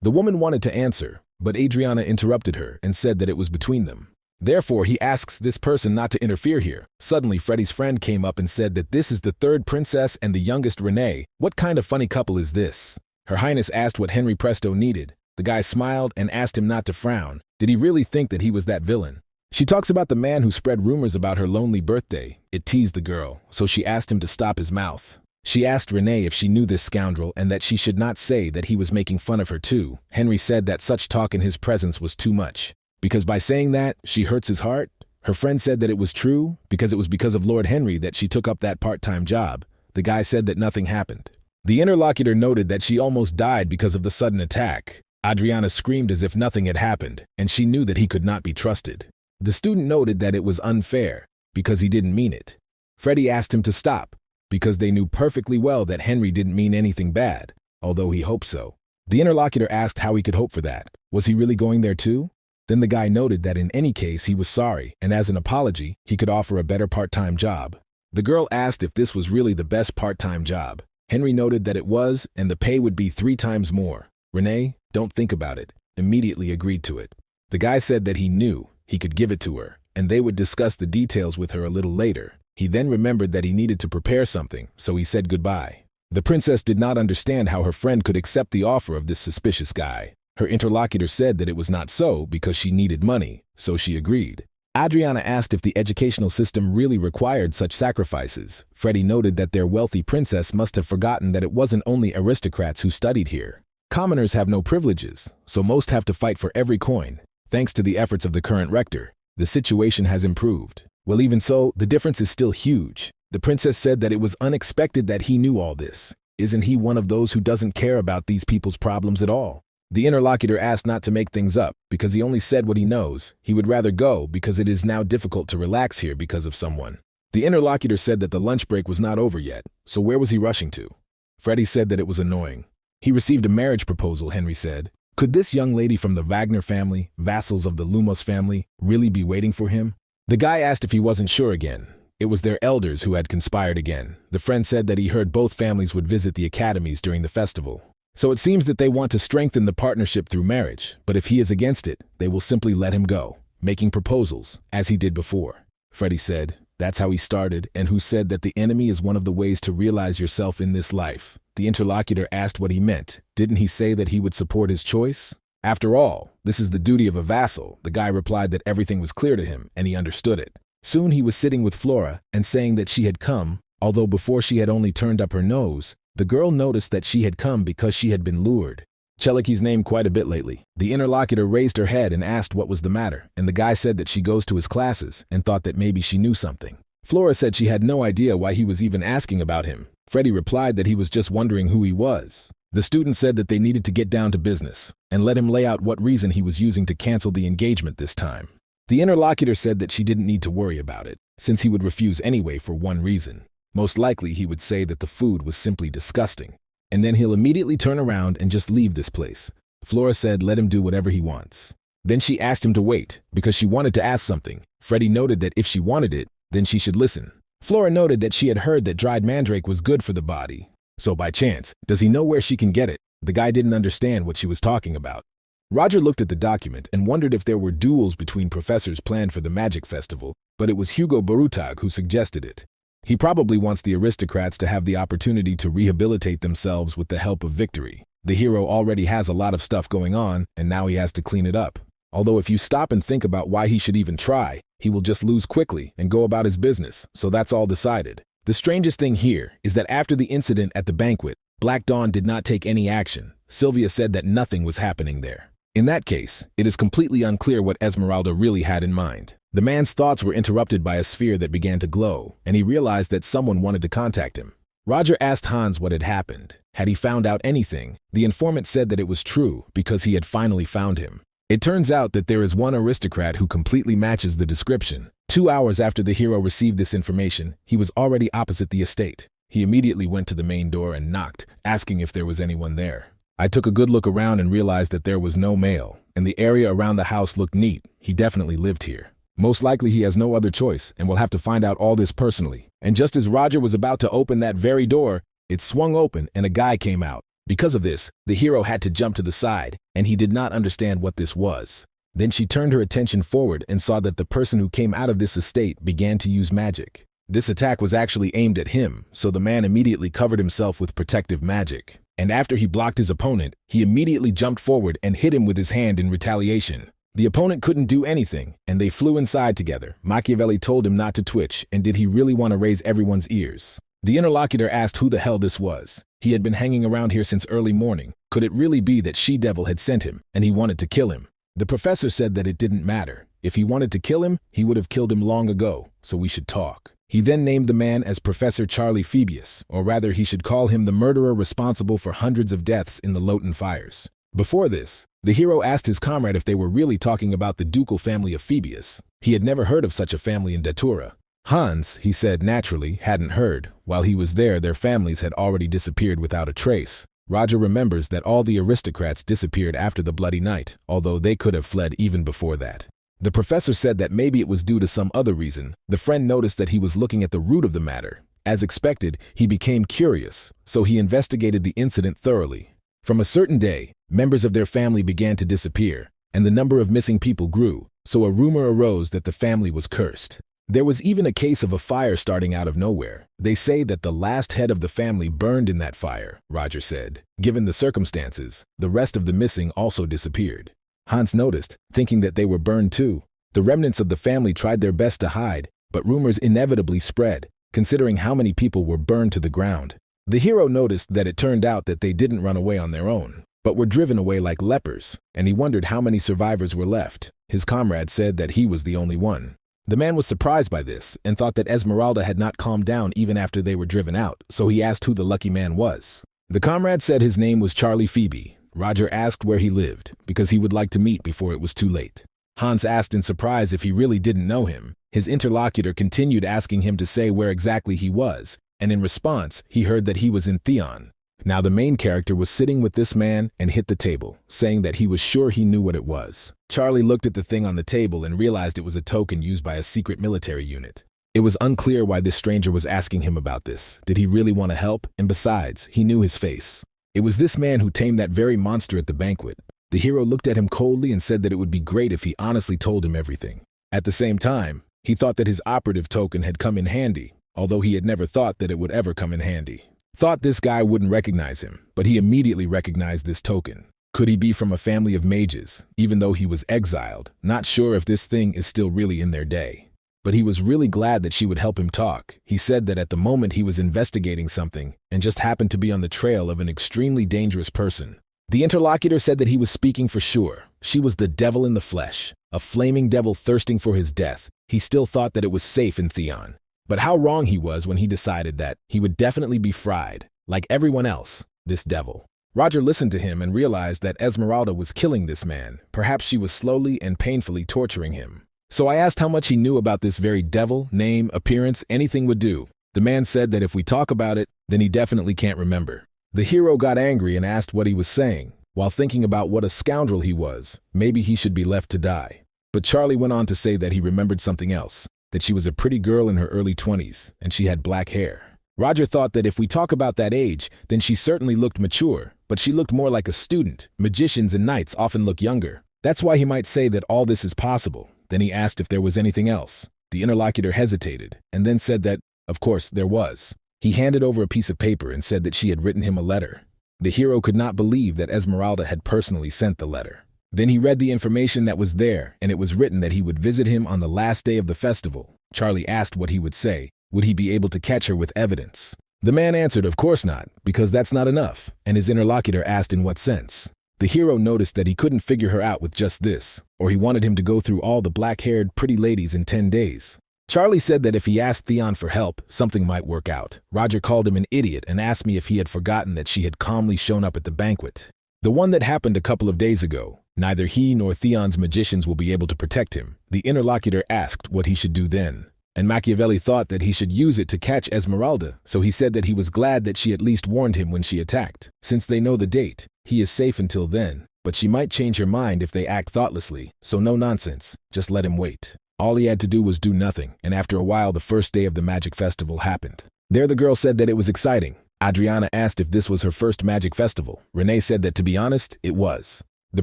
The woman wanted to answer, but Adriana interrupted her and said that it was between them. Therefore, he asks this person not to interfere here. Suddenly, Freddie's friend came up and said that this is the third princess and the youngest Renee. What kind of funny couple is this? Her Highness asked what Henry Presto needed. The guy smiled and asked him not to frown. Did he really think that he was that villain? She talks about the man who spread rumors about her lonely birthday. It teased the girl, so she asked him to stop his mouth. She asked Renee if she knew this scoundrel and that she should not say that he was making fun of her too. Henry said that such talk in his presence was too much, because by saying that, she hurts his heart. Her friend said that it was true, because it was because of Lord Henry that she took up that part-time job. The guy said that nothing happened. The interlocutor noted that she almost died because of the sudden attack. Adriana screamed as if nothing had happened, and she knew that he could not be trusted. The student noted that it was unfair, because he didn't mean it. Freddie asked him to stop, because they knew perfectly well that Henry didn't mean anything bad, although he hoped so. The interlocutor asked how he could hope for that. Was he really going there too? Then the guy noted that in any case he was sorry, and as an apology, he could offer a better part-time job. The girl asked if this was really the best part-time job. Henry noted that it was, and the pay would be 3 times more. Renee, don't think about it, immediately agreed to it. The guy said that he knew he could give it to her, and they would discuss the details with her a little later. He then remembered that he needed to prepare something, so he said goodbye. The princess did not understand how her friend could accept the offer of this suspicious guy. Her interlocutor said that it was not so because she needed money, so she agreed. Adriana asked if the educational system really required such sacrifices. Freddie noted that their wealthy princess must have forgotten that it wasn't only aristocrats who studied here. Commoners have no privileges, so most have to fight for every coin. Thanks to the efforts of the current rector, the situation has improved. Well, even so, the difference is still huge. The princess said that it was unexpected that he knew all this. Isn't he one of those who doesn't care about these people's problems at all? The interlocutor asked not to make things up, because he only said what he knows. He would rather go because it is now difficult to relax here because of someone. The interlocutor said that the lunch break was not over yet, so where was he rushing to? Freddie said that it was annoying. He received a marriage proposal, Henry said. Could this young lady from the Wagner family, vassals of the Lumos family, really be waiting for him? The guy asked if he wasn't sure again. It was their elders who had conspired again. The friend said that he heard both families would visit the academies during the festival. So it seems that they want to strengthen the partnership through marriage, but if he is against it, they will simply let him go, making proposals, as he did before. Freddie said, that's how he started, and who said that the enemy is one of the ways to realize yourself in this life. The interlocutor asked what he meant. Didn't he say that he would support his choice? After all, this is the duty of a vassal. The guy replied that everything was clear to him, and he understood it. Soon he was sitting with Flora and saying that she had come, although before she had only turned up her nose. The girl noticed that she had come because she had been lured. Cheliki's named quite a bit lately. The interlocutor raised her head and asked what was the matter, and the guy said that she goes to his classes and thought that maybe she knew something. Flora said she had no idea why he was even asking about him. Freddie replied that he was just wondering who he was. The student said that they needed to get down to business and let him lay out what reason he was using to cancel the engagement this time. The interlocutor said that she didn't need to worry about it, since he would refuse anyway for one reason. Most likely he would say that the food was simply disgusting, and then he'll immediately turn around and just leave this place. Flora said let him do whatever he wants. Then she asked him to wait, because she wanted to ask something. Freddie noted that if she wanted it, then she should listen. Flora noted that she had heard that dried mandrake was good for the body. So by chance, does he know where she can get it? The guy didn't understand what she was talking about. Roger looked at the document and wondered if there were duels between professors planned for the magic festival, but it was Hugo Barutag who suggested it. He probably wants the aristocrats to have the opportunity to rehabilitate themselves with the help of victory. The hero already has a lot of stuff going on, and now he has to clean it up. Although if you stop and think about why he should even try, he will just lose quickly and go about his business, so that's all decided. The strangest thing here is that after the incident at the banquet, Black Dawn did not take any action. Sylvia said that nothing was happening there. In that case, it is completely unclear what Esmeralda really had in mind. The man's thoughts were interrupted by a sphere that began to glow, and he realized that someone wanted to contact him. Roger asked Hans what had happened. Had he found out anything? The informant said that it was true because he had finally found him. It turns out that there is one aristocrat who completely matches the description. 2 hours after the hero received this information, he was already opposite the estate. He immediately went to the main door and knocked, asking if there was anyone there. I took a good look around and realized that there was no mail, and the area around the house looked neat. He definitely lived here. Most likely he has no other choice and will have to find out all this personally. And just as Roger was about to open that very door, it swung open and a guy came out. Because of this, the hero had to jump to the side, and he did not understand what this was. Then she turned her attention forward and saw that the person who came out of this estate began to use magic. This attack was actually aimed at him, so the man immediately covered himself with protective magic. And after he blocked his opponent, he immediately jumped forward and hit him with his hand in retaliation. The opponent couldn't do anything, and they flew inside together. Machiavelli told him not to twitch, and did he really want to raise everyone's ears? The interlocutor asked who the hell this was. He had been hanging around here since early morning. Could it really be that she-devil had sent him, and he wanted to kill him? The professor said that it didn't matter. If he wanted to kill him, he would have killed him long ago, so we should talk. He then named the man as Professor Charlie Phoebus, or rather he should call him the murderer responsible for hundreds of deaths in the Lotan fires. Before this, the hero asked his comrade if they were really talking about the ducal family of Phoebus. He had never heard of such a family in Datura. Hans, he said naturally, hadn't heard. While he was there, their families had already disappeared without a trace. Roger remembers that all the aristocrats disappeared after the Bloody Night, although they could have fled even before that. The professor said that maybe it was due to some other reason. The friend noticed that he was looking at the root of the matter. As expected, he became curious, so he investigated the incident thoroughly. From a certain day, members of their family began to disappear, and the number of missing people grew, so a rumor arose that the family was cursed. There was even a case of a fire starting out of nowhere. They say that the last head of the family burned in that fire, Roger said. Given the circumstances, the rest of the missing also disappeared. Hans noticed, thinking that they were burned too. The remnants of the family tried their best to hide, but rumors inevitably spread, considering how many people were burned to the ground. The hero noticed that it turned out that they didn't run away on their own, but were driven away like lepers, and he wondered how many survivors were left. His comrade said that he was the only one. The man was surprised by this and thought that Esmeralda had not calmed down even after they were driven out, so he asked who the lucky man was. The comrade said his name was Charlie Phoebe. Roger asked where he lived, because he would like to meet before it was too late. Hans asked in surprise if he really didn't know him. His interlocutor continued asking him to say where exactly he was, and in response, he heard that he was in Theon. Now the main character was sitting with this man and hit the table, saying that he was sure he knew what it was. Charlie looked at the thing on the table and realized it was a token used by a secret military unit. It was unclear why this stranger was asking him about this. Did he really want to help? And besides, he knew his face. It was this man who tamed that very monster at the banquet. The hero looked at him coldly and said that it would be great if he honestly told him everything. At the same time, he thought that his operative token had come in handy, although he had never thought that it would ever come in handy. Thought this guy wouldn't recognize him, but he immediately recognized this token. Could he be from a family of mages, even though he was exiled? Not sure if this thing is still really in their day. But he was really glad that she would help him talk. He said that at the moment he was investigating something and just happened to be on the trail of an extremely dangerous person. The interlocutor said that he was speaking for sure. She was the devil in the flesh, a flaming devil thirsting for his death. He still thought that it was safe in Theon. But how wrong he was when he decided that he would definitely be fried, like everyone else, this devil. Roger listened to him and realized that Esmeralda was killing this man. Perhaps she was slowly and painfully torturing him. So I asked how much he knew about this very devil, name, appearance, anything would do. The man said that if we talk about it, then he definitely can't remember. The hero got angry and asked what he was saying, while thinking about what a scoundrel he was. Maybe he should be left to die. But Charlie went on to say that he remembered something else. That she was a pretty girl in her early 20s, and she had black hair. Roger thought that if we talk about that age, then she certainly looked mature, but she looked more like a student. Magicians and knights often look younger. That's why he might say that all this is possible. Then he asked if there was anything else. The interlocutor hesitated, and then said that, of course, there was. He handed over a piece of paper and said that she had written him a letter. The hero could not believe that Esmeralda had personally sent the letter. Then he read the information that was there, and it was written that he would visit him on the last day of the festival. Charlie asked what he would say. Would he be able to catch her with evidence? The man answered, of course not, because that's not enough, and his interlocutor asked in what sense. The hero noticed that he couldn't figure her out with just this, or he wanted him to go through all the black-haired pretty ladies in 10 days. Charlie said that if he asked Theon for help, something might work out. Roger called him an idiot and asked me if he had forgotten that she had calmly shown up at the banquet. The one that happened a couple of days ago. Neither he nor Theon's magicians will be able to protect him. The interlocutor asked what he should do then, and Machiavelli thought that he should use it to catch Esmeralda, so he said that he was glad that she at least warned him when she attacked. Since they know the date, he is safe until then, but she might change her mind if they act thoughtlessly, so no nonsense, just let him wait. All he had to do was do nothing, and after a while the first day of the magic festival happened. There the girl said that it was exciting. Adriana asked if this was her first magic festival. Renee said that to be honest, it was. The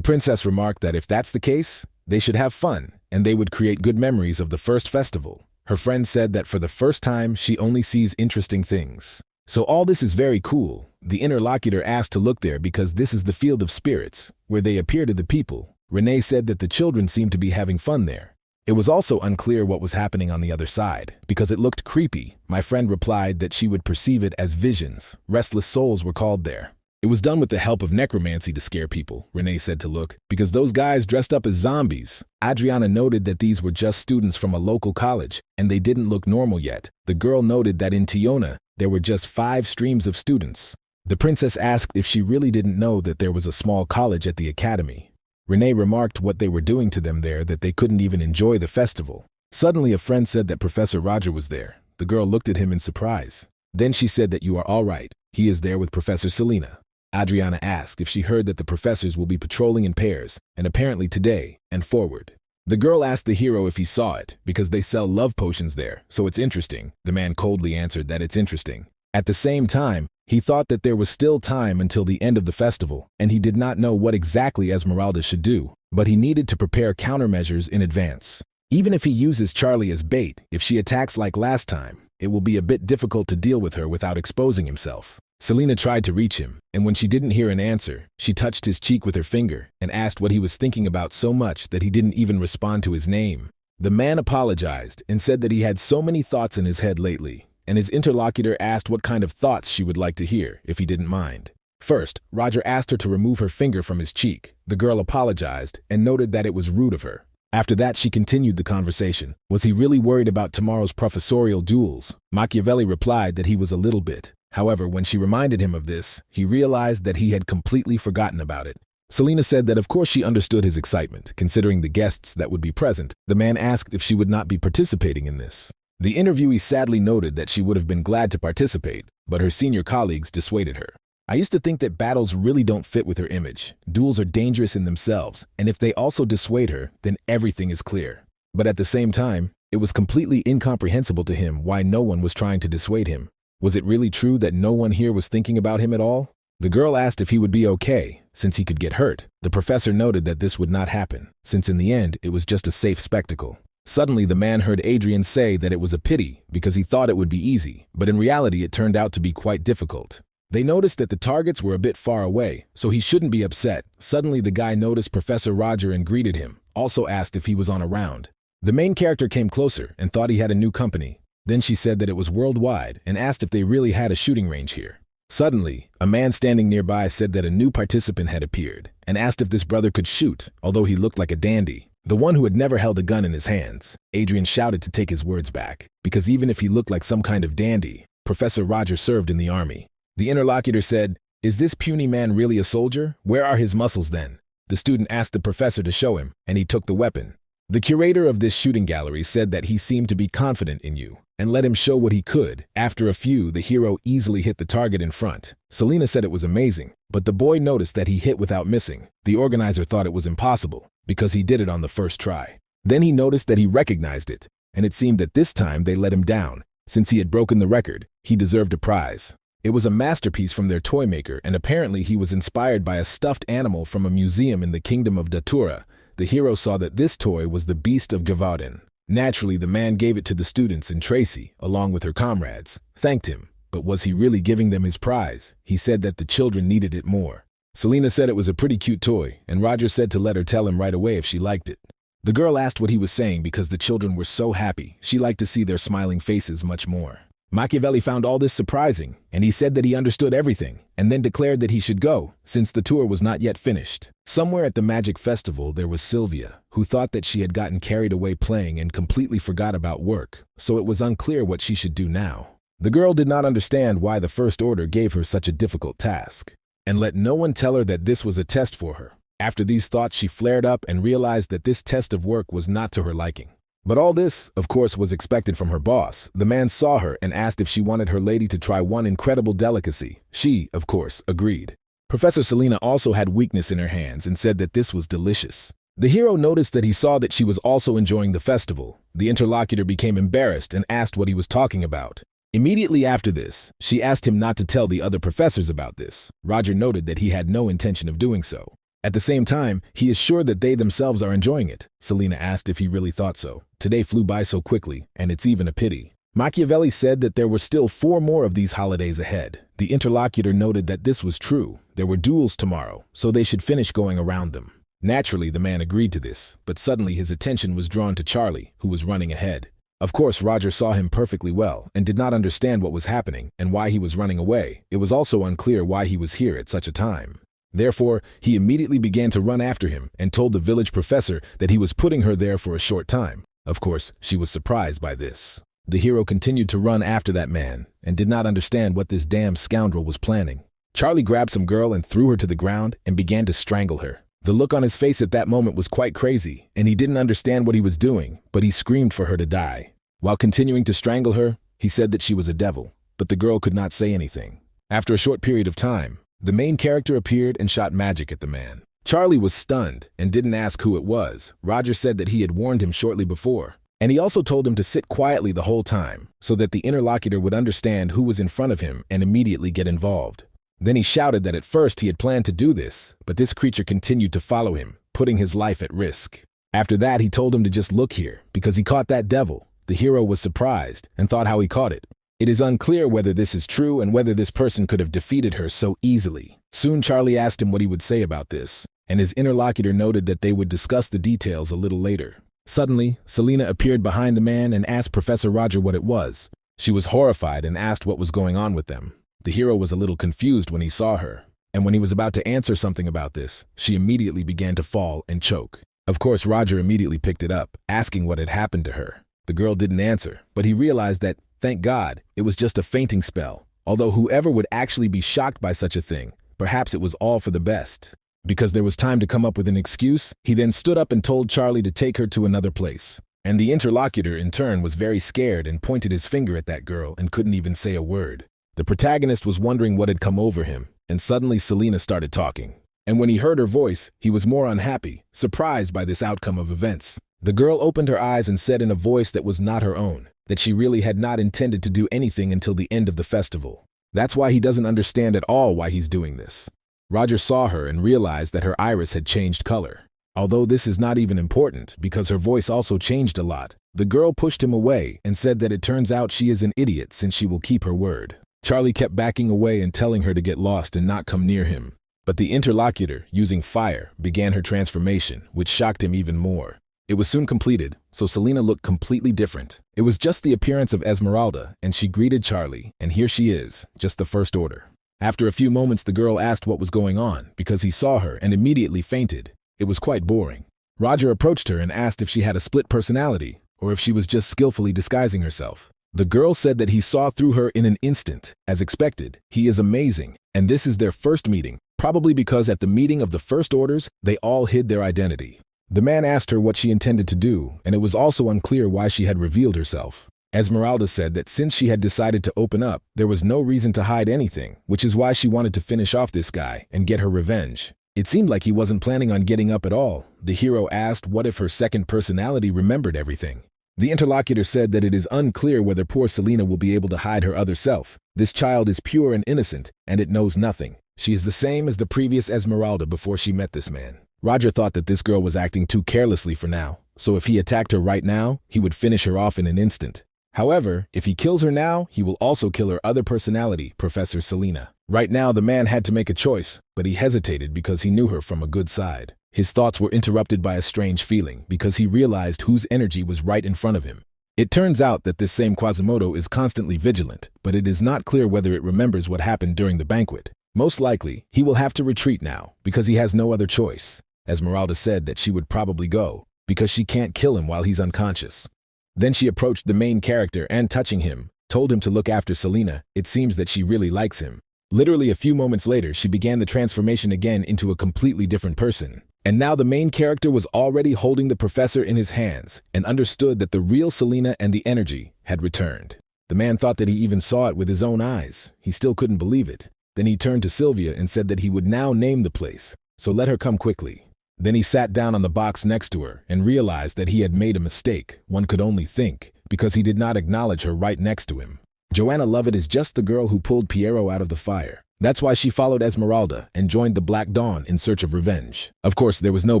princess remarked that if that's the case, they should have fun, and they would create good memories of the first festival. Her friend said that for the first time, she only sees interesting things. So all this is very cool. The interlocutor asked to look there because this is the field of spirits, where they appear to the people. Renee said that the children seemed to be having fun there. It was also unclear what was happening on the other side, because it looked creepy. My friend replied that she would perceive it as visions. Restless souls were called there. It was done with the help of necromancy to scare people, Renee said to Look, because those guys dressed up as zombies. Adriana noted that these were just students from a local college, and they didn't look normal yet. The girl noted that in Tiona, there were just 5 streams of students. The princess asked if she really didn't know that there was a small college at the academy. Renee remarked what they were doing to them there, that they couldn't even enjoy the festival. Suddenly a friend said that Professor Roger was there. The girl looked at him in surprise. Then she said that you are all right. He is there with Professor Selena. Adriana asked if she heard that the professors will be patrolling in pairs, and apparently today and forward. The girl asked the hero if he saw it, because they sell love potions there, so it's interesting. The man coldly answered that it's interesting. At the same time, he thought that there was still time until the end of the festival, and he did not know what exactly Esmeralda should do, but he needed to prepare countermeasures in advance. Even if he uses Charlie as bait, if she attacks like last time, it will be a bit difficult to deal with her without exposing himself. Selena tried to reach him, and when she didn't hear an answer, she touched his cheek with her finger and asked what he was thinking about so much that he didn't even respond to his name. The man apologized and said that he had so many thoughts in his head lately, and his interlocutor asked what kind of thoughts she would like to hear, if he didn't mind. First, Roger asked her to remove her finger from his cheek. The girl apologized and noted that it was rude of her. After that, she continued the conversation. Was he really worried about tomorrow's professorial duels? Machiavelli replied that he was a little bit. However, when she reminded him of this, he realized that he had completely forgotten about it. Selena said that of course she understood his excitement, considering the guests that would be present. The man asked if she would not be participating in this. The interviewee sadly noted that she would have been glad to participate, but her senior colleagues dissuaded her. I used to think that battles really don't fit with her image. Duels are dangerous in themselves, and if they also dissuade her, then everything is clear. But at the same time, it was completely incomprehensible to him why no one was trying to dissuade him. Was it really true that no one here was thinking about him at all? The girl asked if he would be okay, since he could get hurt. The professor noted that this would not happen, since in the end it was just a safe spectacle. Suddenly the man heard Adrian say that it was a pity, because he thought it would be easy, but in reality it turned out to be quite difficult. They noticed that the targets were a bit far away, so he shouldn't be upset. Suddenly the guy noticed Professor Roger and greeted him, also asked if he was on a round. The main character came closer and thought he had a new company. Then she said that it was worldwide and asked if they really had a shooting range here. Suddenly, a man standing nearby said that a new participant had appeared and asked if this brother could shoot, although he looked like a dandy, the one who had never held a gun in his hands. Adrian shouted to take his words back, because even if he looked like some kind of dandy, Professor Roger served in the army. The interlocutor said, "Is this puny man really a soldier? Where are his muscles then?" The student asked the professor to show him, and he took the weapon. The curator of this shooting gallery said that he seemed to be confident in you, and let him show what he could. After a few, the hero easily hit the target in front. Selena said it was amazing, but the boy noticed that he hit without missing. The organizer thought it was impossible, because he did it on the first try. Then he noticed that he recognized it, and it seemed that this time they let him down. Since he had broken the record, he deserved a prize. It was a masterpiece from their toy maker, and apparently he was inspired by a stuffed animal from a museum in the kingdom of Datura. The hero saw that this toy was the Beast of Gavaudin. Naturally, the man gave it to the students, and Tracy, along with her comrades, thanked him. But was he really giving them his prize? He said that the children needed it more. Selena said it was a pretty cute toy, and Roger said to let her tell him right away if she liked it. The girl asked what he was saying because the children were so happy. She liked to see their smiling faces much more. Machiavelli found all this surprising, and he said that he understood everything, and then declared that he should go, since the tour was not yet finished. Somewhere at the Magic Festival there was Sylvia, who thought that she had gotten carried away playing and completely forgot about work, so it was unclear what she should do now. The girl did not understand why the First Order gave her such a difficult task, and let no one tell her that this was a test for her. After these thoughts she flared up and realized that this test of work was not to her liking. But all this, of course, was expected from her boss. The man saw her and asked if she wanted her lady to try one incredible delicacy. She, of course, agreed. Professor Selena also had weakness in her hands and said that this was delicious. The hero noticed that he saw that she was also enjoying the festival. The interlocutor became embarrassed and asked what he was talking about. Immediately after this, she asked him not to tell the other professors about this. Roger noted that he had no intention of doing so. At the same time, he is sure that they themselves are enjoying it. Selena asked if he really thought so. Today flew by so quickly, and it's even a pity. Machiavelli said that there were still 4 more of these holidays ahead. The interlocutor noted that this was true. There were duels tomorrow, so they should finish going around them. Naturally, the man agreed to this, but suddenly his attention was drawn to Charlie, who was running ahead. Of course, Roger saw him perfectly well and did not understand what was happening and why he was running away. It was also unclear why he was here at such a time. Therefore, he immediately began to run after him and told the village professor that he was putting her there for a short time. Of course, she was surprised by this. The hero continued to run after that man and did not understand what this damn scoundrel was planning. Charlie grabbed some girl and threw her to the ground and began to strangle her. The look on his face at that moment was quite crazy, and he didn't understand what he was doing, but he screamed for her to die. While continuing to strangle her, he said that she was a devil, but the girl could not say anything. After a short period of time, the main character appeared and shot magic at the man. Charlie was stunned and didn't ask who it was. Roger said that he had warned him shortly before, and he also told him to sit quietly the whole time so that the interlocutor would understand who was in front of him and immediately get involved. Then he shouted that at first he had planned to do this, but this creature continued to follow him, putting his life at risk. After that, he told him to just look here, because he caught that devil. The hero was surprised and thought how he caught it. It is unclear whether this is true and whether this person could have defeated her so easily. Soon Charlie asked him what he would say about this, and his interlocutor noted that they would discuss the details a little later. Suddenly, Selena appeared behind the man and asked Professor Roger what it was. She was horrified and asked what was going on with them. The hero was a little confused when he saw her, and when he was about to answer something about this, she immediately began to fall and choke. Of course, Roger immediately picked it up, asking what had happened to her. The girl didn't answer, but he realized that, thank God, it was just a fainting spell. Although whoever would actually be shocked by such a thing, perhaps it was all for the best. Because there was time to come up with an excuse, he then stood up and told Charlie to take her to another place. And the interlocutor, in turn, was very scared and pointed his finger at that girl and couldn't even say a word. The protagonist was wondering what had come over him, and suddenly Selena started talking. And when he heard her voice, he was more unhappy, surprised by this outcome of events. The girl opened her eyes and said in a voice that was not her own, that she really had not intended to do anything until the end of the festival. That's why he doesn't understand at all why he's doing this. Roger saw her and realized that her iris had changed color. Although this is not even important, because her voice also changed a lot, the girl pushed him away and said that it turns out she is an idiot since she will keep her word. Charlie kept backing away and telling her to get lost and not come near him. But the interlocutor, using fire, began her transformation, which shocked him even more. It was soon completed, so Selena looked completely different. It was just the appearance of Esmeralda, and she greeted Charlie, and here she is, just the first order. After a few moments, the girl asked what was going on, because he saw her and immediately fainted. It was quite boring. Roger approached her and asked if she had a split personality, or if she was just skillfully disguising herself. The girl said that he saw through her in an instant. As expected, he is amazing, and this is their first meeting, probably because at the meeting of the first orders, they all hid their identity. The man asked her what she intended to do, and it was also unclear why she had revealed herself. Esmeralda said that since she had decided to open up, there was no reason to hide anything, which is why she wanted to finish off this guy and get her revenge. It seemed like he wasn't planning on getting up at all. The hero asked what if her second personality remembered everything. The interlocutor said that it is unclear whether poor Selena will be able to hide her other self. This child is pure and innocent, and it knows nothing. She is the same as the previous Esmeralda before she met this man. Roger thought that this girl was acting too carelessly for now, so if he attacked her right now, he would finish her off in an instant. However, if he kills her now, he will also kill her other personality, Professor Selena. Right now, the man had to make a choice, but he hesitated because he knew her from a good side. His thoughts were interrupted by a strange feeling because he realized whose energy was right in front of him. It turns out that this same Quasimodo is constantly vigilant, but it is not clear whether it remembers what happened during the banquet. Most likely, he will have to retreat now because he has no other choice. Esmeralda said that she would probably go because she can't kill him while he's unconscious. Then she approached the main character and, touching him, told him to look after Selena. It seems that she really likes him. Literally a few moments later, she began the transformation again into a completely different person. And now the main character was already holding the professor in his hands and understood that the real Selena and the energy had returned. The man thought that he even saw it with his own eyes. He still couldn't believe it. Then he turned to Sylvia and said that he would now name the place, so let her come quickly. Then he sat down on the box next to her and realized that he had made a mistake. One could only think, because he did not acknowledge her right next to him. Joanna Lovett is just the girl who pulled Piero out of the fire. That's why she followed Esmeralda and joined the Black Dawn in search of revenge. Of course, there was no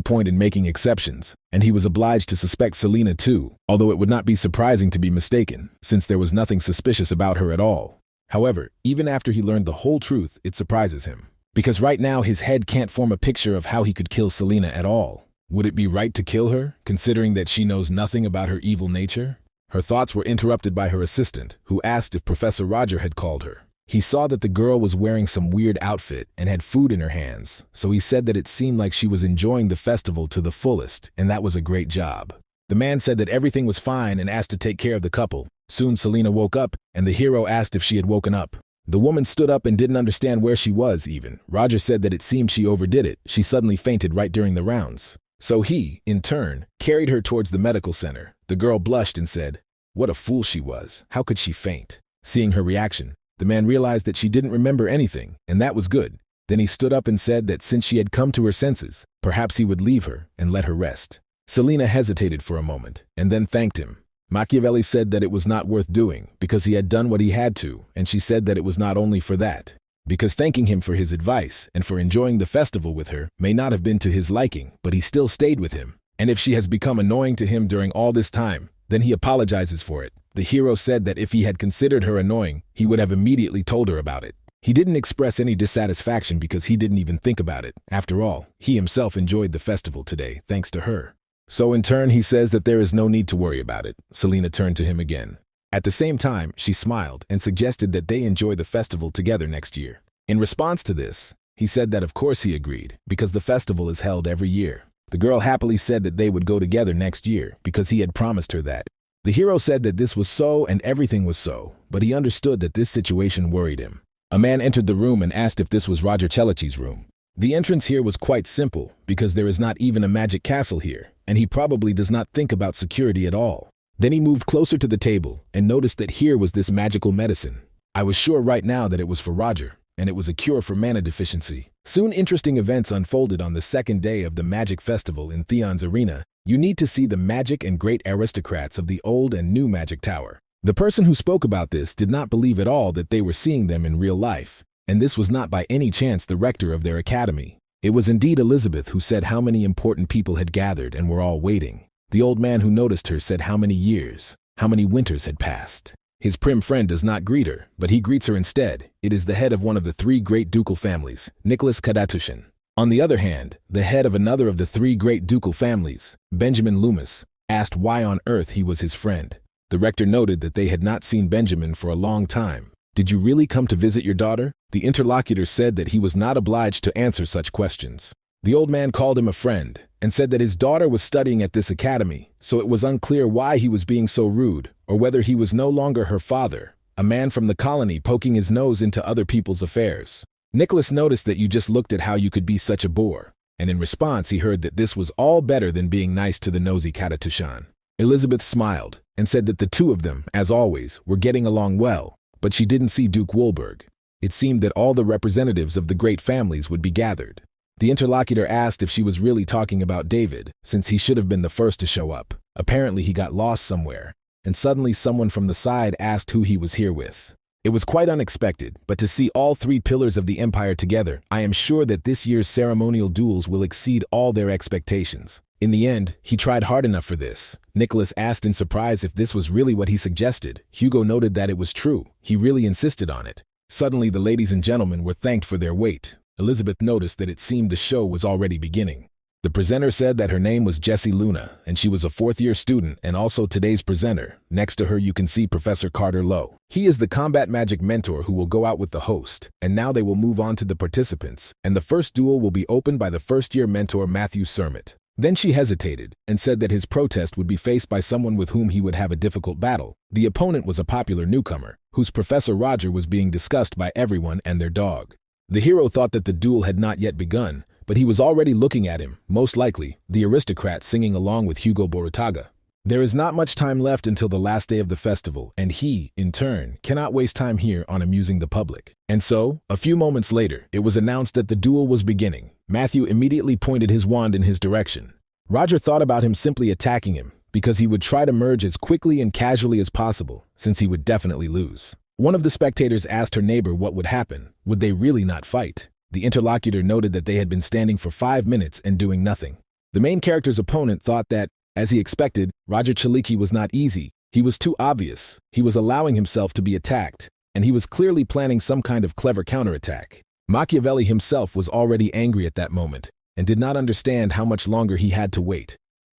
point in making exceptions, and he was obliged to suspect Selena too, although it would not be surprising to be mistaken, since there was nothing suspicious about her at all. However, even after he learned the whole truth, it surprises him. because right now his head can't form a picture of how he could kill Selena at all. Would it be right to kill her, considering that she knows nothing about her evil nature? Her thoughts were interrupted by her assistant, who asked if Professor Roger had called her. He saw that the girl was wearing some weird outfit and had food in her hands, so he said that it seemed like she was enjoying the festival to the fullest, and that was a great job. The man said that everything was fine and asked to take care of the couple. Soon Selena woke up, and the hero asked if she had woken up. The woman stood up and didn't understand where she was even. Roger said that it seemed she overdid it. She suddenly fainted right during the rounds. So he, in turn, carried her towards the medical center. The girl blushed and said, "What a fool she was. How could she faint?" Seeing her reaction, the man realized that she didn't remember anything, and that was good. Then he stood up and said that since she had come to her senses, perhaps he would leave her and let her rest. Selena hesitated for a moment, and then thanked him. Machiavelli said that it was not worth doing, because he had done what he had to, and she said that it was not only for that, because thanking him for his advice and for enjoying the festival with her may not have been to his liking, but he still stayed with him. And if she has become annoying to him during all this time, then he apologizes for it. The hero said that if he had considered her annoying, he would have immediately told her about it. He didn't express any dissatisfaction because he didn't even think about it. After all, he himself enjoyed the festival today, thanks to her. So in turn, he says that there is no need to worry about it. Selena turned to him again. At the same time, she smiled and suggested that they enjoy the festival together next year. In response to this, he said that of course he agreed, because the festival is held every year. The girl happily said that they would go together next year, because he had promised her that. The hero said that this was so and everything was so, but he understood that this situation worried him. A man entered the room and asked if this was Roger Celichi's room. The entrance here was quite simple, because there is not even a magic castle here, and he probably does not think about security at all. Then he moved closer to the table and noticed that here was this magical medicine. I was sure right now that it was for Roger, and it was a cure for mana deficiency. Soon interesting events unfolded on the second day of the Magic Festival in Theon's arena. You need to see the magic and great aristocrats of the old and new Magic Tower. The person who spoke about this did not believe at all that they were seeing them in real life, and this was not by any chance the rector of their academy. It was indeed Elizabeth who said how many important people had gathered and were all waiting. The old man who noticed her said how many years, how many winters had passed. His prim friend does not greet her, but he greets her instead. It is the head of one of the three great ducal families, Nicholas Kadatushin. On the other hand, the head of another of the three great ducal families, Benjamin Loomis, asked why on earth he was his friend. The rector noted that they had not seen Benjamin for a long time. Did you really come to visit your daughter? The interlocutor said that he was not obliged to answer such questions. The old man called him a friend and said that his daughter was studying at this academy, so it was unclear why he was being so rude or whether he was no longer her father, a man from the colony poking his nose into other people's affairs. Nicholas noticed that you just looked at how you could be such a bore, and in response he heard that this was all better than being nice to the nosy Kadatushan. Elizabeth smiled and said that the two of them, as always, were getting along well, but she didn't see Duke Wolberg. It seemed that all the representatives of the great families would be gathered. The interlocutor asked if she was really talking about David, since he should have been the first to show up. Apparently he got lost somewhere, and suddenly someone from the side asked who he was here with. It was quite unexpected, but to see all three pillars of the empire together, I am sure that this year's ceremonial duels will exceed all their expectations. In the end, he tried hard enough for this. Nicholas asked in surprise if this was really what he suggested. Hugo noted that it was true. He really insisted on it. Suddenly the ladies and gentlemen were thanked for their wait. Elizabeth noticed that it seemed the show was already beginning. The presenter said that her name was Jessie Luna, and she was a fourth-year student and also today's presenter. Next to her you can see Professor Carter Lowe. He is the combat magic mentor who will go out with the host, and now they will move on to the participants, and the first duel will be opened by the first-year mentor Matthew Sermett. Then she hesitated and said that his protest would be faced by someone with whom he would have a difficult battle. The opponent was a popular newcomer, whose Professor Roger was being discussed by everyone and their dog. The hero thought that the duel had not yet begun, but he was already looking at him, most likely, the aristocrat singing along with Hugo Borutaga. There is not much time left until the last day of the festival, and he, in turn, cannot waste time here on amusing the public. And so, a few moments later, it was announced that the duel was beginning. Matthew immediately pointed his wand in his direction. Roger thought about him simply attacking him, because he would try to merge as quickly and casually as possible, since he would definitely lose. One of the spectators asked her neighbor what would happen. Would they really not fight? The interlocutor noted that they had been standing for 5 minutes and doing nothing. The main character's opponent thought that, as he expected, Roger Chaliki was not easy. He was too obvious. He was allowing himself to be attacked, and he was clearly planning some kind of clever counterattack. Machiavelli himself was already angry at that moment and did not understand how much longer he had to wait.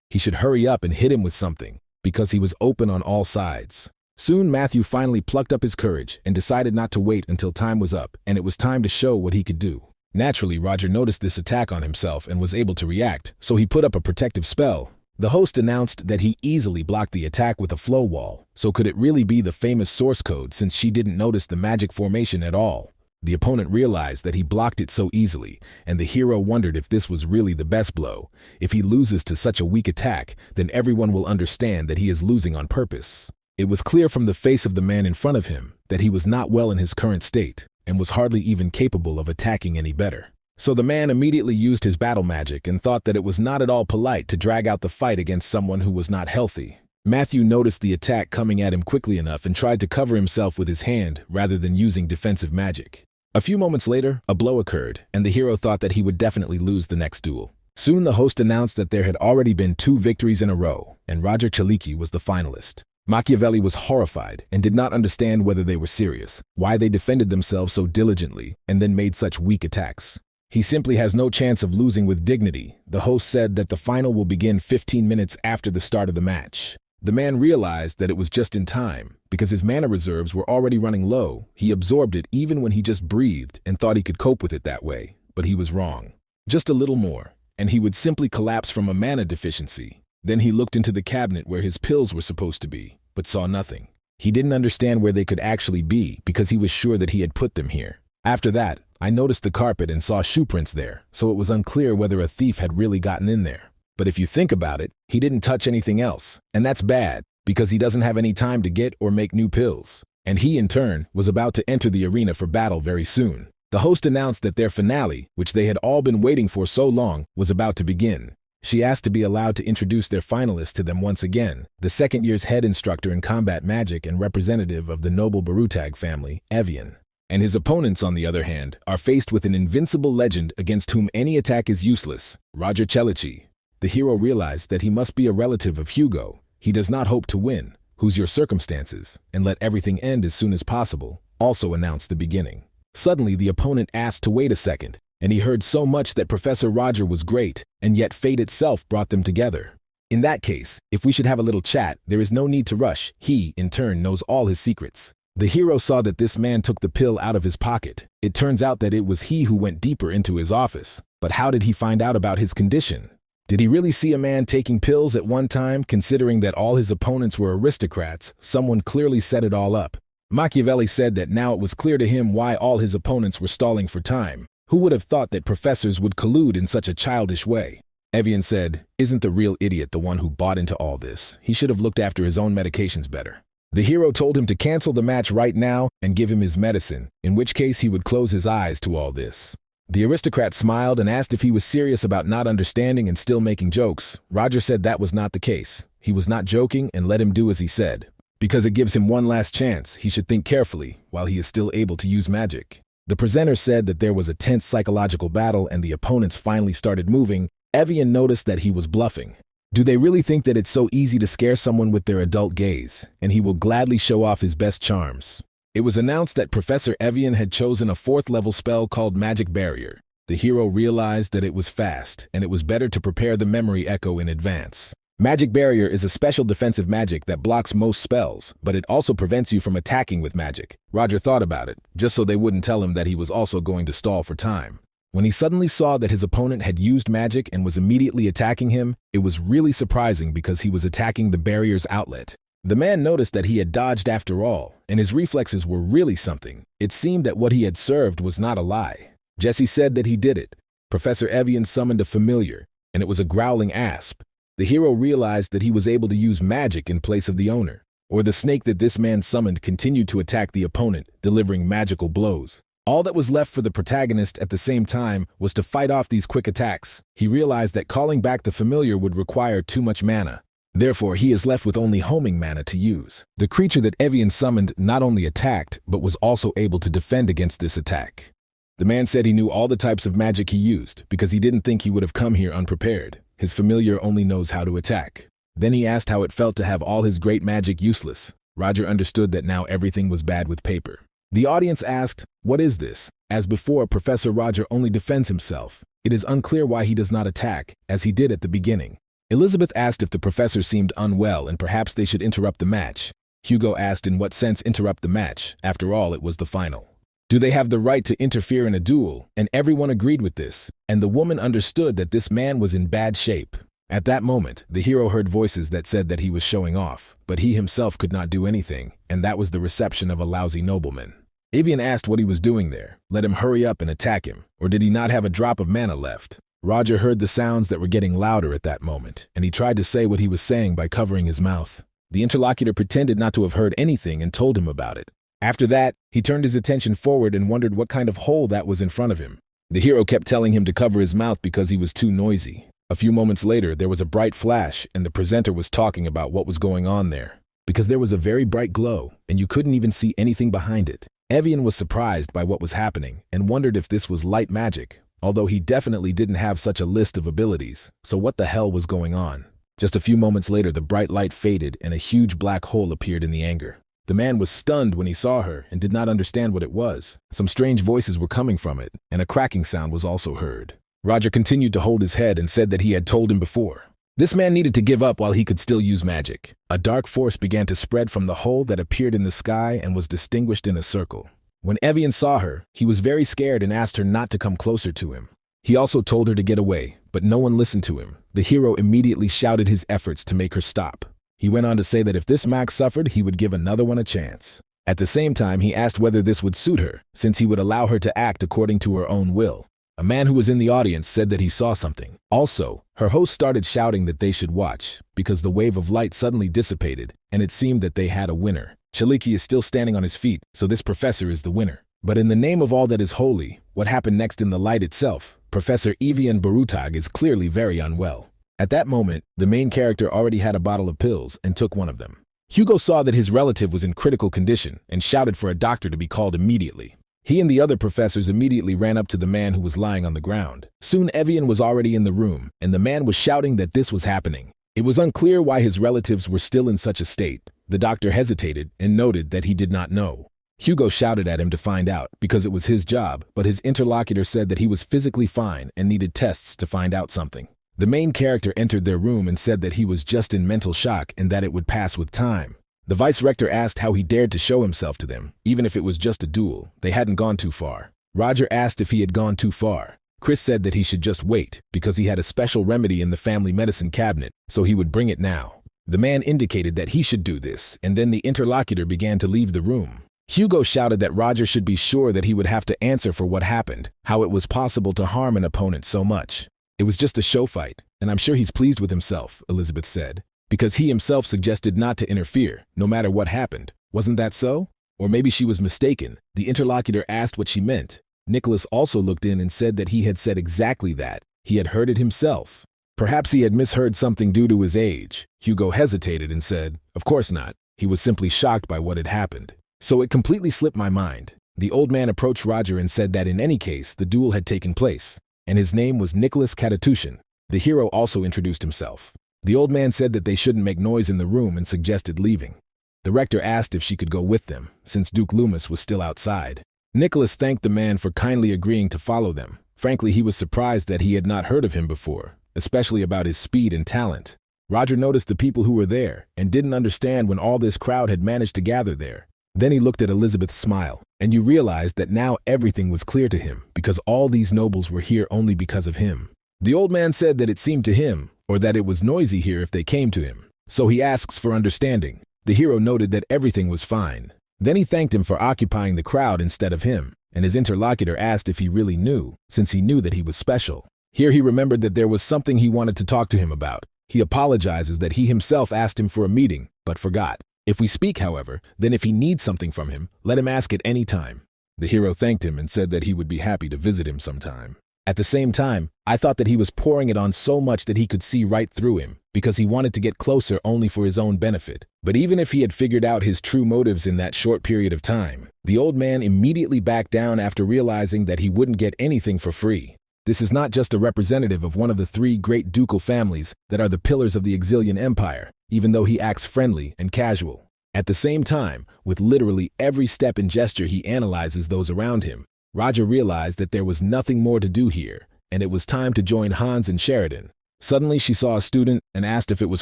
He should hurry up and hit him with something, because he was open on all sides. Soon Matthew finally plucked up his courage and decided not to wait until time was up and it was time to show what he could do. Naturally, Roger noticed this attack on himself and was able to react, so he put up a protective spell. The host announced that he easily blocked the attack with a flow wall, so could it really be the famous source code since she didn't notice the magic formation at all? The opponent realized that he blocked it so easily, and the hero wondered if this was really the best blow. If he loses to such a weak attack, then everyone will understand that he is losing on purpose. It was clear from the face of the man in front of him that he was not well in his current state, and was hardly even capable of attacking any better. So the man immediately used his battle magic and thought that it was not at all polite to drag out the fight against someone who was not healthy. Matthew noticed the attack coming at him quickly enough and tried to cover himself with his hand rather than using defensive magic. A few moments later, a blow occurred, and the hero thought that he would definitely lose the next duel. Soon the host announced that there had already been 2 victories in a row, and Roger Chaliki was the finalist. Machiavelli was horrified and did not understand whether they were serious, why they defended themselves so diligently and then made such weak attacks. He simply has no chance of losing with dignity. The host said that the final will begin 15 minutes after the start of the match. The man realized that it was just in time, because his mana reserves were already running low. He absorbed it even when he just breathed and thought he could cope with it that way, but he was wrong. Just a little more, and he would simply collapse from a mana deficiency. Then he looked into the cabinet where his pills were supposed to be, but saw nothing. He didn't understand where they could actually be because he was sure that he had put them here. After that, I noticed the carpet and saw shoe prints there, so it was unclear whether a thief had really gotten in there. But if you think about it, he didn't touch anything else, and that's bad, because he doesn't have any time to get or make new pills. And he, in turn, was about to enter the arena for battle very soon. The host announced that their finale, which they had all been waiting for so long, was about to begin. She asked to be allowed to introduce their finalists to them once again. The second year's head instructor in combat magic and representative of the noble Barutag family, Evian. And his opponents, on the other hand, are faced with an invincible legend against whom any attack is useless, Roger Celici. The hero realized that he must be a relative of Hugo. He does not hope to win. Who's your circumstances? And let everything end as soon as possible, also announced the beginning. Suddenly, the opponent asked to wait a second, and he heard so much that Professor Roger was great, and yet fate itself brought them together. In that case, if we should have a little chat, there is no need to rush. He, in turn, knows all his secrets. The hero saw that this man took the pill out of his pocket. It turns out that it was he who went deeper into his office. But how did he find out about his condition? Did he really see a man taking pills at one time, considering that all his opponents were aristocrats? Someone clearly set it all up. Machiavelli said that now it was clear to him why all his opponents were stalling for time. Who would have thought that professors would collude in such a childish way? Evian said, "Isn't the real idiot the one who bought into all this? He should have looked after his own medications better." The hero told him to cancel the match right now and give him his medicine, in which case he would close his eyes to all this. The aristocrat smiled and asked if he was serious about not understanding and still making jokes. Roger said that was not the case. He was not joking and let him do as he said. Because it gives him one last chance, he should think carefully while he is still able to use magic. The presenter said that there was a tense psychological battle and the opponents finally started moving. Evian noticed that he was bluffing. Do they really think that it's so easy to scare someone with their adult gaze, and he will gladly show off his best charms? It was announced that Professor Evian had chosen a 4th-level spell called Magic Barrier. The hero realized that it was fast, and it was better to prepare the memory echo in advance. Magic Barrier is a special defensive magic that blocks most spells, but it also prevents you from attacking with magic. Roger thought about it, just so they wouldn't tell him that he was also going to stall for time. When he suddenly saw that his opponent had used magic and was immediately attacking him, it was really surprising because he was attacking the barrier's outlet. The man noticed that he had dodged after all, and his reflexes were really something. It seemed that what he had served was not a lie. Jesse said that he did it. Professor Evian summoned a familiar, and it was a growling asp. The hero realized that he was able to use magic in place of the owner. Or the snake that this man summoned continued to attack the opponent, delivering magical blows. All that was left for the protagonist at the same time was to fight off these quick attacks. He realized that calling back the familiar would require too much mana. Therefore, he is left with only homing mana to use. The creature that Evian summoned not only attacked, but was also able to defend against this attack. The man said he knew all the types of magic he used, because he didn't think he would have come here unprepared. His familiar only knows how to attack. Then he asked how it felt to have all his great magic useless. Roger understood that now everything was bad with paper. The audience asked, "What is this?" As before, Professor Roger only defends himself. It is unclear why he does not attack, as he did at the beginning. Elizabeth asked if the professor seemed unwell and perhaps they should interrupt the match. Hugo asked in what sense interrupt the match. After all, it was the final. Do they have the right to interfere in a duel? And everyone agreed with this, and the woman understood that this man was in bad shape. At that moment, the hero heard voices that said that he was showing off, but he himself could not do anything, and that was the reception of a lousy nobleman. Evian asked what he was doing there. Let him hurry up and attack him, or did he not have a drop of mana left? Roger heard the sounds that were getting louder at that moment, and he tried to say what he was saying by covering his mouth. The interlocutor pretended not to have heard anything and told him about it. After that, he turned his attention forward and wondered what kind of hole that was in front of him. The hero kept telling him to cover his mouth because he was too noisy. A few moments later, there was a bright flash, and the presenter was talking about what was going on there. Because there was a very bright glow, and you couldn't even see anything behind it. Evian was surprised by what was happening, and wondered if this was light magic, although he definitely didn't have such a list of abilities, so what the hell was going on? Just a few moments later, the bright light faded, and a huge black hole appeared in the anger. The man was stunned when he saw her and did not understand what it was. Some strange voices were coming from it, and a cracking sound was also heard. Roger continued to hold his head and said that he had told him before. This man needed to give up while he could still use magic. A dark force began to spread from the hole that appeared in the sky and was distinguished in a circle. When Evian saw her, he was very scared and asked her not to come closer to him. He also told her to get away, but no one listened to him. The hero immediately shouted his efforts to make her stop. He went on to say that if this Max suffered, he would give another one a chance. At the same time, he asked whether this would suit her, since he would allow her to act according to her own will. A man who was in the audience said that he saw something. Also, her host started shouting that they should watch, because the wave of light suddenly dissipated, and it seemed that they had a winner. Chaliki is still standing on his feet, so this professor is the winner. But in the name of all that is holy, what happened next in the light itself? Professor Evian Barutag is clearly very unwell. At that moment, the main character already had a bottle of pills and took one of them. Hugo saw that his relative was in critical condition and shouted for a doctor to be called immediately. He and the other professors immediately ran up to the man who was lying on the ground. Soon Evian was already in the room, and the man was shouting that this was happening. It was unclear why his relatives were still in such a state. The doctor hesitated and noted that he did not know. Hugo shouted at him to find out, because it was his job, but his interlocutor said that he was physically fine and needed tests to find out something. The main character entered their room and said that he was just in mental shock and that it would pass with time. The vice-rector asked how he dared to show himself to them, even if it was just a duel. They hadn't gone too far. Roger asked if he had gone too far. Chris said that he should just wait, because he had a special remedy in the family medicine cabinet, so he would bring it now. The man indicated that he should do this, and then the interlocutor began to leave the room. Hugo shouted that Roger should be sure that he would have to answer for what happened, how it was possible to harm an opponent so much. It was just a show fight, and I'm sure he's pleased with himself, Elizabeth said, because he himself suggested not to interfere, no matter what happened. Wasn't that so? Or maybe she was mistaken. The interlocutor asked what she meant. Nicholas also looked in and said that he had said exactly that. He had heard it himself. Perhaps he had misheard something due to his age. Hugo hesitated and said, "Of course not." He was simply shocked by what had happened. So it completely slipped my mind. The old man approached Roger and said that in any case, the duel had taken place, and his name was Nicholas Katatushin. The hero also introduced himself. The old man said that they shouldn't make noise in the room and suggested leaving. The rector asked if she could go with them, since Duke Loomis was still outside. Nicholas thanked the man for kindly agreeing to follow them. Frankly, he was surprised that he had not heard of him before, especially about his speed and talent. Roger noticed the people who were there and didn't understand when all this crowd had managed to gather there. Then he looked at Elizabeth's smile, and you realized that now everything was clear to him, because all these nobles were here only because of him. The old man said that it seemed to him, or that it was noisy here if they came to him. So he asks for understanding. The hero noted that everything was fine. Then he thanked him for occupying the crowd instead of him, and his interlocutor asked if he really knew, since he knew that he was special. Here he remembered that there was something he wanted to talk to him about. He apologizes that he himself asked him for a meeting, but forgot. If we speak, however, then if he needs something from him, let him ask at any time. The hero thanked him and said that he would be happy to visit him sometime. At the same time, I thought that he was pouring it on so much that he could see right through him, because he wanted to get closer only for his own benefit. But even if he had figured out his true motives in that short period of time, the old man immediately backed down after realizing that he wouldn't get anything for free. This is not just a representative of one of the three great ducal families that are the pillars of the Exilian Empire, even though he acts friendly and casual. At the same time, with literally every step and gesture he analyzes those around him, Roger realized that there was nothing more to do here, and it was time to join Hans and Sheridan. Suddenly she saw a student and asked if it was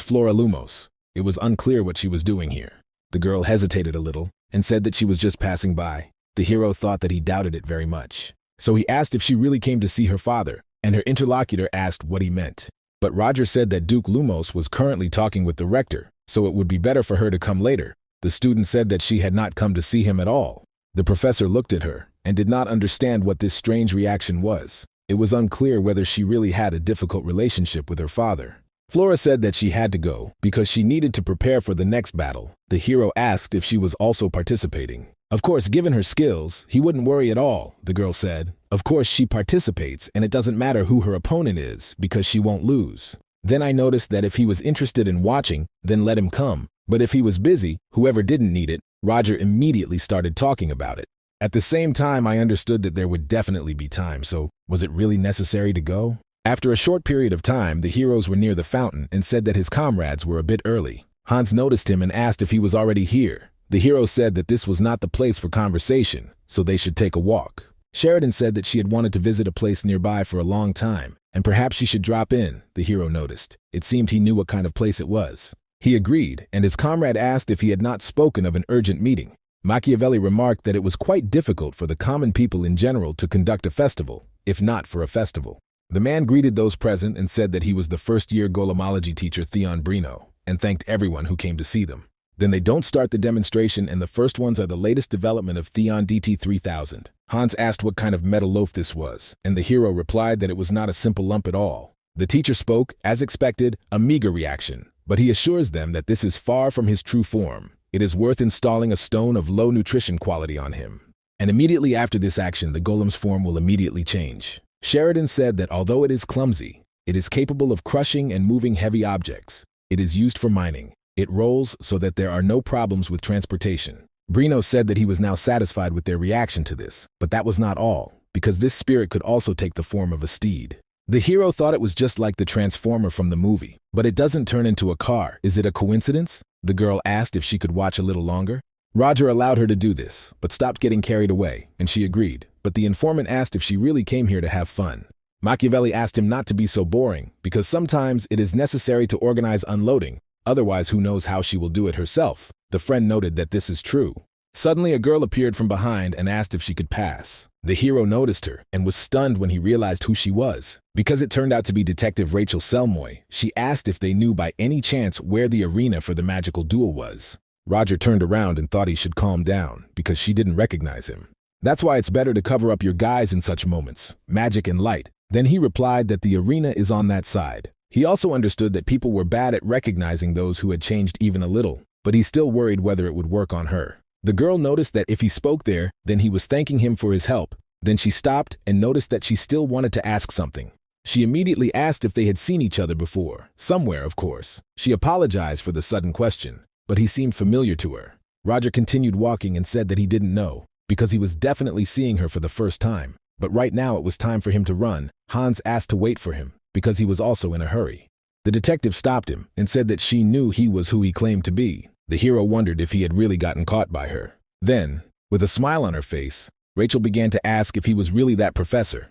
Flora Lumos. It was unclear what she was doing here. The girl hesitated a little and said that she was just passing by. The hero thought that he doubted it very much. So he asked if she really came to see her father, and her interlocutor asked what he meant. But Roger said that Duke Lumos was currently talking with the rector, so it would be better for her to come later. The student said that she had not come to see him at all. The professor looked at her and did not understand what this strange reaction was. It was unclear whether she really had a difficult relationship with her father. Flora said that she had to go because she needed to prepare for the next battle. The hero asked if she was also participating. Of course, given her skills, he wouldn't worry at all, the girl said. Of course, she participates, and it doesn't matter who her opponent is because she won't lose. Then I noticed that if he was interested in watching, then let him come. But if he was busy, whoever didn't need it, Roger immediately started talking about it. At the same time, I understood that there would definitely be time, so was it really necessary to go? After a short period of time, the heroes were near the fountain and said that his comrades were a bit early. Hans noticed him and asked if he was already here. The hero said that this was not the place for conversation, so they should take a walk. Sheridan said that she had wanted to visit a place nearby for a long time, and perhaps she should drop in, the hero noticed. It seemed he knew what kind of place it was. He agreed, and his comrade asked if he had not spoken of an urgent meeting. Machiavelli remarked that it was quite difficult for the common people in general to conduct a festival, if not for a festival. The man greeted those present and said that he was the first-year golemology teacher Theon Brino, and thanked everyone who came to see them. Then they don't start the demonstration, and the first ones are the latest development of Theon DT-3000. Hans asked what kind of metal loaf this was, and the hero replied that it was not a simple lump at all. The teacher spoke, as expected, a meager reaction, but he assures them that this is far from his true form. It is worth installing a stone of low nutrition quality on him. And immediately after this action, the golem's form will immediately change. Sheridan said that although it is clumsy, it is capable of crushing and moving heavy objects. It is used for mining. It rolls so that there are no problems with transportation. Brino said that he was now satisfied with their reaction to this, but that was not all, because this spirit could also take the form of a steed. The hero thought it was just like the Transformer from the movie, but it doesn't turn into a car. Is it a coincidence? The girl asked if she could watch a little longer. Roger allowed her to do this, but stopped getting carried away, and she agreed. But the informant asked if she really came here to have fun. Machiavelli asked him not to be so boring, because sometimes it is necessary to organize unloading, otherwise who knows how she will do it herself. The friend noted that this is true. Suddenly a girl appeared from behind and asked if she could pass. The hero noticed her and was stunned when he realized who she was. Because it turned out to be Detective Rachel Selmoy, she asked if they knew by any chance where the arena for the magical duel was. Roger turned around and thought he should calm down, because she didn't recognize him. That's why it's better to cover up your guys in such moments, magic and light. Then he replied that the arena is on that side. He also understood that people were bad at recognizing those who had changed even a little, but he still worried whether it would work on her. The girl noticed that if he spoke there, then he was thanking him for his help. Then she stopped and noticed that she still wanted to ask something. She immediately asked if they had seen each other before, somewhere, of course. She apologized for the sudden question, but he seemed familiar to her. Roger continued walking and said that he didn't know, because he was definitely seeing her for the first time. But right now it was time for him to run. Hans asked to wait for him, because he was also in a hurry. The detective stopped him and said that she knew he was who he claimed to be. The hero wondered if he had really gotten caught by her. Then, with a smile on her face, Rachel began to ask if he was really that professor.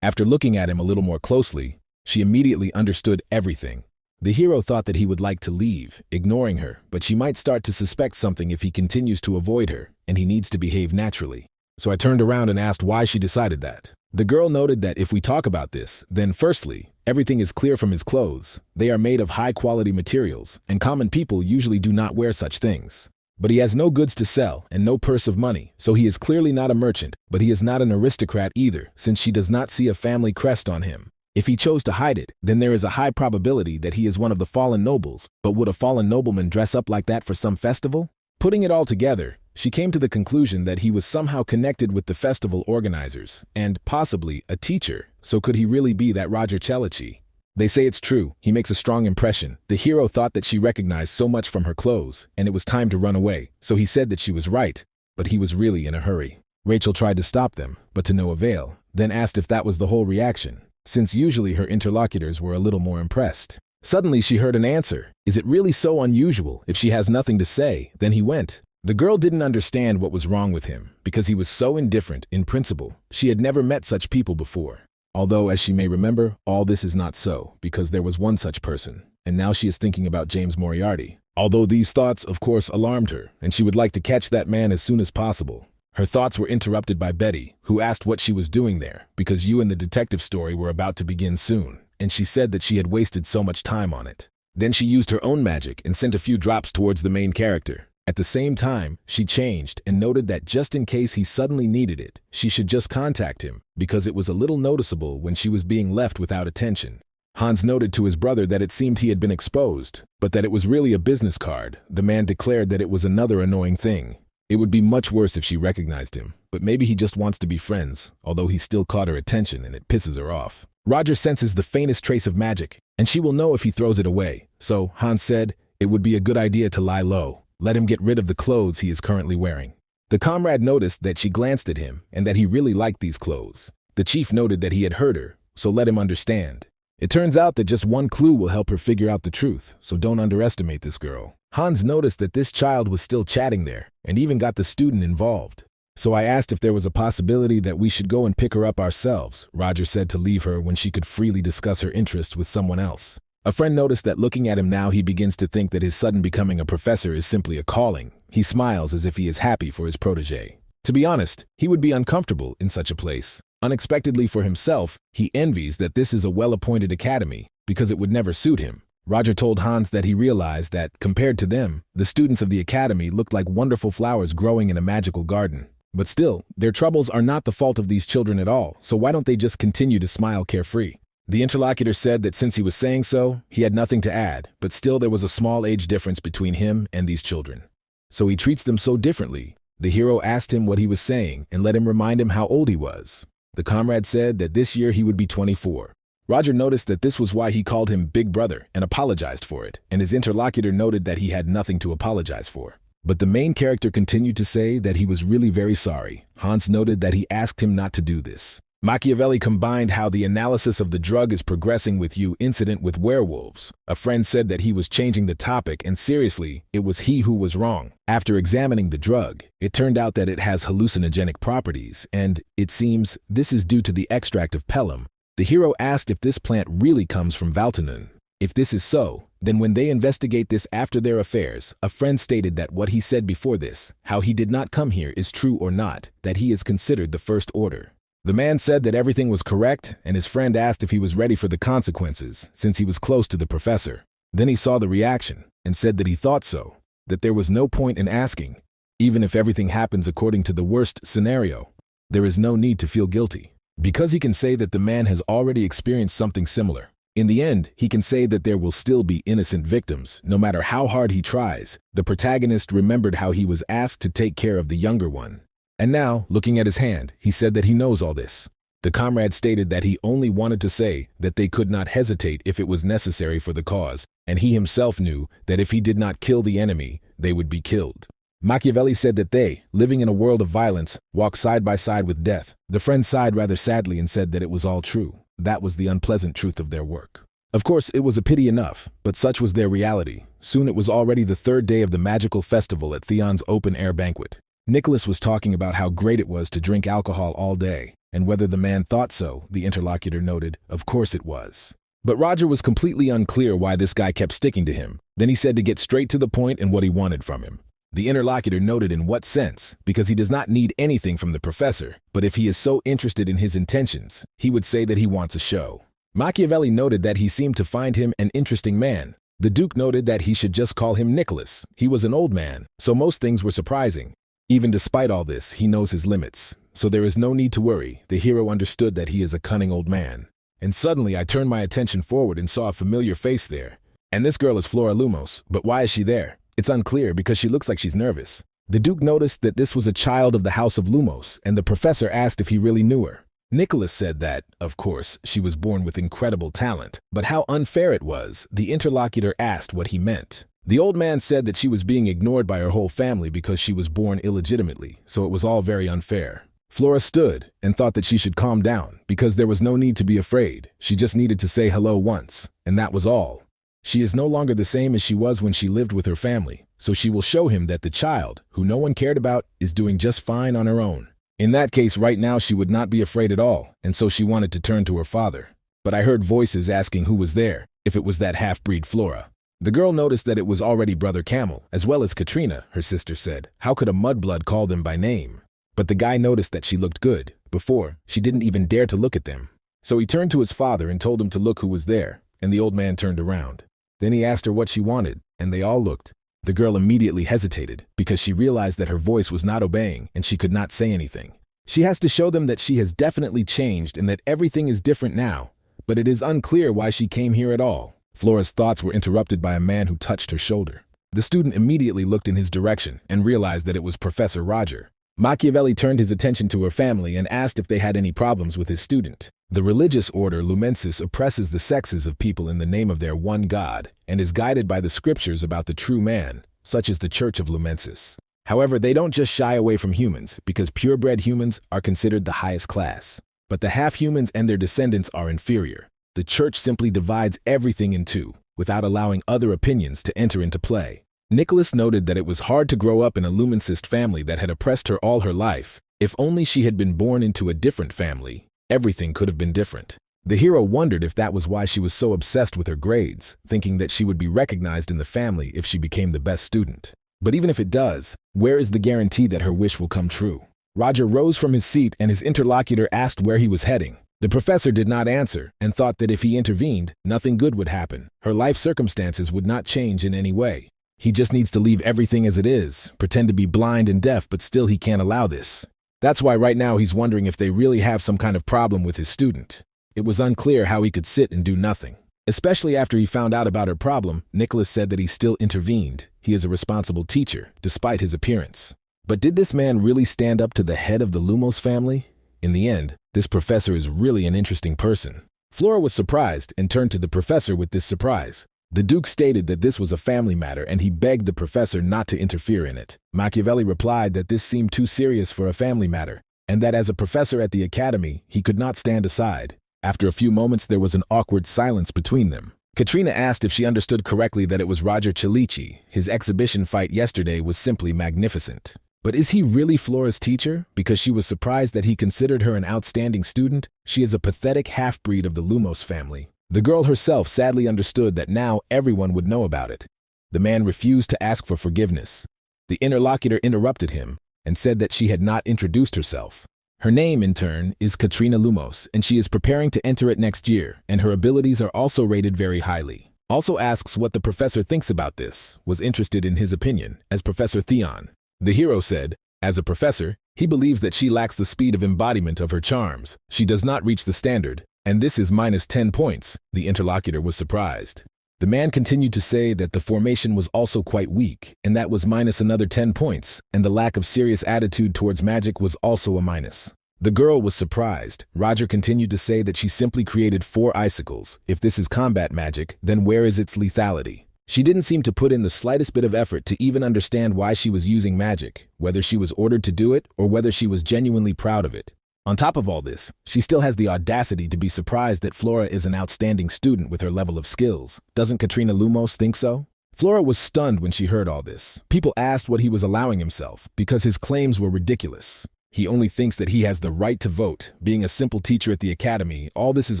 After looking at him a little more closely, she immediately understood everything. The hero thought that he would like to leave, ignoring her, but she might start to suspect something if he continues to avoid her, and he needs to behave naturally. So I turned around and asked why she decided that. The girl noted that if we talk about this, then firstly, everything is clear from his clothes. They are made of high-quality materials, and common people usually do not wear such things. But he has no goods to sell and no purse of money, so he is clearly not a merchant, but he is not an aristocrat either, since she does not see a family crest on him. If he chose to hide it, then there is a high probability that he is one of the fallen nobles, but would a fallen nobleman dress up like that for some festival? Putting it all together, she came to the conclusion that he was somehow connected with the festival organizers, and possibly a teacher, so could he really be that Roger Celici? They say it's true, he makes a strong impression. The hero thought that she recognized so much from her clothes, and it was time to run away, so he said that she was right, but he was really in a hurry. Rachel tried to stop them, but to no avail, then asked if that was the whole reaction, since usually her interlocutors were a little more impressed. Suddenly she heard an answer. Is it really so unusual if she has nothing to say? Then he went. The girl didn't understand what was wrong with him because he was so indifferent in principle. She had never met such people before. Although, as she may remember, all this is not so because there was one such person, and now she is thinking about James Moriarty. Although these thoughts, of course, alarmed her, and she would like to catch that man as soon as possible. Her thoughts were interrupted by Betty, who asked what she was doing there because you and the detective story were about to begin soon, and she said that she had wasted so much time on it. Then she used her own magic and sent a few drops towards the main character. At the same time, she changed and noted that just in case he suddenly needed it, she should just contact him, because it was a little noticeable when she was being left without attention. Hans noted to his brother that it seemed he had been exposed, but that it was really a business card. The man declared that it was another annoying thing. It would be much worse if she recognized him, but maybe he just wants to be friends, although he still caught her attention and it pisses her off. Roger senses the faintest trace of magic, and she will know if he throws it away. So, Hans said, it would be a good idea to lie low. Let him get rid of the clothes he is currently wearing. The comrade noticed that she glanced at him and that he really liked these clothes. The chief noted that he had heard her, so let him understand. It turns out that just one clue will help her figure out the truth, so don't underestimate this girl. Hans noticed that this child was still chatting there and even got the student involved. So I asked if there was a possibility that we should go and pick her up ourselves. Roger said to leave her when she could freely discuss her interests with someone else. A friend noticed that looking at him now he begins to think that his sudden becoming a professor is simply a calling. He smiles as if he is happy for his protege. To be honest, he would be uncomfortable in such a place. Unexpectedly for himself, he envies that this is a well-appointed academy because it would never suit him. Roger told Hans that he realized that, compared to them, the students of the academy looked like wonderful flowers growing in a magical garden. But still, their troubles are not the fault of these children at all, so why don't they just continue to smile carefree? The interlocutor said that since he was saying so, he had nothing to add, but still there was a small age difference between him and these children. So he treats them so differently. The hero asked him what he was saying and let him remind him how old he was. The comrade said that this year he would be 24. Roger noticed that this was why he called him Big Brother and apologized for it, and his interlocutor noted that he had nothing to apologize for. But the main character continued to say that he was really very sorry. Hans noted that he asked him not to do this. Machiavelli combined how the analysis of the drug is progressing with you incident with werewolves. A friend said that he was changing the topic and seriously, it was he who was wrong. After examining the drug, it turned out that it has hallucinogenic properties and, it seems, this is due to the extract of pelham. The hero asked if this plant really comes from Valtanen. If this is so, then when they investigate this after their affairs, a friend stated that what he said before this, how he did not come here is true or not, that he is considered the first order. The man said that everything was correct, and his friend asked if he was ready for the consequences, since he was close to the professor. Then he saw the reaction, and said that he thought so, that there was no point in asking. Even if everything happens according to the worst scenario, there is no need to feel guilty, because he can say that the man has already experienced something similar. In the end, he can say that there will still be innocent victims, no matter how hard he tries. The protagonist remembered how he was asked to take care of the younger one. And now, looking at his hand, he said that he knows all this. The comrade stated that he only wanted to say that they could not hesitate if it was necessary for the cause, and he himself knew that if he did not kill the enemy, they would be killed. Machiavelli said that they, living in a world of violence, walk side by side with death. The friend sighed rather sadly and said that it was all true. That was the unpleasant truth of their work. Of course, it was a pity enough, but such was their reality. Soon it was already the third day of the magical festival at Theon's open-air banquet. Nicholas was talking about how great it was to drink alcohol all day, and whether the man thought so, the interlocutor noted, of course it was. But Roger was completely unclear why this guy kept sticking to him. Then he said to get straight to the point and what he wanted from him. The interlocutor noted in what sense, because he does not need anything from the professor, but if he is so interested in his intentions, he would say that he wants a show. Machiavelli noted that he seemed to find him an interesting man. The Duke noted that he should just call him Nicholas. He was an old man, so most things were surprising. Even despite all this, he knows his limits, so there is no need to worry. The hero understood that he is a cunning old man. And suddenly I turned my attention forward and saw a familiar face there. And this girl is Flora Lumos, but why is she there? It's unclear because she looks like she's nervous. The Duke noticed that this was a child of the House of Lumos, and the professor asked if he really knew her. Nicholas said that, of course, she was born with incredible talent, but how unfair it was. The interlocutor asked what he meant. The old man said that she was being ignored by her whole family because she was born illegitimately, so it was all very unfair. Flora stood and thought that she should calm down because there was no need to be afraid. She just needed to say hello once, and that was all. She is no longer the same as she was when she lived with her family, so she will show him that the child, who no one cared about, is doing just fine on her own. In that case, right now she would not be afraid at all, and so she wanted to turn to her father. But I heard voices asking who was there, if it was that half-breed Flora. The girl noticed that it was already Brother Camel, as well as Katrina, her sister said. How could a mudblood call them by name? But the guy noticed that she looked good. Before, she didn't even dare to look at them. So he turned to his father and told him to look who was there, and the old man turned around. Then he asked her what she wanted, and they all looked. The girl immediately hesitated, because she realized that her voice was not obeying and she could not say anything. She has to show them that she has definitely changed and that everything is different now, but it is unclear why she came here at all. Flora's thoughts were interrupted by a man who touched her shoulder. The student immediately looked in his direction and realized that it was Professor Roger. Machiavelli turned his attention to her family and asked if they had any problems with his student. The religious order Lumensis oppresses the sexes of people in the name of their one God and is guided by the scriptures about the true man, such as the Church of Lumensis. However, they don't just shy away from humans because purebred humans are considered the highest class. But the half-humans and their descendants are inferior. The church simply divides everything in two, without allowing other opinions to enter into play. Nicholas noted that it was hard to grow up in a Lumencist family that had oppressed her all her life. If only she had been born into a different family, everything could have been different. The hero wondered if that was why she was so obsessed with her grades, thinking that she would be recognized in the family if she became the best student. But even if it does, where is the guarantee that her wish will come true? Roger rose from his seat and his interlocutor asked where he was heading. The professor did not answer and thought that if he intervened, nothing good would happen. Her life circumstances would not change in any way. He just needs to leave everything as it is, pretend to be blind and deaf, but still he can't allow this. That's why right now he's wondering if they really have some kind of problem with his student. It was unclear how he could sit and do nothing. Especially after he found out about her problem, Nicholas said that he still intervened. He is a responsible teacher, despite his appearance. But did this man really stand up to the head of the Lumos family? In the end, this professor is really an interesting person. Flora was surprised and turned to the professor with this surprise. The Duke stated that this was a family matter and he begged the professor not to interfere in it. Machiavelli replied that this seemed too serious for a family matter, and that as a professor at the academy, he could not stand aside. After a few moments, there was an awkward silence between them. Katrina asked if she understood correctly that it was Roger Chalici. His exhibition fight yesterday was simply magnificent. But is he really Flora's teacher? Because she was surprised that he considered her an outstanding student. She is a pathetic half-breed of the Lumos family. The girl herself sadly understood that now everyone would know about it. The man refused to ask for forgiveness. The interlocutor interrupted him and said that she had not introduced herself. Her name, in turn, is Katrina Lumos, and she is preparing to enter it next year, and her abilities are also rated very highly. Also asks what the professor thinks about this, was interested in his opinion, as Professor Theon. The hero said, as a professor, he believes that she lacks the speed of embodiment of her charms. She does not reach the standard, and this is minus 10 points. The interlocutor was surprised. The man continued to say that the formation was also quite weak, and that was minus another 10 points, and the lack of serious attitude towards magic was also a minus. The girl was surprised. Roger continued to say that she simply created 4 icicles. If this is combat magic, then where is its lethality? She didn't seem to put in the slightest bit of effort to even understand why she was using magic, whether she was ordered to do it or whether she was genuinely proud of it. On top of all this, she still has the audacity to be surprised that Flora is an outstanding student with her level of skills. Doesn't Katrina Lumos think so? Flora was stunned when she heard all this. People asked what he was allowing himself, because his claims were ridiculous. He only thinks that he has the right to vote. Being a simple teacher at the academy, all this is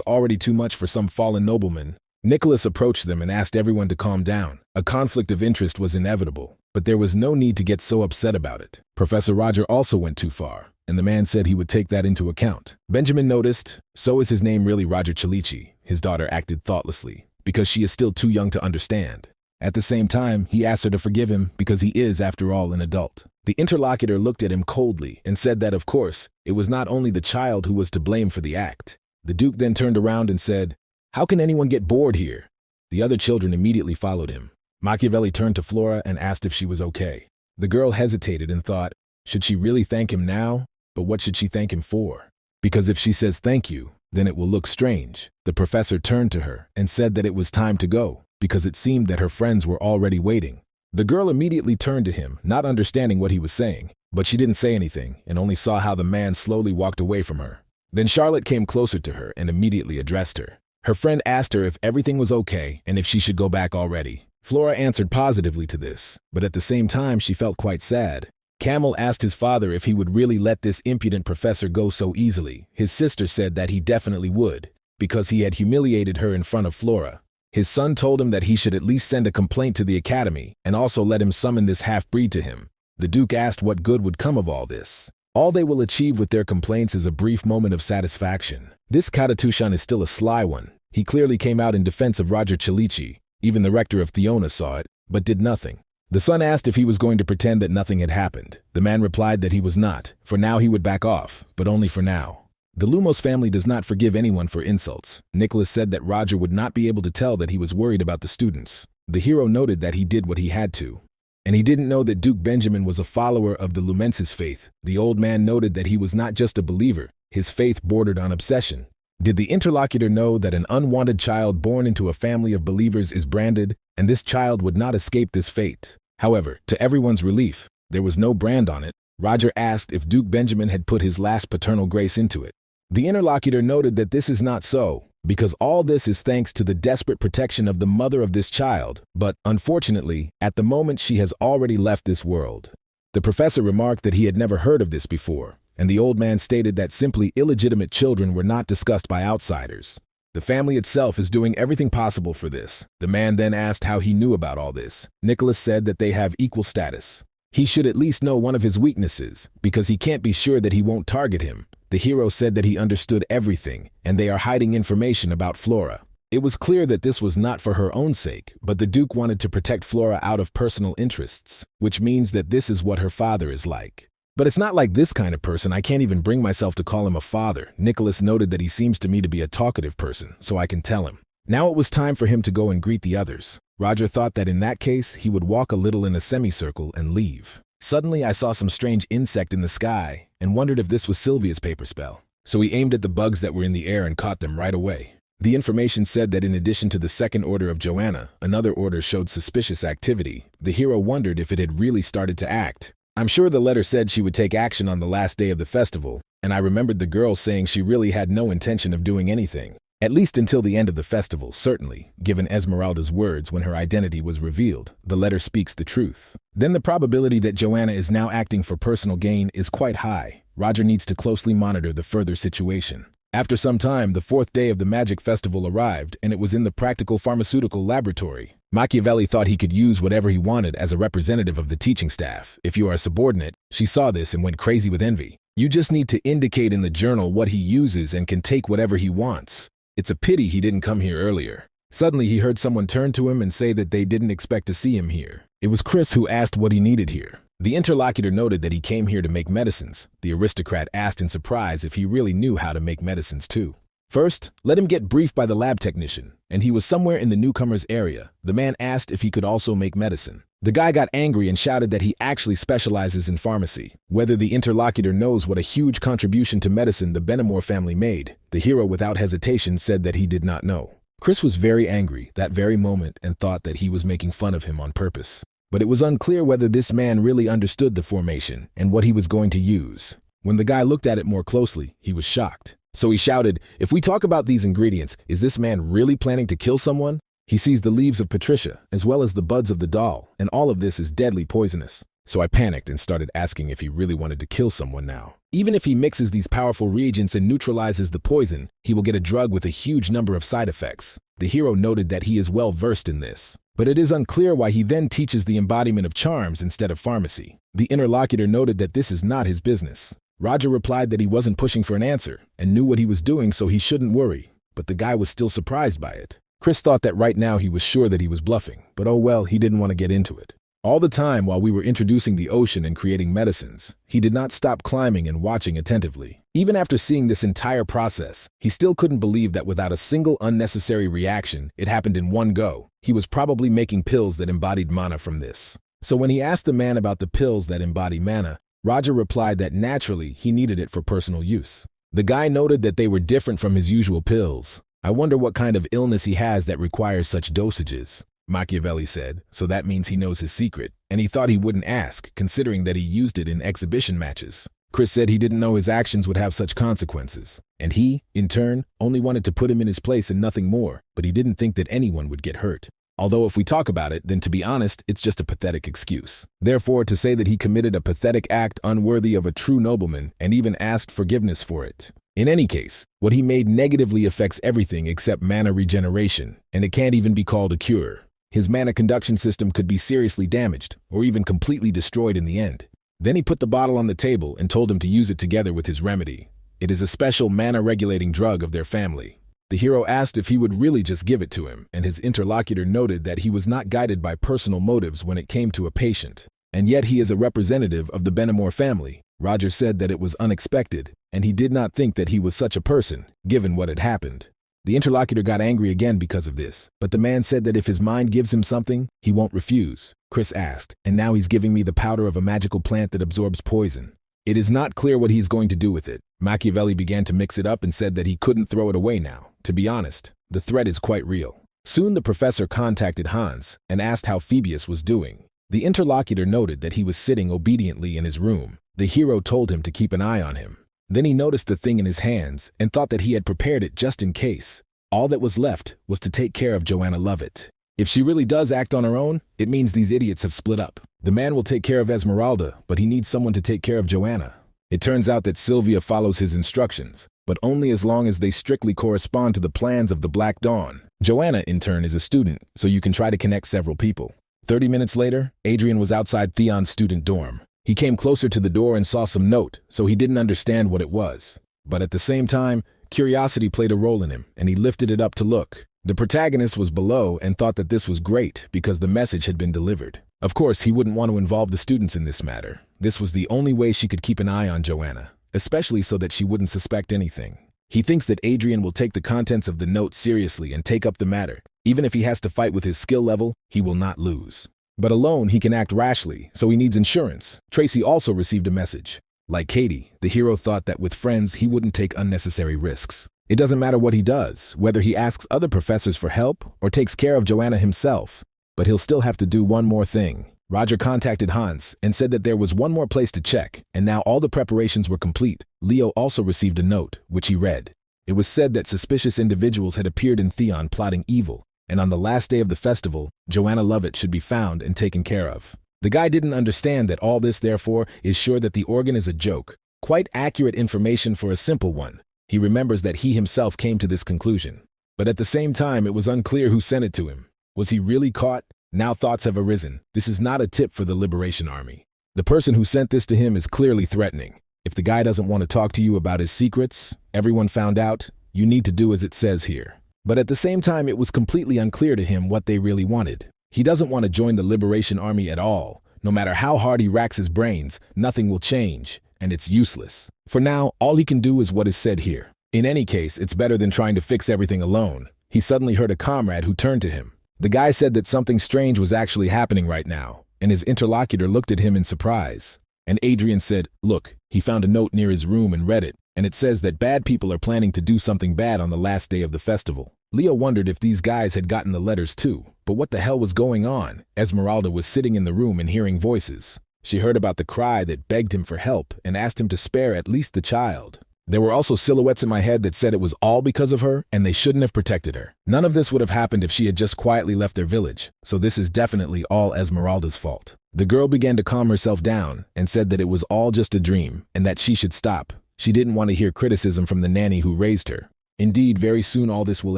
already too much for some fallen nobleman. Nicholas approached them and asked everyone to calm down. A conflict of interest was inevitable, but there was no need to get so upset about it. Professor Roger also went too far, and the man said he would take that into account. Benjamin noticed, so is his name really Roger Chalici? His daughter acted thoughtlessly, because she is still too young to understand. At the same time, he asked her to forgive him because he is, after all, an adult. The interlocutor looked at him coldly and said that, of course, it was not only the child who was to blame for the act. The Duke then turned around and said, "How can anyone get bored here?" The other children immediately followed him. Machiavelli turned to Flora and asked if she was okay. The girl hesitated and thought, should she really thank him now? But what should she thank him for? Because if she says thank you, then it will look strange. The professor turned to her and said that it was time to go, because it seemed that her friends were already waiting. The girl immediately turned to him, not understanding what he was saying, but she didn't say anything and only saw how the man slowly walked away from her. Then Charlotte came closer to her and immediately addressed her. Her friend asked her if everything was okay and if she should go back already. Flora answered positively to this, but at the same time she felt quite sad. Camel asked his father if he would really let this impudent professor go so easily. His sister said that he definitely would, because he had humiliated her in front of Flora. His son told him that he should at least send a complaint to the academy and also let him summon this half-breed to him. The Duke asked what good would come of all this. All they will achieve with their complaints is a brief moment of satisfaction. This Katatushan is still a sly one. He clearly came out in defense of Roger Chalichi. Even the rector of Theona saw it, but did nothing. The son asked if he was going to pretend that nothing had happened. The man replied that he was not. For now he would back off, but only for now. The Lumos family does not forgive anyone for insults. Nicholas said that Roger would not be able to tell that he was worried about the students. The hero noted that he did what he had to. And he didn't know that Duke Benjamin was a follower of the Lumensis faith. The old man noted that he was not just a believer. His faith bordered on obsession. Did the interlocutor know that an unwanted child born into a family of believers is branded, and this child would not escape this fate? However, to everyone's relief, there was no brand on it. Roger asked if Duke Benjamin had put his last paternal grace into it. The interlocutor noted that this is not so, because all this is thanks to the desperate protection of the mother of this child, but, unfortunately, at the moment she has already left this world. The professor remarked that he had never heard of this before, and the old man stated that simply illegitimate children were not discussed by outsiders. The family itself is doing everything possible for this. The man then asked how he knew about all this. Nicholas said that they have equal status. He should at least know one of his weaknesses, because he can't be sure that he won't target him. The hero said that he understood everything, and they are hiding information about Flora. It was clear that this was not for her own sake, but the Duke wanted to protect Flora out of personal interests, which means that this is what her father is like. But it's not like this kind of person. I can't even bring myself to call him a father. Nicholas noted that he seems to me to be a talkative person, so I can tell him. Now it was time for him to go and greet the others. Roger thought that in that case, he would walk a little in a semicircle and leave. Suddenly, I saw some strange insect in the sky and wondered if this was Sylvia's paper spell. So he aimed at the bugs that were in the air and caught them right away. The information said that in addition to the second order of Joanna, another order showed suspicious activity. The hero wondered if it had really started to act. I'm sure the letter said she would take action on the last day of the festival, and I remembered the girl saying she really had no intention of doing anything. At least until the end of the festival, certainly, given Esmeralda's words when her identity was revealed. The letter speaks the truth. Then the probability that Joanna is now acting for personal gain is quite high. Roger needs to closely monitor the further situation. After some time, the fourth day of the magic festival arrived, and it was in the practical pharmaceutical laboratory. Machiavelli thought he could use whatever he wanted as a representative of the teaching staff. If you are a subordinate, she saw this and went crazy with envy. You just need to indicate in the journal what he uses and can take whatever he wants. It's a pity he didn't come here earlier. Suddenly he heard someone turn to him and say that they didn't expect to see him here. It was Chris who asked what he needed here. The interlocutor noted that he came here to make medicines. The aristocrat asked in surprise if he really knew how to make medicines too. First, let him get briefed by the lab technician, and he was somewhere in the newcomer's area. The man asked if he could also make medicine. The guy got angry and shouted that he actually specializes in pharmacy. Whether the interlocutor knows what a huge contribution to medicine the Benamor family made, the hero without hesitation said that he did not know. Chris was very angry that very moment and thought that he was making fun of him on purpose. But it was unclear whether this man really understood the formation and what he was going to use. When the guy looked at it more closely, he was shocked. So he shouted, "If we talk about these ingredients, is this man really planning to kill someone? He sees the leaves of Patricia, as well as the buds of the doll, and all of this is deadly poisonous." So I panicked and started asking if he really wanted to kill someone now. Even if he mixes these powerful reagents and neutralizes the poison, he will get a drug with a huge number of side effects. The hero noted that he is well versed in this. But it is unclear why he then teaches the embodiment of charms instead of pharmacy. The interlocutor noted that this is not his business. Roger replied that he wasn't pushing for an answer and knew what he was doing, so he shouldn't worry. But the guy was still surprised by it. Chris thought that right now he was sure that he was bluffing, but oh well, he didn't want to get into it. All the time while we were introducing the ocean and creating medicines, he did not stop climbing and watching attentively. Even after seeing this entire process, he still couldn't believe that without a single unnecessary reaction, it happened in one go. He was probably making pills that embodied mana from this. So when he asked the man about the pills that embody mana, Roger replied that naturally he needed it for personal use. The guy noted that they were different from his usual pills. "I wonder what kind of illness he has that requires such dosages," Machiavelli said, so that means he knows his secret, and he thought he wouldn't ask, considering that he used it in exhibition matches. Chris said he didn't know his actions would have such consequences, and he, in turn, only wanted to put him in his place and nothing more, but he didn't think that anyone would get hurt. Although if we talk about it, then to be honest, it's just a pathetic excuse. Therefore, to say that he committed a pathetic act unworthy of a true nobleman and even asked forgiveness for it. In any case, what he made negatively affects everything except mana regeneration, and it can't even be called a cure. His mana conduction system could be seriously damaged, or even completely destroyed in the end. Then he put the bottle on the table and told him to use it together with his remedy. It is a special mana-regulating drug of their family. The hero asked if he would really just give it to him, and his interlocutor noted that he was not guided by personal motives when it came to a patient. And yet he is a representative of the Benamor family. Roger said that it was unexpected, and he did not think that he was such a person, given what had happened. The interlocutor got angry again because of this, but the man said that if his mind gives him something, he won't refuse. Chris asked, and now he's giving me the powder of a magical plant that absorbs poison. It is not clear what he's going to do with it. Machiavelli began to mix it up and said that he couldn't throw it away now. To be honest, the threat is quite real. Soon the professor contacted Hans and asked how Phoebus was doing. The interlocutor noted that he was sitting obediently in his room. The hero told him to keep an eye on him. Then he noticed the thing in his hands and thought that he had prepared it just in case. All that was left was to take care of Joanna Lovett. If she really does act on her own, it means these idiots have split up. The man will take care of Esmeralda, but he needs someone to take care of Joanna. It turns out that Sylvia follows his instructions, but only as long as they strictly correspond to the plans of the Black Dawn. Joanna, in turn, is a student, so you can try to connect several people. 30 minutes later, Adrian was outside Theon's student dorm. He came closer to the door and saw some note, so he didn't understand what it was. But at the same time, curiosity played a role in him, and he lifted it up to look. The protagonist was below and thought that this was great because the message had been delivered. Of course, he wouldn't want to involve the students in this matter. This was the only way she could keep an eye on Joanna, especially so that she wouldn't suspect anything. He thinks that Adrian will take the contents of the note seriously and take up the matter. Even if he has to fight with his skill level, he will not lose. But alone, he can act rashly, so he needs insurance. Tracy also received a message. Like Katie, the hero thought that with friends, he wouldn't take unnecessary risks. It doesn't matter what he does, whether he asks other professors for help or takes care of Joanna himself. But he'll still have to do one more thing. Roger contacted Hans and said that there was one more place to check, and now all the preparations were complete. Leo also received a note, which he read. It was said that suspicious individuals had appeared in Theon plotting evil, and on the last day of the festival, Joanna Lovett should be found and taken care of. The guy didn't understand that all this, therefore, is sure that the organ is a joke. Quite accurate information for a simple one. He remembers that he himself came to this conclusion. But at the same time, it was unclear who sent it to him. Was he really caught? Now thoughts have arisen. This is not a tip for the Liberation Army. The person who sent this to him is clearly threatening. If the guy doesn't want to talk to you about his secrets, everyone found out, you need to do as it says here. But at the same time, it was completely unclear to him what they really wanted. He doesn't want to join the Liberation Army at all. No matter how hard he racks his brains, nothing will change, and it's useless. For now, all he can do is what is said here. In any case, it's better than trying to fix everything alone. He suddenly heard a comrade who turned to him. The guy said that something strange was actually happening right now, and his interlocutor looked at him in surprise. And Adrian said, look, he found a note near his room and read it, and it says that bad people are planning to do something bad on the last day of the festival. Leo wondered if these guys had gotten the letters too, but what the hell was going on? Esmeralda was sitting in the room and hearing voices. She heard about the cry that begged him for help and asked him to spare at least the child. There were also silhouettes in my head that said it was all because of her and they shouldn't have protected her. None of this would have happened if she had just quietly left their village, so this is definitely all Esmeralda's fault. The girl began to calm herself down and said that it was all just a dream and that she should stop. She didn't want to hear criticism from the nanny who raised her. Indeed, very soon all this will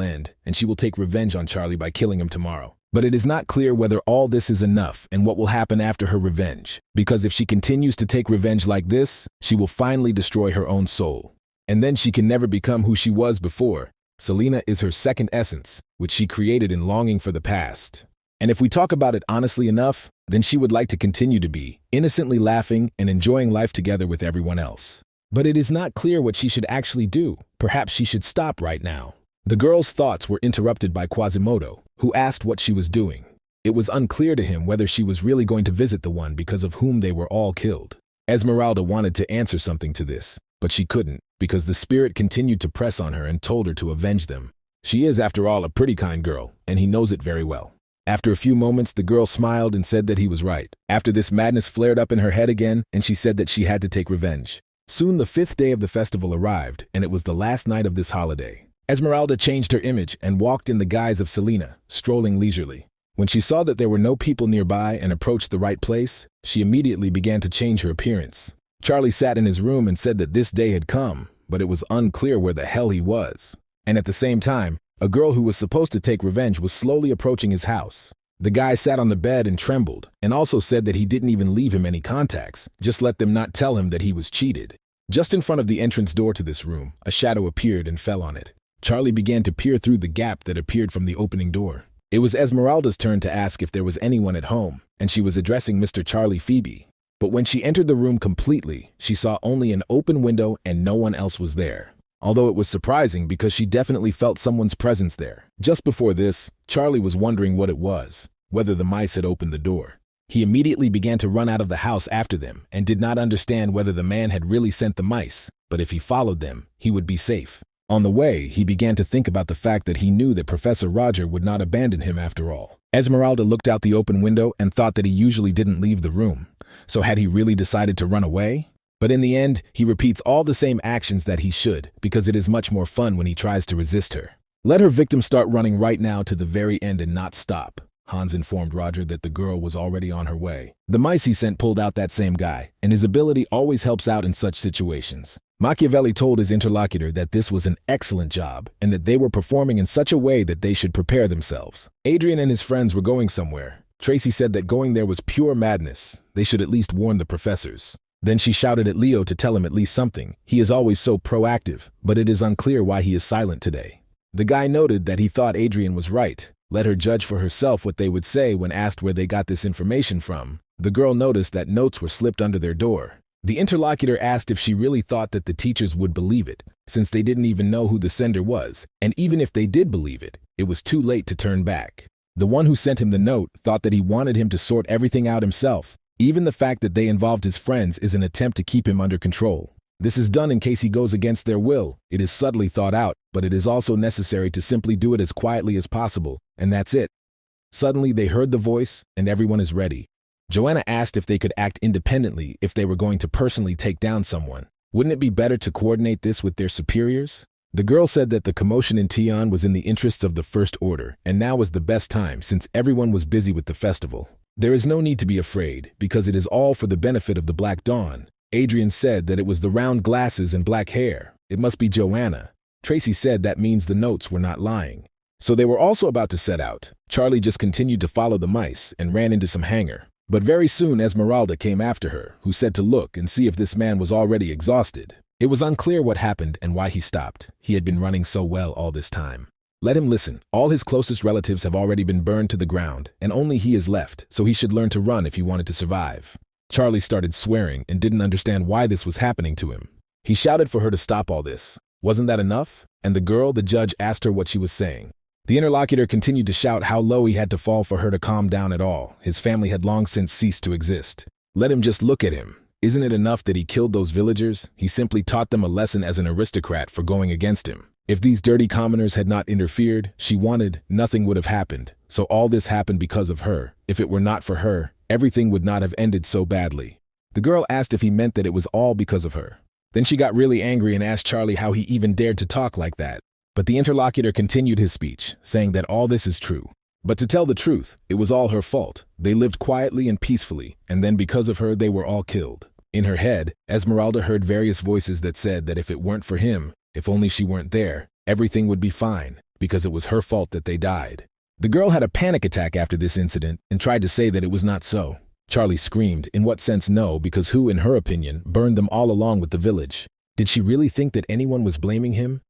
end, and she will take revenge on Charlie by killing him tomorrow. But it is not clear whether all this is enough and what will happen after her revenge, because if she continues to take revenge like this, she will finally destroy her own soul. And then she can never become who she was before. Selena is her second essence, which she created in longing for the past. And if we talk about it honestly enough, then she would like to continue to be, innocently laughing and enjoying life together with everyone else. But it is not clear what she should actually do. Perhaps she should stop right now. The girl's thoughts were interrupted by Quasimodo, who asked what she was doing. It was unclear to him whether she was really going to visit the one because of whom they were all killed. Esmeralda wanted to answer something to this, but she couldn't, because the spirit continued to press on her and told her to avenge them. She is, after all, a pretty kind girl, and he knows it very well. After a few moments, the girl smiled and said that he was right. After this, madness flared up in her head again, and she said that she had to take revenge. Soon the 5th day of the festival arrived, and it was the last night of this holiday. Esmeralda changed her image and walked in the guise of Selena, strolling leisurely. When she saw that there were no people nearby and approached the right place, she immediately began to change her appearance. Charlie sat in his room and said that this day had come, but it was unclear where the hell he was. And at the same time, a girl who was supposed to take revenge was slowly approaching his house. The guy sat on the bed and trembled, and also said that he didn't even leave him any contacts, just let them not tell him that he was cheated. Just in front of the entrance door to this room, a shadow appeared and fell on it. Charlie began to peer through the gap that appeared from the opening door. It was Esmeralda's turn to ask if there was anyone at home, and she was addressing Mr. Charlie Phoebe. But when she entered the room completely, she saw only an open window and no one else was there. Although it was surprising because she definitely felt someone's presence there. Just before this, Charlie was wondering what it was, whether the mice had opened the door. He immediately began to run out of the house after them and did not understand whether the man had really sent the mice, but if he followed them, he would be safe. On the way, he began to think about the fact that he knew that Professor Roger would not abandon him after all. Esmeralda looked out the open window and thought that he usually didn't leave the room. So had he really decided to run away? But in the end, he repeats all the same actions that he should, because it is much more fun when he tries to resist her. Let her victim start running right now to the very end and not stop. Hans informed Roger that the girl was already on her way. The mice he sent pulled out that same guy, and his ability always helps out in such situations. Machiavelli told his interlocutor that this was an excellent job, and that they were performing in such a way that they should prepare themselves. Adrian and his friends were going somewhere. Tracy said that going there was pure madness. They should at least warn the professors. Then she shouted at Leo to tell him at least something. He is always so proactive, but it is unclear why he is silent today. The guy noted that he thought Adrian was right. Let her judge for herself what they would say when asked where they got this information from. The girl noticed that notes were slipped under their door. The interlocutor asked if she really thought that the teachers would believe it, since they didn't even know who the sender was, and even if they did believe it, it was too late to turn back. The one who sent him the note thought that he wanted him to sort everything out himself. Even the fact that they involved his friends is an attempt to keep him under control. This is done in case he goes against their will. It is subtly thought out, but it is also necessary to simply do it as quietly as possible, and that's it. Suddenly they heard the voice, and everyone is ready. Joanna asked if they could act independently if they were going to personally take down someone. Wouldn't it be better to coordinate this with their superiors? The girl said that the commotion in Tion was in the interests of the First Order, and now was the best time since everyone was busy with the festival. There is no need to be afraid, because it is all for the benefit of the Black Dawn. Adrian said that it was the round glasses and black hair. It must be Joanna. Tracy said that means the notes were not lying. So they were also about to set out. Charlie just continued to follow the mice and ran into some hangar. But very soon Esmeralda came after her, who said to look and see if this man was already exhausted. It was unclear what happened and why he stopped. He had been running so well all this time. Let him listen. All his closest relatives have already been burned to the ground, and only he is left, so he should learn to run if he wanted to survive. Charlie started swearing and didn't understand why this was happening to him. He shouted for her to stop all this. Wasn't that enough? And the girl, the judge, asked her what she was saying. The interlocutor continued to shout how low he had to fall for her to calm down at all. His family had long since ceased to exist. Let him just look at him. Isn't it enough that he killed those villagers? He simply taught them a lesson as an aristocrat for going against him. If these dirty commoners had not interfered, she wanted, nothing would have happened. So all this happened because of her. If it were not for her, everything would not have ended so badly. The girl asked if he meant that it was all because of her. Then she got really angry and asked Charlie how he even dared to talk like that. But the interlocutor continued his speech, saying that all this is true. But to tell the truth, it was all her fault. They lived quietly and peacefully, and then because of her they were all killed. In her head, Esmeralda heard various voices that said that if it weren't for him, if only she weren't there, everything would be fine, because it was her fault that they died. The girl had a panic attack after this incident and tried to say that it was not so. Charlie screamed, in what sense no, because who, in her opinion, burned them all along with the village? Did she really think that anyone was blaming him?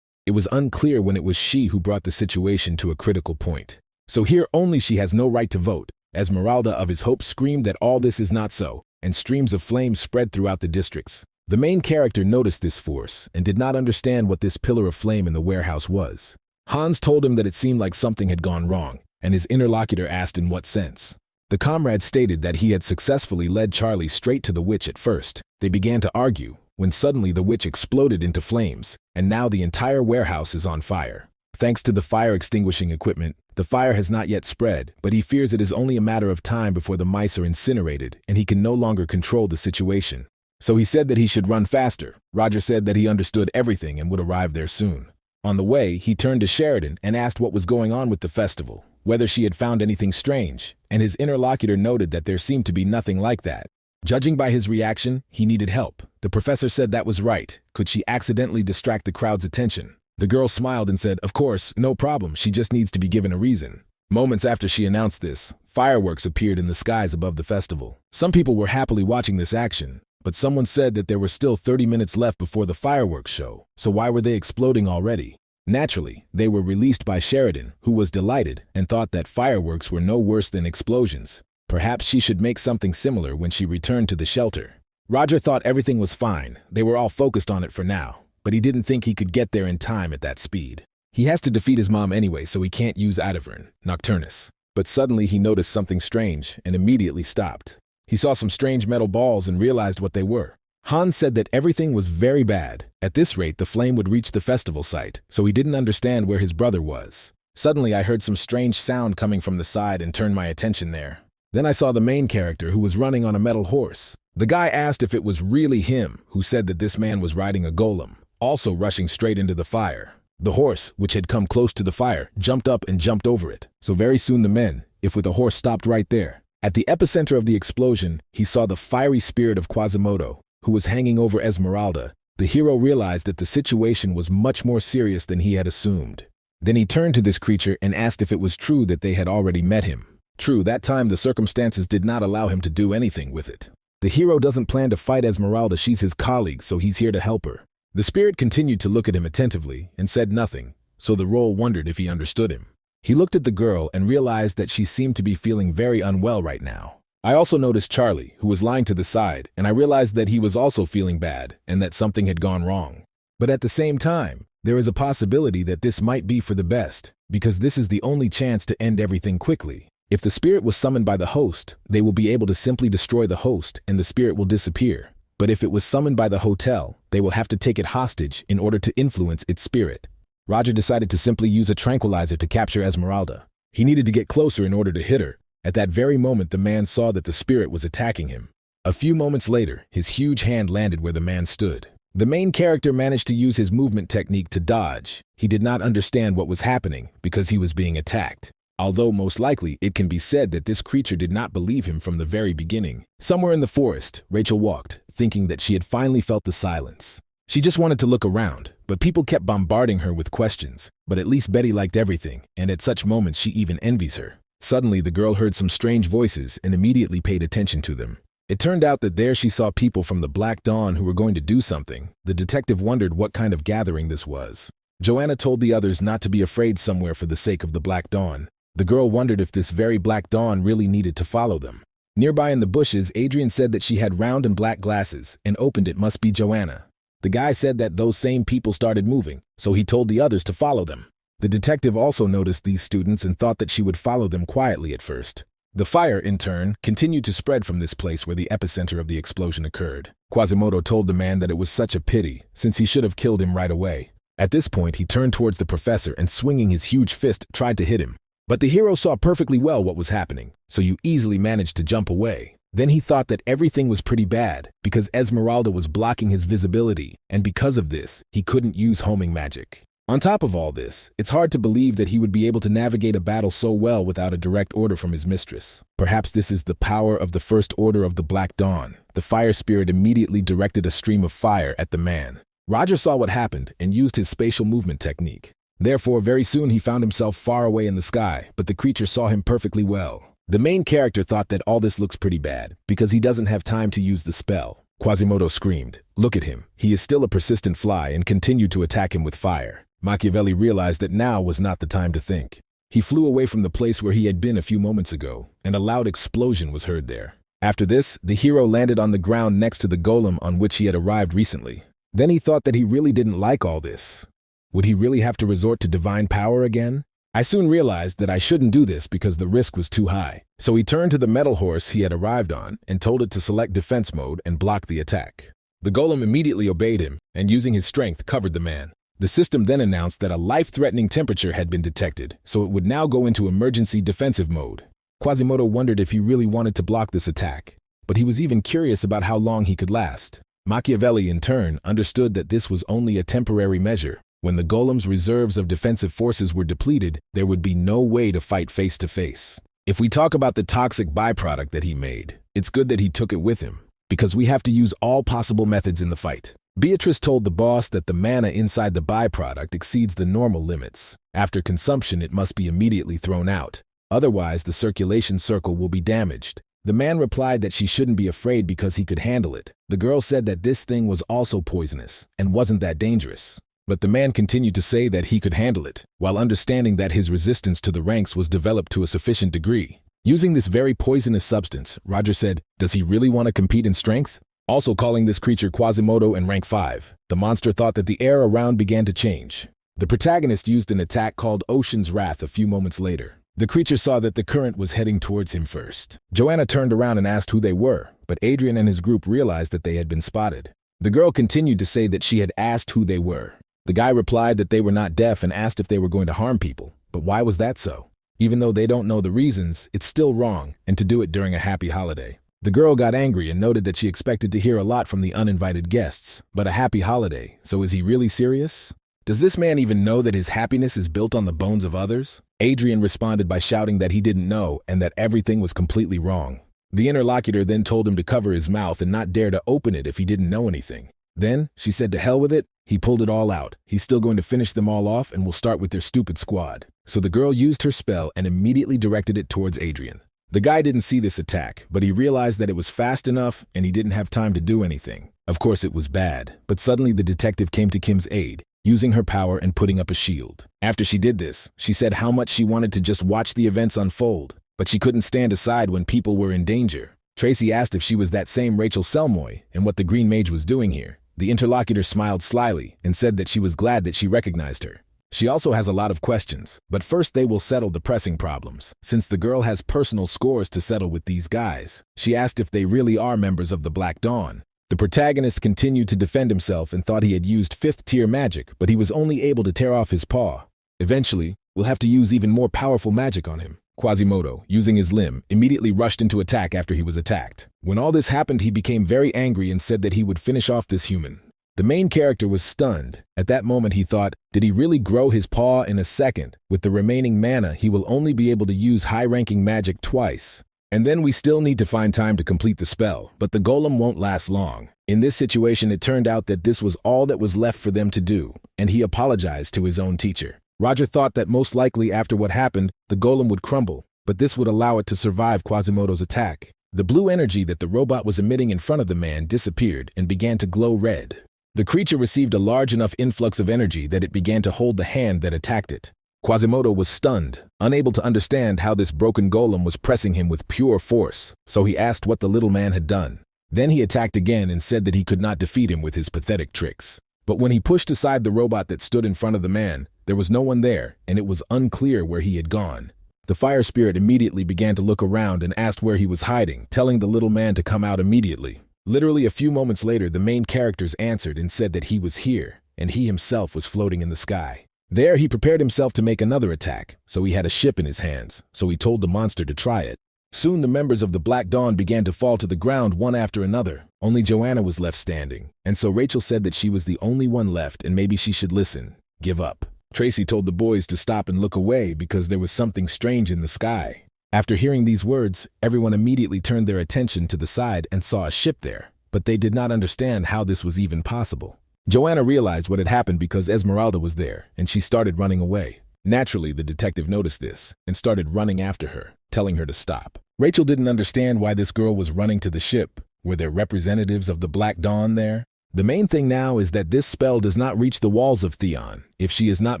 It was unclear when it was she who brought the situation to a critical point. So here only she has no right to vote. Esmeralda of his hope screamed that all this is not so, and streams of flame spread throughout the districts. The main character noticed this force and did not understand what this pillar of flame in the warehouse was. Hans told him that it seemed like something had gone wrong, and his interlocutor asked in what sense. The comrade stated that he had successfully led Charlie straight to the witch at first. They began to argue, when suddenly the witch exploded into flames, and now the entire warehouse is on fire. Thanks to the fire extinguishing equipment, the fire has not yet spread, but he fears it is only a matter of time before the mice are incinerated and he can no longer control the situation. So he said that he should run faster. Roger said that he understood everything and would arrive there soon. On the way, he turned to Sheridan and asked what was going on with the festival, whether she had found anything strange, and his interlocutor noted that there seemed to be nothing like that. Judging by his reaction, he needed help. The professor said that was right. Could she accidentally distract the crowd's attention? The girl smiled and said, "Of course, no problem, she just needs to be given a reason." Moments after she announced this, fireworks appeared in the skies above the festival. Some people were happily watching this action, but someone said that there were still 30 minutes left before the fireworks show, so why were they exploding already? Naturally, they were released by Sheridan, who was delighted and thought that fireworks were no worse than explosions. Perhaps she should make something similar when she returned to the shelter. Roger thought everything was fine, they were all focused on it for now, but he didn't think he could get there in time at that speed. He has to defeat his mom anyway, so he can't use Adavern, Nocturnus. But suddenly he noticed something strange and immediately stopped. He saw some strange metal balls and realized what they were. Hans said that everything was very bad. At this rate, the flame would reach the festival site, so he didn't understand where his brother was. Suddenly, I heard some strange sound coming from the side and turned my attention there. Then I saw the main character who was running on a metal horse. The guy asked if it was really him, who said that this man was riding a golem, also rushing straight into the fire. The horse, which had come close to the fire, jumped up and jumped over it. So very soon the men, if with a horse, stopped right there. At the epicenter of the explosion, he saw the fiery spirit of Quasimodo, who was hanging over Esmeralda. The hero realized that the situation was much more serious than he had assumed. Then he turned to this creature and asked if it was true that they had already met him. True, that time the circumstances did not allow him to do anything with it. The hero doesn't plan to fight Esmeralda, she's his colleague, so he's here to help her. The spirit continued to look at him attentively and said nothing, so the role wondered if he understood him. He looked at the girl and realized that she seemed to be feeling very unwell right now. I also noticed Charlie, who was lying to the side, and I realized that he was also feeling bad and that something had gone wrong. But at the same time, there is a possibility that this might be for the best, because this is the only chance to end everything quickly. If the spirit was summoned by the host, they will be able to simply destroy the host and the spirit will disappear. But if it was summoned by the hotel, they will have to take it hostage in order to influence its spirit. Roger decided to simply use a tranquilizer to capture Esmeralda. He needed to get closer in order to hit her. At that very moment, the man saw that the spirit was attacking him. A few moments later, his huge hand landed where the man stood. The main character managed to use his movement technique to dodge. He did not understand what was happening because he was being attacked. Although most likely it can be said that this creature did not believe him from the very beginning. Somewhere in the forest, Rachel walked, thinking that she had finally felt the silence. She just wanted to look around, but people kept bombarding her with questions. But at least Betty liked everything, and at such moments she even envies her. Suddenly the girl heard some strange voices and immediately paid attention to them. It turned out that there she saw people from the Black Dawn who were going to do something. The detective wondered what kind of gathering this was. Joanna told the others not to be afraid somewhere for the sake of the Black Dawn. The girl wondered if this very Black Dawn really needed to follow them. Nearby in the bushes, Adrian said that she had round and black glasses and opened it must be Joanna. The guy said that those same people started moving, so he told the others to follow them. The detective also noticed these students and thought that she would follow them quietly at first. The fire, in turn, continued to spread from this place where the epicenter of the explosion occurred. Quasimodo told the man that it was such a pity, since he should have killed him right away. At this point, he turned towards the professor and swinging his huge fist, tried to hit him. But the hero saw perfectly well what was happening, so you easily managed to jump away. Then he thought that everything was pretty bad, because Esmeralda was blocking his visibility, and because of this, he couldn't use homing magic. On top of all this, it's hard to believe that he would be able to navigate a battle so well without a direct order from his mistress. Perhaps this is the power of the First Order of the Black Dawn. The fire spirit immediately directed a stream of fire at the man. Roger saw what happened and used his spatial movement technique. Therefore, very soon he found himself far away in the sky, but the creature saw him perfectly well. The main character thought that all this looks pretty bad, because he doesn't have time to use the spell. Quasimodo screamed, "Look at him, he is still a persistent fly," and continued to attack him with fire. Machiavelli realized that now was not the time to think. He flew away from the place where he had been a few moments ago, and a loud explosion was heard there. After this, the hero landed on the ground next to the golem on which he had arrived recently. Then he thought that he really didn't like all this. Would he really have to resort to divine power again? I soon realized that I shouldn't do this because the risk was too high. So he turned to the metal horse he had arrived on and told it to select defense mode and block the attack. The golem immediately obeyed him and using his strength covered the man. The system then announced that a life-threatening temperature had been detected, so it would now go into emergency defensive mode. Quasimodo wondered if he really wanted to block this attack, but he was even curious about how long he could last. Machiavelli, in turn, understood that this was only a temporary measure. When the golem's reserves of defensive forces were depleted, there would be no way to fight face to face. If we talk about the toxic byproduct that he made, it's good that he took it with him, because we have to use all possible methods in the fight. Beatrice told the boss that the mana inside the byproduct exceeds the normal limits. After consumption, it must be immediately thrown out. Otherwise, the circulation circle will be damaged. The man replied that she shouldn't be afraid because he could handle it. The girl said that this thing was also poisonous and wasn't that dangerous. But the man continued to say that he could handle it, while understanding that his resistance to the ranks was developed to a sufficient degree. Using this very poisonous substance, Roger said, does he really want to compete in strength? Also calling this creature Quasimodo and rank 5, the monster thought that the air around began to change. The protagonist used an attack called Ocean's Wrath a few moments later. The creature saw that the current was heading towards him first. Joanna turned around and asked who they were, but Adrian and his group realized that they had been spotted. The girl continued to say that she had asked who they were. The guy replied that they were not deaf and asked if they were going to harm people. But why was that so? Even though they don't know the reasons, it's still wrong, and to do it during a happy holiday. The girl got angry and noted that she expected to hear a lot from the uninvited guests. But a happy holiday, so is he really serious? Does this man even know that his happiness is built on the bones of others? Adrian responded by shouting that he didn't know and that everything was completely wrong. The interlocutor then told him to cover his mouth and not dare to open it if he didn't know anything. Then, she said to hell with it, he pulled it all out. He's still going to finish them all off and will start with their stupid squad. So the girl used her spell and immediately directed it towards Adrian. The guy didn't see this attack, but he realized that it was fast enough and he didn't have time to do anything. Of course it was bad, but suddenly the detective came to Kim's aid, using her power and putting up a shield. After she did this, she said how much she wanted to just watch the events unfold, but she couldn't stand aside when people were in danger. Tracy asked if she was that same Rachel Selmoy and what the Green Mage was doing here. The interlocutor smiled slyly and said that she was glad that she recognized her. She also has a lot of questions, but first they will settle the pressing problems. Since the girl has personal scores to settle with these guys, she asked if they really are members of the Black Dawn. The protagonist continued to defend himself and thought he had used 5th tier magic, but he was only able to tear off his paw. Eventually, we'll have to use even more powerful magic on him. Quasimodo, using his limb, immediately rushed into attack after he was attacked. When all this happened, he became very angry and said that he would finish off this human. The main character was stunned. At that moment he thought, did he really grow his paw in a second? With the remaining mana, he will only be able to use high-ranking magic twice. And then we still need to find time to complete the spell, but the golem won't last long. In this situation, it turned out that this was all that was left for them to do, and he apologized to his own teacher. Roger thought that most likely after what happened, the golem would crumble, but this would allow it to survive Quasimodo's attack. The blue energy that the robot was emitting in front of the man disappeared and began to glow red. The creature received a large enough influx of energy that it began to hold the hand that attacked it. Quasimodo was stunned, unable to understand how this broken golem was pressing him with pure force, so he asked what the little man had done. Then he attacked again and said that he could not defeat him with his pathetic tricks. But when he pushed aside the robot that stood in front of the man, there was no one there, and it was unclear where he had gone. The fire spirit immediately began to look around and asked where he was hiding, telling the little man to come out immediately. Literally a few moments later, the main characters answered and said that he was here, and he himself was floating in the sky. There, he prepared himself to make another attack, so he had a ship in his hands, so he told the monster to try it. Soon the members of the Black Dawn began to fall to the ground one after another. Only Joanna was left standing, and so Rachel said that she was the only one left and maybe she should listen, give up. Tracy told the boys to stop and look away because there was something strange in the sky. After hearing these words, everyone immediately turned their attention to the side and saw a ship there, but they did not understand how this was even possible. Joanna realized what had happened because Esmeralda was there, and she started running away. Naturally, the detective noticed this and started running after her, telling her to stop. Rachel didn't understand why this girl was running to the ship. Were there representatives of the Black Dawn there? The main thing now is that this spell does not reach the walls of Theon. If she is not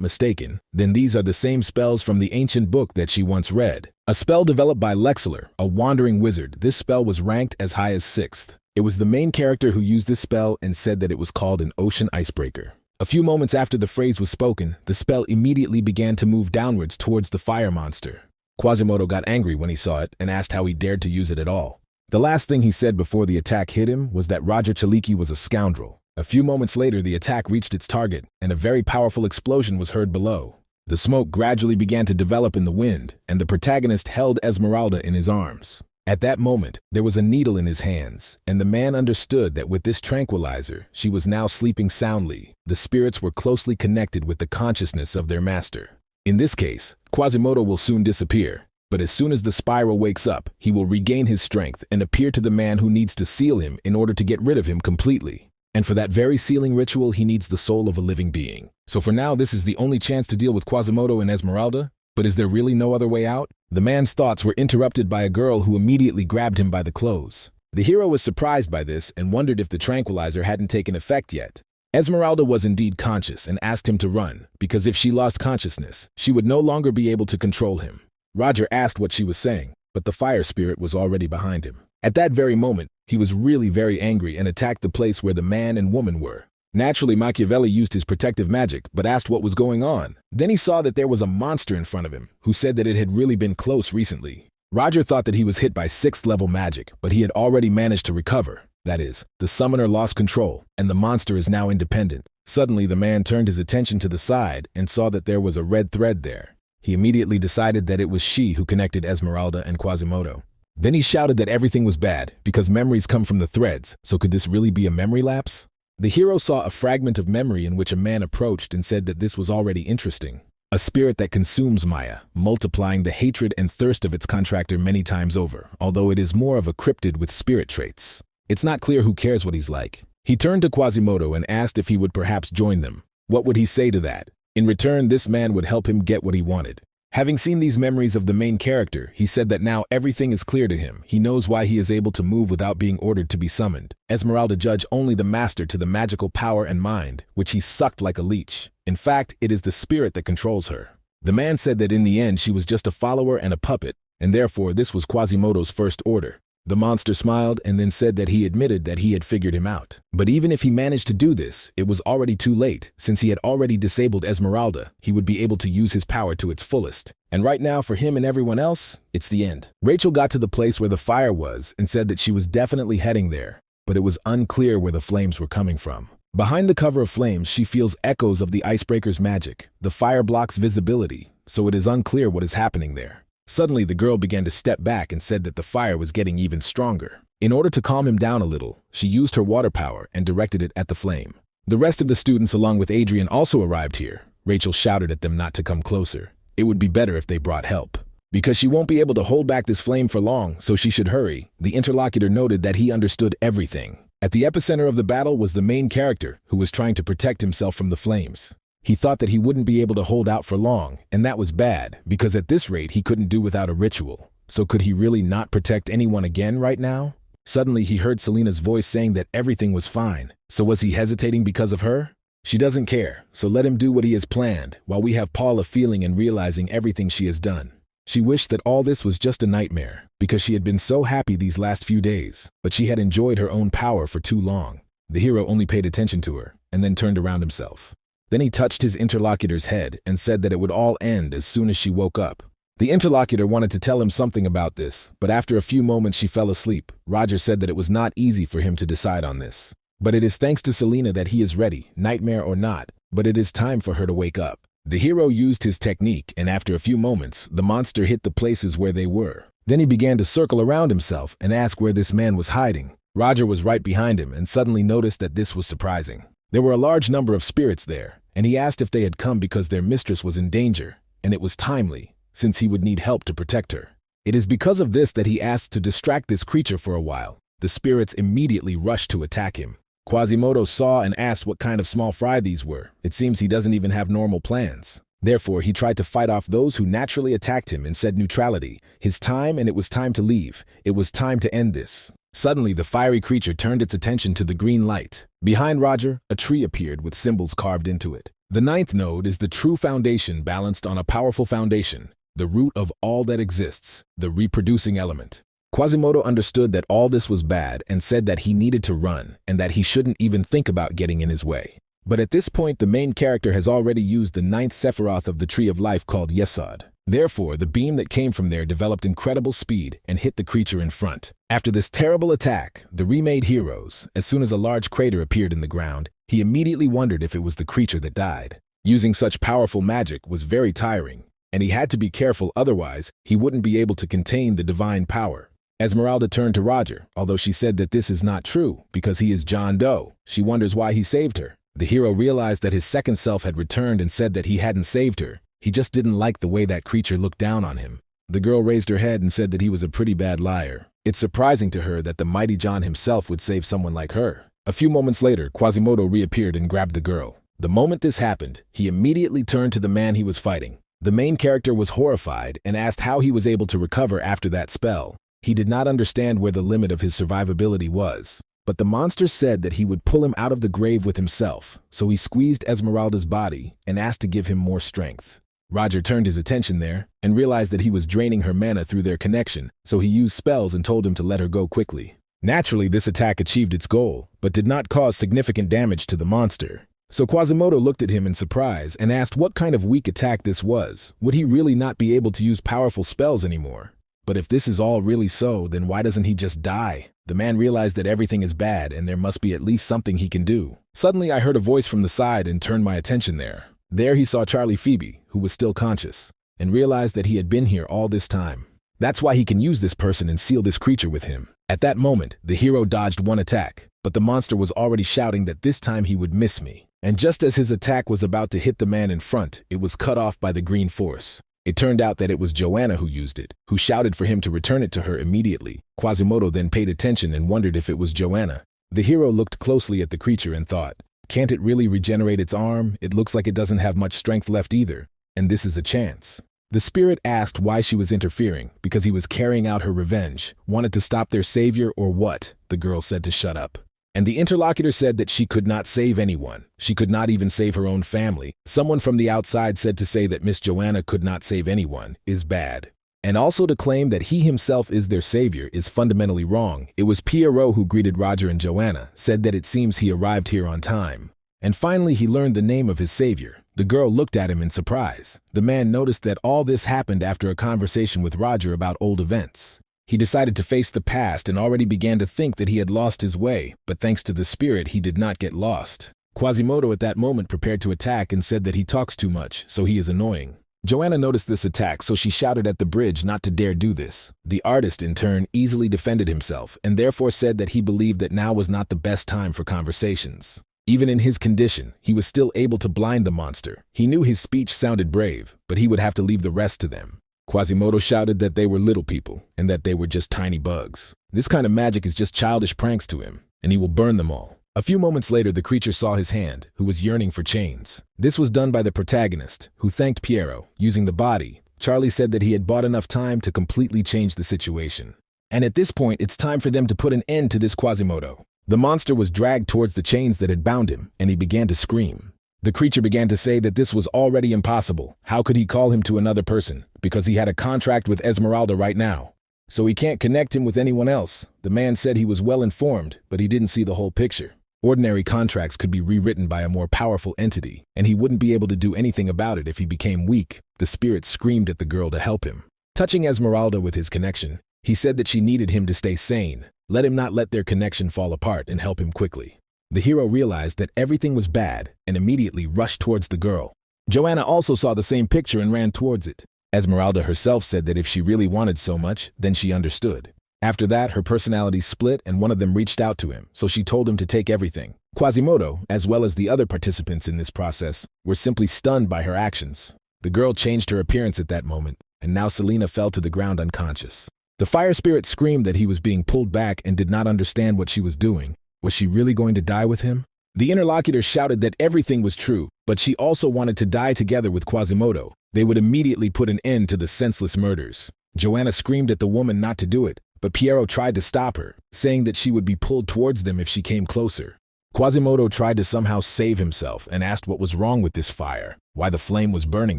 mistaken, then these are the same spells from the ancient book that she once read. A spell developed by Lexler, a wandering wizard. This spell was ranked as high as 6th. It was the main character who used this spell and said that it was called an ocean icebreaker. A few moments after the phrase was spoken, the spell immediately began to move downwards towards the fire monster. Quasimodo got angry when he saw it and asked how he dared to use it at all. The last thing he said before the attack hit him was that Roger Chaliki was a scoundrel. A few moments later, the attack reached its target, and a very powerful explosion was heard below. The smoke gradually began to develop in the wind, and the protagonist held Esmeralda in his arms. At that moment, there was a needle in his hands, and the man understood that with this tranquilizer, she was now sleeping soundly. The spirits were closely connected with the consciousness of their master. In this case, Quasimodo will soon disappear, but as soon as the spiral wakes up, he will regain his strength and appear to the man who needs to seal him in order to get rid of him completely. And for that very sealing ritual, he needs the soul of a living being. So for now, this is the only chance to deal with Quasimodo and Esmeralda. But is there really no other way out? The man's thoughts were interrupted by a girl who immediately grabbed him by the clothes. The hero was surprised by this and wondered if the tranquilizer hadn't taken effect yet. Esmeralda was indeed conscious and asked him to run, because if she lost consciousness, she would no longer be able to control him. Roger asked what she was saying, but the fire spirit was already behind him. At that very moment, he was really very angry and attacked the place where the man and woman were. Naturally, Machiavelli used his protective magic, but asked what was going on. Then he saw that there was a monster in front of him, who said that it had really been close recently. Roger thought that he was hit by 6th level magic, but he had already managed to recover. That is, the summoner lost control, and the monster is now independent. Suddenly, the man turned his attention to the side and saw that there was a red thread there. He immediately decided that it was she who connected Esmeralda and Quasimodo. Then he shouted that everything was bad, because memories come from the threads, so could this really be a memory lapse? The hero saw a fragment of memory in which a man approached and said that this was already interesting. A spirit that consumes Maya, multiplying the hatred and thirst of its contractor many times over, although it is more of a cryptid with spirit traits. It's not clear who cares what he's like. He turned to Quasimodo and asked if he would perhaps join them. What would he say to that? In return, this man would help him get what he wanted. Having seen these memories of the main character, he said that now everything is clear to him. He knows why he is able to move without being ordered to be summoned. Esmeralda judged only the master to the magical power and mind, which he sucked like a leech. In fact, it is the spirit that controls her. The man said that in the end she was just a follower and a puppet, and therefore this was Quasimodo's first order. The monster smiled and then said that he admitted that he had figured him out. But even if he managed to do this, it was already too late. Since he had already disabled Esmeralda, he would be able to use his power to its fullest. And right now, for him and everyone else, it's the end. Rachel got to the place where the fire was and said that she was definitely heading there, but it was unclear where the flames were coming from. Behind the cover of flames, she feels echoes of the icebreaker's magic. The fire blocks visibility, so it is unclear what is happening there. Suddenly, the girl began to step back and said that the fire was getting even stronger. In order to calm him down a little, she used her water power and directed it at the flame. The rest of the students, along with Adrian, also arrived here. Rachel shouted at them not to come closer. It would be better if they brought help. Because she won't be able to hold back this flame for long, so she should hurry. The interlocutor noted that he understood everything. At the epicenter of the battle was the main character, who was trying to protect himself from the flames. He thought that he wouldn't be able to hold out for long, and that was bad, because at this rate he couldn't do without a ritual. So could he really not protect anyone again right now? Suddenly he heard Selena's voice saying that everything was fine. So was he hesitating because of her? She doesn't care, so let him do what he has planned, while we have Paula feeling and realizing everything she has done. She wished that all this was just a nightmare, because she had been so happy these last few days, but she had enjoyed her own power for too long. The hero only paid attention to her, and then turned around himself. Then he touched his interlocutor's head and said that it would all end as soon as she woke up. The interlocutor wanted to tell him something about this, but after a few moments she fell asleep. Roger said that it was not easy for him to decide on this. But it is thanks to Selena that he is ready, nightmare or not, but it is time for her to wake up. The hero used his technique, and after a few moments, the monster hit the places where they were. Then he began to circle around himself and ask where this man was hiding. Roger was right behind him and suddenly noticed that this was surprising. There were a large number of spirits there, and he asked if they had come because their mistress was in danger, and it was timely, since he would need help to protect her. It is because of this that he asked to distract this creature for a while. The spirits immediately rushed to attack him. Quasimodo saw and asked what kind of small fry these were. It seems he doesn't even have normal plans. Therefore, he tried to fight off those who naturally attacked him and said neutrality. His time, and it was time to leave. It was time to end this. Suddenly, the fiery creature turned its attention to the green light. Behind Roger, a tree appeared with symbols carved into it. The 9th node is the true foundation balanced on a powerful foundation, the root of all that exists, the reproducing element. Quasimodo understood that all this was bad and said that he needed to run and that he shouldn't even think about getting in his way. But at this point, the main character has already used the 9th Sephiroth of the Tree of Life called Yesod. Therefore, the beam that came from there developed incredible speed and hit the creature in front. After this terrible attack, the remade heroes, as soon as a large crater appeared in the ground, he immediately wondered if it was the creature that died. Using such powerful magic was very tiring, and he had to be careful, otherwise he wouldn't be able to contain the divine power. Esmeralda turned to Roger, although she said that this is not true, because he is John Doe. She wonders why he saved her. The hero realized that his second self had returned and said that he hadn't saved her. He just didn't like the way that creature looked down on him. The girl raised her head and said that he was a pretty bad liar. It's surprising to her that the mighty John himself would save someone like her. A few moments later, Quasimodo reappeared and grabbed the girl. The moment this happened, he immediately turned to the man he was fighting. The main character was horrified and asked how he was able to recover after that spell. He did not understand where the limit of his survivability was. But the monster said that he would pull him out of the grave with himself, so he squeezed Esmeralda's body and asked to give him more strength. Roger turned his attention there and realized that he was draining her mana through their connection, so he used spells and told him to let her go quickly. Naturally, this attack achieved its goal, but did not cause significant damage to the monster. So Quasimodo looked at him in surprise and asked what kind of weak attack this was. Would he really not be able to use powerful spells anymore? But if this is all really so, then why doesn't he just die? The man realized that everything is bad and there must be at least something he can do. Suddenly I heard a voice from the side and turned my attention there. There he saw Charlie Phoebe, who was still conscious, and realized that he had been here all this time. That's why he can use this person and seal this creature with him. At that moment, the hero dodged one attack, but the monster was already shouting that this time he would miss me. And just as his attack was about to hit the man in front, it was cut off by the green force. It turned out that it was Joanna who used it, who shouted for him to return it to her immediately. Quasimodo then paid attention and wondered if it was Joanna. The hero looked closely at the creature and thought, can't it really regenerate its arm? It looks like it doesn't have much strength left either, and this is a chance. The spirit asked why she was interfering, because he was carrying out her revenge, wanted to stop their savior or what. The girl said to shut up. And the interlocutor said that she could not save anyone. She could not even save her own family. Someone from the outside said to say that Miss Joanna could not save anyone is bad. And also to claim that he himself is their savior is fundamentally wrong. It was Pierrot who greeted Roger and Joanna, said that it seems he arrived here on time. And finally he learned the name of his savior. The girl looked at him in surprise. The man noticed that all this happened after a conversation with Roger about old events. He decided to face the past and already began to think that he had lost his way, but thanks to the spirit he did not get lost. Quasimodo at that moment prepared to attack and said that he talks too much, so he is annoying. Joanna noticed this attack, so she shouted at the bridge not to dare do this. The artist, in turn, easily defended himself and therefore said that he believed that now was not the best time for conversations. Even in his condition, he was still able to blind the monster. He knew his speech sounded brave, but he would have to leave the rest to them. Quasimodo shouted that they were little people and that they were just tiny bugs. This kind of magic is just childish pranks to him, and he will burn them all. A few moments later, the creature saw his hand, who was yearning for chains. This was done by the protagonist, who thanked Pierrot, using the body. Charlie said that he had bought enough time to completely change the situation. And at this point, it's time for them to put an end to this Quasimodo. The monster was dragged towards the chains that had bound him, and he began to scream. The creature began to say that this was already impossible. How could he call him to another person? Because he had a contract with Esmeralda right now. So he can't connect him with anyone else. The man said he was well informed, but he didn't see the whole picture. Ordinary contracts could be rewritten by a more powerful entity, and he wouldn't be able to do anything about it if he became weak. The spirit screamed at the girl to help him. Touching Esmeralda with his connection, he said that she needed him to stay sane. Let him not let their connection fall apart and help him quickly. The hero realized that everything was bad and immediately rushed towards the girl. Joanna also saw the same picture and ran towards it. Esmeralda herself said that if she really wanted so much, then she understood. After that, her personality split and one of them reached out to him, so she told him to take everything. Quasimodo, as well as the other participants in this process, were simply stunned by her actions. The girl changed her appearance at that moment, and now Selena fell to the ground unconscious. The fire spirit screamed that he was being pulled back and did not understand what she was doing. Was she really going to die with him? The interlocutor shouted that everything was true, but she also wanted to die together with Quasimodo. They would immediately put an end to the senseless murders. Joanna screamed at the woman not to do it, but Pierrot tried to stop her, saying that she would be pulled towards them if she came closer. Quasimodo tried to somehow save himself and asked what was wrong with this fire, why the flame was burning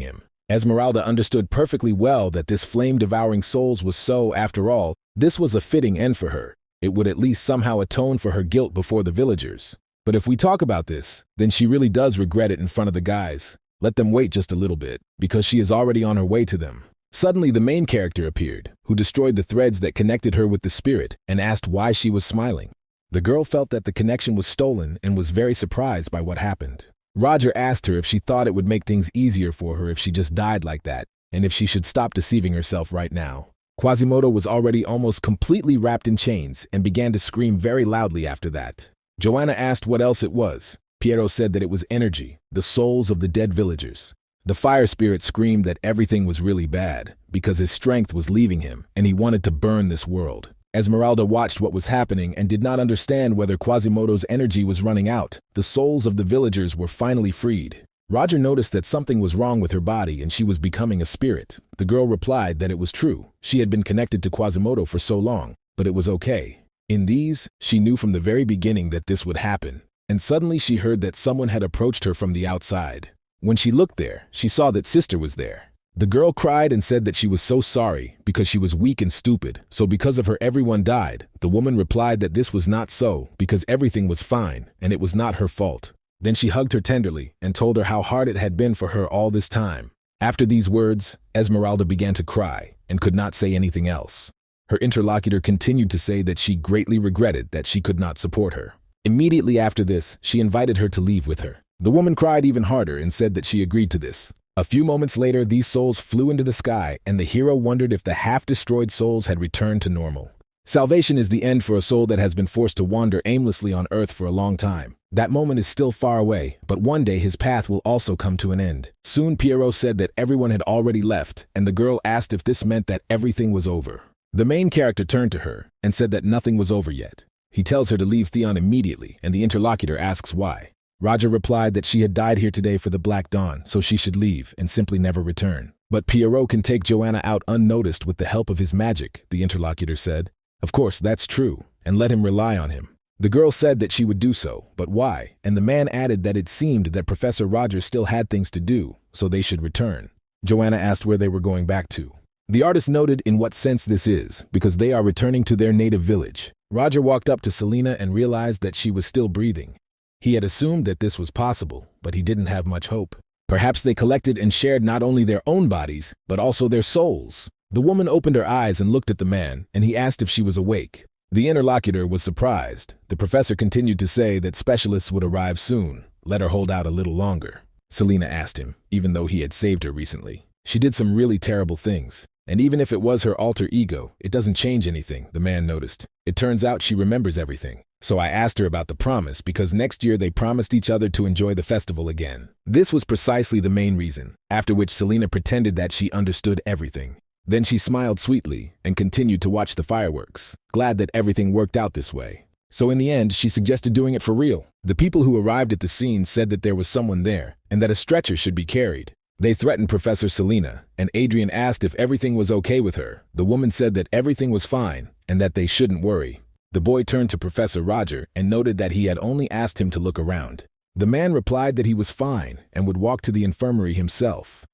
him. Esmeralda understood perfectly well that this flame devouring souls was so, after all, this was a fitting end for her. It would at least somehow atone for her guilt before the villagers. But if we talk about this, then she really does regret it in front of the guys. Let them wait just a little bit, because she is already on her way to them. Suddenly the main character appeared, who destroyed the threads that connected her with the spirit and asked why she was smiling. The girl felt that the connection was stolen and was very surprised by what happened. Roger asked her if she thought it would make things easier for her if she just died like that, and if she should stop deceiving herself right now. Quasimodo was already almost completely wrapped in chains and began to scream very loudly after that. Joanna asked what else it was. Piero said that it was energy, the souls of the dead villagers. The fire spirit screamed that everything was really bad, because his strength was leaving him, and he wanted to burn this world. Esmeralda watched what was happening and did not understand whether Quasimodo's energy was running out. The souls of the villagers were finally freed. Roger noticed that something was wrong with her body and she was becoming a spirit. The girl replied that it was true. She had been connected to Quasimodo for so long, but it was okay. In these, she knew from the very beginning that this would happen. And suddenly she heard that someone had approached her from the outside. When she looked there, she saw that Sister was there. The girl cried and said that she was so sorry because she was weak and stupid, so because of her everyone died. The woman replied that this was not so because everything was fine and it was not her fault. Then she hugged her tenderly and told her how hard it had been for her all this time. After these words, Esmeralda began to cry and could not say anything else. Her interlocutor continued to say that she greatly regretted that she could not support her. Immediately after this, she invited her to leave with her. The woman cried even harder and said that she agreed to this. A few moments later, these souls flew into the sky, and the hero wondered if the half-destroyed souls had returned to normal. Salvation is the end for a soul that has been forced to wander aimlessly on earth for a long time. That moment is still far away, but one day his path will also come to an end. Soon Piero said that everyone had already left, and the girl asked if this meant that everything was over. The main character turned to her and said that nothing was over yet. He tells her to leave Theon immediately, and the interlocutor asks why. Roger replied that she had died here today for the Black Dawn, so she should leave and simply never return. But Piero can take Joanna out unnoticed with the help of his magic, the interlocutor said. Of course, that's true, and let him rely on him. The girl said that she would do so, but why? And the man added that it seemed that Professor Roger still had things to do, so they should return. Joanna asked where they were going back to. The artist noted in what sense this is, because they are returning to their native village. Roger walked up to Selena and realized that she was still breathing. He had assumed that this was possible, but he didn't have much hope. Perhaps they collected and shared not only their own bodies, but also their souls. The woman opened her eyes and looked at the man, and he asked if she was awake. The interlocutor was surprised. The professor continued to say that specialists would arrive soon. Let her hold out a little longer. Selena asked him, even though he had saved her recently. She did some really terrible things. And even if it was her alter ego, it doesn't change anything, the man noticed. It turns out she remembers everything. So I asked her about the promise because next year they promised each other to enjoy the festival again. This was precisely the main reason, after which Selena pretended that she understood everything. Then she smiled sweetly and continued to watch the fireworks, glad that everything worked out this way. So in the end, she suggested doing it for real. The people who arrived at the scene said that there was someone there and that a stretcher should be carried. They threatened Professor Selena, and Adrian asked if everything was okay with her. The woman said that everything was fine and that they shouldn't worry. The boy turned to Professor Roger and noted that he had only asked him to look around. The man replied that he was fine and would walk to the infirmary himself.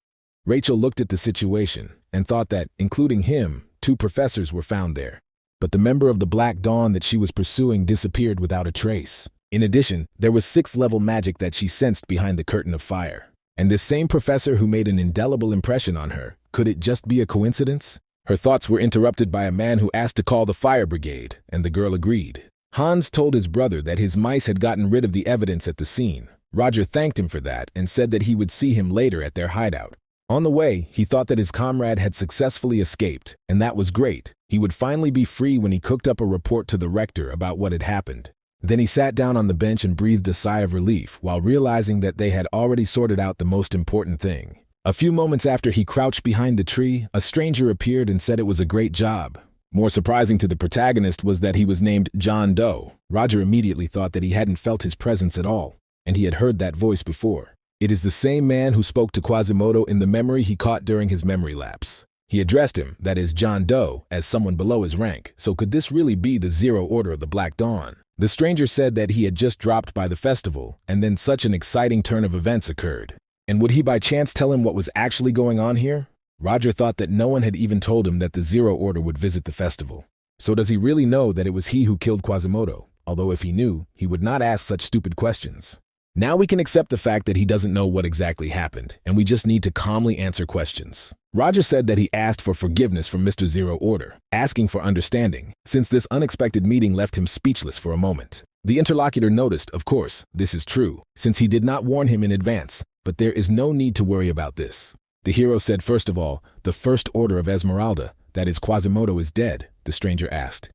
Rachel looked at the situation and thought that, including him, 2 professors were found there. But the member of the Black Dawn that she was pursuing disappeared without a trace. In addition, there was 6th-level magic that she sensed behind the curtain of fire. And this same professor who made an indelible impression on her, could it just be a coincidence? Her thoughts were interrupted by a man who asked to call the fire brigade, and the girl agreed. Hans told his brother that his mice had gotten rid of the evidence at the scene. Roger thanked him for that and said that he would see him later at their hideout. On the way, he thought that his comrade had successfully escaped, and that was great. He would finally be free when he cooked up a report to the rector about what had happened. Then he sat down on the bench and breathed a sigh of relief while realizing that they had already sorted out the most important thing. A few moments after he crouched behind the tree, a stranger appeared and said it was a great job. More surprising to the protagonist was that he was named John Doe. Roger immediately thought that he hadn't felt his presence at all, and he had heard that voice before. It is the same man who spoke to Quasimodo in the memory he caught during his memory lapse. He addressed him, that is John Doe, as someone below his rank, so could this really be the Zero Order of the Black Dawn? The stranger said that he had just dropped by the festival, and then such an exciting turn of events occurred. And would he by chance tell him what was actually going on here? Roger thought that no one had even told him that the Zero Order would visit the festival. So does he really know that it was he who killed Quasimodo? Although if he knew, he would not ask such stupid questions. Now we can accept the fact that he doesn't know what exactly happened, and we just need to calmly answer questions. Roger said that he asked for forgiveness from Mr. Zero Order, asking for understanding, since this unexpected meeting left him speechless for a moment. The interlocutor noticed, of course, this is true, since he did not warn him in advance, but there is no need to worry about this. The hero said first of all, the First Order of Esmeralda, that is, Quasimodo is dead? The stranger asked.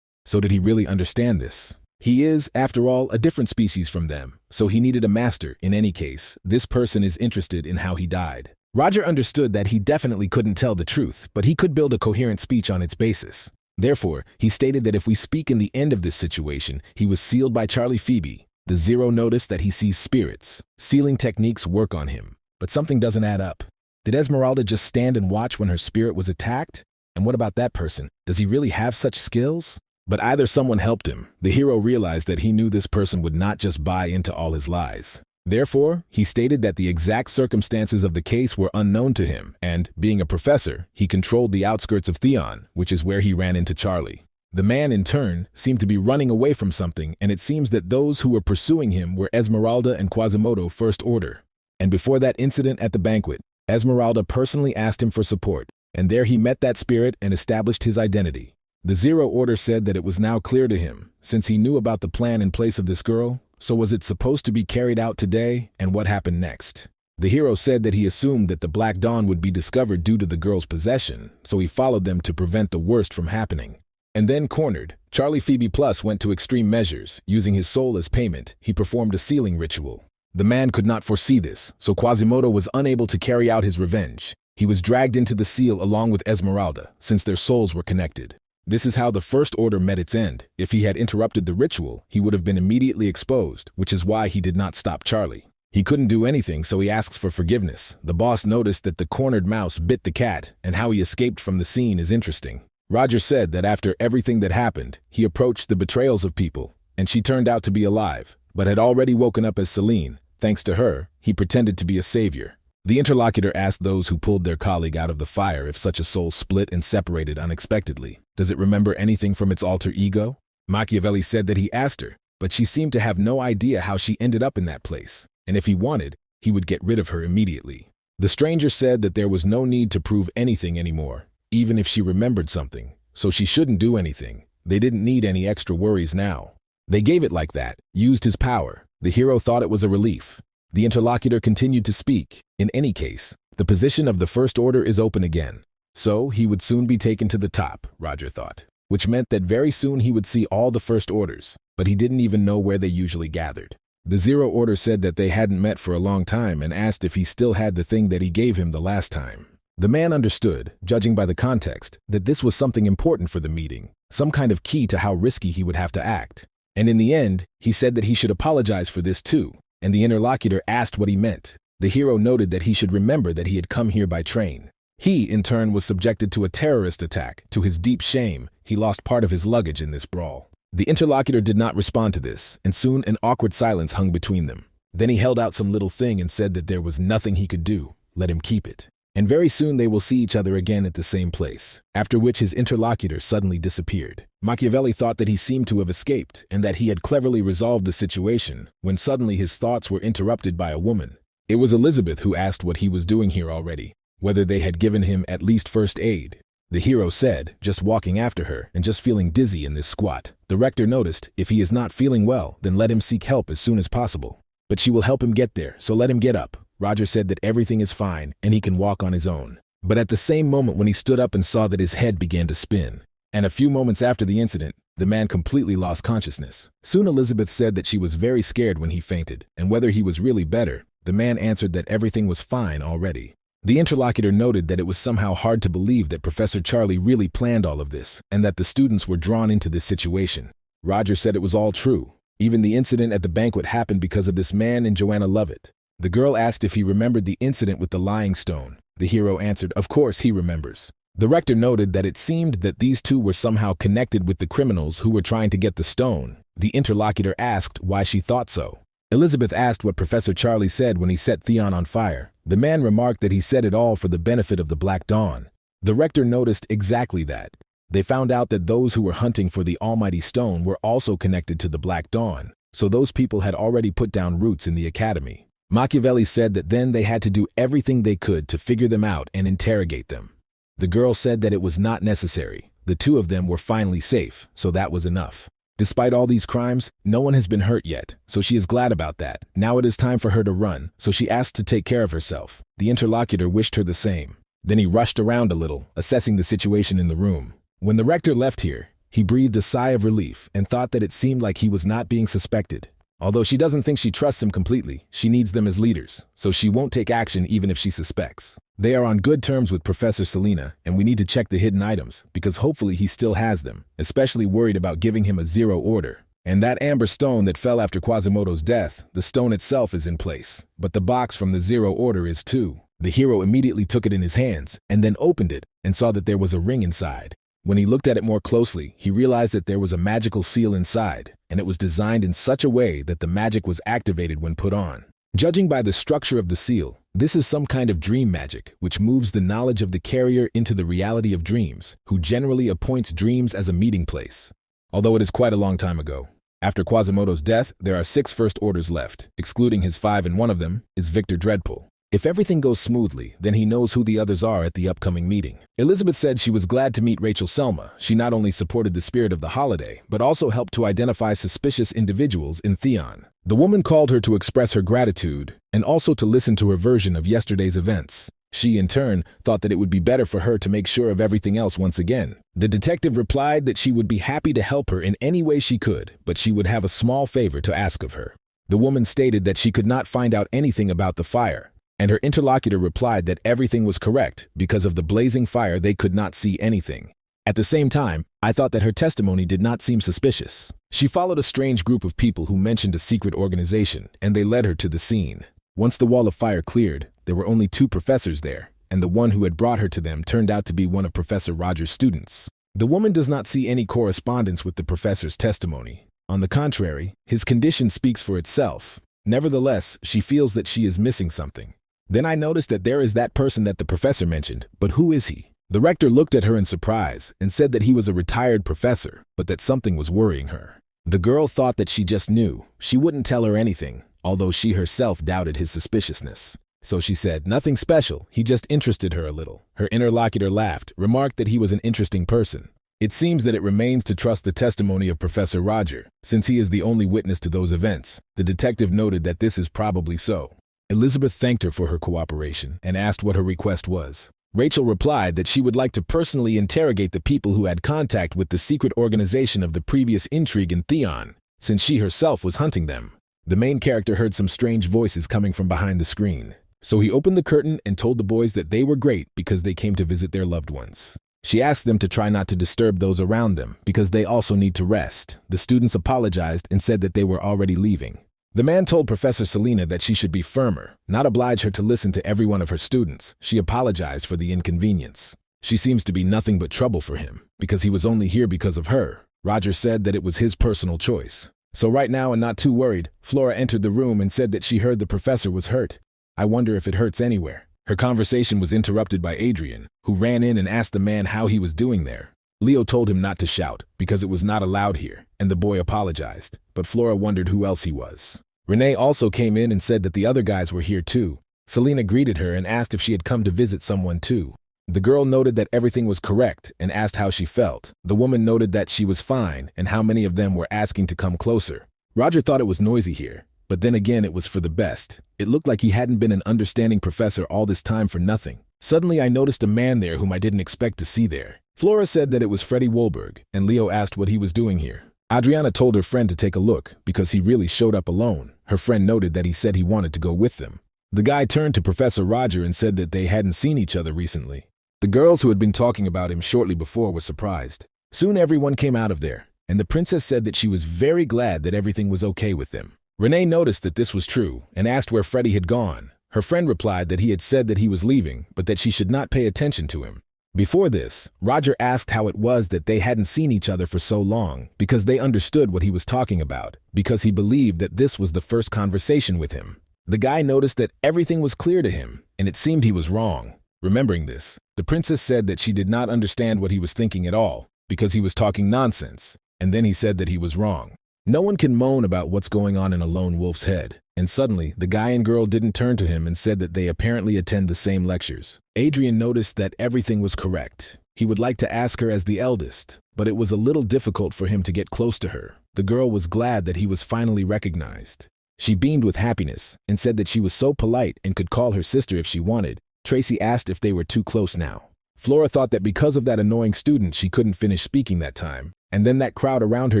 So did he really understand this? He is, after all, a different species from them, so he needed a master. In any case, this person is interested in how he died. Roger understood that he definitely couldn't tell the truth, but he could build a coherent speech on its basis. Therefore, he stated that if we speak in the end of this situation, he was sealed by Charlie Phoebe. The Zero noticed that he sees spirits. Sealing techniques work on him, but something doesn't add up. Did Esmeralda just stand and watch when her spirit was attacked? And what about that person? Does he really have such skills? But either someone helped him. The hero realized that he knew this person would not just buy into all his lies. Therefore, he stated that the exact circumstances of the case were unknown to him, and, being a professor, he controlled the outskirts of Theon, which is where he ran into Charlie. The man, in turn, seemed to be running away from something, and it seems that those who were pursuing him were Esmeralda and Quasimodo First Order. And before that incident at the banquet, Esmeralda personally asked him for support, and there he met that spirit and established his identity. The Zero Order said that it was now clear to him, since he knew about the plan in place of this girl, so was it supposed to be carried out today, and what happened next? The hero said that he assumed that the Black Dawn would be discovered due to the girl's possession, so he followed them to prevent the worst from happening. And then cornered, Charlie Phoebe Plus went to extreme measures. Using his soul as payment, he performed a sealing ritual. The man could not foresee this, so Quasimodo was unable to carry out his revenge. He was dragged into the seal along with Esmeralda, since their souls were connected. This is how the First Order met its end. If he had interrupted the ritual, he would have been immediately exposed, which is why he did not stop Charlie. He couldn't do anything, so he asks for forgiveness. The boss noticed that the cornered mouse bit the cat, and how he escaped from the scene is interesting. Roger said that after everything that happened, he approached the betrayals of people, and she turned out to be alive, but had already woken up as Celine. Thanks to her, he pretended to be a savior. The interlocutor asked those who pulled their colleague out of the fire if such a soul split and separated unexpectedly. Does it remember anything from its alter ego? Machiavelli said that he asked her, but she seemed to have no idea how she ended up in that place, and if he wanted, he would get rid of her immediately. The stranger said that there was no need to prove anything anymore, even if she remembered something, so she shouldn't do anything. They didn't need any extra worries now. They gave it like that, used his power. The hero thought it was a relief. The interlocutor continued to speak. In any case, the position of the First Order is open again. So he would soon be taken to the top, Roger thought, which meant that very soon he would see all the First Orders, but he didn't even know where they usually gathered. The Zero Order said that they hadn't met for a long time and asked if he still had the thing that he gave him the last time. The man understood, judging by the context, that this was something important for the meeting, some kind of key to how risky he would have to act. And in the end, he said that he should apologize for this too, and the interlocutor asked what he meant. The hero noted that he should remember that he had come here by train. He, in turn, was subjected to a terrorist attack. To his deep shame, he lost part of his luggage in this brawl. The interlocutor did not respond to this, and soon an awkward silence hung between them. Then he held out some little thing and said that there was nothing he could do. Let him keep it. And very soon they will see each other again at the same place, after which his interlocutor suddenly disappeared. Machiavelli thought that he seemed to have escaped and that he had cleverly resolved the situation, when suddenly his thoughts were interrupted by a woman. It was Elizabeth who asked what he was doing here already, whether they had given him at least first aid. The hero said, just walking after her and just feeling dizzy in this squat. The rector noticed, if he is not feeling well, then let him seek help as soon as possible. But she will help him get there, so let him get up. Roger said that everything is fine and he can walk on his own. But at the same moment when he stood up and saw that his head began to spin, and a few moments after the incident, the man completely lost consciousness. Soon Elizabeth said that she was very scared when he fainted, and whether he was really better, the man answered that everything was fine already. The interlocutor noted that it was somehow hard to believe that Professor Charlie really planned all of this, and that the students were drawn into this situation. Roger said it was all true. Even the incident at the banquet happened because of this man and Joanna Lovett. The girl asked if he remembered the incident with the lying stone. The hero answered, of course he remembers. The rector noted that it seemed that these two were somehow connected with the criminals who were trying to get the stone. The interlocutor asked why she thought so. Elizabeth asked what Professor Charlie said when he set Theon on fire. The man remarked that he said it all for the benefit of the Black Dawn. The rector noticed exactly that. They found out that those who were hunting for the almighty stone were also connected to the Black Dawn, so those people had already put down roots in the academy. Machiavelli said that then they had to do everything they could to figure them out and interrogate them. The girl said that it was not necessary. The two of them were finally safe, so that was enough. Despite all these crimes, no one has been hurt yet, so she is glad about that. Now it is time for her to run, so she asked to take care of herself. The interlocutor wished her the same. Then he rushed around a little, assessing the situation in the room. When the rector left here, he breathed a sigh of relief and thought that it seemed like he was not being suspected. Although she doesn't think she trusts him completely, she needs them as leaders, so she won't take action even if she suspects. They are on good terms with Professor Selena, and we need to check the hidden items, because hopefully he still has them, especially worried about giving him a zero order. And that amber stone that fell after Quasimodo's death, the stone itself is in place, but the box from the zero order is too. The hero immediately took it in his hands, and then opened it, and saw that there was a ring inside. When he looked at it more closely, he realized that there was a magical seal inside, and it was designed in such a way that the magic was activated when put on. Judging by the structure of the seal, this is some kind of dream magic, which moves the knowledge of the carrier into the reality of dreams, who generally appoints dreams as a meeting place. Although it is quite a long time ago. After Quasimodo's death, there are 6 first orders left, excluding his 5, and one of them is Victor Dreadpool. If everything goes smoothly, then he knows who the others are at the upcoming meeting. Elizabeth said she was glad to meet Rachel Selma. She not only supported the spirit of the holiday, but also helped to identify suspicious individuals in Theon. The woman called her to express her gratitude, and also to listen to her version of yesterday's events. She, in turn, thought that it would be better for her to make sure of everything else once again. The detective replied that she would be happy to help her in any way she could, but she would have a small favor to ask of her. The woman stated that she could not find out anything about the fire, and her interlocutor replied that everything was correct because of the blazing fire they could not see anything. At the same time, I thought that her testimony did not seem suspicious. She followed a strange group of people who mentioned a secret organization, and they led her to the scene. Once the wall of fire cleared, there were only 2 professors there, and the one who had brought her to them turned out to be one of Professor Roger's students. The woman does not see any correspondence with the professor's testimony. On the contrary, his condition speaks for itself. Nevertheless, she feels that she is missing something. Then I noticed that there is that person that the professor mentioned, but who is he? The rector looked at her in surprise and said that he was a retired professor, but that something was worrying her. The girl thought that she just knew. She wouldn't tell her anything, although she herself doubted his suspiciousness. So she said, nothing special, he just interested her a little. Her interlocutor laughed, remarked that he was an interesting person. It seems that it remains to trust the testimony of Professor Roger, since he is the only witness to those events. The detective noted that this is probably so. Elizabeth thanked her for her cooperation and asked what her request was. Rachel replied that she would like to personally interrogate the people who had contact with the secret organization of the previous intrigue in Theon, since she herself was hunting them. The main character heard some strange voices coming from behind the screen. So he opened the curtain and told the boys that they were great because they came to visit their loved ones. She asked them to try not to disturb those around them because they also need to rest. The students apologized and said that they were already leaving. The man told Professor Selena that she should be firmer, not oblige her to listen to every one of her students. She apologized for the inconvenience. She seems to be nothing but trouble for him, because he was only here because of her. Roger said that it was his personal choice. So right now, and not too worried, Flora entered the room and said that she heard the professor was hurt. I wonder if it hurts anywhere. Her conversation was interrupted by Adrian, who ran in and asked the man how he was doing there. Leo told him not to shout, because it was not allowed here, and the boy apologized, but Flora wondered who else he was. Renee also came in and said that the other guys were here too. Selena greeted her and asked if she had come to visit someone too. The girl noted that everything was correct and asked how she felt. The woman noted that she was fine and how many of them were asking to come closer. Roger thought it was noisy here, but then again it was for the best. It looked like he hadn't been an understanding professor all this time for nothing. Suddenly I noticed a man there whom I didn't expect to see there. Flora said that it was Freddie Wolberg, and Leo asked what he was doing here. Adriana told her friend to take a look, because he really showed up alone. Her friend noted that he said he wanted to go with them. The guy turned to Professor Roger and said that they hadn't seen each other recently. The girls who had been talking about him shortly before were surprised. Soon everyone came out of there, and the princess said that she was very glad that everything was okay with them. Renee noticed that this was true, and asked where Freddie had gone. Her friend replied that he had said that he was leaving, but that she should not pay attention to him. Before this, Roger asked how it was that they hadn't seen each other for so long, because they understood what he was talking about, because he believed that this was the first conversation with him. The guy noticed that everything was clear to him, and it seemed he was wrong. Remembering this, the princess said that she did not understand what he was thinking at all, because he was talking nonsense, and then he said that he was wrong. No one can moan about what's going on in a lone wolf's head. And suddenly, the guy and girl didn't turn to him and said that they apparently attend the same lectures. Adrian noticed that everything was correct. He would like to ask her as the eldest, but it was a little difficult for him to get close to her. The girl was glad that he was finally recognized. She beamed with happiness and said that she was so polite and could call her sister if she wanted. Tracy asked if they were too close now. Flora thought that because of that annoying student she couldn't finish speaking that time, and then that crowd around her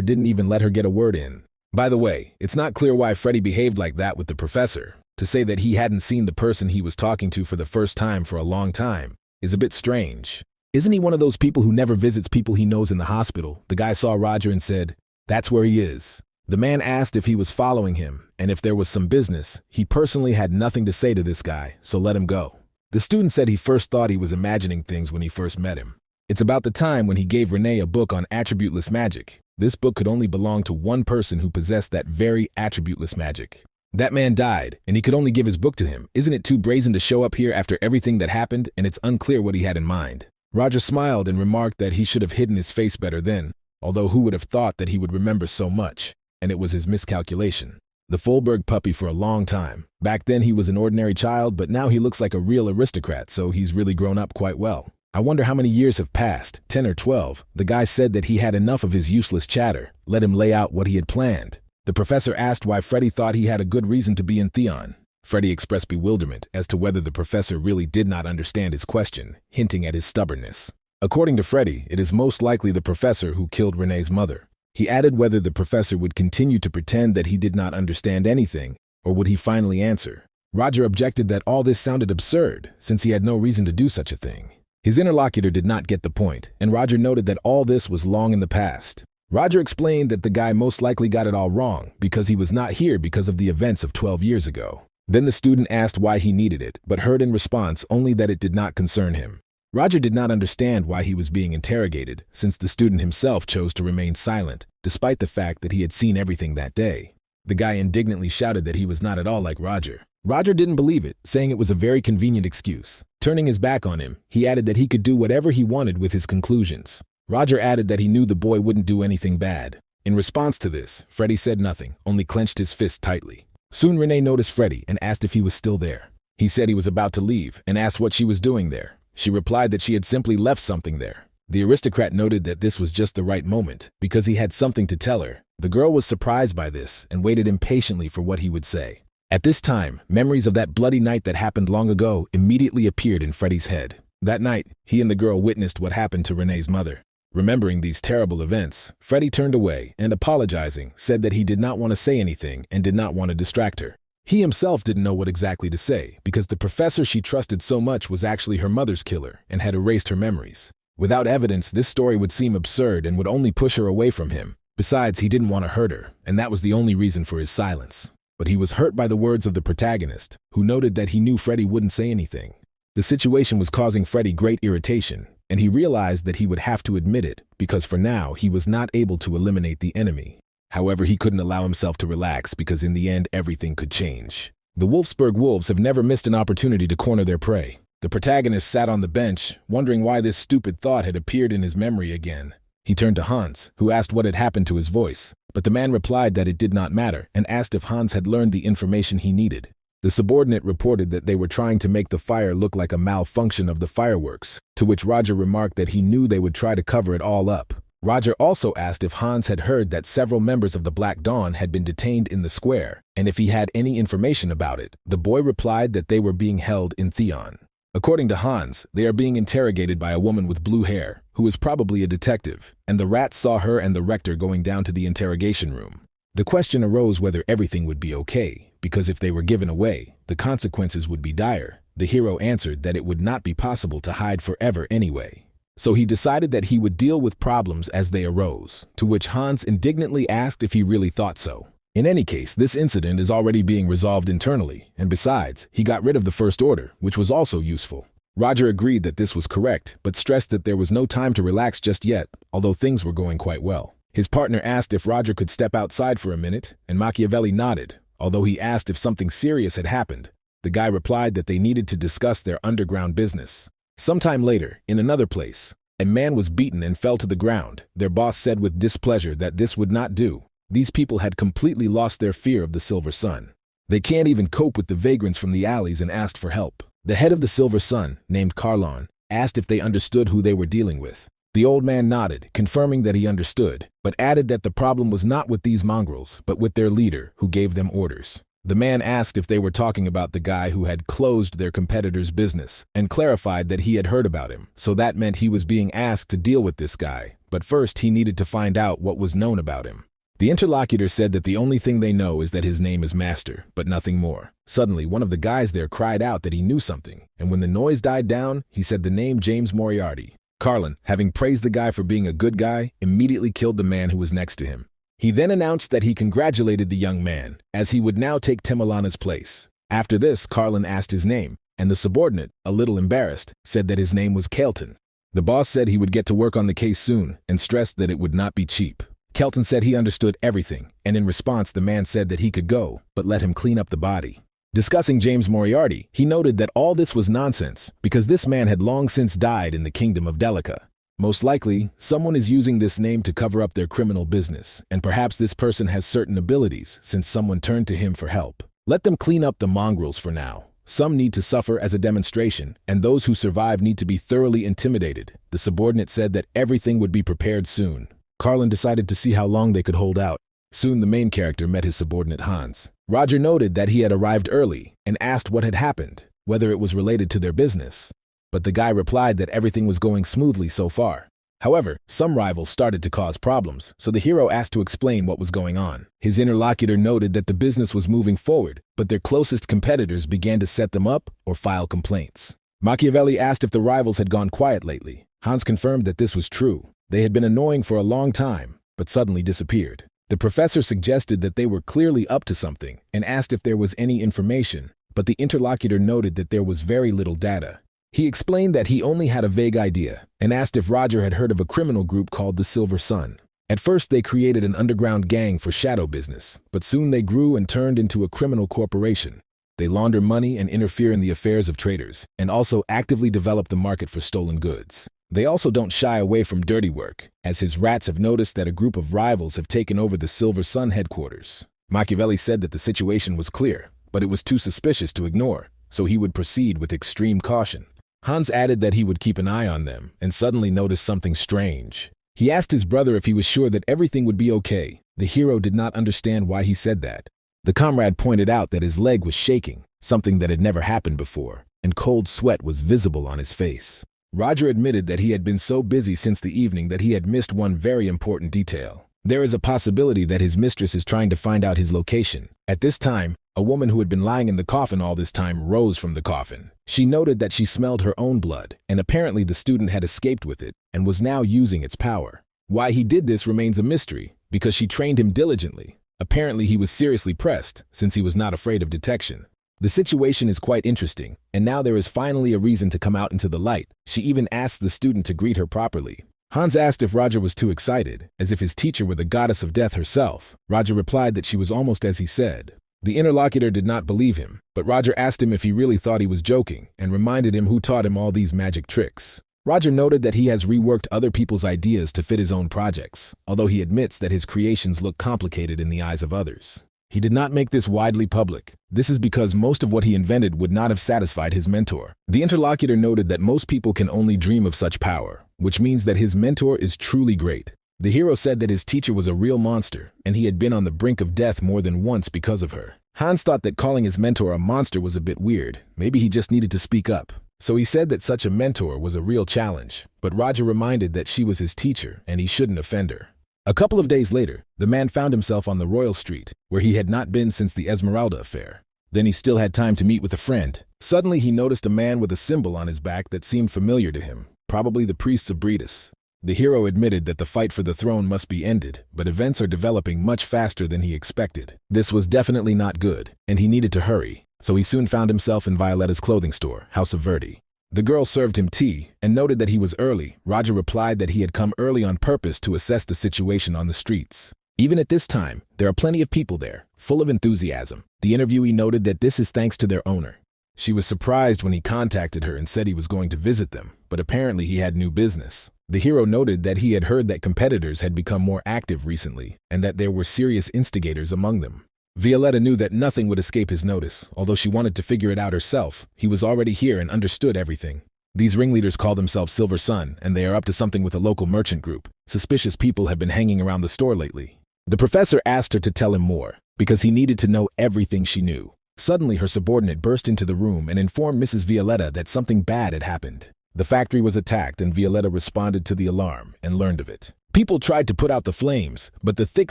didn't even let her get a word in. By the way, it's not clear why Freddie behaved like that with the professor. To say that he hadn't seen the person he was talking to for the first time for a long time is a bit strange. Isn't he one of those people who never visits people he knows in the hospital? The guy saw Roger and said, "That's where he is." The man asked if he was following him, and if there was some business. He personally had nothing to say to this guy, so let him go. The student said he first thought he was imagining things when he first met him. It's about the time when he gave Renee a book on attributeless magic. This book could only belong to one person who possessed that very attributeless magic. That man died, and he could only give his book to him. Isn't it too brazen to show up here after everything that happened, and it's unclear what he had in mind? Roger smiled and remarked that he should have hidden his face better then, although who would have thought that he would remember so much, and it was his miscalculation. The Folberg puppy for a long time. Back then he was an ordinary child, but now he looks like a real aristocrat, so he's really grown up quite well. I wonder how many years have passed, 10 or 12. The guy said that he had enough of his useless chatter. Let him lay out what he had planned. The professor asked why Freddie thought he had a good reason to be in Theon. Freddie expressed bewilderment as to whether the professor really did not understand his question, hinting at his stubbornness. According to Freddie, it is most likely the professor who killed Renee's mother. He added whether the professor would continue to pretend that he did not understand anything, or would he finally answer. Roger objected that all this sounded absurd, since he had no reason to do such a thing. His interlocutor did not get the point, and Roger noted that all this was long in the past. Roger explained that the guy most likely got it all wrong, because he was not here because of the events of 12 years ago. Then the student asked why he needed it, but heard in response only that it did not concern him. Roger did not understand why he was being interrogated, since the student himself chose to remain silent, despite the fact that he had seen everything that day. The guy indignantly shouted that he was not at all like Roger. Roger didn't believe it, saying it was a very convenient excuse. Turning his back on him, he added that he could do whatever he wanted with his conclusions. Roger added that he knew the boy wouldn't do anything bad. In response to this, Freddie said nothing, only clenched his fist tightly. Soon Renee noticed Freddie and asked if he was still there. He said he was about to leave and asked what she was doing there. She replied that she had simply left something there. The aristocrat noted that this was just the right moment, because he had something to tell her. The girl was surprised by this and waited impatiently for what he would say. At this time, memories of that bloody night that happened long ago immediately appeared in Freddie's head. That night, he and the girl witnessed what happened to Renee's mother. Remembering these terrible events, Freddie turned away and, apologizing, said that he did not want to say anything and did not want to distract her. He himself didn't know what exactly to say, because the professor she trusted so much was actually her mother's killer and had erased her memories. Without evidence, this story would seem absurd and would only push her away from him. Besides, he didn't want to hurt her, and that was the only reason for his silence. But he was hurt by the words of the protagonist, who noted that he knew Freddie wouldn't say anything. The situation was causing Freddie great irritation, and he realized that he would have to admit it, because for now he was not able to eliminate the enemy. However, he couldn't allow himself to relax because in the end everything could change. The Wolfsburg Wolves have never missed an opportunity to corner their prey. The protagonist sat on the bench, wondering why this stupid thought had appeared in his memory again. He turned to Hans, who asked what had happened to his voice, but the man replied that it did not matter and asked if Hans had learned the information he needed. The subordinate reported that they were trying to make the fire look like a malfunction of the fireworks, to which Roger remarked that he knew they would try to cover it all up. Roger also asked if Hans had heard that several members of the Black Dawn had been detained in the square, and if he had any information about it. The boy replied that they were being held in Theon. According to Hans, they are being interrogated by a woman with blue hair, who is probably a detective, and the rats saw her and the rector going down to the interrogation room. The question arose whether everything would be okay, because if they were given away, the consequences would be dire. The hero answered that it would not be possible to hide forever anyway. So he decided that he would deal with problems as they arose, to which Hans indignantly asked if he really thought so. In any case, this incident is already being resolved internally, and besides, he got rid of the First Order, which was also useful. Roger agreed that this was correct, but stressed that there was no time to relax just yet, although things were going quite well. His partner asked if Roger could step outside for a minute, and Machiavelli nodded, although he asked if something serious had happened. The guy replied that they needed to discuss their underground business. Sometime later, in another place, a man was beaten and fell to the ground. Their boss said with displeasure that this would not do. These people had completely lost their fear of the Silver Sun. They can't even cope with the vagrants from the alleys and asked for help. The head of the Silver Sun, named Carlon, asked if they understood who they were dealing with. The old man nodded, confirming that he understood, but added that the problem was not with these mongrels, but with their leader, who gave them orders. The man asked if they were talking about the guy who had closed their competitor's business and clarified that he had heard about him, so that meant he was being asked to deal with this guy, but first he needed to find out what was known about him. The interlocutor said that the only thing they know is that his name is Master, but nothing more. Suddenly, one of the guys there cried out that he knew something, and when the noise died down, he said the name James Moriarty. Carlin, having praised the guy for being a good guy, immediately killed the man who was next to him. He then announced that he congratulated the young man, as he would now take Timalana's place. After this, Carlin asked his name, and the subordinate, a little embarrassed, said that his name was Kelton. The boss said he would get to work on the case soon, and stressed that it would not be cheap. Kelton said he understood everything, and in response the man said that he could go, but let him clean up the body. Discussing James Moriarty, he noted that all this was nonsense, because this man had long since died in the kingdom of Delica. Most likely, someone is using this name to cover up their criminal business, and perhaps this person has certain abilities since someone turned to him for help. Let them clean up the mongrels for now. Some need to suffer as a demonstration, and those who survive need to be thoroughly intimidated. The subordinate said that everything would be prepared soon. Carlin decided to see how long they could hold out. Soon the main character met his subordinate Hans. Roger noted that he had arrived early and asked what had happened, whether it was related to their business. But the guy replied that everything was going smoothly so far. However, some rivals started to cause problems, so the hero asked to explain what was going on. His interlocutor noted that the business was moving forward, but their closest competitors began to set them up or file complaints. Machiavelli asked if the rivals had gone quiet lately. Hans confirmed that this was true. They had been annoying for a long time, but suddenly disappeared. The professor suggested that they were clearly up to something and asked if there was any information, but the interlocutor noted that there was very little data. He explained that he only had a vague idea and asked if Roger had heard of a criminal group called the Silver Sun. At first they created an underground gang for shadow business, but soon they grew and turned into a criminal corporation. They launder money and interfere in the affairs of traders, and also actively develop the market for stolen goods. They also don't shy away from dirty work, as his rats have noticed that a group of rivals have taken over the Silver Sun headquarters. Machiavelli said that the situation was clear, but it was too suspicious to ignore, so he would proceed with extreme caution. Hans added that he would keep an eye on them, and suddenly noticed something strange. He asked his brother if he was sure that everything would be okay. The hero did not understand why he said that. The comrade pointed out that his leg was shaking, something that had never happened before, and cold sweat was visible on his face. Roger admitted that he had been so busy since the evening that he had missed one very important detail. There is a possibility that his mistress is trying to find out his location. At this time, a woman who had been lying in the coffin all this time rose from the coffin. She noted that she smelled her own blood, and apparently the student had escaped with it and was now using its power. Why he did this remains a mystery, because she trained him diligently. Apparently he was seriously pressed, since he was not afraid of detection. The situation is quite interesting, and now there is finally a reason to come out into the light. She even asked the student to greet her properly. Hans asked if Roger was too excited, as if his teacher were the goddess of death herself. Roger replied that she was almost as he said. The interlocutor did not believe him, but Roger asked him if he really thought he was joking, and reminded him who taught him all these magic tricks. Roger noted that he has reworked other people's ideas to fit his own projects, although he admits that his creations look complicated in the eyes of others. He did not make this widely public. This is because most of what he invented would not have satisfied his mentor. The interlocutor noted that most people can only dream of such power, which means that his mentor is truly great. The hero said that his teacher was a real monster, and he had been on the brink of death more than once because of her. Hans thought that calling his mentor a monster was a bit weird. Maybe he just needed to speak up. So he said that such a mentor was a real challenge, but Roger reminded that she was his teacher and he shouldn't offend her. A couple of days later, the man found himself on the Royal Street, where he had not been since the Esmeralda affair. Then he still had time to meet with a friend. Suddenly he noticed a man with a symbol on his back that seemed familiar to him, probably the priests of Bredis. The hero admitted that the fight for the throne must be ended, but events are developing much faster than he expected. This was definitely not good, and he needed to hurry, so he soon found himself in Violetta's clothing store, House of Verdi. The girl served him tea and noted that he was early. Roger replied that he had come early on purpose to assess the situation on the streets. Even at this time, there are plenty of people there, full of enthusiasm. The interviewee noted that this is thanks to their owner. She was surprised when he contacted her and said he was going to visit them, but apparently he had new business. The hero noted that he had heard that competitors had become more active recently and that there were serious instigators among them. Violetta knew that nothing would escape his notice, although she wanted to figure it out herself. He was already here and understood everything. These ringleaders call themselves Silver Sun, and they are up to something with a local merchant group. Suspicious people have been hanging around the store lately. The professor asked her to tell him more, because he needed to know everything she knew. Suddenly, her subordinate burst into the room and informed Mrs. Violetta that something bad had happened. The factory was attacked, and Violetta responded to the alarm and learned of it. People tried to put out the flames, but the thick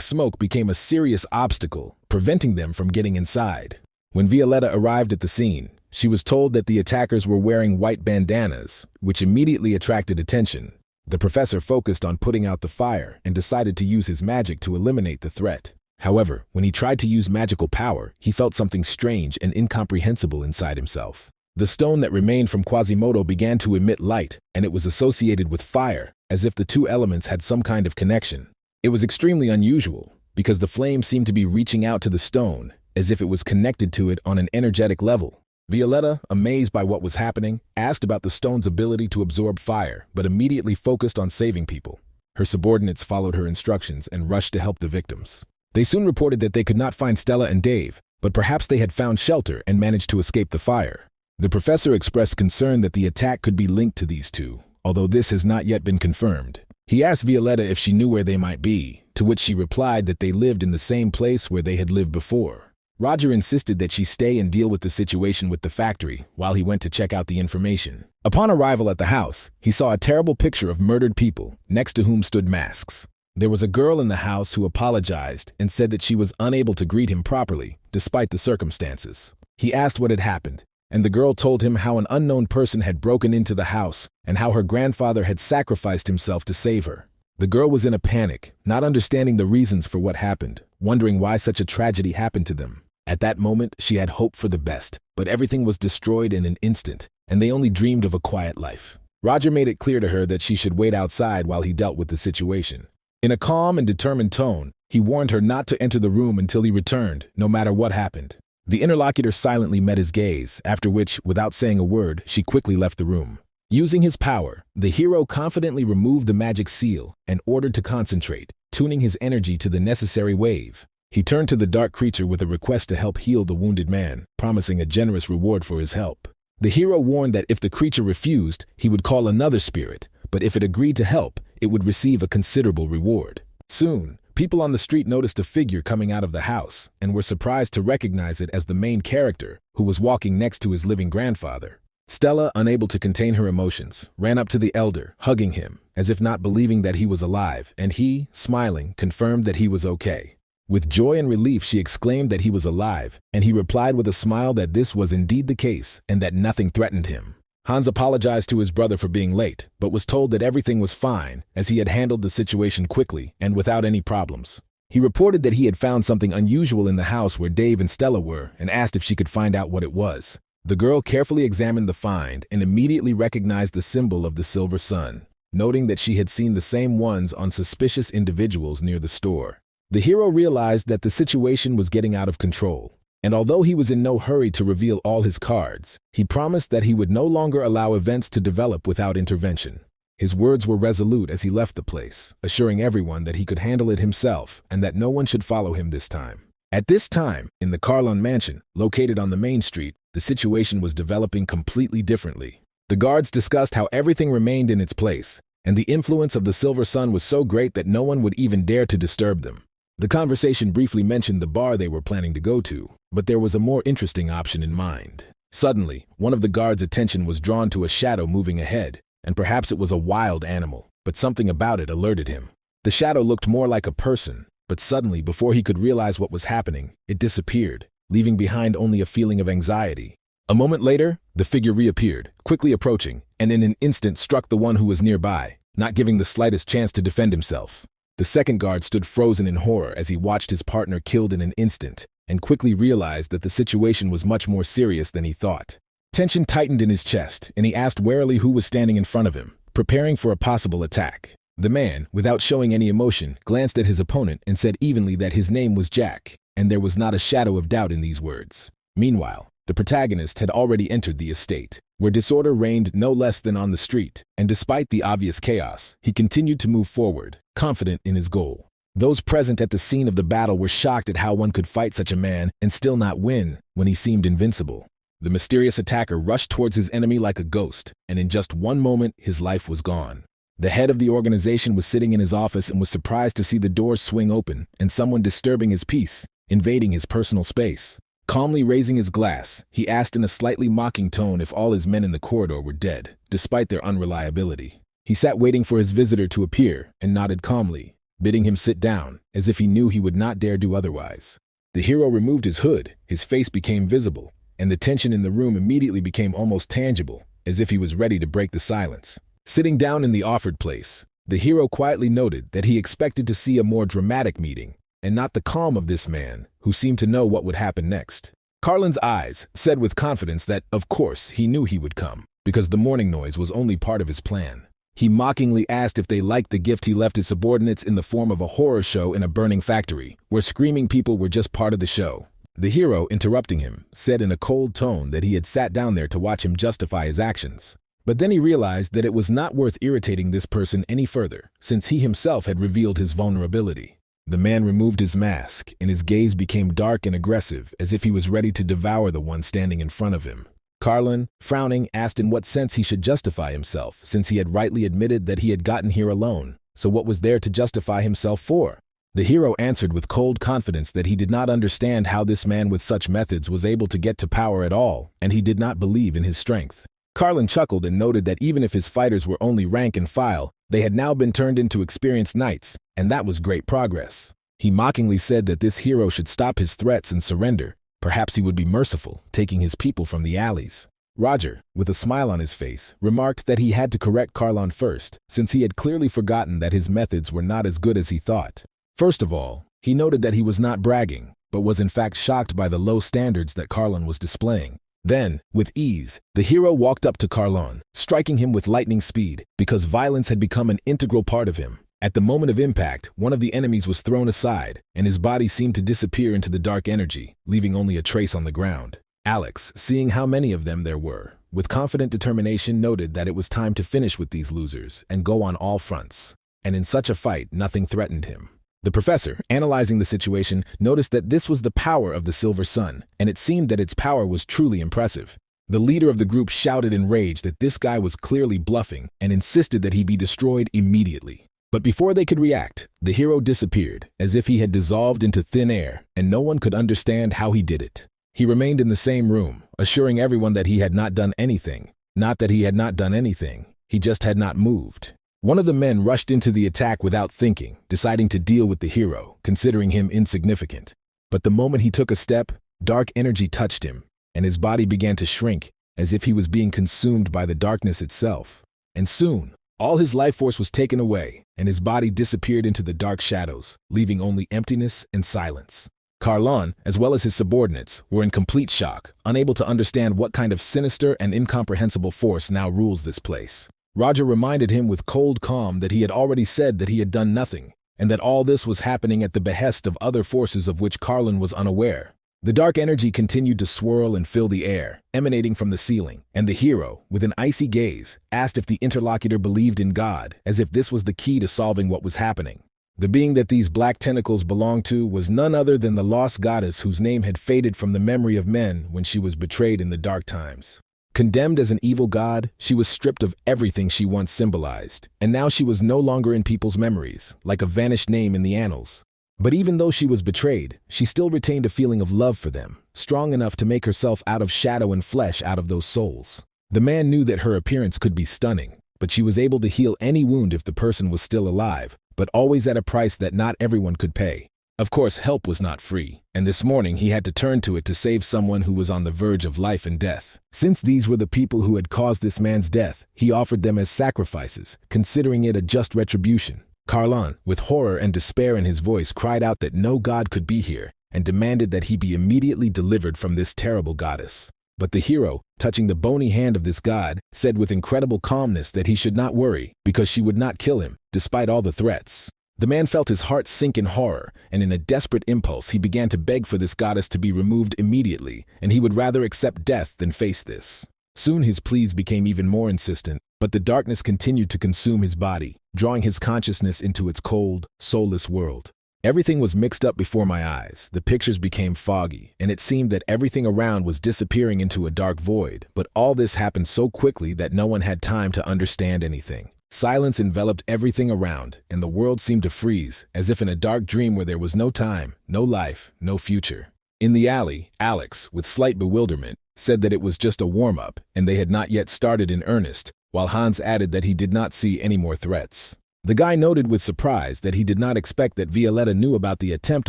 smoke became a serious obstacle, preventing them from getting inside. When Violetta arrived at the scene, she was told that the attackers were wearing white bandanas, which immediately attracted attention. The professor focused on putting out the fire and decided to use his magic to eliminate the threat. However, when he tried to use magical power, he felt something strange and incomprehensible inside himself. The stone that remained from Quasimodo began to emit light, and it was associated with fire, as if the two elements had some kind of connection. It was extremely unusual, because the flame seemed to be reaching out to the stone, as if it was connected to it on an energetic level. Violetta, amazed by what was happening, asked about the stone's ability to absorb fire, but immediately focused on saving people. Her subordinates followed her instructions and rushed to help the victims. They soon reported that they could not find Stella and Dave, but perhaps they had found shelter and managed to escape the fire. The professor expressed concern that the attack could be linked to these two, although this has not yet been confirmed. He asked Violetta if she knew where they might be, to which she replied that they lived in the same place where they had lived before. Roger insisted that she stay and deal with the situation with the factory while he went to check out the information. Upon arrival at the house, he saw a terrible picture of murdered people, next to whom stood masks. There was a girl in the house who apologized and said that she was unable to greet him properly, despite the circumstances. He asked what had happened, and the girl told him how an unknown person had broken into the house and how her grandfather had sacrificed himself to save her. The girl was in a panic, not understanding the reasons for what happened, wondering why such a tragedy happened to them. At that moment, she had hoped for the best, but everything was destroyed in an instant, and they only dreamed of a quiet life. Roger made it clear to her that she should wait outside while he dealt with the situation. In a calm and determined tone, he warned her not to enter the room until he returned, no matter what happened. The interlocutor silently met his gaze, after which, without saying a word, she quickly left the room. Using his power, the hero confidently removed the magic seal and ordered to concentrate, tuning his energy to the necessary wave. He turned to the dark creature with a request to help heal the wounded man, promising a generous reward for his help. The hero warned that if the creature refused, he would call another spirit, but if it agreed to help, it would receive a considerable reward. Soon, people on the street noticed a figure coming out of the house and were surprised to recognize it as the main character, who was walking next to his living grandfather. Stella, unable to contain her emotions, ran up to the elder, hugging him, as if not believing that he was alive, and he, smiling, confirmed that he was okay. With joy and relief, she exclaimed that he was alive, and he replied with a smile that this was indeed the case and that nothing threatened him. Hans apologized to his brother for being late, but was told that everything was fine, as he had handled the situation quickly and without any problems. He reported that he had found something unusual in the house where Dave and Stella were and asked if she could find out what it was. The girl carefully examined the find and immediately recognized the symbol of the silver sun, noting that she had seen the same ones on suspicious individuals near the store. The hero realized that the situation was getting out of control, and although he was in no hurry to reveal all his cards, he promised that he would no longer allow events to develop without intervention. His words were resolute as he left the place, assuring everyone that he could handle it himself and that no one should follow him this time. At this time, in the Carlon mansion, located on the main street, the situation was developing completely differently. The guards discussed how everything remained in its place, and the influence of the silver sun was so great that no one would even dare to disturb them. The conversation briefly mentioned the bar they were planning to go to, but there was a more interesting option in mind. Suddenly, one of the guards' attention was drawn to a shadow moving ahead, and perhaps it was a wild animal, but something about it alerted him. The shadow looked more like a person, but suddenly, before he could realize what was happening, it disappeared, leaving behind only a feeling of anxiety. A moment later, the figure reappeared, quickly approaching, and in an instant struck the one who was nearby, not giving the slightest chance to defend himself. The second guard stood frozen in horror as he watched his partner killed in an instant, and quickly realized that the situation was much more serious than he thought. Tension tightened in his chest, and he asked warily who was standing in front of him, preparing for a possible attack. The man, without showing any emotion, glanced at his opponent and said evenly that his name was Jack, and there was not a shadow of doubt in these words. Meanwhile, the protagonist had already entered the estate, where disorder reigned no less than on the street, and despite the obvious chaos, he continued to move forward, confident in his goal. Those present at the scene of the battle were shocked at how one could fight such a man and still not win when he seemed invincible. The mysterious attacker rushed towards his enemy like a ghost, and in just one moment, his life was gone. The head of the organization was sitting in his office and was surprised to see the doors swing open and someone disturbing his peace, invading his personal space. Calmly raising his glass, he asked in a slightly mocking tone if all his men in the corridor were dead, despite their unreliability. He sat waiting for his visitor to appear and nodded calmly, bidding him sit down, as if he knew he would not dare do otherwise. The hero removed his hood, his face became visible, and the tension in the room immediately became almost tangible, as if he was ready to break the silence. Sitting down in the offered place, the hero quietly noted that he expected to see a more dramatic meeting, and not the calm of this man, who seemed to know what would happen next. Carlin's eyes said with confidence that, of course, he knew he would come, because the morning noise was only part of his plan. He mockingly asked if they liked the gift he left his subordinates in the form of a horror show in a burning factory, where screaming people were just part of the show. The hero, interrupting him, said in a cold tone that he had sat down there to watch him justify his actions. But then he realized that it was not worth irritating this person any further, since he himself had revealed his vulnerability. The man removed his mask, and his gaze became dark and aggressive, as if he was ready to devour the one standing in front of him. Carlin, frowning, asked in what sense he should justify himself, since he had rightly admitted that he had gotten here alone. So what was there to justify himself for? The hero answered with cold confidence that he did not understand how this man with such methods was able to get to power at all, and he did not believe in his strength. Carlin chuckled and noted that even if his fighters were only rank and file, they had now been turned into experienced knights, and that was great progress. He mockingly said that this hero should stop his threats and surrender. Perhaps he would be merciful, taking his people from the alleys. Roger, with a smile on his face, remarked that he had to correct Carlin first, since he had clearly forgotten that his methods were not as good as he thought. First of all, he noted that he was not bragging, but was in fact shocked by the low standards that Carlin was displaying. Then, with ease, the hero walked up to Carlin, striking him with lightning speed, because violence had become an integral part of him. At the moment of impact, one of the enemies was thrown aside, and his body seemed to disappear into the dark energy, leaving only a trace on the ground. Alex, seeing how many of them there were, with confident determination noted that it was time to finish with these losers and go on all fronts. And in such a fight, nothing threatened him. The professor, analyzing the situation, noticed that this was the power of the Silver Sun, and it seemed that its power was truly impressive. The leader of the group shouted in rage that this guy was clearly bluffing and insisted that he be destroyed immediately. But before they could react, the hero disappeared, as if he had dissolved into thin air, and no one could understand how he did it. He remained in the same room, assuring everyone that he had not done anything. Not that he had not done anything, he just had not moved. One of the men rushed into the attack without thinking, deciding to deal with the hero, considering him insignificant. But the moment he took a step, dark energy touched him, and his body began to shrink, as if he was being consumed by the darkness itself. And soon, all his life force was taken away, and his body disappeared into the dark shadows, leaving only emptiness and silence. Carlin, as well as his subordinates, were in complete shock, unable to understand what kind of sinister and incomprehensible force now rules this place. Roger reminded him with cold calm that he had already said that he had done nothing, and that all this was happening at the behest of other forces of which Carlin was unaware. The dark energy continued to swirl and fill the air, emanating from the ceiling, and the hero, with an icy gaze, asked if the interlocutor believed in God, as if this was the key to solving what was happening. The being that these black tentacles belonged to was none other than the lost goddess whose name had faded from the memory of men when she was betrayed in the dark times. Condemned as an evil god, she was stripped of everything she once symbolized, and now she was no longer in people's memories, like a vanished name in the annals. But even though she was betrayed, she still retained a feeling of love for them, strong enough to make herself out of shadow and flesh out of those souls. The man knew that her appearance could be stunning, but she was able to heal any wound if the person was still alive, but always at a price that not everyone could pay. Of course, help was not free, and this morning he had to turn to it to save someone who was on the verge of life and death. Since these were the people who had caused this man's death, he offered them as sacrifices, considering it a just retribution. Carlin, with horror and despair in his voice, cried out that no god could be here, and demanded that he be immediately delivered from this terrible goddess. But the hero, touching the bony hand of this god, said with incredible calmness that he should not worry, because she would not kill him, despite all the threats. The man felt his heart sink in horror, and in a desperate impulse he began to beg for this goddess to be removed immediately, and he would rather accept death than face this. Soon his pleas became even more insistent, but the darkness continued to consume his body, drawing his consciousness into its cold, soulless world. Everything was mixed up before my eyes, the pictures became foggy, and it seemed that everything around was disappearing into a dark void, but all this happened so quickly that no one had time to understand anything. Silence enveloped everything around, and the world seemed to freeze, as if in a dark dream where there was no time, no life, no future. In the alley, Alex, with slight bewilderment, said that it was just a warm-up, and they had not yet started in earnest, while Hans added that he did not see any more threats. The guy noted with surprise that he did not expect that Violetta knew about the attempt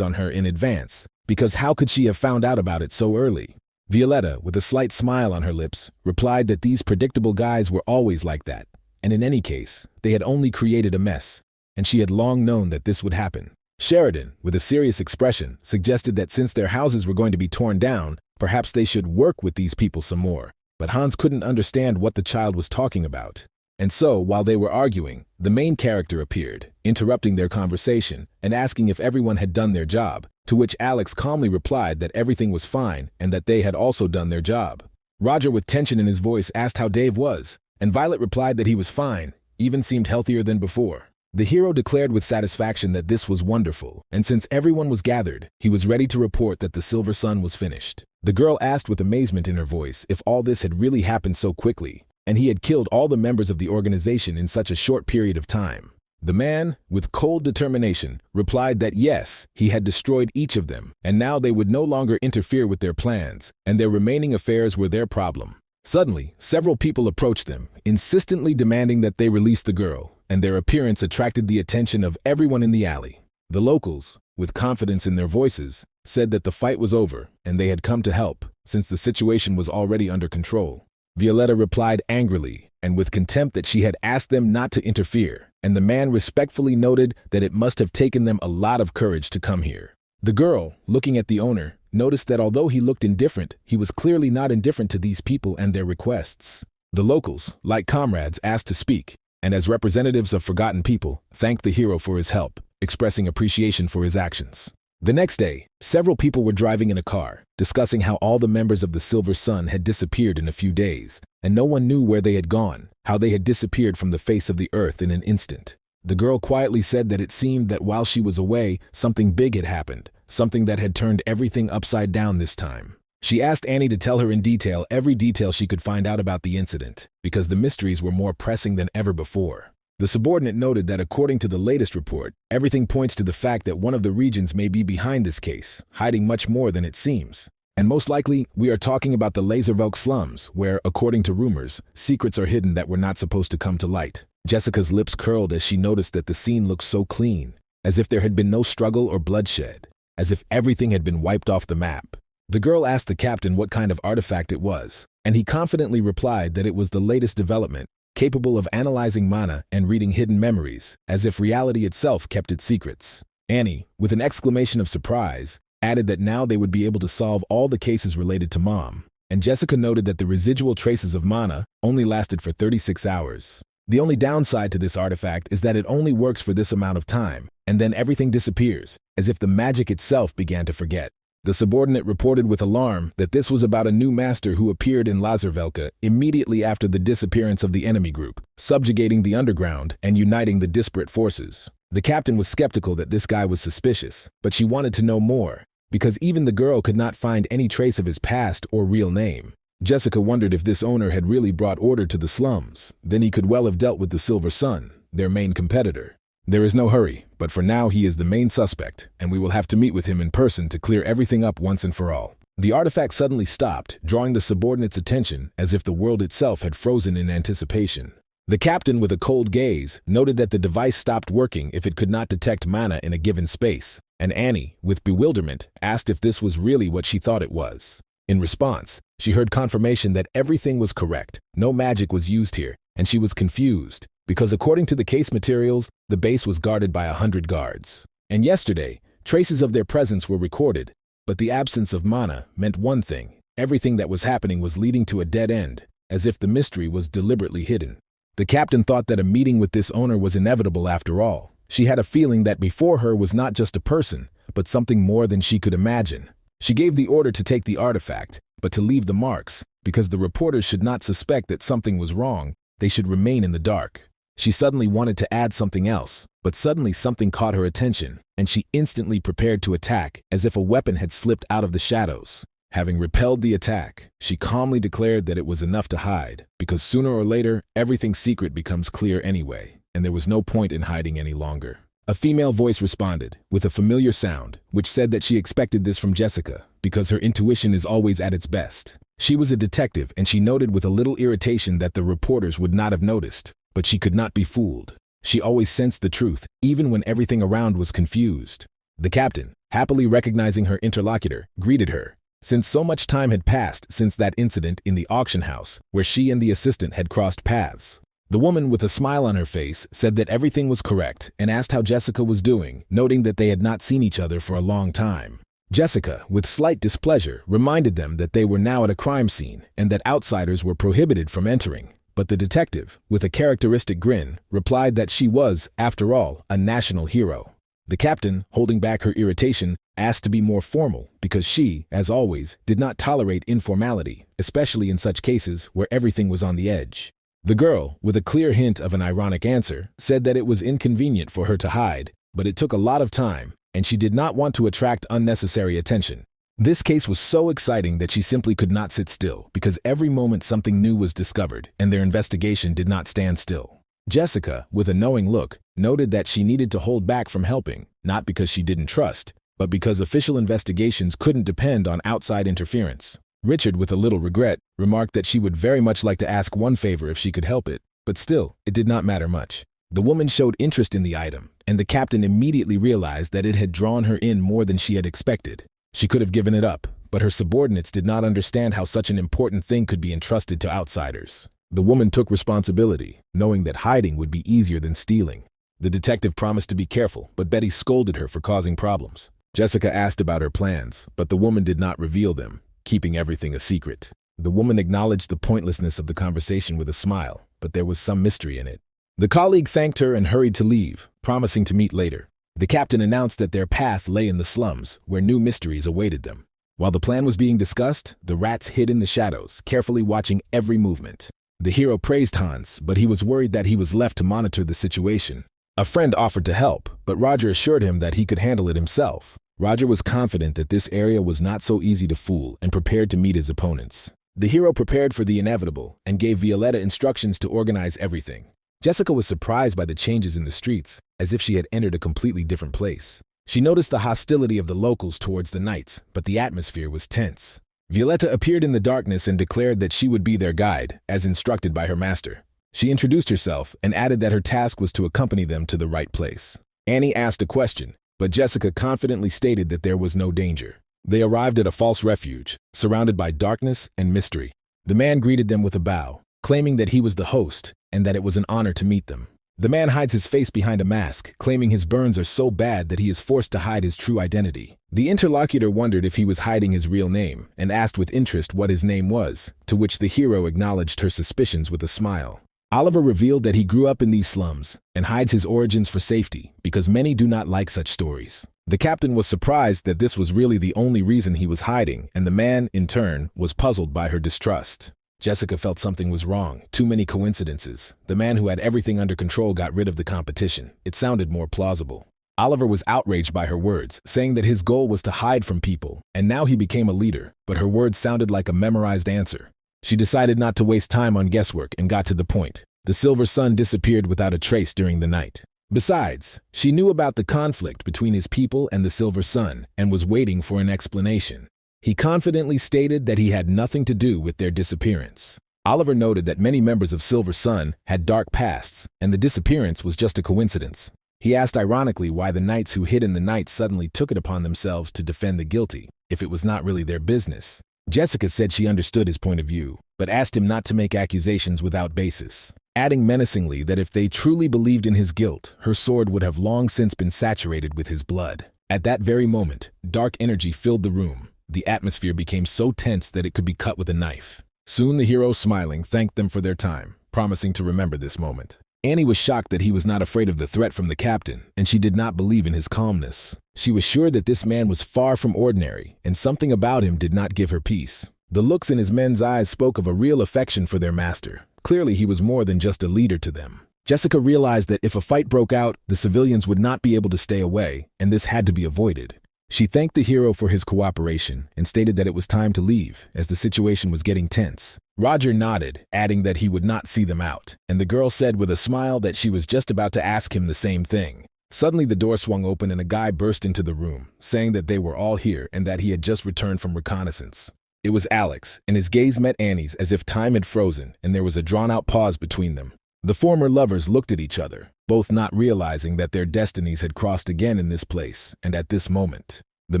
on her in advance, because how could she have found out about it so early? Violetta, with a slight smile on her lips, replied that these predictable guys were always like that, and in any case, they had only created a mess, and she had long known that this would happen. Sheridan, with a serious expression, suggested that since their houses were going to be torn down, perhaps they should work with these people some more, but Hans couldn't understand what the child was talking about. And so, while they were arguing, the main character appeared, interrupting their conversation and asking if everyone had done their job, to which Alex calmly replied that everything was fine and that they had also done their job. Roger, with tension in his voice, asked how Dave was, and Violet replied that he was fine, even seemed healthier than before. The hero declared with satisfaction that this was wonderful, and since everyone was gathered, he was ready to report that the Silver Sun was finished. The girl asked with amazement in her voice if all this had really happened so quickly, and he had killed all the members of the organization in such a short period of time. The man, with cold determination, replied that yes, he had destroyed each of them, and now they would no longer interfere with their plans, and their remaining affairs were their problem. Suddenly, several people approached them, insistently demanding that they release the girl, and their appearance attracted the attention of everyone in the alley. The locals, with confidence in their voices, said that the fight was over, and they had come to help, since the situation was already under control. Violetta replied angrily, and with contempt, that she had asked them not to interfere, and the man respectfully noted that it must have taken them a lot of courage to come here. The girl, looking at the owner, noticed that although he looked indifferent, he was clearly not indifferent to these people and their requests. The locals, like comrades, asked to speak, and as representatives of forgotten people, thanked the hero for his help, expressing appreciation for his actions. The next day, several people were driving in a car, discussing how all the members of the Silver Sun had disappeared in a few days, and no one knew where they had gone, how they had disappeared from the face of the earth in an instant. The girl quietly said that it seemed that while she was away, something big had happened, something that had turned everything upside down this time. She asked Annie to tell her in detail every detail she could find out about the incident, because the mysteries were more pressing than ever before. The subordinate noted that according to the latest report, everything points to the fact that one of the regions may be behind this case, hiding much more than it seems. And most likely, we are talking about the Laservelk slums, where, according to rumors, secrets are hidden that were not supposed to come to light. Jessica's lips curled as she noticed that the scene looked so clean, as if there had been no struggle or bloodshed, as if everything had been wiped off the map. The girl asked the captain what kind of artifact it was, and he confidently replied that it was the latest development, capable of analyzing mana and reading hidden memories, as if reality itself kept its secrets. Annie, with an exclamation of surprise, added that now they would be able to solve all the cases related to Mom, and Jessica noted that the residual traces of mana only lasted for 36 hours. The only downside to this artifact is that it only works for this amount of time, and then everything disappears, as if the magic itself began to forget. The subordinate reported with alarm that this was about a new master who appeared in Laservelka immediately after the disappearance of the enemy group, subjugating the underground and uniting the disparate forces. The captain was skeptical that this guy was suspicious, but she wanted to know more, because even the girl could not find any trace of his past or real name. Jessica wondered if this owner had really brought order to the slums, then he could well have dealt with the Silver Sun, their main competitor. There is no hurry, but for now he is the main suspect, and we will have to meet with him in person to clear everything up once and for all. The artifact suddenly stopped, drawing the subordinate's attention as if the world itself had frozen in anticipation. The captain, with a cold gaze, noted that the device stopped working if it could not detect mana in a given space, and Annie, with bewilderment, asked if this was really what she thought it was. In response, she heard confirmation that everything was correct, no magic was used here, and she was confused, because according to the case materials, the base was guarded by 100 guards. And yesterday, traces of their presence were recorded, but the absence of mana meant one thing: everything that was happening was leading to a dead end, as if the mystery was deliberately hidden. The captain thought that a meeting with this owner was inevitable after all. She had a feeling that before her was not just a person, but something more than she could imagine. She gave the order to take the artifact, but to leave the marks, because the reporters should not suspect that something was wrong. They should remain in the dark. She suddenly wanted to add something else, but suddenly something caught her attention, and she instantly prepared to attack, as if a weapon had slipped out of the shadows. Having repelled the attack, she calmly declared that it was enough to hide, because sooner or later, everything secret becomes clear anyway, and there was no point in hiding any longer. A female voice responded, with a familiar sound, which said that she expected this from Jessica, because her intuition is always at its best. She was a detective, and she noted with a little irritation that the reporters would not have noticed, but she could not be fooled. She always sensed the truth, even when everything around was confused. The captain, happily recognizing her interlocutor, greeted her, since so much time had passed since that incident in the auction house, where she and the assistant had crossed paths. The woman, with a smile on her face, said that everything was correct and asked how Jessica was doing, noting that they had not seen each other for a long time. Jessica, with slight displeasure, reminded them that they were now at a crime scene and that outsiders were prohibited from entering. But the detective, with a characteristic grin, replied that she was, after all, a national hero. The captain, holding back her irritation, asked to be more formal because she, as always, did not tolerate informality, especially in such cases where everything was on the edge. The girl, with a clear hint of an ironic answer, said that it was inconvenient for her to hide, but it took a lot of time, and she did not want to attract unnecessary attention. This case was so exciting that she simply could not sit still, because every moment something new was discovered, and their investigation did not stand still. Jessica, with a knowing look, noted that she needed to hold back from helping, not because she didn't trust, but because official investigations couldn't depend on outside interference. Richard, with a little regret, remarked that she would very much like to ask one favor if she could help it, but still, it did not matter much. The woman showed interest in the item, and the captain immediately realized that it had drawn her in more than she had expected. She could have given it up, but her subordinates did not understand how such an important thing could be entrusted to outsiders. The woman took responsibility, knowing that hiding would be easier than stealing. The detective promised to be careful, but Betty scolded her for causing problems. Jessica asked about her plans, but the woman did not reveal them, keeping everything a secret. The woman acknowledged the pointlessness of the conversation with a smile, but there was some mystery in it. The colleague thanked her and hurried to leave, promising to meet later. The captain announced that their path lay in the slums, where new mysteries awaited them. While the plan was being discussed, the rats hid in the shadows, carefully watching every movement. The hero praised Hans, but he was worried that he was left to monitor the situation. A friend offered to help, but Roger assured him that he could handle it himself. Roger was confident that this area was not so easy to fool and prepared to meet his opponents. The hero prepared for the inevitable and gave Violetta instructions to organize everything. Jessica was surprised by the changes in the streets, as if she had entered a completely different place. She noticed the hostility of the locals towards the knights, but the atmosphere was tense. Violetta appeared in the darkness and declared that she would be their guide, as instructed by her master. She introduced herself and added that her task was to accompany them to the right place. Annie asked a question, but Jessica confidently stated that there was no danger. They arrived at a false refuge, surrounded by darkness and mystery. The man greeted them with a bow, claiming that he was the host and that it was an honor to meet them. The man hides his face behind a mask, claiming his burns are so bad that he is forced to hide his true identity. The interlocutor wondered if he was hiding his real name and asked with interest what his name was, to which the hero acknowledged her suspicions with a smile. Oliver revealed that he grew up in these slums and hides his origins for safety because many do not like such stories. The captain was surprised that this was really the only reason he was hiding, and the man, in turn, was puzzled by her distrust. Jessica felt something was wrong. Too many coincidences. The man who had everything under control got rid of the competition. It sounded more plausible. Oliver was outraged by her words, saying that his goal was to hide from people, and now he became a leader, but her words sounded like a memorized answer. She decided not to waste time on guesswork and got to the point. The Silver Sun disappeared without a trace during the night. Besides, she knew about the conflict between his people and the Silver Sun and was waiting for an explanation. He confidently stated that he had nothing to do with their disappearance. Oliver noted that many members of Silver Sun had dark pasts, and the disappearance was just a coincidence. He asked ironically why the knights who hid in the night suddenly took it upon themselves to defend the guilty, if it was not really their business. Jessica said she understood his point of view, but asked him not to make accusations without basis, adding menacingly that if they truly believed in his guilt, her sword would have long since been saturated with his blood. At that very moment, dark energy filled the room. The atmosphere became so tense that it could be cut with a knife. Soon the hero, smiling, thanked them for their time, promising to remember this moment. Annie was shocked that he was not afraid of the threat from the captain, and she did not believe in his calmness. She was sure that this man was far from ordinary, and something about him did not give her peace. The looks in his men's eyes spoke of a real affection for their master. Clearly, he was more than just a leader to them. Jessica realized that if a fight broke out, the civilians would not be able to stay away, and this had to be avoided. She thanked the hero for his cooperation and stated that it was time to leave, as the situation was getting tense. Roger nodded, adding that he would not see them out, and the girl said with a smile that she was just about to ask him the same thing. Suddenly the door swung open and a guy burst into the room, saying that they were all here and that he had just returned from reconnaissance. It was Alex, and his gaze met Annie's as if time had frozen and there was a drawn-out pause between them. The former lovers looked at each other, both not realizing that their destinies had crossed again in this place and at this moment. The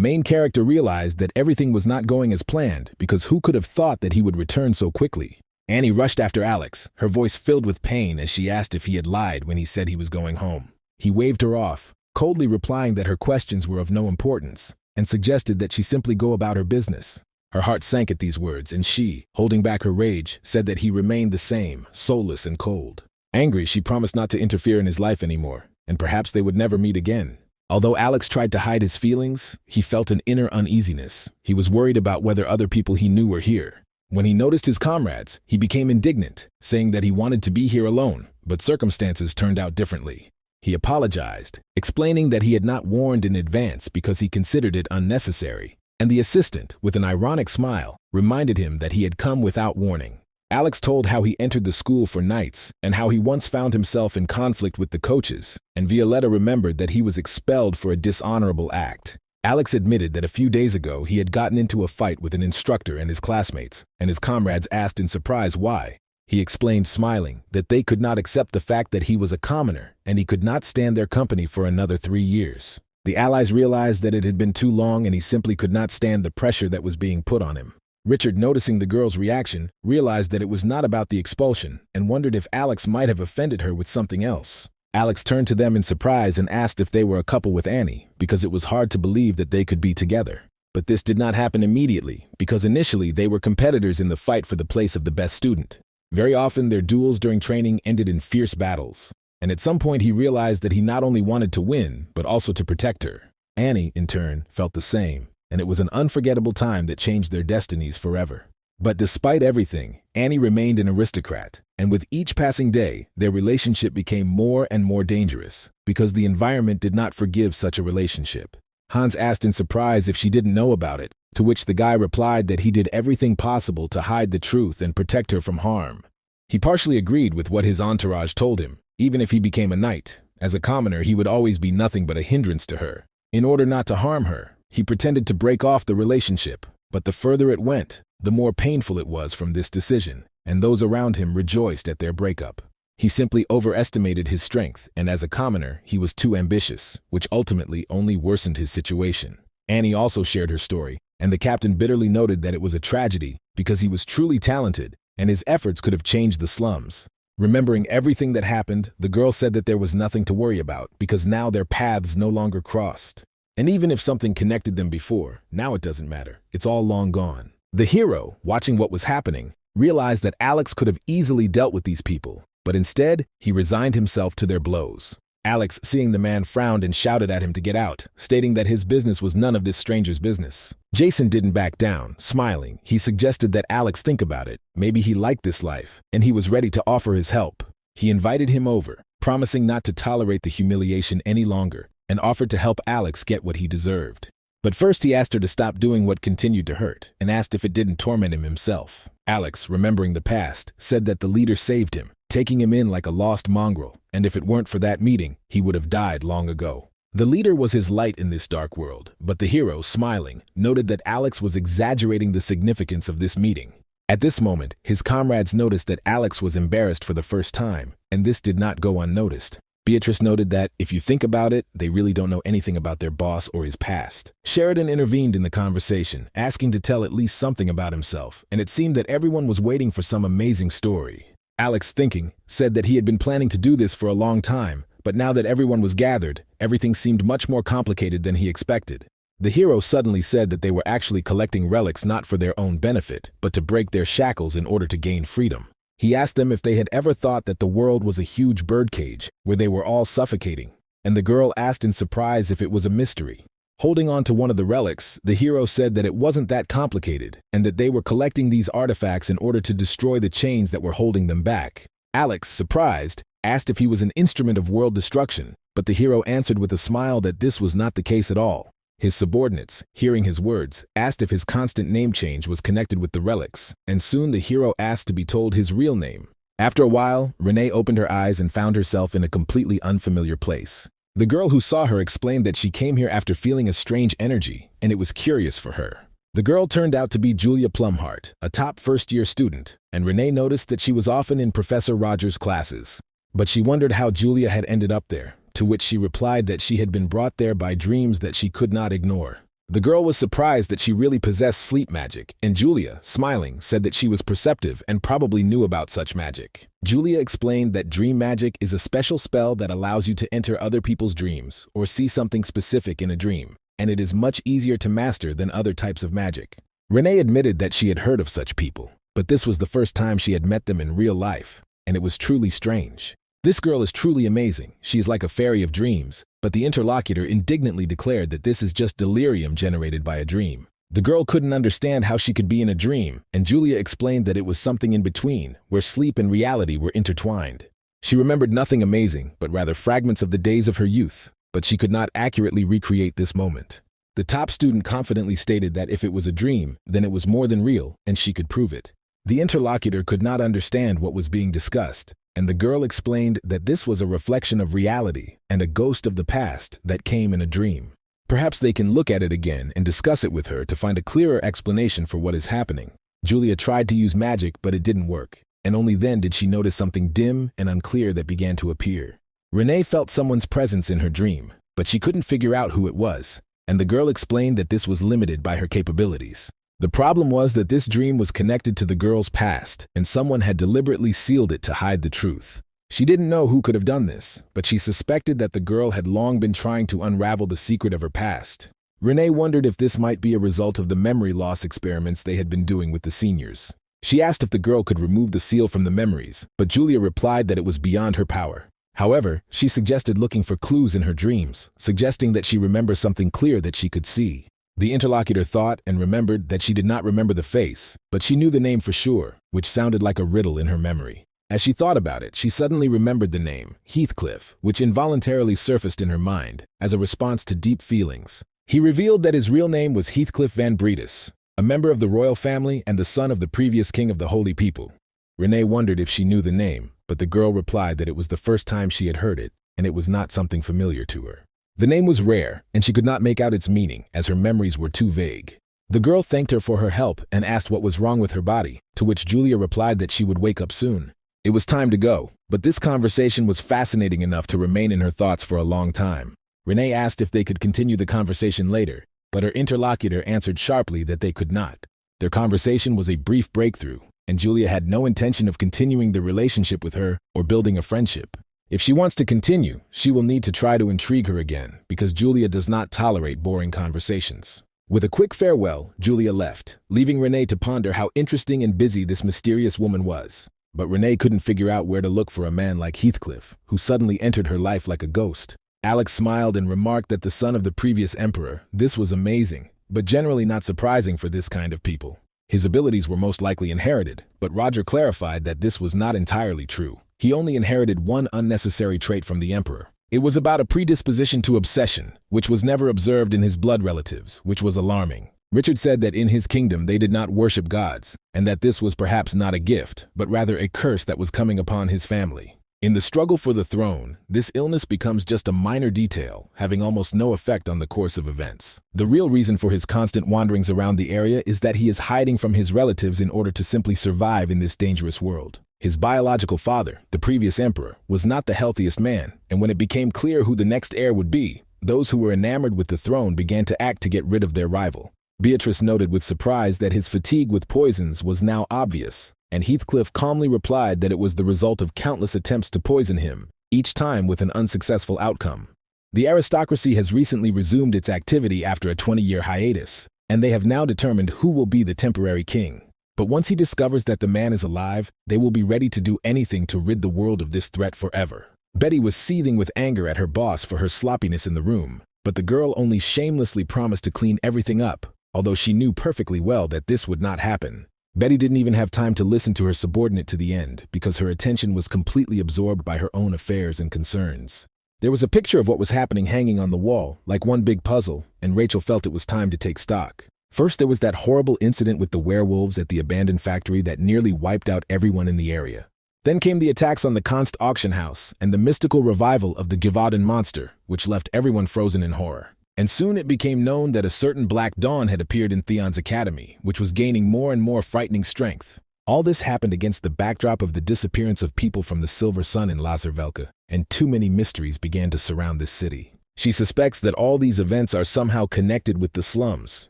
main character realized that everything was not going as planned, because who could have thought that he would return so quickly? Annie rushed after Alex, her voice filled with pain as she asked if he had lied when he said he was going home. He waved her off, coldly replying that her questions were of no importance, and suggested that she simply go about her business. Her heart sank at these words, and she, holding back her rage, said that he remained the same, soulless and cold. Angry, she promised not to interfere in his life anymore, and perhaps they would never meet again. Although Alex tried to hide his feelings, he felt an inner uneasiness. He was worried about whether other people he knew were here. When he noticed his comrades, he became indignant, saying that he wanted to be here alone, but circumstances turned out differently. He apologized, explaining that he had not warned in advance because he considered it unnecessary, and the assistant, with an ironic smile, reminded him that he had come without warning. Alex told how he entered the school for nights and how he once found himself in conflict with the coaches, and Violetta remembered that he was expelled for a dishonorable act. Alex admitted that a few days ago he had gotten into a fight with an instructor and his classmates, and his comrades asked in surprise why. He explained, smiling, that they could not accept the fact that he was a commoner and he could not stand their company for another 3 years. The allies realized that it had been too long and he simply could not stand the pressure that was being put on him. Richard, noticing the girl's reaction, realized that it was not about the expulsion and wondered if Alex might have offended her with something else. Alex turned to them in surprise and asked if they were a couple with Annie, because it was hard to believe that they could be together. But this did not happen immediately, because initially they were competitors in the fight for the place of the best student. Very often their duels during training ended in fierce battles, and at some point he realized that he not only wanted to win, but also to protect her. Annie, in turn, felt the same, and it was an unforgettable time that changed their destinies forever. But despite everything, Annie remained an aristocrat, and with each passing day, their relationship became more and more dangerous, because the environment did not forgive such a relationship. Hans asked in surprise if she didn't know about it, to which the guy replied that he did everything possible to hide the truth and protect her from harm. He partially agreed with what his entourage told him. Even if he became a knight, as a commoner he would always be nothing but a hindrance to her. In order not to harm her, he pretended to break off the relationship, but the further it went, the more painful it was from this decision, and those around him rejoiced at their breakup. He simply overestimated his strength, and as a commoner, he was too ambitious, which ultimately only worsened his situation. Annie also shared her story, and the captain bitterly noted that it was a tragedy because he was truly talented, and his efforts could have changed the slums. Remembering everything that happened, the girl said that there was nothing to worry about because now their paths no longer crossed. And even if something connected them before, now it doesn't matter. It's all long gone. The hero, watching what was happening, realized that Alex could have easily dealt with these people, but instead, he resigned himself to their blows. Alex, seeing the man, frowned and shouted at him to get out, stating that his business was none of this stranger's business. Jason didn't back down. Smiling, he suggested that Alex think about it. Maybe he liked this life, and he was ready to offer his help. He invited him over, promising not to tolerate the humiliation any longer, and offered to help Alex get what he deserved. But first he asked her to stop doing what continued to hurt, and asked if it didn't torment him himself. Alex, remembering the past, said that the leader saved him, taking him in like a lost mongrel, and if it weren't for that meeting, he would have died long ago. The leader was his light in this dark world, but the hero, smiling, noted that Alex was exaggerating the significance of this meeting. At this moment, his comrades noticed that Alex was embarrassed for the first time, and this did not go unnoticed. Beatrice noted that, if you think about it, they really don't know anything about their boss or his past. Sheridan intervened in the conversation, asking to tell at least something about himself, and it seemed that everyone was waiting for some amazing story. Alex, thinking, said that he had been planning to do this for a long time, but now that everyone was gathered, everything seemed much more complicated than he expected. The hero suddenly said that they were actually collecting relics not for their own benefit, but to break their shackles in order to gain freedom. He asked them if they had ever thought that the world was a huge birdcage, where they were all suffocating, and the girl asked in surprise if it was a mystery. Holding on to one of the relics, the hero said that it wasn't that complicated, and that they were collecting these artifacts in order to destroy the chains that were holding them back. Alex, surprised, asked if he was an instrument of world destruction, but the hero answered with a smile that this was not the case at all. His subordinates, hearing his words, asked if his constant name change was connected with the relics, and soon the hero asked to be told his real name. After a while, Renee opened her eyes and found herself in a completely unfamiliar place. The girl who saw her explained that she came here after feeling a strange energy, and it was curious for her. The girl turned out to be Julia Plumhart, a top first-year student, and Renee noticed that she was often in Professor Rogers' classes. But she wondered how Julia had ended up there, to which she replied that she had been brought there by dreams that she could not ignore. The girl was surprised that she really possessed sleep magic, and Julia, smiling, said that she was perceptive and probably knew about such magic. Julia explained that dream magic is a special spell that allows you to enter other people's dreams or see something specific in a dream, and it is much easier to master than other types of magic. Renee admitted that she had heard of such people, but this was the first time she had met them in real life, and it was truly strange. This girl is truly amazing. She is like a fairy of dreams, but the interlocutor indignantly declared that this is just delirium generated by a dream. The girl couldn't understand how she could be in a dream, and Julia explained that it was something in between, where sleep and reality were intertwined. She remembered nothing amazing, but rather fragments of the days of her youth, but she could not accurately recreate this moment. The top student confidently stated that if it was a dream, then it was more than real, and she could prove it. The interlocutor could not understand what was being discussed, and the girl explained that this was a reflection of reality and a ghost of the past that came in a dream. Perhaps they can look at it again and discuss it with her to find a clearer explanation for what is happening. Julia tried to use magic, but it didn't work, and only then did she notice something dim and unclear that began to appear. Renee felt someone's presence in her dream, but she couldn't figure out who it was, and the girl explained that this was limited by her capabilities. The problem was that this dream was connected to the girl's past, and someone had deliberately sealed it to hide the truth. She didn't know who could have done this, but she suspected that the girl had long been trying to unravel the secret of her past. Renee wondered if this might be a result of the memory loss experiments they had been doing with the seniors. She asked if the girl could remove the seal from the memories, but Julia replied that it was beyond her power. However, she suggested looking for clues in her dreams, suggesting that she remember something clear that she could see. The interlocutor thought and remembered that she did not remember the face, but she knew the name for sure, which sounded like a riddle in her memory. As she thought about it, she suddenly remembered the name, Heathcliff, which involuntarily surfaced in her mind, as a response to deep feelings. He revealed that his real name was Heathcliff Van Breedis, a member of the royal family and the son of the previous king of the Holy People. Renee wondered if she knew the name, but the girl replied that it was the first time she had heard it, and it was not something familiar to her. The name was rare, and she could not make out its meaning, as her memories were too vague. The girl thanked her for her help and asked what was wrong with her body, to which Julia replied that she would wake up soon. It was time to go, but this conversation was fascinating enough to remain in her thoughts for a long time. Renee asked if they could continue the conversation later, but her interlocutor answered sharply that they could not. Their conversation was a brief breakthrough, and Julia had no intention of continuing the relationship with her or building a friendship. If she wants to continue, she will need to try to intrigue her again, because Julia does not tolerate boring conversations. With a quick farewell, Julia left, leaving Renee to ponder how interesting and busy this mysterious woman was. But Renee couldn't figure out where to look for a man like Heathcliff, who suddenly entered her life like a ghost. Alex smiled and remarked that the son of the previous emperor, this was amazing, but generally not surprising for this kind of people. His abilities were most likely inherited, but Roger clarified that this was not entirely true. He only inherited one unnecessary trait from the emperor. It was about a predisposition to obsession, which was never observed in his blood relatives, which was alarming. Richard said that in his kingdom they did not worship gods, and that this was perhaps not a gift, but rather a curse that was coming upon his family. In the struggle for the throne, this illness becomes just a minor detail, having almost no effect on the course of events. The real reason for his constant wanderings around the area is that he is hiding from his relatives in order to simply survive in this dangerous world. His biological father, the previous emperor, was not the healthiest man, and when it became clear who the next heir would be, those who were enamored with the throne began to act to get rid of their rival. Beatrice noted with surprise that his fatigue with poisons was now obvious, and Heathcliff calmly replied that it was the result of countless attempts to poison him, each time with an unsuccessful outcome. The aristocracy has recently resumed its activity after a 20-year hiatus, and they have now determined who will be the temporary king. But once he discovers that the man is alive, they will be ready to do anything to rid the world of this threat forever. Betty was seething with anger at her boss for her sloppiness in the room, but the girl only shamelessly promised to clean everything up, although she knew perfectly well that this would not happen. Betty didn't even have time to listen to her subordinate to the end because her attention was completely absorbed by her own affairs and concerns. There was a picture of what was happening hanging on the wall, like one big puzzle, and Rachel felt it was time to take stock. First, there was that horrible incident with the werewolves at the abandoned factory that nearly wiped out everyone in the area. Then came the attacks on the Konst auction house and the mystical revival of the Givaudan monster, which left everyone frozen in horror. And soon it became known that a certain Black Dawn had appeared in Theon's academy, which was gaining more and more frightening strength. All this happened against the backdrop of the disappearance of people from the Silver Sun in Lazarvelka, and too many mysteries began to surround this city. She suspects that all these events are somehow connected with the slums,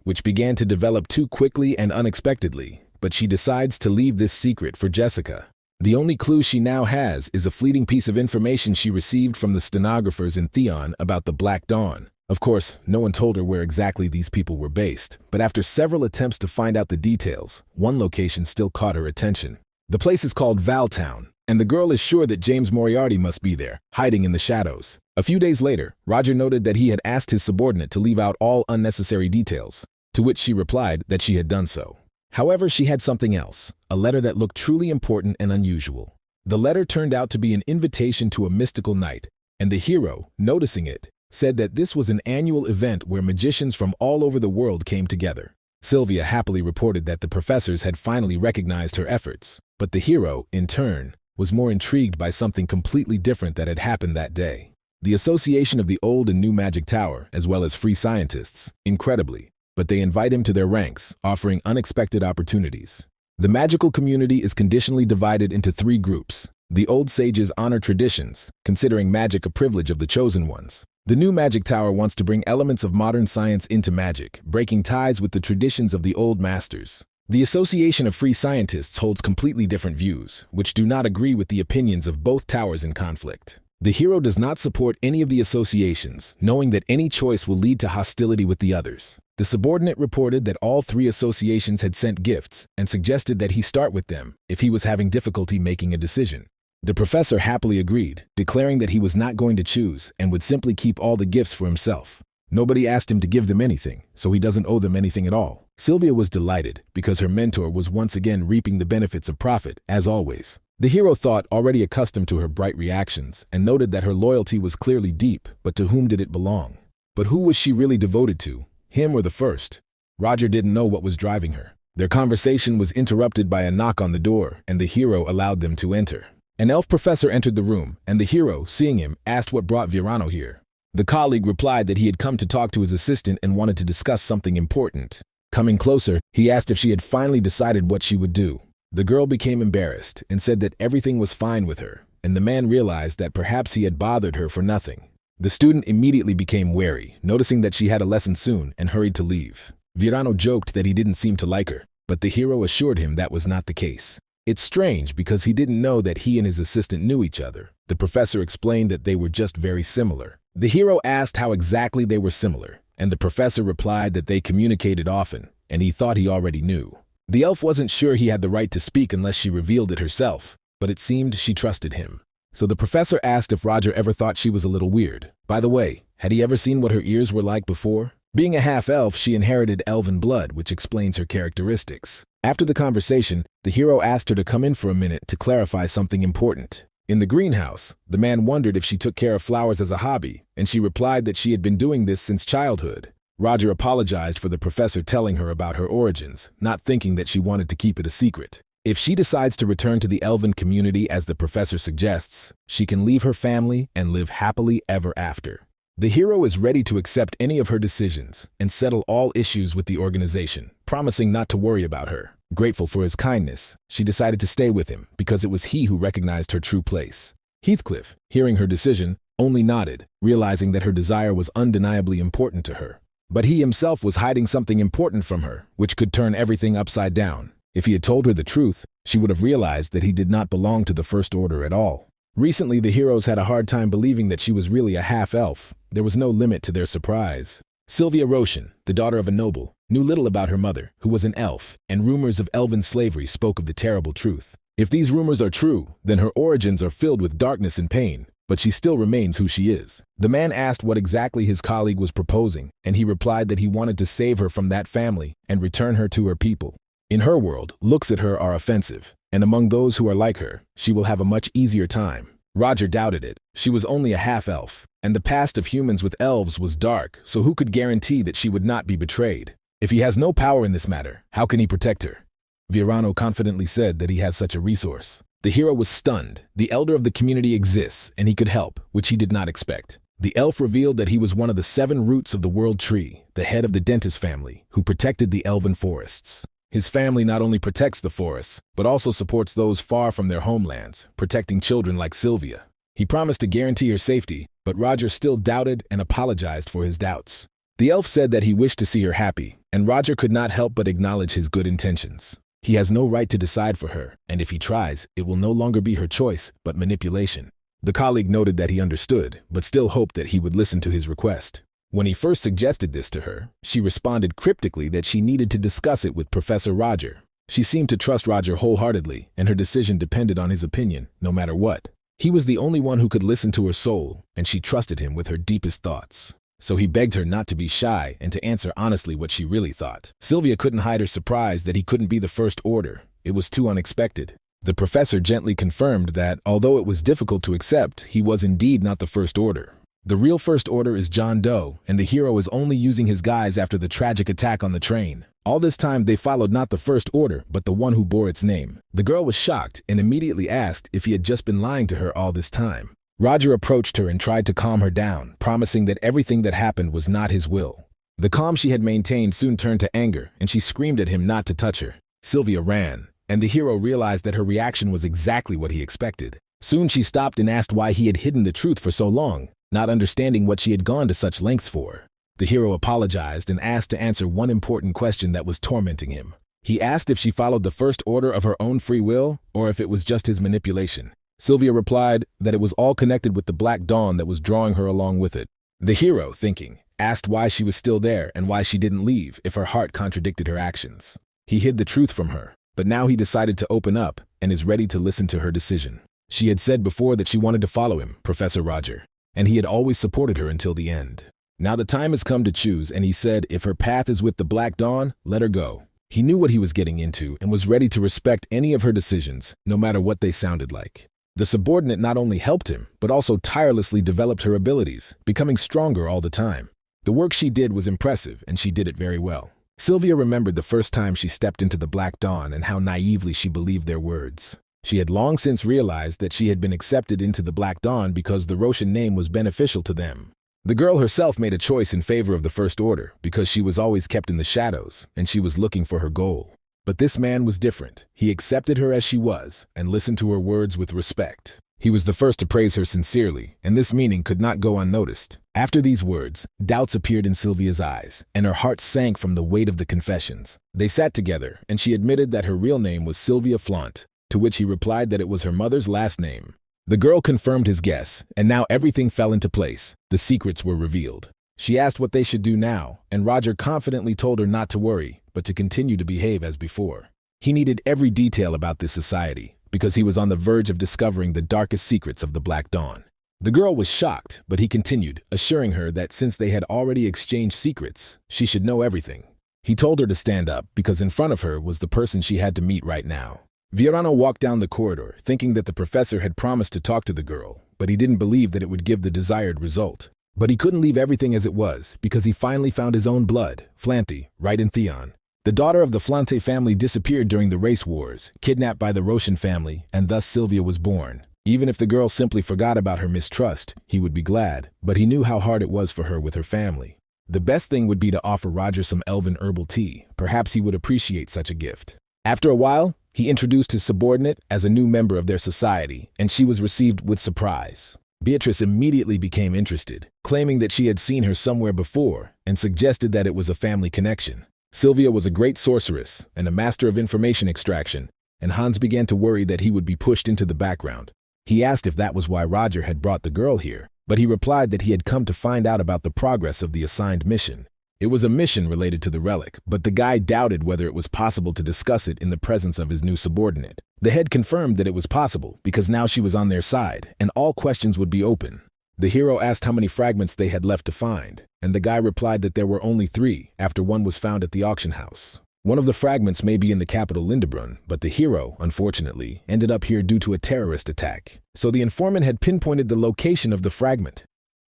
which began to develop too quickly and unexpectedly, but she decides to leave this secret for Jessica. The only clue she now has is a fleeting piece of information she received from the stenographers in Theon about the Black Dawn. Of course, no one told her where exactly these people were based, but after several attempts to find out the details, one location still caught her attention. The place is called Valtown, and the girl is sure that James Moriarty must be there, hiding in the shadows. A few days later, Roger noted that he had asked his subordinate to leave out all unnecessary details, to which she replied that she had done so. However, she had something else, a letter that looked truly important and unusual. The letter turned out to be an invitation to a mystical night, and the hero, noticing it, said that this was an annual event where magicians from all over the world came together. Sylvia happily reported that the professors had finally recognized her efforts, but the hero, in turn, was more intrigued by something completely different that had happened that day. The association of the old and new magic tower, as well as free scientists, incredibly, but they invite him to their ranks, offering unexpected opportunities. The magical community is conditionally divided into 3 groups. The old sages honor traditions, considering magic a privilege of the chosen ones. The new magic tower wants to bring elements of modern science into magic, breaking ties with the traditions of the old masters. The Association of Free Scientists holds completely different views, which do not agree with the opinions of both towers in conflict. The hero does not support any of the associations, knowing that any choice will lead to hostility with the others. The subordinate reported that all 3 associations had sent gifts and suggested that he start with them if he was having difficulty making a decision. The professor happily agreed, declaring that he was not going to choose and would simply keep all the gifts for himself. Nobody asked him to give them anything, so he doesn't owe them anything at all. Sylvia was delighted because her mentor was once again reaping the benefits of profit, as always. The hero thought, already accustomed to her bright reactions, and noted that her loyalty was clearly deep, but to whom did it belong? But who was she really devoted to, him or the first? Roger didn't know what was driving her. Their conversation was interrupted by a knock on the door, and the hero allowed them to enter. An elf professor entered the room, and the hero, seeing him, asked what brought Virano here. The colleague replied that he had come to talk to his assistant and wanted to discuss something important. Coming closer, he asked if she had finally decided what she would do. The girl became embarrassed and said that everything was fine with her, and the man realized that perhaps he had bothered her for nothing. The student immediately became wary, noticing that she had a lesson soon, and hurried to leave. Virano joked that he didn't seem to like her, but the hero assured him that was not the case. It's strange because he didn't know that he and his assistant knew each other. The professor explained that they were just very similar. The hero asked how exactly they were similar, and the professor replied that they communicated often, and he thought he already knew. The elf wasn't sure he had the right to speak unless she revealed it herself, but it seemed she trusted him. So the professor asked if Roger ever thought she was a little weird. By the way, had he ever seen what her ears were like before? Being a half-elf, she inherited elven blood, which explains her characteristics. After the conversation, the hero asked her to come in for a minute to clarify something important. In the greenhouse, the man wondered if she took care of flowers as a hobby, and she replied that she had been doing this since childhood. Roger apologized for the professor telling her about her origins, not thinking that she wanted to keep it a secret. If she decides to return to the elven community as the professor suggests, she can leave her family and live happily ever after. The hero is ready to accept any of her decisions and settle all issues with the organization, promising not to worry about her. Grateful for his kindness, she decided to stay with him because it was he who recognized her true place. Heathcliff, hearing her decision, only nodded, realizing that her desire was undeniably important to her. But he himself was hiding something important from her, which could turn everything upside down. If he had told her the truth, she would have realized that he did not belong to the First Order at all. Recently, the heroes had a hard time believing that she was really a half-elf. There was no limit to their surprise. Sylvia Roshan, the daughter of a noble, knew little about her mother, who was an elf, and rumors of elven slavery spoke of the terrible truth. If these rumors are true, then her origins are filled with darkness and pain, but she still remains who she is. The man asked what exactly his colleague was proposing, and he replied that he wanted to save her from that family and return her to her people. In her world, looks at her are offensive, and among those who are like her, she will have a much easier time. Roger doubted it. She was only a half-elf, and the past of humans with elves was dark, so who could guarantee that she would not be betrayed? If he has no power in this matter, how can he protect her? Virano confidently said that he has such a resource. The hero was stunned. The elder of the community exists, and he could help, which he did not expect. The elf revealed that he was one of the 7 roots of the world tree, the head of the dentist family, who protected the elven forests. His family not only protects the forests, but also supports those far from their homelands, protecting children like Sylvia. He promised to guarantee her safety, but Roger still doubted and apologized for his doubts. The elf said that he wished to see her happy, and Roger could not help but acknowledge his good intentions. He has no right to decide for her, and if he tries, it will no longer be her choice, but manipulation. The colleague noted that he understood, but still hoped that he would listen to his request. When he first suggested this to her, she responded cryptically that she needed to discuss it with Professor Roger. She seemed to trust Roger wholeheartedly, and her decision depended on his opinion, no matter what. He was the only one who could listen to her soul, and she trusted him with her deepest thoughts. So he begged her not to be shy and to answer honestly what she really thought. Sylvia couldn't hide her surprise that he couldn't be the First Order. It was too unexpected. The professor gently confirmed that, although it was difficult to accept, he was indeed not the First Order. The real First Order is John Doe, and the hero is only using his guise after the tragic attack on the train. All this time they followed not the First Order, but the one who bore its name. The girl was shocked and immediately asked if he had just been lying to her all this time. Roger approached her and tried to calm her down, promising that everything that happened was not his will. The calm she had maintained soon turned to anger, and she screamed at him not to touch her. Sylvia ran, and the hero realized that her reaction was exactly what he expected. Soon she stopped and asked why he had hidden the truth for so long, not understanding what she had gone to such lengths for. The hero apologized and asked to answer one important question that was tormenting him. He asked if she followed the First Order of her own free will, or if it was just his manipulation. Sylvia replied that it was all connected with the Black Dawn that was drawing her along with it. The hero, thinking, asked why she was still there and why she didn't leave if her heart contradicted her actions. He hid the truth from her, but now he decided to open up and is ready to listen to her decision. She had said before that she wanted to follow him, Professor Roger, and he had always supported her until the end. Now the time has come to choose, and he said if her path is with the Black Dawn, let her go. He knew what he was getting into and was ready to respect any of her decisions, no matter what they sounded like. The subordinate not only helped him, but also tirelessly developed her abilities, becoming stronger all the time. The work she did was impressive, and she did it very well. Sylvia remembered the first time she stepped into the Black Dawn and how naively she believed their words. She had long since realized that she had been accepted into the Black Dawn because the Roshan name was beneficial to them. The girl herself made a choice in favor of the First Order because she was always kept in the shadows, and she was looking for her goal. But this man was different. He accepted her as she was and listened to her words with respect. He was the first to praise her sincerely, and this meaning could not go unnoticed. After these words, doubts appeared in Sylvia's eyes, and her heart sank from the weight of the confessions. They sat together, and she admitted that her real name was Sylvia Flaunt, to which he replied that it was her mother's last name. The girl confirmed his guess, and now everything fell into place. The secrets were revealed. She asked what they should do now, and Roger confidently told her not to worry, but to continue to behave as before. He needed every detail about this society, because he was on the verge of discovering the darkest secrets of the Black Dawn. The girl was shocked, but he continued, assuring her that since they had already exchanged secrets, she should know everything. He told her to stand up, because in front of her was the person she had to meet right now. Virano walked down the corridor, thinking that the professor had promised to talk to the girl, but he didn't believe that it would give the desired result. But he couldn't leave everything as it was, because he finally found his own blood, Flante, right in Theon. The daughter of the Flante family disappeared during the race wars, kidnapped by the Roshan family, and thus Sylvia was born. Even if the girl simply forgot about her mistrust, he would be glad, but he knew how hard it was for her with her family. The best thing would be to offer Roger some elven herbal tea. Perhaps he would appreciate such a gift. After a while, he introduced his subordinate as a new member of their society, and she was received with surprise. Beatrice immediately became interested, claiming that she had seen her somewhere before, and suggested that it was a family connection. Sylvia was a great sorceress and a master of information extraction, and Hans began to worry that he would be pushed into the background. He asked if that was why Roger had brought the girl here, but he replied that he had come to find out about the progress of the assigned mission. It was a mission related to the relic, but the guy doubted whether it was possible to discuss it in the presence of his new subordinate. The head confirmed that it was possible, because now she was on their side, and all questions would be open. The hero asked how many fragments they had left to find, and the guy replied that there were only 3, after one was found at the auction house. One of the fragments may be in the capital Lindebrunn, but the hero, unfortunately, ended up here due to a terrorist attack. So the informant had pinpointed the location of the fragment.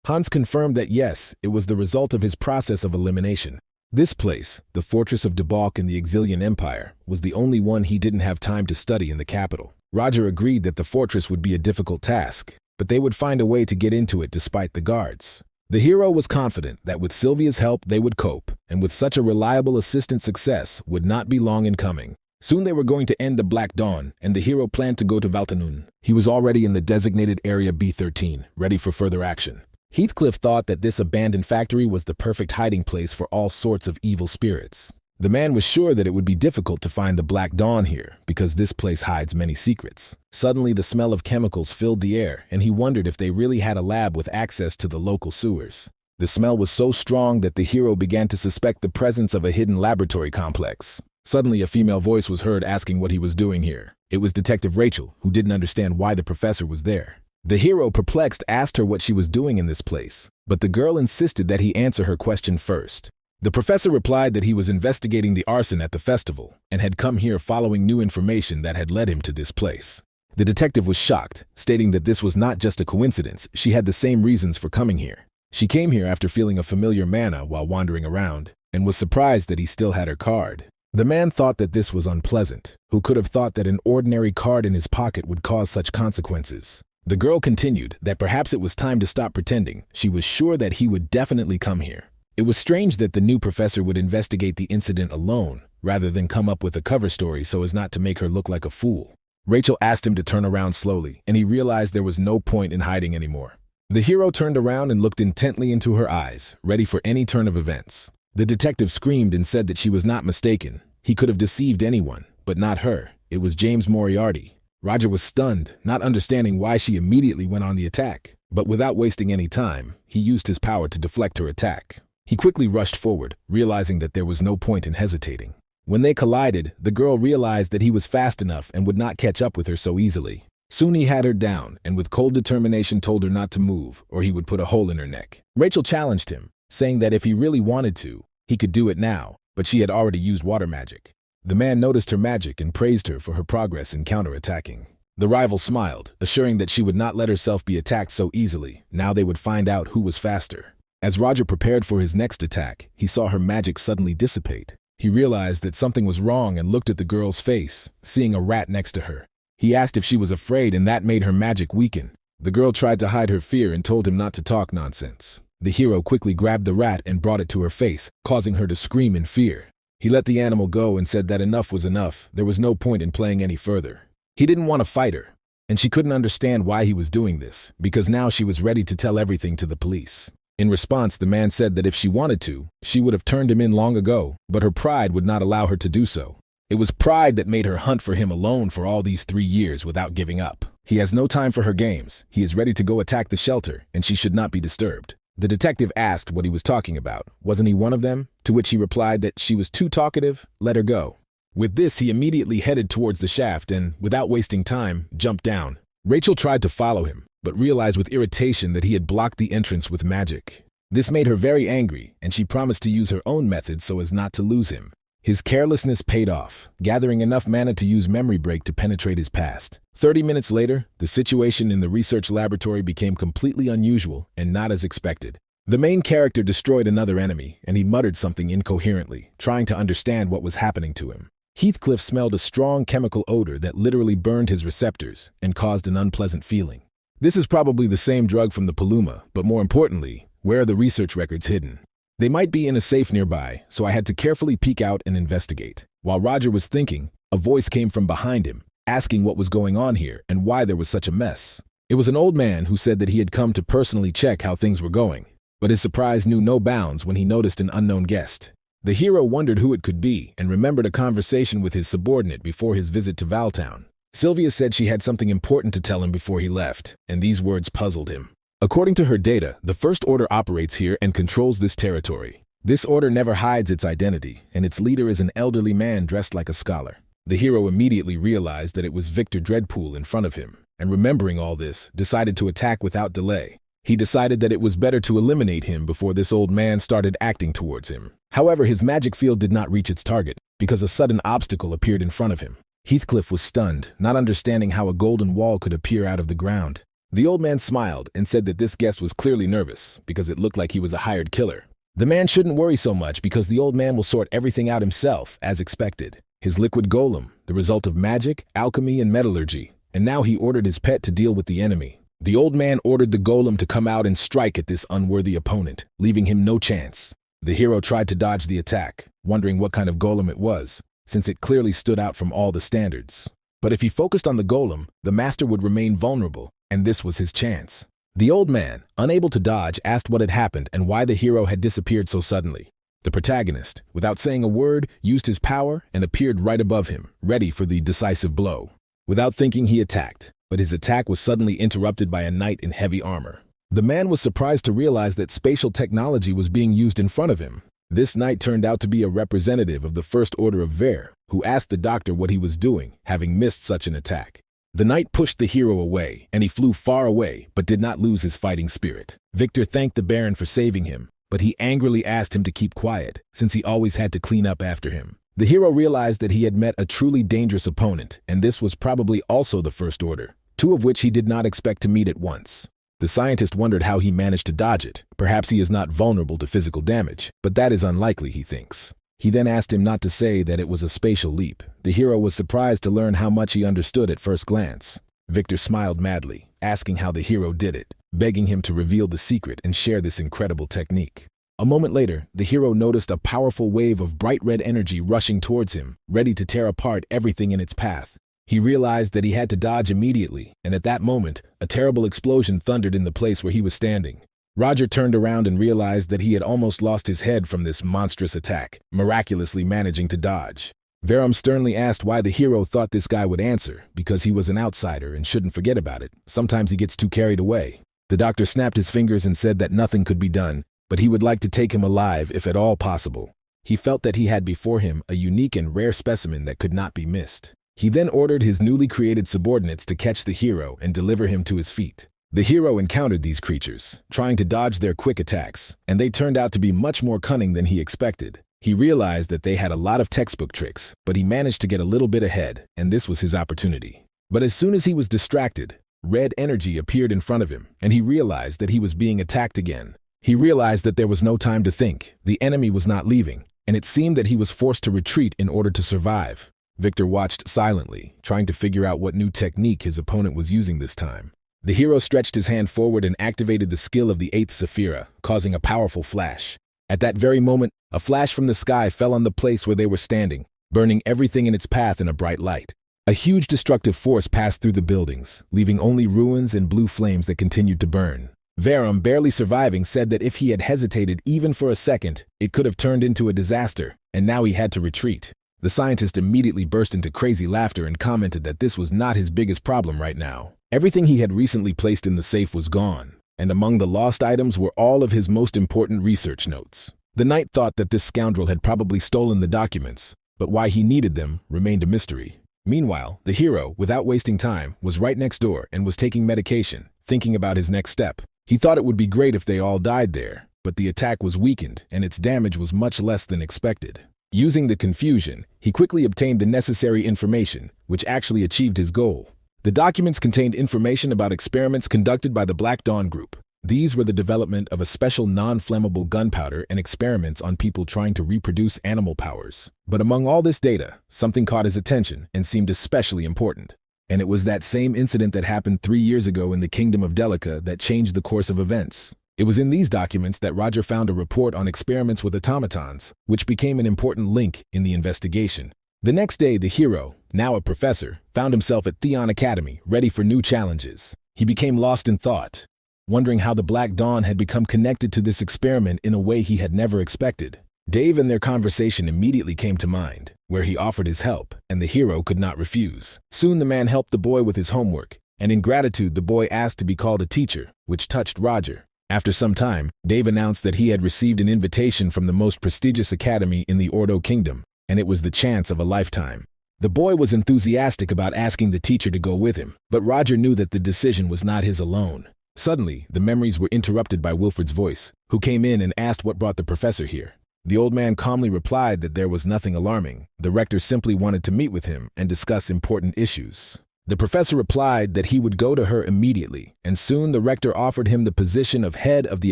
Hans confirmed that yes, it was the result of his process of elimination. This place, the Fortress of Debalk in the Exilian Empire, was the only one he didn't have time to study in the capital. Roger agreed that the fortress would be a difficult task, but they would find a way to get into it despite the guards. The hero was confident that with Sylvia's help they would cope, and with such a reliable assistant success would not be long in coming. Soon they were going to end the Black Dawn, and the hero planned to go to Valtanun. He was already in the designated area B13, ready for further action. Heathcliff thought that this abandoned factory was the perfect hiding place for all sorts of evil spirits. The man was sure that it would be difficult to find the Black Dawn here, because this place hides many secrets. Suddenly the smell of chemicals filled the air, and he wondered if they really had a lab with access to the local sewers. The smell was so strong that the hero began to suspect the presence of a hidden laboratory complex. Suddenly a female voice was heard asking what he was doing here. It was Detective Rachel, who didn't understand why the professor was there. The hero, perplexed, asked her what she was doing in this place, but the girl insisted that he answer her question first. The professor replied that he was investigating the arson at the festival and had come here following new information that had led him to this place. The detective was shocked, stating that this was not just a coincidence. She had the same reasons for coming here. She came here after feeling a familiar manna while wandering around and was surprised that he still had her card. The man thought that this was unpleasant. Who could have thought that an ordinary card in his pocket would cause such consequences? The girl continued that perhaps it was time to stop pretending. She was sure that he would definitely come here. It was strange that the new professor would investigate the incident alone, rather than come up with a cover story so as not to make her look like a fool. Rachel asked him to turn around slowly, and he realized there was no point in hiding anymore. The hero turned around and looked intently into her eyes, ready for any turn of events. The detective screamed and said that she was not mistaken. He could have deceived anyone, but not her. It was James Moriarty. Roger was stunned, not understanding why she immediately went on the attack. But without wasting any time, he used his power to deflect her attack. He quickly rushed forward, realizing that there was no point in hesitating. When they collided, the girl realized that he was fast enough and would not catch up with her so easily. Soon he had her down, and with cold determination told her not to move, or he would put a hole in her neck. Rachel challenged him, saying that if he really wanted to, he could do it now, but she had already used water magic. The man noticed her magic and praised her for her progress in counterattacking. The rival smiled, assuring that she would not let herself be attacked so easily. Now they would find out who was faster. As Roger prepared for his next attack, he saw her magic suddenly dissipate. He realized that something was wrong and looked at the girl's face, seeing a rat next to her. He asked if she was afraid, and that made her magic weaken. The girl tried to hide her fear and told him not to talk nonsense. The hero quickly grabbed the rat and brought it to her face, causing her to scream in fear. He let the animal go and said that enough was enough. There was no point in playing any further. He didn't want to fight her, and she couldn't understand why he was doing this, because now she was ready to tell everything to the police. In response, the man said that if she wanted to, she would have turned him in long ago, but her pride would not allow her to do so. It was pride that made her hunt for him alone for all these 3 years without giving up. He has no time for her games. He is ready to go attack the shelter, and she should not be disturbed. The detective asked what he was talking about. Wasn't he one of them? To which he replied that she was too talkative, let her go. With this, he immediately headed towards the shaft and, without wasting time, jumped down. Rachel tried to follow him, but realized with irritation that he had blocked the entrance with magic. This made her very angry, and she promised to use her own methods so as not to lose him. His carelessness paid off, gathering enough mana to use Memory Break to penetrate his past. 30 minutes later, the situation in the research laboratory became completely unusual and not as expected. The main character destroyed another enemy, and he muttered something incoherently, trying to understand what was happening to him. Heathcliff smelled a strong chemical odor that literally burned his receptors and caused an unpleasant feeling. This is probably the same drug from the Paluma, but more importantly, where are the research records hidden? They might be in a safe nearby, so I had to carefully peek out and investigate. While Roger was thinking, a voice came from behind him, asking what was going on here and why there was such a mess. It was an old man who said that he had come to personally check how things were going, but his surprise knew no bounds when he noticed an unknown guest. The hero wondered who it could be and remembered a conversation with his subordinate before his visit to Valtown. Sylvia said she had something important to tell him before he left, and these words puzzled him. According to her data, the First Order operates here and controls this territory. This order never hides its identity, and its leader is an elderly man dressed like a scholar. The hero immediately realized that it was Victor Dreadpool in front of him, and remembering all this, decided to attack without delay. He decided that it was better to eliminate him before this old man started acting towards him. However, his magic field did not reach its target. because a sudden obstacle appeared in front of him. Heathcliff was stunned, not understanding how a golden wall could appear out of the ground. The old man smiled and said that this guest was clearly nervous because it looked like he was a hired killer. The man shouldn't worry so much because the old man will sort everything out himself, as expected. His liquid golem, the result of magic, alchemy, and metallurgy, and now he ordered his pet to deal with the enemy. The old man ordered the golem to come out and strike at this unworthy opponent, leaving him no chance. The hero tried to dodge the attack, wondering what kind of golem it was, since it clearly stood out from all the standards. But if he focused on the golem, the master would remain vulnerable, and this was his chance. The old man, unable to dodge, asked what had happened and why the hero had disappeared so suddenly. The protagonist, without saying a word, used his power and appeared right above him, ready for the decisive blow. Without thinking, he attacked, but his attack was suddenly interrupted by a knight in heavy armor. The man was surprised to realize that spatial technology was being used in front of him. This knight turned out to be a representative of the First Order of Ver, who asked the doctor what he was doing, having missed such an attack. The knight pushed the hero away, and he flew far away, but did not lose his fighting spirit. Victor thanked the Baron for saving him, but he angrily asked him to keep quiet, since he always had to clean up after him. The hero realized that he had met a truly dangerous opponent, and this was probably also the First Order, two of which he did not expect to meet at once. The scientist wondered how he managed to dodge it. Perhaps he is not vulnerable to physical damage, but that is unlikely, he thinks. He then asked him not to say that it was a spatial leap. The hero was surprised to learn how much he understood at first glance. Victor smiled madly, asking how the hero did it, begging him to reveal the secret and share this incredible technique. A moment later, the hero noticed a powerful wave of bright red energy rushing towards him, ready to tear apart everything in its path. He realized that he had to dodge immediately, and at that moment, a terrible explosion thundered in the place where he was standing. Roger turned around and realized that he had almost lost his head from this monstrous attack, miraculously managing to dodge. Verum sternly asked why the hero thought this guy would answer, because he was an outsider and shouldn't forget about it. Sometimes he gets too carried away. The doctor snapped his fingers and said that nothing could be done, but he would like to take him alive if at all possible. He felt that he had before him a unique and rare specimen that could not be missed. He then ordered his newly created subordinates to catch the hero and deliver him to his feet. The hero encountered these creatures, trying to dodge their quick attacks, and they turned out to be much more cunning than he expected. He realized that they had a lot of textbook tricks, but he managed to get a little bit ahead, and this was his opportunity. But as soon as he was distracted, red energy appeared in front of him, and he realized that he was being attacked again. He realized that there was no time to think. The enemy was not leaving, and it seemed that he was forced to retreat in order to survive. Victor watched silently, trying to figure out what new technique his opponent was using this time. The hero stretched his hand forward and activated the skill of the 8th Sephira, causing a powerful flash. At that very moment, a flash from the sky fell on the place where they were standing, burning everything in its path in a bright light. A huge destructive force passed through the buildings, leaving only ruins and blue flames that continued to burn. Verum, barely surviving, said that if he had hesitated even for a second, it could have turned into a disaster, and now he had to retreat. The scientist immediately burst into crazy laughter and commented that this was not his biggest problem right now. Everything he had recently placed in the safe was gone, and among the lost items were all of his most important research notes. The knight thought that this scoundrel had probably stolen the documents, but why he needed them remained a mystery. Meanwhile, the hero, without wasting time, was right next door and was taking medication, thinking about his next step. He thought it would be great if they all died there, but the attack was weakened and its damage was much less than expected. Using the confusion, he quickly obtained the necessary information, which actually achieved his goal. The documents contained information about experiments conducted by the Black Dawn Group. These were the development of a special non-flammable gunpowder and experiments on people trying to reproduce animal powers. But among all this data, something caught his attention and seemed especially important. And it was that same incident that happened 3 years ago in the Kingdom of Delica that changed the course of events. It was in these documents that Roger found a report on experiments with automatons, which became an important link in the investigation. The next day, the hero, now a professor, found himself at Theon Academy, ready for new challenges. He became lost in thought, wondering how the Black Dawn had become connected to this experiment in a way he had never expected. Dave and their conversation immediately came to mind, where he offered his help, and the hero could not refuse. Soon the man helped the boy with his homework, and in gratitude the boy asked to be called a teacher, which touched Roger. After some time, Dave announced that he had received an invitation from the most prestigious academy in the Ordo Kingdom, and it was the chance of a lifetime. The boy was enthusiastic about asking the teacher to go with him, but Roger knew that the decision was not his alone. Suddenly, the memories were interrupted by Wilfred's voice, who came in and asked what brought the professor here. The old man calmly replied that there was nothing alarming. The rector simply wanted to meet with him and discuss important issues. The professor replied that he would go to her immediately, and soon the rector offered him the position of head of the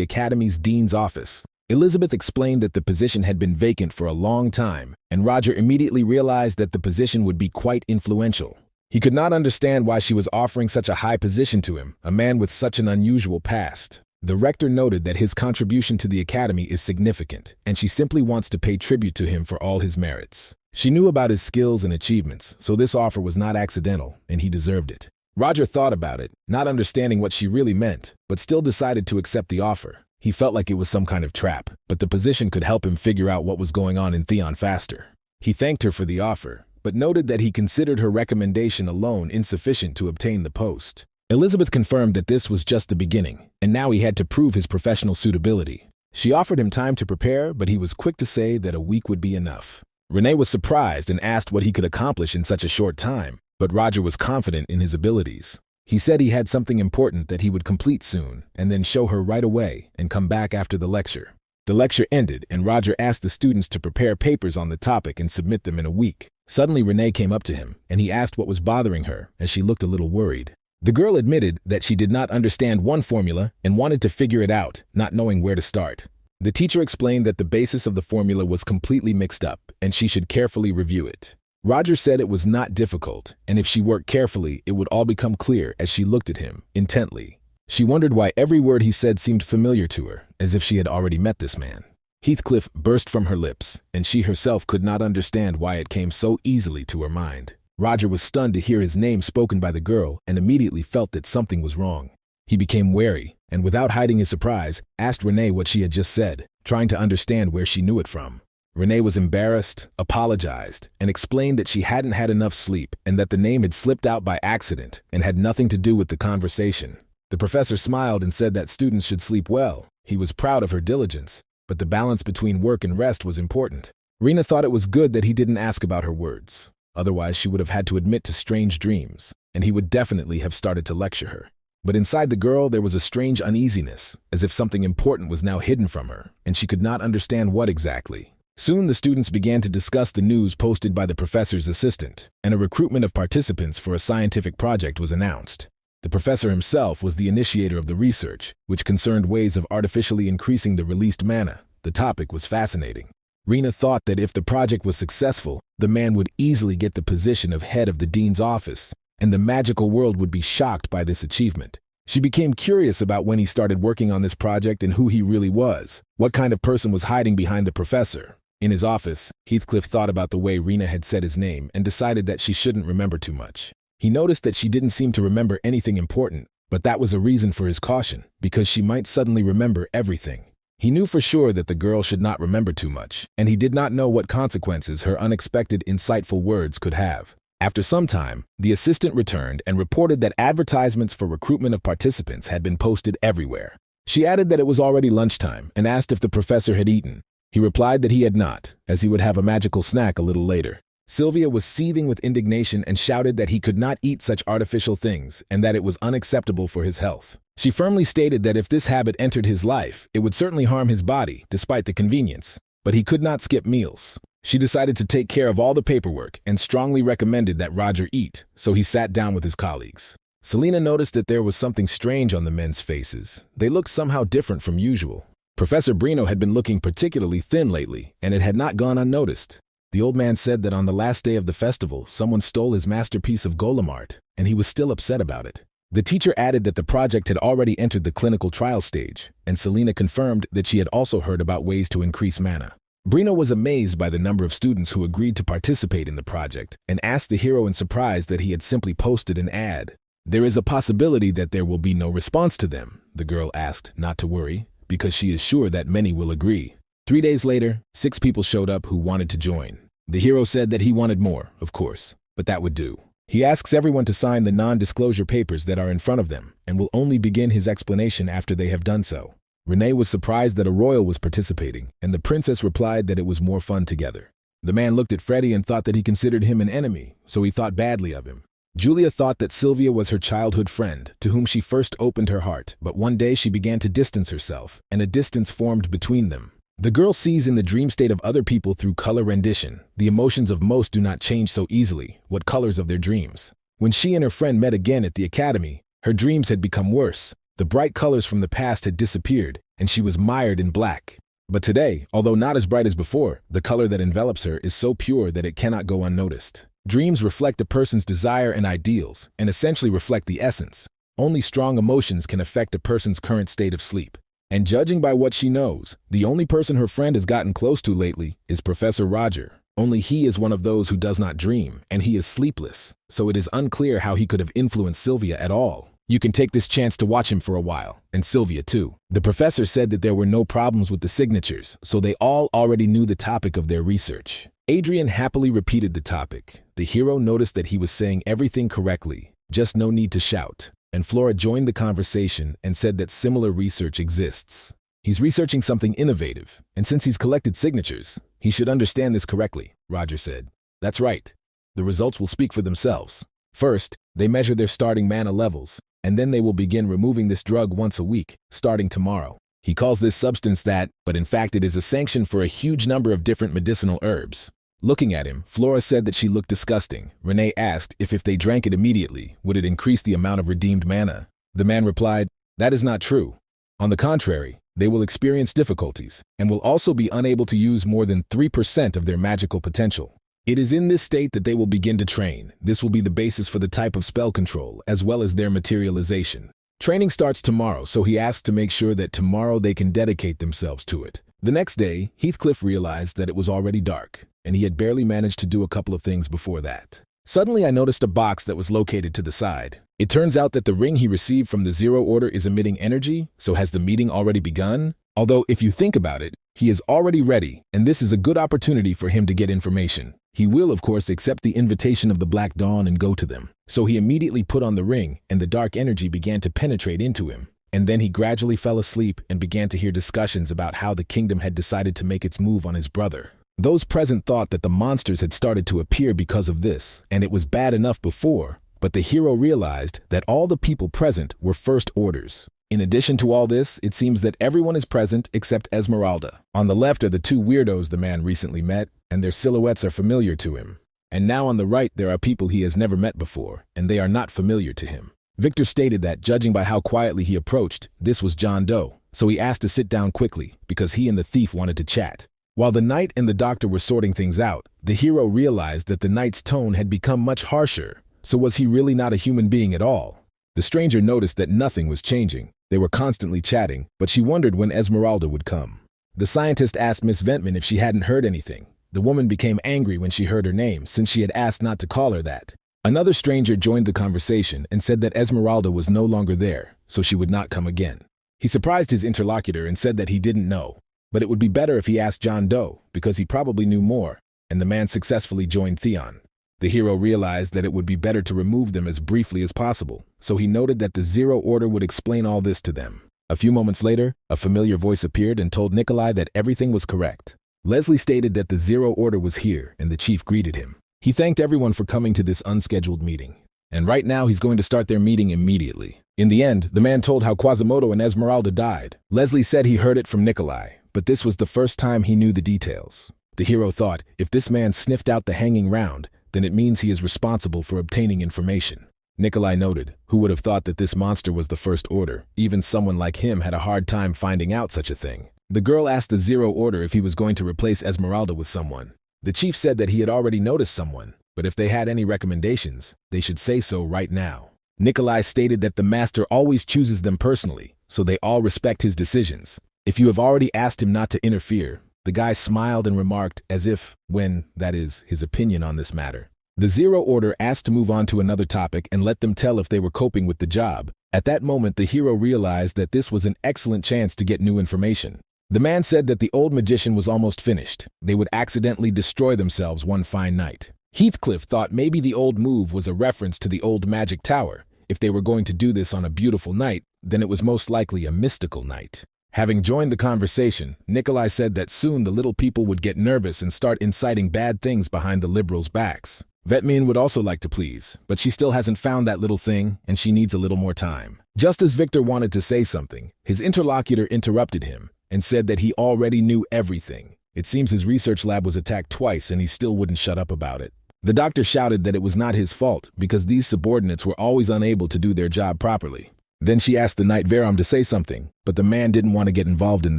academy's dean's office. Elizabeth explained that the position had been vacant for a long time, and Roger immediately realized that the position would be quite influential. He could not understand why she was offering such a high position to him, a man with such an unusual past. The rector noted that his contribution to the academy is significant, and she simply wants to pay tribute to him for all his merits. She knew about his skills and achievements, so this offer was not accidental, and he deserved it. Roger thought about it, not understanding what she really meant, but still decided to accept the offer. He felt like it was some kind of trap, but the position could help him figure out what was going on in Theon faster. He thanked her for the offer, but noted that he considered her recommendation alone insufficient to obtain the post. Elizabeth confirmed that this was just the beginning, and now he had to prove his professional suitability. She offered him time to prepare, but he was quick to say that a week would be enough. Renee was surprised and asked what he could accomplish in such a short time, but Roger was confident in his abilities. He said he had something important that he would complete soon, and then show her right away and come back after the lecture. The lecture ended, and Roger asked the students to prepare papers on the topic and submit them in a week. Suddenly Renee came up to him, and he asked what was bothering her, as she looked a little worried. The girl admitted that she did not understand one formula and wanted to figure it out, not knowing where to start. The teacher explained that the basis of the formula was completely mixed up, and she should carefully review it. Roger said it was not difficult, and if she worked carefully, it would all become clear as she looked at him intently. She wondered why every word he said seemed familiar to her, as if she had already met this man. Heathcliff burst from her lips, and she herself could not understand why it came so easily to her mind. Roger was stunned to hear his name spoken by the girl and immediately felt that something was wrong. He became wary, and without hiding his surprise, asked Renee what she had just said, trying to understand where she knew it from. Renee was embarrassed, apologized, and explained that she hadn't had enough sleep and that the name had slipped out by accident and had nothing to do with the conversation. The professor smiled and said that students should sleep well. He was proud of her diligence, but the balance between work and rest was important. Rena thought it was good that he didn't ask about her words. Otherwise, she would have had to admit to strange dreams, and he would definitely have started to lecture her. But inside the girl, there was a strange uneasiness, as if something important was now hidden from her, and she could not understand what exactly. Soon the students began to discuss the news posted by the professor's assistant, and a recruitment of participants for a scientific project was announced. The professor himself was the initiator of the research, which concerned ways of artificially increasing the released mana. The topic was fascinating. Rena thought that if the project was successful, the man would easily get the position of head of the dean's office, and the magical world would be shocked by this achievement. She became curious about when he started working on this project and who he really was, what kind of person was hiding behind the professor. In his office, Heathcliff thought about the way Rena had said his name and decided that she shouldn't remember too much. He noticed that she didn't seem to remember anything important, but that was a reason for his caution, because she might suddenly remember everything. He knew for sure that the girl should not remember too much, and he did not know what consequences her unexpected, insightful words could have. After some time, the assistant returned and reported that advertisements for recruitment of participants had been posted everywhere. She added that it was already lunchtime and asked if the professor had eaten. He replied that he had not, as he would have a magical snack a little later. Sylvia was seething with indignation and shouted that he could not eat such artificial things and that it was unacceptable for his health. She firmly stated that if this habit entered his life, it would certainly harm his body, despite the convenience. But he could not skip meals. She decided to take care of all the paperwork and strongly recommended that Roger eat, so he sat down with his colleagues. Selena noticed that there was something strange on the men's faces. They looked somehow different from usual. Professor Brino had been looking particularly thin lately, and it had not gone unnoticed. The old man said that on the last day of the festival, someone stole his masterpiece of golem art, and he was still upset about it. The teacher added that the project had already entered the clinical trial stage, and Selena confirmed that she had also heard about ways to increase mana. Brino was amazed by the number of students who agreed to participate in the project and asked the hero in surprise that he had simply posted an ad. "There is a possibility that there will be no response to them," the girl asked, not to worry, because she is sure that many will agree. 3 days later, 6 people showed up who wanted to join. The hero said that he wanted more, of course, but that would do. He asks everyone to sign the non-disclosure papers that are in front of them and will only begin his explanation after they have done so. Renee was surprised that a royal was participating, and the princess replied that it was more fun together. The man looked at Freddie and thought that he considered him an enemy, so he thought badly of him. Julia thought that Sylvia was her childhood friend, to whom she first opened her heart, but one day she began to distance herself, and a distance formed between them. The girl sees in the dream state of other people through color rendition. The emotions of most do not change so easily. What colors of their dreams? When she and her friend met again at the academy, her dreams had become worse. The bright colors from the past had disappeared, and she was mired in black. But today, although not as bright as before, the color that envelops her is so pure that it cannot go unnoticed. Dreams reflect a person's desire and ideals, and essentially reflect the essence. Only strong emotions can affect a person's current state of sleep. And judging by what she knows, the only person her friend has gotten close to lately is Professor Roger. Only he is one of those who does not dream, and he is sleepless, so it is unclear how he could have influenced Sylvia at all. You can take this chance to watch him for a while, and Sylvia too. The professor said that there were no problems with the signatures, so they all already knew the topic of their research. Adrian happily repeated the topic. The hero noticed that he was saying everything correctly, just no need to shout. And Flora joined the conversation and said that similar research exists. He's researching something innovative, and since he's collected signatures, he should understand this correctly, Roger said. That's right. The results will speak for themselves. First, they measure their starting mana levels, and then they will begin removing this drug once a week, starting tomorrow. He calls this substance that, but in fact it is a sanction for a huge number of different medicinal herbs. Looking at him, Flora said that she looked disgusting. Renee asked if they drank it immediately, would it increase the amount of redeemed mana? The man replied, that is not true. On the contrary, they will experience difficulties, and will also be unable to use more than 3% of their magical potential. It is in this state that they will begin to train. This will be the basis for the type of spell control, as well as their materialization. Training starts tomorrow, so he asked to make sure that tomorrow they can dedicate themselves to it. The next day, Heathcliff realized that it was already dark, and he had barely managed to do a couple of things before that. Suddenly I noticed a box that was located to the side. It turns out that the ring he received from the Zero Order is emitting energy, so has the meeting already begun? Although, if you think about it, he is already ready, and this is a good opportunity for him to get information. He will, of course, accept the invitation of the Black Dawn and go to them. So he immediately put on the ring, and the dark energy began to penetrate into him. And then he gradually fell asleep and began to hear discussions about how the kingdom had decided to make its move on his brother. Those present thought that the monsters had started to appear because of this, and it was bad enough before, but the hero realized that all the people present were First Orders. In addition to all this, it seems that everyone is present except Esmeralda. On the left are the two weirdos the man recently met, and their silhouettes are familiar to him. And now on the right there are people he has never met before, and they are not familiar to him. Victor stated that, judging by how quietly he approached, this was John Doe, so he asked to sit down quickly, because he and the thief wanted to chat. While the knight and the doctor were sorting things out, the hero realized that the knight's tone had become much harsher, so was he really not a human being at all? The stranger noticed that nothing was changing. They were constantly chatting, but she wondered when Esmeralda would come. The scientist asked Miss Ventman if she hadn't heard anything. The woman became angry when she heard her name, since she had asked not to call her that. Another stranger joined the conversation and said that Esmeralda was no longer there, so she would not come again. He surprised his interlocutor and said that he didn't know, but it would be better if he asked John Doe, because he probably knew more, and the man successfully joined Theon. The hero realized that it would be better to remove them as briefly as possible, so he noted that the Zero Order would explain all this to them. A few moments later, a familiar voice appeared and told Nikolai that everything was correct. Leslie stated that the Zero Order was here, and the chief greeted him. He thanked everyone for coming to this unscheduled meeting. And right now he's going to start their meeting immediately. In the end, the man told how Quasimodo and Esmeralda died. Leslie said he heard it from Nikolai, but this was the first time he knew the details. The hero thought, if this man sniffed out the hanging round, then it means he is responsible for obtaining information. Nikolai noted, who would have thought that this monster was the First Order? Even someone like him had a hard time finding out such a thing. The girl asked the Zero Order if he was going to replace Esmeralda with someone. The chief said that he had already noticed someone, but if they had any recommendations, they should say so right now. Nikolai stated that the master always chooses them personally, so they all respect his decisions. If you have already asked him not to interfere, the guy smiled and remarked as if, that is, his opinion on this matter. The Zero Order asked to move on to another topic and let them tell if they were coping with the job. At that moment, the hero realized that this was an excellent chance to get new information. The man said that the old magician was almost finished. They would accidentally destroy themselves one fine night. Heathcliff thought maybe the old move was a reference to the old magic tower. If they were going to do this on a beautiful night, then it was most likely a mystical night. Having joined the conversation, Nikolai said that soon the little people would get nervous and start inciting bad things behind the liberals' backs. Vetmin would also like to please, but she still hasn't found that little thing, and she needs a little more time. Just as Victor wanted to say something, his interlocutor interrupted him, and said that he already knew everything. It seems his research lab was attacked twice and he still wouldn't shut up about it. The doctor shouted that it was not his fault because these subordinates were always unable to do their job properly. Then she asked the Knight Verum to say something, but the man didn't want to get involved in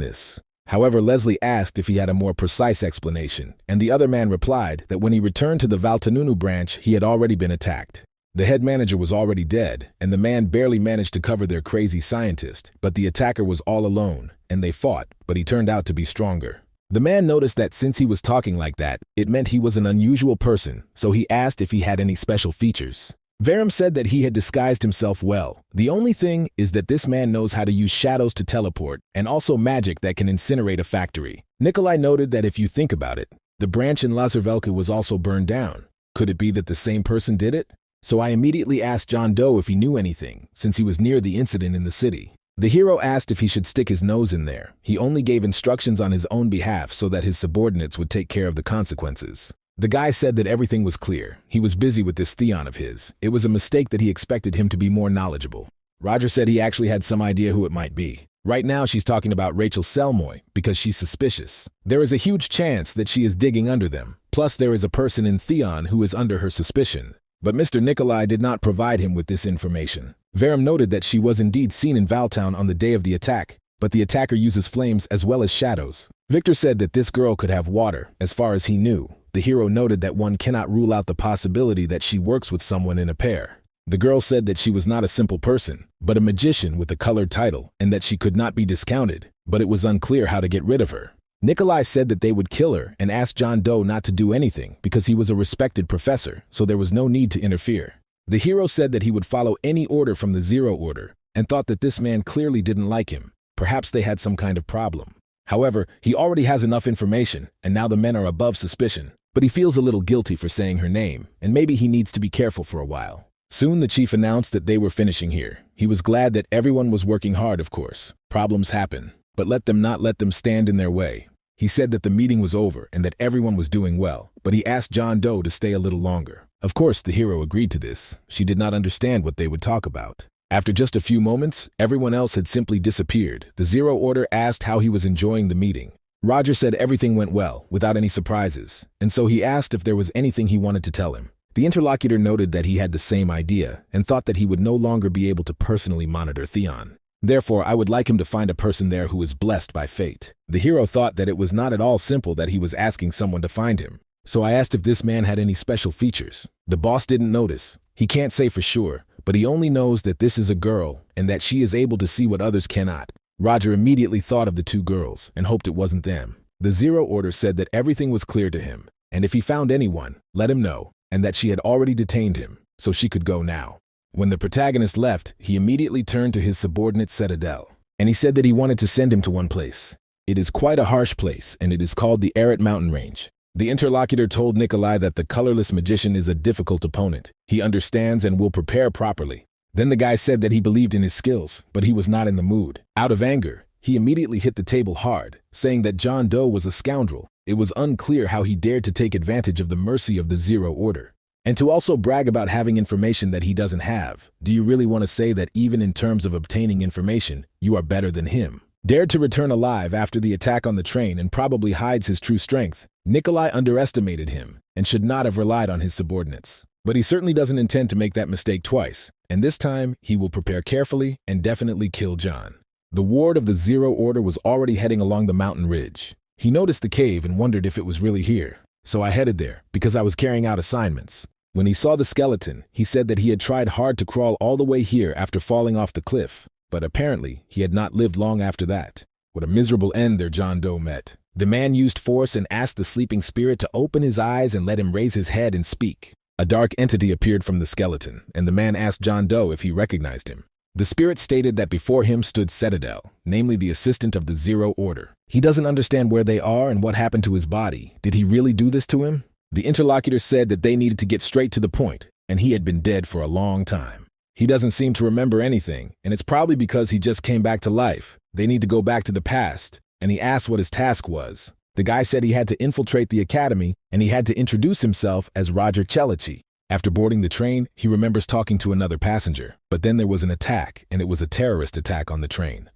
this. However, Leslie asked if he had a more precise explanation, and the other man replied that when he returned to the Valtanunu branch, he had already been attacked. The head manager was already dead, and the man barely managed to cover their crazy scientist, but the attacker was all alone, and they fought, but he turned out to be stronger. The man noticed that since he was talking like that, it meant he was an unusual person, so he asked if he had any special features. Verum said that he had disguised himself well. The only thing is that this man knows how to use shadows to teleport, and also magic that can incinerate a factory. Nikolai noted that if you think about it, the branch in Lazarvelka was also burned down. Could it be that the same person did it? So I immediately asked John Doe if he knew anything, since he was near the incident in the city. The hero asked if he should stick his nose in there. He only gave instructions on his own behalf so that his subordinates would take care of the consequences. The guy said that everything was clear. He was busy with this Theon of his. It was a mistake that he expected him to be more knowledgeable. Roger said he actually had some idea who it might be. Right now she's talking about Rachel Selmoy because she's suspicious. There is a huge chance that she is digging under them. Plus there is a person in Theon who is under her suspicion. But Mr. Nikolai did not provide him with this information. Verum noted that she was indeed seen in Valtown on the day of the attack, but the attacker uses flames as well as shadows. Victor said that this girl could have water, as far as he knew. The hero noted that one cannot rule out the possibility that she works with someone in a pair. The girl said that she was not a simple person, but a magician with a colored title, and that she could not be discounted, but it was unclear how to get rid of her. Nikolai said that they would kill her and asked John Doe not to do anything because he was a respected professor, so there was no need to interfere. The hero said that he would follow any order from the Zero Order and thought that this man clearly didn't like him. Perhaps they had some kind of problem. However, he already has enough information, and now the men are above suspicion. But he feels a little guilty for saying her name, and maybe he needs to be careful for a while. Soon the chief announced that they were finishing here. He was glad that everyone was working hard, of course. Problems happen, but let them stand in their way. He said that the meeting was over and that everyone was doing well, but he asked John Doe to stay a little longer. Of course, the hero agreed to this. She did not understand what they would talk about. After just a few moments, everyone else had simply disappeared. The Zero Order asked how he was enjoying the meeting. Roger said everything went well, without any surprises, and so he asked if there was anything he wanted to tell him. The interlocutor noted that he had the same idea, and thought that he would no longer be able to personally monitor Theon. Therefore, I would like him to find a person there who is blessed by fate. The hero thought that it was not at all simple that he was asking someone to find him, so I asked if this man had any special features. The boss didn't notice. He can't say for sure, but he only knows that this is a girl, and that she is able to see what others cannot. Roger immediately thought of the two girls and hoped it wasn't them. The Zero Order said that everything was clear to him, and if he found anyone, let him know, and that she had already detained him, so she could go now. When the protagonist left, he immediately turned to his subordinate Citadel, and he said that he wanted to send him to one place. It is quite a harsh place, and it is called the Arat Mountain Range. The interlocutor told Nikolai that the colorless magician is a difficult opponent. He understands and will prepare properly. Then the guy said that he believed in his skills, but he was not in the mood. Out of anger, he immediately hit the table hard, saying that John Doe was a scoundrel. It was unclear how he dared to take advantage of the mercy of the Zero Order. And to also brag about having information that he doesn't have. Do you really want to say that even in terms of obtaining information, you are better than him? Dared to return alive after the attack on the train and probably hides his true strength. Nikolai underestimated him and should not have relied on his subordinates. But he certainly doesn't intend to make that mistake twice, and this time he will prepare carefully and definitely kill John. The ward of the Zero Order was already heading along the mountain ridge. He noticed the cave and wondered if it was really here, so I headed there because I was carrying out assignments. When he saw the skeleton, he said that he had tried hard to crawl all the way here after falling off the cliff, but apparently he had not lived long after that. What a miserable end there John Doe met. The man used force and asked the sleeping spirit to open his eyes and let him raise his head and speak. A dark entity appeared from the skeleton, and the man asked John Doe if he recognized him. The spirit stated that before him stood Citadel, namely the assistant of the Zero Order. He doesn't understand where they are and what happened to his body. Did he really do this to him? The interlocutor said that they needed to get straight to the point, and he had been dead for a long time. He doesn't seem to remember anything, and it's probably because he just came back to life. They need to go back to the past, and he asked what his task was. The guy said he had to infiltrate the academy, and he had to introduce himself as Roger Chelici. After boarding the train, he remembers talking to another passenger, but then there was an attack, and it was a terrorist attack on the train.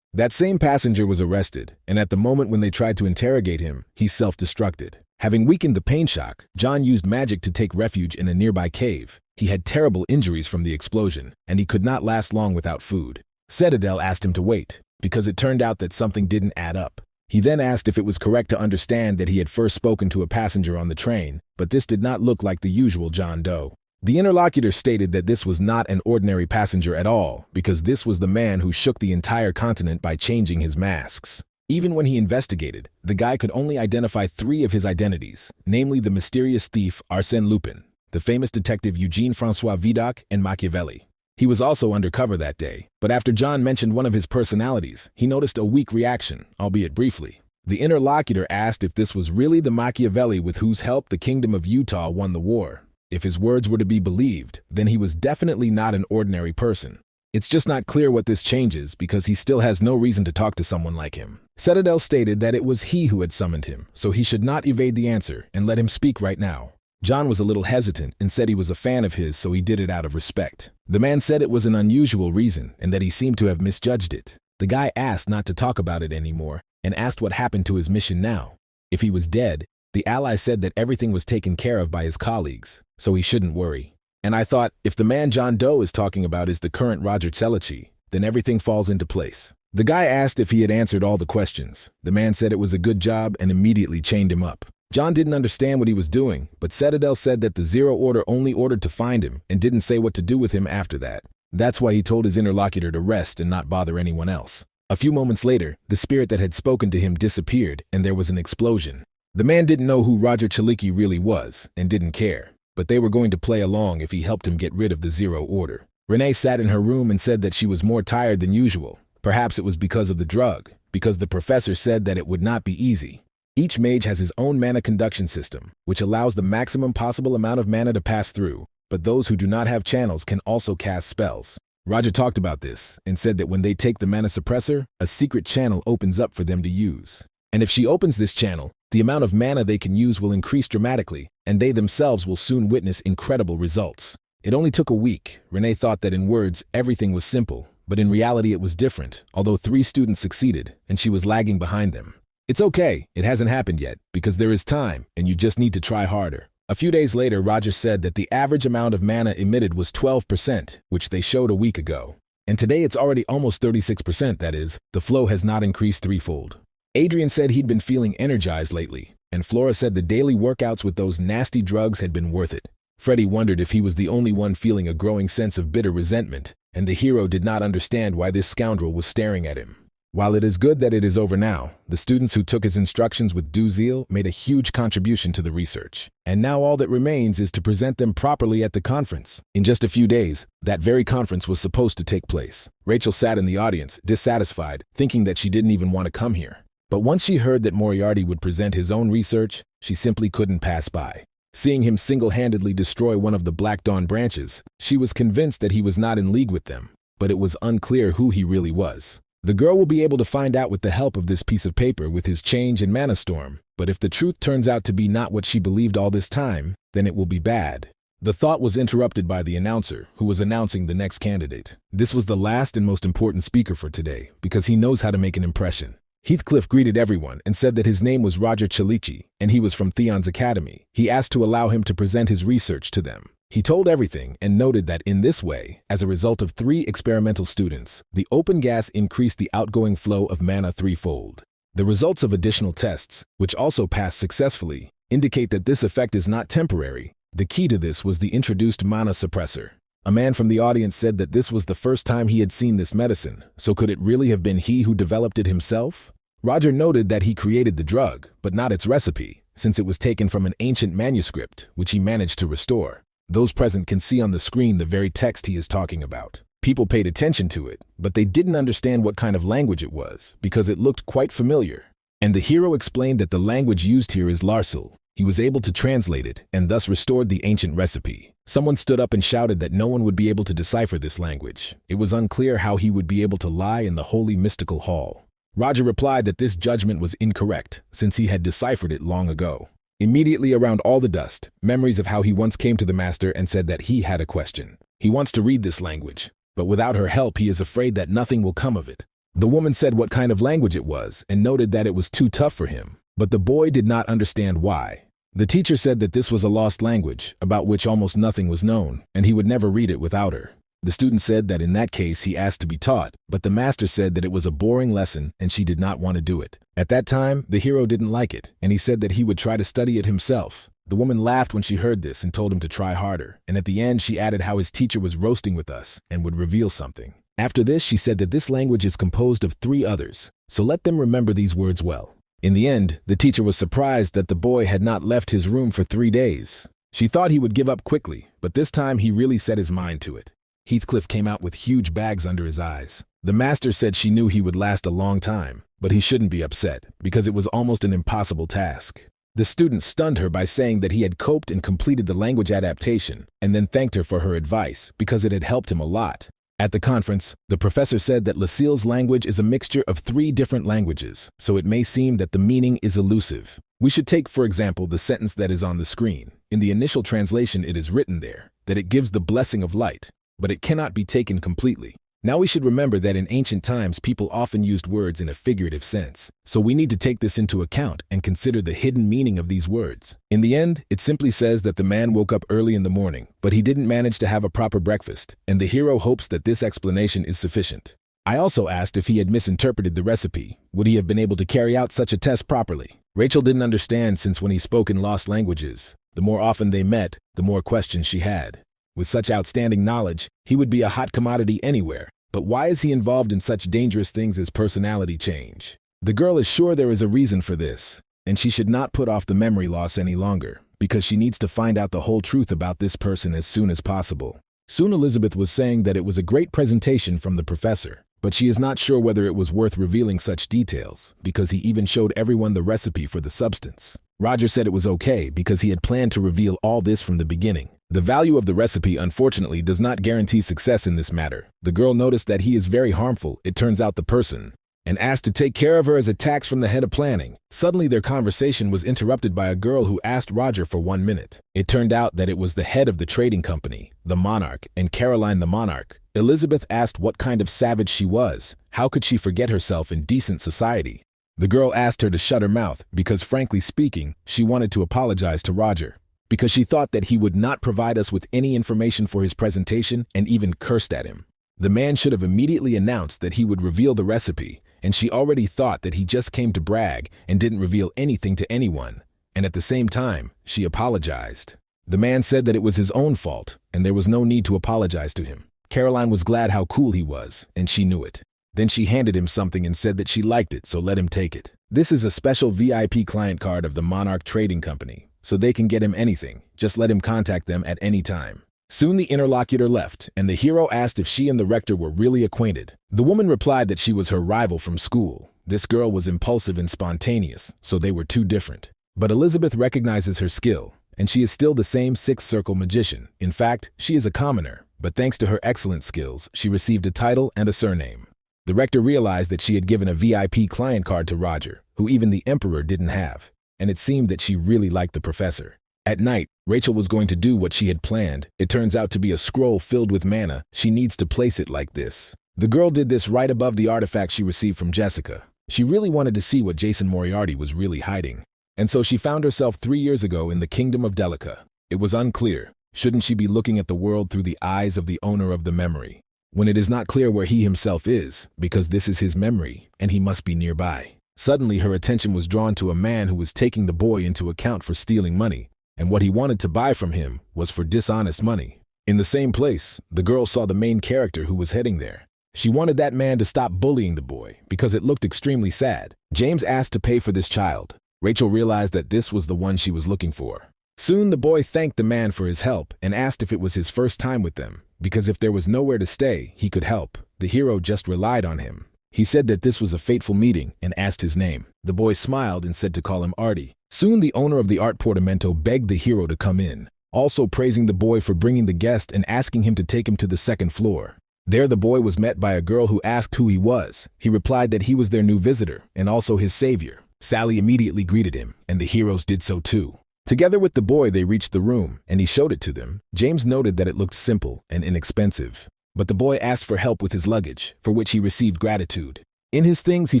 That same passenger was arrested, and at the moment when they tried to interrogate him, he self-destructed. Having weakened the pain shock, John used magic to take refuge in a nearby cave. He had terrible injuries from the explosion, and he could not last long without food. Citadel asked him to wait, because it turned out that something didn't add up. He then asked if it was correct to understand that he had first spoken to a passenger on the train, but this did not look like the usual John Doe. The interlocutor stated that this was not an ordinary passenger at all, because this was the man who shook the entire continent by changing his masks. Even when he investigated, the guy could only identify 3 of his identities, namely the mysterious thief Arsène Lupin, the famous detective Eugene-François Vidocq, and Machiavelli. He was also undercover that day, but after John mentioned one of his personalities, he noticed a weak reaction, albeit briefly. The interlocutor asked if this was really the Machiavelli with whose help the Kingdom of Utah won the war. If his words were to be believed, then he was definitely not an ordinary person. It's just not clear what this changes because he still has no reason to talk to someone like him. Citadel stated that it was he who had summoned him, so he should not evade the answer and let him speak right now. John was a little hesitant and said he was a fan of his, so he did it out of respect. The man said it was an unusual reason and that he seemed to have misjudged it. The guy asked not to talk about it anymore and asked what happened to his mission now. If he was dead, the ally said that everything was taken care of by his colleagues, so he shouldn't worry. And I thought, if the man John Doe is talking about is the current Roger Celici, then everything falls into place. The guy asked if he had answered all the questions. The man said it was a good job and immediately chained him up. John didn't understand what he was doing, but Citadel said that the Zero Order only ordered to find him and didn't say what to do with him after that. That's why he told his interlocutor to rest and not bother anyone else. A few moments later, the spirit that had spoken to him disappeared and there was an explosion. The man didn't know who Roger Celici really was and didn't care, but they were going to play along if he helped him get rid of the Zero Order. Renee sat in her room and said that she was more tired than usual. Perhaps it was because of the drug, because the professor said that it would not be easy. Each mage has his own mana conduction system, which allows the maximum possible amount of mana to pass through, but those who do not have channels can also cast spells. Roger talked about this and said that when they take the mana suppressor, a secret channel opens up for them to use. And if she opens this channel, the amount of mana they can use will increase dramatically, and they themselves will soon witness incredible results. It only took a week. Renee thought that in words, everything was simple, but in reality it was different, although 3 students succeeded, and she was lagging behind them. It's okay, it hasn't happened yet, because there is time, and you just need to try harder. A few days later, Roger said that the average amount of mana emitted was 12%, which they showed a week ago. And today it's already almost 36%, that is, the flow has not increased threefold. Adrian said he'd been feeling energized lately, and Flora said the daily workouts with those nasty drugs had been worth it. Freddie wondered if he was the only one feeling a growing sense of bitter resentment, and the hero did not understand why this scoundrel was staring at him. While it is good that it is over now, the students who took his instructions with due zeal made a huge contribution to the research. And now all that remains is to present them properly at the conference. In just a few days, that very conference was supposed to take place. Rachel sat in the audience, dissatisfied, thinking that she didn't even want to come here. But once she heard that Moriarty would present his own research, she simply couldn't pass by. Seeing him single-handedly destroy one of the Black Dawn branches, she was convinced that he was not in league with them, but it was unclear who he really was. The girl will be able to find out with the help of this piece of paper with his change in Mana Storm, but if the truth turns out to be not what she believed all this time, then it will be bad. The thought was interrupted by the announcer, who was announcing the next candidate. This was the last and most important speaker for today, because he knows how to make an impression. Heathcliff greeted everyone and said that his name was Roger Celici, and he was from Theon's Academy. He asked to allow him to present his research to them. He told everything and noted that in this way, as a result of 3 experimental students, the open gas increased the outgoing flow of mana threefold. The results of additional tests, which also passed successfully, indicate that this effect is not temporary. The key to this was the introduced mana suppressor. A man from the audience said that this was the first time he had seen this medicine, so could it really have been he who developed it himself? Roger noted that he created the drug, but not its recipe, since it was taken from an ancient manuscript, which he managed to restore. Those present can see on the screen the very text he is talking about. People paid attention to it, but they didn't understand what kind of language it was, because it looked quite familiar. And the hero explained that the language used here is Larsil. He was able to translate it, and thus restored the ancient recipe. Someone stood up and shouted that no one would be able to decipher this language. It was unclear how he would be able to lie in the holy mystical hall. Roger replied that this judgment was incorrect, since he had deciphered it long ago. Immediately around all the dust, memories of how he once came to the master and said that he had a question. He wants to read this language, but without her help he is afraid that nothing will come of it. The woman said what kind of language it was and noted that it was too tough for him, but the boy did not understand why. The teacher said that this was a lost language, about which almost nothing was known, and he would never read it without her. The student said that in that case he asked to be taught, but the master said that it was a boring lesson and she did not want to do it. At that time, the hero didn't like it, and he said that he would try to study it himself. The woman laughed when she heard this and told him to try harder, and at the end she added how his teacher was roasting with us and would reveal something. After this, she said that this language is composed of 3 others, so let them remember these words well. In the end, the teacher was surprised that the boy had not left his room for 3 days. She thought he would give up quickly, but this time he really set his mind to it. Heathcliff came out with huge bags under his eyes. The master said she knew he would last a long time, but he shouldn't be upset, because it was almost an impossible task. The student stunned her by saying that he had coped and completed the language adaptation, and then thanked her for her advice, because it had helped him a lot. At the conference, the professor said that Lucille's language is a mixture of 3 different languages, so it may seem that the meaning is elusive. We should take, for example, the sentence that is on the screen. In the initial translation, it is written there that it gives the blessing of light, but it cannot be taken completely. Now we should remember that in ancient times people often used words in a figurative sense, so we need to take this into account and consider the hidden meaning of these words. In the end, it simply says that the man woke up early in the morning, but he didn't manage to have a proper breakfast, and the hero hopes that this explanation is sufficient. I also asked if he had misinterpreted the recipe. Would he have been able to carry out such a test properly? Rachel didn't understand, since when he spoke in lost languages, the more often they met, the more questions she had. With such outstanding knowledge, he would be a hot commodity anywhere. But why is he involved in such dangerous things as personality change? The girl is sure there is a reason for this, and she should not put off the memory loss any longer, because she needs to find out the whole truth about this person as soon as possible. Soon Elizabeth was saying that it was a great presentation from the professor, but she is not sure whether it was worth revealing such details, because he even showed everyone the recipe for the substance. Roger said it was okay because he had planned to reveal all this from the beginning. The value of the recipe, unfortunately, does not guarantee success in this matter. The girl noticed that he is very harmful, it turns out the person, and asked to take care of her as a tax from the head of planning. Suddenly their conversation was interrupted by a girl who asked Roger for 1 minute. It turned out that it was the head of the trading company, the Monarch, and Caroline the Monarch. Elizabeth asked what kind of savage she was. How could she forget herself in decent society? The girl asked her to shut her mouth because, frankly speaking, she wanted to apologize to Roger, because she thought that he would not provide us with any information for his presentation, and even cursed at him. The man should have immediately announced that he would reveal the recipe, and she already thought that he just came to brag and didn't reveal anything to anyone, and at the same time, she apologized. The man said that it was his own fault, and there was no need to apologize to him. Caroline was glad how cool he was, and she knew it. Then she handed him something and said that she liked it, so let him take it. This is a special VIP client card of the Monarch Trading Company, so they can get him anything. Just let him contact them at any time. Soon the interlocutor left, and the hero asked if she and the rector were really acquainted. The woman replied that she was her rival from school. This girl was impulsive and spontaneous, so they were 2 different. But Elizabeth recognizes her skill, and she is still the same 6th circle magician. In fact, she is a commoner, but thanks to her excellent skills, she received a title and a surname. The rector realized that she had given a VIP client card to Roger, who even the emperor didn't have, and it seemed that she really liked the professor. At night, Rachel was going to do what she had planned. It turns out to be a scroll filled with mana. She needs to place it like this. The girl did this right above the artifact she received from Jessica. She really wanted to see what Jason Moriarty was really hiding. And so she found herself 3 years ago in the kingdom of Delica. It was unclear. Shouldn't she be looking at the world through the eyes of the owner of the memory, when it is not clear where he himself is, because this is his memory, and he must be nearby? Suddenly her attention was drawn to a man who was taking the boy into account for stealing money, and what he wanted to buy from him was for dishonest money. In the same place, the girl saw the main character who was heading there. She wanted that man to stop bullying the boy, because it looked extremely sad. James asked to pay for this child. Rachel realized that this was the one she was looking for. Soon the boy thanked the man for his help and asked if it was his first time with them, because if there was nowhere to stay, he could help. The hero just relied on him. He said that this was a fateful meeting and asked his name. The boy smiled and said to call him Artie. Soon the owner of the art portamento begged the hero to come in, also praising the boy for bringing the guest and asking him to take him to the 2nd floor. There the boy was met by a girl who asked who he was. He replied that he was their new visitor and also his savior. Sally immediately greeted him, and the heroes did so too. Together with the boy, they reached the room, and he showed it to them. James noted that it looked simple and inexpensive, but the boy asked for help with his luggage, for which he received gratitude. In his things, he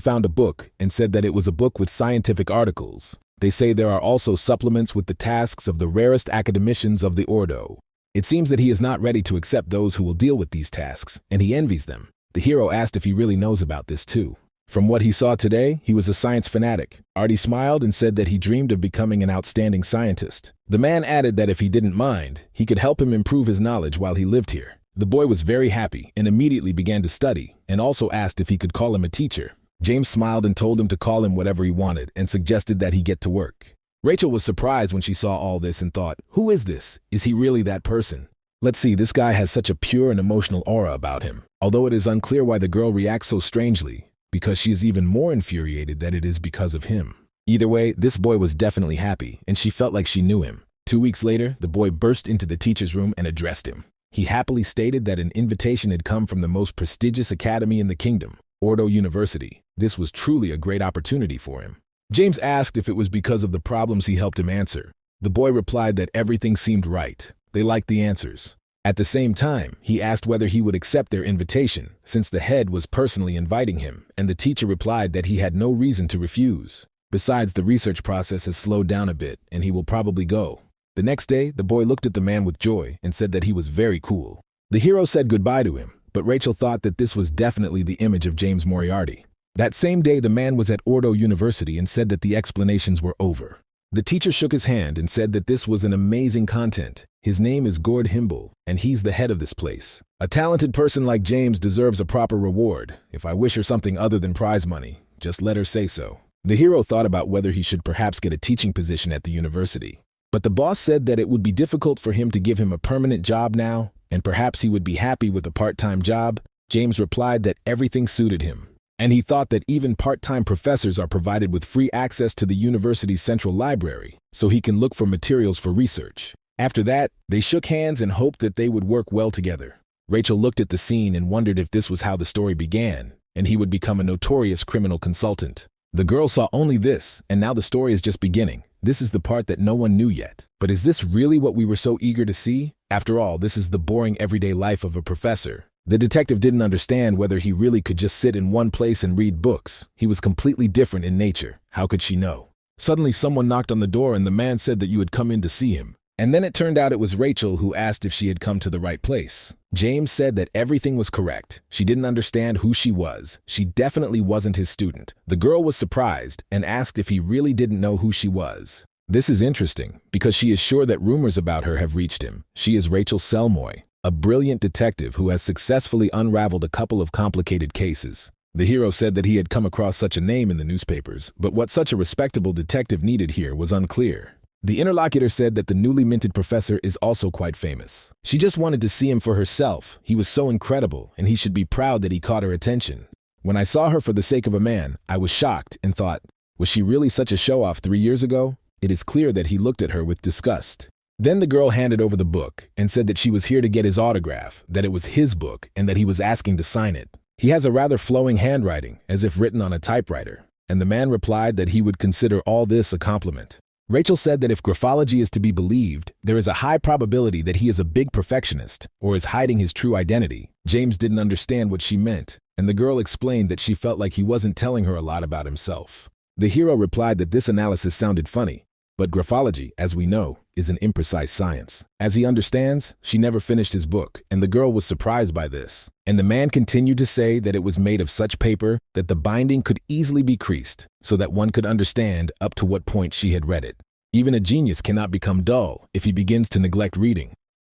found a book and said that it was a book with scientific articles. They say there are also supplements with the tasks of the rarest academicians of the Ordo. It seems that he is not ready to accept those who will deal with these tasks, and he envies them. The hero asked if he really knows about this too. From what he saw today, he was a science fanatic. Artie smiled and said that he dreamed of becoming an outstanding scientist. The man added that if he didn't mind, he could help him improve his knowledge while he lived here. The boy was very happy and immediately began to study, and also asked if he could call him a teacher. James smiled and told him to call him whatever he wanted and suggested that he get to work. Rachel was surprised when she saw all this and thought, who is this? Is he really that person? Let's see, this guy has such a pure and emotional aura about him. Although it is unclear why the girl reacts so strangely, because she is even more infuriated that it is because of him. Either way, this boy was definitely happy, and she felt like she knew him. 2 weeks later, the boy burst into the teacher's room and addressed him. He happily stated that an invitation had come from the most prestigious academy in the kingdom, Ordo University. This was truly a great opportunity for him. James asked if it was because of the problems he helped him answer. The boy replied that everything seemed right. They liked the answers. At the same time, he asked whether he would accept their invitation, since the head was personally inviting him, and the teacher replied that he had no reason to refuse. Besides, the research process has slowed down a bit, and he will probably go. The next day, the boy looked at the man with joy and said that he was very cool. The hero said goodbye to him, but Rachel thought that this was definitely the image of James Moriarty. That same day, the man was at Ordo University and said that the explanations were over. The teacher shook his hand and said that this was an amazing content. His name is Gord Himble, and he's the head of this place. A talented person like James deserves a proper reward. If I wish her something other than prize money, just let her say so. The hero thought about whether he should perhaps get a teaching position at the university. But the boss said that it would be difficult for him to give him a permanent job now, and perhaps he would be happy with a part-time job. James replied that everything suited him, and he thought that even part-time professors are provided with free access to the university's central library, so he can look for materials for research. After that, they shook hands and hoped that they would work well together. Rachel looked at the scene and wondered if this was how the story began, and he would become a notorious criminal consultant. The girl saw only this, and now the story is just beginning. This is the part that no one knew yet. But is this really what we were so eager to see? After all, this is the boring everyday life of a professor. The detective didn't understand whether he really could just sit in one place and read books. He was completely different in nature. How could she know? Suddenly someone knocked on the door and the man said that you had come in to see him. And then it turned out it was Rachel who asked if she had come to the right place. James said that everything was correct. She didn't understand who she was. She definitely wasn't his student. The girl was surprised and asked if he really didn't know who she was. This is interesting, because she is sure that rumors about her have reached him. She is Rachel Selmoy, a brilliant detective who has successfully unraveled a couple of complicated cases. The hero said that he had come across such a name in the newspapers, but what such a respectable detective needed here was unclear. The interlocutor said that the newly minted professor is also quite famous. She just wanted to see him for herself. He was so incredible, and he should be proud that he caught her attention. When I saw her for the sake of a man, I was shocked and thought, was she really such a show-off 3 years ago? It is clear that he looked at her with disgust. Then the girl handed over the book and said that she was here to get his autograph, that it was his book, and that he was asking to sign it. He has a rather flowing handwriting, as if written on a typewriter, and the man replied that he would consider all this a compliment. Rachel said that if graphology is to be believed, there is a high probability that he is a big perfectionist or is hiding his true identity. James didn't understand what she meant, and the girl explained that she felt like he wasn't telling her a lot about himself. The hero replied that this analysis sounded funny, but graphology, as we know, is an imprecise science. As he understands, she never finished his book, and the girl was surprised by this. And the man continued to say that it was made of such paper that the binding could easily be creased, so that one could understand up to what point she had read it. Even a genius cannot become dull if he begins to neglect reading.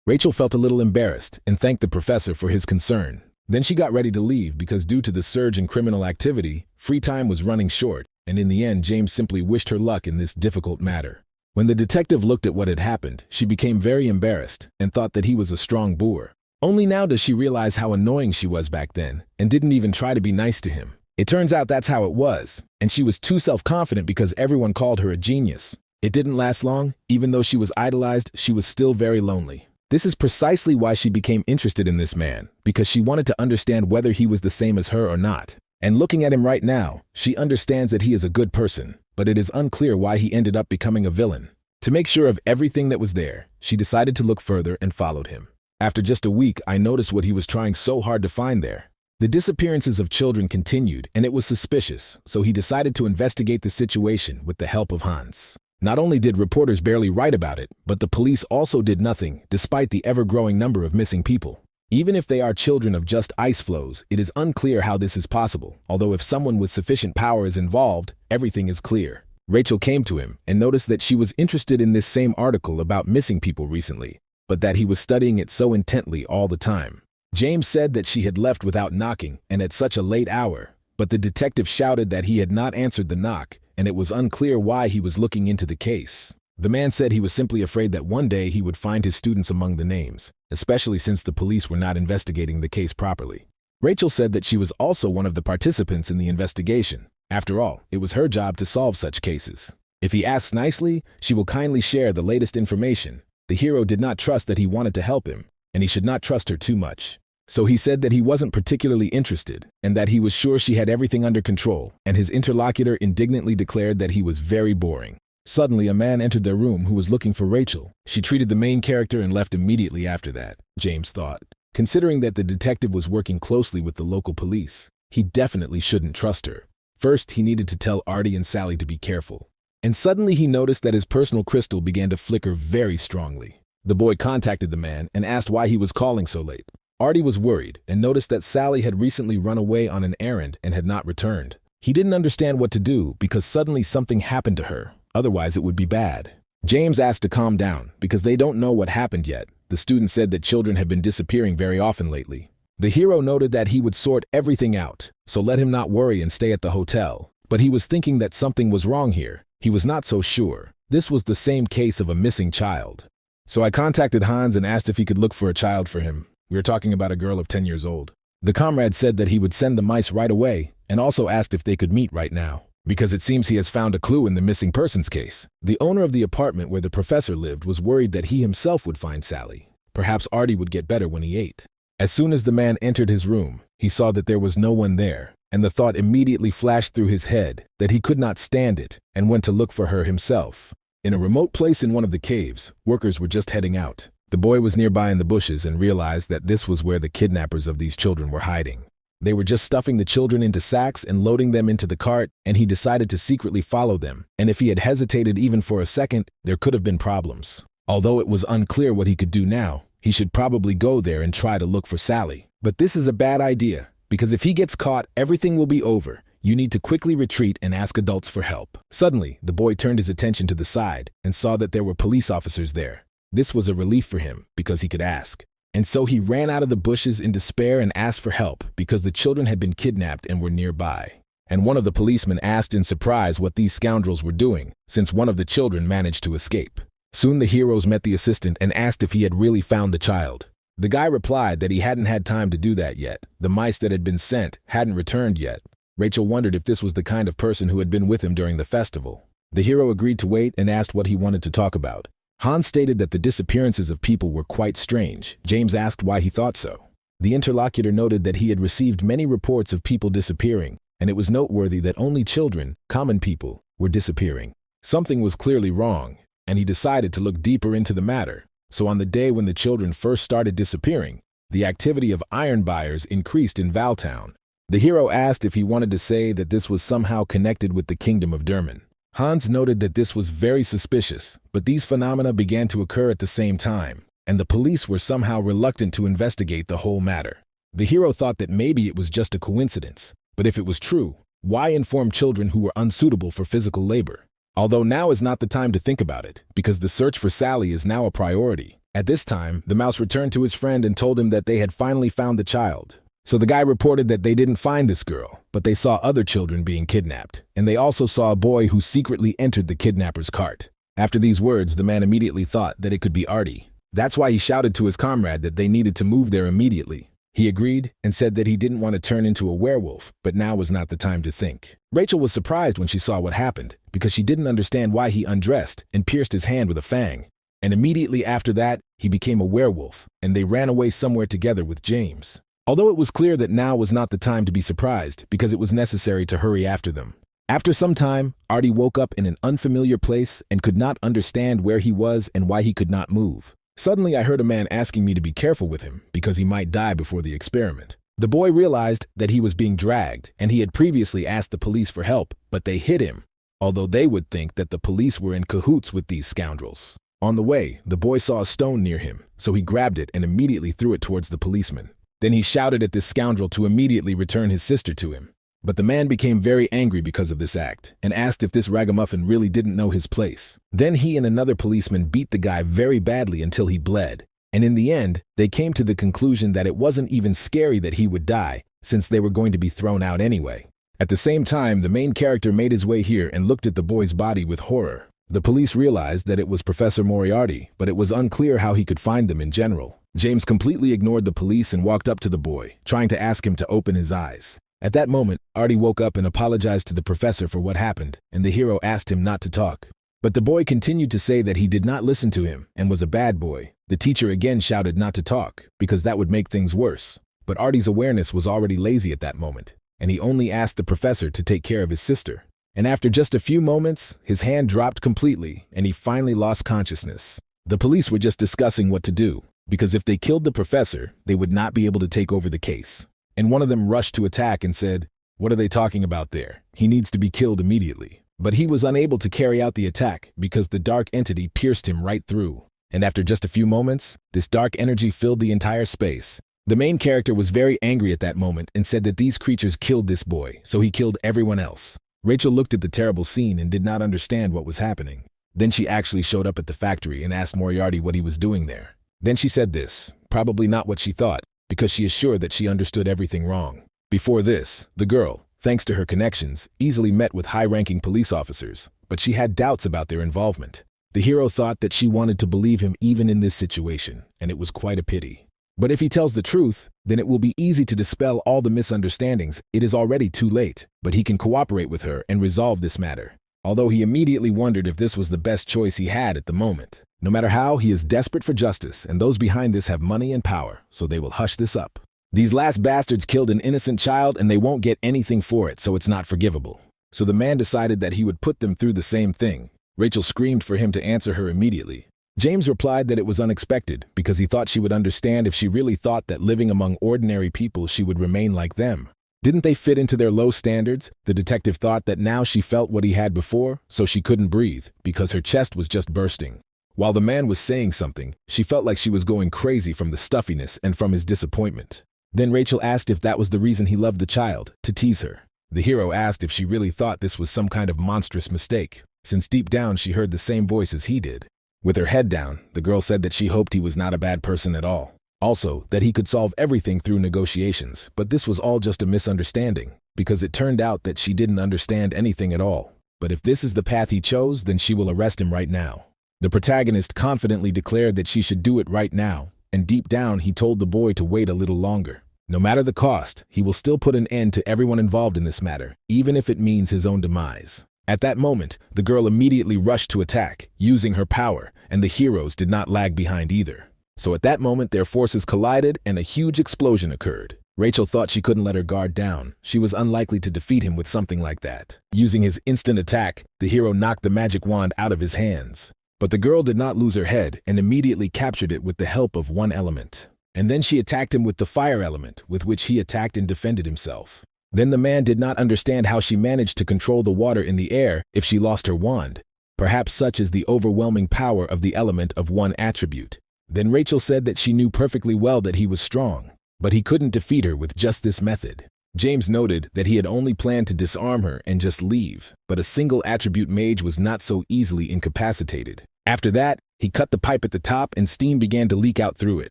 Rachel felt a little embarrassed and thanked the professor for his concern. Then she got ready to leave because due to the surge in criminal activity, free time was running short, and in the end James simply wished her luck in this difficult matter. When the detective looked at what had happened, she became very embarrassed and thought that he was a strong boor. Only now does she realize how annoying she was back then and didn't even try to be nice to him. It turns out that's how it was, and she was too self-confident because everyone called her a genius. It didn't last long. Even though she was idolized, she was still very lonely. This is precisely why she became interested in this man, because she wanted to understand whether he was the same as her or not. And looking at him right now, she understands that he is a good person, but it is unclear why he ended up becoming a villain. To make sure of everything that was there, she decided to look further and followed him. After just a week, I noticed what he was trying so hard to find there. The disappearances of children continued, and it was suspicious, so he decided to investigate the situation with the help of Hans. Not only did reporters barely write about it, but the police also did nothing, despite the ever-growing number of missing people. Even if they are children of just ice floes, it is unclear how this is possible, although if someone with sufficient power is involved, everything is clear. Rachel came to him and noticed that she was interested in this same article about missing people recently, but that he was studying it so intently all the time. James said that she had left without knocking and at such a late hour, but the detective shouted that he had not answered the knock, and it was unclear why he was looking into the case. The man said he was simply afraid that one day he would find his students among the names, especially since the police were not investigating the case properly. Rachel said that she was also one of the participants in the investigation. After all, it was her job to solve such cases. If he asks nicely, she will kindly share the latest information. The hero did not trust that he wanted to help him, and he should not trust her too much. So he said that he wasn't particularly interested, and that he was sure she had everything under control, and his interlocutor indignantly declared that he was very boring. Suddenly, a man entered their room who was looking for Rachel. She treated the main character and left immediately after that, James thought. Considering that the detective was working closely with the local police, he definitely shouldn't trust her. First, he needed to tell Artie and Sally to be careful. And suddenly he noticed that his personal crystal began to flicker very strongly. The boy contacted the man and asked why he was calling so late. Artie was worried and noticed that Sally had recently run away on an errand and had not returned. He didn't understand what to do because suddenly something happened to her. Otherwise, it would be bad. James asked to calm down because they don't know what happened yet. The student said that children have been disappearing very often lately. The hero noted that he would sort everything out, so let him not worry and stay at the hotel. But he was thinking that something was wrong here. He was not so sure. This was the same case of a missing child. So I contacted Hans and asked if he could look for a child for him. We were talking about a girl of 10 years old. The comrade said that he would send the mice right away and also asked if they could meet right now, because it seems he has found a clue in the missing persons case. The owner of the apartment where the professor lived was worried that he himself would find Sally. Perhaps Artie would get better when he ate. As soon as the man entered his room, he saw that there was no one there, and the thought immediately flashed through his head that he could not stand it and went to look for her himself. In a remote place in one of the caves, workers were just heading out. The boy was nearby in the bushes and realized that this was where the kidnappers of these children were hiding. They were just stuffing the children into sacks and loading them into the cart, and he decided to secretly follow them. And if he had hesitated even for a second, there could have been problems. Although it was unclear what he could do now, he should probably go there and try to look for Sally. But this is a bad idea, because if he gets caught, everything will be over. You need to quickly retreat and ask adults for help. Suddenly, the boy turned his attention to the side and saw that there were police officers there. This was a relief for him because he could ask. And so he ran out of the bushes in despair and asked for help because the children had been kidnapped and were nearby. And one of the policemen asked in surprise what these scoundrels were doing, since one of the children managed to escape. Soon the heroes met the assistant and asked if he had really found the child. The guy replied that he hadn't had time to do that yet. The mice that had been sent hadn't returned yet. Rachel wondered if this was the kind of person who had been with him during the festival. The hero agreed to wait and asked what he wanted to talk about. Hans stated that the disappearances of people were quite strange. James asked why he thought so. The interlocutor noted that he had received many reports of people disappearing, and it was noteworthy that only children, common people, were disappearing. Something was clearly wrong, and he decided to look deeper into the matter. So on the day when the children first started disappearing, the activity of iron buyers increased in Valtown. The hero asked if he wanted to say that this was somehow connected with the kingdom of Derman. Hans noted that this was very suspicious, but these phenomena began to occur at the same time, and the police were somehow reluctant to investigate the whole matter. The hero thought that maybe it was just a coincidence, but if it was true, why inform children who were unsuitable for physical labor? Although now is not the time to think about it, because the search for Sally is now a priority. At this time, the mouse returned to his friend and told him that they had finally found the child. So the guy reported that they didn't find this girl, but they saw other children being kidnapped, and they also saw a boy who secretly entered the kidnapper's cart. After these words, the man immediately thought that it could be Artie. That's why he shouted to his comrade that they needed to move there immediately. He agreed and said that he didn't want to turn into a werewolf, but now was not the time to think. Rachel was surprised when she saw what happened, because she didn't understand why he undressed and pierced his hand with a fang. And immediately after that, he became a werewolf, and they ran away somewhere together with James. Although it was clear that now was not the time to be surprised, because it was necessary to hurry after them. After some time, Artie woke up in an unfamiliar place and could not understand where he was and why he could not move. Suddenly, I heard a man asking me to be careful with him because he might die before the experiment. The boy realized that he was being dragged, and he had previously asked the police for help, but they hid him, although they would think that the police were in cahoots with these scoundrels. On the way, the boy saw a stone near him, so he grabbed it and immediately threw it towards the policeman. Then he shouted at this scoundrel to immediately return his sister to him. But the man became very angry because of this act, and asked if this ragamuffin really didn't know his place. Then he and another policeman beat the guy very badly until he bled. And in the end, they came to the conclusion that it wasn't even scary that he would die, since they were going to be thrown out anyway. At the same time, the main character made his way here and looked at the boy's body with horror. The police realized that it was Professor Moriarty, but it was unclear how he could find them in general. James completely ignored the police and walked up to the boy, trying to ask him to open his eyes. At that moment, Artie woke up and apologized to the professor for what happened, and the hero asked him not to talk. But the boy continued to say that he did not listen to him and was a bad boy. The teacher again shouted not to talk, because that would make things worse. But Artie's awareness was already lazy at that moment, and he only asked the professor to take care of his sister. And after just a few moments, his hand dropped completely, and he finally lost consciousness. The police were just discussing what to do, because if they killed the professor, they would not be able to take over the case. And one of them rushed to attack and said, "What are they talking about there? He needs to be killed immediately." But he was unable to carry out the attack because the dark entity pierced him right through. And after just a few moments, this dark energy filled the entire space. The main character was very angry at that moment and said that these creatures killed this boy, so he killed everyone else. Rachel looked at the terrible scene and did not understand what was happening. Then she actually showed up at the factory and asked Moriarty what he was doing there. Then she said this, probably not what she thought, because she is sure that she understood everything wrong. Before this, the girl, thanks to her connections, easily met with high-ranking police officers, but she had doubts about their involvement. The hero thought that she wanted to believe him even in this situation, and it was quite a pity. But if he tells the truth, then it will be easy to dispel all the misunderstandings. It is already too late, but he can cooperate with her and resolve this matter. Although he immediately wondered if this was the best choice he had at the moment. No matter how, he is desperate for justice, and those behind this have money and power, so they will hush this up. These last bastards killed an innocent child and they won't get anything for it, so it's not forgivable. So the man decided that he would put them through the same thing. Rachel screamed for him to answer her immediately. James replied that it was unexpected because he thought she would understand if she really thought that living among ordinary people she would remain like them. Didn't they fit into their low standards? The detective thought that now she felt what he had before, so she couldn't breathe because her chest was just bursting. While the man was saying something, she felt like she was going crazy from the stuffiness and from his disappointment. Then Rachel asked if that was the reason he loved the child, to tease her. The hero asked if she really thought this was some kind of monstrous mistake, since deep down she heard the same voice as he did. With her head down, the girl said that she hoped he was not a bad person at all. Also, that he could solve everything through negotiations, but this was all just a misunderstanding, because it turned out that she didn't understand anything at all. But if this is the path he chose, then she will arrest him right now. The protagonist confidently declared that she should do it right now, and deep down he told the boy to wait a little longer. No matter the cost, he will still put an end to everyone involved in this matter, even if it means his own demise. At that moment, the girl immediately rushed to attack, using her power, and the heroes did not lag behind either. So at that moment, their forces collided and a huge explosion occurred. Rachel thought she couldn't let her guard down. She was unlikely to defeat him with something like that. Using his instant attack, the hero knocked the magic wand out of his hands. But the girl did not lose her head and immediately captured it with the help of one element. And then she attacked him with the fire element, with which he attacked and defended himself. Then the man did not understand how she managed to control the water in the air if she lost her wand. Perhaps such is the overwhelming power of the element of one attribute. Then Rachel said that she knew perfectly well that he was strong, but he couldn't defeat her with just this method. James noted that he had only planned to disarm her and just leave, but a single attribute mage was not so easily incapacitated. After that, he cut the pipe at the top and steam began to leak out through it.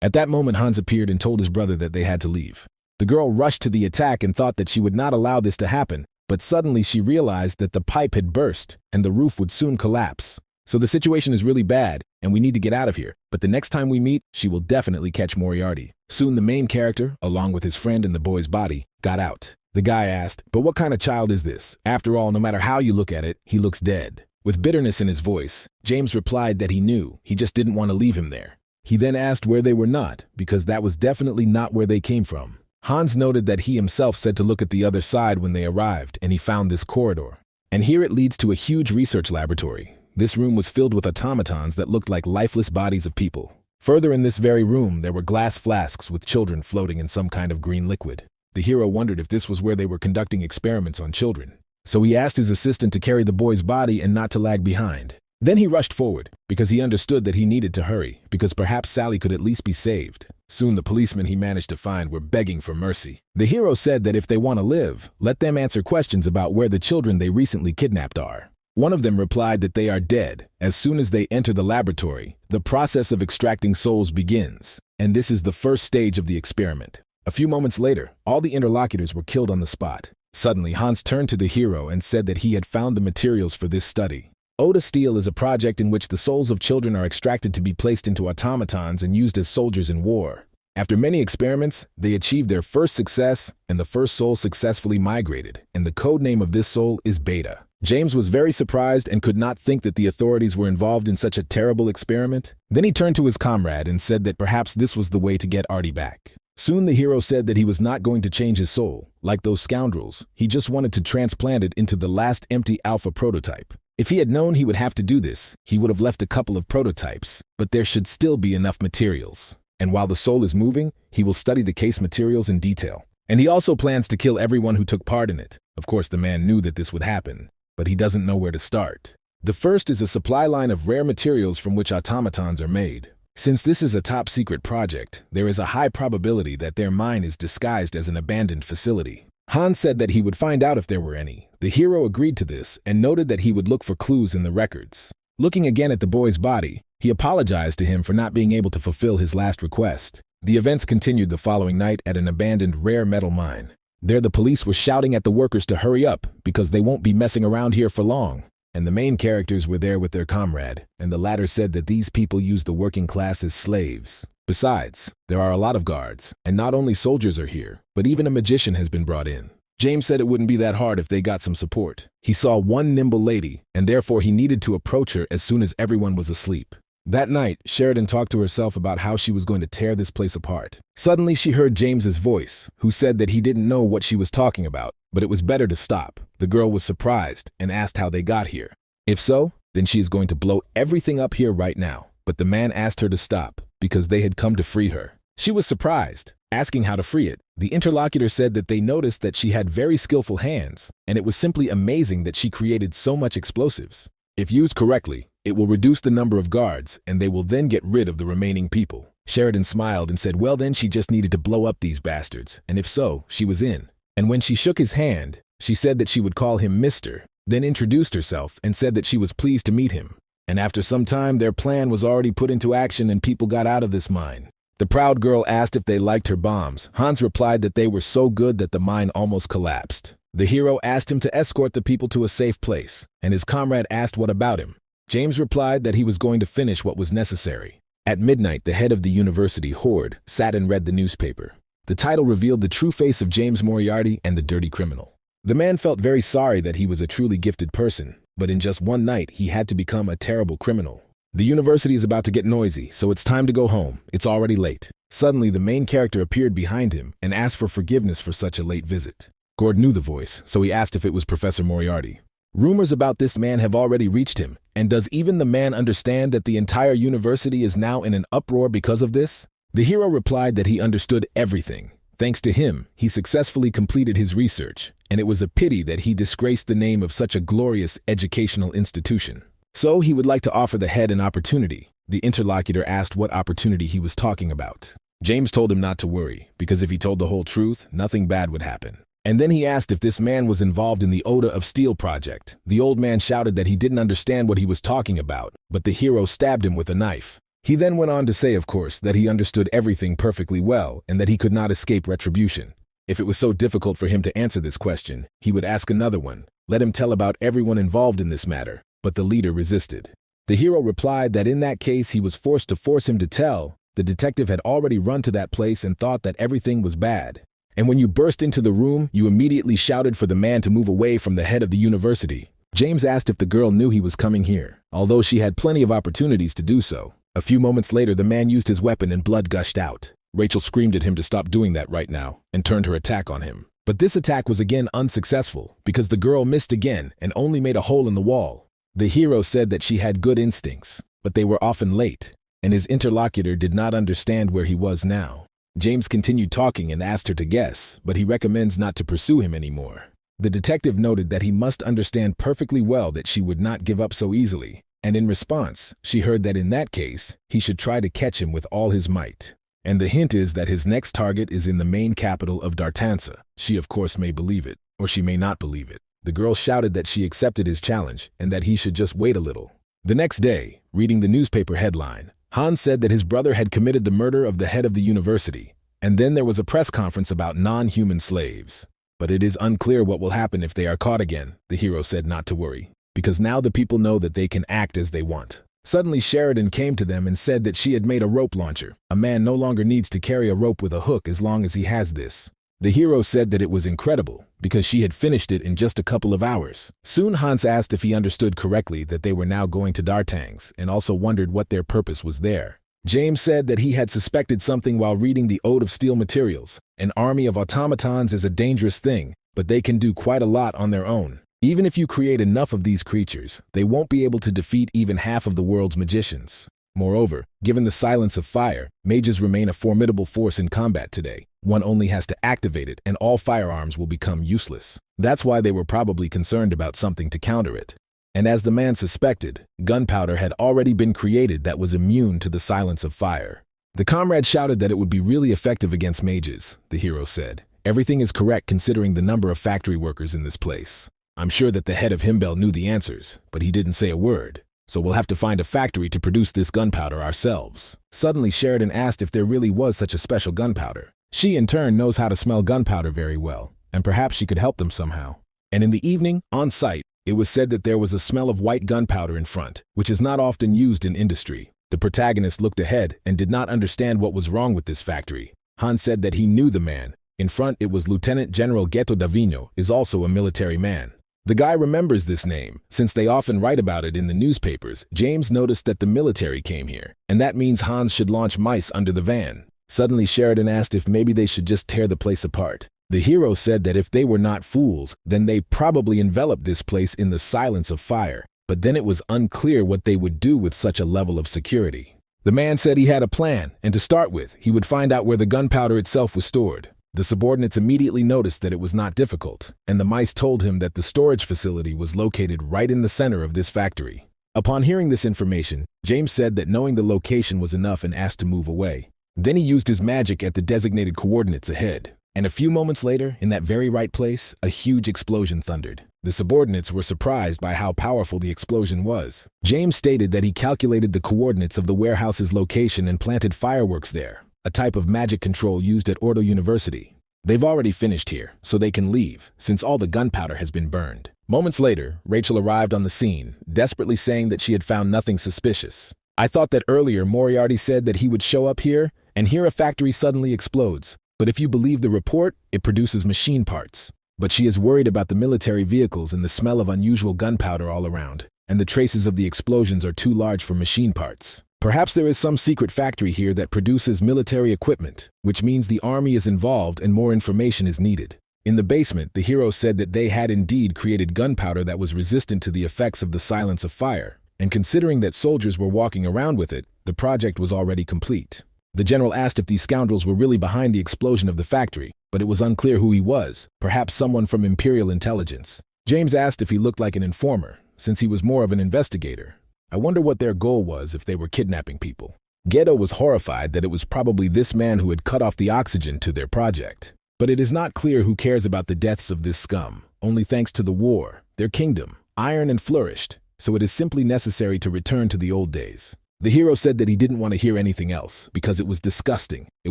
At that moment, Hans appeared and told his brother that they had to leave. The girl rushed to the attack and thought that she would not allow this to happen, but suddenly she realized that the pipe had burst and the roof would soon collapse. So the situation is really bad, and we need to get out of here, but the next time we meet, she will definitely catch Moriarty. Soon the main character, along with his friend and the boy's body, got out. The guy asked, "But what kind of child is this? After all, no matter how you look at it, he looks dead." With bitterness in his voice, James replied that he knew, he just didn't want to leave him there. He then asked where they were not, because that was definitely not where they came from. Hans noted that he himself said to look at the other side when they arrived, and he found this corridor. And here it leads to a huge research laboratory. This room was filled with automatons that looked like lifeless bodies of people. Further in this very room, there were glass flasks with children floating in some kind of green liquid. The hero wondered if this was where they were conducting experiments on children. So he asked his assistant to carry the boy's body and not to lag behind. Then he rushed forward, because he understood that he needed to hurry, because perhaps Sally could at least be saved. Soon the policemen he managed to find were begging for mercy. The hero said that if they want to live, let them answer questions about where the children they recently kidnapped are. One of them replied that they are dead. As soon as they enter the laboratory, the process of extracting souls begins, and this is the first stage of the experiment. A few moments later, all the interlocutors were killed on the spot. Suddenly, Hans turned to the hero and said that he had found the materials for this study. Oda Steel is a project in which the souls of children are extracted to be placed into automatons and used as soldiers in war. After many experiments, they achieved their first success, and the first soul successfully migrated, and the code name of this soul is Beta. James was very surprised and could not think that the authorities were involved in such a terrible experiment. Then he turned to his comrade and said that perhaps this was the way to get Artie back. Soon the hero said that he was not going to change his soul, like those scoundrels. He just wanted to transplant it into the last empty alpha prototype. If he had known he would have to do this, he would have left a couple of prototypes, but there should still be enough materials. And while the soul is moving, he will study the case materials in detail. And he also plans to kill everyone who took part in it. Of course, the man knew that this would happen, but he doesn't know where to start. The first is a supply line of rare materials from which automatons are made. Since this is a top-secret project, there is a high probability that their mine is disguised as an abandoned facility. Hans said that he would find out if there were any. The hero agreed to this and noted that he would look for clues in the records. Looking again at the boy's body, he apologized to him for not being able to fulfill his last request. The events continued the following night at an abandoned rare metal mine. There the police were shouting at the workers to hurry up because they won't be messing around here for long. And the main characters were there with their comrade, and the latter said that these people use the working class as slaves. Besides, there are a lot of guards, and not only soldiers are here, but even a magician has been brought in. James said it wouldn't be that hard if they got some support. He saw one nimble lady, and therefore he needed to approach her as soon as everyone was asleep. That night, Sheridan talked to herself about how she was going to tear this place apart. Suddenly she heard James's voice, who said that he didn't know what she was talking about, but it was better to stop. The girl was surprised and asked how they got here. If so, then she is going to blow everything up here right now. But the man asked her to stop, because they had come to free her. She was surprised, asking how to free it. The interlocutor said that they noticed that she had very skillful hands, and it was simply amazing that she created so much explosives. If used correctly, it will reduce the number of guards, and they will then get rid of the remaining people. Sheridan smiled and said, well then she just needed to blow up these bastards, and if so, she was in. And when she shook his hand, she said that she would call him Mr., then introduced herself and said that she was pleased to meet him. And after some time, their plan was already put into action and people got out of this mine. The proud girl asked if they liked her bombs. Hans replied that they were so good that the mine almost collapsed. The hero asked him to escort the people to a safe place, and his comrade asked what about him. James replied that he was going to finish what was necessary. At midnight, the head of the university, Horde, sat and read the newspaper. The title revealed the true face of James Moriarty and the dirty criminal. The man felt very sorry that he was a truly gifted person, but in just one night he had to become a terrible criminal. The university is about to get noisy, so it's time to go home. It's already late. Suddenly, the main character appeared behind him and asked for forgiveness for such a late visit. Gord knew the voice, so he asked if it was Professor Moriarty. Rumors about this man have already reached him, and does even the man understand that the entire university is now in an uproar because of this? The hero replied that he understood everything. Thanks to him, he successfully completed his research, and it was a pity that he disgraced the name of such a glorious educational institution. So he would like to offer the head an opportunity. The interlocutor asked what opportunity he was talking about. James told him not to worry, because if he told the whole truth, nothing bad would happen. And then he asked if this man was involved in the Oda of Steel project. The old man shouted that he didn't understand what he was talking about, but the hero stabbed him with a knife. He then went on to say, of course, that he understood everything perfectly well and that he could not escape retribution. If it was so difficult for him to answer this question, he would ask another one. Let him tell about everyone involved in this matter. But the leader resisted. The hero replied that in that case he was forced to force him to tell. The detective had already run to that place and thought that everything was bad. And when you burst into the room, you immediately shouted for the man to move away from the head of the university. James asked if the girl knew he was coming here, although she had plenty of opportunities to do so. A few moments later, the man used his weapon and blood gushed out. Rachel screamed at him to stop doing that right now and turned her attack on him. But this attack was again unsuccessful because the girl missed again and only made a hole in the wall. The hero said that she had good instincts, but they were often late. and his interlocutor did not understand where he was now. James continued talking and asked her to guess, but he recommends not to pursue him anymore. The detective noted that he must understand perfectly well that she would not give up so easily, and in response, she heard that in that case, he should try to catch him with all his might. And the hint is that his next target is in the main capital of Dartansa. She of course may believe it, or she may not believe it. The girl shouted that she accepted his challenge and that he should just wait a little. The next day, reading the newspaper headline, Hans said that his brother had committed the murder of the head of the university, and then there was a press conference about non-human slaves. But it is unclear what will happen if they are caught again, the hero said not to worry, because now the people know that they can act as they want. Suddenly Sheridan came to them and said that she had made a rope launcher. A man no longer needs to carry a rope with a hook as long as he has this. The hero said that it was incredible, because she had finished it in just a couple of hours. Soon Hans asked if he understood correctly that they were now going to Dartangs, and also wondered what their purpose was there. James said that he had suspected something while reading the Ode of Steel Materials. An army of automatons is a dangerous thing, but they can do quite a lot on their own. Even if you create enough of these creatures, they won't be able to defeat even half of the world's magicians. Moreover, given the silence of fire, mages remain a formidable force in combat today. One only has to activate it and all firearms will become useless. That's why they were probably concerned about something to counter it. And as the man suspected, gunpowder had already been created that was immune to the silence of fire. The comrade shouted that it would be really effective against mages, the hero said. Everything is correct considering the number of factory workers in this place. I'm sure that the head of Himbel knew the answers, but he didn't say a word. So we'll have to find a factory to produce this gunpowder ourselves. Suddenly Sheridan asked if there really was such a special gunpowder. She in turn knows how to smell gunpowder very well, and perhaps she could help them somehow. And in the evening, on site, it was said that there was a smell of white gunpowder in front, which is not often used in industry. The protagonist looked ahead and did not understand what was wrong with this factory. Hans said that he knew the man. In front it was Lieutenant General Ghetto Davino, is also a military man. The guy remembers this name, since they often write about it in the newspapers. James noticed that the military came here, and that means Hans should launch mice under the van. Suddenly Sheridan asked if maybe they should just tear the place apart. The hero said that if they were not fools, then they probably enveloped this place in the silence of fire, but then it was unclear what they would do with such a level of security. The man said he had a plan, and to start with, he would find out where the gunpowder itself was stored. The subordinates immediately noticed that it was not difficult, and the mice told him that the storage facility was located right in the center of this factory. Upon hearing this information, James said that knowing the location was enough and asked to move away. Then he used his magic at the designated coordinates ahead, and a few moments later, in that very right place, a huge explosion thundered. The subordinates were surprised by how powerful the explosion was. James stated that he calculated the coordinates of the warehouse's location and planted fireworks there, a type of magic control used at Ordo University. They've already finished here, so they can leave, since all the gunpowder has been burned. Moments later, Rachel arrived on the scene, desperately saying that she had found nothing suspicious. I thought that earlier Moriarty said that he would show up here, and here a factory suddenly explodes. But if you believe the report, it produces machine parts. But she is worried about the military vehicles and the smell of unusual gunpowder all around, and the traces of the explosions are too large for machine parts. Perhaps there is some secret factory here that produces military equipment, which means the army is involved and more information is needed. In the basement, the hero said that they had indeed created gunpowder that was resistant to the effects of the silence of fire, and considering that soldiers were walking around with it, the project was already complete. The general asked if these scoundrels were really behind the explosion of the factory, but it was unclear who he was, perhaps someone from Imperial Intelligence. James asked if he looked like an informer, since he was more of an investigator. I wonder what their goal was if they were kidnapping people. Ghetto was horrified that it was probably this man who had cut off the oxygen to their project. But it is not clear who cares about the deaths of this scum. Only thanks to the war, their kingdom, iron and flourished, so it is simply necessary to return to the old days. The hero said that he didn't want to hear anything else, because it was disgusting. It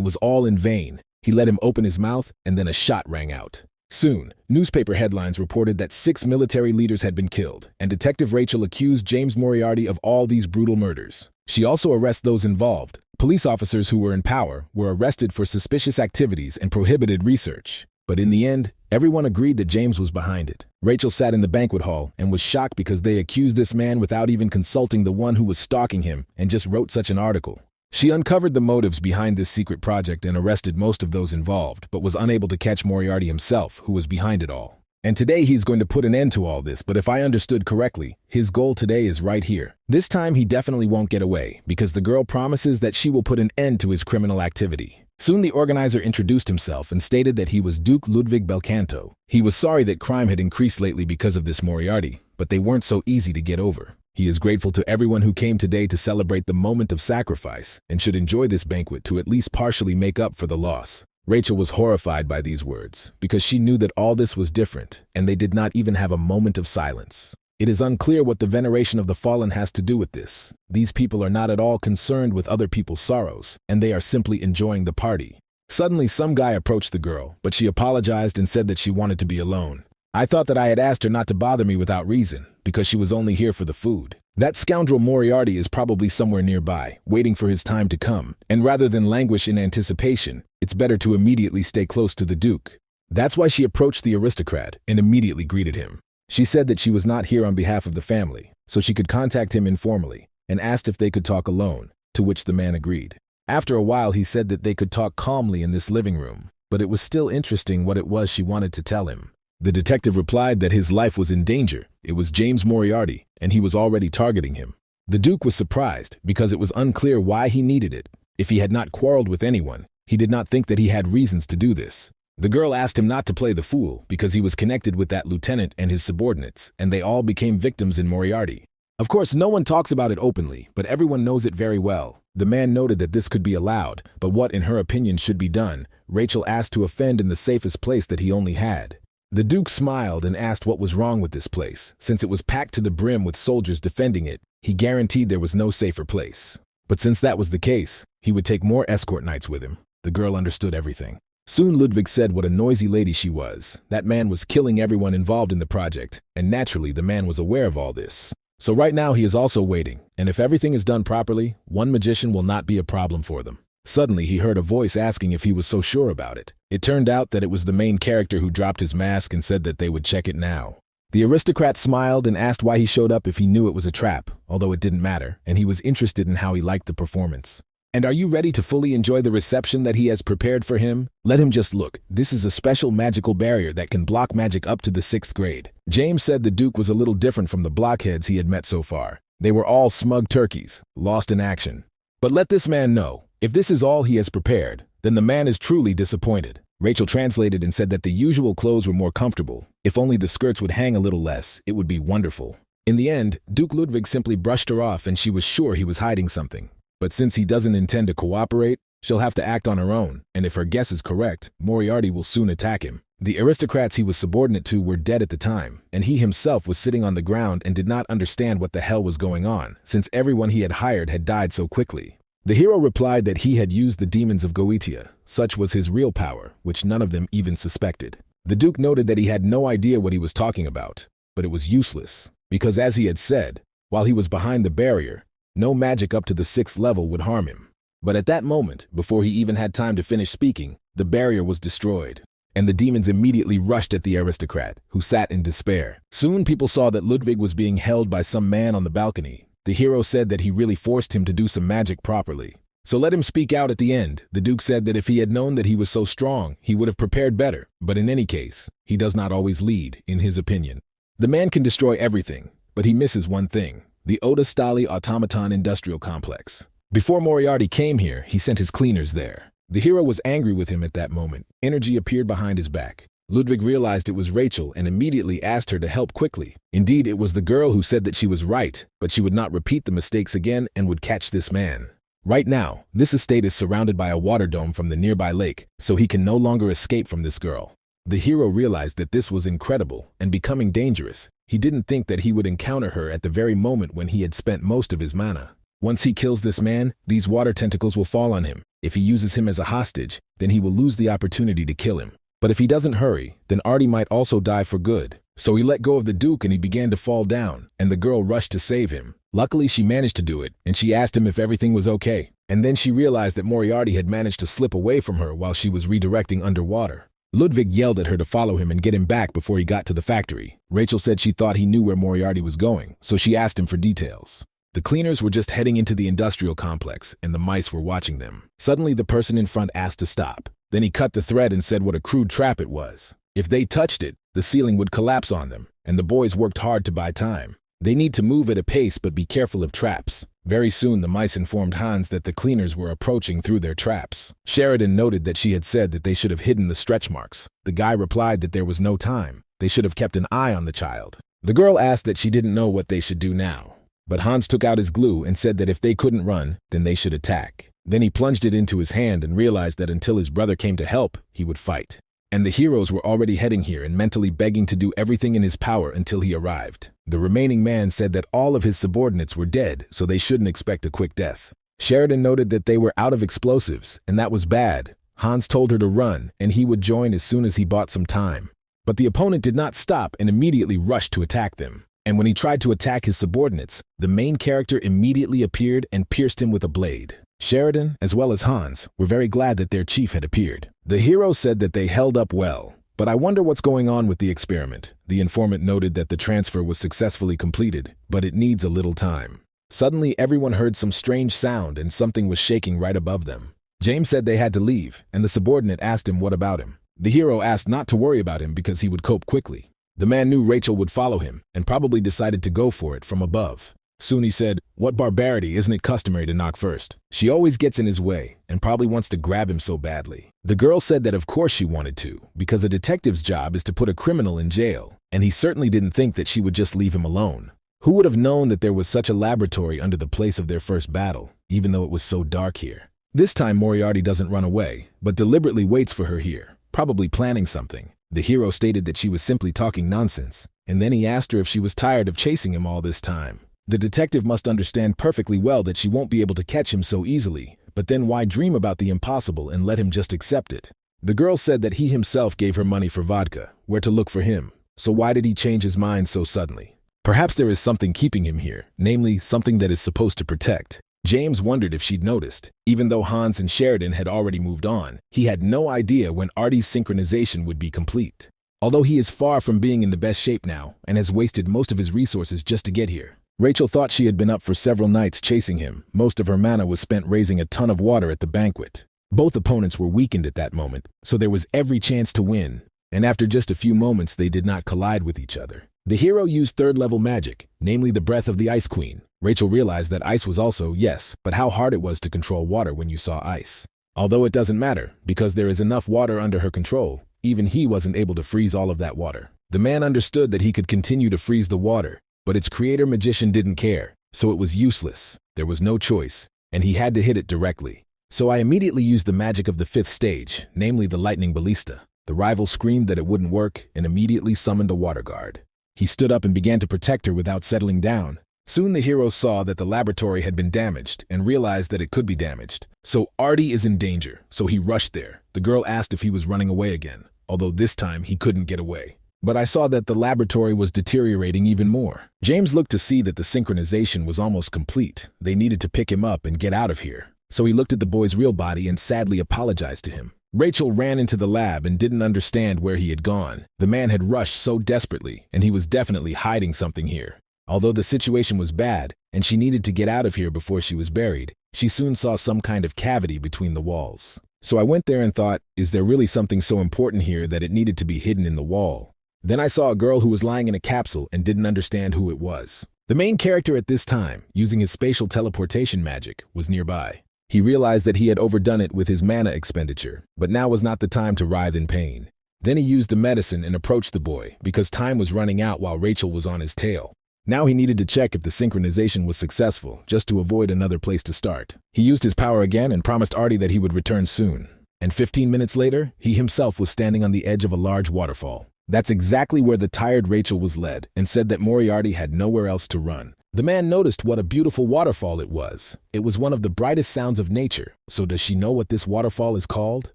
was all in vain. He let him open his mouth, and then a shot rang out. Soon, newspaper headlines reported that 6 military leaders had been killed, and Detective Rachel accused James Moriarty of all these brutal murders. She also arrests those involved. Police officers who were in power were arrested for suspicious activities and prohibited research. But in the end, everyone agreed that James was behind it. Rachel sat in the banquet hall and was shocked because they accused this man without even consulting the one who was stalking him and just wrote such an article. She uncovered the motives behind this secret project and arrested most of those involved, but was unable to catch Moriarty himself, who was behind it all. And today he's going to put an end to all this, but if I understood correctly, his goal today is right here. This time he definitely won't get away, because the girl promises that she will put an end to his criminal activity. Soon the organizer introduced himself and stated that he was Duke Ludwig Belcanto. He was sorry that crime had increased lately because of this Moriarty, but they weren't so easy to get over. He is grateful to everyone who came today to celebrate the moment of sacrifice and should enjoy this banquet to at least partially make up for the loss. Rachel was horrified by these words because she knew that all this was different and they did not even have a moment of silence. It is unclear what the veneration of the fallen has to do with this. These people are not at all concerned with other people's sorrows, and they are simply enjoying the party. Suddenly, some guy approached the girl, but she apologized and said that she wanted to be alone. I thought that I had asked her not to bother me without reason, because she was only here for the food. That scoundrel Moriarty is probably somewhere nearby, waiting for his time to come, and rather than languish in anticipation, it's better to immediately stay close to the Duke. That's why she approached the aristocrat and immediately greeted him. She said that she was not here on behalf of the family, so she could contact him informally, and asked if they could talk alone, to which the man agreed. After a while, he said that they could talk calmly in this living room, but it was still interesting what it was she wanted to tell him. The detective replied that his life was in danger. It was James Moriarty, and he was already targeting him. The Duke was surprised because it was unclear why he needed it. If he had not quarreled with anyone, he did not think that he had reasons to do this. The girl asked him not to play the fool because he was connected with that lieutenant and his subordinates, and they all became victims in Moriarty. Of course, no one talks about it openly, but everyone knows it very well. The man noted that this could be allowed, but what, in her opinion, should be done, Rachel asked to offend in the safest place that he only had. The Duke smiled and asked what was wrong with this place. Since it was packed to the brim with soldiers defending it, he guaranteed there was no safer place. But since that was the case, he would take more escort knights with him. The girl understood everything. Soon Ludwig said what a noisy lady she was. That man was killing everyone involved in the project, and naturally the man was aware of all this. So right now he is also waiting, and if everything is done properly, one magician will not be a problem for them. Suddenly he heard a voice asking if he was so sure about it. It turned out that it was the main character who dropped his mask and said that they would check it now. The aristocrat smiled and asked why he showed up if he knew it was a trap, although it didn't matter, and he was interested in how he liked the performance. And are you ready to fully enjoy the reception that he has prepared for him? Let him just look. This is a special magical barrier that can block magic up to the 6th grade. James said the Duke was a little different from the blockheads he had met so far. They were all smug turkeys, lost in action. But let this man know, if this is all he has prepared, then the man is truly disappointed. Rachel translated and said that the usual clothes were more comfortable. If only the skirts would hang a little less, it would be wonderful. In the end, Duke Ludwig simply brushed her off and she was sure he was hiding something. But since he doesn't intend to cooperate, she'll have to act on her own, and if her guess is correct, Moriarty will soon attack him. The aristocrats he was subordinate to were dead at the time, and he himself was sitting on the ground and did not understand what the hell was going on, since everyone he had hired had died so quickly. The hero replied that he had used the demons of Goetia. Such was his real power, which none of them even suspected. The Duke noted that he had no idea what he was talking about, but it was useless, because as he had said, while he was behind the barrier, no magic up to the 6th level would harm him. But at that moment, before he even had time to finish speaking, the barrier was destroyed, and the demons immediately rushed at the aristocrat, who sat in despair. Soon people saw that Ludwig was being held by some man on the balcony. The hero said that he really forced him to do some magic properly. So let him speak out at the end. The Duke said that if he had known that he was so strong, he would have prepared better. But in any case, he does not always lead, in his opinion. The man can destroy everything, but he misses one thing. The Oda Stali Automaton Industrial Complex. Before Moriarty came here, he sent his cleaners there. The hero was angry with him at that moment. Energy appeared behind his back. Ludwig realized it was Rachel and immediately asked her to help quickly. Indeed, it was the girl who said that she was right, but she would not repeat the mistakes again and would catch this man. Right now, this estate is surrounded by a water dome from the nearby lake, so he can no longer escape from this girl. The hero realized that this was incredible and becoming dangerous. He didn't think that he would encounter her at the very moment when he had spent most of his mana. Once he kills this man, these water tentacles will fall on him. If he uses him as a hostage, then he will lose the opportunity to kill him. But if he doesn't hurry, then Artie might also die for good. So he let go of the Duke and he began to fall down, and the girl rushed to save him. Luckily, she managed to do it, and she asked him if everything was okay. And then she realized that Moriarty had managed to slip away from her while she was redirecting underwater. Ludwig yelled at her to follow him and get him back before he got to the factory. Rachel said she thought he knew where Moriarty was going, so she asked him for details. The cleaners were just heading into the industrial complex, and the mice were watching them. Suddenly, the person in front asked to stop. Then he cut the thread and said what a crude trap it was. If they touched it, the ceiling would collapse on them, and the boys worked hard to buy time. They need to move at a pace but be careful of traps. Very soon the mice informed Hans that the cleaners were approaching through their traps. Sheridan noted that she had said that they should have hidden the stretch marks. The guy replied that there was no time. They should have kept an eye on the child. The girl asked that she didn't know what they should do now. But Hans took out his glue and said that if they couldn't run, then they should attack. Then he plunged it into his hand and realized that until his brother came to help, he would fight. And the heroes were already heading here and mentally begging to do everything in his power until he arrived. The remaining man said that all of his subordinates were dead, so they shouldn't expect a quick death. Sheridan noted that they were out of explosives, and that was bad. Hans told her to run, and he would join as soon as he bought some time. But the opponent did not stop and immediately rushed to attack them. And when he tried to attack his subordinates, the main character immediately appeared and pierced him with a blade. Sheridan, as well as Hans, were very glad that their chief had appeared. The hero said that they held up well. But I wonder what's going on with the experiment. The informant noted that the transfer was successfully completed, but it needs a little time. Suddenly, everyone heard some strange sound and something was shaking right above them. James said they had to leave, and the subordinate asked him what about him. The hero asked not to worry about him because he would cope quickly. The man knew Rachel would follow him and probably decided to go for it from above. Soon he said, "What barbarity, isn't it customary to knock first?" She always gets in his way and probably wants to grab him so badly. The girl said that of course she wanted to, because a detective's job is to put a criminal in jail, and he certainly didn't think that she would just leave him alone. Who would have known that there was such a laboratory under the place of their first battle, even though it was so dark here? This time Moriarty doesn't run away, but deliberately waits for her here, probably planning something. The hero stated that she was simply talking nonsense, and then he asked her if she was tired of chasing him all this time. The detective must understand perfectly well that she won't be able to catch him so easily, but then why dream about the impossible and let him just accept it? The girl said that he himself gave her money for vodka, where to look for him, so why did he change his mind so suddenly? Perhaps there is something keeping him here, namely something that is supposed to protect. James wondered if she'd noticed. Even though Hans and Sheridan had already moved on, he had no idea when Artie's synchronization would be complete. Although he is far from being in the best shape now and has wasted most of his resources just to get here. Rachel thought she had been up for several nights chasing him. Most of her mana was spent raising a ton of water at the banquet. Both opponents were weakened at that moment, so there was every chance to win. And after just a few moments, they did not collide with each other. The hero used third-level magic, namely the breath of the Ice Queen. Rachel realized that ice was also, yes, but how hard it was to control water when you saw ice. Although it doesn't matter, because there is enough water under her control, even he wasn't able to freeze all of that water. The man understood that he could continue to freeze the water, but its creator magician didn't care, so it was useless. There was no choice, and he had to hit it directly. So I immediately used the magic of the 5th stage, namely the lightning ballista. The rival screamed that it wouldn't work and immediately summoned a water guard. He stood up and began to protect her without settling down. Soon the hero saw that the laboratory had been damaged and realized that it could be damaged. So Artie is in danger, so he rushed there. The girl asked if he was running away again, although this time he couldn't get away. But I saw that the laboratory was deteriorating even more. James looked to see that the synchronization was almost complete. They needed to pick him up and get out of here. So he looked at the boy's real body and sadly apologized to him. Rachel ran into the lab and didn't understand where he had gone. The man had rushed so desperately, and he was definitely hiding something here. Although the situation was bad, and she needed to get out of here before she was buried, she soon saw some kind of cavity between the walls. So I went there and thought, is there really something so important here that it needed to be hidden in the wall? Then I saw a girl who was lying in a capsule and didn't understand who it was. The main character at this time, using his spatial teleportation magic, was nearby. He realized that he had overdone it with his mana expenditure, but now was not the time to writhe in pain. Then he used the medicine and approached the boy, because time was running out while Rachel was on his tail. Now he needed to check if the synchronization was successful, just to avoid another place to start. He used his power again and promised Artie that he would return soon. And 15 minutes later, he himself was standing on the edge of a large waterfall. That's exactly where the tired Rachel was led, and said that Moriarty had nowhere else to run. The man noticed what a beautiful waterfall it was. It was one of the brightest sounds of nature. So does she know what this waterfall is called?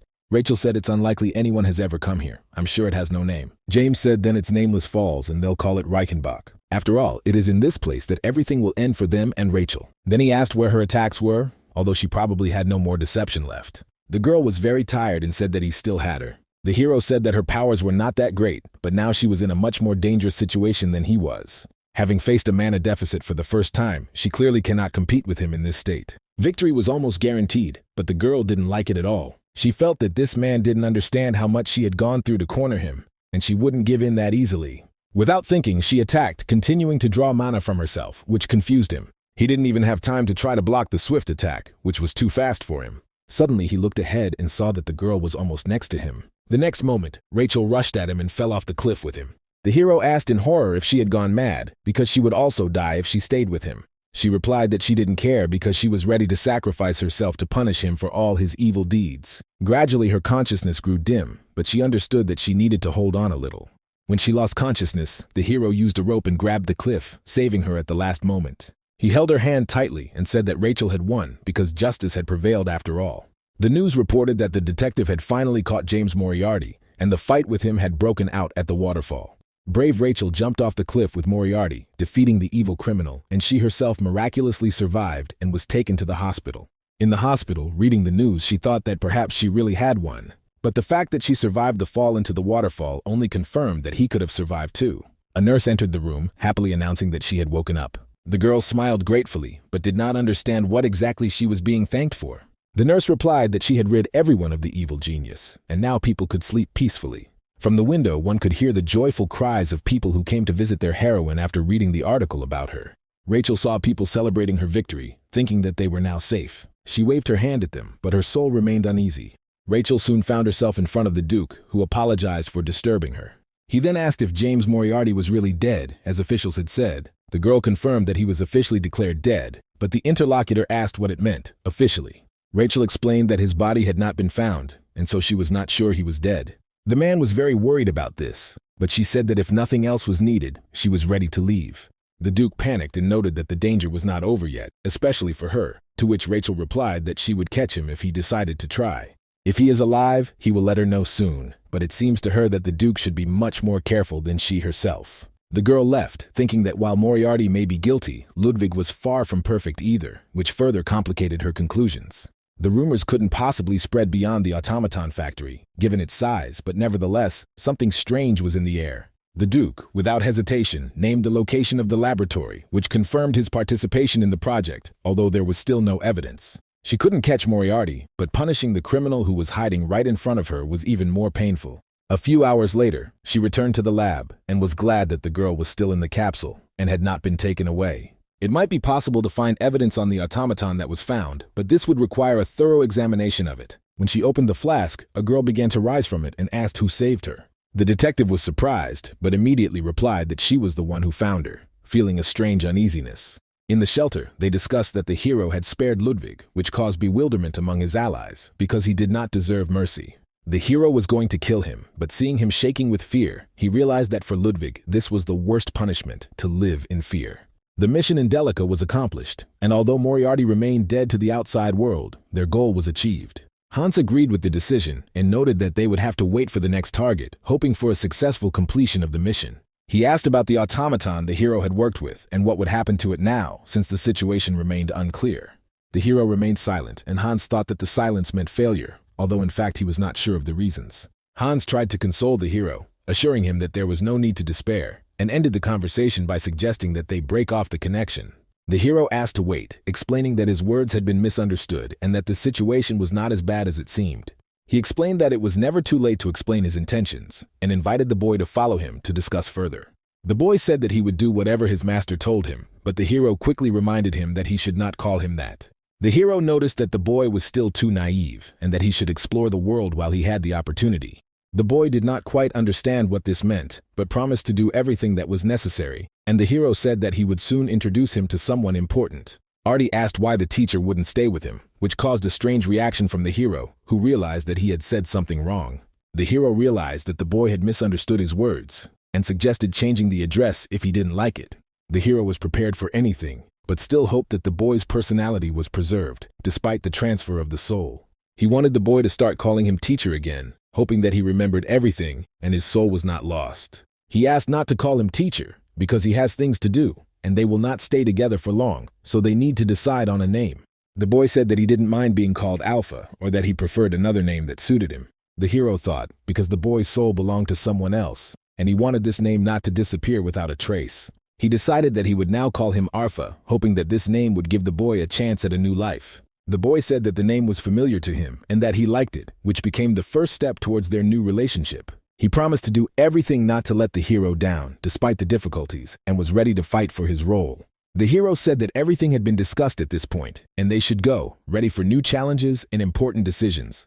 Rachel said it's unlikely anyone has ever come here. I'm sure it has no name. James said then it's Nameless Falls and they'll call it Reichenbach. After all, it is in this place that everything will end for them and Rachel. Then he asked where her attacks were, although she probably had no more deception left. The girl was very tired and said that he still had her. The hero said that her powers were not that great, but now she was in a much more dangerous situation than he was. Having faced a mana deficit for the first time, she clearly cannot compete with him in this state. Victory was almost guaranteed, but the girl didn't like it at all. She felt that this man didn't understand how much she had gone through to corner him, and she wouldn't give in that easily. Without thinking, she attacked, continuing to draw mana from herself, which confused him. He didn't even have time to try to block the swift attack, which was too fast for him. Suddenly, he looked ahead and saw that the girl was almost next to him. The next moment, Rachel rushed at him and fell off the cliff with him. The hero asked in horror if she had gone mad, because she would also die if she stayed with him. She replied that she didn't care because she was ready to sacrifice herself to punish him for all his evil deeds. Gradually, her consciousness grew dim, but she understood that she needed to hold on a little. When she lost consciousness, the hero used a rope and grabbed the cliff, saving her at the last moment. He held her hand tightly and said that Rachel had won because justice had prevailed after all. The news reported that the detective had finally caught James Moriarty, and the fight with him had broken out at the waterfall. Brave Rachel jumped off the cliff with Moriarty, defeating the evil criminal, and she herself miraculously survived and was taken to the hospital. In the hospital, reading the news, she thought that perhaps she really had won. But the fact that she survived the fall into the waterfall only confirmed that he could have survived too. A nurse entered the room, happily announcing that she had woken up. The girl smiled gratefully, but did not understand what exactly she was being thanked for. The nurse replied that she had rid everyone of the evil genius, and now people could sleep peacefully. From the window, one could hear the joyful cries of people who came to visit their heroine after reading the article about her. Rachel saw people celebrating her victory, thinking that they were now safe. She waved her hand at them, but her soul remained uneasy. Rachel soon found herself in front of the Duke, who apologized for disturbing her. He then asked if James Moriarty was really dead, as officials had said. The girl confirmed that he was officially declared dead, but the interlocutor asked what it meant, officially. Rachel explained that his body had not been found, and so she was not sure he was dead. The man was very worried about this, but she said that if nothing else was needed, she was ready to leave. The Duke panicked and noted that the danger was not over yet, especially for her, to which Rachel replied that she would catch him if he decided to try. If he is alive, he will let her know soon, but it seems to her that the Duke should be much more careful than she herself. The girl left, thinking that while Moriarty may be guilty, Ludwig was far from perfect either, which further complicated her conclusions. The rumors couldn't possibly spread beyond the automaton factory, given its size, but nevertheless, something strange was in the air. The Duke, without hesitation, named the location of the laboratory, which confirmed his participation in the project, although there was still no evidence. She couldn't catch Moriarty, but punishing the criminal who was hiding right in front of her was even more painful. A few hours later, she returned to the lab and was glad that the girl was still in the capsule and had not been taken away. It might be possible to find evidence on the automaton that was found, but this would require a thorough examination of it. When she opened the flask, a girl began to rise from it and asked who saved her. The detective was surprised, but immediately replied that she was the one who found her, feeling a strange uneasiness. In the shelter, they discussed that the hero had spared Ludwig, which caused bewilderment among his allies, because he did not deserve mercy. The hero was going to kill him, but seeing him shaking with fear, he realized that for Ludwig, this was the worst punishment, to live in fear. The mission in Delica was accomplished, and although Moriarty remained dead to the outside world, their goal was achieved. Hans agreed with the decision and noted that they would have to wait for the next target, hoping for a successful completion of the mission. He asked about the automaton the hero had worked with and what would happen to it now, since the situation remained unclear. The hero remained silent, and Hans thought that the silence meant failure, although in fact he was not sure of the reasons. Hans tried to console the hero, assuring him that there was no need to despair, and ended the conversation by suggesting that they break off the connection. The hero asked to wait, explaining that his words had been misunderstood and that the situation was not as bad as it seemed. He explained that it was never too late to explain his intentions, and invited the boy to follow him to discuss further. The boy said that he would do whatever his master told him, but the hero quickly reminded him that he should not call him that. The hero noticed that the boy was still too naive, and that he should explore the world while he had the opportunity. The boy did not quite understand what this meant, but promised to do everything that was necessary, and the hero said that he would soon introduce him to someone important. Artie asked why the teacher wouldn't stay with him, which caused a strange reaction from the hero, who realized that he had said something wrong. The hero realized that the boy had misunderstood his words, and suggested changing the address if he didn't like it. The hero was prepared for anything, but still hoped that the boy's personality was preserved, despite the transfer of the soul. He wanted the boy to start calling him teacher again, hoping that he remembered everything and his soul was not lost. He asked not to call him teacher, because he has things to do, and they will not stay together for long, so they need to decide on a name. The boy said that he didn't mind being called Alpha, or that he preferred another name that suited him. The hero thought, because the boy's soul belonged to someone else, and he wanted this name not to disappear without a trace. He decided that he would now call him Arfa, hoping that this name would give the boy a chance at a new life. The boy said that the name was familiar to him and that he liked it, which became the first step towards their new relationship. He promised to do everything not to let the hero down, despite the difficulties, and was ready to fight for his role. The hero said that everything had been discussed at this point, and they should go, ready for new challenges and important decisions.